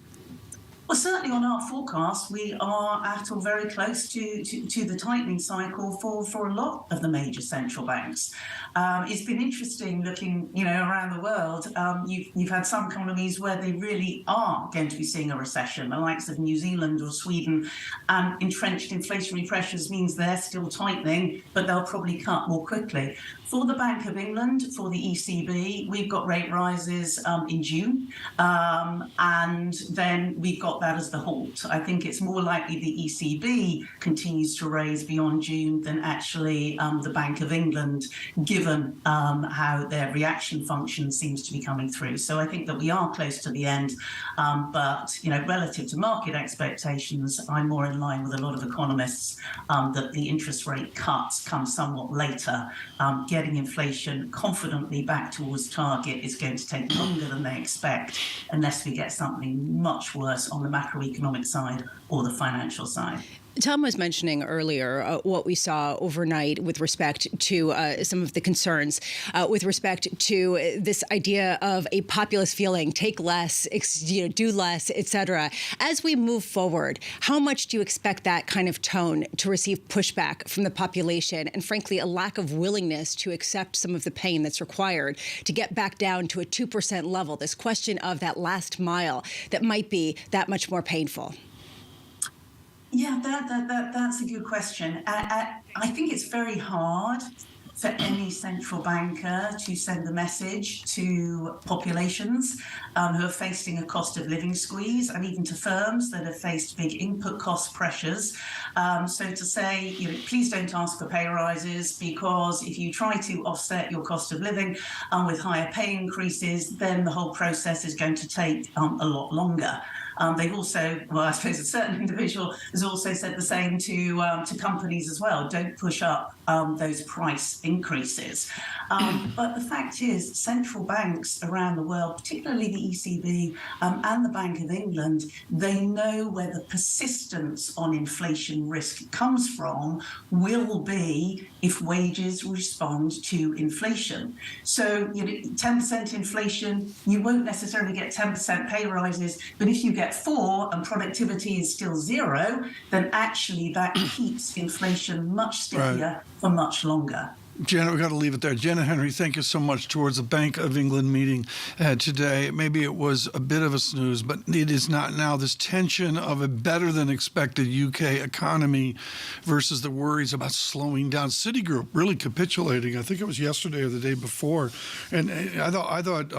Well, certainly on our forecast, we are at or very close to the tightening cycle for a lot of the major central banks. It's been interesting looking, around the world. You've had some economies where they really are going to be seeing a recession, the likes of New Zealand or Sweden. Entrenched inflationary pressures means they're still tightening, but they'll probably cut more quickly. For the Bank of England, for the ECB, we've got rate rises in June, and then we've got that as the halt. I think it's more likely the ECB continues to raise beyond June than actually the Bank of England, given how their reaction function seems to be coming through. So I think that we are close to the end, but relative to market expectations, I'm more in line with a lot of economists that the interest rate cuts come somewhat later. Getting inflation confidently back towards target is going to take longer than they expect, unless we get something much worse on the macroeconomic side or the financial side. Tom was mentioning earlier what we saw overnight with respect to some of the concerns with respect to this idea of a populist feeling, take less, do less, et cetera. As we move forward, how much do you expect that kind of tone to receive pushback from the population and, frankly, a lack of willingness to accept some of the pain that's required to get back down to a 2% level, this question of that last mile that might be that much more painful? Yeah, that's a good question. I think it's very hard for any central banker to send a message to populations who are facing a cost of living squeeze, and even to firms that have faced big input cost pressures. So to say, please don't ask for pay rises, because if you try to offset your cost of living with higher pay increases, then the whole process is going to take a lot longer. They've also, I suppose a certain individual has also said the same to companies as well. Don't push up those price increases. But the fact is, central banks around the world, particularly the ECB and the Bank of England, they know where the persistence on inflation risk comes from will be if wages respond to inflation. So 10% inflation, you won't necessarily get 10% pay rises, but if you get 4 and productivity is still 0, then actually that keeps inflation much stickier for much longer. Janet, we've got to leave it there. Janet Henry, thank you so much. Towards the Bank of England meeting today. Maybe it was a bit of a snooze, but it is not now. This tension of a better than expected UK economy versus the worries about slowing down. Citigroup really capitulating. I think it was yesterday or the day before. And I thought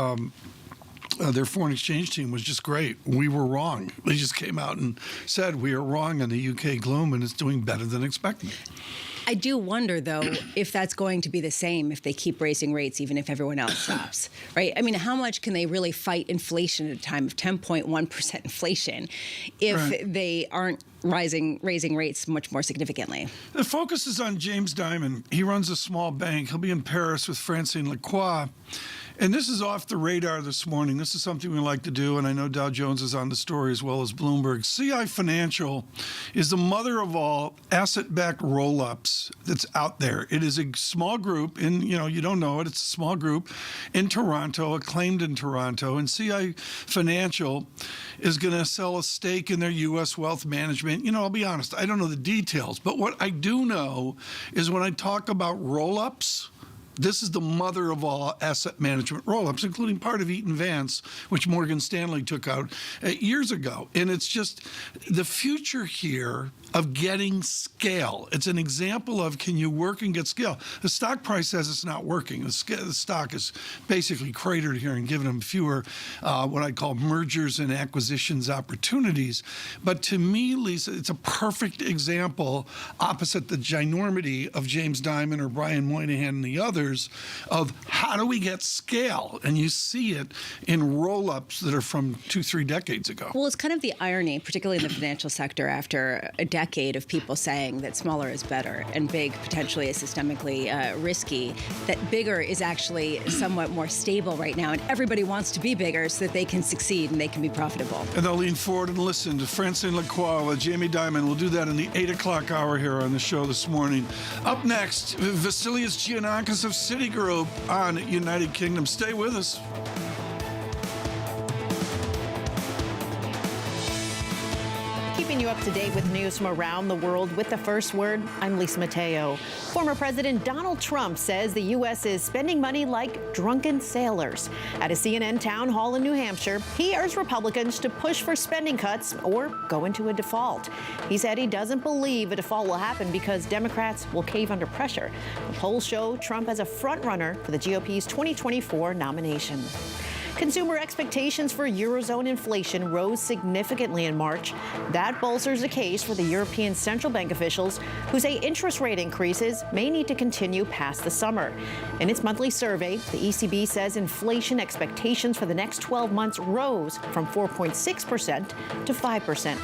their foreign exchange team was just great. We were wrong. They just came out and said we are wrong on the UK gloom, and it's doing better than expected. I do wonder, though, if that's going to be the same if they keep raising rates, even if everyone else stops, right? I mean, how much can they really fight inflation at a time of 10.1% inflation if they aren't raising rates much more significantly? The focus is on James Dimon. He runs a small bank. He'll be in Paris with Francine Lacqua. And this is off the radar this morning. This is something we like to do, and I know Dow Jones is on the story as well as Bloomberg. CI Financial is the mother of all asset-backed roll-ups that's out there. It is a small group, you don't know it, it's a small group in Toronto, acclaimed in Toronto, and CI Financial is going to sell a stake in their U.S. wealth management. I'll be honest, I don't know the details, but what I do know is when I talk about roll-ups, this is the mother of all asset management roll-ups, including part of Eaton Vance, which Morgan Stanley took out years ago. And it's just the future here of getting scale. It's an example of can you work and get scale. The stock price says it's not working. The stock is basically cratered here and giving them fewer what I call mergers and acquisitions opportunities. But to me, Lisa, it's a perfect example opposite the ginormity of James Dimon or Brian Moynihan and the others of how do we get scale? And you see it in roll-ups that are from 2-3 decades ago. Well, it's kind of the irony, particularly in the financial sector, after a decade of people saying that smaller is better and big potentially is systemically risky, that bigger is actually somewhat more stable right now. And everybody wants to be bigger so that they can succeed and they can be profitable. And they'll lean forward and listen to Francine Lacqua with Jamie Dimon. We'll do that in the 8 o'clock hour here on the show this morning. Up next, Vasilios Giannakis of Citigroup on United Kingdom. Stay with us. Keeping you up to date with news from around the world with The First Word, I'm Lisa Mateo. Former President Donald Trump says the U.S. is spending money like drunken sailors. At a CNN town hall in New Hampshire, he urged Republicans to push for spending cuts or go into a default. He said he doesn't believe a default will happen because Democrats will cave under pressure. The polls show Trump as a frontrunner for the GOP's 2024 nomination. Consumer expectations for Eurozone inflation rose significantly in March. That bolsters the case for the European Central Bank officials who say interest rate increases may need to continue past the summer. In its monthly survey, the ECB says inflation expectations for the next 12 months rose from 4.6% to 5%.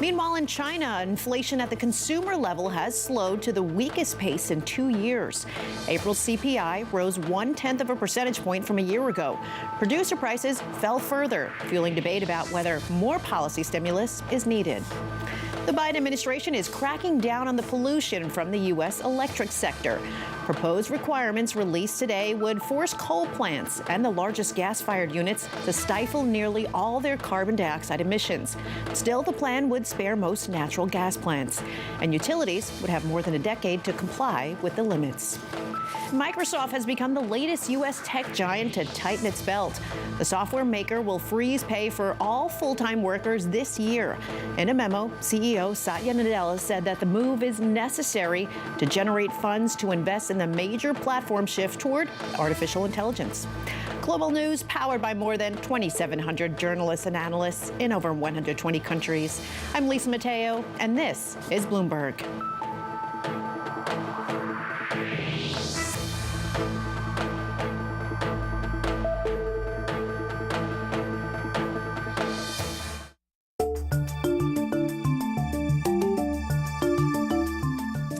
Meanwhile, in China, inflation at the consumer level has slowed to the weakest pace in 2 years. April's CPI rose 0.1 of a percentage point from a year ago. Producer prices fell further, fueling debate about whether more policy stimulus is needed. The Biden administration is cracking down on the pollution from the U.S. electric sector. Proposed requirements released today would force coal plants and the largest gas-fired units to stifle nearly all their carbon dioxide emissions. Still, the plan would spare most natural gas plants, and utilities would have more than a decade to comply with the limits. Microsoft has become the latest U.S. tech giant to tighten its belt. The software maker will freeze pay for all full-time workers this year. In a memo, CEO Satya Nadella said that the move is necessary to generate funds to invest in the major platform shift toward artificial intelligence. Global news powered by more than 2,700 journalists and analysts in over 120 countries. I'm Lisa Mateo, and this is Bloomberg.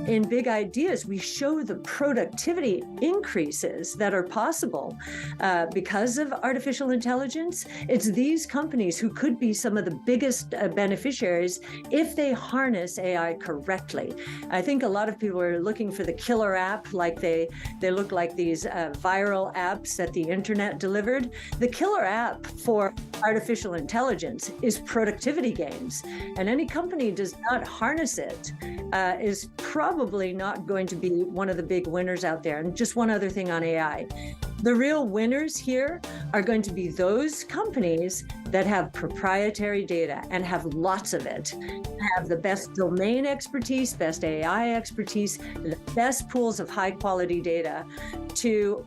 In Big Ideas, we show the productivity increases that are possible because of artificial intelligence. It's these companies who could be some of the biggest beneficiaries if they harness AI correctly. I think a lot of people are looking for the killer app, like they look like these viral apps that the internet delivered. The killer app for artificial intelligence is productivity gains, and any company does not harness it is probably probably not going to be one of the big winners out there. And just one other thing on AI. The real winners here are going to be those companies that have proprietary data and have lots of it, have the best domain expertise, best AI expertise, the best pools of high quality data to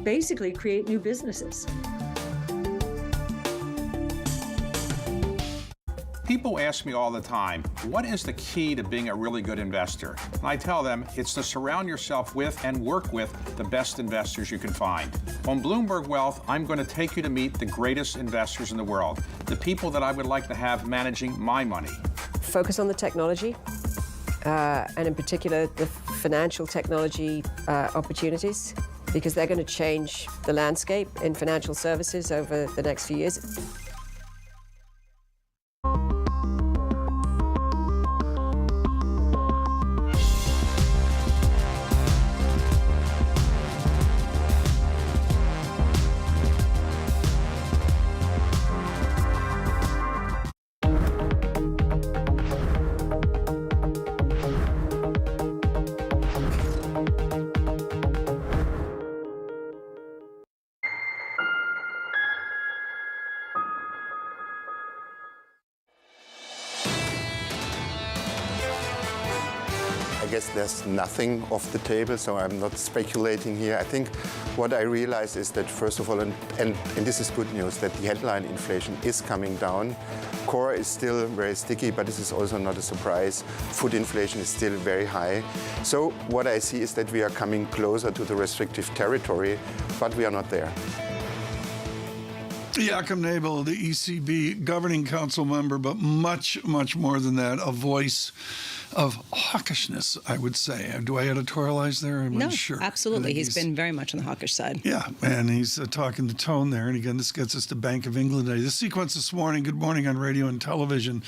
basically create new businesses. People ask me all the time, what is the key to being a really good investor? And I tell them it's to surround yourself with and work with the best investors you can find. On Bloomberg Wealth, I'm going to take you to meet the greatest investors in the world, the people that I would like to have managing my money. Focus on the technology, and in particular, the financial technology opportunities, because they're going to change the landscape in financial services over the next few years. I guess there's nothing off the table, so I'm not speculating here. I think what I realize is that, first of all, and this is good news, that the headline inflation is coming down. Core is still very sticky, but this is also not a surprise. Food inflation is still very high. So what I see is that we are coming closer to the restrictive territory, but we are not there. Joachim Nabel, the ECB governing council member, but much, much more than that, a voice of hawkishness, I would say. Do I editorialize there? I'm no, unsure. Absolutely. He's been very much on the hawkish side. Yeah, and he's talking the tone there. And again, this gets us to Bank of England Day. The sequence this morning, Good Morning on radio and television,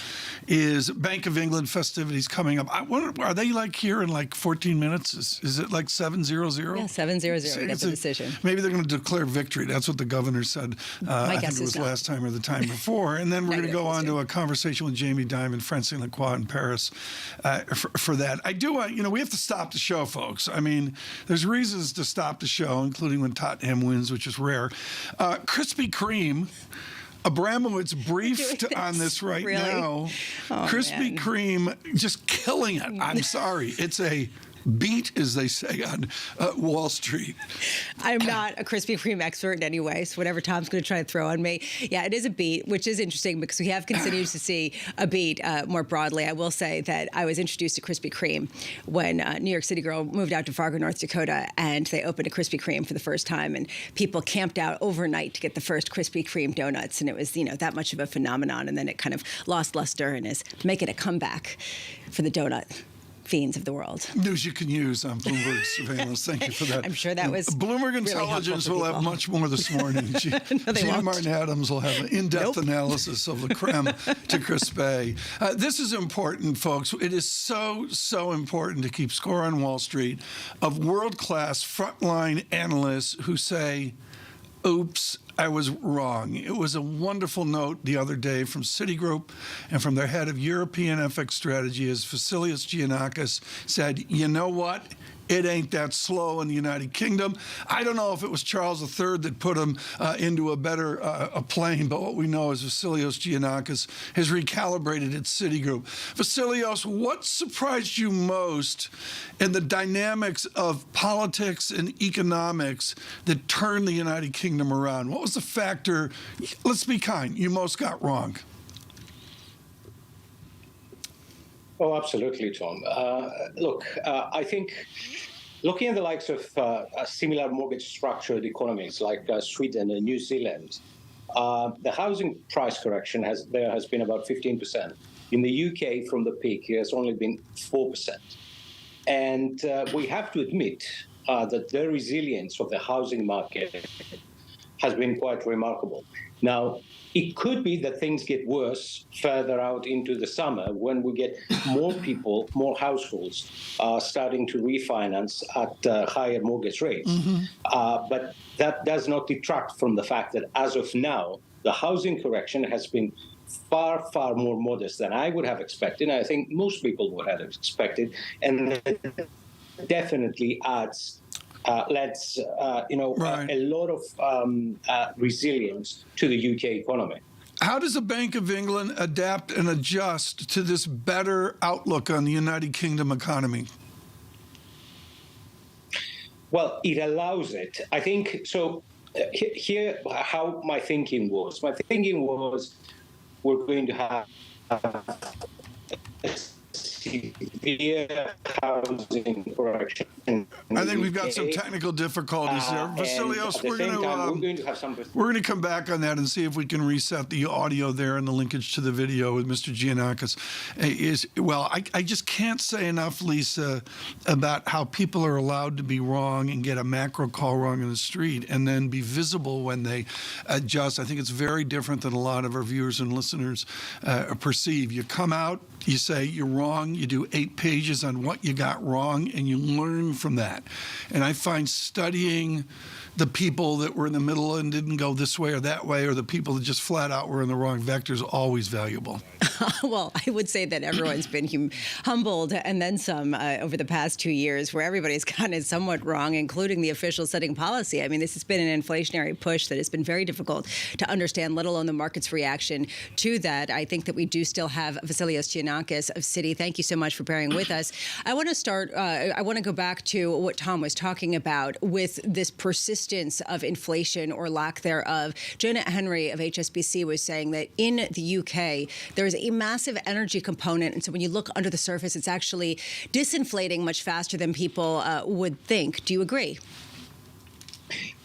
is Bank of England festivities coming up. I wonder, are they like here in like 14 minutes? Is it like 7:00? Yeah, 7:00. That's a decision. Maybe they're going to declare victory. That's what the governor said. I think it was last time or the time before. And then we're going to go on to a conversation with Jamie Dimon, Francine Lacqua in Paris for that. I do want, we have to stop the show, folks. I mean, there's reasons to stop the show, including when Tottenham wins, which is rare. Krispy Kreme, Abramowitz briefed on this right now. Oh, Krispy Kreme just killing it. I'm sorry. It's a beat, as they say on Wall Street. I'm not a Krispy Kreme expert in any way, so whatever Tom's going to try to throw on me. Yeah, it is a beat, which is interesting because we have continued to see a beat more broadly. I will say that I was introduced to Krispy Kreme when New York City girl moved out to Fargo, North Dakota, and they opened a Krispy Kreme for the first time, and people camped out overnight to get the first Krispy Kreme donuts, and it was, that much of a phenomenon, and then it kind of lost luster and is making a comeback for the donut fiends of the world. News you can use on Bloomberg surveillance. Thank you for that. I'm sure that was Bloomberg really Intelligence will have much more this morning. Gina Martin Adams will have an in-depth analysis of the creme to crispy. This is important, folks. It is so important to keep score on Wall Street of world-class frontline analysts who say, oops, I was wrong. It was a wonderful note the other day from Citigroup and from their head of European FX strategy, as Vasilios Giannakis said, you know what? It ain't that slow in the United Kingdom. I don't know if it was Charles III that put him into a better a plane, but what we know is Vasilios Giannakis has recalibrated at Citigroup. Vasilios, what surprised you most in the dynamics of politics and economics that turned the United Kingdom around? What was the factor, let's be kind, you most got wrong? Oh, absolutely, Tom. Look, I think looking at the likes of similar mortgage-structured economies like Sweden and New Zealand, the housing price correction has been about 15%. In the UK, from the peak, it has only been 4%. And we have to admit that the resilience of the housing market has been quite remarkable. Now, it could be that things get worse further out into the summer when we get more people, more households starting to refinance at higher mortgage rates. Mm-hmm. But that does not detract from the fact that as of now, the housing correction has been far, far more modest than I would have expected. I think most people would have expected, and definitely lets a lot of resilience to the UK economy. How does the Bank of England adapt and adjust to this better outlook on the United Kingdom economy? Well, it allows it. I think so. Here, how my thinking was. My thinking was, we're going to have a severe housing correction. I think we've got some technical difficulties there. Vasilios, we're going to come back on that and see if we can reset the audio there and the linkage to the video with Mr. Giannakis. I just can't say enough, Lisa, about how people are allowed to be wrong and get a macro call wrong in the street and then be visible when they adjust. I think it's very different than a lot of our viewers and listeners perceive. You come out, you say you're wrong, you do 8 pages on what you got wrong, and you learn from that. And I find studying the people that were in the middle and didn't go this way or that way, or the people that just flat out were in the wrong vectors, always valuable. Well, I would say that everyone's been humbled and then some over the past 2 years, where everybody's gotten it somewhat wrong, including the officials setting policy. I mean, this has been an inflationary push that has been very difficult to understand, let alone the market's reaction to that. I think that we do still have Vasilios Giannakis of Citi. Thank you so much for bearing with us. I want to go back to what Tom was talking about with this persistence of inflation or lack thereof. Jonah Henry of HSBC was saying that in the UK, there's a massive energy component. And so when you look under the surface, it's actually disinflating much faster than people would think. Do you agree?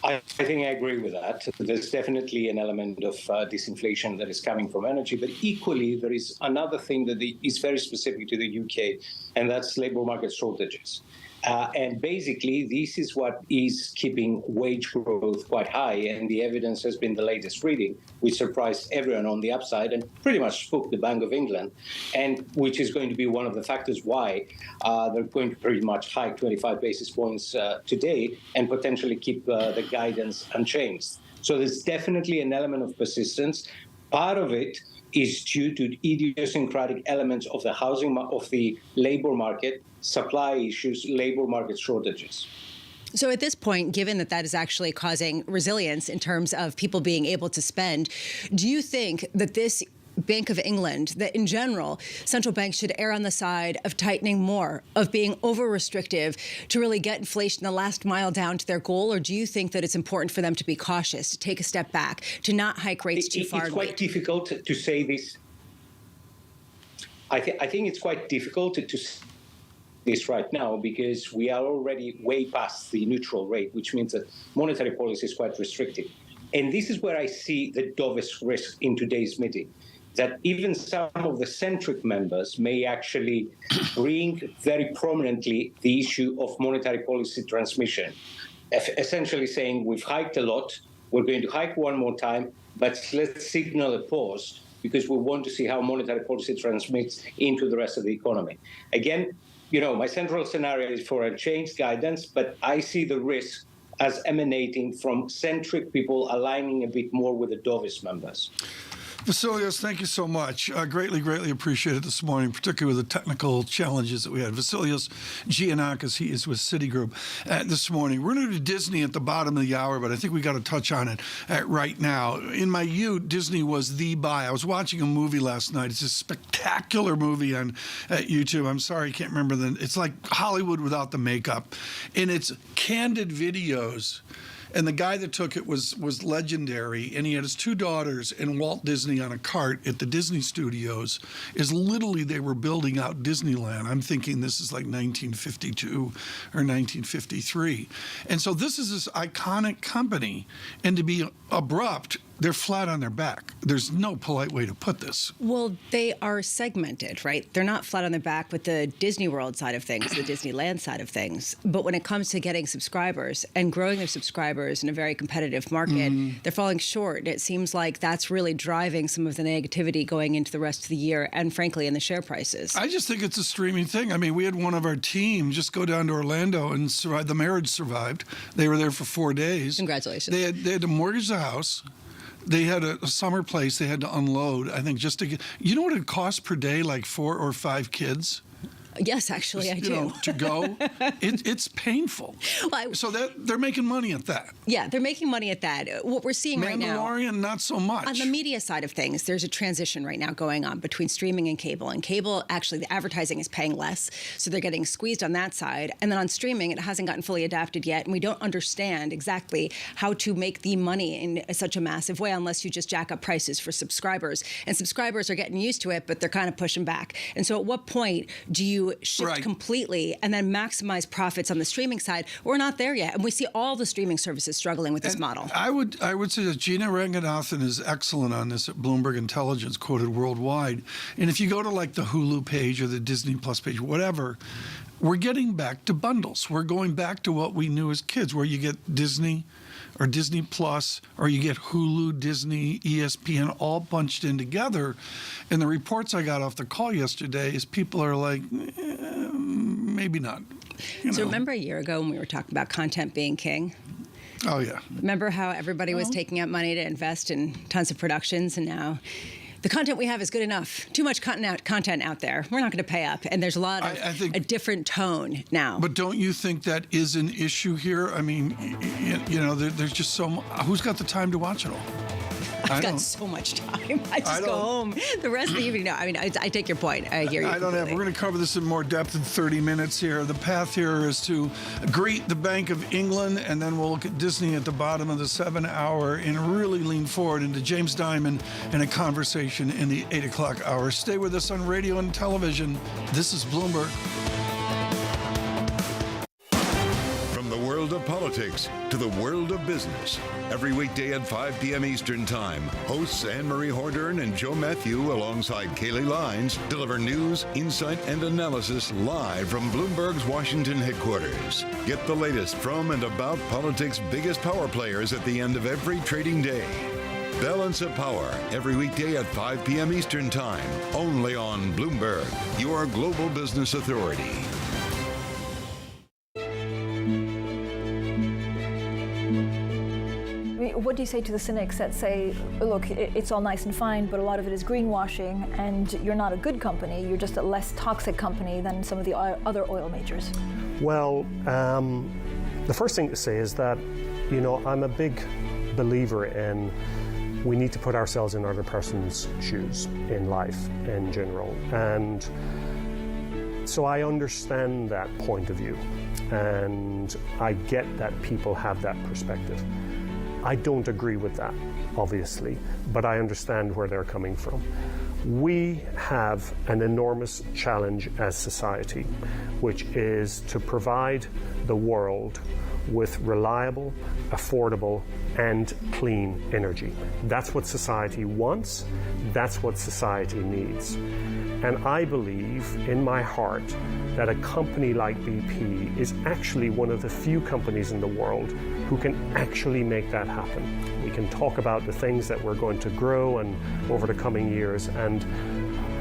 I think I agree with that. There's definitely an element of disinflation that is coming from energy, but equally there is another thing that is very specific to the UK, and that's labor market shortages. And basically, this is what is keeping wage growth quite high. And the evidence has been the latest reading, which surprised everyone on the upside and pretty much spooked the Bank of England, and which is going to be one of the factors why they're going to pretty much hike 25 basis points today and potentially keep the guidance unchanged. So there's definitely an element of persistence. Part of it is due to idiosyncratic elements of the labor market, supply issues, labor market shortages. So at this point, given that that is actually causing resilience in terms of people being able to spend, do you think that this Bank of England, that in general, central banks should err on the side of tightening more, of being over-restrictive to really get inflation the last mile down to their goal? Or do you think that it's important for them to be cautious, to take a step back, to not hike rates too far? It's quite difficult to say this. I think it's quite difficult to say this right now because we are already way past the neutral rate, which means that monetary policy is quite restrictive. And this is where I see the dovish risk in today's meeting, that even some of the centric members may actually bring very prominently the issue of monetary policy transmission, essentially saying we've hiked a lot, we're going to hike one more time, but let's signal a pause because we want to see how monetary policy transmits into the rest of the economy. Again, my central scenario is for a changed guidance, but I see the risk as emanating from centric people aligning a bit more with the dovish members. Vasilios, thank you so much. Greatly appreciate it this morning, particularly with the technical challenges that we had. Vasilios Giannakis, he is with Citigroup this morning. We're going to do Disney at the bottom of the hour, but I think we got to touch on it right now. In my youth, Disney was the buy. I was watching a movie last night. It's a spectacular movie on YouTube. I'm sorry, I can't remember it's like Hollywood without the makeup. And it's candid videos. And the guy that took it was legendary, and he had his 2 daughters and Walt Disney on a cart at the Disney Studios. Is literally they were building out Disneyland. I'm thinking this is like 1952 or 1953. And so this is this iconic company, and to be abrupt, they're flat on their back. There's no polite way to put this. Well, they are segmented, right? They're not flat on their back with the Disney World side of things, the Disneyland side of things. But when it comes to getting subscribers and growing their subscribers in a very competitive market, they're falling short. And it seems like that's really driving some of the negativity going into the rest of the year and, frankly, in the share prices. I just think it's a streaming thing. I mean, we had one of our team just go down to Orlando and survive. The marriage survived. They were there for 4 days. Congratulations. They had to mortgage the house. they had a summer place they had to unload, I think, just to get, you know what it costs per day, like 4 or 5 kids? Yes, actually, I do. To go, it's painful. So they're making money at that. Yeah, they're making money at that. What we're seeing right now, Mandalorian, not so much. On the media side of things, there's a transition right now going on between streaming and cable. And cable, actually, the advertising is paying less, so they're getting squeezed on that side. And then on streaming, it hasn't gotten fully adapted yet, and we don't understand exactly how to make the money in such a massive way unless you just jack up prices for subscribers. And subscribers are getting used to it, but they're kind of pushing back. And so at what point do you shift completely and then maximize profits on the streaming side? We're not there yet, and we see all the streaming services struggling with this model. I would say that Gina Ranganathan is excellent on this at Bloomberg Intelligence, quoted worldwide. And if you go to like the Hulu page or the Disney Plus page, whatever, we're getting back to bundles. We're going back to what we knew as kids, where you get Disney or Disney Plus, or you get Hulu, Disney, ESPN, all bunched in together. And the reports I got off the call yesterday is people are like, maybe not. So remember a year ago when we were talking about content being king? Oh, yeah. Remember how everybody was taking up money to invest in tons of productions, and now the content we have is good enough. Too much content out there. We're not going to pay up. And there's a lot of a different tone now. But don't you think that is an issue here? I mean, there's just so much. Who's got the time to watch it all? I've got so much time. I just go home the rest of the evening. No, I mean, I take your point. I hear you. We're going to cover this in more depth in 30 minutes here. The path here is to greet the Bank of England, and then we'll look at Disney at the bottom of the 7 hour and really lean forward into James Dimon and a conversation in the 8 o'clock hour. Stay with us on radio and television. This is Bloomberg. Of politics to the world of business. Every weekday at 5 p.m. Eastern Time, hosts Anne-Marie Hordern and Joe Matthew alongside Kaylee Lines deliver news, insight, and analysis live from Bloomberg's Washington headquarters. Get the latest from and about politics' biggest power players at the end of every trading day. Balance of Power, every weekday at 5 p.m. Eastern Time, only on Bloomberg, your global business authority. What do you say to the cynics that say, look, it's all nice and fine, but a lot of it is greenwashing, and you're not a good company, you're just a less toxic company than some of the other oil majors? Well, the first thing to say is that, I'm a big believer in we need to put ourselves in other person's shoes in life in general. And so I understand that point of view, and I get that people have that perspective. I don't agree with that, obviously, but I understand where they're coming from. We have an enormous challenge as society, which is to provide the world with reliable, affordable, and clean energy. That's what society wants. That's what society needs. And I believe in my heart that a company like BP is actually one of the few companies in the world who can actually make that happen. We can talk about the things that we're going to grow and over the coming years, and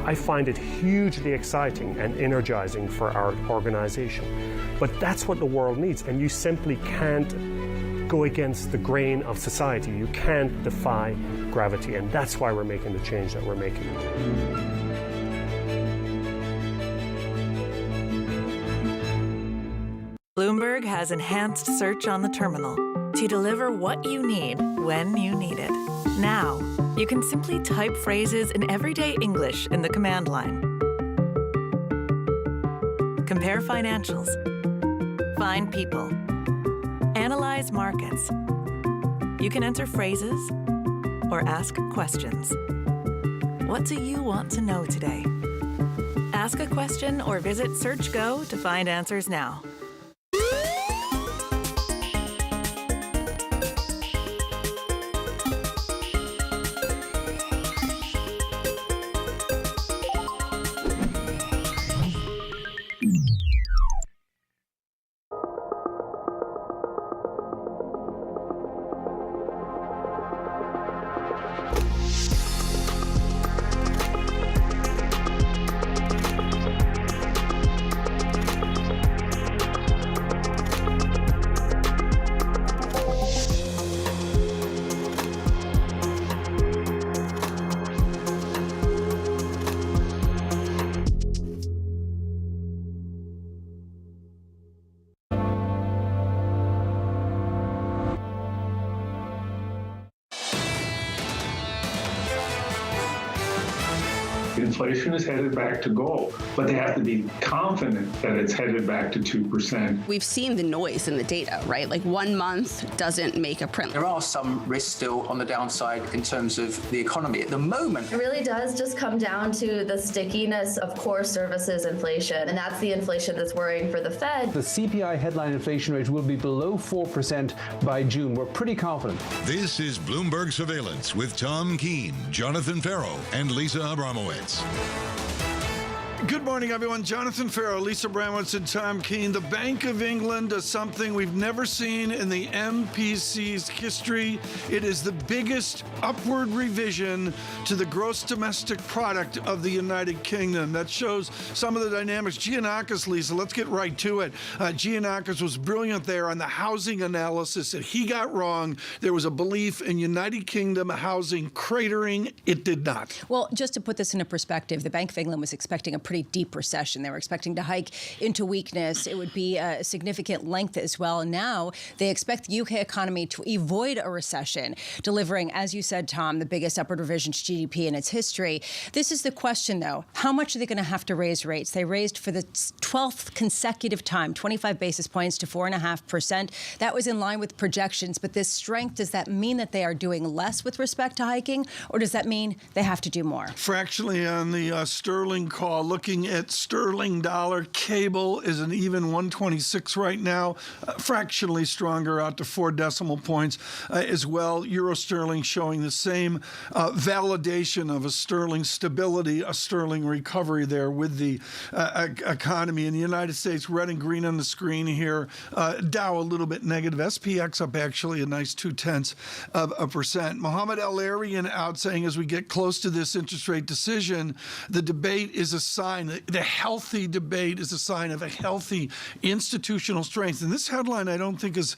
I find it hugely exciting and energizing for our organization. But that's what the world needs, and you simply can't go against the grain of society. You can't defy gravity, and that's why we're making the change that we're making. Bloomberg has enhanced search on the terminal to deliver what you need when you need it. Now, you can simply type phrases in everyday English in the command line. Compare financials. Find people. Analyze markets. You can enter phrases or ask questions. What do you want to know today? Ask a question or visit SearchGo to find answers now. inflation is headed back to goal, but they have to be confident that it's headed back to 2%. We've seen the noise in the data, right? Like 1 month doesn't make a print. There are some risks still on the downside in terms of the economy. At the moment, it really does just come down to the stickiness of core services inflation, and that's the inflation that's worrying for the Fed. The CPI headline inflation rate will be below 4% by June. We're pretty confident. This is Bloomberg Surveillance with Tom Keene, Jonathan Farrow, and Lisa Abramowitz. Good morning, everyone. Jonathan Farrow, Lisa Abramowitz, and Tom Keene. The Bank of England does something we've never seen in the MPC's history. It is the biggest upward revision to the gross domestic product of the United Kingdom. That shows some of the dynamics. Giannakis, Lisa, let's get right to it. Giannakis was brilliant there on the housing analysis that he got wrong. There was a belief in United Kingdom housing cratering. It did not. Well, just to put this into perspective, the Bank of England was expecting a pretty deep recession. They were expecting to hike into weakness. It would be a significant length as well. Now they expect the UK economy to avoid a recession, delivering, as you said, Tom, the biggest upward revision to GDP in its history. This is the question, though. How much are they going to have to raise rates? They raised for the 12th consecutive time, 25 basis points to 4.5%. That was in line with projections. But this strength, does that mean that they are doing less with respect to hiking, or does that mean they have to do more? Fractionally on the sterling call, looking at sterling dollar, cable is an even 126 right now, fractionally stronger out to 4 decimal points as well. Euro sterling showing the same validation of a sterling stability, a sterling recovery there with the economy. In the United States, red and green on the screen here. Dow a little bit negative. SPX up actually a nice 0.2%. Mohamed El-Arian out saying as we get close to this interest rate decision, the debate is a sign, the healthy debate is a sign of a healthy institutional strength. And this headline I don't think is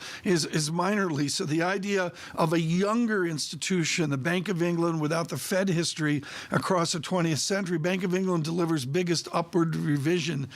minor, Lisa. The idea of a younger institution, the Bank of England without the Fed history across the 20th century. Bank of England delivers biggest upward revision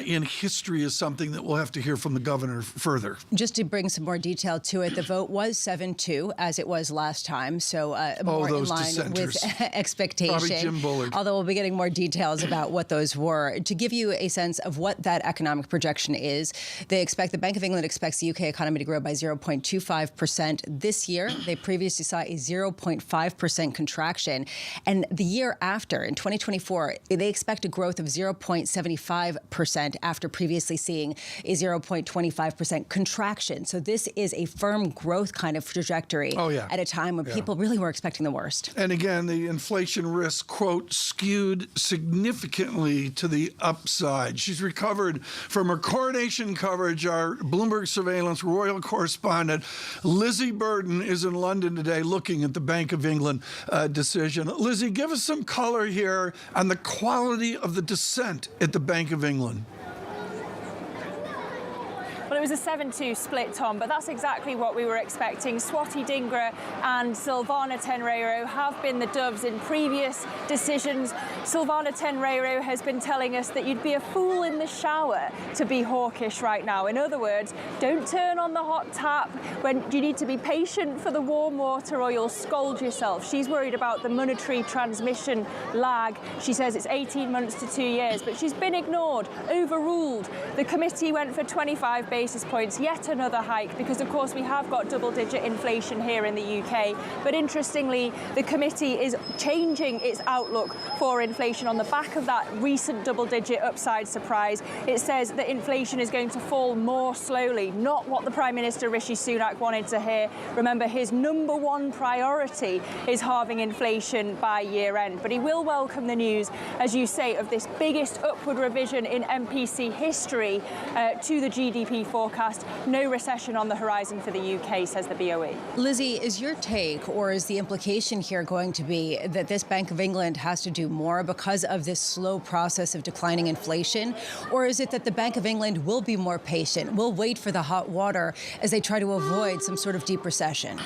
in history is something that we'll have to hear from the governor further. Just to bring some more detail to it, the vote was 7-2, as it was last time, so more in line with expectation. Probably Jim Bullard. Although we'll be getting more details about what those were. To give you a sense of what that economic projection is, the Bank of England expects the UK economy to grow by 0.25% this year. They previously saw a 0.5% contraction. And the year after, in 2024, they expect a growth of 0.75% after previously seeing a 0.25% contraction. So this is a firm growth kind of trajectory at a time when people really were expecting the worst. And again, the inflation risk, quote, skewed significantly to the upside. She's recovered from her coronation coverage. Our Bloomberg Surveillance royal correspondent, Lizzie Burden, is in London today looking at the Bank of England decision. Lizzie, give us some color here on the quality of the dissent at the Bank of England. Well, it was a 7-2 split, Tom, but that's exactly what we were expecting. Swati Dhingra and Silvana Tenreiro have been the doves in previous decisions. Silvana Tenreiro has been telling us that you'd be a fool in the shower to be hawkish right now. In other words, don't turn on the hot tap when you need to be patient for the warm water or you'll scold yourself. She's worried about the monetary transmission lag. She says it's 18 months to 2 years, but she's been ignored, overruled. The committee went for 25 basis points, yet another hike, because of course we have got double-digit inflation here in the UK. But interestingly, the committee is changing its outlook for inflation on the back of that recent double-digit upside surprise. It says that inflation is going to fall more slowly, not what the Prime Minister Rishi Sunak wanted to hear. Remember, his number one priority is halving inflation by year end. But he will welcome the news, as you say, of this biggest upward revision in MPC history to the GDP forecast. No recession on the horizon for the UK, says the BOE. Lizzie, is your take, or is the implication here going to be that this Bank of England has to do more because of this slow process of declining inflation? Or is it that the Bank of England will be more patient, will wait for the hot water as they try to avoid some sort of deep recession?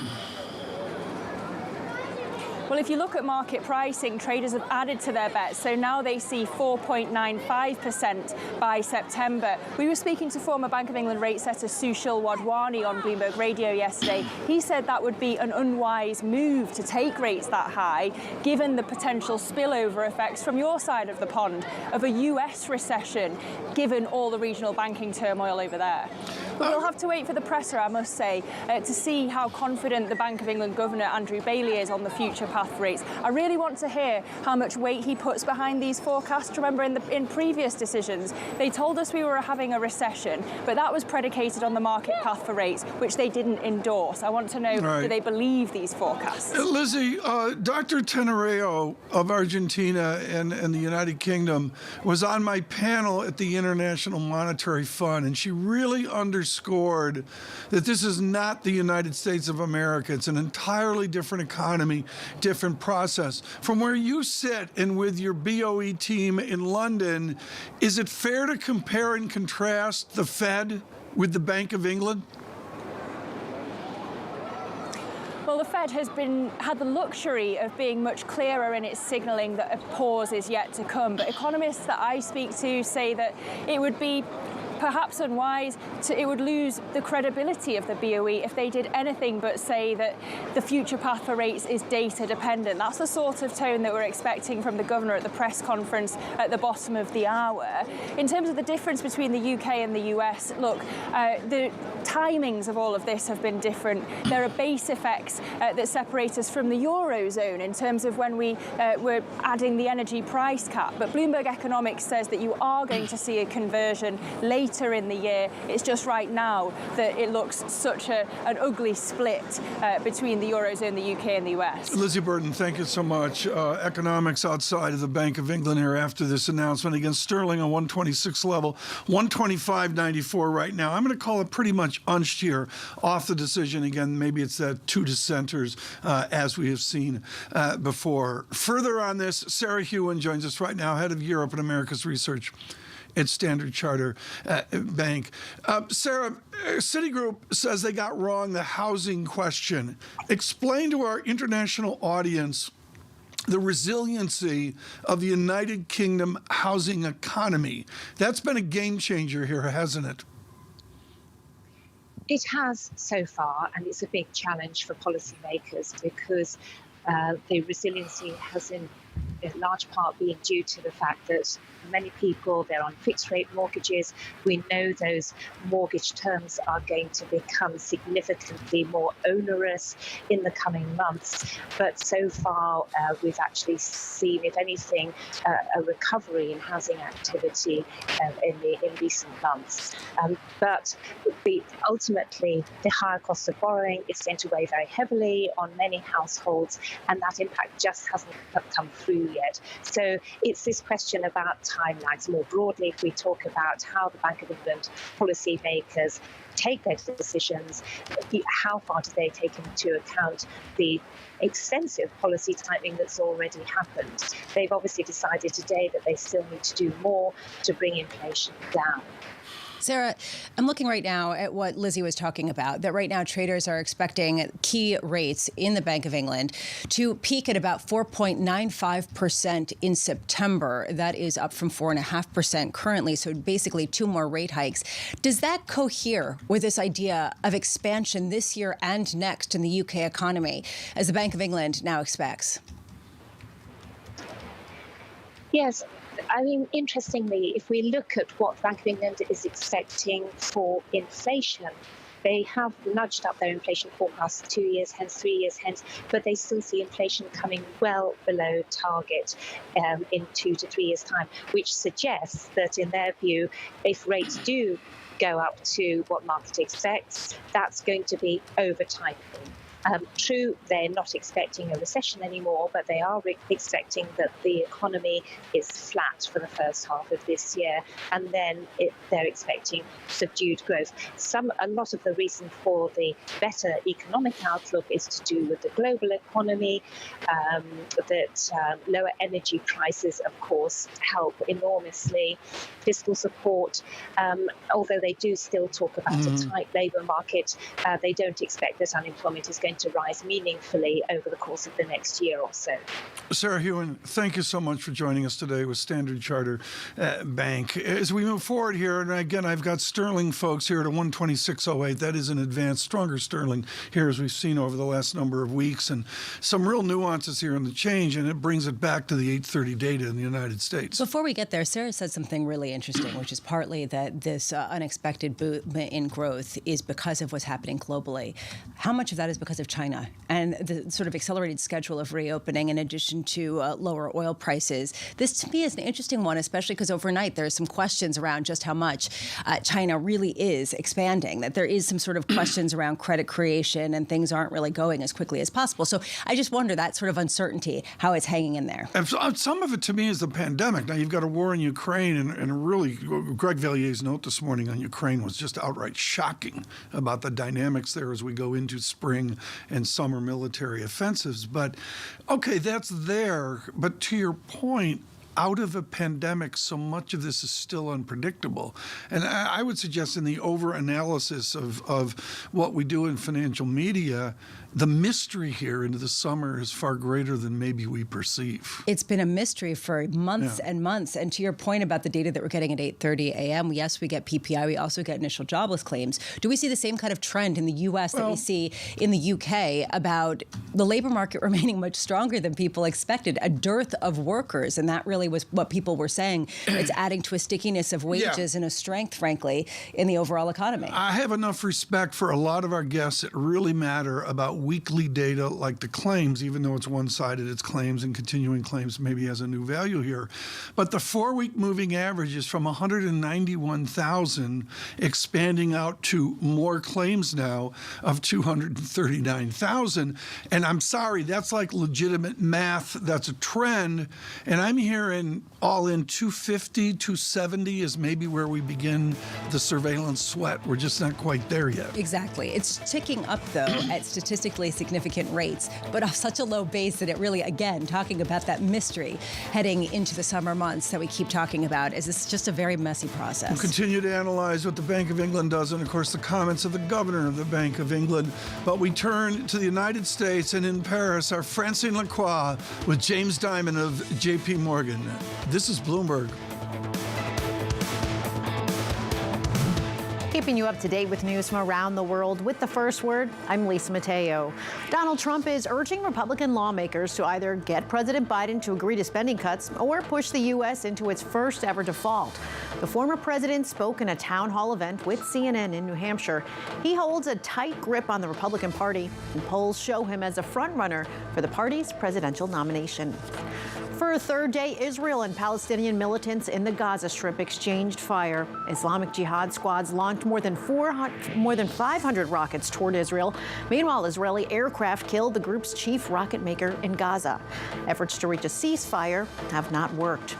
Well, if you look at market pricing, traders have added to their bets. So now they see 4.95% by September. We were speaking to former Bank of England rate setter Sushil Wadhwani on Bloomberg Radio yesterday. He said that would be an unwise move to take rates that high, given the potential spillover effects from your side of the pond of a US recession, given all the regional banking turmoil over there. But we'll have to wait for the presser, I must say, to see how confident the Bank of England Governor Andrew Bailey is on the future path for rates. I really want to hear how much weight he puts behind these forecasts. Remember, in previous decisions, they told us we were having a recession, but that was predicated on the market path for rates, which they didn't endorse. I want to know, do they believe these forecasts? Lizzie, Dr. Tenereo of Argentina and the United Kingdom was on my panel at the International Monetary Fund, and she really underscored that this is not the United States of America. It's an entirely different economy, different process. From where you sit and with your BOE team in London, is it fair to compare and contrast the Fed with the Bank of England? Well, the Fed has had the luxury of being much clearer in its signalling that a pause is yet to come. But economists that I speak to say that it would be perhaps unwise, it would lose the credibility of the BOE if they did anything but say that the future path for rates is data dependent. That's the sort of tone that we're expecting from the governor at the press conference at the bottom of the hour. In terms of the difference between the UK and the US, look, the timings of all of this have been different. There are base effects that separate us from the Eurozone in terms of when we were adding the energy price cap. But Bloomberg Economics says that you are going to see a conversion later in the year. It's just right now that it looks such an ugly split between the Eurozone, the UK and the US. Lizzie Burton, thank you so much. Economics outside of the Bank of England here after this announcement against sterling on 126 level, 125.94 right now. I'm going to call it pretty much unched here off the decision. Again, maybe it's that two dissenters as we have seen before. Further on this, Sarah Hewen joins us right now, head of Europe and America's research at Standard Chartered Bank. Sarah, Citigroup says they got wrong the housing question. Explain to our international audience the resiliency of the United Kingdom housing economy. That's been a game changer here, hasn't it? It has so far, and it's a big challenge for policymakers because the resiliency has in large part been due to the fact that many people, they're on fixed rate mortgages. We know those mortgage terms are going to become significantly more onerous in the coming months. But so far, we've actually seen, if anything, a recovery in housing activity in recent months. But ultimately, the higher cost of borrowing is going to weigh very heavily on many households, and that impact just hasn't come through yet. So it's this question about timelines more broadly. If we talk about how the Bank of England policymakers take their decisions, how far do they take into account the extensive policy tightening that's already happened? They've obviously decided today that they still need to do more to bring inflation down. Sarah, I'm looking right now at what Lizzie was talking about, that right now traders are expecting key rates in the Bank of England to peak at about 4.95% in September. That is up from 4.5% currently, so basically 2 more rate hikes. Does that cohere with this idea of expansion this year and next in the UK economy, as the Bank of England now expects? Yes. I mean, interestingly, if we look at what Bank of England is expecting for inflation, they have nudged up their inflation forecast 2 years hence, 3 years hence, but they still see inflation coming well below target in 2 to 3 years' time, which suggests that, in their view, if rates do go up to what market expects, that's going to be over time. True, they're not expecting a recession anymore, but they are expecting that the economy is flat for the first half of this year, and then they're expecting subdued growth. A lot of the reason for the better economic outlook is to do with the global economy, that lower energy prices, of course, help enormously. Fiscal support, although they do still talk about a tight labour market, they don't expect that unemployment is going going to rise meaningfully over the course of the next year or so. Sarah Hewen, thank you so much for joining us today with Standard Chartered Bank. As we move forward here, and again, I've got sterling folks here at a 126.08. That is an advanced, stronger sterling here as we've seen over the last number of weeks, and some real nuances here in the change, and it brings it back to the 8:30 data in the United States. Before we get there, Sarah said something really interesting, which is partly that this unexpected boom in growth is because of what's happening globally. How much of that is because of China and the sort of accelerated schedule of reopening in addition to lower oil prices? This, to me, is an interesting one, especially because overnight there are some questions around just how much China really is expanding, that there is some sort of questions around credit creation and things aren't really going as quickly as possible. So I just wonder that sort of uncertainty, how it's hanging in there. And some of it, to me, is the pandemic. Now, you've got a war in Ukraine, and really, Greg Vallier's note this morning on Ukraine was just outright shocking about the dynamics there as we go into spring and summer military offensives. But, okay, that's there. But to your point, out of a pandemic, so much of this is still unpredictable. And I would suggest in the over-analysis of what we do in financial media, the mystery here into the summer is far greater than maybe we perceive. It's been a mystery for months and months. And to your point about the data that we're getting at 8:30 a.m., yes, we get PPI. We also get initial jobless claims. Do we see the same kind of trend in the U.S. that we see in the U.K. about the labor market remaining much stronger than people expected, a dearth of workers? And that really was what people were saying. It's adding to a stickiness of wages and a strength, frankly, in the overall economy. I have enough respect for a lot of our guests that really matter about weekly data like the claims, even though it's one-sided, it's claims and continuing claims maybe has a new value here. But the 4-week moving average is from 191,000 expanding out to more claims now of 239,000. And I'm sorry, that's like legitimate math. That's a trend. And I'm hearing all in 250, 270 is maybe where we begin the surveillance sweat. We're just not quite there yet. Exactly. It's ticking up, though, at statistically significant rates, but off such a low base that it really, again, talking about that mystery heading into the summer months that we keep talking about, is this just a very messy process. We'll continue to analyze what the Bank of England does and, of course, the comments of the governor of the Bank of England. But we turn to the United States, and in Paris, our Francine Lacqua with James Dimon of JPMorgan. This is Bloomberg. Keeping you up to date with news from around the world with the first word, I'm Lisa Mateo. Donald Trump is urging Republican lawmakers to either get President Biden to agree to spending cuts or push the U.S. into its first ever default. The former president spoke in a town hall event with CNN in New Hampshire. He holds a tight grip on the Republican Party, and polls show him as a frontrunner for the party's presidential nomination. For a third day, Israel and Palestinian militants in the Gaza Strip exchanged fire. Islamic Jihad squads launched more than 500 rockets toward Israel. Meanwhile, Israeli aircraft killed the group's chief rocket maker in Gaza. Efforts to reach a ceasefire have not worked.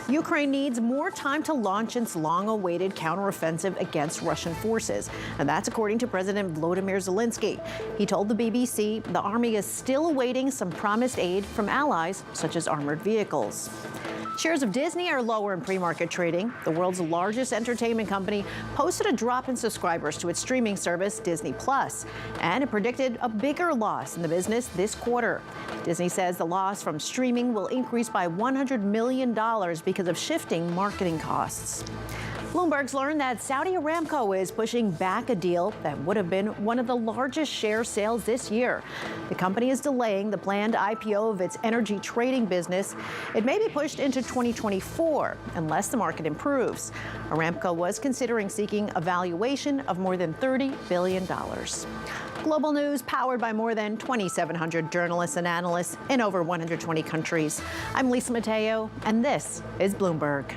Ukraine needs more time to launch its long-awaited counteroffensive against Russian forces, and that's according to President Volodymyr Zelensky. He told the BBC the army is still awaiting some promised aid from allies, such as armored vehicles. Shares of Disney are lower in pre-market trading. The world's largest entertainment company posted a drop in subscribers to its streaming service, Disney+, and it predicted a bigger loss in the business this quarter. Disney says the loss from streaming will increase by $100 million because of shifting marketing costs. Bloomberg's learned that Saudi Aramco is pushing back a deal that would have been one of the largest share sales this year. The company is delaying the planned IPO of its energy trading business. It may be pushed into 2024 unless the market improves. Aramco was considering seeking a valuation of more than $30 billion. Global news powered by more than 2,700 journalists and analysts in over 120 countries. I'm Lisa Mateo, and this is Bloomberg.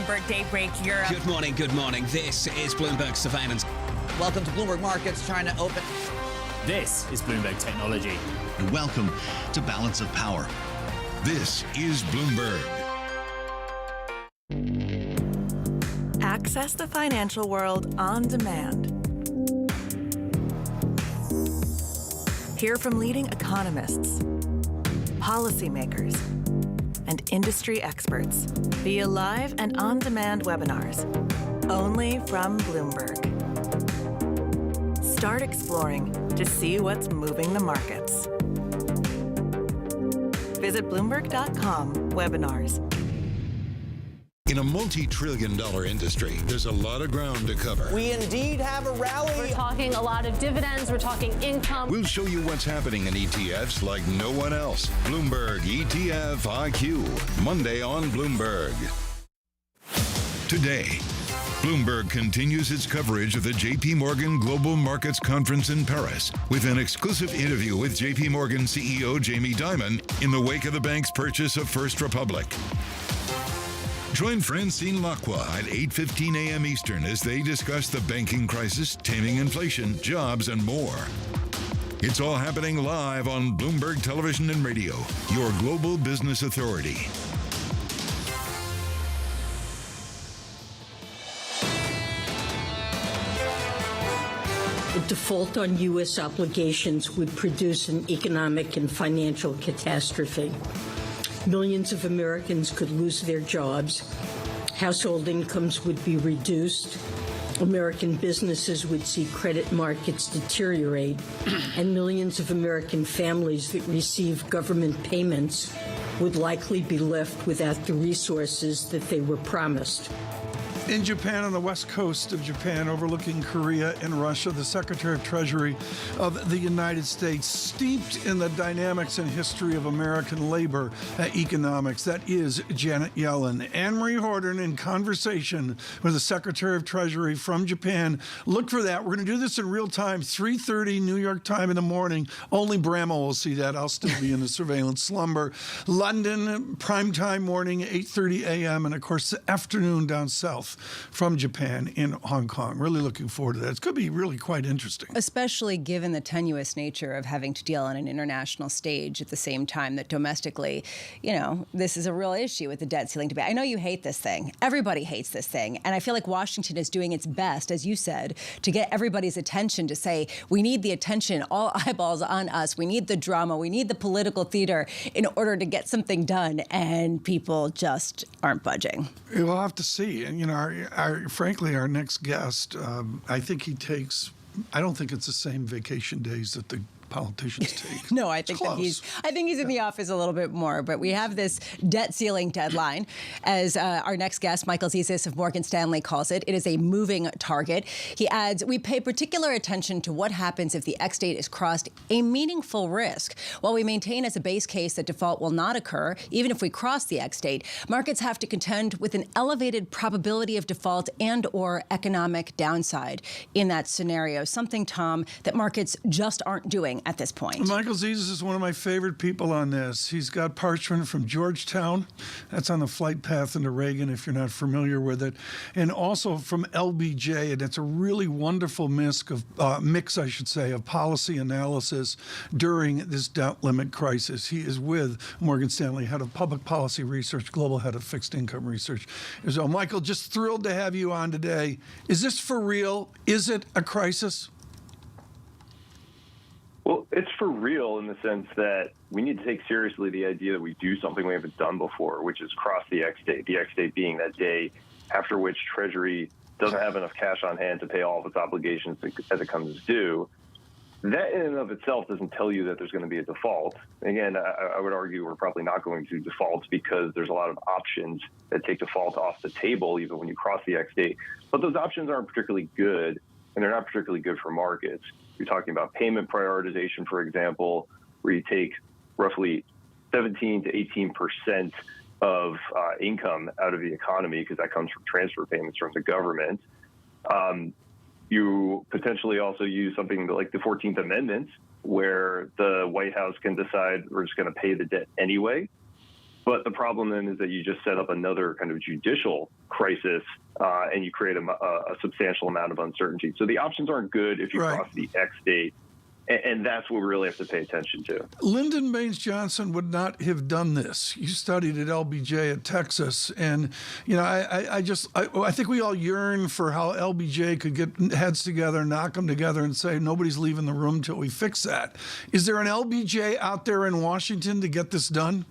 Bloomberg Daybreak Europe. Good morning, good morning. This is Bloomberg Surveillance. Welcome to Bloomberg Markets. China open. This is Bloomberg Technology. And welcome to Balance of Power. This is Bloomberg. Access the financial world on demand. Hear from leading economists, policymakers, and industry experts via live and on-demand webinars, only from Bloomberg. Start exploring to see what's moving the markets. Visit Bloomberg.com/webinars. In a multi-trillion-dollar industry, there's a lot of ground to cover. We indeed have a rally. We're talking a lot of dividends. We're talking income. We'll show you what's happening in ETFs like no one else. Bloomberg ETF IQ, Monday on Bloomberg. Today, Bloomberg continues its coverage of the JPMorgan Global Markets Conference in Paris with an exclusive interview with JPMorgan CEO Jamie Dimon in the wake of the bank's purchase of First Republic. Join Francine Lacqua at 8:15 a.m. Eastern as they discuss the banking crisis, taming inflation, jobs, and more. It's all happening live on Bloomberg Television and Radio, your global business authority. A default on U.S. obligations would produce an economic and financial catastrophe. Millions of Americans could lose their jobs. Household incomes would be reduced. American businesses would see credit markets deteriorate. And millions of American families that receive government payments would likely be left without the resources that they were promised. In Japan, on the west coast of Japan, overlooking Korea and Russia, the Secretary of Treasury of the United States, steeped in the dynamics and history of American labor economics, that is Janet Yellen. Anne-Marie Horton in conversation with the Secretary of Treasury from Japan. Look for that. We're going to do this in real time, 3:30 New York time in the morning. Only Bramwell will see that. I'll still be in the surveillance slumber. London, primetime morning, 8:30 a.m., and of course, the afternoon down south from Japan in Hong Kong. Really looking forward to that. It's going to be really quite interesting. Especially given the tenuous nature of having to deal on an international stage at the same time that domestically, this is a real issue with the debt ceiling debate. I know you hate this thing. Everybody hates this thing. And I feel like Washington is doing its best, as you said, to get everybody's attention, to say, we need the attention, all eyeballs on us. We need the drama. We need the political theater in order to get something done. And people just aren't budging. We'll have to see. And, frankly, our next guest, I think he takes, I don't think it's the same vacation days that the politicians take. No, I think he's in the office a little bit more. But we have this debt ceiling deadline, as our next guest, Michael Zezis of Morgan Stanley, calls it. It is a moving target. He adds, we pay particular attention to what happens if the X date is crossed, a meaningful risk. While we maintain as a base case that default will not occur, even if we cross the X date, markets have to contend with an elevated probability of default and or economic downside in that scenario. Something, Tom, that markets just aren't doing at this point. Michael Zezis is one of my favorite people on this. He's got parchment from Georgetown. That's on the flight path into Reagan, if you're not familiar with it. And also from LBJ, and it's a really wonderful mix of policy analysis during this debt limit crisis. He is with Morgan Stanley, head of public policy research, global head of fixed income research. So, Michael, just thrilled to have you on today. Is this for real? Is it a crisis? Well, it's for real in the sense that we need to take seriously the idea that we do something we haven't done before, which is cross the X date. The X date being that day after which Treasury doesn't have enough cash on hand to pay all of its obligations as it comes due. That in and of itself doesn't tell you that there's going to be a default. Again, I would argue we're probably not going to default because there's a lot of options that take default off the table even when you cross the X date. But those options aren't particularly good, and they're not particularly good for markets. You're talking about payment prioritization, for example, where you take roughly 17 to 18% of income out of the economy because that comes from transfer payments from the government. You potentially also use something like the 14th Amendment, where the White House can decide we're just going to pay the debt anyway. But the problem then is that you just set up another kind of judicial crisis and you create a substantial amount of uncertainty. So the options aren't good if you cross the X date. And that's what we really have to pay attention to. Lyndon Baines Johnson would not have done this. You studied at LBJ at Texas, and I think we all yearn for how LBJ could get heads together, knock them together, and say nobody's leaving the room till we fix that. Is there an LBJ out there in Washington to get this done?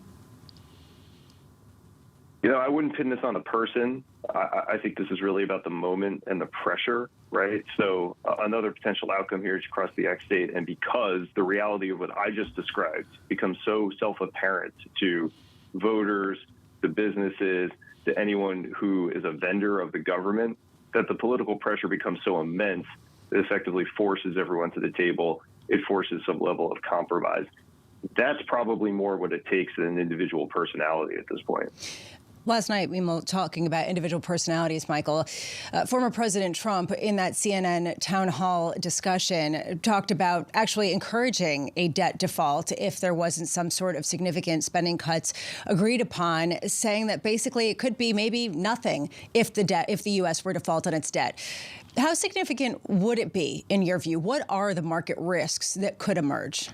I wouldn't pin this on a person. I think this is really about the moment and the pressure, right? So another potential outcome here is you cross the X date, and because the reality of what I just described becomes so self-apparent to voters, to businesses, to anyone who is a vendor of the government, that the political pressure becomes so immense that effectively forces everyone to the table. It forces some level of compromise. That's probably more what it takes than an individual personality at this point. Last night, we were talking about individual personalities, Michael. Former President Trump, in that CNN town hall discussion, talked about actually encouraging a debt default if there wasn't some sort of significant spending cuts agreed upon, saying that basically it could be maybe nothing if the U.S. were to default on its debt. How significant would it be, in your view? What are the market risks that could emerge?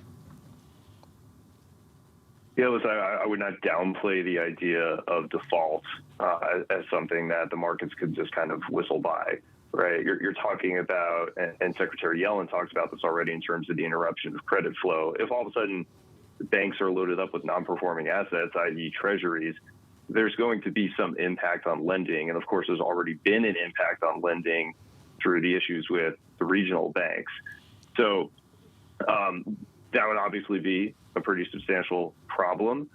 Yeah, listen, I would not downplay the idea of default as something that the markets could just kind of whistle by, right? You're talking about, and Secretary Yellen talks about this already in terms of the interruption of credit flow. If all of a sudden banks are loaded up with non-performing assets, i.e. treasuries, there's going to be some impact on lending. And of course, there's already been an impact on lending through the issues with the regional banks. So that would obviously be a pretty substantial problem.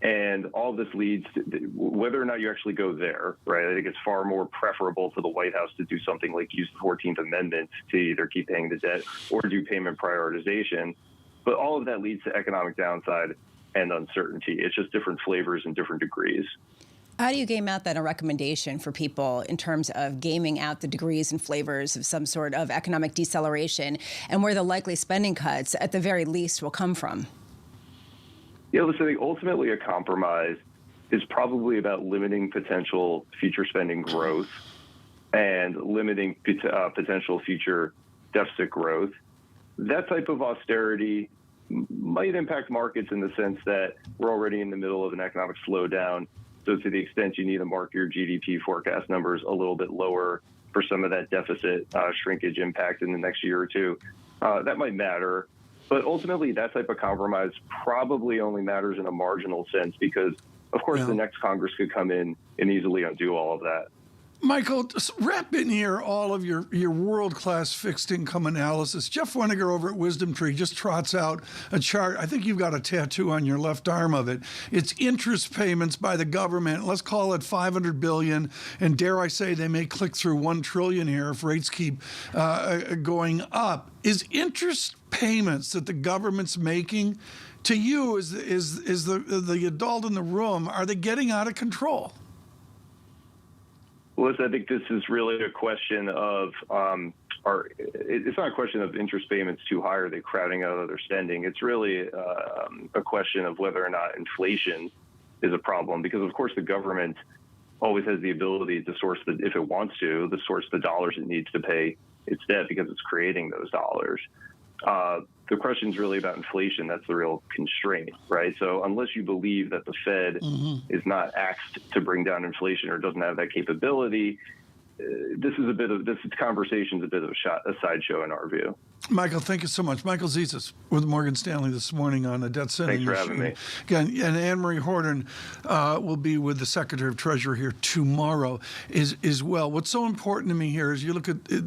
And all this leads to whether or not you actually go there, right? I think it's far more preferable for the White House to do something like use the 14th Amendment to either keep paying the debt or do payment prioritization. But all of that leads to economic downside and uncertainty. It's just different flavors and different degrees. How do you game out then a recommendation for people in terms of gaming out the degrees and flavors of some sort of economic deceleration and where the likely spending cuts, at the very least, will come from? Yeah, listen, I think ultimately a compromise is probably about limiting potential future spending growth and limiting potential future deficit growth. That type of austerity might impact markets in the sense that we're already in the middle of an economic slowdown. So to the extent you need to mark your GDP forecast numbers a little bit lower for some of that deficit shrinkage impact in the next year or two, that might matter. But ultimately, that type of compromise probably only matters in a marginal sense because, of course, the next Congress could come in and easily undo all of that. Michael, just wrap in here all of your world-class fixed income analysis. Jeff Weniger over at Wisdom Tree just trots out a chart. I think you've got a tattoo on your left arm of it. It's interest payments by the government. Let's call it $500 billion. And dare I say they may click through $1 trillion here if rates keep going up. Is interest payments that the government's making to you is the adult in the room, are they getting out of control? Well, I think this is really a question of, it's not a question of interest payments too high, or are they crowding out other spending? It's really a question of whether or not inflation is a problem, because of course the government always has the ability to source, if it wants to source the dollars it needs to pay its debt because it's creating those dollars. The question is really about inflation. That's the real constraint, right? So unless you believe that the Fed is not axed to bring down inflation or doesn't have that capability, this conversation is a bit of a sideshow in our view. Michael, thank you so much. Michael Zezas with Morgan Stanley this morning on a debt ceiling. Thanks for having me. Again, and Anne-Marie Horton will be with the Secretary of Treasury here tomorrow as well. What's so important to me here is you look at the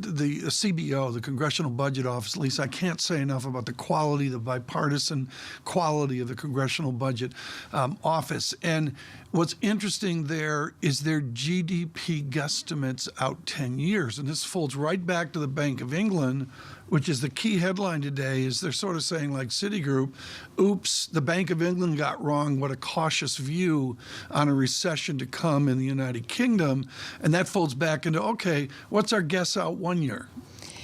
CBO, the Congressional Budget Office. Lisa, I can't say enough about the quality, the bipartisan quality of the Congressional Budget Office. And what's interesting there is their GDP guesstimates out 10 years. And this folds right back to the Bank of England, which is the key headline today, is they're sort of saying, like Citigroup, oops, the Bank of England got wrong. What a cautious view on a recession to come in the United Kingdom. And that folds back into, okay, what's our guess out 1 year?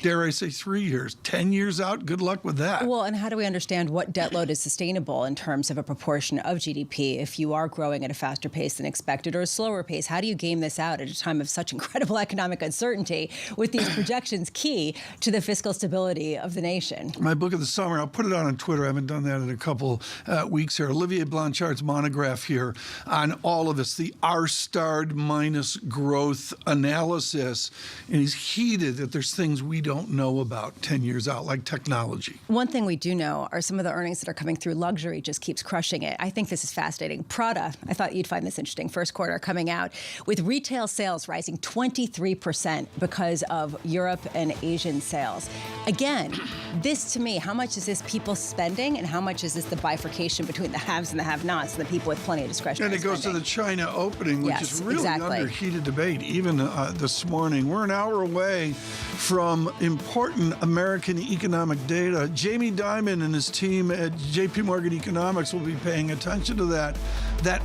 dare I say 3 years. 10 years out, good luck with that. Well, and how do we understand what debt load is sustainable in terms of a proportion of GDP if you are growing at a faster pace than expected or a slower pace? How do you game this out at a time of such incredible economic uncertainty with these projections key to the fiscal stability of the nation? My book of the summer, I'll put it out on Twitter. I haven't done that in a couple weeks here. Olivier Blanchard's monograph here on all of this, the R-starred minus growth analysis. And he's heated that there's things we don't know about 10 years out, like technology. One thing we do know are some of the earnings that are coming through. Luxury just keeps crushing it. I think this is fascinating. Prada, I thought you'd find this interesting. First quarter coming out with retail sales rising 23% because of Europe and Asian sales. Again, this to me, how much is this people spending and how much is this the bifurcation between the haves and the have-nots and the people with plenty of discretionary And it goes spending? to the China opening, which is really under heated debate, even this morning. We're an hour away from important American economic data. Jamie Dimon and his team at JPMorgan Economics will be paying attention to that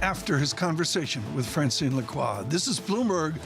after his conversation with Francine Lacqua. This is Bloomberg.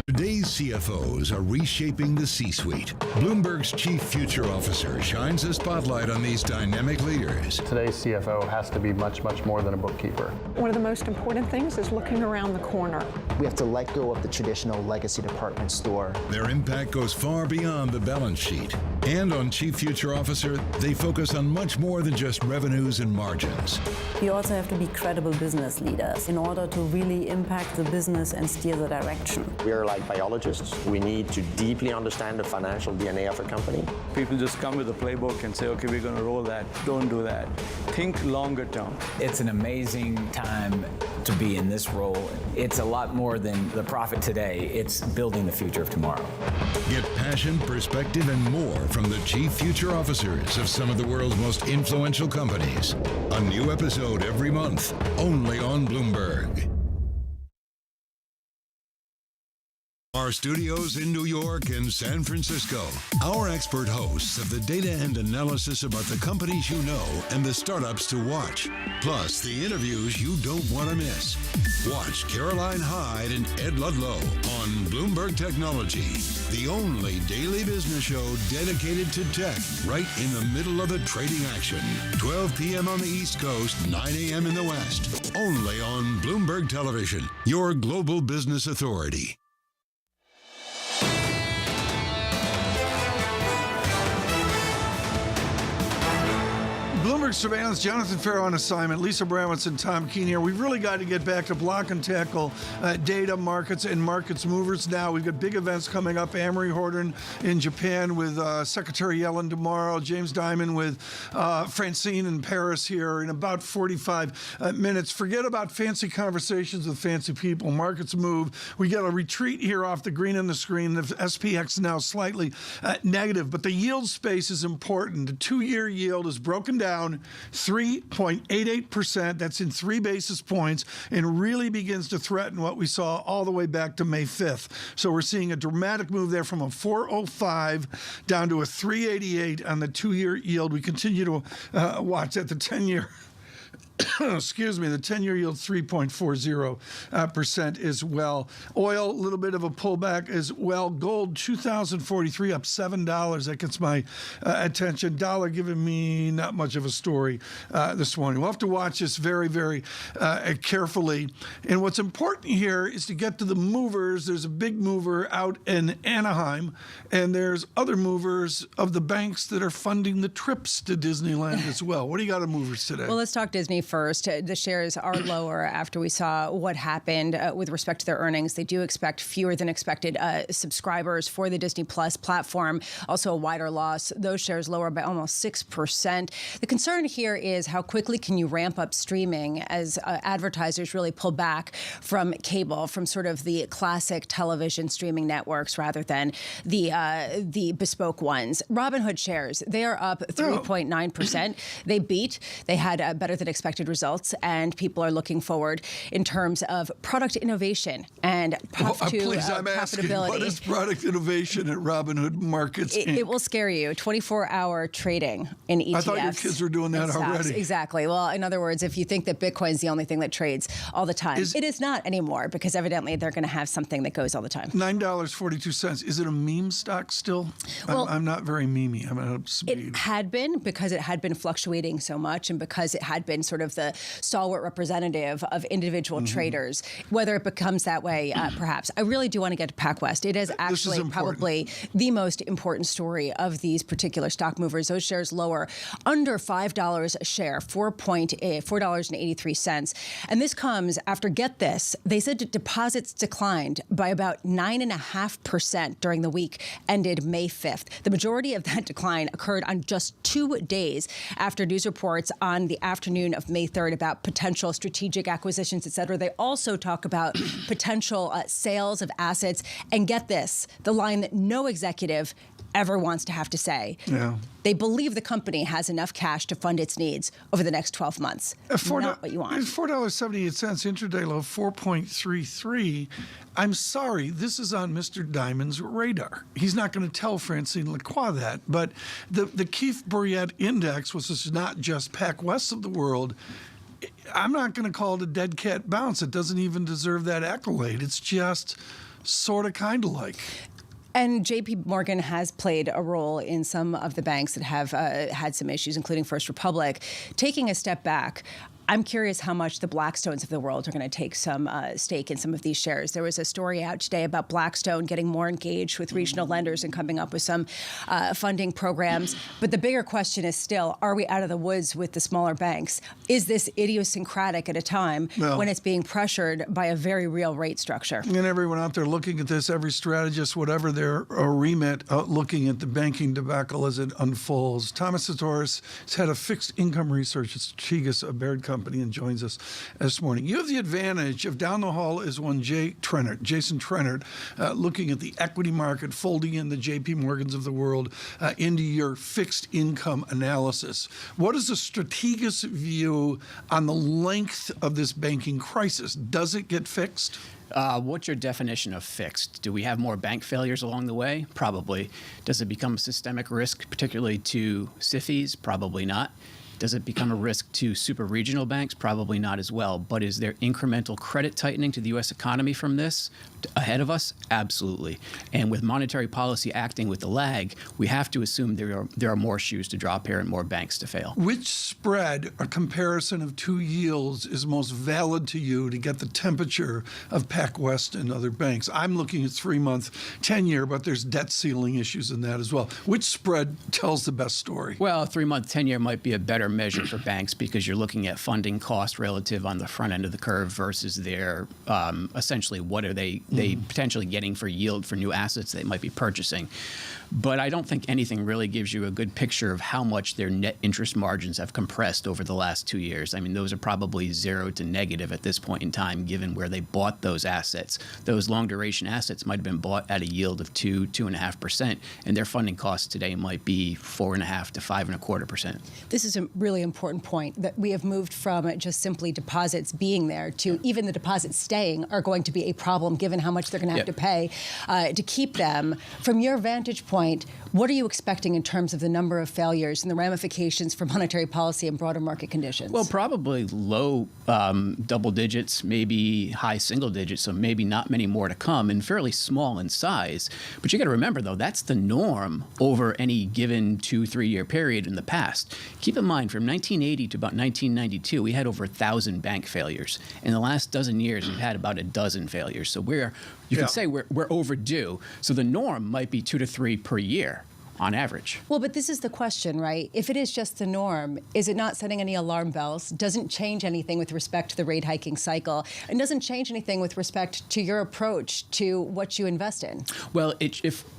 Today's CFOs are reshaping the C-suite. Bloomberg's chief future officer shines a spotlight on these dynamic leaders. Today's CFO has to be much, much more than a bookkeeper. One of the most important things is looking around the corner. We have to let go of the traditional legacy department store. Their impact goes far beyond the balance sheet. And on Chief Future Officer, they focus on much more than just revenues and margins. You also have to be credible business leaders in order to really impact the business and steer the direction. We are like biologists. We need to deeply understand the financial DNA of a company. People just come with a playbook and say, okay, we're going to roll that. Don't do that. Think longer term. It's an amazing time to be in this role. It's a lot more than the profit today. It's building the future of tomorrow. Get passion, perspective, and more from the Chief Future Officers of some of the world's most influential companies. A new episode every month, only on Bloomberg. Our studios in New York and San Francisco. Our expert hosts of the data and analysis about the companies you know and the startups to watch. Plus, the interviews you don't want to miss. Watch Caroline Hyde and Ed Ludlow on Bloomberg Technology, the only daily business show dedicated to tech right in the middle of the trading action. 12 p.m. on the East Coast, 9 a.m. in the West. Only on Bloomberg Television, your global business authority. Bloomberg Bloomberg Surveillance, Jonathan Farrow on assignment, Lisa Bramwitz and Tom Keene here. We've really got to get back to block and tackle data, markets, and markets movers now. We've got big events coming up. Amory Horton in Japan with Secretary Yellen tomorrow. James Dimon with Francine in Paris here in about 45 minutes. Forget about fancy conversations with fancy people. Markets move. We get a retreat here off the green on the screen. The SPX now slightly negative, but the yield space is important. The 2-year yield is broken down 3.88%. That's in 3 basis points and really begins to threaten what we saw all the way back to May 5th. So we're seeing a dramatic move there from a 4.05 down to a 3.88 on the 2-year yield. We continue to watch at the 10-year. Excuse me, the 10-year yield 3.40% as well. Oil, a little bit of a pullback as well. Gold, 2,043, up $7. That gets my attention. Dollar giving me not much of a story this morning. We'll have to watch this very, very carefully. And what's important here is to get to the movers. There's a big mover out in Anaheim, and there's other movers of the banks that are funding the trips to Disneyland as well. What do you got of movers today? Well, let's talk Disney first. The shares are lower after we saw what happened with respect to their earnings. They do expect fewer than expected subscribers for the Disney Plus platform, also a wider loss. Those shares lower by almost 6%. The concern here is how quickly can you ramp up streaming as advertisers really pull back from cable, from sort of the classic television streaming networks rather than the bespoke ones. Robinhood shares, they are up 3.9%. They beat. They had better than expected results, and people are looking forward in terms of product innovation and please, I'm asking, profitability. what is product innovation at Robinhood Markets Inc.? It will scare you. 24-hour trading in ETFs. I thought your kids were doing that already. Exactly. Well, in other words, if you think that Bitcoin's the only thing that trades all the time, it is not anymore, because evidently they're going to have something that goes all the time. $9.42. Is it a meme stock still? Well, I'm not very memey. I'm up to speed. It had been, because it had been fluctuating so much, and because it had been sort of the stalwart representative of individual traders. Whether it becomes that way, perhaps. I really do want to get to PacWest. It is actually probably the most important story of these particular stock movers. Those shares lower under $5 a share, $4.83. And this comes after, get this, they said deposits declined by about 9.5% during the week ended May 5th. The majority of that decline occurred on just 2 days after news reports on the afternoon of May 3rd about potential strategic acquisitions, et cetera. They also talk about potential sales of assets. And get this, the line that no executive ever wants to have to say. Yeah. They believe the company has enough cash to fund its needs over the next 12 months. Not what you want. It's $4.78, intraday low 4.33. I'm sorry, this is on Mr. Dimon's radar. He's not going to tell Francine Lacqua that, but the Keefe Bruyette Index, which is not just PacWest of the world, I'm not going to call it a dead cat bounce. It doesn't even deserve that accolade. It's just sort of kind of like. And JPMorgan has played a role in some of the banks that have had some issues, including First Republic. Taking a step back, I'm curious how much the Blackstones of the world are going to take some stake in some of these shares. There was a story out today about Blackstone getting more engaged with regional lenders and coming up with some funding programs. But the bigger question is still, are we out of the woods with the smaller banks? Is this idiosyncratic at a time when it's being pressured by a very real rate structure? And everyone out there looking at this, every strategist, whatever their remit, looking at the banking debacle as it unfolds. Thomas Satoris is head of fixed income research at Strategas, a Baird company, and joins us this morning. You have the advantage of down the hall is one Jason Trennert, looking at the equity market, folding in the JPMorgans of the world into your fixed income analysis. What is the Strategas view on the length of this banking crisis? Does it get fixed? What's your definition of fixed? Do we have more bank failures along the way? Probably. Does it become a systemic risk, particularly to SIFIs? Probably not. Does it become a risk to super regional banks? Probably not as well. But is there incremental credit tightening to the U.S. economy from this ahead of us? Absolutely. And with monetary policy acting with the lag, we have to assume there are more shoes to drop here and more banks to fail. Which spread or comparison of two yields is most valid to you to get the temperature of PacWest and other banks? I'm looking at 3-month 10-year, but there's debt ceiling issues in that as well. Which spread tells the best story? Well, 3-month 10-year might be a better better measure for banks because you're looking at funding cost relative on the front end of the curve versus their essentially what are they potentially getting for yield for new assets they might be purchasing. But I don't think anything really gives you a good picture of how much their net interest margins have compressed over the last 2 years. I mean, those are probably 0 to negative at this point in time, given where they bought those assets. Those long duration assets might have been bought at a yield of 2.5%, and their funding costs today might be 4.5% to 5.25%. This is a really important point, that we have moved from just simply deposits being there to even the deposits staying are going to be a problem given how much they're going to have to pay to keep them. From your vantage point, what are you expecting in terms of the number of failures and the ramifications for monetary policy and broader market conditions? Well, probably low double digits, maybe high single digits, so maybe not many more to come, and fairly small in size. But you got to remember, though, that's the norm over any given 2-3 year period in the past. Keep in mind, from 1980 to about 1992, we had over 1,000 bank failures. In the last dozen years, we've had about a dozen failures. So you can say we're overdue. So the norm might be 2 to 3 per year on average. Well, but this is the question, right? If it is just the norm, is it not setting any alarm bells? Doesn't change anything with respect to the rate hiking cycle, and doesn't change anything with respect to your approach to what you invest in? Well,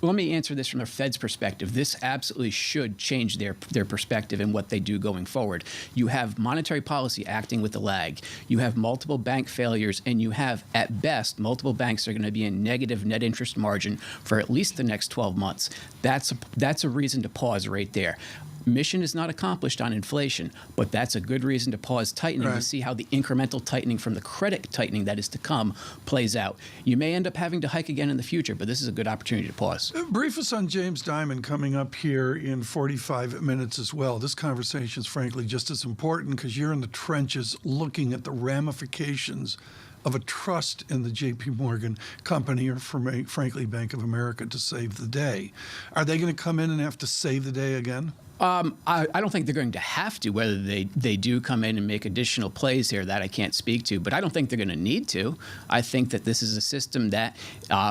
let me answer this from the Fed's perspective. This absolutely should change their perspective and what they do going forward. You have monetary policy acting with a lag. You have multiple bank failures, and you have, at best, multiple banks are going to be in negative net interest margin for at least the next 12 months. That's a reason to pause right there. Mission is not accomplished on inflation, but that's a good reason to pause tightening to see how the incremental tightening from the credit tightening that is to come plays out. You may end up having to hike again in the future, but this is a good opportunity to pause. Brief us on James Dimon coming up here in 45 minutes as well. This conversation is frankly just as important because you're in the trenches looking at the ramifications of a trust in the JPMorgan company or, frankly, Bank of America to save the day. Are they going to come in and have to save the day again? I don't think they're going to have to. Whether they do come in and make additional plays here, that I can't speak to. But I don't think they're going to need to. I think that this is a system that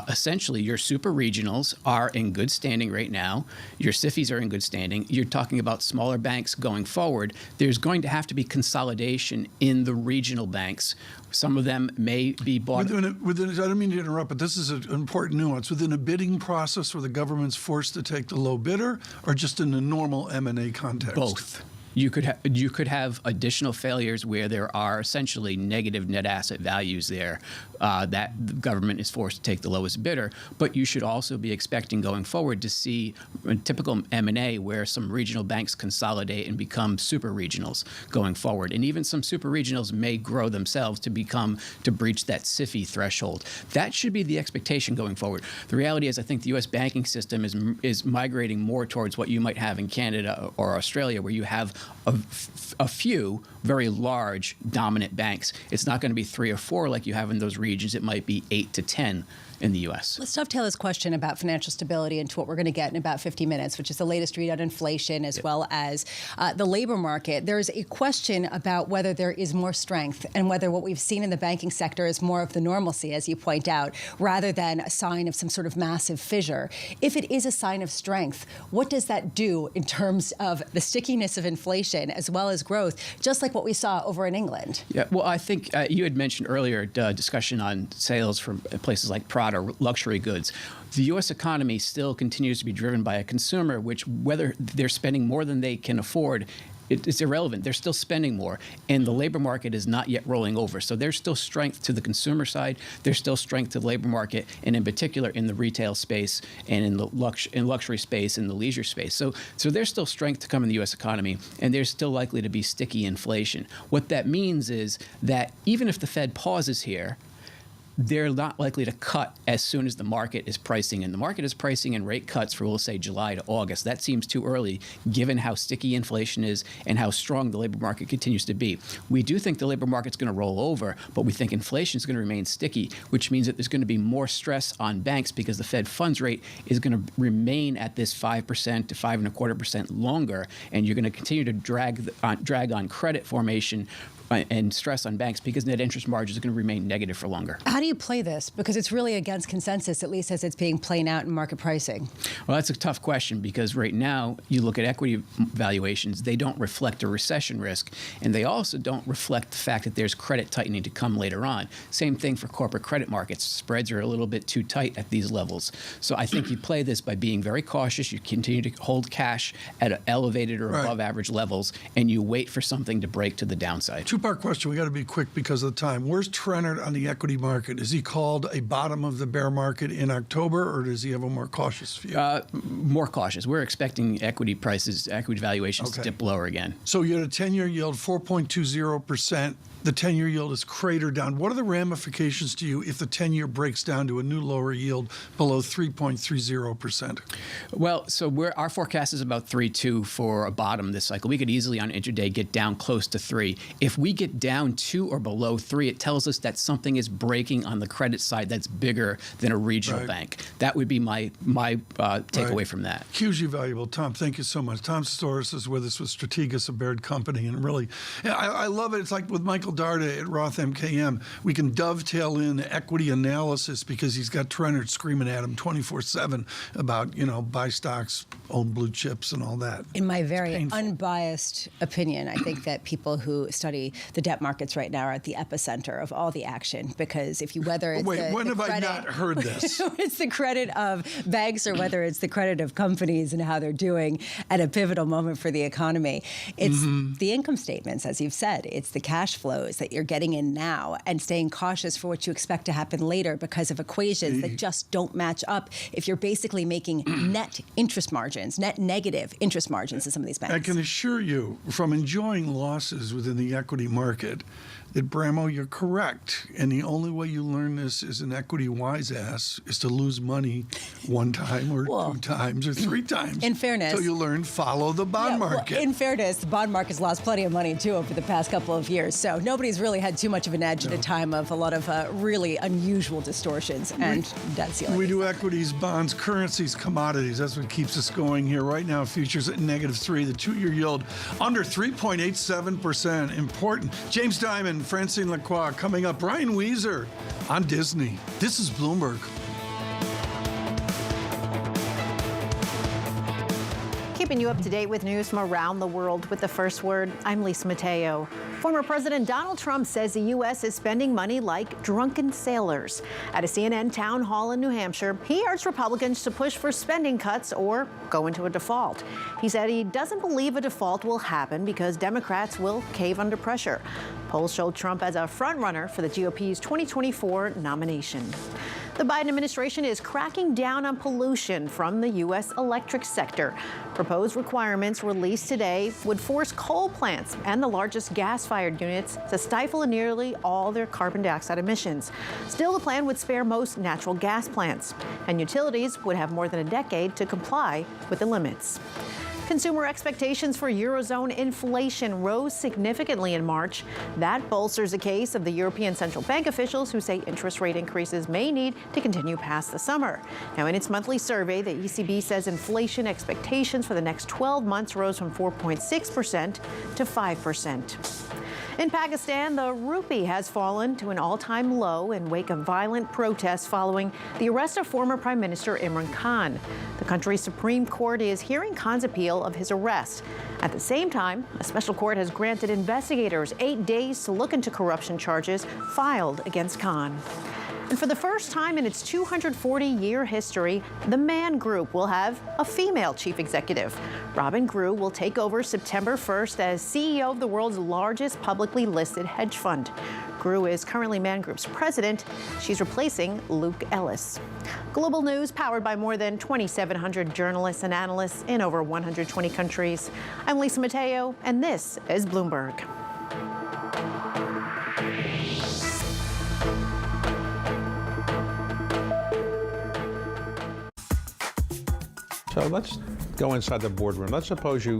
essentially your super regionals are in good standing right now. Your SIFIs are in good standing. You're talking about smaller banks going forward. There's going to have to be consolidation in the regional banks. Some of them may be bought. I don't mean to interrupt, but this is an important nuance. Within a bidding process where the government's forced to take the low bidder, or just in a normal M&A context? Both. You could have additional failures where there are essentially negative net asset values there that the government is forced to take the lowest bidder. But you should also be expecting going forward to see a typical M&A where some regional banks consolidate and become super regionals going forward. And even some super regionals may grow themselves to breach that SIFI threshold. That should be the expectation going forward. The reality is I think the U.S. banking system is migrating more towards what you might have in Canada or Australia, where you have a few very large dominant banks. It's not going to be 3 or 4 like you have in those regions. It might be 8 to 10 in the U.S. Let's dovetail this question about financial stability into what we're going to get in about 50 minutes, which is the latest read on inflation as well as the labor market. There's a question about whether there is more strength and whether what we've seen in the banking sector is more of the normalcy, as you point out, rather than a sign of some sort of massive fissure. If it is a sign of strength, what does that do in terms of the stickiness of inflation as well as growth, just like what we saw over in England? Yeah, well, I think you had mentioned earlier discussion on sales from places like Prada or luxury goods. The U.S. economy still continues to be driven by a consumer, which whether they're spending more than they can afford, it's irrelevant. They're still spending more, and the labor market is not yet rolling over. So there's still strength to the consumer side. There's still strength to the labor market, and in particular in the retail space and in the luxury space and the leisure space. So there's still strength to come in the U.S. economy, and there's still likely to be sticky inflation. What that means is that even if the Fed pauses here, they're not likely to cut as soon as the market is pricing in. The market is pricing in rate cuts for, we'll say, July to August. That seems too early, given how sticky inflation is and how strong the labor market continues to be. We do think the labor market's going to roll over, but we think inflation is going to remain sticky, which means that there's going to be more stress on banks because the Fed funds rate is going to remain at this 5% to 5.25% longer, and you're going to continue to drag on credit formation and stress on banks because net interest margins are going to remain negative for longer. How do you play this? Because it's really against consensus, at least as it's being played out in market pricing. Well, that's a tough question because right now you look at equity valuations, they don't reflect a recession risk, and they also don't reflect the fact that there's credit tightening to come later on. Same thing for corporate credit markets. Spreads are a little bit too tight at these levels. So I think you play this by being very cautious. You continue to hold cash at elevated or above average levels, and you wait for something to break to the downside. Two-part question. We got to be quick because of the time. Where's Trennert on the equity market? Is he called a bottom of the bear market in October, or does he have a more cautious view? More cautious. We're expecting equity prices, equity valuations to dip lower again. So you had a 10-year yield, 4.20%. The 10-year yield is cratered down. What are the ramifications to you if the 10-year breaks down to a new lower yield below 3.30%? Well, so our forecast is about 3.2 for a bottom this cycle. We could easily on intraday get down close to 3. If we get down 2 or below 3, it tells us that something is breaking on the credit side that's bigger than a regional bank. That would be my takeaway from that. Hugely valuable. Tom, thank you so much. Tom Storis is with us with Strategas, a Baird company, and really, I love it. It's like with Michael Darda at Roth MKM, we can dovetail in equity analysis because he's got Trennert screaming at him 24/7 about, buy stocks, own blue chips, and all that. In my very unbiased opinion, I think that people who study the debt markets right now are at the epicenter of all the action because whether it's when have I not heard this? It's the credit of banks or whether it's the credit of companies and how they're doing at a pivotal moment for the economy. It's the income statements, as you've said. It's the cash flows that you're getting in now and staying cautious for what you expect to happen later because of equations that just don't match up if you're basically making net interest margins, net negative interest margins in some of these banks. I can assure you from enjoying losses within the equity market that, Bramo, you're correct. And the only way you learn this as an equity wise ass is to lose money one time or 2 times or 3 times. In fairness. So you learn follow the bond market. Well, in fairness, the bond market's lost plenty of money, too, over the past couple of years. So nobody's really had too much of an edge at a time of a lot of really unusual distortions and debt ceiling. We do equities, bonds, currencies, commodities. That's what keeps us going here. Right now, futures at -3. The 2-year yield under 3.87%. Important. James Dimon, Francine Lacqua coming up. Brian Weezer on Disney. This is Bloomberg. Keeping you up to date with news from around the world with the first word, I'm Lisa Mateo. Former President Donald Trump says the U.S. is spending money like drunken sailors. At a CNN town hall in New Hampshire, he urged Republicans to push for spending cuts or go into a default. He said he doesn't believe a default will happen because Democrats will cave under pressure. Polls show Trump as a frontrunner for the GOP's 2024 nomination. The Biden administration is cracking down on pollution from the U.S. electric sector. Proposed requirements released today would force coal plants and the largest gas-fired units to stifle nearly all their carbon dioxide emissions. Still, the plan would spare most natural gas plants, and utilities would have more than a decade to comply with the limits. Consumer expectations for Eurozone inflation rose significantly in March. That bolsters the case of the European Central Bank officials who say interest rate increases may need to continue past the summer. Now, in its monthly survey, the ECB says inflation expectations for the next 12 months rose from 4.6% to 5%. In Pakistan, the rupee has fallen to an all-time low in wake of violent protests following the arrest of former Prime Minister Imran Khan. The country's Supreme Court is hearing Khan's appeal of his arrest. At the same time, a special court has granted investigators 8 days to look into corruption charges filed against Khan. And for the first time in its 240-year history, the Mann Group will have a female chief executive. Robin Grew will take over September 1st as CEO of the world's largest publicly listed hedge fund. Grew is currently Mann Group's president. She's replacing Luke Ellis. Global news powered by more than 2,700 journalists and analysts in over 120 countries. I'm Lisa Mateo, and this is Bloomberg. So let's go inside the boardroom. Let's suppose you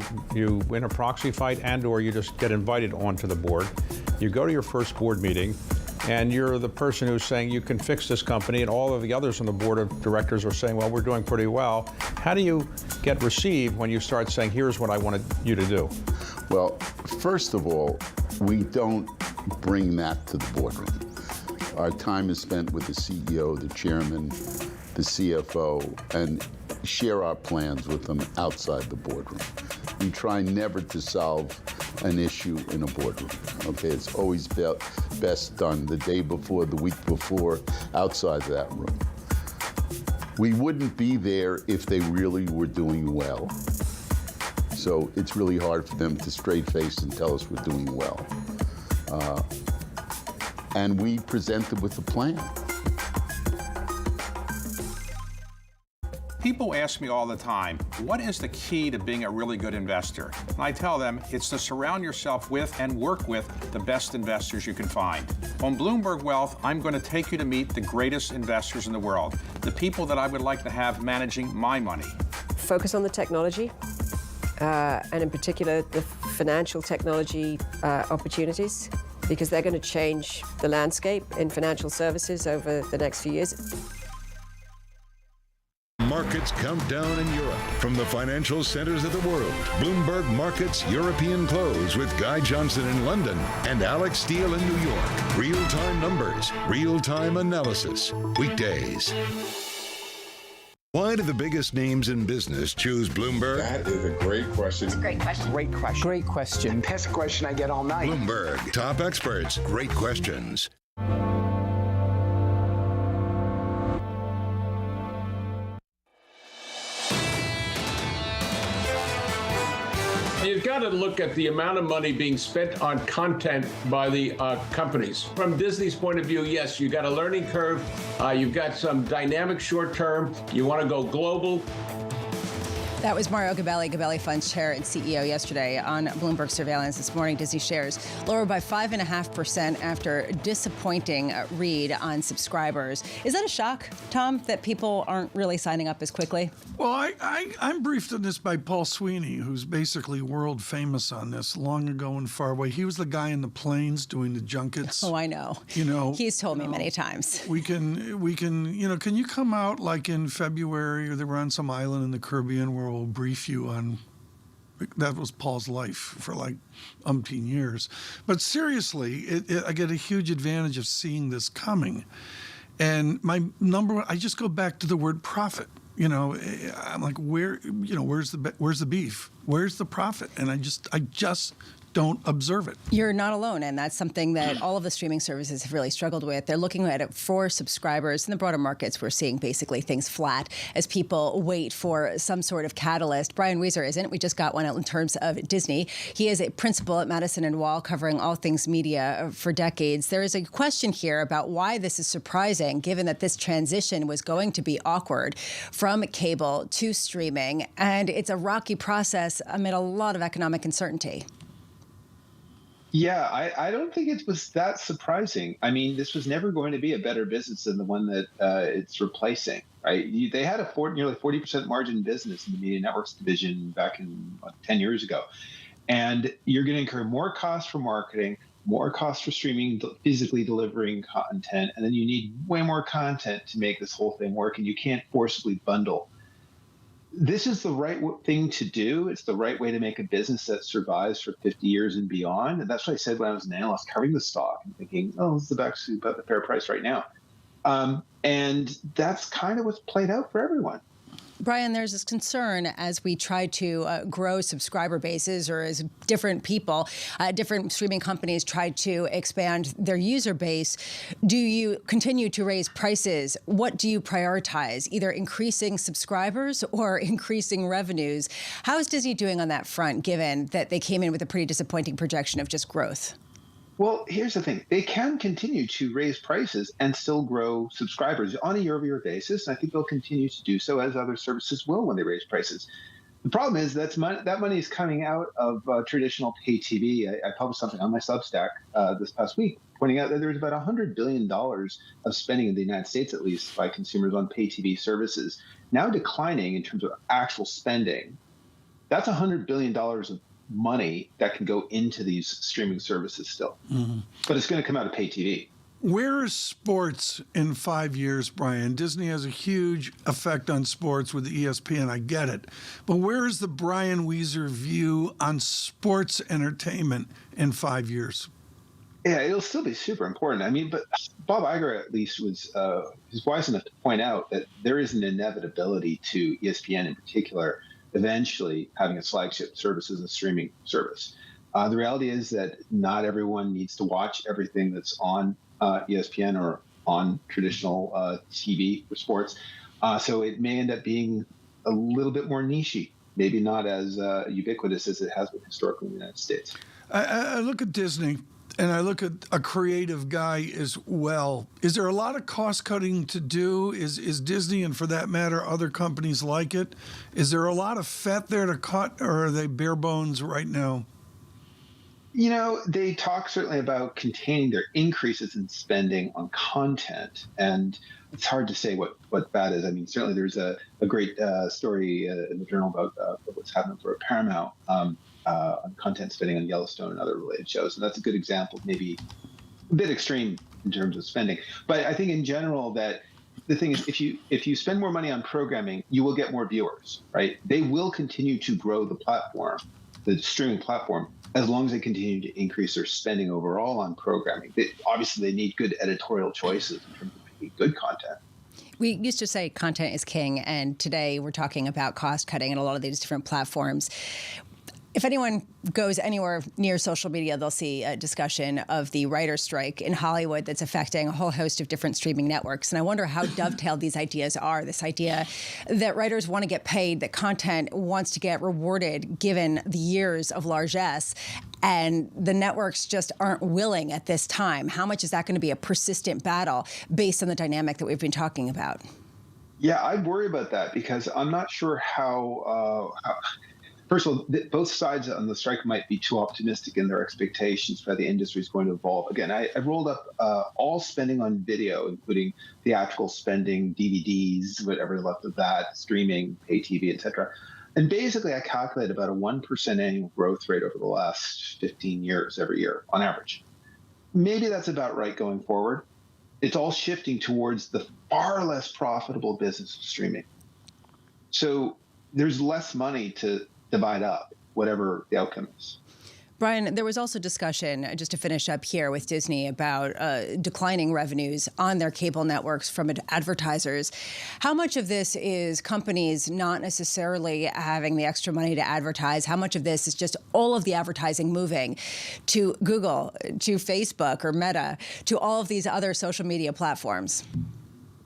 win a proxy fight and or you just get invited onto the board. You go to your first board meeting and you're the person who's saying you can fix this company, and all of the others on the board of directors are saying, well, we're doing pretty well. How do you get received when you start saying, here's what I wanted you to do? Well, first of all, we don't bring that to the boardroom. Our time is spent with the CEO, the chairman, the CFO, and share our plans with them outside the boardroom. We try never to solve an issue in a boardroom. Okay, it's always best done the day before, the week before, outside that room. We wouldn't be there if they really were doing well. So it's really hard for them to straight face and tell us we're doing well. And we present them with a plan. People ask me all the time, what is the key to being a really good investor? And I tell them it's to surround yourself with and work with the best investors you can find. On Bloomberg Wealth, I'm going to take you to meet the greatest investors in the world, the people that I would like to have managing my money. Focus on the technology, and in particular, the financial technology opportunities, because they're going to change the landscape in financial services over the next few years. Markets countdown in Europe. From the financial centers of the world, Bloomberg Markets European Close with Guy Johnson in London and Alex Steele in New York. Real-time numbers, real-time analysis. Weekdays. Why do the biggest names in business choose Bloomberg? That is a great question. It's a great question. Great question. Great question. That's a question I get all night. Bloomberg. Top experts. Great questions. You've got to look at the amount of money being spent on content by the companies. From Disney's point of view, yes, you've got a learning curve. You've got some dynamic short term. You want to go global. That was Mario Gabelli, Gabelli Funds Chair and CEO yesterday on Bloomberg Surveillance. This morning, Disney shares lower by 5.5% after disappointing read on subscribers. Is that a shock, Tom, that people aren't really signing up as quickly? Well, I'm briefed on this by Paul Sweeney, who's basically world famous on this, long ago and far away. He was the guy in the planes doing the junkets. Oh, I know. He's told me many times. We can, can you come out like in February, or they were on some island in the Caribbean where we'll brief you on, that was Paul's life for like umpteen years. But seriously, I get a huge advantage of seeing this coming. And my number one, I just go back to the word profit. I'm like, where's the beef? Where's the profit? And I just don't observe it. You're not alone, and that's something that all of the streaming services have really struggled with. They're looking at it for subscribers. In the broader markets, we're seeing basically things flat as people wait for some sort of catalyst. Brian Weiser isn't. We just got one out in terms of Disney. He is a principal at Madison & Wall, covering all things media for decades. There is a question here about why this is surprising, given that this transition was going to be awkward from cable to streaming, and it's a rocky process amid a lot of economic uncertainty. Yeah, I don't think it was that surprising. I mean, this was never going to be a better business than the one that it's replacing, right? They had a nearly 40% margin business in the media networks division back in 10 years ago. And you're going to incur more costs for marketing, more costs for streaming, physically delivering content, and then you need way more content to make this whole thing work, and you can't forcibly bundle. This is the right thing to do. It's the right way to make a business that survives for 50 years and beyond. And that's what I said when I was an analyst covering the stock and thinking, this is actually about the fair price right now. And that's kind of what's played out for everyone. Brian, there's this concern as we try to grow subscriber bases, or as different people, different streaming companies try to expand their user base. Do you continue to raise prices? What do you prioritize, either increasing subscribers or increasing revenues? How is Disney doing on that front, given that they came in with a pretty disappointing projection of just growth? Well, here's the thing. They can continue to raise prices and still grow subscribers on a year-over-year basis. And I think they'll continue to do so, as other services will when they raise prices. The problem is that money is coming out of traditional pay TV. I published something on my Substack this past week pointing out that there's about $100 billion of spending in the United States, at least, by consumers on pay TV services, now declining in terms of actual spending. That's $100 billion of money that can go into these streaming services still. Mm-hmm. But it's going to come out of pay TV. Where is sports in 5 years, Brian? Disney has a huge effect on sports with ESPN. I get it. But where is the Brian Weiser view on sports entertainment in 5 years? Yeah, it'll still be super important. I mean, but Bob Iger at least was wise enough to point out that there is an inevitability to ESPN in particular eventually having its flagship service as a streaming service. The reality is that not everyone needs to watch everything that's on ESPN or on traditional TV for sports. So it may end up being a little bit more niche-y, maybe not as ubiquitous as it has been historically in the United States. I look at Disney, and I look at a creative guy as well. Is there a lot of cost cutting to do? Is Disney, and for that matter, other companies like it, is there a lot of fat there to cut, or are they bare bones right now? You know, they talk certainly about containing their increases in spending on content, and it's hard to say what that is. I mean, certainly there's a great story in the journal about what's happening for Paramount on content spending on Yellowstone and other related shows, and that's a good example, maybe a bit extreme in terms of spending. But I think in general that the thing is, if you spend more money on programming, you will get more viewers, right? They will continue to grow the platform, the streaming platform, as long as they continue to increase their spending overall on programming. Obviously, they need good editorial choices in terms of making good content. We used to say content is king, and today we're talking about cost cutting in a lot of these different platforms. If anyone goes anywhere near social media, they'll see a discussion of the writer's strike in Hollywood that's affecting a whole host of different streaming networks. And I wonder how dovetailed these ideas are. This idea that writers want to get paid, that content wants to get rewarded given the years of largesse, and the networks just aren't willing at this time. How much is that going to be a persistent battle based on the dynamic that we've been talking about? Yeah, I worry about that because I'm not sure how first of all, both sides on the strike might be too optimistic in their expectations for how the industry is going to evolve. Again, I rolled up all spending on video, including theatrical spending, DVDs, whatever left of that, streaming, pay TV, etc. And basically, I calculate about a 1% annual growth rate over the last 15 years every year on average. Maybe that's about right going forward. It's all shifting towards the far less profitable business of streaming. So there's less money to divide up, whatever the outcome is. Brian, there was also discussion, just to finish up here with Disney, about declining revenues on their cable networks from advertisers. How much of this is companies not necessarily having the extra money to advertise? How much of this is just all of the advertising moving to Google, to Facebook or Meta, to all of these other social media platforms?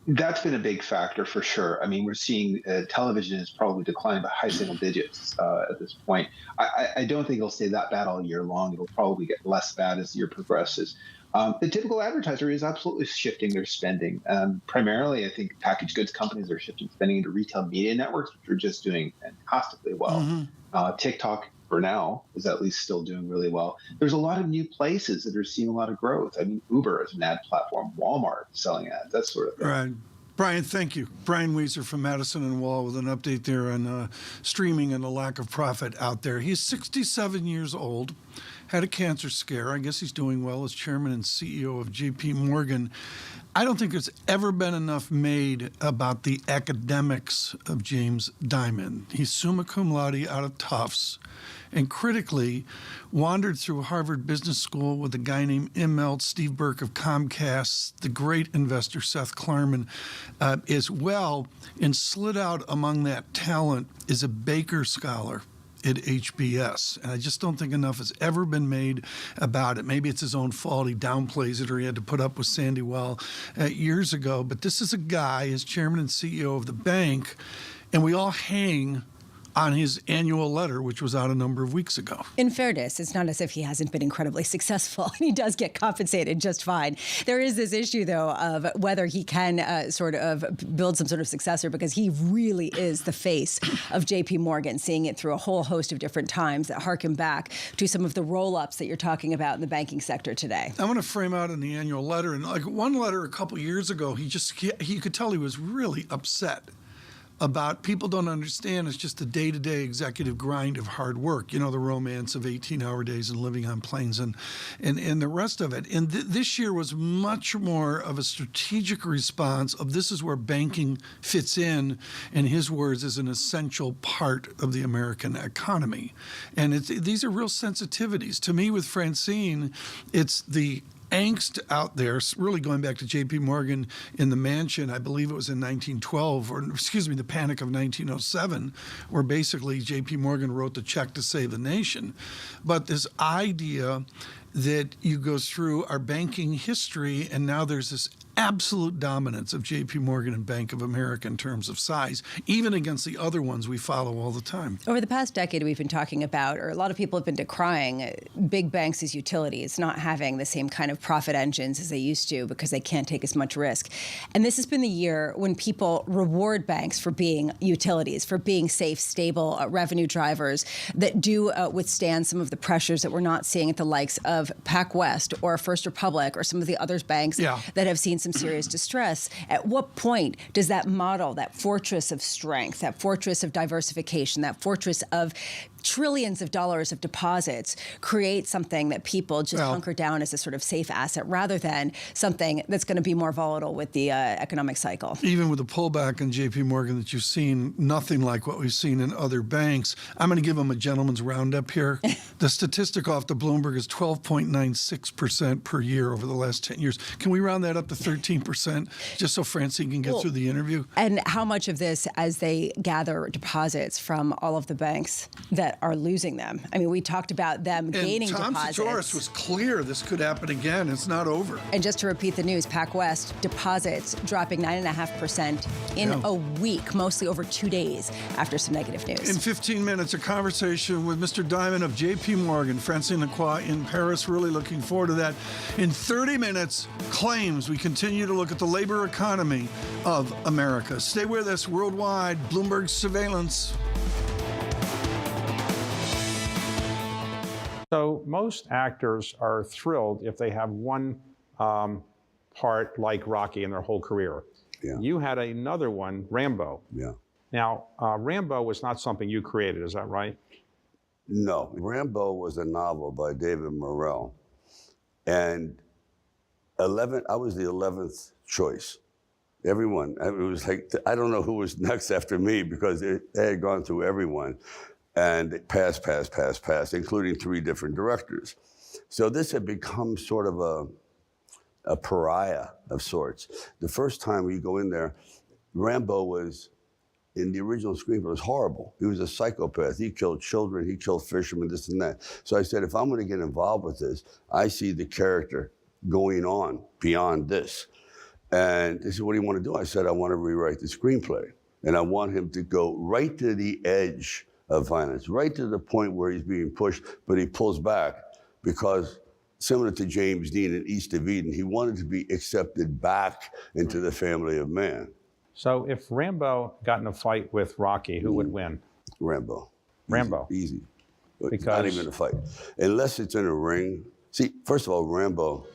That's been a big factor for sure. I mean, we're seeing television is probably declining by high single digits at this point. I don't think it'll stay that bad all year long. It'll probably get less bad as the year progresses. The typical advertiser is absolutely shifting their spending. Primarily, I think packaged goods companies are shifting spending into retail media networks, which are just doing fantastically well. Mm-hmm. TikTok, for now, is at least still doing really well. There's a lot of new places that are seeing a lot of growth. I mean, Uber is an ad platform, Walmart selling ads, that sort of thing. Right. Brian, thank you. Brian Weiser from Madison and Wall with an update there on streaming and the lack of profit out there. He's 67 years old, had a cancer scare. I guess he's doing well as chairman and CEO of JPMorgan. I don't think there's ever been enough made about the academics of James Dimon. He's summa cum laude out of Tufts, and critically wandered through Harvard Business School with a guy named Immelt, Steve Burke of Comcast, the great investor Seth Klarman as well, and slid out among that talent as a Baker Scholar at HBS. And I just don't think enough has ever been made about it. Maybe it's his own fault. He downplays it, or he had to put up with Sandy Well years ago. But this is a guy, as chairman and CEO of the bank, and we all hang on his annual letter, which was out a number of weeks ago. In fairness, it's not as if he hasn't been incredibly successful. He does get compensated just fine. There is this issue, though, of whether he can sort of build some sort of successor, because he really is the face of JPMorgan, seeing it through a whole host of different times that harken back to some of the roll-ups that you're talking about in the banking sector today. I want to frame out in the annual letter, and like one letter a couple years ago, he could tell he was really upset about people don't understand it's just the day-to-day executive grind of hard work, the romance of 18-hour days and living on planes and the rest of it. And this year was much more of a strategic response of this is where banking fits in his words, is an essential part of the American economy. And these are real sensitivities. To me, with Francine, it's the angst out there, really going back to JPMorgan in the mansion, I believe it was in 1912, the Panic of 1907, where basically JPMorgan wrote the check to save the nation. But this idea that you go through our banking history, and now there's this absolute dominance of JPMorgan and Bank of America in terms of size, even against the other ones we follow all the time. Over the past decade, we've been talking about, or a lot of people have been decrying, big banks as utilities, not having the same kind of profit engines as they used to because they can't take as much risk. And this has been the year when people reward banks for being utilities, for being safe, stable revenue drivers that do withstand some of the pressures that we're not seeing at the likes of PacWest or First Republic or some of the other banks that have seen some serious distress. At what point does that model, that fortress of strength, that fortress of diversification, that fortress of trillions of dollars of deposits create something that people just hunker down as a sort of safe asset rather than something that's going to be more volatile with the economic cycle? Even with the pullback in JPMorgan that you've seen, nothing like what we've seen in other banks. I'm going to give them a gentleman's roundup here. The statistic off the Bloomberg is 12.96% per year over the last 10 years. Can we round that up to 13% just so Francine can get through the interview? And how much of this, as they gather deposits from all of the banks that are losing them? I mean, we talked about them gaining Tom deposits. Sotoris was clear this could happen again. It's not over. And just to repeat the news, PacWest deposits dropping 9.5% in a week, mostly over 2 days after some negative news. In 15 minutes, a conversation with Mr. Dimon of JPMorgan, Francine Lacqua in Paris. Really looking forward to that. In 30 minutes, claims. We continue to look at the labor economy of America. Stay with us. Worldwide, Bloomberg surveillance. So most actors are thrilled if they have one part like Rocky in their whole career. Yeah. You had another one, Rambo. Yeah. Now, Rambo was not something you created, is that right? No. Rambo was a novel by David Morrell. And I was the 11th choice. Everyone. It was like, I don't know who was next after me because they had gone through everyone. And it passed, including 3 different directors. So this had become sort of a pariah of sorts. The first time we go in there, Rambo was, in the original screenplay, was horrible. He was a psychopath. He killed children, he killed fishermen, this and that. So I said, if I'm gonna get involved with this, I see the character going on beyond this. And they said, what do you want to do? I said, I want to rewrite the screenplay. And I want him to go right to the edge of violence, right to the point where he's being pushed, but he pulls back because, similar to James Dean in East of Eden, he wanted to be accepted back into the family of man. So if Rambo got in a fight with Rocky, who would win? Rambo. Rambo. Easy. Because not even a fight. Unless it's in a ring. See, first of all, Rambo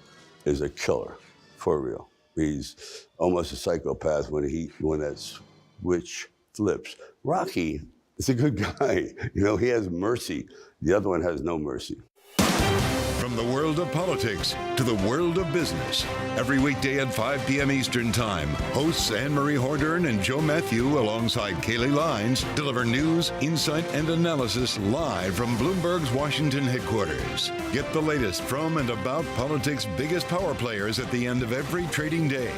is a killer, for real. He's almost a psychopath when that switch flips. Rocky is a good guy. He has mercy. The other one has no mercy. From the world of politics to the world of business. Every weekday at 5 p.m. Eastern Time, hosts Anne-Marie Hordern and Joe Matthew alongside Kaylee Lines deliver news, insight, and analysis live from Bloomberg's Washington headquarters. Get the latest from and about politics' biggest power players at the end of every trading day.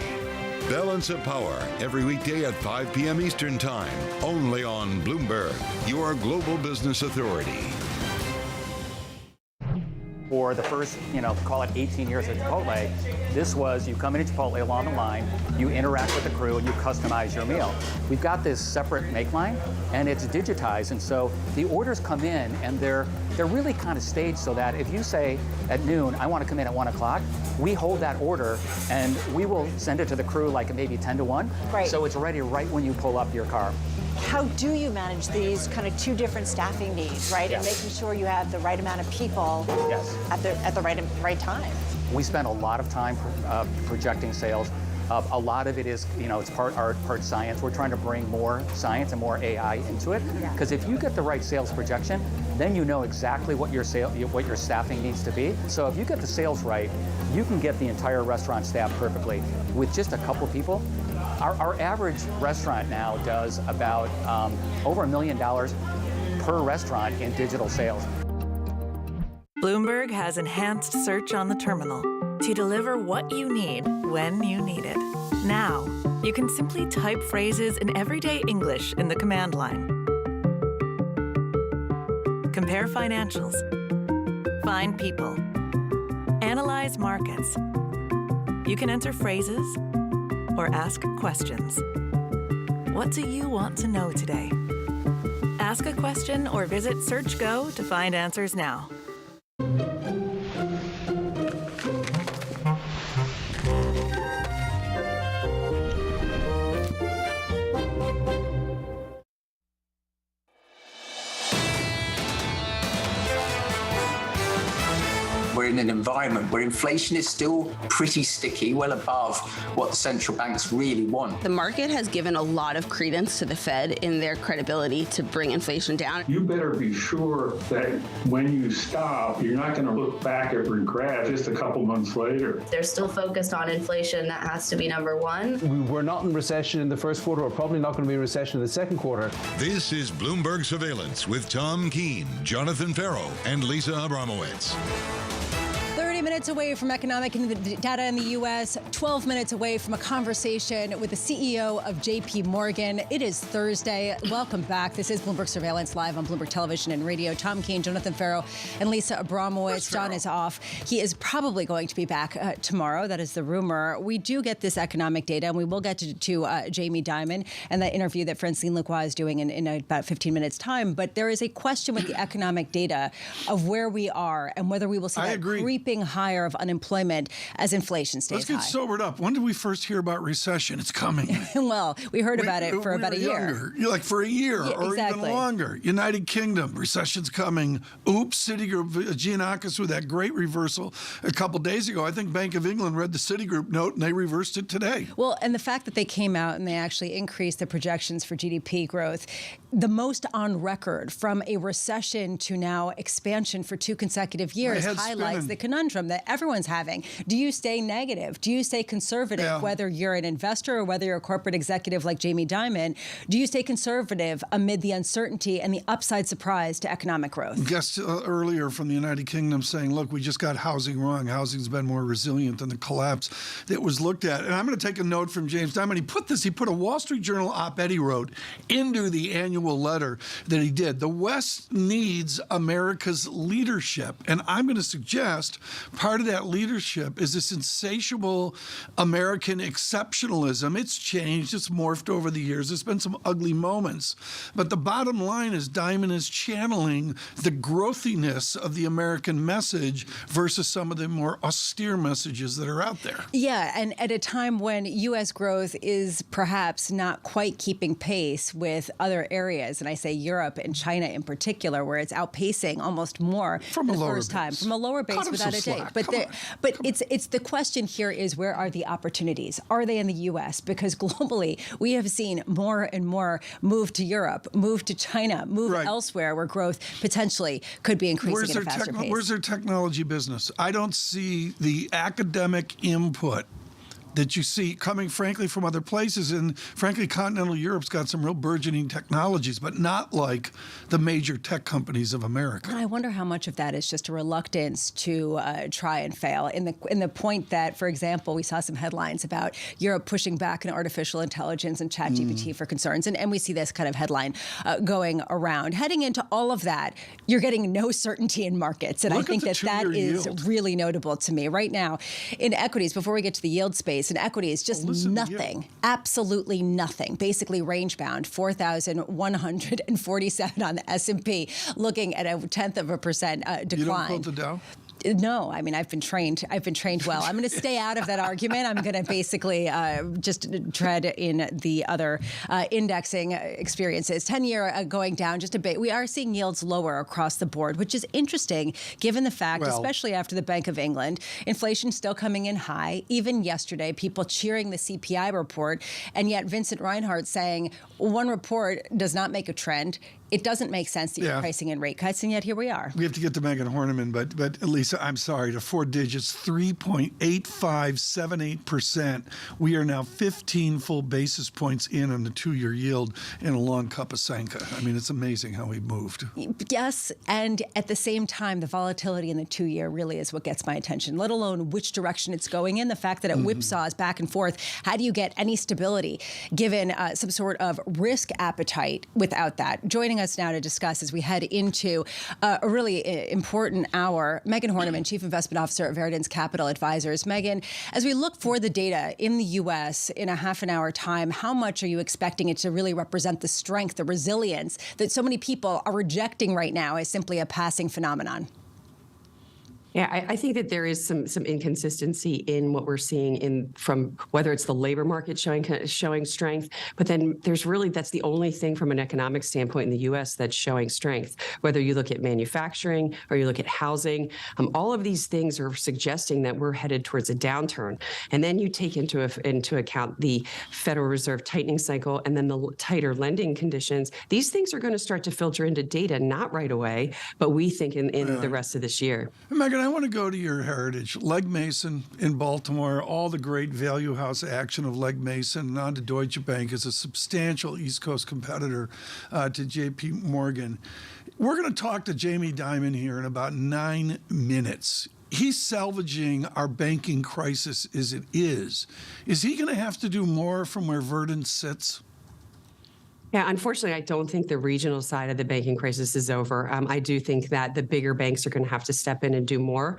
Balance of Power, every weekday at 5 p.m. Eastern Time, only on Bloomberg, your global business authority. For the first, call it 18 years at Chipotle, this was you come into Chipotle along the line, you interact with the crew, and you customize your meal. We've got this separate make line, and it's digitized, and so the orders come in, and they're really kind of staged so that if you say at noon, I want to come in at 1 o'clock, we hold that order, and we will send it to the crew like maybe 10 to 1. Right. So it's ready right when you pull up your car. How do you manage these kind of 2 different staffing needs, right? Yes. And making sure you have the right amount of people yes. at the right time. We spend a lot of time projecting sales. A lot of it is, it's part art, part science. We're trying to bring more science and more AI into it. Because if you get the right sales projection, then you know exactly what your staffing needs to be. So if you get the sales right, you can get the entire restaurant staffed perfectly with just a couple people. Our average restaurant now does about over $1 million per restaurant in digital sales. Bloomberg has enhanced search on the terminal to deliver what you need when you need it. Now, you can simply type phrases in everyday English in the command line. Compare financials. Find people. Analyze markets. You can enter phrases or ask questions. What do you want to know today? Ask a question or visit SearchGo to find answers now. We're in an environment where inflation is still pretty sticky, well above what the central banks really want. The market has given a lot of credence to the Fed in their credibility to bring inflation down. You better be sure that when you stop, you're not going to look back at regret just a couple months later. They're still focused on inflation. That has to be number one. We were not in recession in the first quarter. We're probably not going to be in recession in the second quarter. This is Bloomberg Surveillance with Tom Keene, Jonathan Ferro, and Lisa Abramowitz. 30 minutes away from economic data in the U.S., 12 minutes away from a conversation with the CEO of JPMorgan. It is Thursday. Welcome back. This is Bloomberg Surveillance live on Bloomberg Television and Radio. Tom Keene, Jonathan Ferro, and Lisa Abramowitz. John is off. He is probably going to be back tomorrow. That is the rumor. We do get this economic data, and we will get to Jamie Dimon and that interview that Francine Lacqua is doing in about 15 minutes' time. But there is a question with the economic data of where we are and whether we will see that creeping higher of unemployment as inflation stays high. Let's get sobered up. When did we first hear about recession? It's coming. Well, we heard about it for about a year. Like for a year or exactly. even longer. United Kingdom, recession's coming. Oops, Citigroup, Giannakis with that great reversal a couple days ago. I think Bank of England read the Citigroup note and they reversed it today. Well, and the fact that they came out and they actually increased the projections for GDP growth, the most on record from a recession to now expansion for 2 consecutive years, highlights the conundrum that everyone's having. Do you stay negative? Do you stay conservative, whether you're an investor or whether you're a corporate executive like Jamie Dimon? Do you stay conservative amid the uncertainty and the upside surprise to economic growth? Guests earlier from the United Kingdom saying, look, we just got housing wrong. Housing's been more resilient than the collapse that was looked at. And I'm going to take a note from James Dimon. He put a Wall Street Journal op-ed he wrote into the annual letter that he did. The West needs America's leadership. And I'm going to suggest part of that leadership is this insatiable American exceptionalism. It's changed. It's morphed over the years. There's been some ugly moments. But the bottom line is Dimon is channeling the growthiness of the American message versus some of the more austere messages that are out there. Yeah, and at a time when U.S. growth is perhaps not quite keeping pace with other areas, and I say Europe and China in particular, where it's outpacing almost more from the first time. From a lower base, without a doubt. But it's the question here is, where are the opportunities? Are they in the U.S.? Because globally, we have seen more and more move to Europe, move to China, move elsewhere where growth potentially could be increasing at a faster pace. Where's their technology business? I don't see the academic input that you see coming, frankly, from other places. And frankly, continental Europe's got some real burgeoning technologies, but not like the major tech companies of America. And I wonder how much of that is just a reluctance to try and fail. In the point that, for example, we saw some headlines about Europe pushing back on artificial intelligence and ChatGPT for concerns. And we see this kind of headline going around. Heading into all of that, you're getting no certainty in markets. And I think that is really notable to me. Right now, in equities, before we get to the yield space, in equities, just nothing, absolutely nothing, basically range bound, 4,147 on the S&P, looking at a 0.1% decline. You don't quote the Dow? No, I mean, I've been trained well. I'm going to stay out of that argument. I'm going to basically just tread in the other indexing experiences. 10-year going down just a bit. We are seeing yields lower across the board, which is interesting given the fact, especially after the Bank of England, inflation still coming in high. Even yesterday, people cheering the CPI report, and yet Vincent Reinhart saying one report does not make a trend. It doesn't make sense that you're pricing in rate cuts, and yet here we are. We have to get to Megan Horniman, but Lisa, I'm sorry, to 4 digits, 3.8578%. We are now 15 full basis points in on the 2-year yield in a long cup of Sanka. I mean, it's amazing how we moved. Yes, and at the same time, the volatility in the 2-year really is what gets my attention, let alone which direction it's going in, the fact that it whipsaws back and forth. How do you get any stability given some sort of risk appetite without that? Joining us now to discuss as we head into a really important hour, Megan Horniman, Chief Investment Officer at Veridance Capital Advisors. Megan, as we look for the data in the U.S. in a half an hour time, how much are you expecting it to really represent the strength, the resilience that so many people are rejecting right now as simply a passing phenomenon? Yeah, I think that there is some inconsistency in what we're seeing from whether it's the labor market showing strength, but then that's the only thing from an economic standpoint in the U.S. that's showing strength. Whether you look at manufacturing or you look at housing, all of these things are suggesting that we're headed towards a downturn. And then you take into account the Federal Reserve tightening cycle and then the tighter lending conditions. These things are going to start to filter into data, not right away, but we think in the rest of this year. Megan, I want to go to your heritage. Legg Mason in Baltimore, all the great value house action of Legg Mason and on to Deutsche Bank is a substantial East Coast competitor to JPMorgan. We're going to talk to Jamie Dimon here in about 9 minutes. He's salvaging our banking crisis as it is. Is he going to have to do more from where Verdant sits? Yeah, unfortunately, I don't think the regional side of the banking crisis is over. I do think that the bigger banks are going to have to step in and do more.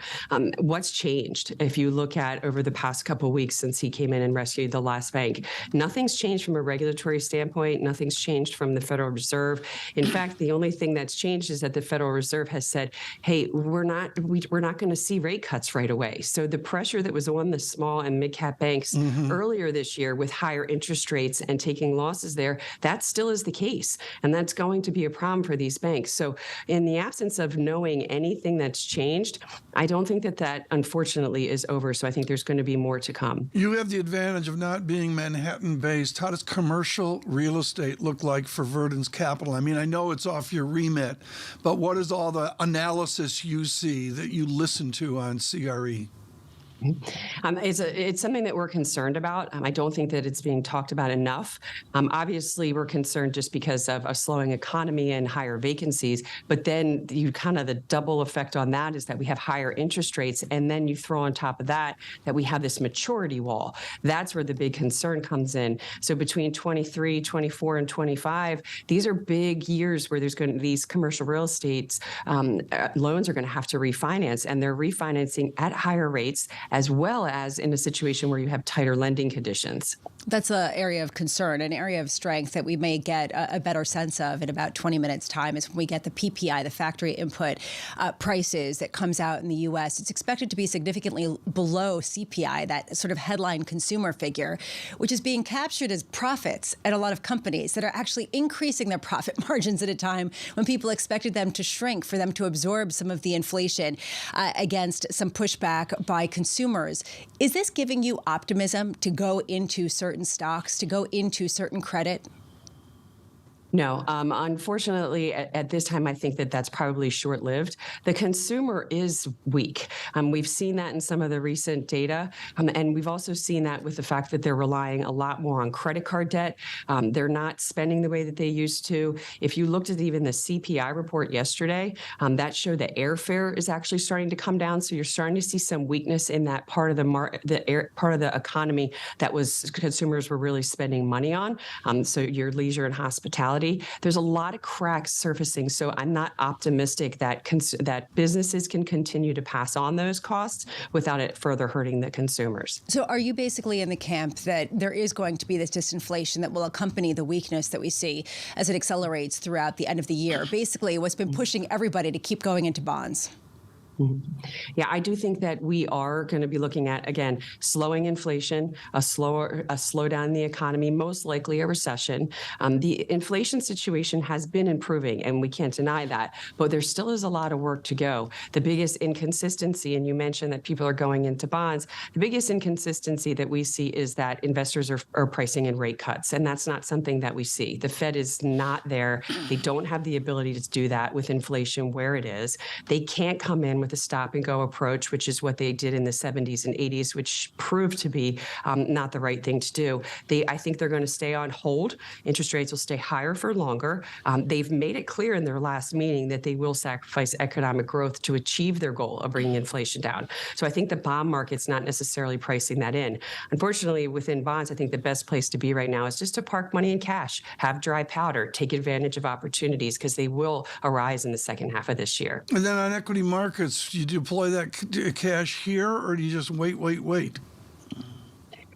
What's changed? If you look at over the past couple of weeks since he came in and rescued the last bank, nothing's changed from a regulatory standpoint. Nothing's changed from the Federal Reserve. In fact, the only thing that's changed is that the Federal Reserve has said, "Hey, we're not going to see rate cuts right away." So the pressure that was on the small and mid-cap banks earlier this year with higher interest rates and taking losses there, that's still is the case. And that's going to be a problem for these banks. So in the absence of knowing anything that's changed, I don't think that unfortunately is over. So I think there's going to be more to come. You have the advantage of not being Manhattan-based. How does commercial real estate look like for Verdant's Capital? I mean, I know it's off your remit, but what is all the analysis you see that you listen to on CRE? It's something that we're concerned about. I don't think that it's being talked about enough. Obviously, we're concerned just because of a slowing economy and higher vacancies. But then the double effect on that is that we have higher interest rates. And then you throw on top of that we have this maturity wall. That's where the big concern comes in. So between 23, 24, and 25, these are big years where these commercial real estate loans are going to have to refinance. And they're refinancing at higher rates, as well as in a situation where you have tighter lending conditions. That's an area of concern, an area of strength that we may get a better sense of in about 20 minutes' time is when we get the PPI, the factory input prices that comes out in the U.S. It's expected to be significantly below CPI, that sort of headline consumer figure, which is being captured as profits at a lot of companies that are actually increasing their profit margins at a time when people expected them to shrink, for them to absorb some of the inflation against some pushback by consumers. Is this giving you optimism to go into certain stocks, to go into certain credit? No, unfortunately, at this time, I think that's probably short-lived. The consumer is weak. We've seen that in some of the recent data, and we've also seen that with the fact that they're relying a lot more on credit card debt. They're not spending the way that they used to. If you looked at even the CPI report yesterday, that showed that airfare is actually starting to come down. So you're starting to see some weakness in that part of part of the economy that consumers were really spending money on. So your leisure and hospitality. There's a lot of cracks surfacing, so I'm not optimistic that businesses can continue to pass on those costs without it further hurting the consumers. So are you basically in the camp that there is going to be this disinflation that will accompany the weakness that we see as it accelerates throughout the end of the year? Basically, what's been pushing everybody to keep going into bonds? Yeah, I do think that we are going to be looking at, again, slowing inflation, a slowdown in the economy, most likely a recession. The inflation situation has been improving, and we can't deny that, but there still is a lot of work to go. The biggest inconsistency, and you mentioned that people are going into bonds, the biggest inconsistency that we see is that investors are pricing in rate cuts, and that's not something that we see. The Fed is not there. They don't have the ability to do that with inflation where it is. They can't come in with a stop-and-go approach, which is what they did in the 70s and 80s, which proved to be not the right thing to do. I think they're going to stay on hold. Interest rates will stay higher for longer. They've made it clear in their last meeting that they will sacrifice economic growth to achieve their goal of bringing inflation down. So I think the bond market's not necessarily pricing that in. Unfortunately, within bonds, I think the best place to be right now is just to park money in cash, have dry powder, take advantage of opportunities, because they will arise in the second half of this year. And then on equity markets, do you deploy that cash here, or do you just wait?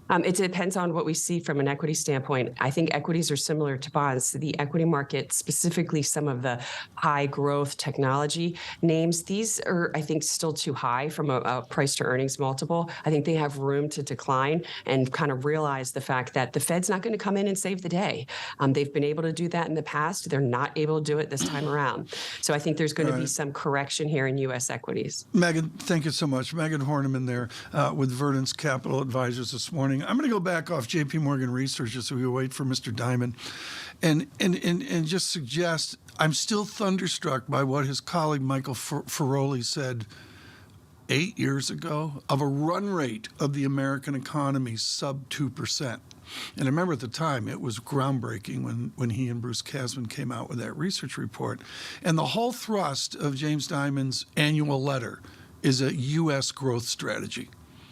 It depends on what we see from an equity standpoint. I think equities are similar to bonds. The equity market, specifically some of the high growth technology names, these are, I think, still too high from a price to earnings multiple. I think they have room to decline and kind of realize the fact that the Fed's not going to come in and save the day. They've been able to do that in the past. They're not able to do it this time around. So I think there's going to be some correction here in U.S. equities. Megan, thank you so much. Megan Horniman there with Verdant's Capital Advisors this morning. I'm going to go back off JPMorgan research just so we wait for Mr. Dimon and just suggest I'm still thunderstruck by what his colleague Michael Ferroli said 8 years ago of a run rate of the American economy sub 2%. And I remember at the time it was groundbreaking when he and Bruce Kasman came out with that research report. And the whole thrust of James Dimon's annual letter is a U.S. growth strategy.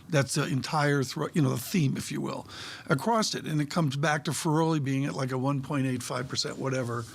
That's the entire, the theme, if you will, across it. And it comes back to Ferroli being at like a 1.85%, whatever,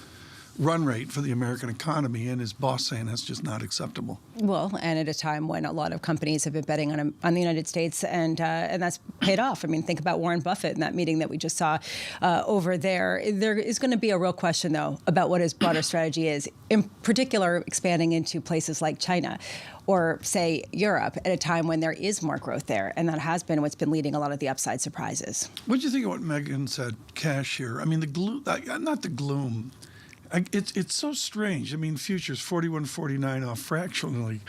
run rate for the American economy, and his boss saying that's just not acceptable. Well, and at a time when a lot of companies have been betting on the United States, and that's paid off. I mean, think about Warren Buffett in that meeting that we just saw over there. There is going to be a real question, though, about what his broader strategy is, in particular expanding into places like China or, say, Europe at a time when there is more growth there. And that has been what's been leading a lot of the upside surprises. What do you think of what Megan said, cash here? I mean, the gloom, not the gloom. It's so strange. I mean, futures 41.49 off fractionally,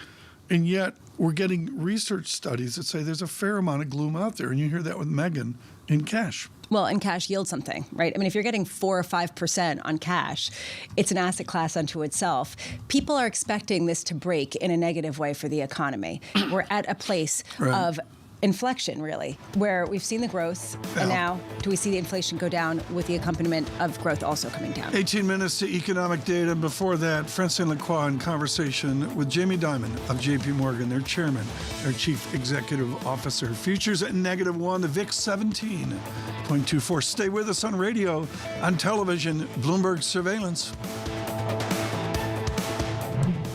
and yet we're getting research studies that say there's a fair amount of gloom out there, and you hear that with Megan in cash. Well, and cash yields something, right? I mean, if you're getting 4 or 5% on cash, it's an asset class unto itself. People are expecting this to break in a negative way for the economy. We're at a place of inflection, really, where we've seen the growth, and now do we see the inflation go down with the accompaniment of growth also coming down? 18 minutes to economic data. Before that, Francine Lacqua in conversation with Jamie Dimon of JPMorgan, their chairman, their chief executive officer. Futures at -1, the VIX 17.24. Stay with us on radio, on television, Bloomberg Surveillance.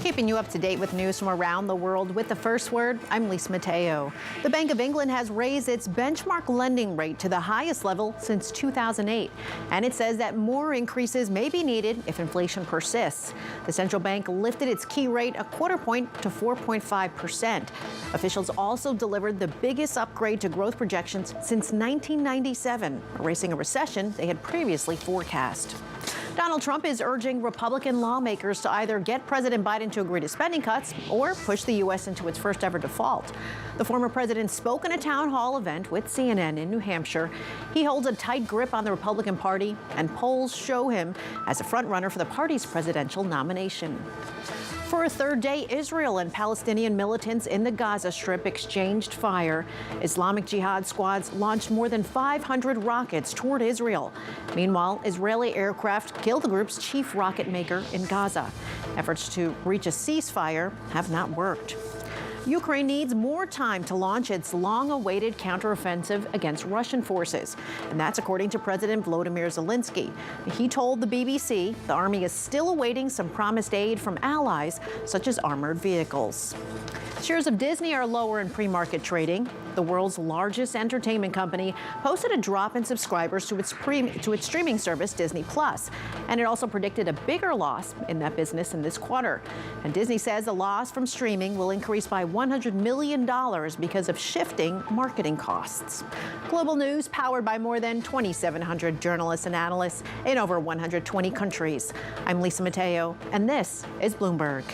Keeping you up to date with news from around the world with the first word, I'm Lisa Mateo. The Bank of England has raised its benchmark lending rate to the highest level since 2008. And it says that more increases may be needed if inflation persists. The central bank lifted its key rate a quarter point to 4.5%. Officials also delivered the biggest upgrade to growth projections since 1997, erasing a recession they had previously forecast. Donald Trump is urging Republican lawmakers to either get President Biden to agree to spending cuts or push the U.S. into its first ever default. The former president spoke in a town hall event with CNN in New Hampshire. He holds a tight grip on the Republican Party, and polls show him as a frontrunner for the party's presidential nomination. For a third day, Israel and Palestinian militants in the Gaza Strip exchanged fire. Islamic Jihad squads launched more than 500 rockets toward Israel. Meanwhile, Israeli aircraft killed the group's chief rocket maker in Gaza. Efforts to reach a ceasefire have not worked. Ukraine needs more time to launch its long-awaited counteroffensive against Russian forces, and that's according to President Volodymyr Zelensky. He told the BBC the army is still awaiting some promised aid from allies, such as armored vehicles. Shares of Disney are lower in pre-market trading. The world's largest entertainment company posted a drop in subscribers to its streaming service, Disney Plus. And it also predicted a bigger loss in that business in this quarter. And Disney says the loss from streaming will increase by $100 million because of shifting marketing costs. Global news powered by more than 2,700 journalists and analysts in over 120 countries. I'm Lisa Mateo, and this is Bloomberg.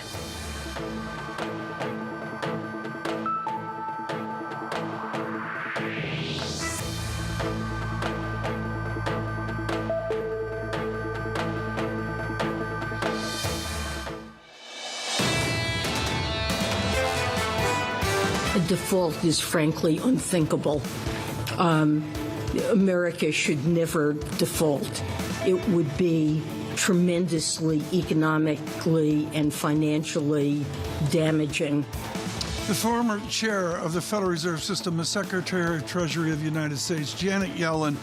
A default is frankly unthinkable. America should never default. It would be tremendously economically and financially damaging. The former chair of the Federal Reserve System, the Secretary of Treasury of the United States, Janet Yellen,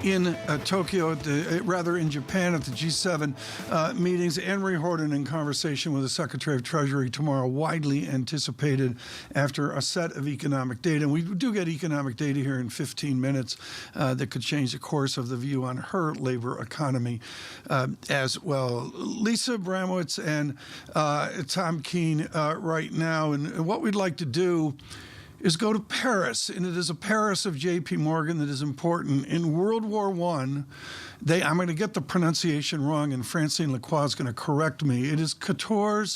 in Tokyo, in Japan at the G7 meetings. Anne-Marie Horton in conversation with the Secretary of Treasury tomorrow, widely anticipated after a set of economic data. And we do get economic data here in 15 minutes that could change the course of the view on her labor economy as well. Lisa Abramowitz and Tom Keene right now. And what we'd like to do is go to Paris, and it is a Paris of JPMorgan that is important. In World War I, I'm going to get the pronunciation wrong, and Francine Lacqua is going to correct me. It is 14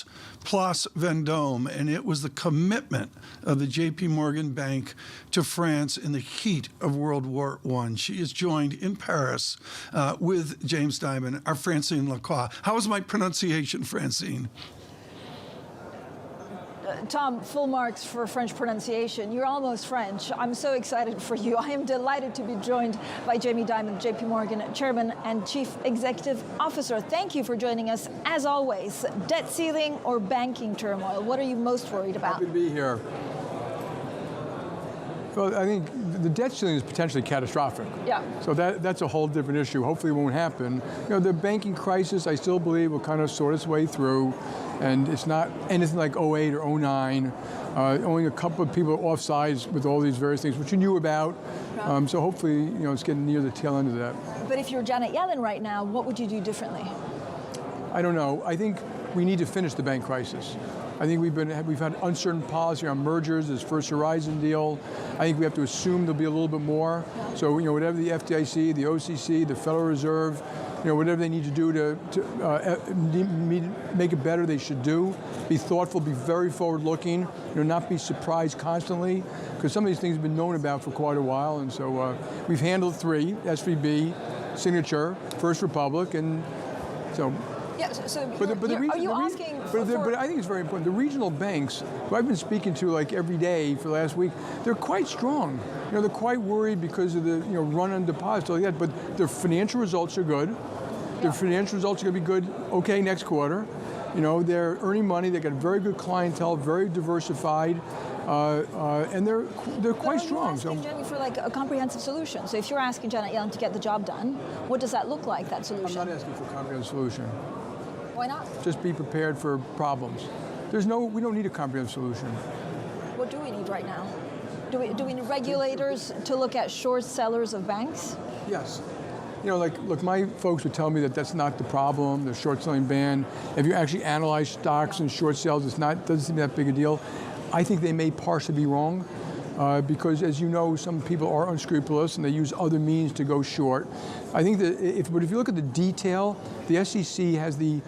Place Vendôme, and it was the commitment of the JPMorgan Bank to France in the heat of World War I. She is joined in Paris with James Dimon, our Francine Lacqua. How is my pronunciation, Francine? Tom, full marks for French pronunciation. You're almost French. I'm so excited for you. I am delighted to be joined by Jamie Dimon, JPMorgan Chairman and Chief Executive Officer. Thank you for joining us, as always. Debt ceiling or banking turmoil? What are you most worried about? Happy to be here. Well, I think the debt ceiling is potentially catastrophic. Yeah. So that's a whole different issue. Hopefully it won't happen. The banking crisis, I still believe, will kind of sort its way through. And it's not anything like 08 or 09. Only a couple of people are offsides with all these various things, which you knew about. So hopefully, it's getting near the tail end of that. But if you're Janet Yellen right now, what would you do differently? I don't know. I think we need to finish the bank crisis. I think we've had uncertain policy on mergers, this First Horizon deal. I think we have to assume there'll be a little bit more. So, whatever the FDIC, the OCC, the Federal Reserve, whatever they need to do to make it better, they should do. Be thoughtful, be very forward-looking, not be surprised constantly, because some of these things have been known about for quite a while. And so we've handled three: SVB, Signature, First Republic, and so. Yeah, so are you asking but I think it's very important. The regional banks, who I've been speaking to like every day for the last week, they're quite strong. They're quite worried because of the run on deposits, like that. But their financial results are good. Their financial results are going to be good. Okay, next quarter. They're earning money. They got very good clientele, very diversified. And they're quite strong. So, Jamie, for like a comprehensive solution. So if you're asking Janet Yellen to get the job done, what does that look like? That solution? I'm not asking for a comprehensive solution. Why not? Just be prepared for problems. We don't need a comprehensive solution. What do we need right now? Do we need regulators to look at short sellers of banks? Yes. Look, my folks would tell me that that's not the problem, the short selling ban. If you actually analyze stocks and short sales, doesn't seem that big a deal. I think they may partially be wrong. Because, as you know, some people are unscrupulous and they use other means to go short. I think that if you look at the detail, the SEC has the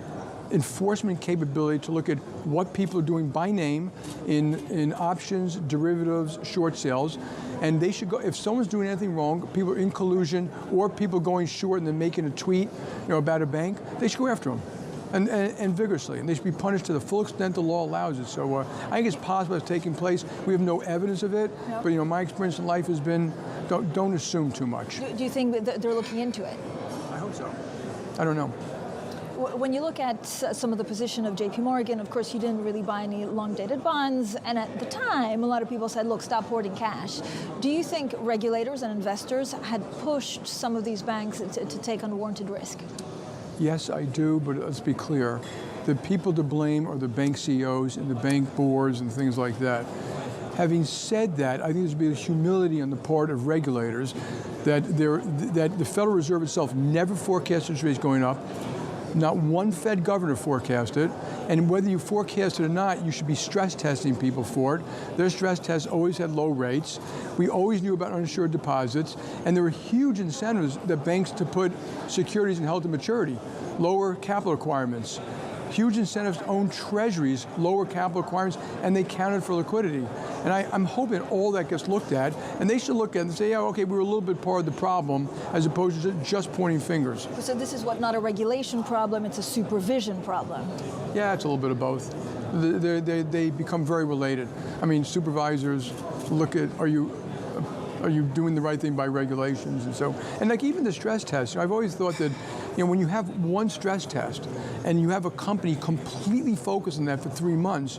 enforcement capability to look at what people are doing by name in options, derivatives, short sales, and they should go. If someone's doing anything wrong, people are in collusion, or people going short and then making a tweet, about a bank, they should go after them. And vigorously, and they should be punished to the full extent the law allows it. So I think it's possible it's taking place. We have no evidence of it, but my experience in life has been don't assume too much. Do you think that they're looking into it? I hope so. I don't know. When you look at some of the position of JPMorgan, of course, you didn't really buy any long-dated bonds. And at the time, a lot of people said, look, stop hoarding cash. Do you think regulators and investors had pushed some of these banks to take unwarranted risk? Yes, I do, but let's be clear. the people to blame are the bank CEOs and the bank boards and things like that. Having said that, I think there's been a humility on the part of regulators that the Federal Reserve itself never forecast interest rates going up. Not one Fed governor forecast it, and whether you forecast it or not, you should be stress testing people for it. Their stress tests always had low rates. We always knew about uninsured deposits, and there were huge incentives that banks to put securities in held to maturity, lower capital requirements. Huge incentives to own treasuries, lower capital requirements, and they counted for liquidity. And I'm hoping all that gets looked at, and they should look at it and say, yeah, okay, we were a little bit part of the problem, as opposed to just pointing fingers. So this is not a regulation problem, it's a supervision problem. Yeah, it's a little bit of both. They become very related. I mean, supervisors look at, are you doing the right thing by regulations? And like even the stress test, I've always thought that, when you have one stress test and you have a company completely focused on that for 3 months,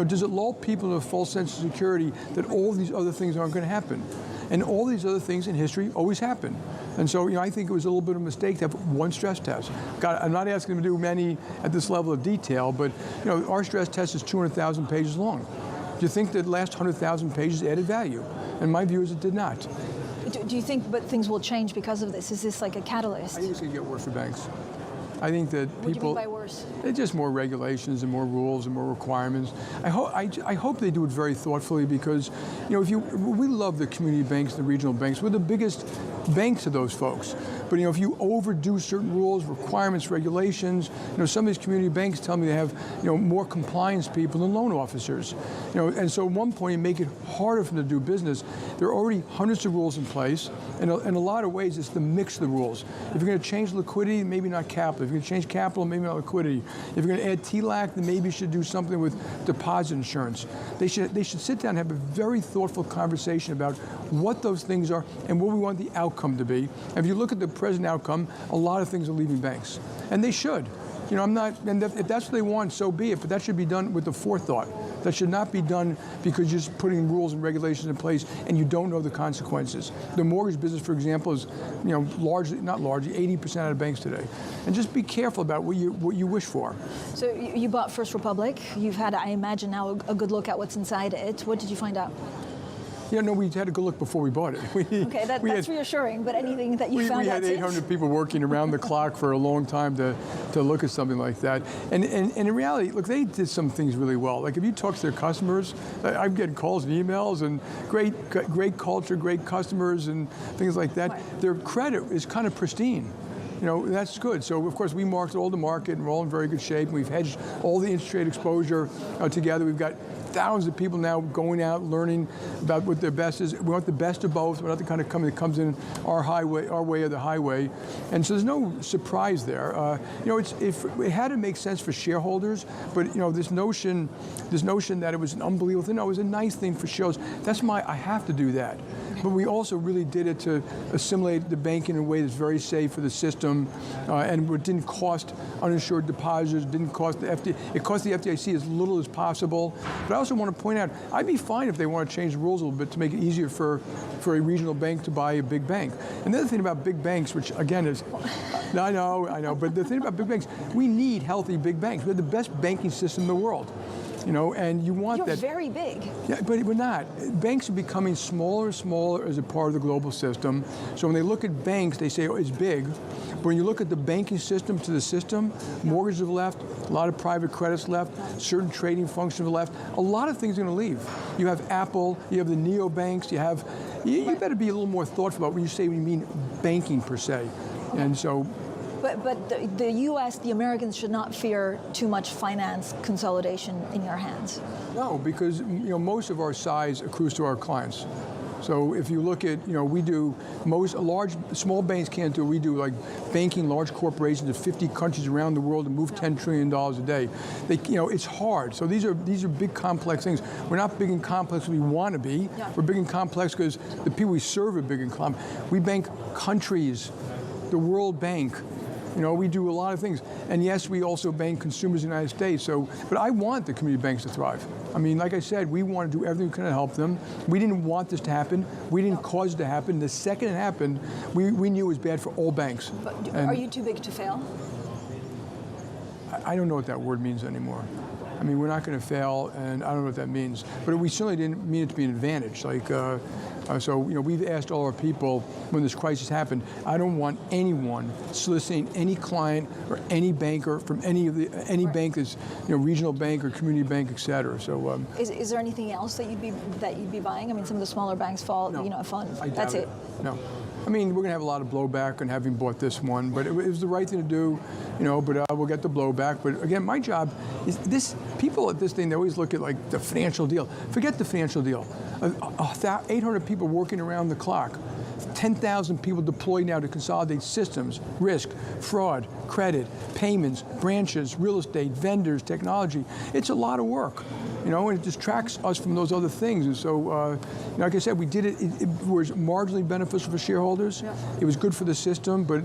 does it lull people into a false sense of security that all these other things aren't going to happen? And all these other things in history always happen. And so, I think it was a little bit of a mistake to have one stress test. I'm not asking them to do many at this level of detail, but our stress test is 200,000 pages long. Do you think that last 100,000 pages added value? And my view is it did not. Do you think things will change because of this? Is this like a catalyst? I think it's going to get worse for banks. I think that What do you mean by worse? It's just more regulations and more rules and more requirements. I hope they do it very thoughtfully because, we love the community banks, the regional banks. We're the biggest banks of those folks. But if you overdo certain rules, requirements, regulations, some of these community banks tell me they have more compliance people than loan officers. And so at one point you make it harder for them to do business. There are already hundreds of rules in place, and in a lot of ways it's the mix of the rules. If you're going to change liquidity, maybe not capital. If you're going to change capital, maybe not liquidity. If you're going to add TLAC, then maybe you should do something with deposit insurance. They should sit down and have a very thoughtful conversation about what those things are and what we want the outcome to be. And if you look at the present outcome, a lot of things are leaving banks, and they should. And if that's what they want, so be it. But that should be done with the forethought. That should not be done because you're just putting rules and regulations in place and you don't know the consequences. The mortgage business, for example, is not largely 80% out of banks today. And just be careful about what you wish for. So you bought First Republic. You've had, I imagine, now a good look at what's inside it. What did you find out? Yeah, no, we had a good look before we bought it. Okay, that's reassuring, but anything that you found out? We had 800 people working around the clock for a long time to look at something like that. And in reality, look, they did some things really well. Like if you talk to their customers, I'm getting calls and emails and great culture, great customers and things like that. Right. Their credit is kind of pristine. That's good. So, of course, we marked all the market, and we're all in very good shape. We've hedged all the interest rate exposure together. We've got thousands of people now going out, learning about what their best is. We want the best of both. We're not the kind of company that comes in our way or the highway. And so there's no surprise there. It had to make sense for shareholders, but, this notion that it was an unbelievable thing, no, it was a nice thing for shareholders. That's I have to do that. But we also really did it to assimilate the banking in a way that's very safe for the system, and it didn't cost uninsured depositors, didn't cost the FDIC. It cost the FDIC as little as possible. But I also want to point out, I'd be fine if they want to change the rules a little bit to make it easier for a regional bank to buy a big bank. And the other thing about big banks, which again is, I know, but the thing about big banks, we need healthy big banks. We have the best banking system in the world. And you want that. You're very big. Yeah, but we're not. Banks are becoming smaller and smaller as a part of the global system. So when they look at banks, they say, oh, it's big. But when you look at the banking system to the system, mortgages have left, a lot of private credits left, certain trading functions have left. A lot of things are going to leave. You have Apple, you have the neobanks, you better be a little more thoughtful about when you say when you mean banking per se. And so. But the U.S., the Americans should not fear too much finance consolidation in your hands. No, because most of our size accrues to our clients. So if you look at, we do small banks can't do. We do like banking large corporations in 50 countries around the world and move $10 trillion a day. It's hard. So these are big complex things. We're not big and complex as we want to be. Yeah. We're big and complex because the people we serve are big and complex. We bank countries, the World Bank. We do a lot of things. And yes, we also bank consumers in the United States. But I want the community banks to thrive. I mean, like I said, we want to do everything we can to help them. We didn't want this to happen. We didn't cause it to happen. The second it happened, we knew it was bad for all banks. But are you too big to fail? I don't know what that word means anymore. I mean, we're not going to fail, and I don't know what that means. But we certainly didn't mean it to be an advantage. So we've asked all our people when this crisis happened. I don't want anyone soliciting any client or any banker from any bank that's regional bank or community bank, et cetera. So is there anything else that you'd be buying? I mean, some of the smaller banks fall, fund. That's it. No. I mean, we're going to have a lot of blowback on having bought this one, but it was the right thing to do, but we'll get the blowback. But again, my job is this. People at this thing, they always look at like the financial deal. Forget the financial deal. 800 people working around the clock. 10,000 people deployed now to consolidate systems, risk, fraud, credit, payments, branches, real estate, vendors, technology. It's a lot of work, and it distracts us from those other things. And so, like I said, we did it. It was marginally beneficial for shareholders. Yeah. It was good for the system, but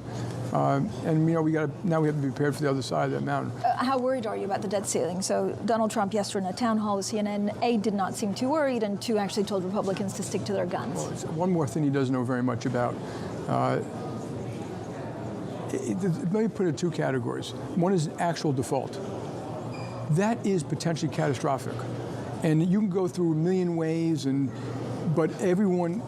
now we have to be prepared for the other side of that mountain. How worried are you about the debt ceiling? So Donald Trump yesterday in a town hall with CNN, A, did not seem too worried, and 2, actually told Republicans to stick to their guns. Well, one more thing he doesn't know very much about. Let me put it in 2 categories. One is actual default. That is potentially catastrophic. And you can go through a million ways, but anyone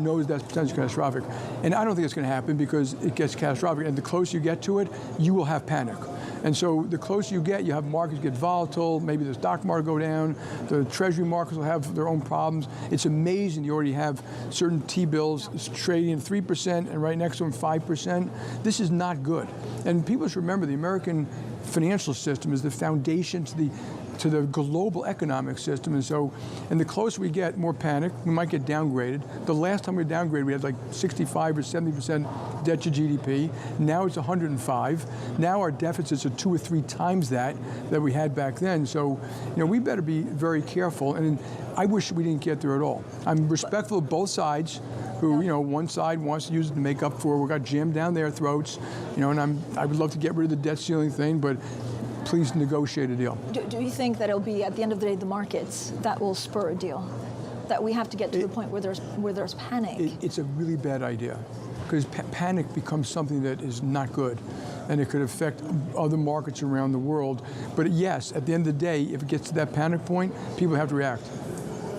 knows that's potentially catastrophic. And I don't think it's going to happen because it gets catastrophic. And the closer you get to it, you will have panic. And so the closer you get, you have markets get volatile, maybe the stock market go down, the treasury markets will have their own problems. It's amazing you already have certain T-bills trading at 3% and right next to them 5%. This is not good. And people should remember the American financial system is the foundation to the global economic system. And the closer we get, more panic. We might get downgraded. The last time we were downgraded, we had like 65 or 70% debt to GDP. Now it's 105. Now our deficits are 2 or 3 times that we had back then. So, we better be very careful. And I wish we didn't get there at all. I'm respectful of both sides. Who, one side wants to use it to make up for. We got jammed down their throats, and I would love to get rid of the debt ceiling thing, but please negotiate a deal. Do you think that it'll be, at the end of the day, the markets that will spur a deal? That we have to get to the point where there's panic? It's a really bad idea, because panic becomes something that is not good, and it could affect other markets around the world. But yes, at the end of the day, if it gets to that panic point, people have to react.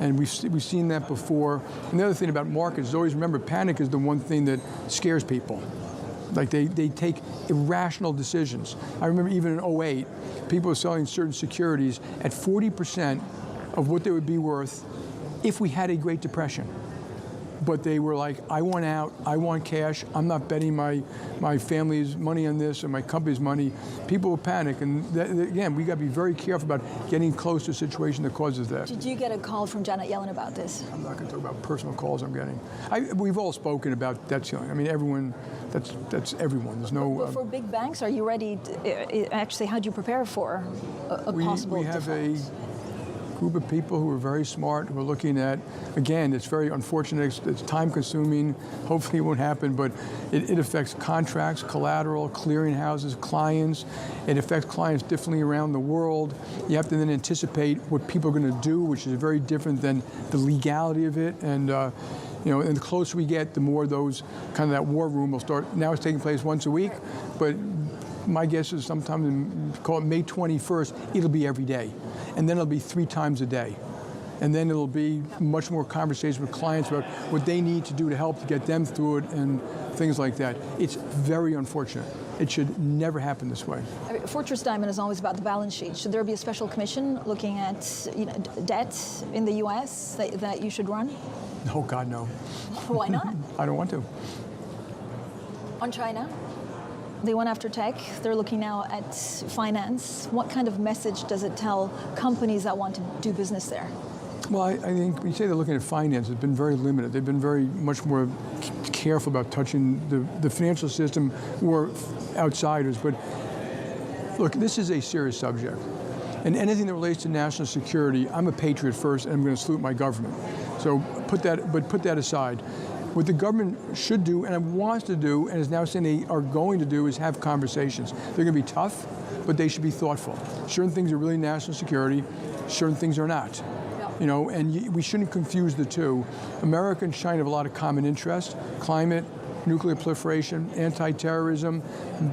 And we've seen that before. And the other thing about markets is always remember, panic is the one thing that scares people. Like they take irrational decisions. I remember even in 2008, people were selling certain securities at 40% of what they would be worth if we had a Great Depression. But they were like, I want out, I want cash, I'm not betting my family's money on this or my company's money. People will panic, and again, we got to be very careful about getting close to a situation that causes that. Did you get a call from Janet Yellen about this? I'm not going to talk about personal calls I'm getting. We've all spoken about debt ceiling. I mean, everyone, that's everyone. There's no... But for big banks, are you ready actually, how do you prepare for a possible We have default? a group of people who are very smart, who are looking at, again, it's very unfortunate, it's time consuming, hopefully it won't happen, but it affects contracts, collateral, clearinghouses, clients. It affects clients differently around the world. You have to then anticipate what people are going to do, which is very different than the legality of it. And and the closer we get, the more those, kind of that war room will start. Now it's taking place once a week, but my guess is sometime call it May 21st, it'll be every day. And then it'll be 3 times a day. And then it'll be much more conversation with clients about what they need to do to help to get them through it and things like that. It's very unfortunate. It should never happen this way. Fortress Dimon is always about the balance sheet. Should there be a special commission looking at debt in the U.S. that you should run? No, God, no. Why not? I don't want to. On China? They went after tech. They're looking now at finance. What kind of message does it tell companies that want to do business there? Well, I think when you say they're looking at finance, it's been very limited. They've been very much more careful about touching the financial system or outsiders. But look, this is a serious subject. And anything that relates to national security, I'm a patriot first, and I'm going to salute my government. So put that aside. What the government should do and wants to do and is now saying they are going to do is have conversations. They're going to be tough, but they should be thoughtful. Certain things are really national security, certain things are not. And we shouldn't confuse the two. America and China have a lot of common interests: climate, nuclear proliferation, anti-terrorism,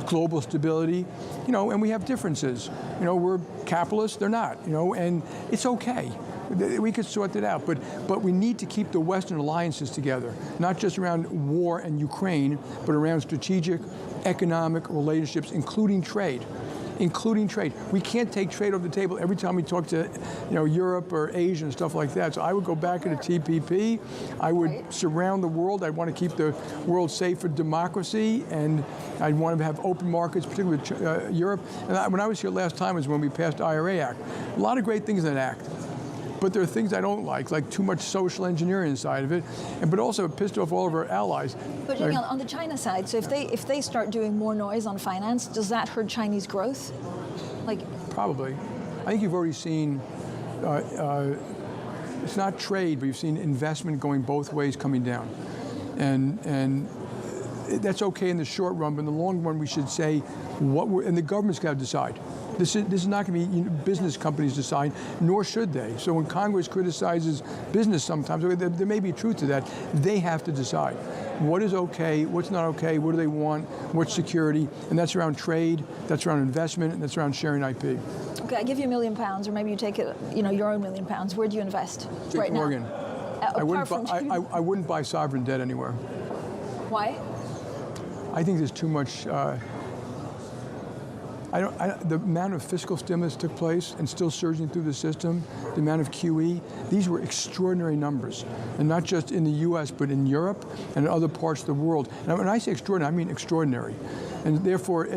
global stability, and we have differences. We're capitalists, they're not, and it's okay. We could sort that out, but we need to keep the Western alliances together, not just around war and Ukraine, but around strategic, economic relationships, including trade. We can't take trade off the table every time we talk to, Europe or Asia and stuff like that. So I would go back into TPP. I would surround the world. I'd want to keep the world safe for democracy, and I'd want to have open markets, particularly with Europe. And when I was here last time was when we passed IRA Act. A lot of great things in that act. But there are things I don't like too much social engineering inside of it, but also it pissed off all of our allies. But Jamie, on the China side, so if they start doing more noise on finance, does that hurt Chinese growth? Probably. I think you've already seen, it's not trade, but you've seen investment going both ways coming down. And that's okay in the short run, but in the long run we should say and the government's got to decide. This is not going to be business companies decide, nor should they. So when Congress criticizes business sometimes, there may be truth to that, they have to decide. What is okay, what's not okay, what do they want, what's security, and that's around trade, that's around investment, and that's around sharing IP. Okay, I give you £1 million, or maybe you take it, your own £1 million. Where do you invest right now? JPMorgan. I wouldn't buy sovereign debt anywhere. Why? I think there's too much. The amount of fiscal stimulus took place and still surging through the system, the amount of QE, these were extraordinary numbers. And not just in the US, but in Europe and in other parts of the world. And when I say extraordinary, I mean extraordinary. And therefore,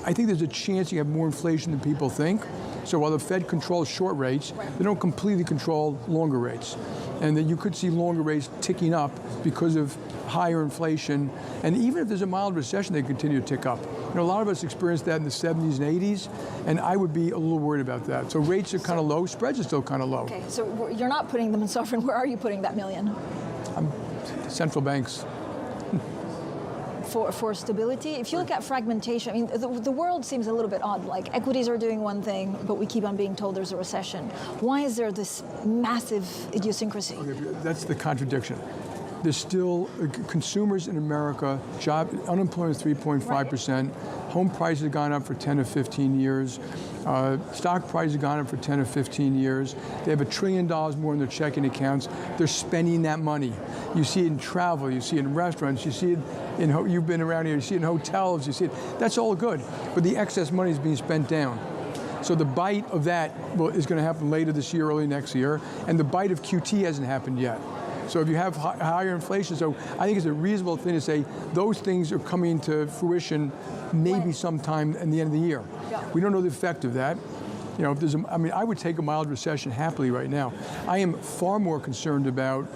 I think there's a chance you have more inflation than people think. So while the Fed controls short rates, they don't completely control longer rates. And that you could see longer rates ticking up because of higher inflation. And even if there's a mild recession, they continue to tick up. A lot of us experienced that in the 70s and 80s, and I would be a little worried about that. So rates are kind of low, spreads are still kind of low. Okay, so you're not putting them in sovereign. Where are you putting that $1 million? Central banks. For stability, if you look at fragmentation, I mean, the world seems a little bit odd. Like equities are doing one thing, but we keep on being told there's a recession. Why is there this massive idiosyncrasy? Okay, that's the contradiction. There's still consumers in America, unemployment is 3.5%, home prices have gone up for 10 or 15 years, stock prices have gone up for 10 or 15 years, they have $1 trillion more in their checking accounts, they're spending that money. You see it in travel, you see it in restaurants, you see it you've been around here, you see it in hotels, you see it, that's all good, but the excess money is being spent down. So the bite of that is going to happen later this year, early next year, and the bite of QT hasn't happened yet. So if you have higher inflation, so I think it's a reasonable thing to say those things are coming to fruition maybe sometime in the end of the year. Yeah. We don't know the effect of that. If there's I would take a mild recession happily right now. I am far more concerned about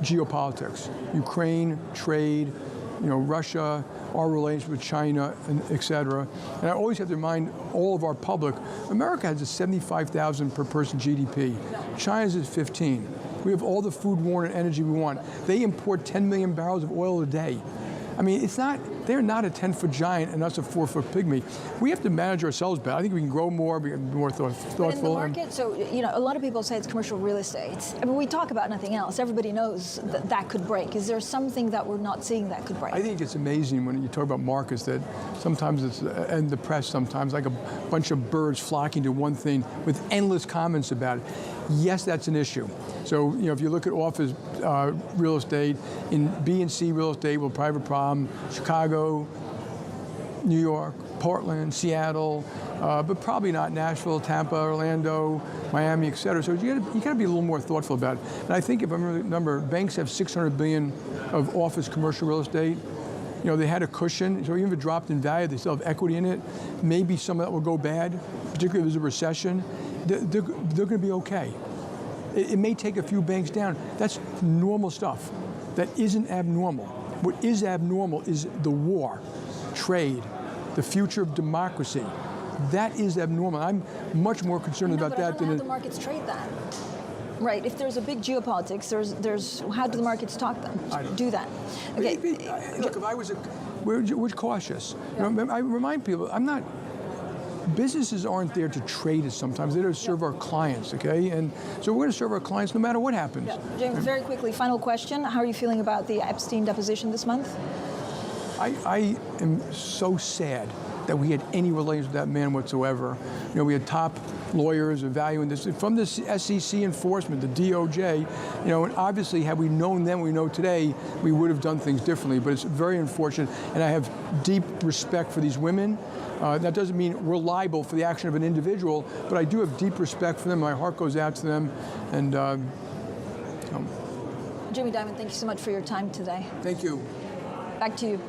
geopolitics, Ukraine, trade, Russia, our relations with China, and et cetera. And I always have to remind all of our public, America has a 75,000 per person GDP. China's at 15. We have all the food, water, and energy we want. They import 10 million barrels of oil a day. I mean, they're not a 10-foot giant and us a 4-foot pygmy. We have to manage ourselves better. I think we can grow more, be more thoughtful. But in the market, so, a lot of people say it's commercial real estate. I mean, we talk about nothing else. Everybody knows that could break. Is there something that we're not seeing that could break? I think it's amazing when you talk about markets that sometimes it's, and the press sometimes, like a bunch of birds flocking to one thing with endless comments about it. Yes, that's an issue. So, if you look at office real estate, in B and C real estate, we'll probably have a problem. Chicago, New York, Portland, Seattle, but probably not Nashville, Tampa, Orlando, Miami, et cetera. So you got to be a little more thoughtful about it. And I think if I remember, banks have $600 billion of office commercial real estate. They had a cushion, so even if it dropped in value, they still have equity in it. Maybe some of that will go bad, particularly if there's a recession. They're going to be okay. It may take a few banks down. That's normal stuff. That isn't abnormal. What is abnormal is the war, trade, the future of democracy. That is abnormal. I'm much more concerned about that than... How do the markets trade that? Right. If there's a big geopolitics, there's how do the markets do that? Okay. Look, if I was we're cautious. Yeah. I remind people, businesses aren't there to trade us sometimes. They're there to serve our clients, okay? And so we're going to serve our clients no matter what happens. Yeah. James, very quickly, final question. How are you feeling about the Epstein deposition this month? I am so sad that we had any relations with that man whatsoever. You know, we had top lawyers evaluating this from the SEC enforcement, the DOJ. You know, and obviously, had we known then what we know today, we would have done things differently. But it's very unfortunate, and I have deep respect for these women. That doesn't mean we're liable for the action of an individual, but I do have deep respect for them. My heart goes out to them, and. Jamie Dimon, thank you so much for your time today. Thank you. Back to you.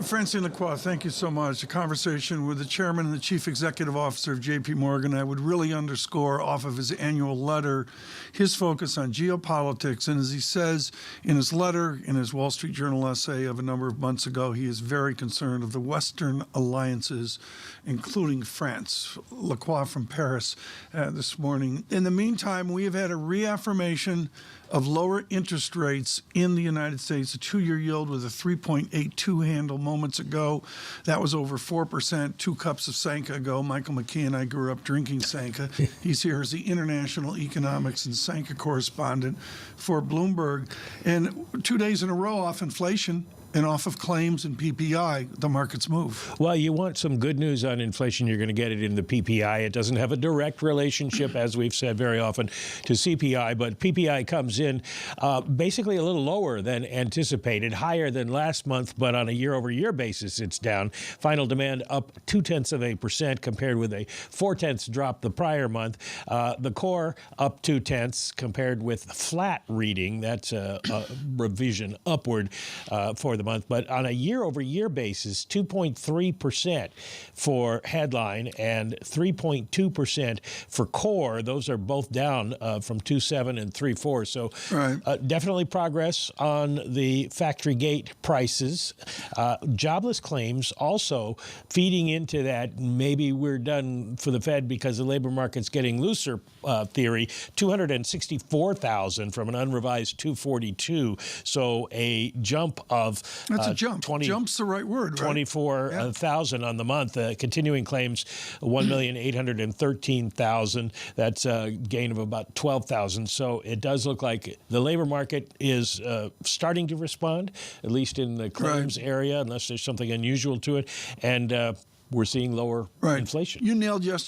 Francine Lacqua, thank you so much. A conversation with the chairman and the chief executive officer of JPMorgan. I would really underscore off of his annual letter his focus on geopolitics. And as he says in his letter, in his Wall Street Journal essay of a number of months ago, he is very concerned of the Western alliances, including France. Lacqua from Paris this morning. In the meantime, we have had a reaffirmation of lower interest rates in the United States. A 2-year yield with a 3.82 handle moments ago. That was over 4%, 2 cups of Sanka ago. Michael McKee and I grew up drinking Sanka. He's here as the international economics and Sanka correspondent for Bloomberg. And 2 days in a row off inflation and off of claims and PPI, the markets move. Well, you want some good news on inflation, you're going to get it in the PPI. It doesn't have a direct relationship, as we've said very often, to CPI, but PPI comes in basically a little lower than anticipated, higher than last month, but on a year-over-year basis, it's down. Final demand up 0.2% compared with a 0.4 drop the prior month. The core up 0.2 compared with flat reading. That's a revision upward for the month, but on a year-over-year basis, 2.3% for headline and 3.2% for core. Those are both down from 2.7 and 3.4. So definitely progress on the factory gate prices. Jobless claims also feeding into that maybe we're done for the Fed because the labor market's getting looser theory. 264,000 from an unrevised 242. So a jump of that's a jump. Jump's the right word, right? 24,000 on the month. Continuing claims, 1,813,000. That's a gain of about 12,000. So it does look like the labor market is starting to respond, at least in the claims area, unless there's something unusual to it. And we're seeing lower inflation. You nailed yesterday.